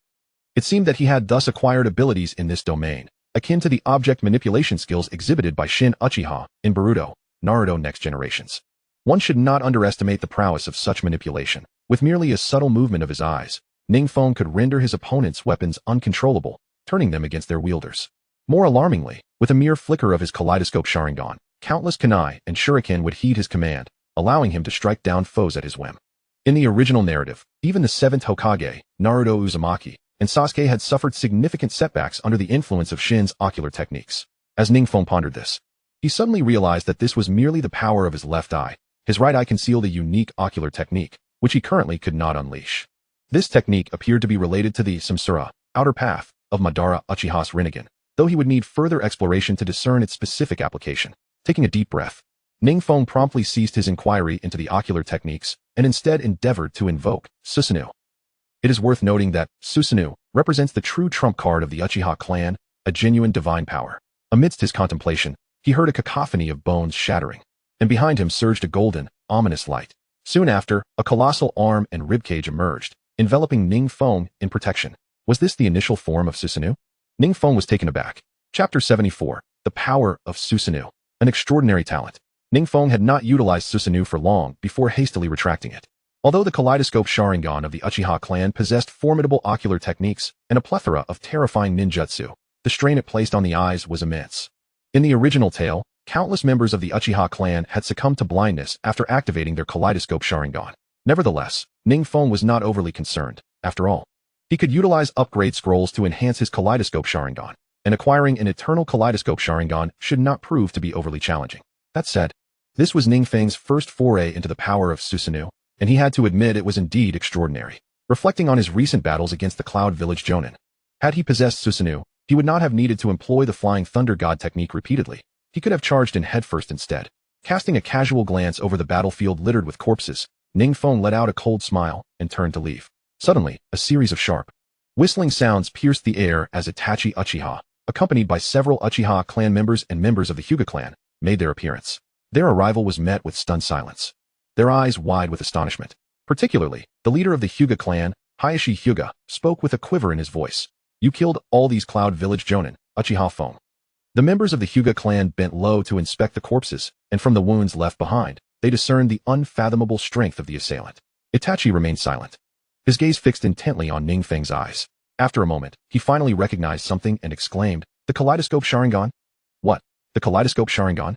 It seemed that he had thus acquired abilities in this domain, akin to the object manipulation skills exhibited by Shin Uchiha in Boruto, Naruto Next Generations. One should not underestimate the prowess of such manipulation. With merely a subtle movement of his eyes, Ning Feng could render his opponent's weapons uncontrollable, turning them against their wielders. More alarmingly, with a mere flicker of his Kaleidoscope Sharingan, countless kunai and shuriken would heed his command, allowing him to strike down foes at his whim. In the original narrative, even the 7th Hokage, Naruto Uzumaki, and Sasuke had suffered significant setbacks under the influence of Shin's ocular techniques. As Ning Feng pondered this, he suddenly realized that this was merely the power of his left eye. His right eye concealed a unique ocular technique, which he currently could not unleash. This technique appeared to be related to the Samsara, outer path, of Madara Uchiha's Rinnegan, though he would need further exploration to discern its specific application. Taking a deep breath, Ning Feng promptly ceased his inquiry into the ocular techniques and instead endeavored to invoke Susanoo. It is worth noting that Susanoo represents the true trump card of the Uchiha clan, a genuine divine power. Amidst his contemplation, he heard a cacophony of bones shattering, and behind him surged a golden, ominous light. Soon after, a colossal arm and ribcage emerged, enveloping Ning Feng in protection. Was this the initial form of Susanoo? Ning Feng was taken aback. Chapter 74, The Power of Susanoo. An extraordinary talent. Ning Feng had not utilized Susanoo for long before hastily retracting it. Although the Kaleidoscope Sharingan of the Uchiha clan possessed formidable ocular techniques and a plethora of terrifying ninjutsu, the strain it placed on the eyes was immense. In the original tale, countless members of the Uchiha clan had succumbed to blindness after activating their Kaleidoscope Sharingan. Nevertheless, Ning Feng was not overly concerned. After all, He could utilize upgrade scrolls to enhance his kaleidoscope Sharingan, and acquiring an eternal kaleidoscope Sharingan should not prove to be overly challenging. That said, this was Ning Feng's first foray into the power of Susanoo, and he had to admit it was indeed extraordinary. Reflecting on his recent battles against the Cloud Village Jōnin, had he possessed Susanoo, he would not have needed to employ the Flying Thunder God technique repeatedly. He could have charged in headfirst instead. Casting a casual glance over the battlefield littered with corpses, Ning Feng let out a cold smile and turned to leave. Suddenly, a series of sharp, whistling sounds pierced the air as Itachi Uchiha, accompanied by several Uchiha clan members and members of the Hyuga clan, made their appearance. Their arrival was met with stunned silence, their eyes wide with astonishment. Particularly, the leader of the Hyuga clan, Hayashi Hyuga, spoke with a quiver in his voice. You killed all these Cloud Village Jōnin, Uchiha Feng. The members of the Hyuga clan bent low to inspect the corpses, and from the wounds left behind, they discerned the unfathomable strength of the assailant. Itachi remained silent, his gaze fixed intently on Ning Feng's eyes. After a moment, he finally recognized something and exclaimed, "The kaleidoscope Sharingan?" "What? The kaleidoscope Sharingan?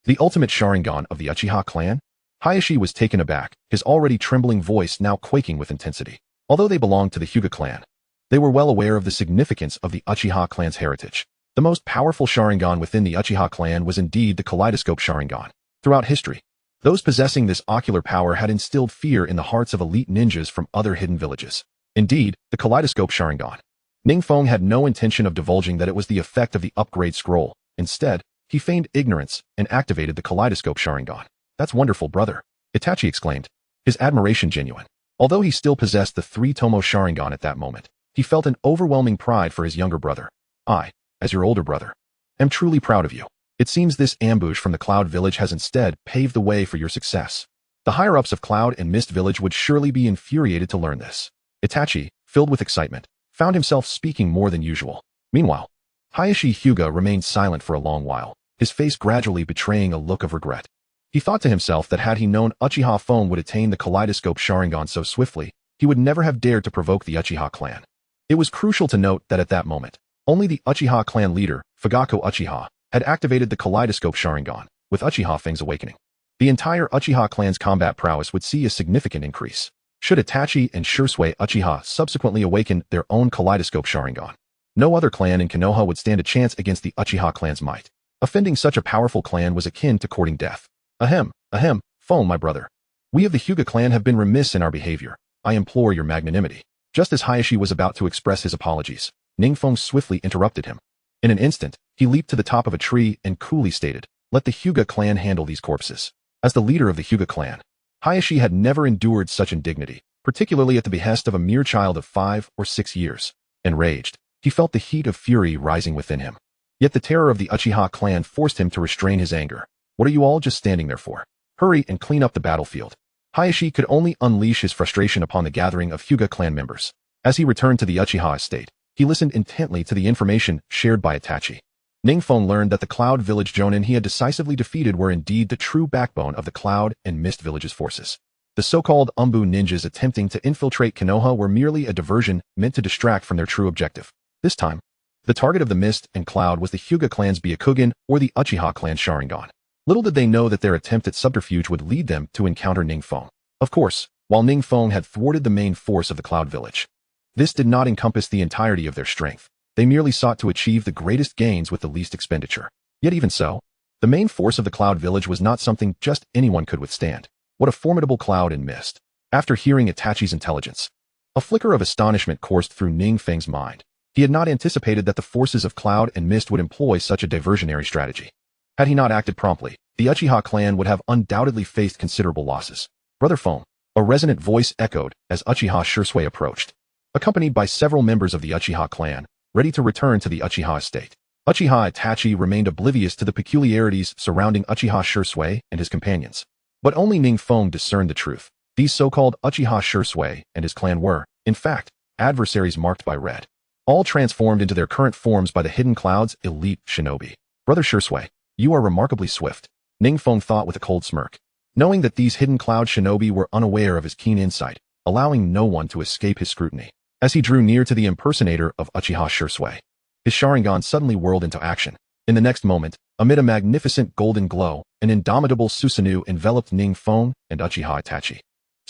The ultimate Sharingan of the Uchiha clan?" Hayashi was taken aback, his already trembling voice now quaking with intensity. Although they belonged to the Hyuga clan, they were well aware of the significance of the Uchiha clan's heritage. The most powerful Sharingan within the Uchiha clan was indeed the kaleidoscope Sharingan. Throughout history, those possessing this ocular power had instilled fear in the hearts of elite ninjas from other hidden villages. Indeed, the kaleidoscope Sharingan. Ning Feng had no intention of divulging that it was the effect of the upgrade scroll. Instead, he feigned ignorance and activated the kaleidoscope Sharingan. "That's wonderful, brother," Itachi exclaimed, his admiration genuine. Although he still possessed the three-tomo Sharingan at that moment, he felt an overwhelming pride for his younger brother. "I, as your older brother, am truly proud of you. It seems this ambush from the Cloud Village has instead paved the way for your success." The higher-ups of Cloud and Mist Village would surely be infuriated to learn this. Itachi, filled with excitement, found himself speaking more than usual. Meanwhile, Hayashi Hyuga remained silent for a long while, his face gradually betraying a look of regret. He thought to himself that had he known Uchiha Feng would attain the kaleidoscope Sharingan so swiftly, he would never have dared to provoke the Uchiha clan. It was crucial to note that at that moment, only the Uchiha clan leader, Fugaku Uchiha, had activated the kaleidoscope Sharingan, with Uchiha Feng's awakening. The entire Uchiha clan's combat prowess would see a significant increase. Should Itachi and Shursui Uchiha subsequently awaken their own kaleidoscope Sharingan, no other clan in Konoha would stand a chance against the Uchiha clan's might. Offending such a powerful clan was akin to courting death. Ahem, Feng, my brother. We of the Hyuga clan have been remiss in our behavior. I implore your magnanimity. Just as Hayashi was about to express his apologies, Ning Feng swiftly interrupted him. In an instant, he leaped to the top of a tree and coolly stated, "Let the Hyuga clan handle these corpses." As the leader of the Hyuga clan, Hayashi had never endured such indignity, particularly at the behest of a mere child of 5 or 6 years. Enraged, he felt the heat of fury rising within him. Yet the terror of the Uchiha clan forced him to restrain his anger. "What are you all just standing there for? Hurry and clean up the battlefield." Hayashi could only unleash his frustration upon the gathering of Hyuga clan members. As he returned to the Uchiha estate, he listened intently to the information shared by Itachi. Ning Feng learned that the Cloud Village Jōnin he had decisively defeated were indeed the true backbone of the Cloud and Mist Village's forces. The so-called Anbu ninjas attempting to infiltrate Konoha were merely a diversion meant to distract from their true objective. This time, the target of the Mist and Cloud was the Hyuga clan's Byakugan or the Uchiha clan's Sharingan. Little did they know that their attempt at subterfuge would lead them to encounter Ning Feng. Of course, while Ning Feng had thwarted the main force of the Cloud Village, this did not encompass the entirety of their strength. They merely sought to achieve the greatest gains with the least expenditure. Yet even so, the main force of the Cloud Village was not something just anyone could withstand. What a formidable Cloud and Mist. After hearing Itachi's intelligence, a flicker of astonishment coursed through Ning Feng's mind. He had not anticipated that the forces of Cloud and Mist would employ such a diversionary strategy. Had he not acted promptly, the Uchiha clan would have undoubtedly faced considerable losses. "Brother Feng," a resonant voice echoed as Uchiha Shursui approached, accompanied by several members of the Uchiha clan, ready to return to the Uchiha estate. Uchiha Itachi remained oblivious to the peculiarities surrounding Uchiha Shursui and his companions. But only Ning Feng discerned the truth. These so-called Uchiha Shursui and his clan were, in fact, adversaries marked by red, all transformed into their current forms by the Hidden Cloud's elite shinobi. "Brother Shursui, you are remarkably swift," Ning Feng thought with a cold smirk, knowing that these Hidden Cloud shinobi were unaware of his keen insight, allowing no one to escape his scrutiny. As he drew near to the impersonator of Uchiha Shursui, his Sharingan suddenly whirled into action. In the next moment, amid a magnificent golden glow, an indomitable Susanoo enveloped Ning Feng and Uchiha Itachi.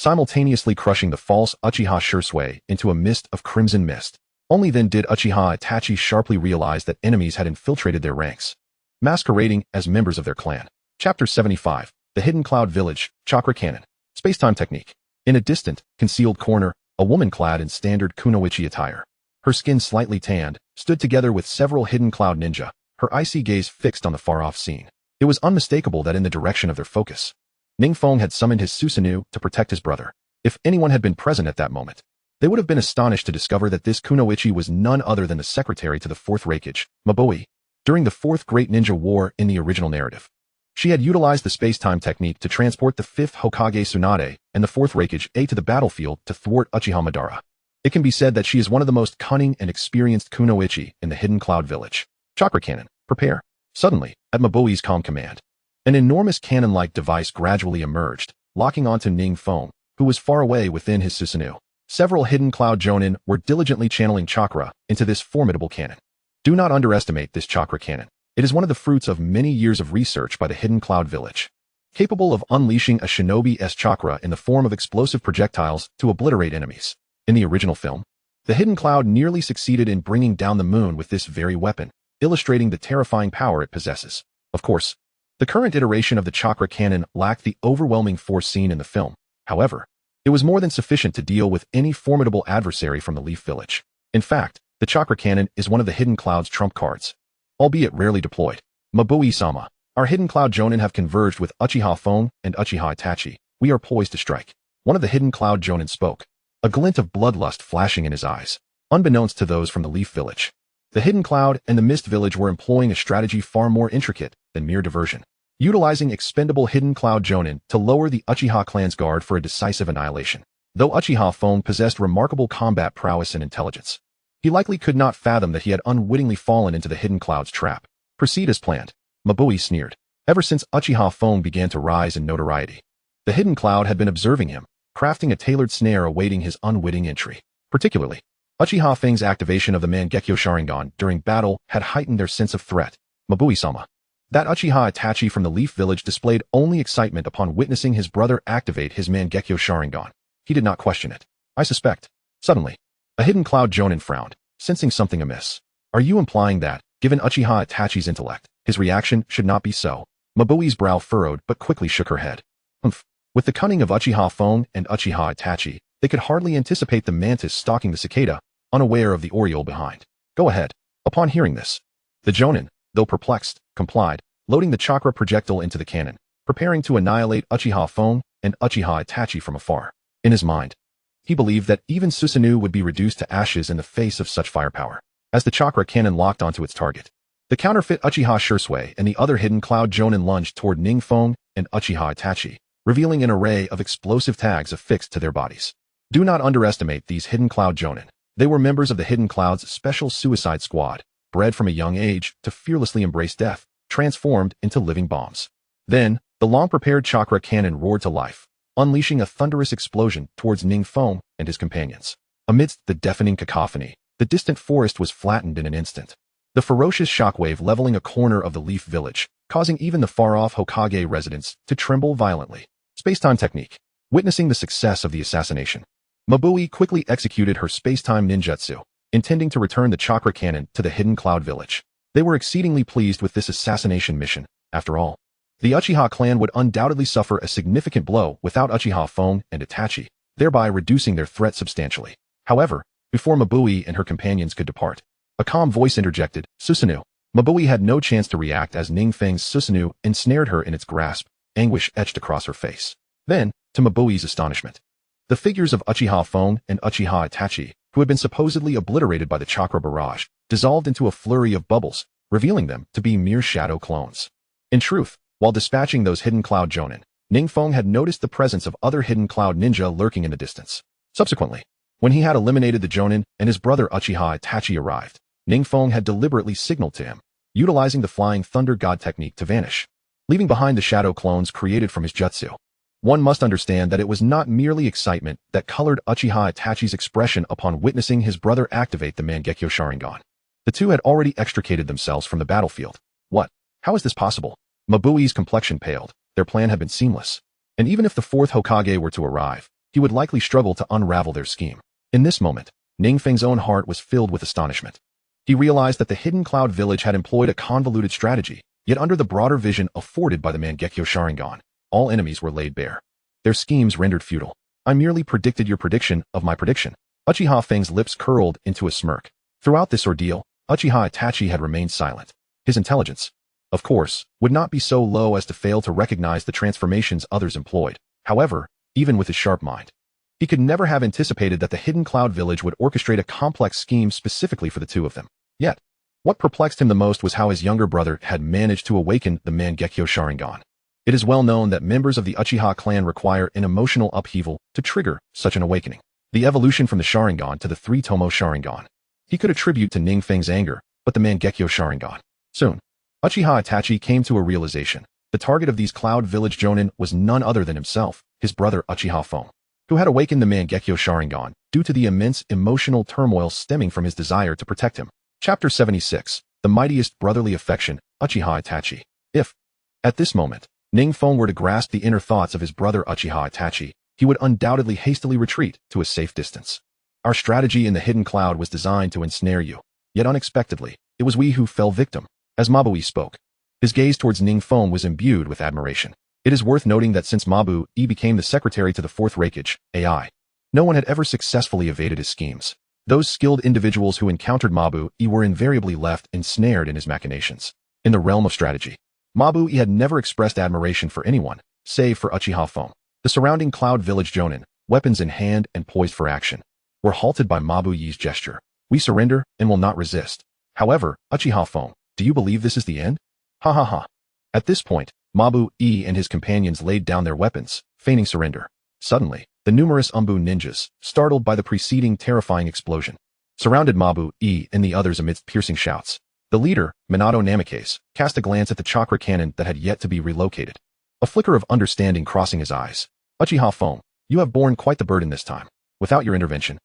simultaneously crushing the false Uchiha Shursui into a mist of crimson mist. Only then did Uchiha Itachi sharply realize that enemies had infiltrated their ranks, masquerading as members of their clan. Chapter 75. The Hidden Cloud Village, Chakra Cannon. Space-time technique. In a distant, concealed corner, a woman clad in standard kunoichi attire, her skin slightly tanned, stood together with several hidden cloud ninja, her icy gaze fixed on the far-off scene. It was unmistakable that in the direction of their focus, Ning Feng had summoned his Susanoo to protect his brother. If anyone had been present at that moment, they would have been astonished to discover that this kunoichi was none other than the secretary to the fourth Raikage, Mabui. During the fourth Great Ninja War in the original narrative, she had utilized the space-time technique to transport the fifth Hokage Tsunade and the fourth Raikage A to the battlefield to thwart Uchiha Madara. It can be said that she is one of the most cunning and experienced kunoichi in the Hidden Cloud Village. Chakra Cannon. Prepare. Suddenly, at Mabui's calm command, an enormous cannon-like device gradually emerged, locking onto Ning Feng, who was far away within his Susanoo. Several hidden cloud jonin were diligently channeling chakra into this formidable cannon. Do not underestimate this chakra cannon. It is one of the fruits of many years of research by the Hidden Cloud Village, capable of unleashing a shinobi's chakra in the form of explosive projectiles to obliterate enemies. In the original film, the Hidden Cloud nearly succeeded in bringing down the moon with this very weapon, illustrating the terrifying power it possesses. Of course, the current iteration of the chakra cannon lacked the overwhelming force seen in the film. However, it was more than sufficient to deal with any formidable adversary from the Leaf Village. In fact, the chakra cannon is one of the Hidden Cloud's trump cards, albeit rarely deployed. Mabui-sama, our Hidden Cloud jonin have converged with Uchiha Feng and Uchiha Itachi. We are poised to strike. One of the Hidden Cloud jonin spoke, a glint of bloodlust flashing in his eyes. Unbeknownst to those from the Leaf Village, the Hidden Cloud and the Mist Village were employing a strategy far more intricate than mere diversion, utilizing expendable Hidden Cloud jonin to lower the Uchiha clan's guard for a decisive annihilation. Though Uchiha Feng possessed remarkable combat prowess and intelligence, he likely could not fathom that he had unwittingly fallen into the Hidden Cloud's trap. Proceed as planned, Mabui sneered. Ever since Uchiha Feng began to rise in notoriety, the Hidden Cloud had been observing him, crafting a tailored snare awaiting his unwitting entry. Particularly, Uchiha Feng's activation of the Mangekyo Sharingan during battle had heightened their sense of threat. Mabui-sama, that Uchiha Itachi from the Leaf Village displayed only excitement upon witnessing his brother activate his Mangekyo Sharingan. He did not question it. I suspect. Suddenly, a Hidden Cloud jonin frowned, sensing something amiss. Are you implying that, given Uchiha Itachi's intellect, his reaction should not be so? Mabui's brow furrowed but quickly shook her head. With the cunning of Uchiha Feng and Uchiha Itachi, they could hardly anticipate the mantis stalking the cicada, unaware of the oriole behind. Go ahead. Upon hearing this, the jonin, though perplexed, complied, loading the chakra projectile into the cannon, preparing to annihilate Uchiha Feng and Uchiha Itachi from afar. In his mind, he believed that even Susanoo would be reduced to ashes in the face of such firepower. As the chakra cannon locked onto its target, the counterfeit Uchiha Shursui and the other Hidden Cloud jonin lunged toward Ning Feng and Uchiha Itachi, revealing an array of explosive tags affixed to their bodies. Do not underestimate these Hidden Cloud jonin. They were members of the Hidden Cloud's special suicide squad, bred from a young age to fearlessly embrace death, transformed into living bombs. Then, the long-prepared chakra cannon roared to life, unleashing a thunderous explosion towards Ning Feng and his companions. Amidst the deafening cacophony, the distant forest was flattened in an instant, the ferocious shockwave leveling a corner of the Leaf Village, causing even the far-off Hokage residents to tremble violently. Space-time technique. Witnessing the success of the assassination, Mabui quickly executed her space-time ninjutsu, intending to return the chakra cannon to the Hidden Cloud Village. They were exceedingly pleased with this assassination mission. After all, the Uchiha clan would undoubtedly suffer a significant blow without Uchiha Feng and Itachi, thereby reducing their threat substantially. However, before Mabui and her companions could depart, a calm voice interjected, Susanoo. Mabui had no chance to react as Ning Feng's Susanoo ensnared her in its grasp, anguish etched across her face. Then, to Mabui's astonishment, the figures of Uchiha Feng and Uchiha Itachi, who had been supposedly obliterated by the chakra barrage, dissolved into a flurry of bubbles, revealing them to be mere shadow clones. In truth, while dispatching those Hidden Cloud jonin, Ning Feng had noticed the presence of other Hidden Cloud ninja lurking in the distance. Subsequently, when he had eliminated the jonin and his brother Uchiha Itachi arrived, Ning Feng had deliberately signaled to him, utilizing the Flying Thunder God technique to vanish, leaving behind the shadow clones created from his jutsu. One must understand that it was not merely excitement that colored Uchiha Itachi's expression upon witnessing his brother activate the Mangekyo Sharingan. The two had already extricated themselves from the battlefield. What? How is this possible? Mabui's complexion paled. Their plan had been seamless. And even if the fourth Hokage were to arrive, he would likely struggle to unravel their scheme. In this moment, Ning Feng's own heart was filled with astonishment. He realized that the hidden cloud village had employed a convoluted strategy, yet under the broader vision afforded by the Mangekyo Sharingan, all enemies were laid bare. Their schemes rendered futile. I merely predicted your prediction of my prediction. Uchiha Feng's lips curled into a smirk. Throughout this ordeal, Uchiha Itachi had remained silent. His intelligence, of course, would not be so low as to fail to recognize the transformations others employed. However, even with his sharp mind, he could never have anticipated that the hidden cloud village would orchestrate a complex scheme specifically for the two of them. Yet, what perplexed him the most was how his younger brother had managed to awaken the Mangekyo Sharingan. It is well known that members of the Uchiha clan require an emotional upheaval to trigger such an awakening. The evolution from the Sharingan to the three-tomo Sharingan, he could attribute to Ning Feng's anger, but the Mangekyo Sharingan. Soon, Uchiha Itachi came to a realization. The target of these Cloud Village Jonin was none other than himself, his brother Uchiha Feng, who had awakened the Mangekyo Sharingan due to the immense emotional turmoil stemming from his desire to protect him. Chapter 76, The Mightiest Brotherly Affection, Uchiha Itachi. If, at this moment, Ning Feng were to grasp the inner thoughts of his brother Uchiha Itachi, he would undoubtedly hastily retreat to a safe distance. Our strategy in the hidden cloud was designed to ensnare you, yet unexpectedly, it was we who fell victim. As Mabu spoke, his gaze towards Ning Feng was imbued with admiration. It is worth noting that since Mabu became the secretary to the Fourth Raikage, AI, no one had ever successfully evaded his schemes. Those skilled individuals who encountered Mabu were invariably left ensnared in his machinations. In the realm of strategy, Mabu had never expressed admiration for anyone, save for Uchiha Feng. The surrounding Cloud Village Jonin, weapons in hand and poised for action, were halted by Mabu Yi's gesture. We surrender and will not resist. However, Uchiha Feng, do you believe this is the end? Ha ha ha. At this point, Mabu and his companions laid down their weapons, feigning surrender. Suddenly, the numerous Anbu ninjas, startled by the preceding terrifying explosion, surrounded Mabu and the others amidst piercing shouts. The leader, Minato Namikaze, cast a glance at the chakra cannon that had yet to be relocated. A flicker of understanding crossing his eyes. Uchiha Feng, you have borne quite the burden this time. Without your intervention,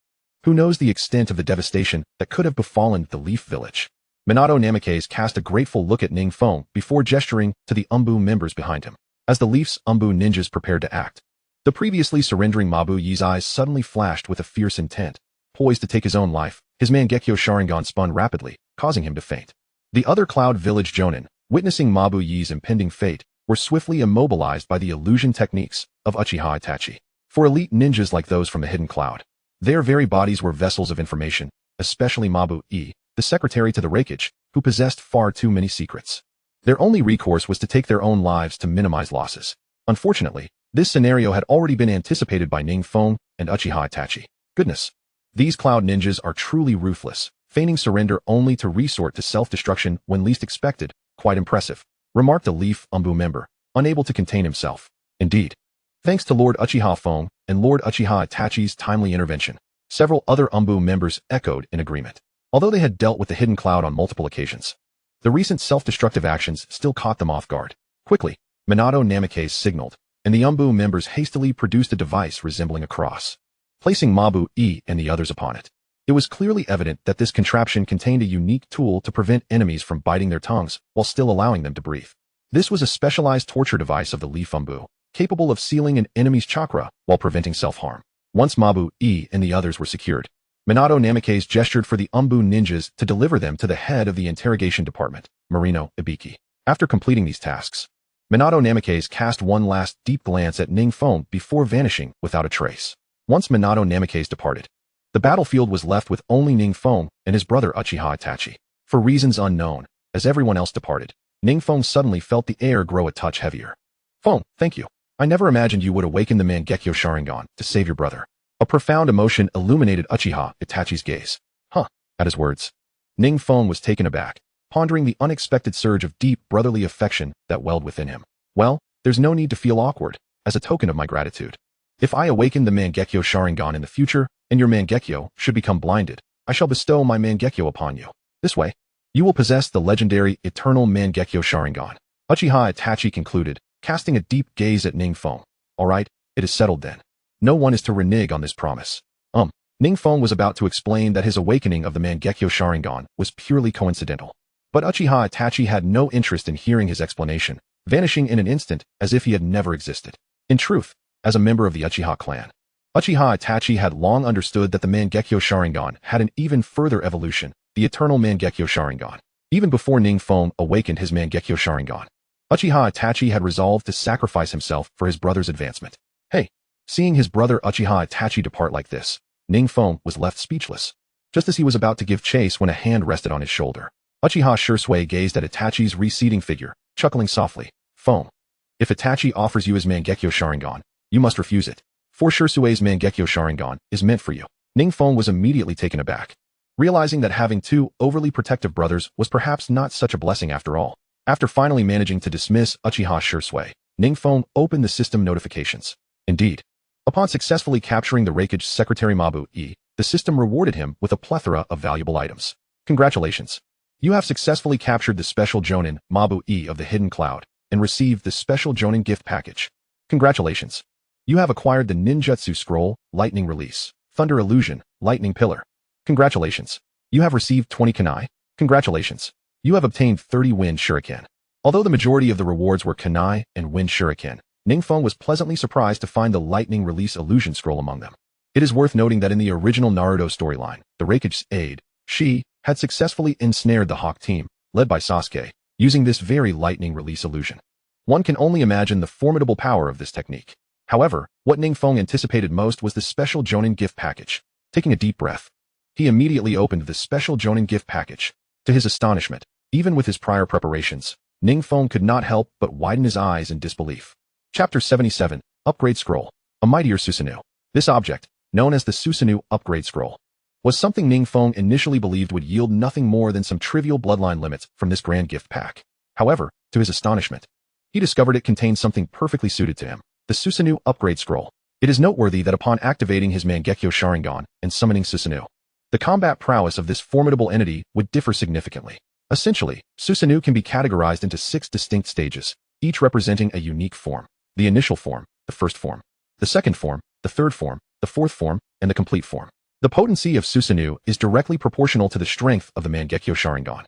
who knows the extent of the devastation that could have befallen the Leaf Village? Minato Namikaze cast a grateful look at Ning Feng before gesturing to the Anbu members behind him. As the Leaf's Anbu ninjas prepared to act, the previously surrendering Mabu Yi's eyes suddenly flashed with a fierce intent. Poised to take his own life, his Mangekyo Sharingan spun rapidly, causing him to faint. The other Cloud Village Jonin, witnessing Mabu Yi's impending fate, were swiftly immobilized by the illusion techniques of Uchiha Itachi. For elite ninjas like those from the Hidden Cloud, their very bodies were vessels of information, especially Mabu the secretary to the Raikage, who possessed far too many secrets. Their only recourse was to take their own lives to minimize losses. Unfortunately, this scenario had already been anticipated by Ning Feng and Uchiha Itachi. Goodness, these Cloud ninjas are truly ruthless, feigning surrender only to resort to self-destruction when least expected. Quite impressive, remarked a Leaf Anbu member, unable to contain himself. Indeed, thanks to Lord Uchiha Feng and Lord Uchiha Itachi's timely intervention, several other Anbu members echoed in agreement. Although they had dealt with the Hidden Cloud on multiple occasions, the recent self-destructive actions still caught them off guard. Quickly, Minato Namikaze signaled, and the Anbu members hastily produced a device resembling a cross, placing Mabu and the others upon it. It was clearly evident that this contraption contained a unique tool to prevent enemies from biting their tongues while still allowing them to breathe. This was a specialized torture device of the Leaf Anbu, capable of sealing an enemy's chakra while preventing self-harm. Once Mabu and the others were secured, Minato Namikaze gestured for the Anbu ninjas to deliver them to the head of the interrogation department, Marino Ibiki. After completing these tasks, Minato Namikaze cast one last deep glance at Ning Feng before vanishing without a trace. Once Minato Namikaze departed, the battlefield was left with only Ning Feng and his brother Uchiha Itachi. For reasons unknown, as everyone else departed, Ning Feng suddenly felt the air grow a touch heavier. Feng, thank you. I never imagined you would awaken the Mangekyo Sharingan to save your brother. A profound emotion illuminated Uchiha Itachi's gaze. Huh. At his words, Ning Feng was taken aback, pondering the unexpected surge of deep brotherly affection that welled within him. Well, there's no need to feel awkward, as a token of my gratitude. If I awaken the Mangekyo Sharingan in the future, and your Mangekyo should become blinded, I shall bestow my Mangekyo upon you. This way, you will possess the legendary eternal Mangekyo Sharingan. Uchiha Itachi concluded, casting a deep gaze at Ning Feng. All right, it is settled then. No one is to renege on this promise. Ning Feng was about to explain that his awakening of the Mangekyo Sharingan was purely coincidental. But Uchiha Itachi had no interest in hearing his explanation, vanishing in an instant as if he had never existed. In truth, as a member of the Uchiha clan, Uchiha Itachi had long understood that the Mangekyo Sharingan had an even further evolution, the eternal Mangekyo Sharingan. Even before Ning Feng awakened his Mangekyo Sharingan, Uchiha Itachi had resolved to sacrifice himself for his brother's advancement. Hey! Seeing his brother Uchiha Itachi depart like this, Ning Feng was left speechless. Just as he was about to give chase when a hand rested on his shoulder, Uchiha Shursui gazed at Itachi's receding figure, chuckling softly. Feng. If Itachi offers you his Mangekyo Sharingan, you must refuse it. For Shursui's Mangekyo Sharingan is meant for you. Ning Feng was immediately taken aback, realizing that having two overly protective brothers was perhaps not such a blessing after all. After finally managing to dismiss Uchiha Shursui, Ning Feng opened the system notifications. Indeed, upon successfully capturing the Raikage secretary Mabu-e, the system rewarded him with a plethora of valuable items. Congratulations! You have successfully captured the special Jonin Mabu-e of the Hidden Cloud and received the special Jonin gift package. Congratulations! You have acquired the Ninjutsu Scroll, Lightning Release, Thunder Illusion, Lightning Pillar. Congratulations! You have received 20 Kunai. Congratulations! You have obtained 30 Wind Shuriken. Although the majority of the rewards were Kunai and Wind Shuriken, Ning Feng was pleasantly surprised to find the Lightning Release Illusion Scroll among them. It is worth noting that in the original Naruto storyline, the Raikage's aide, she, had successfully ensnared the Hawk team, led by Sasuke, using this very Lightning Release Illusion. One can only imagine the formidable power of this technique. However, what Ning Feng anticipated most was the special Jonin gift package. Taking a deep breath, he immediately opened the special Jonin gift package. To his astonishment, even with his prior preparations, Ning Feng could not help but widen his eyes in disbelief. Chapter 77, Upgrade Scroll, a Mightier Susanoo. This object, known as the Susanoo Upgrade Scroll, was something Ning Feng initially believed would yield nothing more than some trivial bloodline limits from this grand gift pack. However, to his astonishment, he discovered it contained something perfectly suited to him, the Susanoo Upgrade Scroll. It is noteworthy that upon activating his Mangekyo Sharingan and summoning Susanoo, the combat prowess of this formidable entity would differ significantly. Essentially, Susanoo can be categorized into 6 distinct stages, each representing a unique form. The initial form, the first form, the second form, the third form, the fourth form, and the complete form. The potency of Susanoo is directly proportional to the strength of the Mangekyo Sharingan.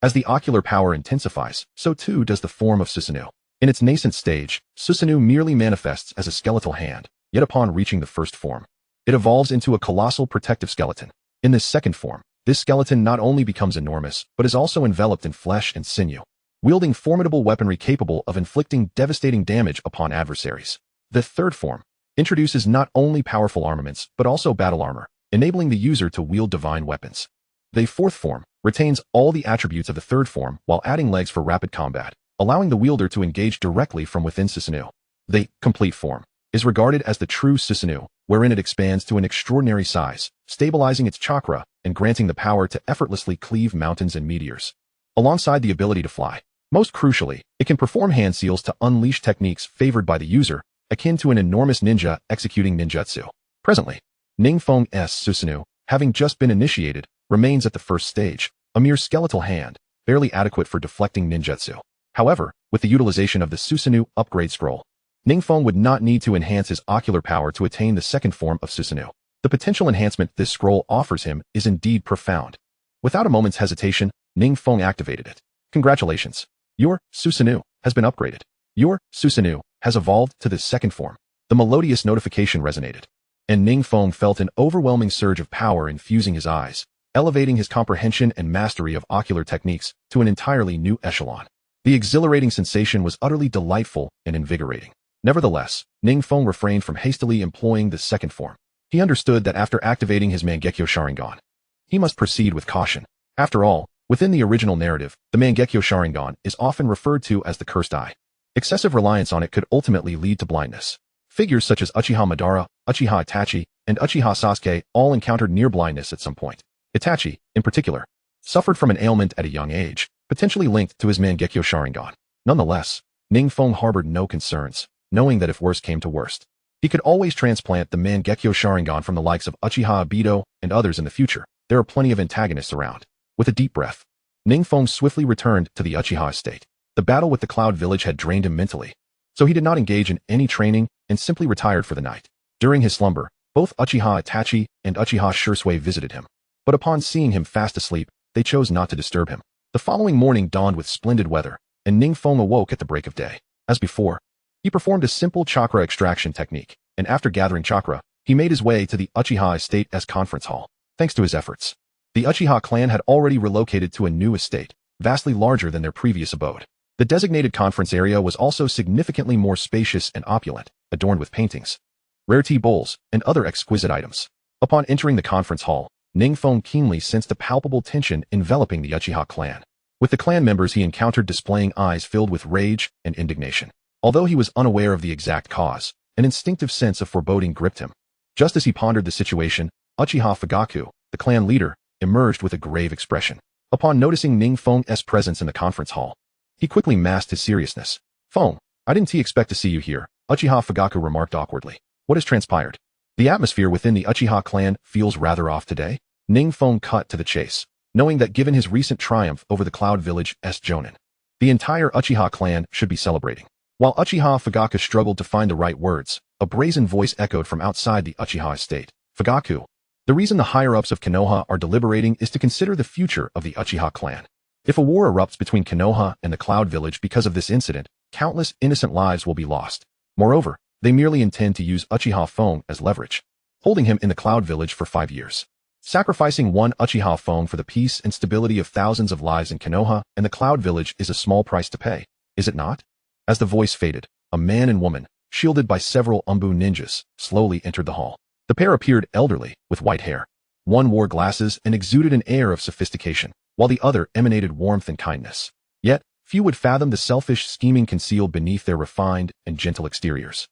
As the ocular power intensifies, so too does the form of Susanoo. In its nascent stage, Susanoo merely manifests as a skeletal hand, yet upon reaching the first form, it evolves into a colossal protective skeleton. In this second form, this skeleton not only becomes enormous, but is also enveloped in flesh and sinew, wielding formidable weaponry capable of inflicting devastating damage upon adversaries. The third form introduces not only powerful armaments, but also battle armor, enabling the user to wield divine weapons. The fourth form retains all the attributes of the third form while adding legs for rapid combat, allowing the wielder to engage directly from within Susanoo. The complete form is regarded as the true Susanoo, wherein it expands to an extraordinary size, stabilizing its chakra and granting the power to effortlessly cleave mountains and meteors. Alongside the ability to fly, most crucially, it can perform hand seals to unleash techniques favored by the user, akin to an enormous ninja executing ninjutsu. Presently, Ning Feng's Susanoo, having just been initiated, remains at the first stage, a mere skeletal hand, barely adequate for deflecting ninjutsu. However, with the utilization of the Susanoo Upgrade Scroll, Ning Feng would not need to enhance his ocular power to attain the second form of Susanoo. The potential enhancement this scroll offers him is indeed profound. Without a moment's hesitation, Ning Feng activated it. Congratulations! Your Susanoo has been upgraded. Your Susanoo has evolved to the second form. The melodious notification resonated, and Ning Feng felt an overwhelming surge of power infusing his eyes, elevating his comprehension and mastery of ocular techniques to an entirely new echelon. The exhilarating sensation was utterly delightful and invigorating. Nevertheless, Ning Feng refrained from hastily employing the second form. He understood that after activating his Mangekyo Sharingan, he must proceed with caution. After all, within the original narrative, the Mangekyo Sharingan is often referred to as the cursed eye. Excessive reliance on it could ultimately lead to blindness. Figures such as Uchiha Madara, Uchiha Itachi, and Uchiha Sasuke all encountered near blindness at some point. Itachi, in particular, suffered from an ailment at a young age, potentially linked to his Mangekyo Sharingan. Nonetheless, Ning Feng harbored no concerns, knowing that if worst came to worst, he could always transplant the Mangekyo Sharingan from the likes of Uchiha Obito and others in the future. There are plenty of antagonists around. With a deep breath, Ning Feng swiftly returned to the Uchiha estate. The battle with the Cloud Village had drained him mentally, so he did not engage in any training and simply retired for the night. During his slumber, both Uchiha Itachi and Uchiha Shursui visited him, but upon seeing him fast asleep, they chose not to disturb him. The following morning dawned with splendid weather, and Ning Feng awoke at the break of day. As before, he performed a simple chakra extraction technique, and after gathering chakra, He made his way to the Uchiha estate's conference hall. Thanks to his efforts, the Uchiha clan had already relocated to a new estate, vastly larger than their previous abode. The designated conference area was also significantly more spacious and opulent, adorned with paintings, rare tea bowls, and other exquisite items. Upon entering the conference hall, Ning Feng keenly sensed a palpable tension enveloping the Uchiha clan. With the clan members he encountered displaying eyes filled with rage and indignation. Although he was unaware of the exact cause, an instinctive sense of foreboding gripped him. Just as he pondered the situation, Uchiha Fugaku, the clan leader, emerged with a grave expression. Upon noticing Ning Feng's presence in the conference hall, he quickly masked his seriousness. "Feng, I didn't expect to see you here," Uchiha Fugaku remarked awkwardly. "What has transpired? The atmosphere within the Uchiha clan feels rather off today." Ning Feng cut to the chase, knowing that given his recent triumph over the Cloud Village's Jōgan, the entire Uchiha clan should be celebrating. While Uchiha Fugaku struggled to find the right words, a brazen voice echoed from outside the Uchiha estate. "Fugaku, the reason the higher-ups of Konoha are deliberating is to consider the future of the Uchiha clan. If a war erupts between Konoha and the Cloud Village because of this incident, countless innocent lives will be lost. Moreover, they merely intend to use Uchiha Feng as leverage, holding him in the Cloud Village for 5 years. Sacrificing one Uchiha Feng for the peace and stability of thousands of lives in Konoha and the Cloud Village is a small price to pay, is it not?" As the voice faded, a man and woman, shielded by several Anbu ninjas, slowly entered the hall. The pair appeared elderly, with white hair. One wore glasses and exuded an air of sophistication, while the other emanated warmth and kindness. Yet, few would fathom the selfish scheming concealed beneath their refined and gentle exteriors.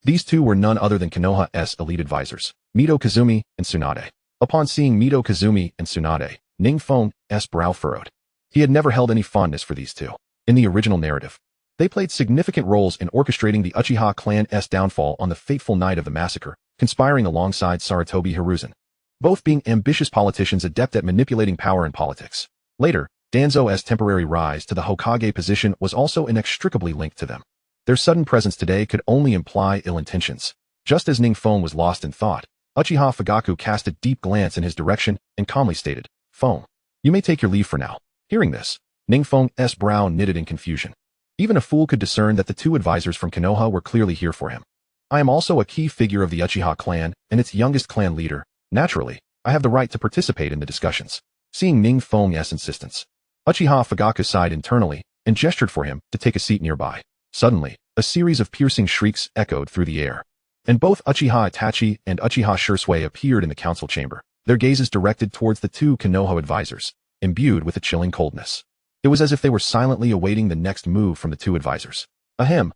These two were none other than Konoha's elite advisors, Mito Kazumi and Tsunade. Upon seeing Mito Kazumi and Tsunade, Ning Feng's brow furrowed. He had never held any fondness for these two. In the original narrative, they played significant roles in orchestrating the Uchiha clan's downfall on the fateful night of the massacre, conspiring alongside Sarutobi Hiruzen, both being ambitious politicians adept at manipulating power and politics. Later, Danzo's temporary rise to the Hokage position was also inextricably linked to them. Their sudden presence today could only imply ill intentions. Just as Ning Feng was lost in thought, Uchiha Fugaku cast a deep glance in his direction and calmly stated, "Feng, you may take your leave for now." Hearing this, Ning Feng's brow knitted in confusion. Even a fool could discern that the two advisors from Konoha were clearly here for him. "I am also a key figure of the Uchiha clan and its youngest clan leader. Naturally, I have the right to participate in the discussions." Seeing Ning Feng's insistence, Uchiha Fugaku sighed internally and gestured for him to take a seat nearby. Suddenly, a series of piercing shrieks echoed through the air, and both Uchiha Itachi and Uchiha Shursui appeared in the council chamber, their gazes directed towards the two Konoha advisors, imbued with a chilling coldness. It was as if they were silently awaiting the next move from the two advisors. Ahem,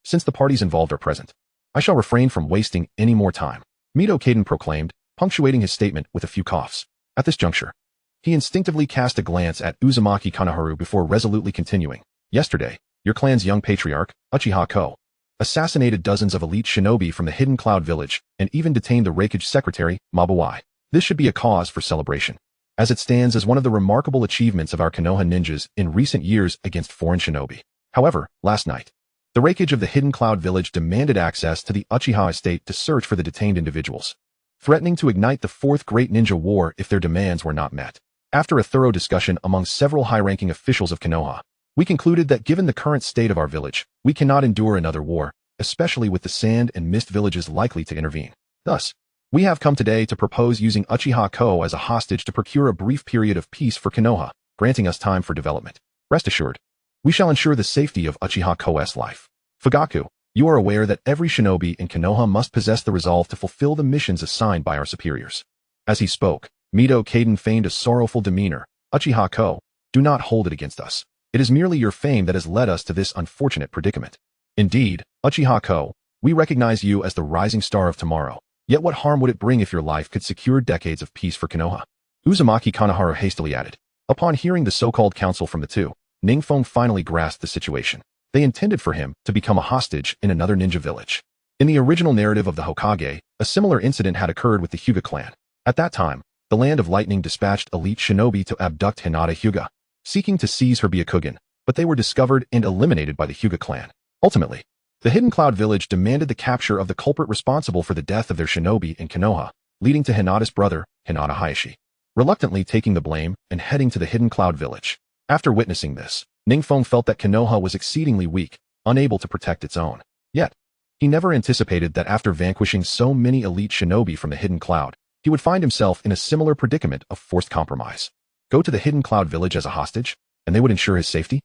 since the parties involved are present, I shall refrain from wasting any more time," Mito Kaden proclaimed, punctuating his statement with a few coughs. At this juncture, he instinctively cast a glance at Uzumaki Kanoharu before resolutely continuing. "Yesterday, your clan's young patriarch, Uchiha Ko, assassinated dozens of elite shinobi from the hidden Cloud Village and even detained the Raikage secretary, Mabuai. This should be a cause for celebration, as it stands as one of the remarkable achievements of our Konoha ninjas in recent years against foreign shinobi. However, last night, the Raikage of the hidden Cloud Village demanded access to the Uchiha estate to search for the detained individuals, threatening to ignite the Fourth Great Ninja War if their demands were not met. After a thorough discussion among several high-ranking officials of Konoha, we concluded that given the current state of our village, we cannot endure another war, especially with the Sand and Mist villages likely to intervene. Thus, we have come today to propose using Uchiha Ko as a hostage to procure a brief period of peace for Konoha, granting us time for development. Rest assured, we shall ensure the safety of Uchiha Ko's life. Fugaku, you are aware that every shinobi in Konoha must possess the resolve to fulfill the missions assigned by our superiors." As he spoke, Mito Kaden feigned a sorrowful demeanor. "Uchiha Ko, do not hold it against us. It is merely your fame that has led us to this unfortunate predicament. Indeed, Uchiha Ko, we recognize you as the rising star of tomorrow. Yet what harm would it bring if your life could secure decades of peace for Konoha?" Uzumaki Kanoharu hastily added. Upon hearing the so-called counsel from the two, Ning Feng finally grasped the situation. They intended for him to become a hostage in another ninja village. In the original narrative of the Hokage, a similar incident had occurred with the Hyuga clan. At that time, the Land of Lightning dispatched elite shinobi to abduct Hinata Hyuga, seeking to seize her Byakugan, but they were discovered and eliminated by the Hyuga clan. Ultimately, the Hidden Cloud Village demanded the capture of the culprit responsible for the death of their shinobi in Konoha, leading to Hinata's brother, Hinata Hayashi, reluctantly taking the blame and heading to the Hidden Cloud Village. After witnessing this, Ning Feng felt that Konoha was exceedingly weak, unable to protect its own. Yet, He never anticipated that after vanquishing so many elite shinobi from the Hidden Cloud, he would find himself in a similar predicament of forced compromise. Go to the Hidden Cloud village as a hostage, and they would ensure his safety?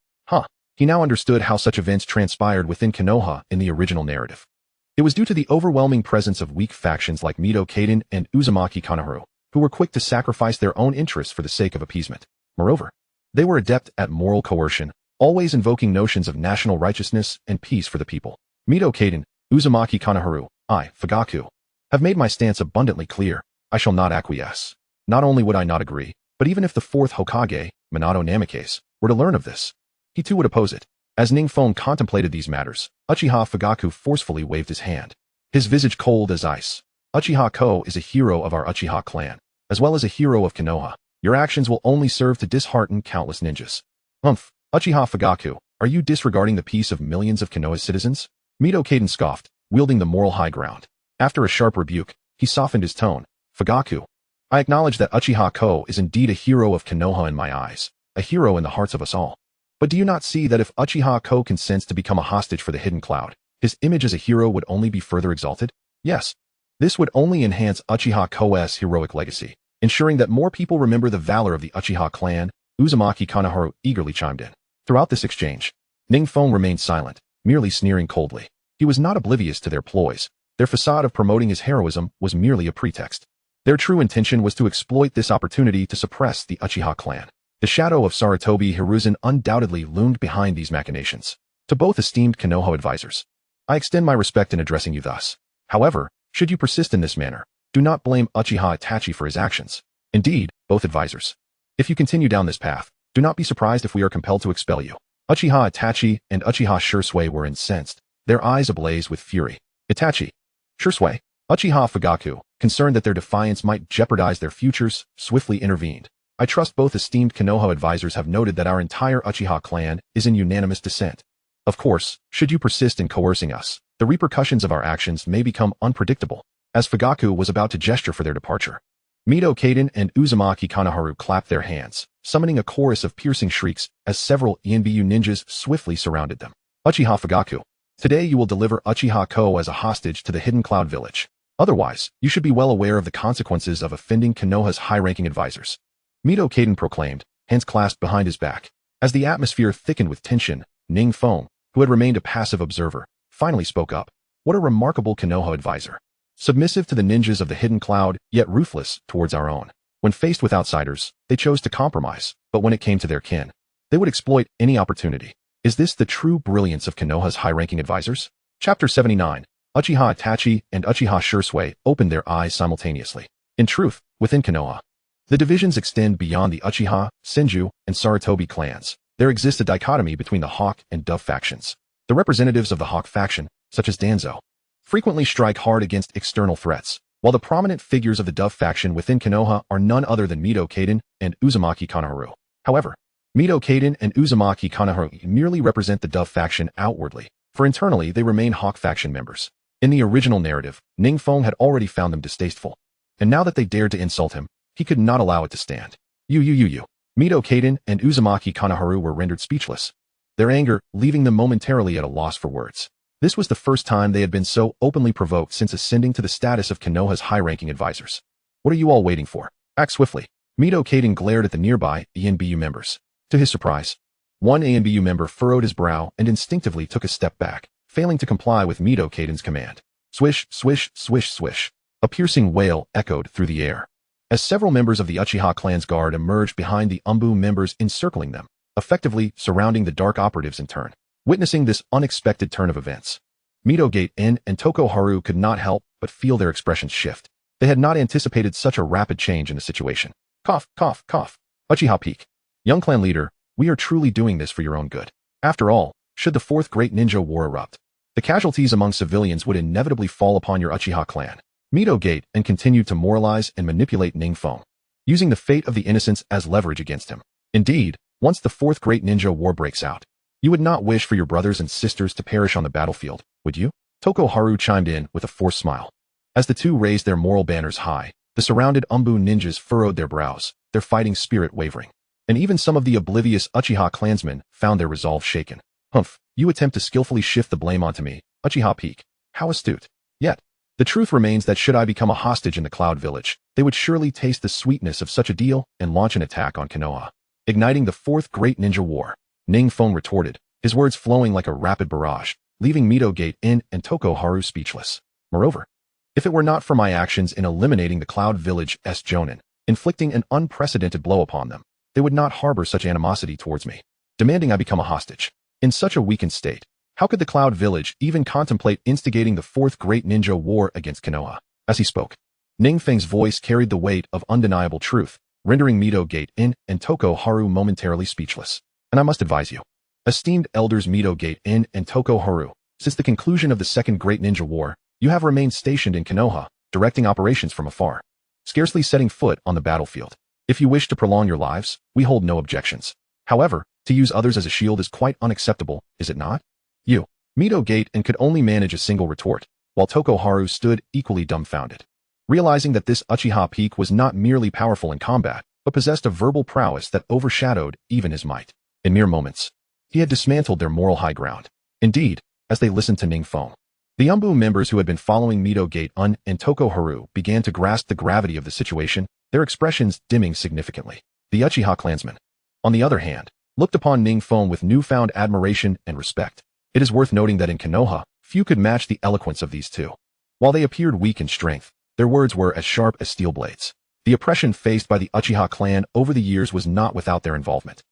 He now understood how such events transpired within Konoha in the original narrative. It was due to the overwhelming presence of weak factions like Mido Kaden and Uzumaki Kanoharu, who were quick to sacrifice their own interests for the sake of appeasement. Moreover, they were adept at moral coercion, always invoking notions of national righteousness and peace for the people. Mido Kaden, Uzumaki Kanoharu, Fugaku, have made my stance abundantly clear. I shall not acquiesce. Not only would I not agree, but even if the fourth Hokage, Minato Namikaze, were to learn of this, he too would oppose it. As Ning Feng contemplated these matters, Uchiha Fugaku forcefully waved his hand, his visage cold as ice. Uchiha Ko is a hero of our Uchiha clan, as well as a hero of Konoha. Your actions will only serve to dishearten countless ninjas. Uchiha Fugaku, are you disregarding the peace of millions of Konoha's citizens? Mido Kaden scoffed, wielding the moral high ground. After a sharp rebuke, he softened his tone. Fugaku, I acknowledge that Uchiha Ko is indeed a hero of Konoha in my eyes, a hero in the hearts of us all. But do you not see that if Uchiha Ko consents to become a hostage for the Hidden Cloud, his image as a hero would only be further exalted? Yes. This would only enhance Uchiha Ko's heroic legacy, ensuring that more people remember the valor of the Uchiha clan. Uzumaki Kanoharu eagerly chimed in. Throughout this exchange, Ning Feng remained silent, merely sneering coldly. He was not oblivious to their ploys. Their facade of promoting his heroism was merely a pretext. Their true intention was to exploit this opportunity to suppress the Uchiha clan. The shadow of Sarutobi Hiruzen undoubtedly loomed behind these machinations. To both esteemed Konoha advisors, I extend my respect in addressing you thus. However, should you persist in this manner, do not blame Uchiha Itachi for his actions. Indeed, both advisors, if you continue down this path, do not be surprised if we are compelled to expel you. Uchiha Itachi and Uchiha Shursui were incensed, their eyes ablaze with fury. Itachi, Shursui, Uchiha Fugaku, concerned that their defiance might jeopardize their futures, swiftly intervened. I trust both esteemed Konoha advisors have noted that our entire Uchiha clan is in unanimous dissent. Of course, should you persist in coercing us, the repercussions of our actions may become unpredictable. As Fugaku was about to gesture for their departure, Mido Kaden and Uzumaki Kanoharu clapped their hands, summoning a chorus of piercing shrieks as several Anbu ninjas swiftly surrounded them. Uchiha Fugaku, today you will deliver Uchiha Ko as a hostage to the Hidden Cloud village. Otherwise, you should be well aware of the consequences of offending Konoha's high-ranking advisors. Mido Kaden proclaimed, hands clasped behind his back. As the atmosphere thickened with tension, Ning Feng, who had remained a passive observer, finally spoke up. What a remarkable Konoha advisor. Submissive to the ninjas of the Hidden Cloud, yet ruthless towards our own. When faced with outsiders, they chose to compromise, but when it came to their kin, they would exploit any opportunity. Is this the true brilliance of Konoha's high-ranking advisors? Chapter 79. Uchiha Itachi and Uchiha Shursui opened their eyes simultaneously. In truth, within Konoha, the divisions extend beyond the Uchiha, Senju, and Sarutobi clans. There exists a dichotomy between the Hawk and Dove factions. The representatives of the Hawk faction, such as Danzo, frequently strike hard against external threats, while the prominent figures of the Dove faction within Konoha are none other than Mido Kaden and Uzumaki Kanoharu. However, Mido Kaden and Uzumaki Kanoharu merely represent the Dove faction outwardly, for internally they remain Hawk faction members. In the original narrative, Ning Feng had already found them distasteful, and now that they dared to insult him, he could not allow it to stand. Mido Kaden and Uzumaki Kanoharu were rendered speechless, their anger leaving them momentarily at a loss for words. This was the first time they had been so openly provoked since ascending to the status of Konoha's high-ranking advisors. What are you all waiting for? Act swiftly. Mido Kaden glared at the nearby ANBU members. To his surprise, one ANBU member furrowed his brow and instinctively took a step back, failing to comply with Mido Kaden's command. Swish, swish, swish, swish. A piercing wail echoed through the air, as several members of the Uchiha clan's guard emerged behind the Anbu members encircling them, effectively surrounding the dark operatives in turn. Witnessing this unexpected turn of events, Mido Kaden and Toko Haru could not help but feel their expressions shift. They had not anticipated such a rapid change in the situation. Cough, cough, cough. Uchiha peak. Young clan leader, we are truly doing this for your own good. After all, should the fourth great ninja war erupt, the casualties among civilians would inevitably fall upon your Uchiha clan. Mido Kaden continued to moralize and manipulate Ning Feng, using the fate of the innocents as leverage against him. Indeed, once the fourth great ninja war breaks out, you would not wish for your brothers and sisters to perish on the battlefield, would you? Toko Haru chimed in with a forced smile. As the two raised their moral banners high, the surrounded Anbu ninjas furrowed their brows, their fighting spirit wavering. And even some of the oblivious Uchiha clansmen found their resolve shaken. You attempt to skillfully shift the blame onto me, Uchiha peak. How astute. Yet, the truth remains that should I become a hostage in the Cloud Village, they would surely taste the sweetness of such a deal and launch an attack on Konoha, igniting the fourth great ninja war. Ning Feng retorted, his words flowing like a rapid barrage, leaving Mito Gate In and Toko Haru speechless. Moreover, if it were not for my actions in eliminating the Cloud Village's Jōgan, inflicting an unprecedented blow upon them, they would not harbor such animosity towards me, demanding I become a hostage. In such a weakened state, how could the Cloud Village even contemplate instigating the fourth great ninja war against Konoha? As he spoke, Ning Feng's voice carried the weight of undeniable truth, rendering Mito Gate In and Toko Haru momentarily speechless. And I must advise you, esteemed elders Mito Gate In and Toko Haru, since the conclusion of the second great ninja war, you have remained stationed in Konoha, directing operations from afar, scarcely setting foot on the battlefield. If you wish to prolong your lives, we hold no objections. However, to use others as a shield is quite unacceptable, is it not? You, Mito Gate In, could only manage a single retort, while Toko Haru stood equally dumbfounded. Realizing that this Uchiha peak was not merely powerful in combat, but possessed a verbal prowess that overshadowed even his might. In mere moments, he had dismantled their moral high ground. Indeed, as they listened to Ning Feng, the Anbu members who had been following Mito Gate In and Toko Haru began to grasp the gravity of the situation, their expressions dimming significantly. The Uchiha clansmen, on the other hand, looked upon Ning Feng with newfound admiration and respect. It is worth noting that in Konoha, few could match the eloquence of these two. While they appeared weak in strength, their words were as sharp as steel blades. The oppression faced by the Uchiha clan over the years was not without their involvement.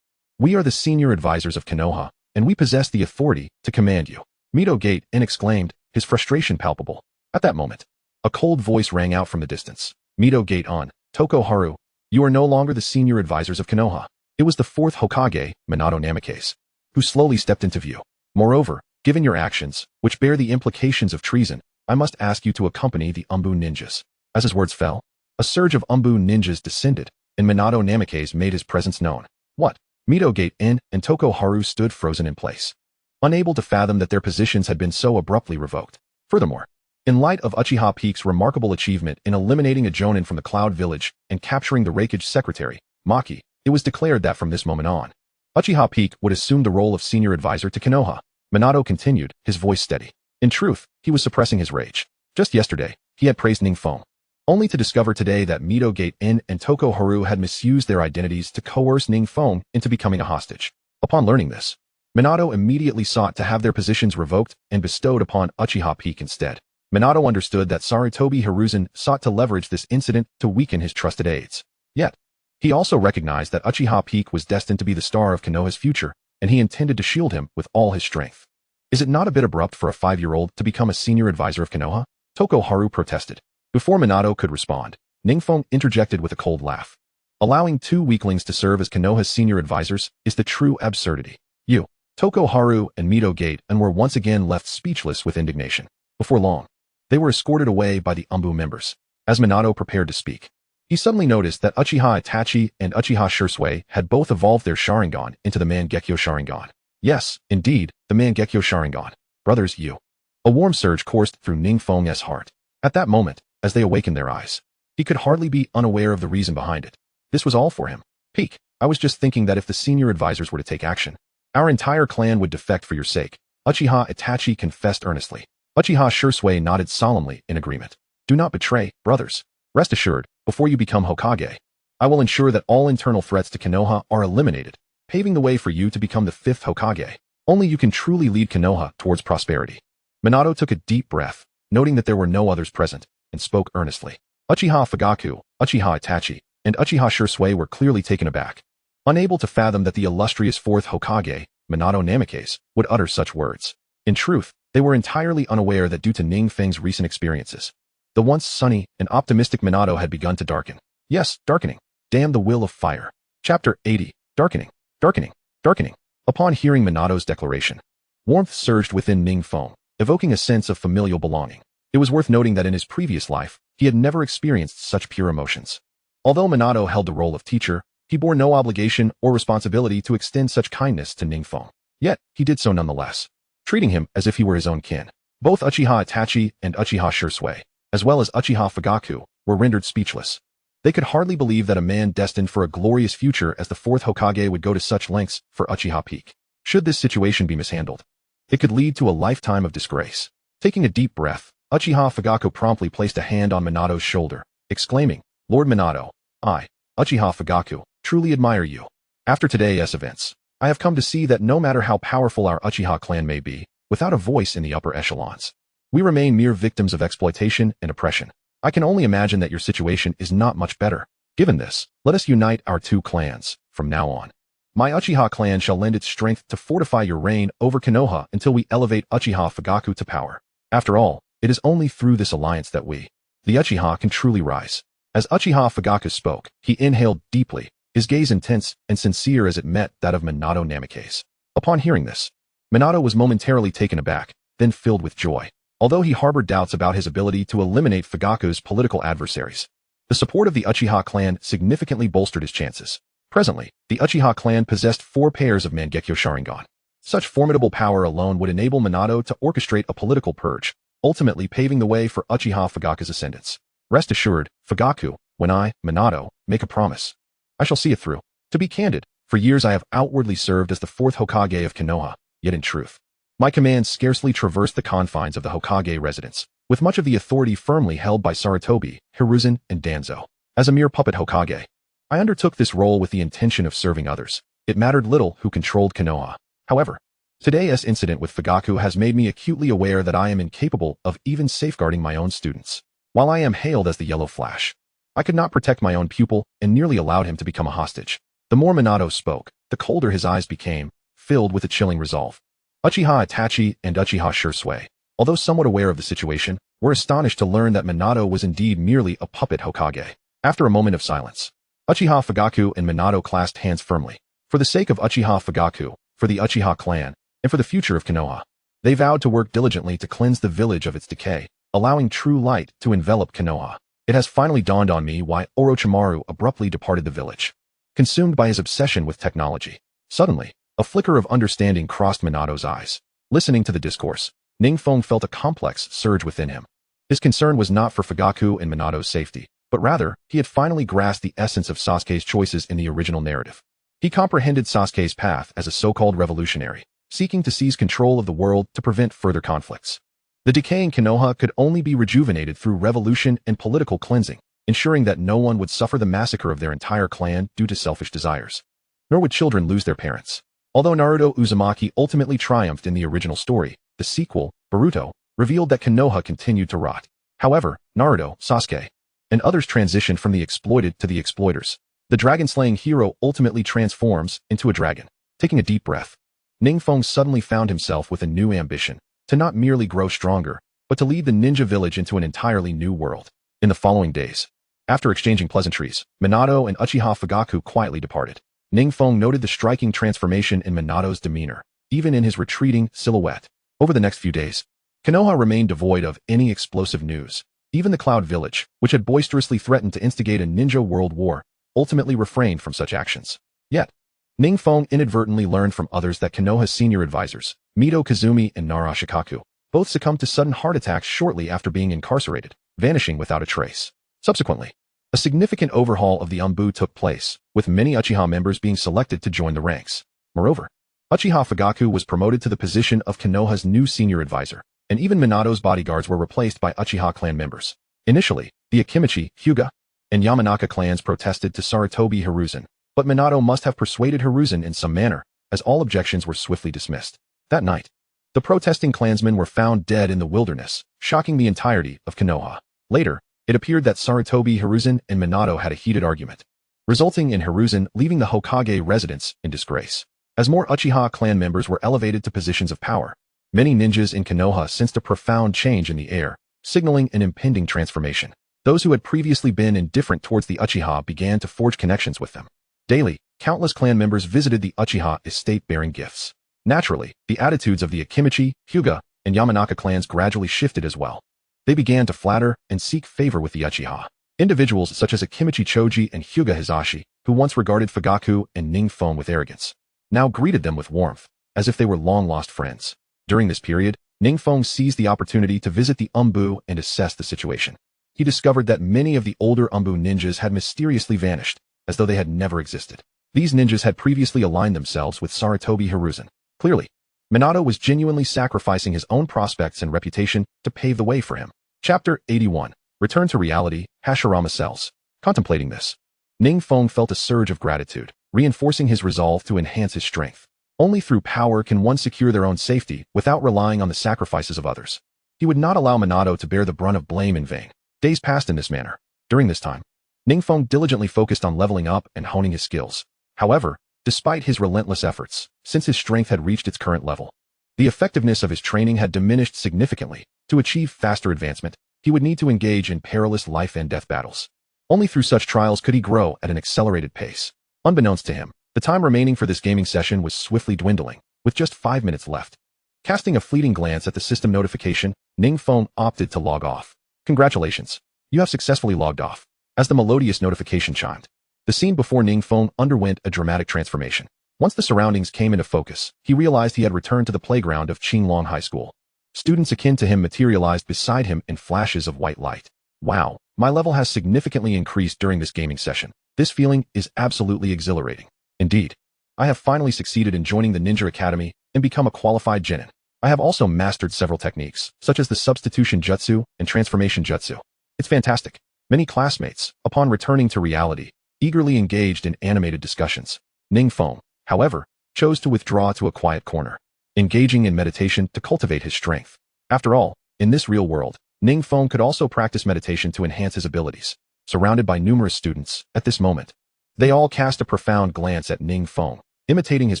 We are the senior advisors of Konoha, and we possess the authority to command you, Mito Gate In exclaimed, his frustration palpable. At that moment, a cold voice rang out from the distance. Mito Gate In, Toko Haru, you are no longer the senior advisors of Konoha. It was the fourth Hokage, Minato Namikaze, who slowly stepped into view. Moreover, given your actions, which bear the implications of treason, I must ask you to accompany the Anbu ninjas. As his words fell, a surge of Anbu ninjas descended, and Minato Namikaze made his presence known. What? Mito Gate In and Toko Haru stood frozen in place, unable to fathom that their positions had been so abruptly revoked. Furthermore, in light of Uchiha Peak's remarkable achievement in eliminating a Jōgan from the Cloud Village and capturing the Raikage secretary, Maki, it was declared that from this moment on, Uchiha Peak would assume the role of senior advisor to Konoha. Minato continued, his voice steady. In truth, he was suppressing his rage. Just yesterday, he had praised Ning Feng, only to discover today that Mito Gate In and Toko Haru had misused their identities to coerce Ning Feng into becoming a hostage. Upon learning this, Minato immediately sought to have their positions revoked and bestowed upon Uchiha Peak instead. Minato understood that Sarutobi Hiruzen sought to leverage this incident to weaken his trusted aides. Yet, he also recognized that Uchiha Peak was destined to be the star of Konoha's future, and he intended to shield him with all his strength. Is it not a bit abrupt for a 5-year-old to become a senior advisor of Konoha? Toko Haru protested. Before Minato could respond, Ning Feng interjected with a cold laugh. Allowing two weaklings to serve as Konoha's senior advisors is the true absurdity. You, Toko Haru and Mito Gate In were once again left speechless with indignation. Before long, they were escorted away by the Anbu members. As Minato prepared to speak, he suddenly noticed that Uchiha Itachi and Uchiha Shursui had both evolved their Sharingan into the Mangekyo Sharingan. Yes, indeed, the Mangekyo Sharingan. Brothers, you. A warm surge coursed through Ning Feng's heart. At that moment, as they awakened their eyes, he could hardly be unaware of the reason behind it. This was all for him. Peak, I was just thinking that if the senior advisors were to take action, our entire clan would defect for your sake. Uchiha Itachi confessed earnestly. Uchiha Shursui nodded solemnly in agreement. Do not betray, brothers. Rest assured, before you become Hokage, I will ensure that all internal threats to Konoha are eliminated, paving the way for you to become the 5th Hokage. Only you can truly lead Konoha towards prosperity. Minato took a deep breath, noting that there were no others present, and spoke earnestly. Uchiha Fugaku, Uchiha Itachi, and Uchiha Shursui were clearly taken aback, unable to fathom that the illustrious 4th Hokage, Minato Namikaze, would utter such words. In truth, they were entirely unaware that due to Ning Feng's recent experiences, the once sunny and optimistic Minato had begun to darken. Yes, darkening. Damn the will of fire. Chapter 80. Darkening. Darkening. Darkening. Upon hearing Minato's declaration, warmth surged within Ning Feng, evoking a sense of familial belonging. It was worth noting that in his previous life, he had never experienced such pure emotions. Although Minato held the role of teacher, he bore no obligation or responsibility to extend such kindness to Ning Feng. Yet, he did so nonetheless, treating him as if he were his own kin. Both Uchiha Itachi and Uchiha Shursui, as well as Uchiha Fugaku, were rendered speechless. They could hardly believe that a man destined for a glorious future as the 4th Hokage would go to such lengths for Uchiha Peak. Should this situation be mishandled, it could lead to a lifetime of disgrace. Taking a deep breath, Uchiha Fugaku promptly placed a hand on Minato's shoulder, exclaiming, "Lord Minato, I, Uchiha Fugaku, truly admire you. After today's events, I have come to see that no matter how powerful our Uchiha clan may be, without a voice in the upper echelons, we remain mere victims of exploitation and oppression. I can only imagine that your situation is not much better. Given this, let us unite our two clans, from now on. My Uchiha clan shall lend its strength to fortify your reign over Konoha until we elevate Uchiha Fugaku to power. After all, it is only through this alliance that we, the Uchiha, can truly rise." As Uchiha Fugaku spoke, he inhaled deeply, his gaze intense and sincere as it met that of Minato Namikaze. Upon hearing this, Minato was momentarily taken aback, then filled with joy. Although he harbored doubts about his ability to eliminate Fugaku's political adversaries, the support of the Uchiha clan significantly bolstered his chances. Presently, the Uchiha clan possessed 4 pairs of Mangekyo Sharingan. Such formidable power alone would enable Minato to orchestrate a political purge, ultimately paving the way for Uchiha Fugaku's ascendance. Rest assured, Fugaku, when I, Minato, make a promise, I shall see it through. To be candid, for years I have outwardly served as the 4th Hokage of Konoha, yet in truth, my commands scarcely traversed the confines of the Hokage residence, with much of the authority firmly held by Sarutobi, Hiruzen, and Danzo. As a mere puppet Hokage, I undertook this role with the intention of serving others. It mattered little who controlled Konoha. However, today's incident with Fugaku has made me acutely aware that I am incapable of even safeguarding my own students. While I am hailed as the Yellow Flash, I could not protect my own pupil and nearly allowed him to become a hostage. The more Minato spoke, the colder his eyes became, filled with a chilling resolve. Uchiha Itachi and Uchiha Shursui, although somewhat aware of the situation, were astonished to learn that Minato was indeed merely a puppet Hokage. After a moment of silence, Uchiha Fugaku and Minato clasped hands firmly. For the sake of Uchiha Fugaku, for the Uchiha clan, and for the future of Konoha, they vowed to work diligently to cleanse the village of its decay, allowing true light to envelop Konoha. It has finally dawned on me why Orochimaru abruptly departed the village, consumed by his obsession with technology. Suddenly, a flicker of understanding crossed Minato's eyes. Listening to the discourse, Ning Feng felt a complex surge within him. His concern was not for Fugaku and Minato's safety, but rather, he had finally grasped the essence of Sasuke's choices in the original narrative. He comprehended Sasuke's path as a so-called revolutionary, seeking to seize control of the world to prevent further conflicts. The decaying Konoha could only be rejuvenated through revolution and political cleansing, ensuring that no one would suffer the massacre of their entire clan due to selfish desires. Nor would children lose their parents. Although Naruto Uzumaki ultimately triumphed in the original story, the sequel, Boruto, revealed that Konoha continued to rot. However, Naruto, Sasuke, and others transitioned from the exploited to the exploiters. The dragon-slaying hero ultimately transforms into a dragon. Taking a deep breath, Ning Feng suddenly found himself with a new ambition, to not merely grow stronger, but to lead the ninja village into an entirely new world. In the following days, after exchanging pleasantries, Minato and Uchiha Fugaku quietly departed. Ning Feng noted the striking transformation in Minato's demeanor, even in his retreating silhouette. Over the next few days, Konoha remained devoid of any explosive news. Even the Cloud Village, which had boisterously threatened to instigate a ninja world war, ultimately refrained from such actions. Yet, Ning Feng inadvertently learned from others that Konoha's senior advisors, Mito Kazumi and Nara Shikaku, both succumbed to sudden heart attacks shortly after being incarcerated, vanishing without a trace. Subsequently, a significant overhaul of the Anbu took place, with many Uchiha members being selected to join the ranks. Moreover, Uchiha Fugaku was promoted to the position of Konoha's new senior advisor, and even Minato's bodyguards were replaced by Uchiha clan members. Initially, the Akimichi, Hyuga, and Yamanaka clans protested to Sarutobi Hiruzen, but Minato must have persuaded Hiruzen in some manner, as all objections were swiftly dismissed. That night, the protesting clansmen were found dead in the wilderness, shocking the entirety of Konoha. Later, it appeared that Sarutobi Hiruzen and Minato had a heated argument, resulting in Hiruzen leaving the Hokage residence in disgrace. As more Uchiha clan members were elevated to positions of power, many ninjas in Konoha sensed a profound change in the air, signaling an impending transformation. Those who had previously been indifferent towards the Uchiha began to forge connections with them. Daily, countless clan members visited the Uchiha estate bearing gifts. Naturally, the attitudes of the Akimichi, Hyuga, and Yamanaka clans gradually shifted as well. They began to flatter and seek favor with the Uchiha. Individuals such as Akimichi Choji and Hyuga Hisashi, who once regarded Fugaku and Ning Feng with arrogance, now greeted them with warmth, as if they were long-lost friends. During this period, Ning Feng seized the opportunity to visit the Anbu and assess the situation. He discovered that many of the older Anbu ninjas had mysteriously vanished, as though they had never existed. These ninjas had previously aligned themselves with Sarutobi Hiruzen. Clearly, Minato was genuinely sacrificing his own prospects and reputation to pave the way for him. Chapter 81. Return to reality, Hashirama Cells. Contemplating this, Ning Feng felt a surge of gratitude, reinforcing his resolve to enhance his strength. Only through power can one secure their own safety without relying on the sacrifices of others. He would not allow Minato to bear the brunt of blame in vain. Days passed in this manner. During this time, Ning Feng diligently focused on leveling up and honing his skills. However, despite his relentless efforts, since his strength had reached its current level, the effectiveness of his training had diminished significantly. To achieve faster advancement, he would need to engage in perilous life and death battles. Only through such trials could he grow at an accelerated pace. Unbeknownst to him, the time remaining for this gaming session was swiftly dwindling, with just 5 minutes left. Casting a fleeting glance at the system notification, Ning Feng opted to log off. Congratulations. You have successfully logged off. As the melodious notification chimed, the scene before Ning Feng underwent a dramatic transformation. Once the surroundings came into focus, he realized he had returned to the playground of Qinglong High School. Students akin to him materialized beside him in flashes of white light. Wow, my level has significantly increased during this gaming session. This feeling is absolutely exhilarating. Indeed, I have finally succeeded in joining the Ninja Academy and become a qualified genin. I have also mastered several techniques, such as the substitution jutsu and transformation jutsu. It's fantastic. Many classmates, upon returning to reality, eagerly engaged in animated discussions. Ning Feng, however, chose to withdraw to a quiet corner, engaging in meditation to cultivate his strength. After all, in this real world, Ning Feng could also practice meditation to enhance his abilities. Surrounded by numerous students, at this moment, they all cast a profound glance at Ning Feng, imitating his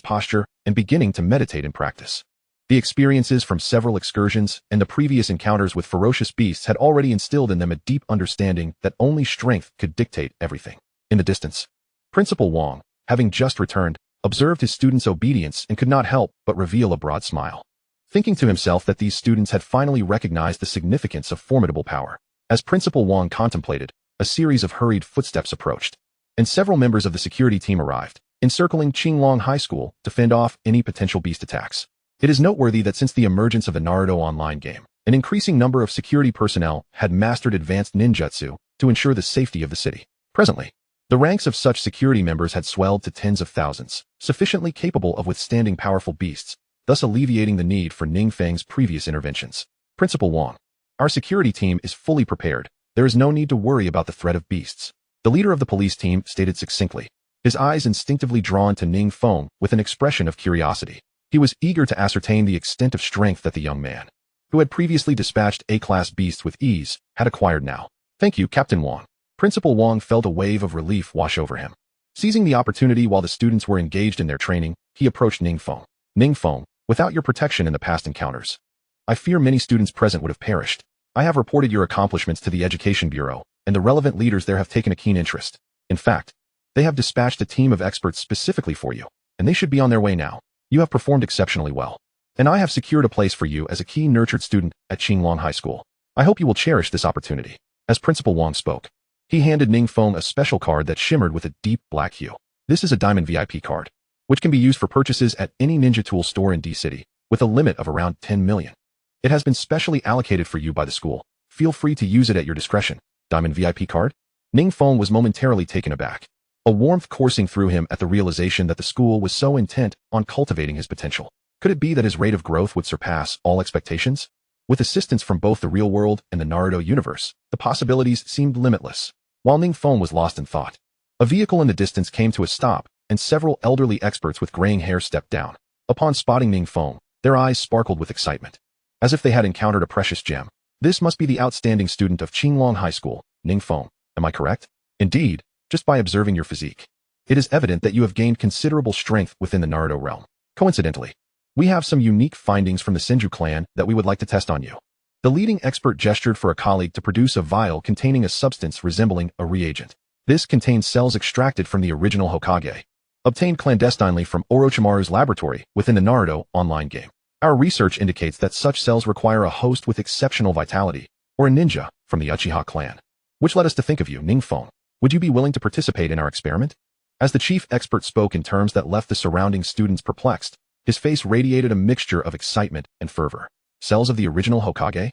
posture and beginning to meditate in practice. The experiences from several excursions and the previous encounters with ferocious beasts had already instilled in them a deep understanding that only strength could dictate everything. In the distance, Principal Wang, having just returned, observed his students' obedience and could not help but reveal a broad smile, thinking to himself that these students had finally recognized the significance of formidable power. As Principal Wang contemplated, a series of hurried footsteps approached, and several members of the security team arrived, encircling Qinglong High School to fend off any potential beast attacks. It is noteworthy that since the emergence of the Naruto online game, an increasing number of security personnel had mastered advanced ninjutsu to ensure the safety of the city. Presently, the ranks of such security members had swelled to tens of thousands, sufficiently capable of withstanding powerful beasts, thus alleviating the need for Ning Feng's previous interventions. Principal Wang, our security team is fully prepared. There is no need to worry about the threat of beasts. The leader of the police team stated succinctly, his eyes instinctively drawn to Ning Feng with an expression of curiosity. He was eager to ascertain the extent of strength that the young man, who had previously dispatched A-class beasts with ease, had acquired now. Thank you, Captain Wang. Principal Wang felt a wave of relief wash over him. Seizing the opportunity while the students were engaged in their training, he approached Ning Feng. Ning Feng, without your protection in the past encounters, I fear many students present would have perished. I have reported your accomplishments to the Education Bureau, and the relevant leaders there have taken a keen interest. In fact, they have dispatched a team of experts specifically for you, and they should be on their way now. You have performed exceptionally well, and I have secured a place for you as a key nurtured student at Qinglong High School. I hope you will cherish this opportunity. As Principal Wang spoke, he handed Ning Feng a special card that shimmered with a deep black hue. This is a Diamond VIP card, which can be used for purchases at any Ninja Tool store in D-City, with a limit of around 10 million. It has been specially allocated for you by the school. Feel free to use it at your discretion. Diamond VIP card? Ning Feng was momentarily taken aback, a warmth coursing through him at the realization that the school was so intent on cultivating his potential. Could it be that his rate of growth would surpass all expectations? With assistance from both the real world and the Naruto universe, the possibilities seemed limitless. While Ning Feng was lost in thought, a vehicle in the distance came to a stop, and several elderly experts with graying hair stepped down. Upon spotting Ning Feng, their eyes sparkled with excitement, as if they had encountered a precious gem. This must be the outstanding student of Qinglong High School, Ning Feng. Am I correct? Indeed. Just by observing your physique, it is evident that you have gained considerable strength within the Naruto realm. Coincidentally, we have some unique findings from the Senju clan that we would like to test on you. The leading expert gestured for a colleague to produce a vial containing a substance resembling a reagent. This contains cells extracted from the original Hokage, obtained clandestinely from Orochimaru's laboratory within the Naruto online game. Our research indicates that such cells require a host with exceptional vitality, or a ninja from the Uchiha clan, which led us to think of you, Ning Feng. Would you be willing to participate in our experiment? As the chief expert spoke in terms that left the surrounding students perplexed, his face radiated a mixture of excitement and fervor. Cells of the original Hokage?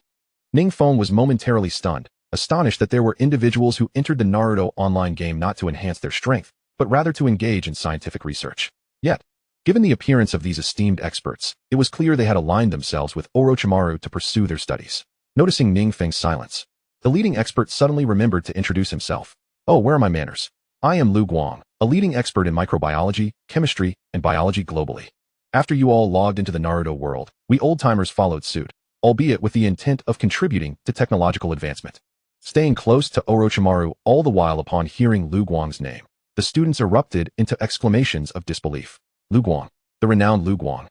Ning Feng was momentarily stunned, astonished that there were individuals who entered the Naruto online game not to enhance their strength, but rather to engage in scientific research. Yet, Given the appearance of these esteemed experts, it was clear they had aligned themselves with Orochimaru to pursue their studies. Noticing Ning Feng's silence, the leading expert suddenly remembered to introduce himself. "Oh, where are my manners? I am Lu Guang, a leading expert in microbiology, chemistry, and biology globally. After you all logged into the Naruto world, we old-timers followed suit, albeit with the intent of contributing to technological advancement." Staying close to Orochimaru all the while upon hearing Lu Guang's name, the students erupted into exclamations of disbelief. Lu Guang, the renowned Lu Guang,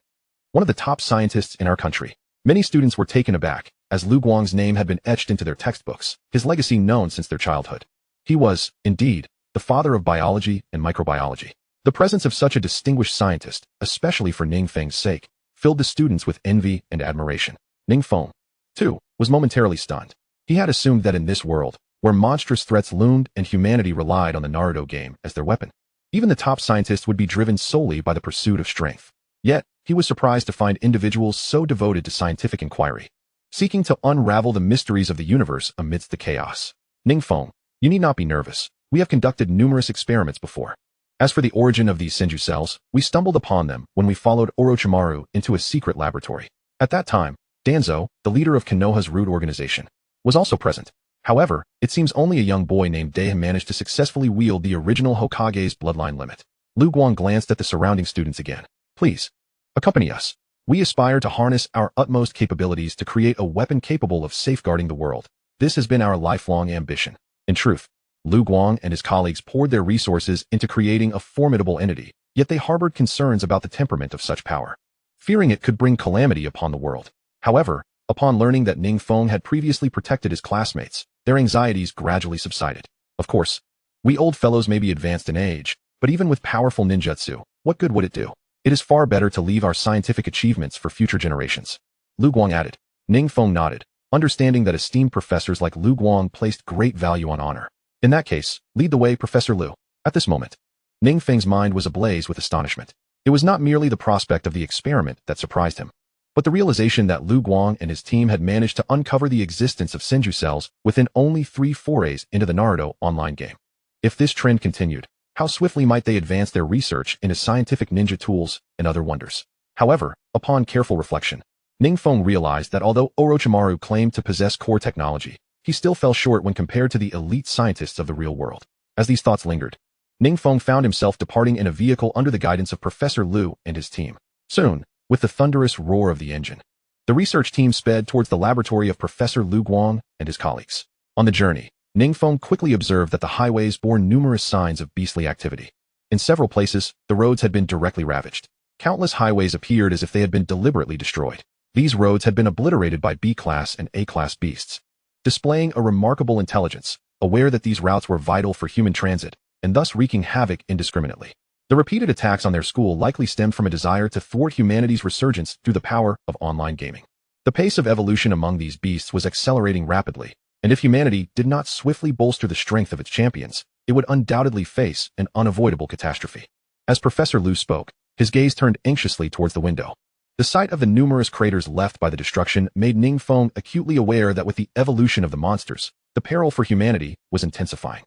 one of the top scientists in our country. Many students were taken aback, as Lu Guang's name had been etched into their textbooks, his legacy known since their childhood. He was, indeed, the father of biology and microbiology. The presence of such a distinguished scientist, especially for Ning Feng's sake, filled the students with envy and admiration. Ning Feng, too, was momentarily stunned. He had assumed that in this world, where monstrous threats loomed and humanity relied on the Naruto game as their weapon, even the top scientists would be driven solely by the pursuit of strength. Yet, he was surprised to find individuals so devoted to scientific inquiry, seeking to unravel the mysteries of the universe amidst the chaos. Ning Feng, you need not be nervous. We have conducted numerous experiments before. As for the origin of these Senju cells, we stumbled upon them when we followed Orochimaru into a secret laboratory. At that time, Danzo, the leader of Konoha's root organization, was also present. However, it seems only a young boy named Daeha managed to successfully wield the original Hokage's bloodline limit. Lu Guang glanced at the surrounding students again. Please, accompany us. We aspire to harness our utmost capabilities to create a weapon capable of safeguarding the world. This has been our lifelong ambition. In truth, Lu Guang and his colleagues poured their resources into creating a formidable entity, yet they harbored concerns about the temperament of such power, fearing it could bring calamity upon the world. However, upon learning that Ning Feng had previously protected his classmates, their anxieties gradually subsided. Of course, we old fellows may be advanced in age, but even with powerful ninjutsu, what good would it do? It is far better to leave our scientific achievements for future generations. Lu Guang added. Ning Feng nodded, understanding that esteemed professors like Lu Guang placed great value on honor. In that case, lead the way, Professor Lu. At this moment, Ning Feng's mind was ablaze with astonishment. It was not merely the prospect of the experiment that surprised him, but the realization that Lu Guang and his team had managed to uncover the existence of Senju cells within only 3 forays into the Naruto online game. If this trend continued, how swiftly might they advance their research into scientific ninja tools and other wonders? However, upon careful reflection, Ning Feng realized that although Orochimaru claimed to possess core technology, he still fell short when compared to the elite scientists of the real world. As these thoughts lingered, Ning Feng found himself departing in a vehicle under the guidance of Professor Lu and his team. Soon, with the thunderous roar of the engine, the research team sped towards the laboratory of Professor Lu Guang and his colleagues. On the journey, Ning Feng quickly observed that the highways bore numerous signs of beastly activity. In several places, the roads had been directly ravaged. Countless highways appeared as if they had been deliberately destroyed. These roads had been obliterated by B-class and A-class beasts, displaying a remarkable intelligence, aware that these routes were vital for human transit, and thus wreaking havoc indiscriminately. The repeated attacks on their school likely stemmed from a desire to thwart humanity's resurgence through the power of online gaming. The pace of evolution among these beasts was accelerating rapidly, and if humanity did not swiftly bolster the strength of its champions, it would undoubtedly face an unavoidable catastrophe. As Professor Lu spoke, his gaze turned anxiously towards the window. The sight of the numerous craters left by the destruction made Ning Feng acutely aware that with the evolution of the monsters, the peril for humanity was intensifying.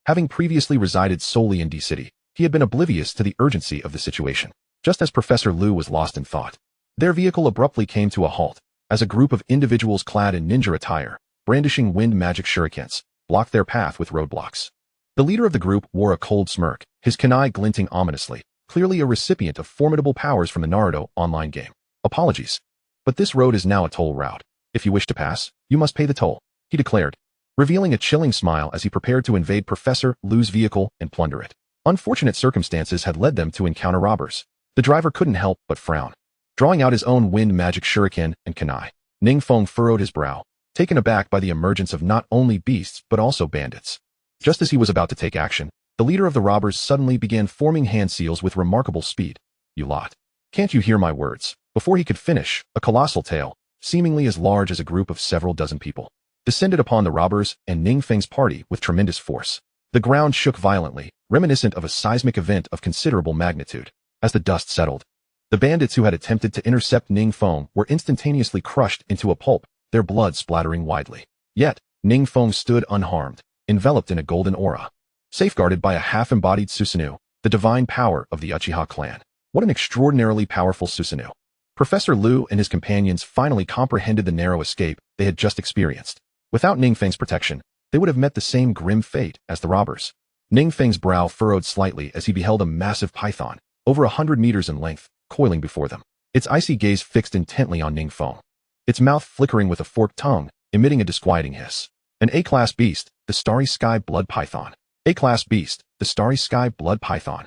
Having previously resided solely in D-City, he had been oblivious to the urgency of the situation. Just as Professor Lu was lost in thought, their vehicle abruptly came to a halt, as a group of individuals clad in ninja attire, brandishing wind magic shurikens, blocked their path with roadblocks. The leader of the group wore a cold smirk, his kunai glinting ominously, clearly a recipient of formidable powers from the Naruto online game. Apologies, but this road is now a toll route. If you wish to pass, you must pay the toll, he declared, revealing a chilling smile as he prepared to invade Professor Lu's vehicle and plunder it. Unfortunate circumstances had led them to encounter robbers. The driver couldn't help but frown. Drawing out his own wind magic shuriken and kunai, Ning Feng furrowed his brow, taken aback by the emergence of not only beasts but also bandits. Just as he was about to take action, the leader of the robbers suddenly began forming hand seals with remarkable speed. You lot. Can't you hear my words? Before he could finish, a colossal tail, seemingly as large as a group of several dozen people, descended upon the robbers and Ning Feng's party with tremendous force. The ground shook violently, reminiscent of a seismic event of considerable magnitude. As the dust settled, the bandits who had attempted to intercept Ning Feng were instantaneously crushed into a pulp, their blood splattering widely. Yet, Ning Feng stood unharmed, enveloped in a golden aura, safeguarded by a half-embodied Susanoo, the divine power of the Uchiha clan. What an extraordinarily powerful Susanoo. Professor Lu and his companions finally comprehended the narrow escape they had just experienced. Without Ning Feng's protection, they would have met the same grim fate as the robbers. Ning Feng's brow furrowed slightly as he beheld a massive python, over 100 meters in length, coiling before them. Its icy gaze fixed intently on Ning Feng. Its mouth flickering with a forked tongue, emitting a disquieting hiss. An A-class beast, the Starry Sky Blood Python. A-class beast, the Starry Sky Blood Python.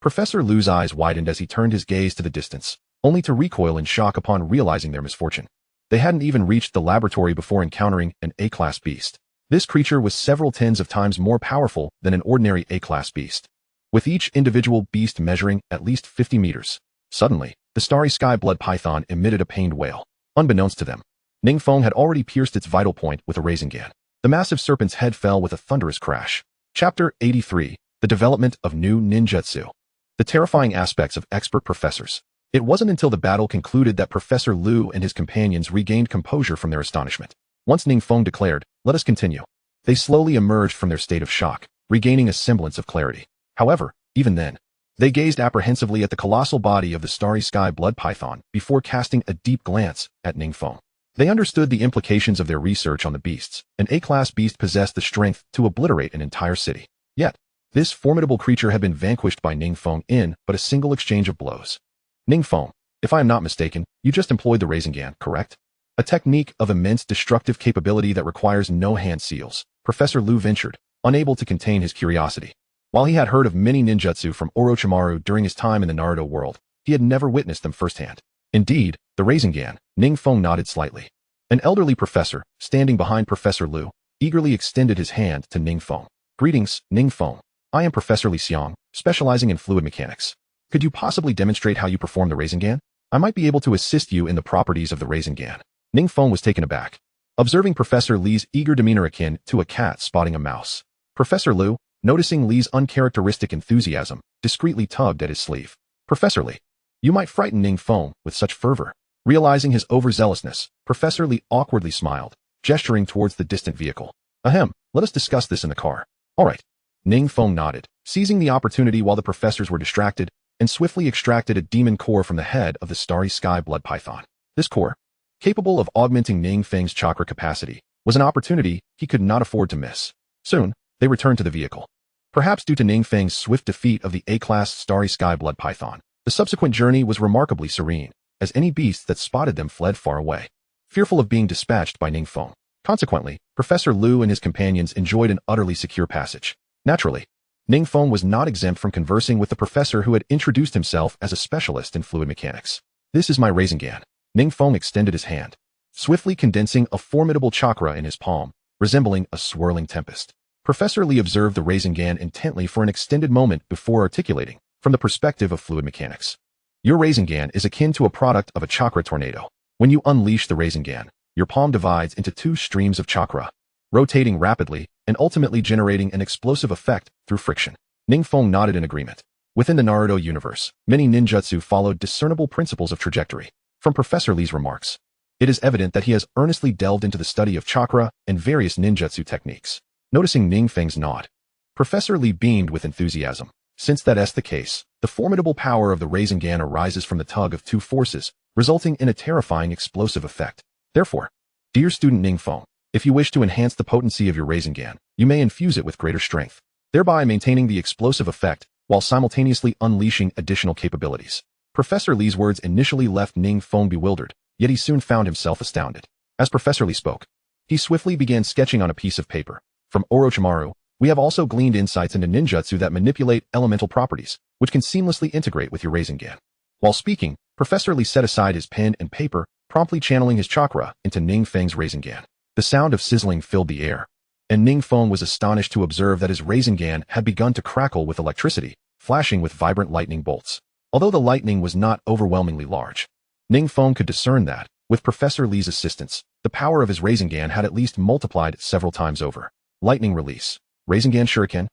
Professor Lu's eyes widened as he turned his gaze to the distance, only to recoil in shock upon realizing their misfortune. They hadn't even reached the laboratory before encountering an A-class beast. This creature was several tens of times more powerful than an ordinary A-class beast, with each individual beast measuring at least 50 meters. Suddenly, the Starry Sky Blood Python emitted a pained wail. Unbeknownst to them, Ning Feng had already pierced its vital point with a Rising Gan. The massive serpent's head fell with a thunderous crash. Chapter 83, The Development of New Ninjutsu. The terrifying aspects of expert professors. It wasn't until the battle concluded that Professor Lu and his companions regained composure from their astonishment. Once Ning Feng declared, "Let us continue," they slowly emerged from their state of shock, regaining a semblance of clarity. However, even then, they gazed apprehensively at the colossal body of the Starry Sky Blood Python before casting a deep glance at Ning Feng. They understood the implications of their research on the beasts. An A-class beast possessed the strength to obliterate an entire city. Yet, this formidable creature had been vanquished by Ning Feng in but a single exchange of blows. Ning Feng, if I am not mistaken, you just employed the Rising Gan, correct? A technique of immense destructive capability that requires no hand seals, Professor Lu ventured, unable to contain his curiosity. While he had heard of many ninjutsu from Orochimaru during his time in the Naruto world, he had never witnessed them firsthand. Indeed, the Rising Gan, Ning Feng nodded slightly. An elderly professor, standing behind Professor Lu, eagerly extended his hand to Ning Feng. Greetings, Ning Feng. I am Professor Li Xiang, specializing in fluid mechanics. Could you possibly demonstrate how you perform the Rising Gan? I might be able to assist you in the properties of the Rising Gan. Ning Feng was taken aback, observing Professor Li's eager demeanor akin to a cat spotting a mouse. Professor Lu, noticing Li's uncharacteristic enthusiasm, discreetly tugged at his sleeve. Professor Li, you might frighten Ning Feng with such fervor. Realizing his overzealousness, Professor Li awkwardly smiled, gesturing towards the distant vehicle. Ahem, let us discuss this in the car. All right. Ning Feng nodded, seizing the opportunity while the professors were distracted, and swiftly extracted a demon core from the head of the Starry Sky Blood Python. This core, capable of augmenting Ning Feng's chakra capacity, was an opportunity he could not afford to miss. Soon, they returned to the vehicle. Perhaps due to Ning Feng's swift defeat of the A-class Starry Sky Blood Python, the subsequent journey was remarkably serene, as any beasts that spotted them fled far away, fearful of being dispatched by Ning Feng. Consequently, Professor Lu and his companions enjoyed an utterly secure passage. Naturally, Ning Feng was not exempt from conversing with the professor who had introduced himself as a specialist in fluid mechanics. This is my Rising Gan. Ning Feng extended his hand, swiftly condensing a formidable chakra in his palm, resembling a swirling tempest. Professor Li observed the Rising Gan intently for an extended moment before articulating, from the perspective of fluid mechanics. Your Rising Gan is akin to a product of a chakra tornado. When you unleash the Rising Gan, your palm divides into two streams of chakra, rotating rapidly and ultimately generating an explosive effect through friction. Ning Feng nodded in agreement. Within the Naruto universe, many ninjutsu followed discernible principles of trajectory. From Professor Li's remarks, it is evident that he has earnestly delved into the study of chakra and various ninjutsu techniques. Noticing Ning Feng's nod, Professor Li beamed with enthusiasm. Since that is the case, the formidable power of the Rising Gan arises from the tug of two forces, resulting in a terrifying explosive effect. Therefore, dear student Ning Feng, if you wish to enhance the potency of your Rising Gan, you may infuse it with greater strength, thereby maintaining the explosive effect while simultaneously unleashing additional capabilities. Professor Li's words initially left Ning Feng bewildered, yet he soon found himself astounded. As Professor Li spoke, he swiftly began sketching on a piece of paper. From Orochimaru, we have also gleaned insights into ninjutsu that manipulate elemental properties, which can seamlessly integrate with your Rising Gan. While speaking, Professor Li set aside his pen and paper, promptly channeling his chakra into Ning Feng's Rising Gan. The sound of sizzling filled the air, and Ning Feng was astonished to observe that his Rising Gan had begun to crackle with electricity, flashing with vibrant lightning bolts. Although the lightning was not overwhelmingly large, Ning Feng could discern that, with Professor Li's assistance, the power of his Rising Gan had at least multiplied several times over. Lightning release. Rising Gan Shuriken?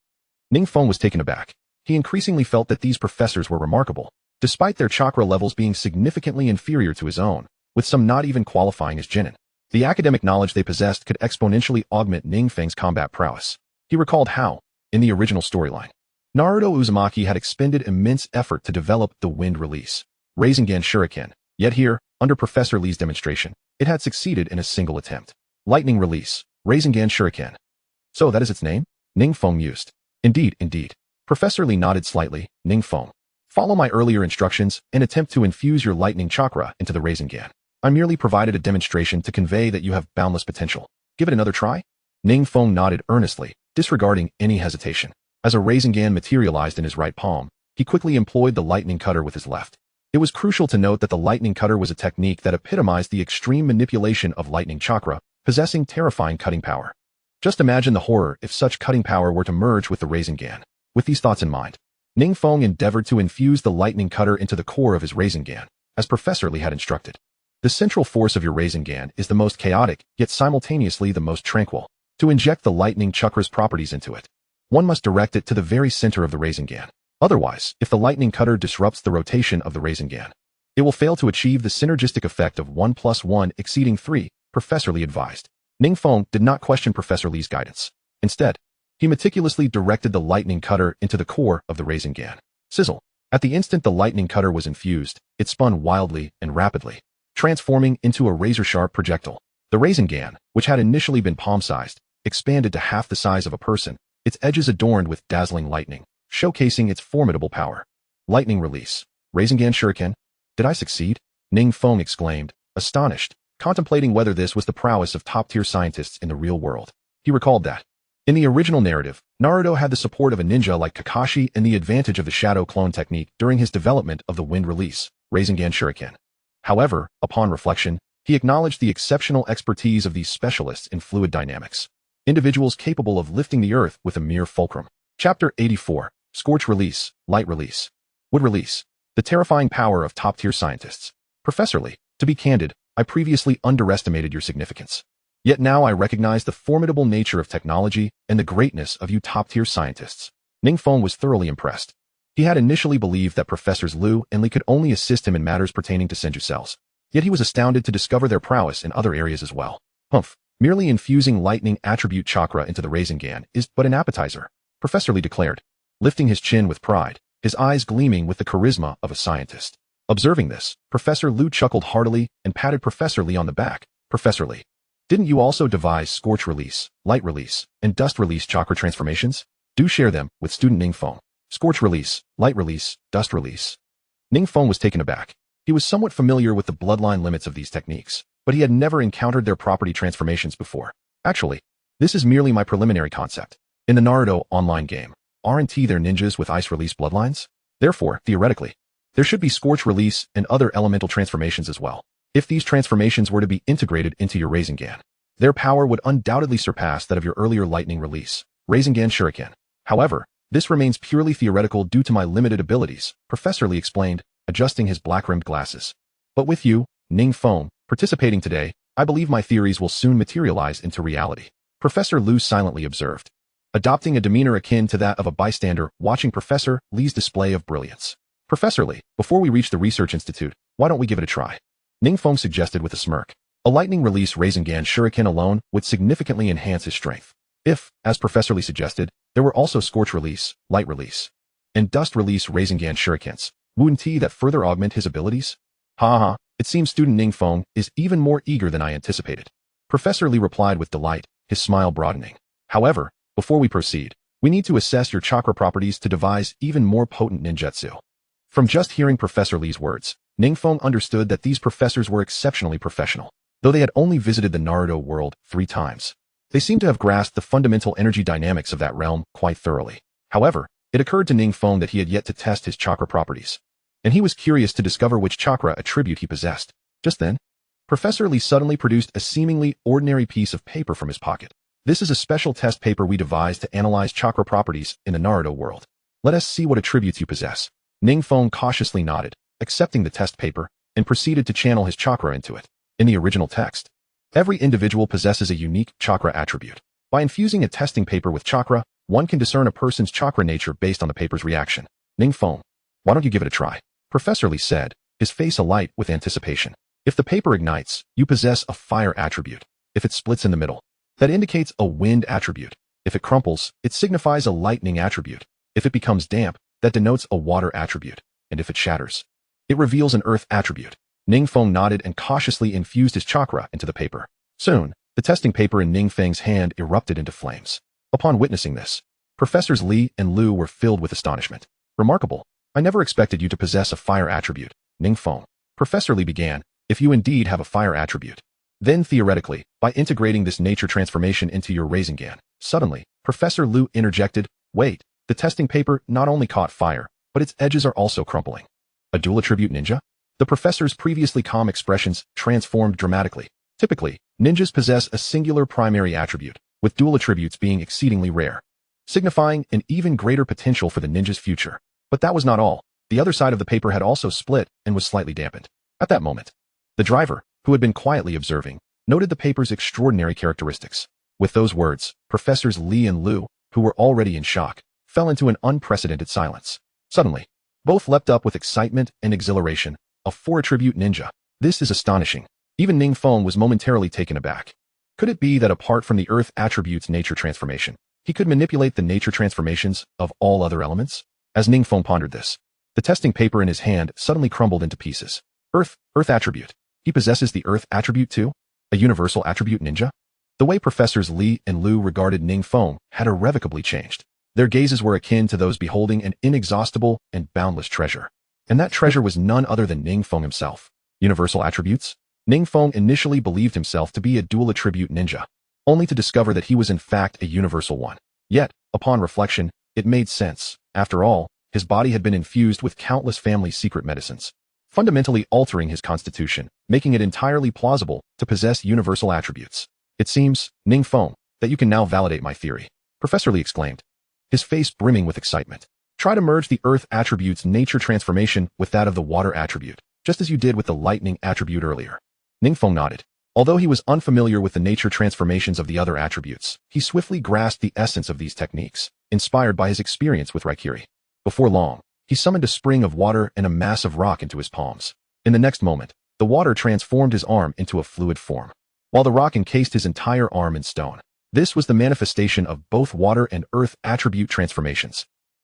Ning Feng was taken aback. He increasingly felt that these professors were remarkable, despite their chakra levels being significantly inferior to his own, with some not even qualifying as genin. The academic knowledge they possessed could exponentially augment Ning Feng's combat prowess. He recalled how, in the original storyline, Naruto Uzumaki had expended immense effort to develop the wind release, Rising Gan Shuriken, yet here, under Professor Lee's demonstration, it had succeeded in a single attempt. Lightning release, Rising Gan Shuriken. So that is its name? Ning Feng mused. Indeed, indeed. Professor Lee nodded slightly. Ning Feng. Follow my earlier instructions and attempt to infuse your lightning chakra into the Rising Gan. I merely provided a demonstration to convey that you have boundless potential. Give it another try? Ning Feng nodded earnestly, disregarding any hesitation. As a Rising Gan materialized in his right palm, he quickly employed the lightning cutter with his left. It was crucial to note that the lightning cutter was a technique that epitomized the extreme manipulation of lightning chakra, possessing terrifying cutting power. Just imagine the horror if such cutting power were to merge with the Rising Gan. With these thoughts in mind, Ning Feng endeavored to infuse the lightning cutter into the core of his Rising Gan, as Professor Lee had instructed. The central force of your Rising Gan is the most chaotic, yet simultaneously the most tranquil. To inject the lightning chakra's properties into it, one must direct it to the very center of the Rising Gan. Otherwise, if the lightning cutter disrupts the rotation of the Rising Gan, it will fail to achieve the synergistic effect of 1 + 1 exceeding 3, Professor Lee advised. Ning Feng did not question Professor Lee's guidance. Instead, he meticulously directed the lightning cutter into the core of the Rising Gan. Sizzle. At the instant the lightning cutter was infused, it spun wildly and rapidly, transforming into a razor-sharp projectile. The Rising Gan, which had initially been palm-sized, expanded to half the size of a person, its edges adorned with dazzling lightning, showcasing its formidable power. Lightning release. Rising Gan Shuriken. Did I succeed? Ning Feng exclaimed, astonished, contemplating whether this was the prowess of top-tier scientists in the real world. He recalled that, in the original narrative, Naruto had the support of a ninja like Kakashi and the advantage of the shadow clone technique during his development of the wind release, Rising Gan Shuriken. However, upon reflection, he acknowledged the exceptional expertise of these specialists in fluid dynamics, individuals capable of lifting the earth with a mere fulcrum. Chapter 84. Scorch Release, Light Release, Wood Release. The terrifying power of top-tier scientists. Professor Lee, to be candid, I previously underestimated your significance. Yet now I recognize the formidable nature of technology and the greatness of you top-tier scientists. Ning Feng was thoroughly impressed. He had initially believed that Professors Liu and Li could only assist him in matters pertaining to senju cells. Yet he was astounded to discover their prowess in other areas as well. Humph, merely infusing lightning attribute chakra into the Rising Gan is but an appetizer, Professor Lee declared, lifting his chin with pride, his eyes gleaming with the charisma of a scientist. Observing this, Professor Liu chuckled heartily and patted Professor Lee on the back. Professor Lee, didn't you also devise Scorch Release, Light Release, and Dust Release chakra transformations? Do share them with student Ning Feng. Scorch Release, Light Release, Dust Release. Ning Feng was taken aback. He was somewhat familiar with the bloodline limits of these techniques, but he had never encountered their property transformations before. Actually, this is merely my preliminary concept. In the Naruto online game, aren't there ninjas with ice release bloodlines? Therefore, theoretically, there should be Scorch Release and other elemental transformations as well. If these transformations were to be integrated into your Rising Gan, their power would undoubtedly surpass that of your earlier lightning release, Rising Gan Shuriken. However, this remains purely theoretical due to my limited abilities, Professor Lee explained, adjusting his black-rimmed glasses. But with you, Ning Feng, participating today, I believe my theories will soon materialize into reality. Professor Liu silently observed, adopting a demeanor akin to that of a bystander watching Professor Lee's display of brilliance. Professor Lee, before we reach the research institute, why don't we give it a try? Ning Feng suggested with a smirk. A lightning release Rising Gan Shuriken alone would significantly enhance his strength. If, as Professor Lee suggested, there were also Scorch Release, Light Release, and Dust Release Rising Gan Shurikens, wouldn't that further augment his abilities? Ha, it seems student Ning Feng is even more eager than I anticipated. Professor Lee replied with delight, his smile broadening. However, before we proceed, we need to assess your chakra properties to devise even more potent ninjutsu. From just hearing Professor Lee's words, Ning Feng understood that these professors were exceptionally professional. Though they had only visited the Naruto world 3 times, they seemed to have grasped the fundamental energy dynamics of that realm quite thoroughly. However, it occurred to Ning Feng that he had yet to test his chakra properties, and he was curious to discover which chakra attribute he possessed. Just then, Professor Lee suddenly produced a seemingly ordinary piece of paper from his pocket. This is a special test paper we devised to analyze chakra properties in the Naruto world. Let us see what attributes you possess. Ning Feng cautiously nodded, accepting the test paper, and proceeded to channel his chakra into it. In the original text, every individual possesses a unique chakra attribute. By infusing a testing paper with chakra, one can discern a person's chakra nature based on the paper's reaction. Ning Feng, why don't you give it a try? Professor Lee said, his face alight with anticipation. If the paper ignites, you possess a fire attribute. If it splits in the middle, that indicates a wind attribute. If it crumples, it signifies a lightning attribute. If it becomes damp, that denotes a water attribute, and if it shatters, it reveals an earth attribute. Ning Feng nodded and cautiously infused his chakra into the paper. Soon, the testing paper in Ning Feng's hand erupted into flames. Upon witnessing this, Professors Li and Lu were filled with astonishment. Remarkable. I never expected you to possess a fire attribute, Ning Feng. Professor Li began, if you indeed have a fire attribute, then theoretically, by integrating this nature transformation into your Rising Gan. Suddenly, Professor Lu interjected, wait, the testing paper not only caught fire, but its edges are also crumpling. A dual attribute ninja? The professor's previously calm expressions transformed dramatically. Typically, ninjas possess a singular primary attribute, with dual attributes being exceedingly rare, signifying an even greater potential for the ninja's future. But that was not all. The other side of the paper had also split and was slightly dampened. At that moment, the driver, who had been quietly observing, noted the paper's extraordinary characteristics. With those words, Professors Li and Lu, who were already in shock, fell into an unprecedented silence. Suddenly, both leapt up with excitement and exhilaration. A four-attribute ninja. This is astonishing. Even Ning Feng was momentarily taken aback. Could it be that apart from the earth attribute's nature transformation, he could manipulate the nature transformations of all other elements? As Ning Feng pondered this, the testing paper in his hand suddenly crumbled into pieces. Earth attribute. He possesses the earth attribute too? A universal attribute ninja? The way Professors Li and Lu regarded Ning Feng had irrevocably changed. Their gazes were akin to those beholding an inexhaustible and boundless treasure. And that treasure was none other than Ning Feng himself. Universal attributes? Ning Feng initially believed himself to be a dual attribute ninja, only to discover that he was in fact a universal one. Yet, upon reflection, it made sense. After all, his body had been infused with countless family secret medicines, fundamentally altering his constitution, making it entirely plausible to possess universal attributes. It seems, Ning Feng, that you can now validate my theory, Professor Li exclaimed, his face brimming with excitement. Try to merge the earth attribute's nature transformation with that of the water attribute, just as you did with the lightning attribute earlier. Ning Feng nodded. Although he was unfamiliar with the nature transformations of the other attributes, he swiftly grasped the essence of these techniques, inspired by his experience with Raikiri. Before long, he summoned a spring of water and a mass of rock into his palms. In the next moment, the water transformed his arm into a fluid form, while the rock encased his entire arm in stone. This was the manifestation of both water and earth attribute transformations.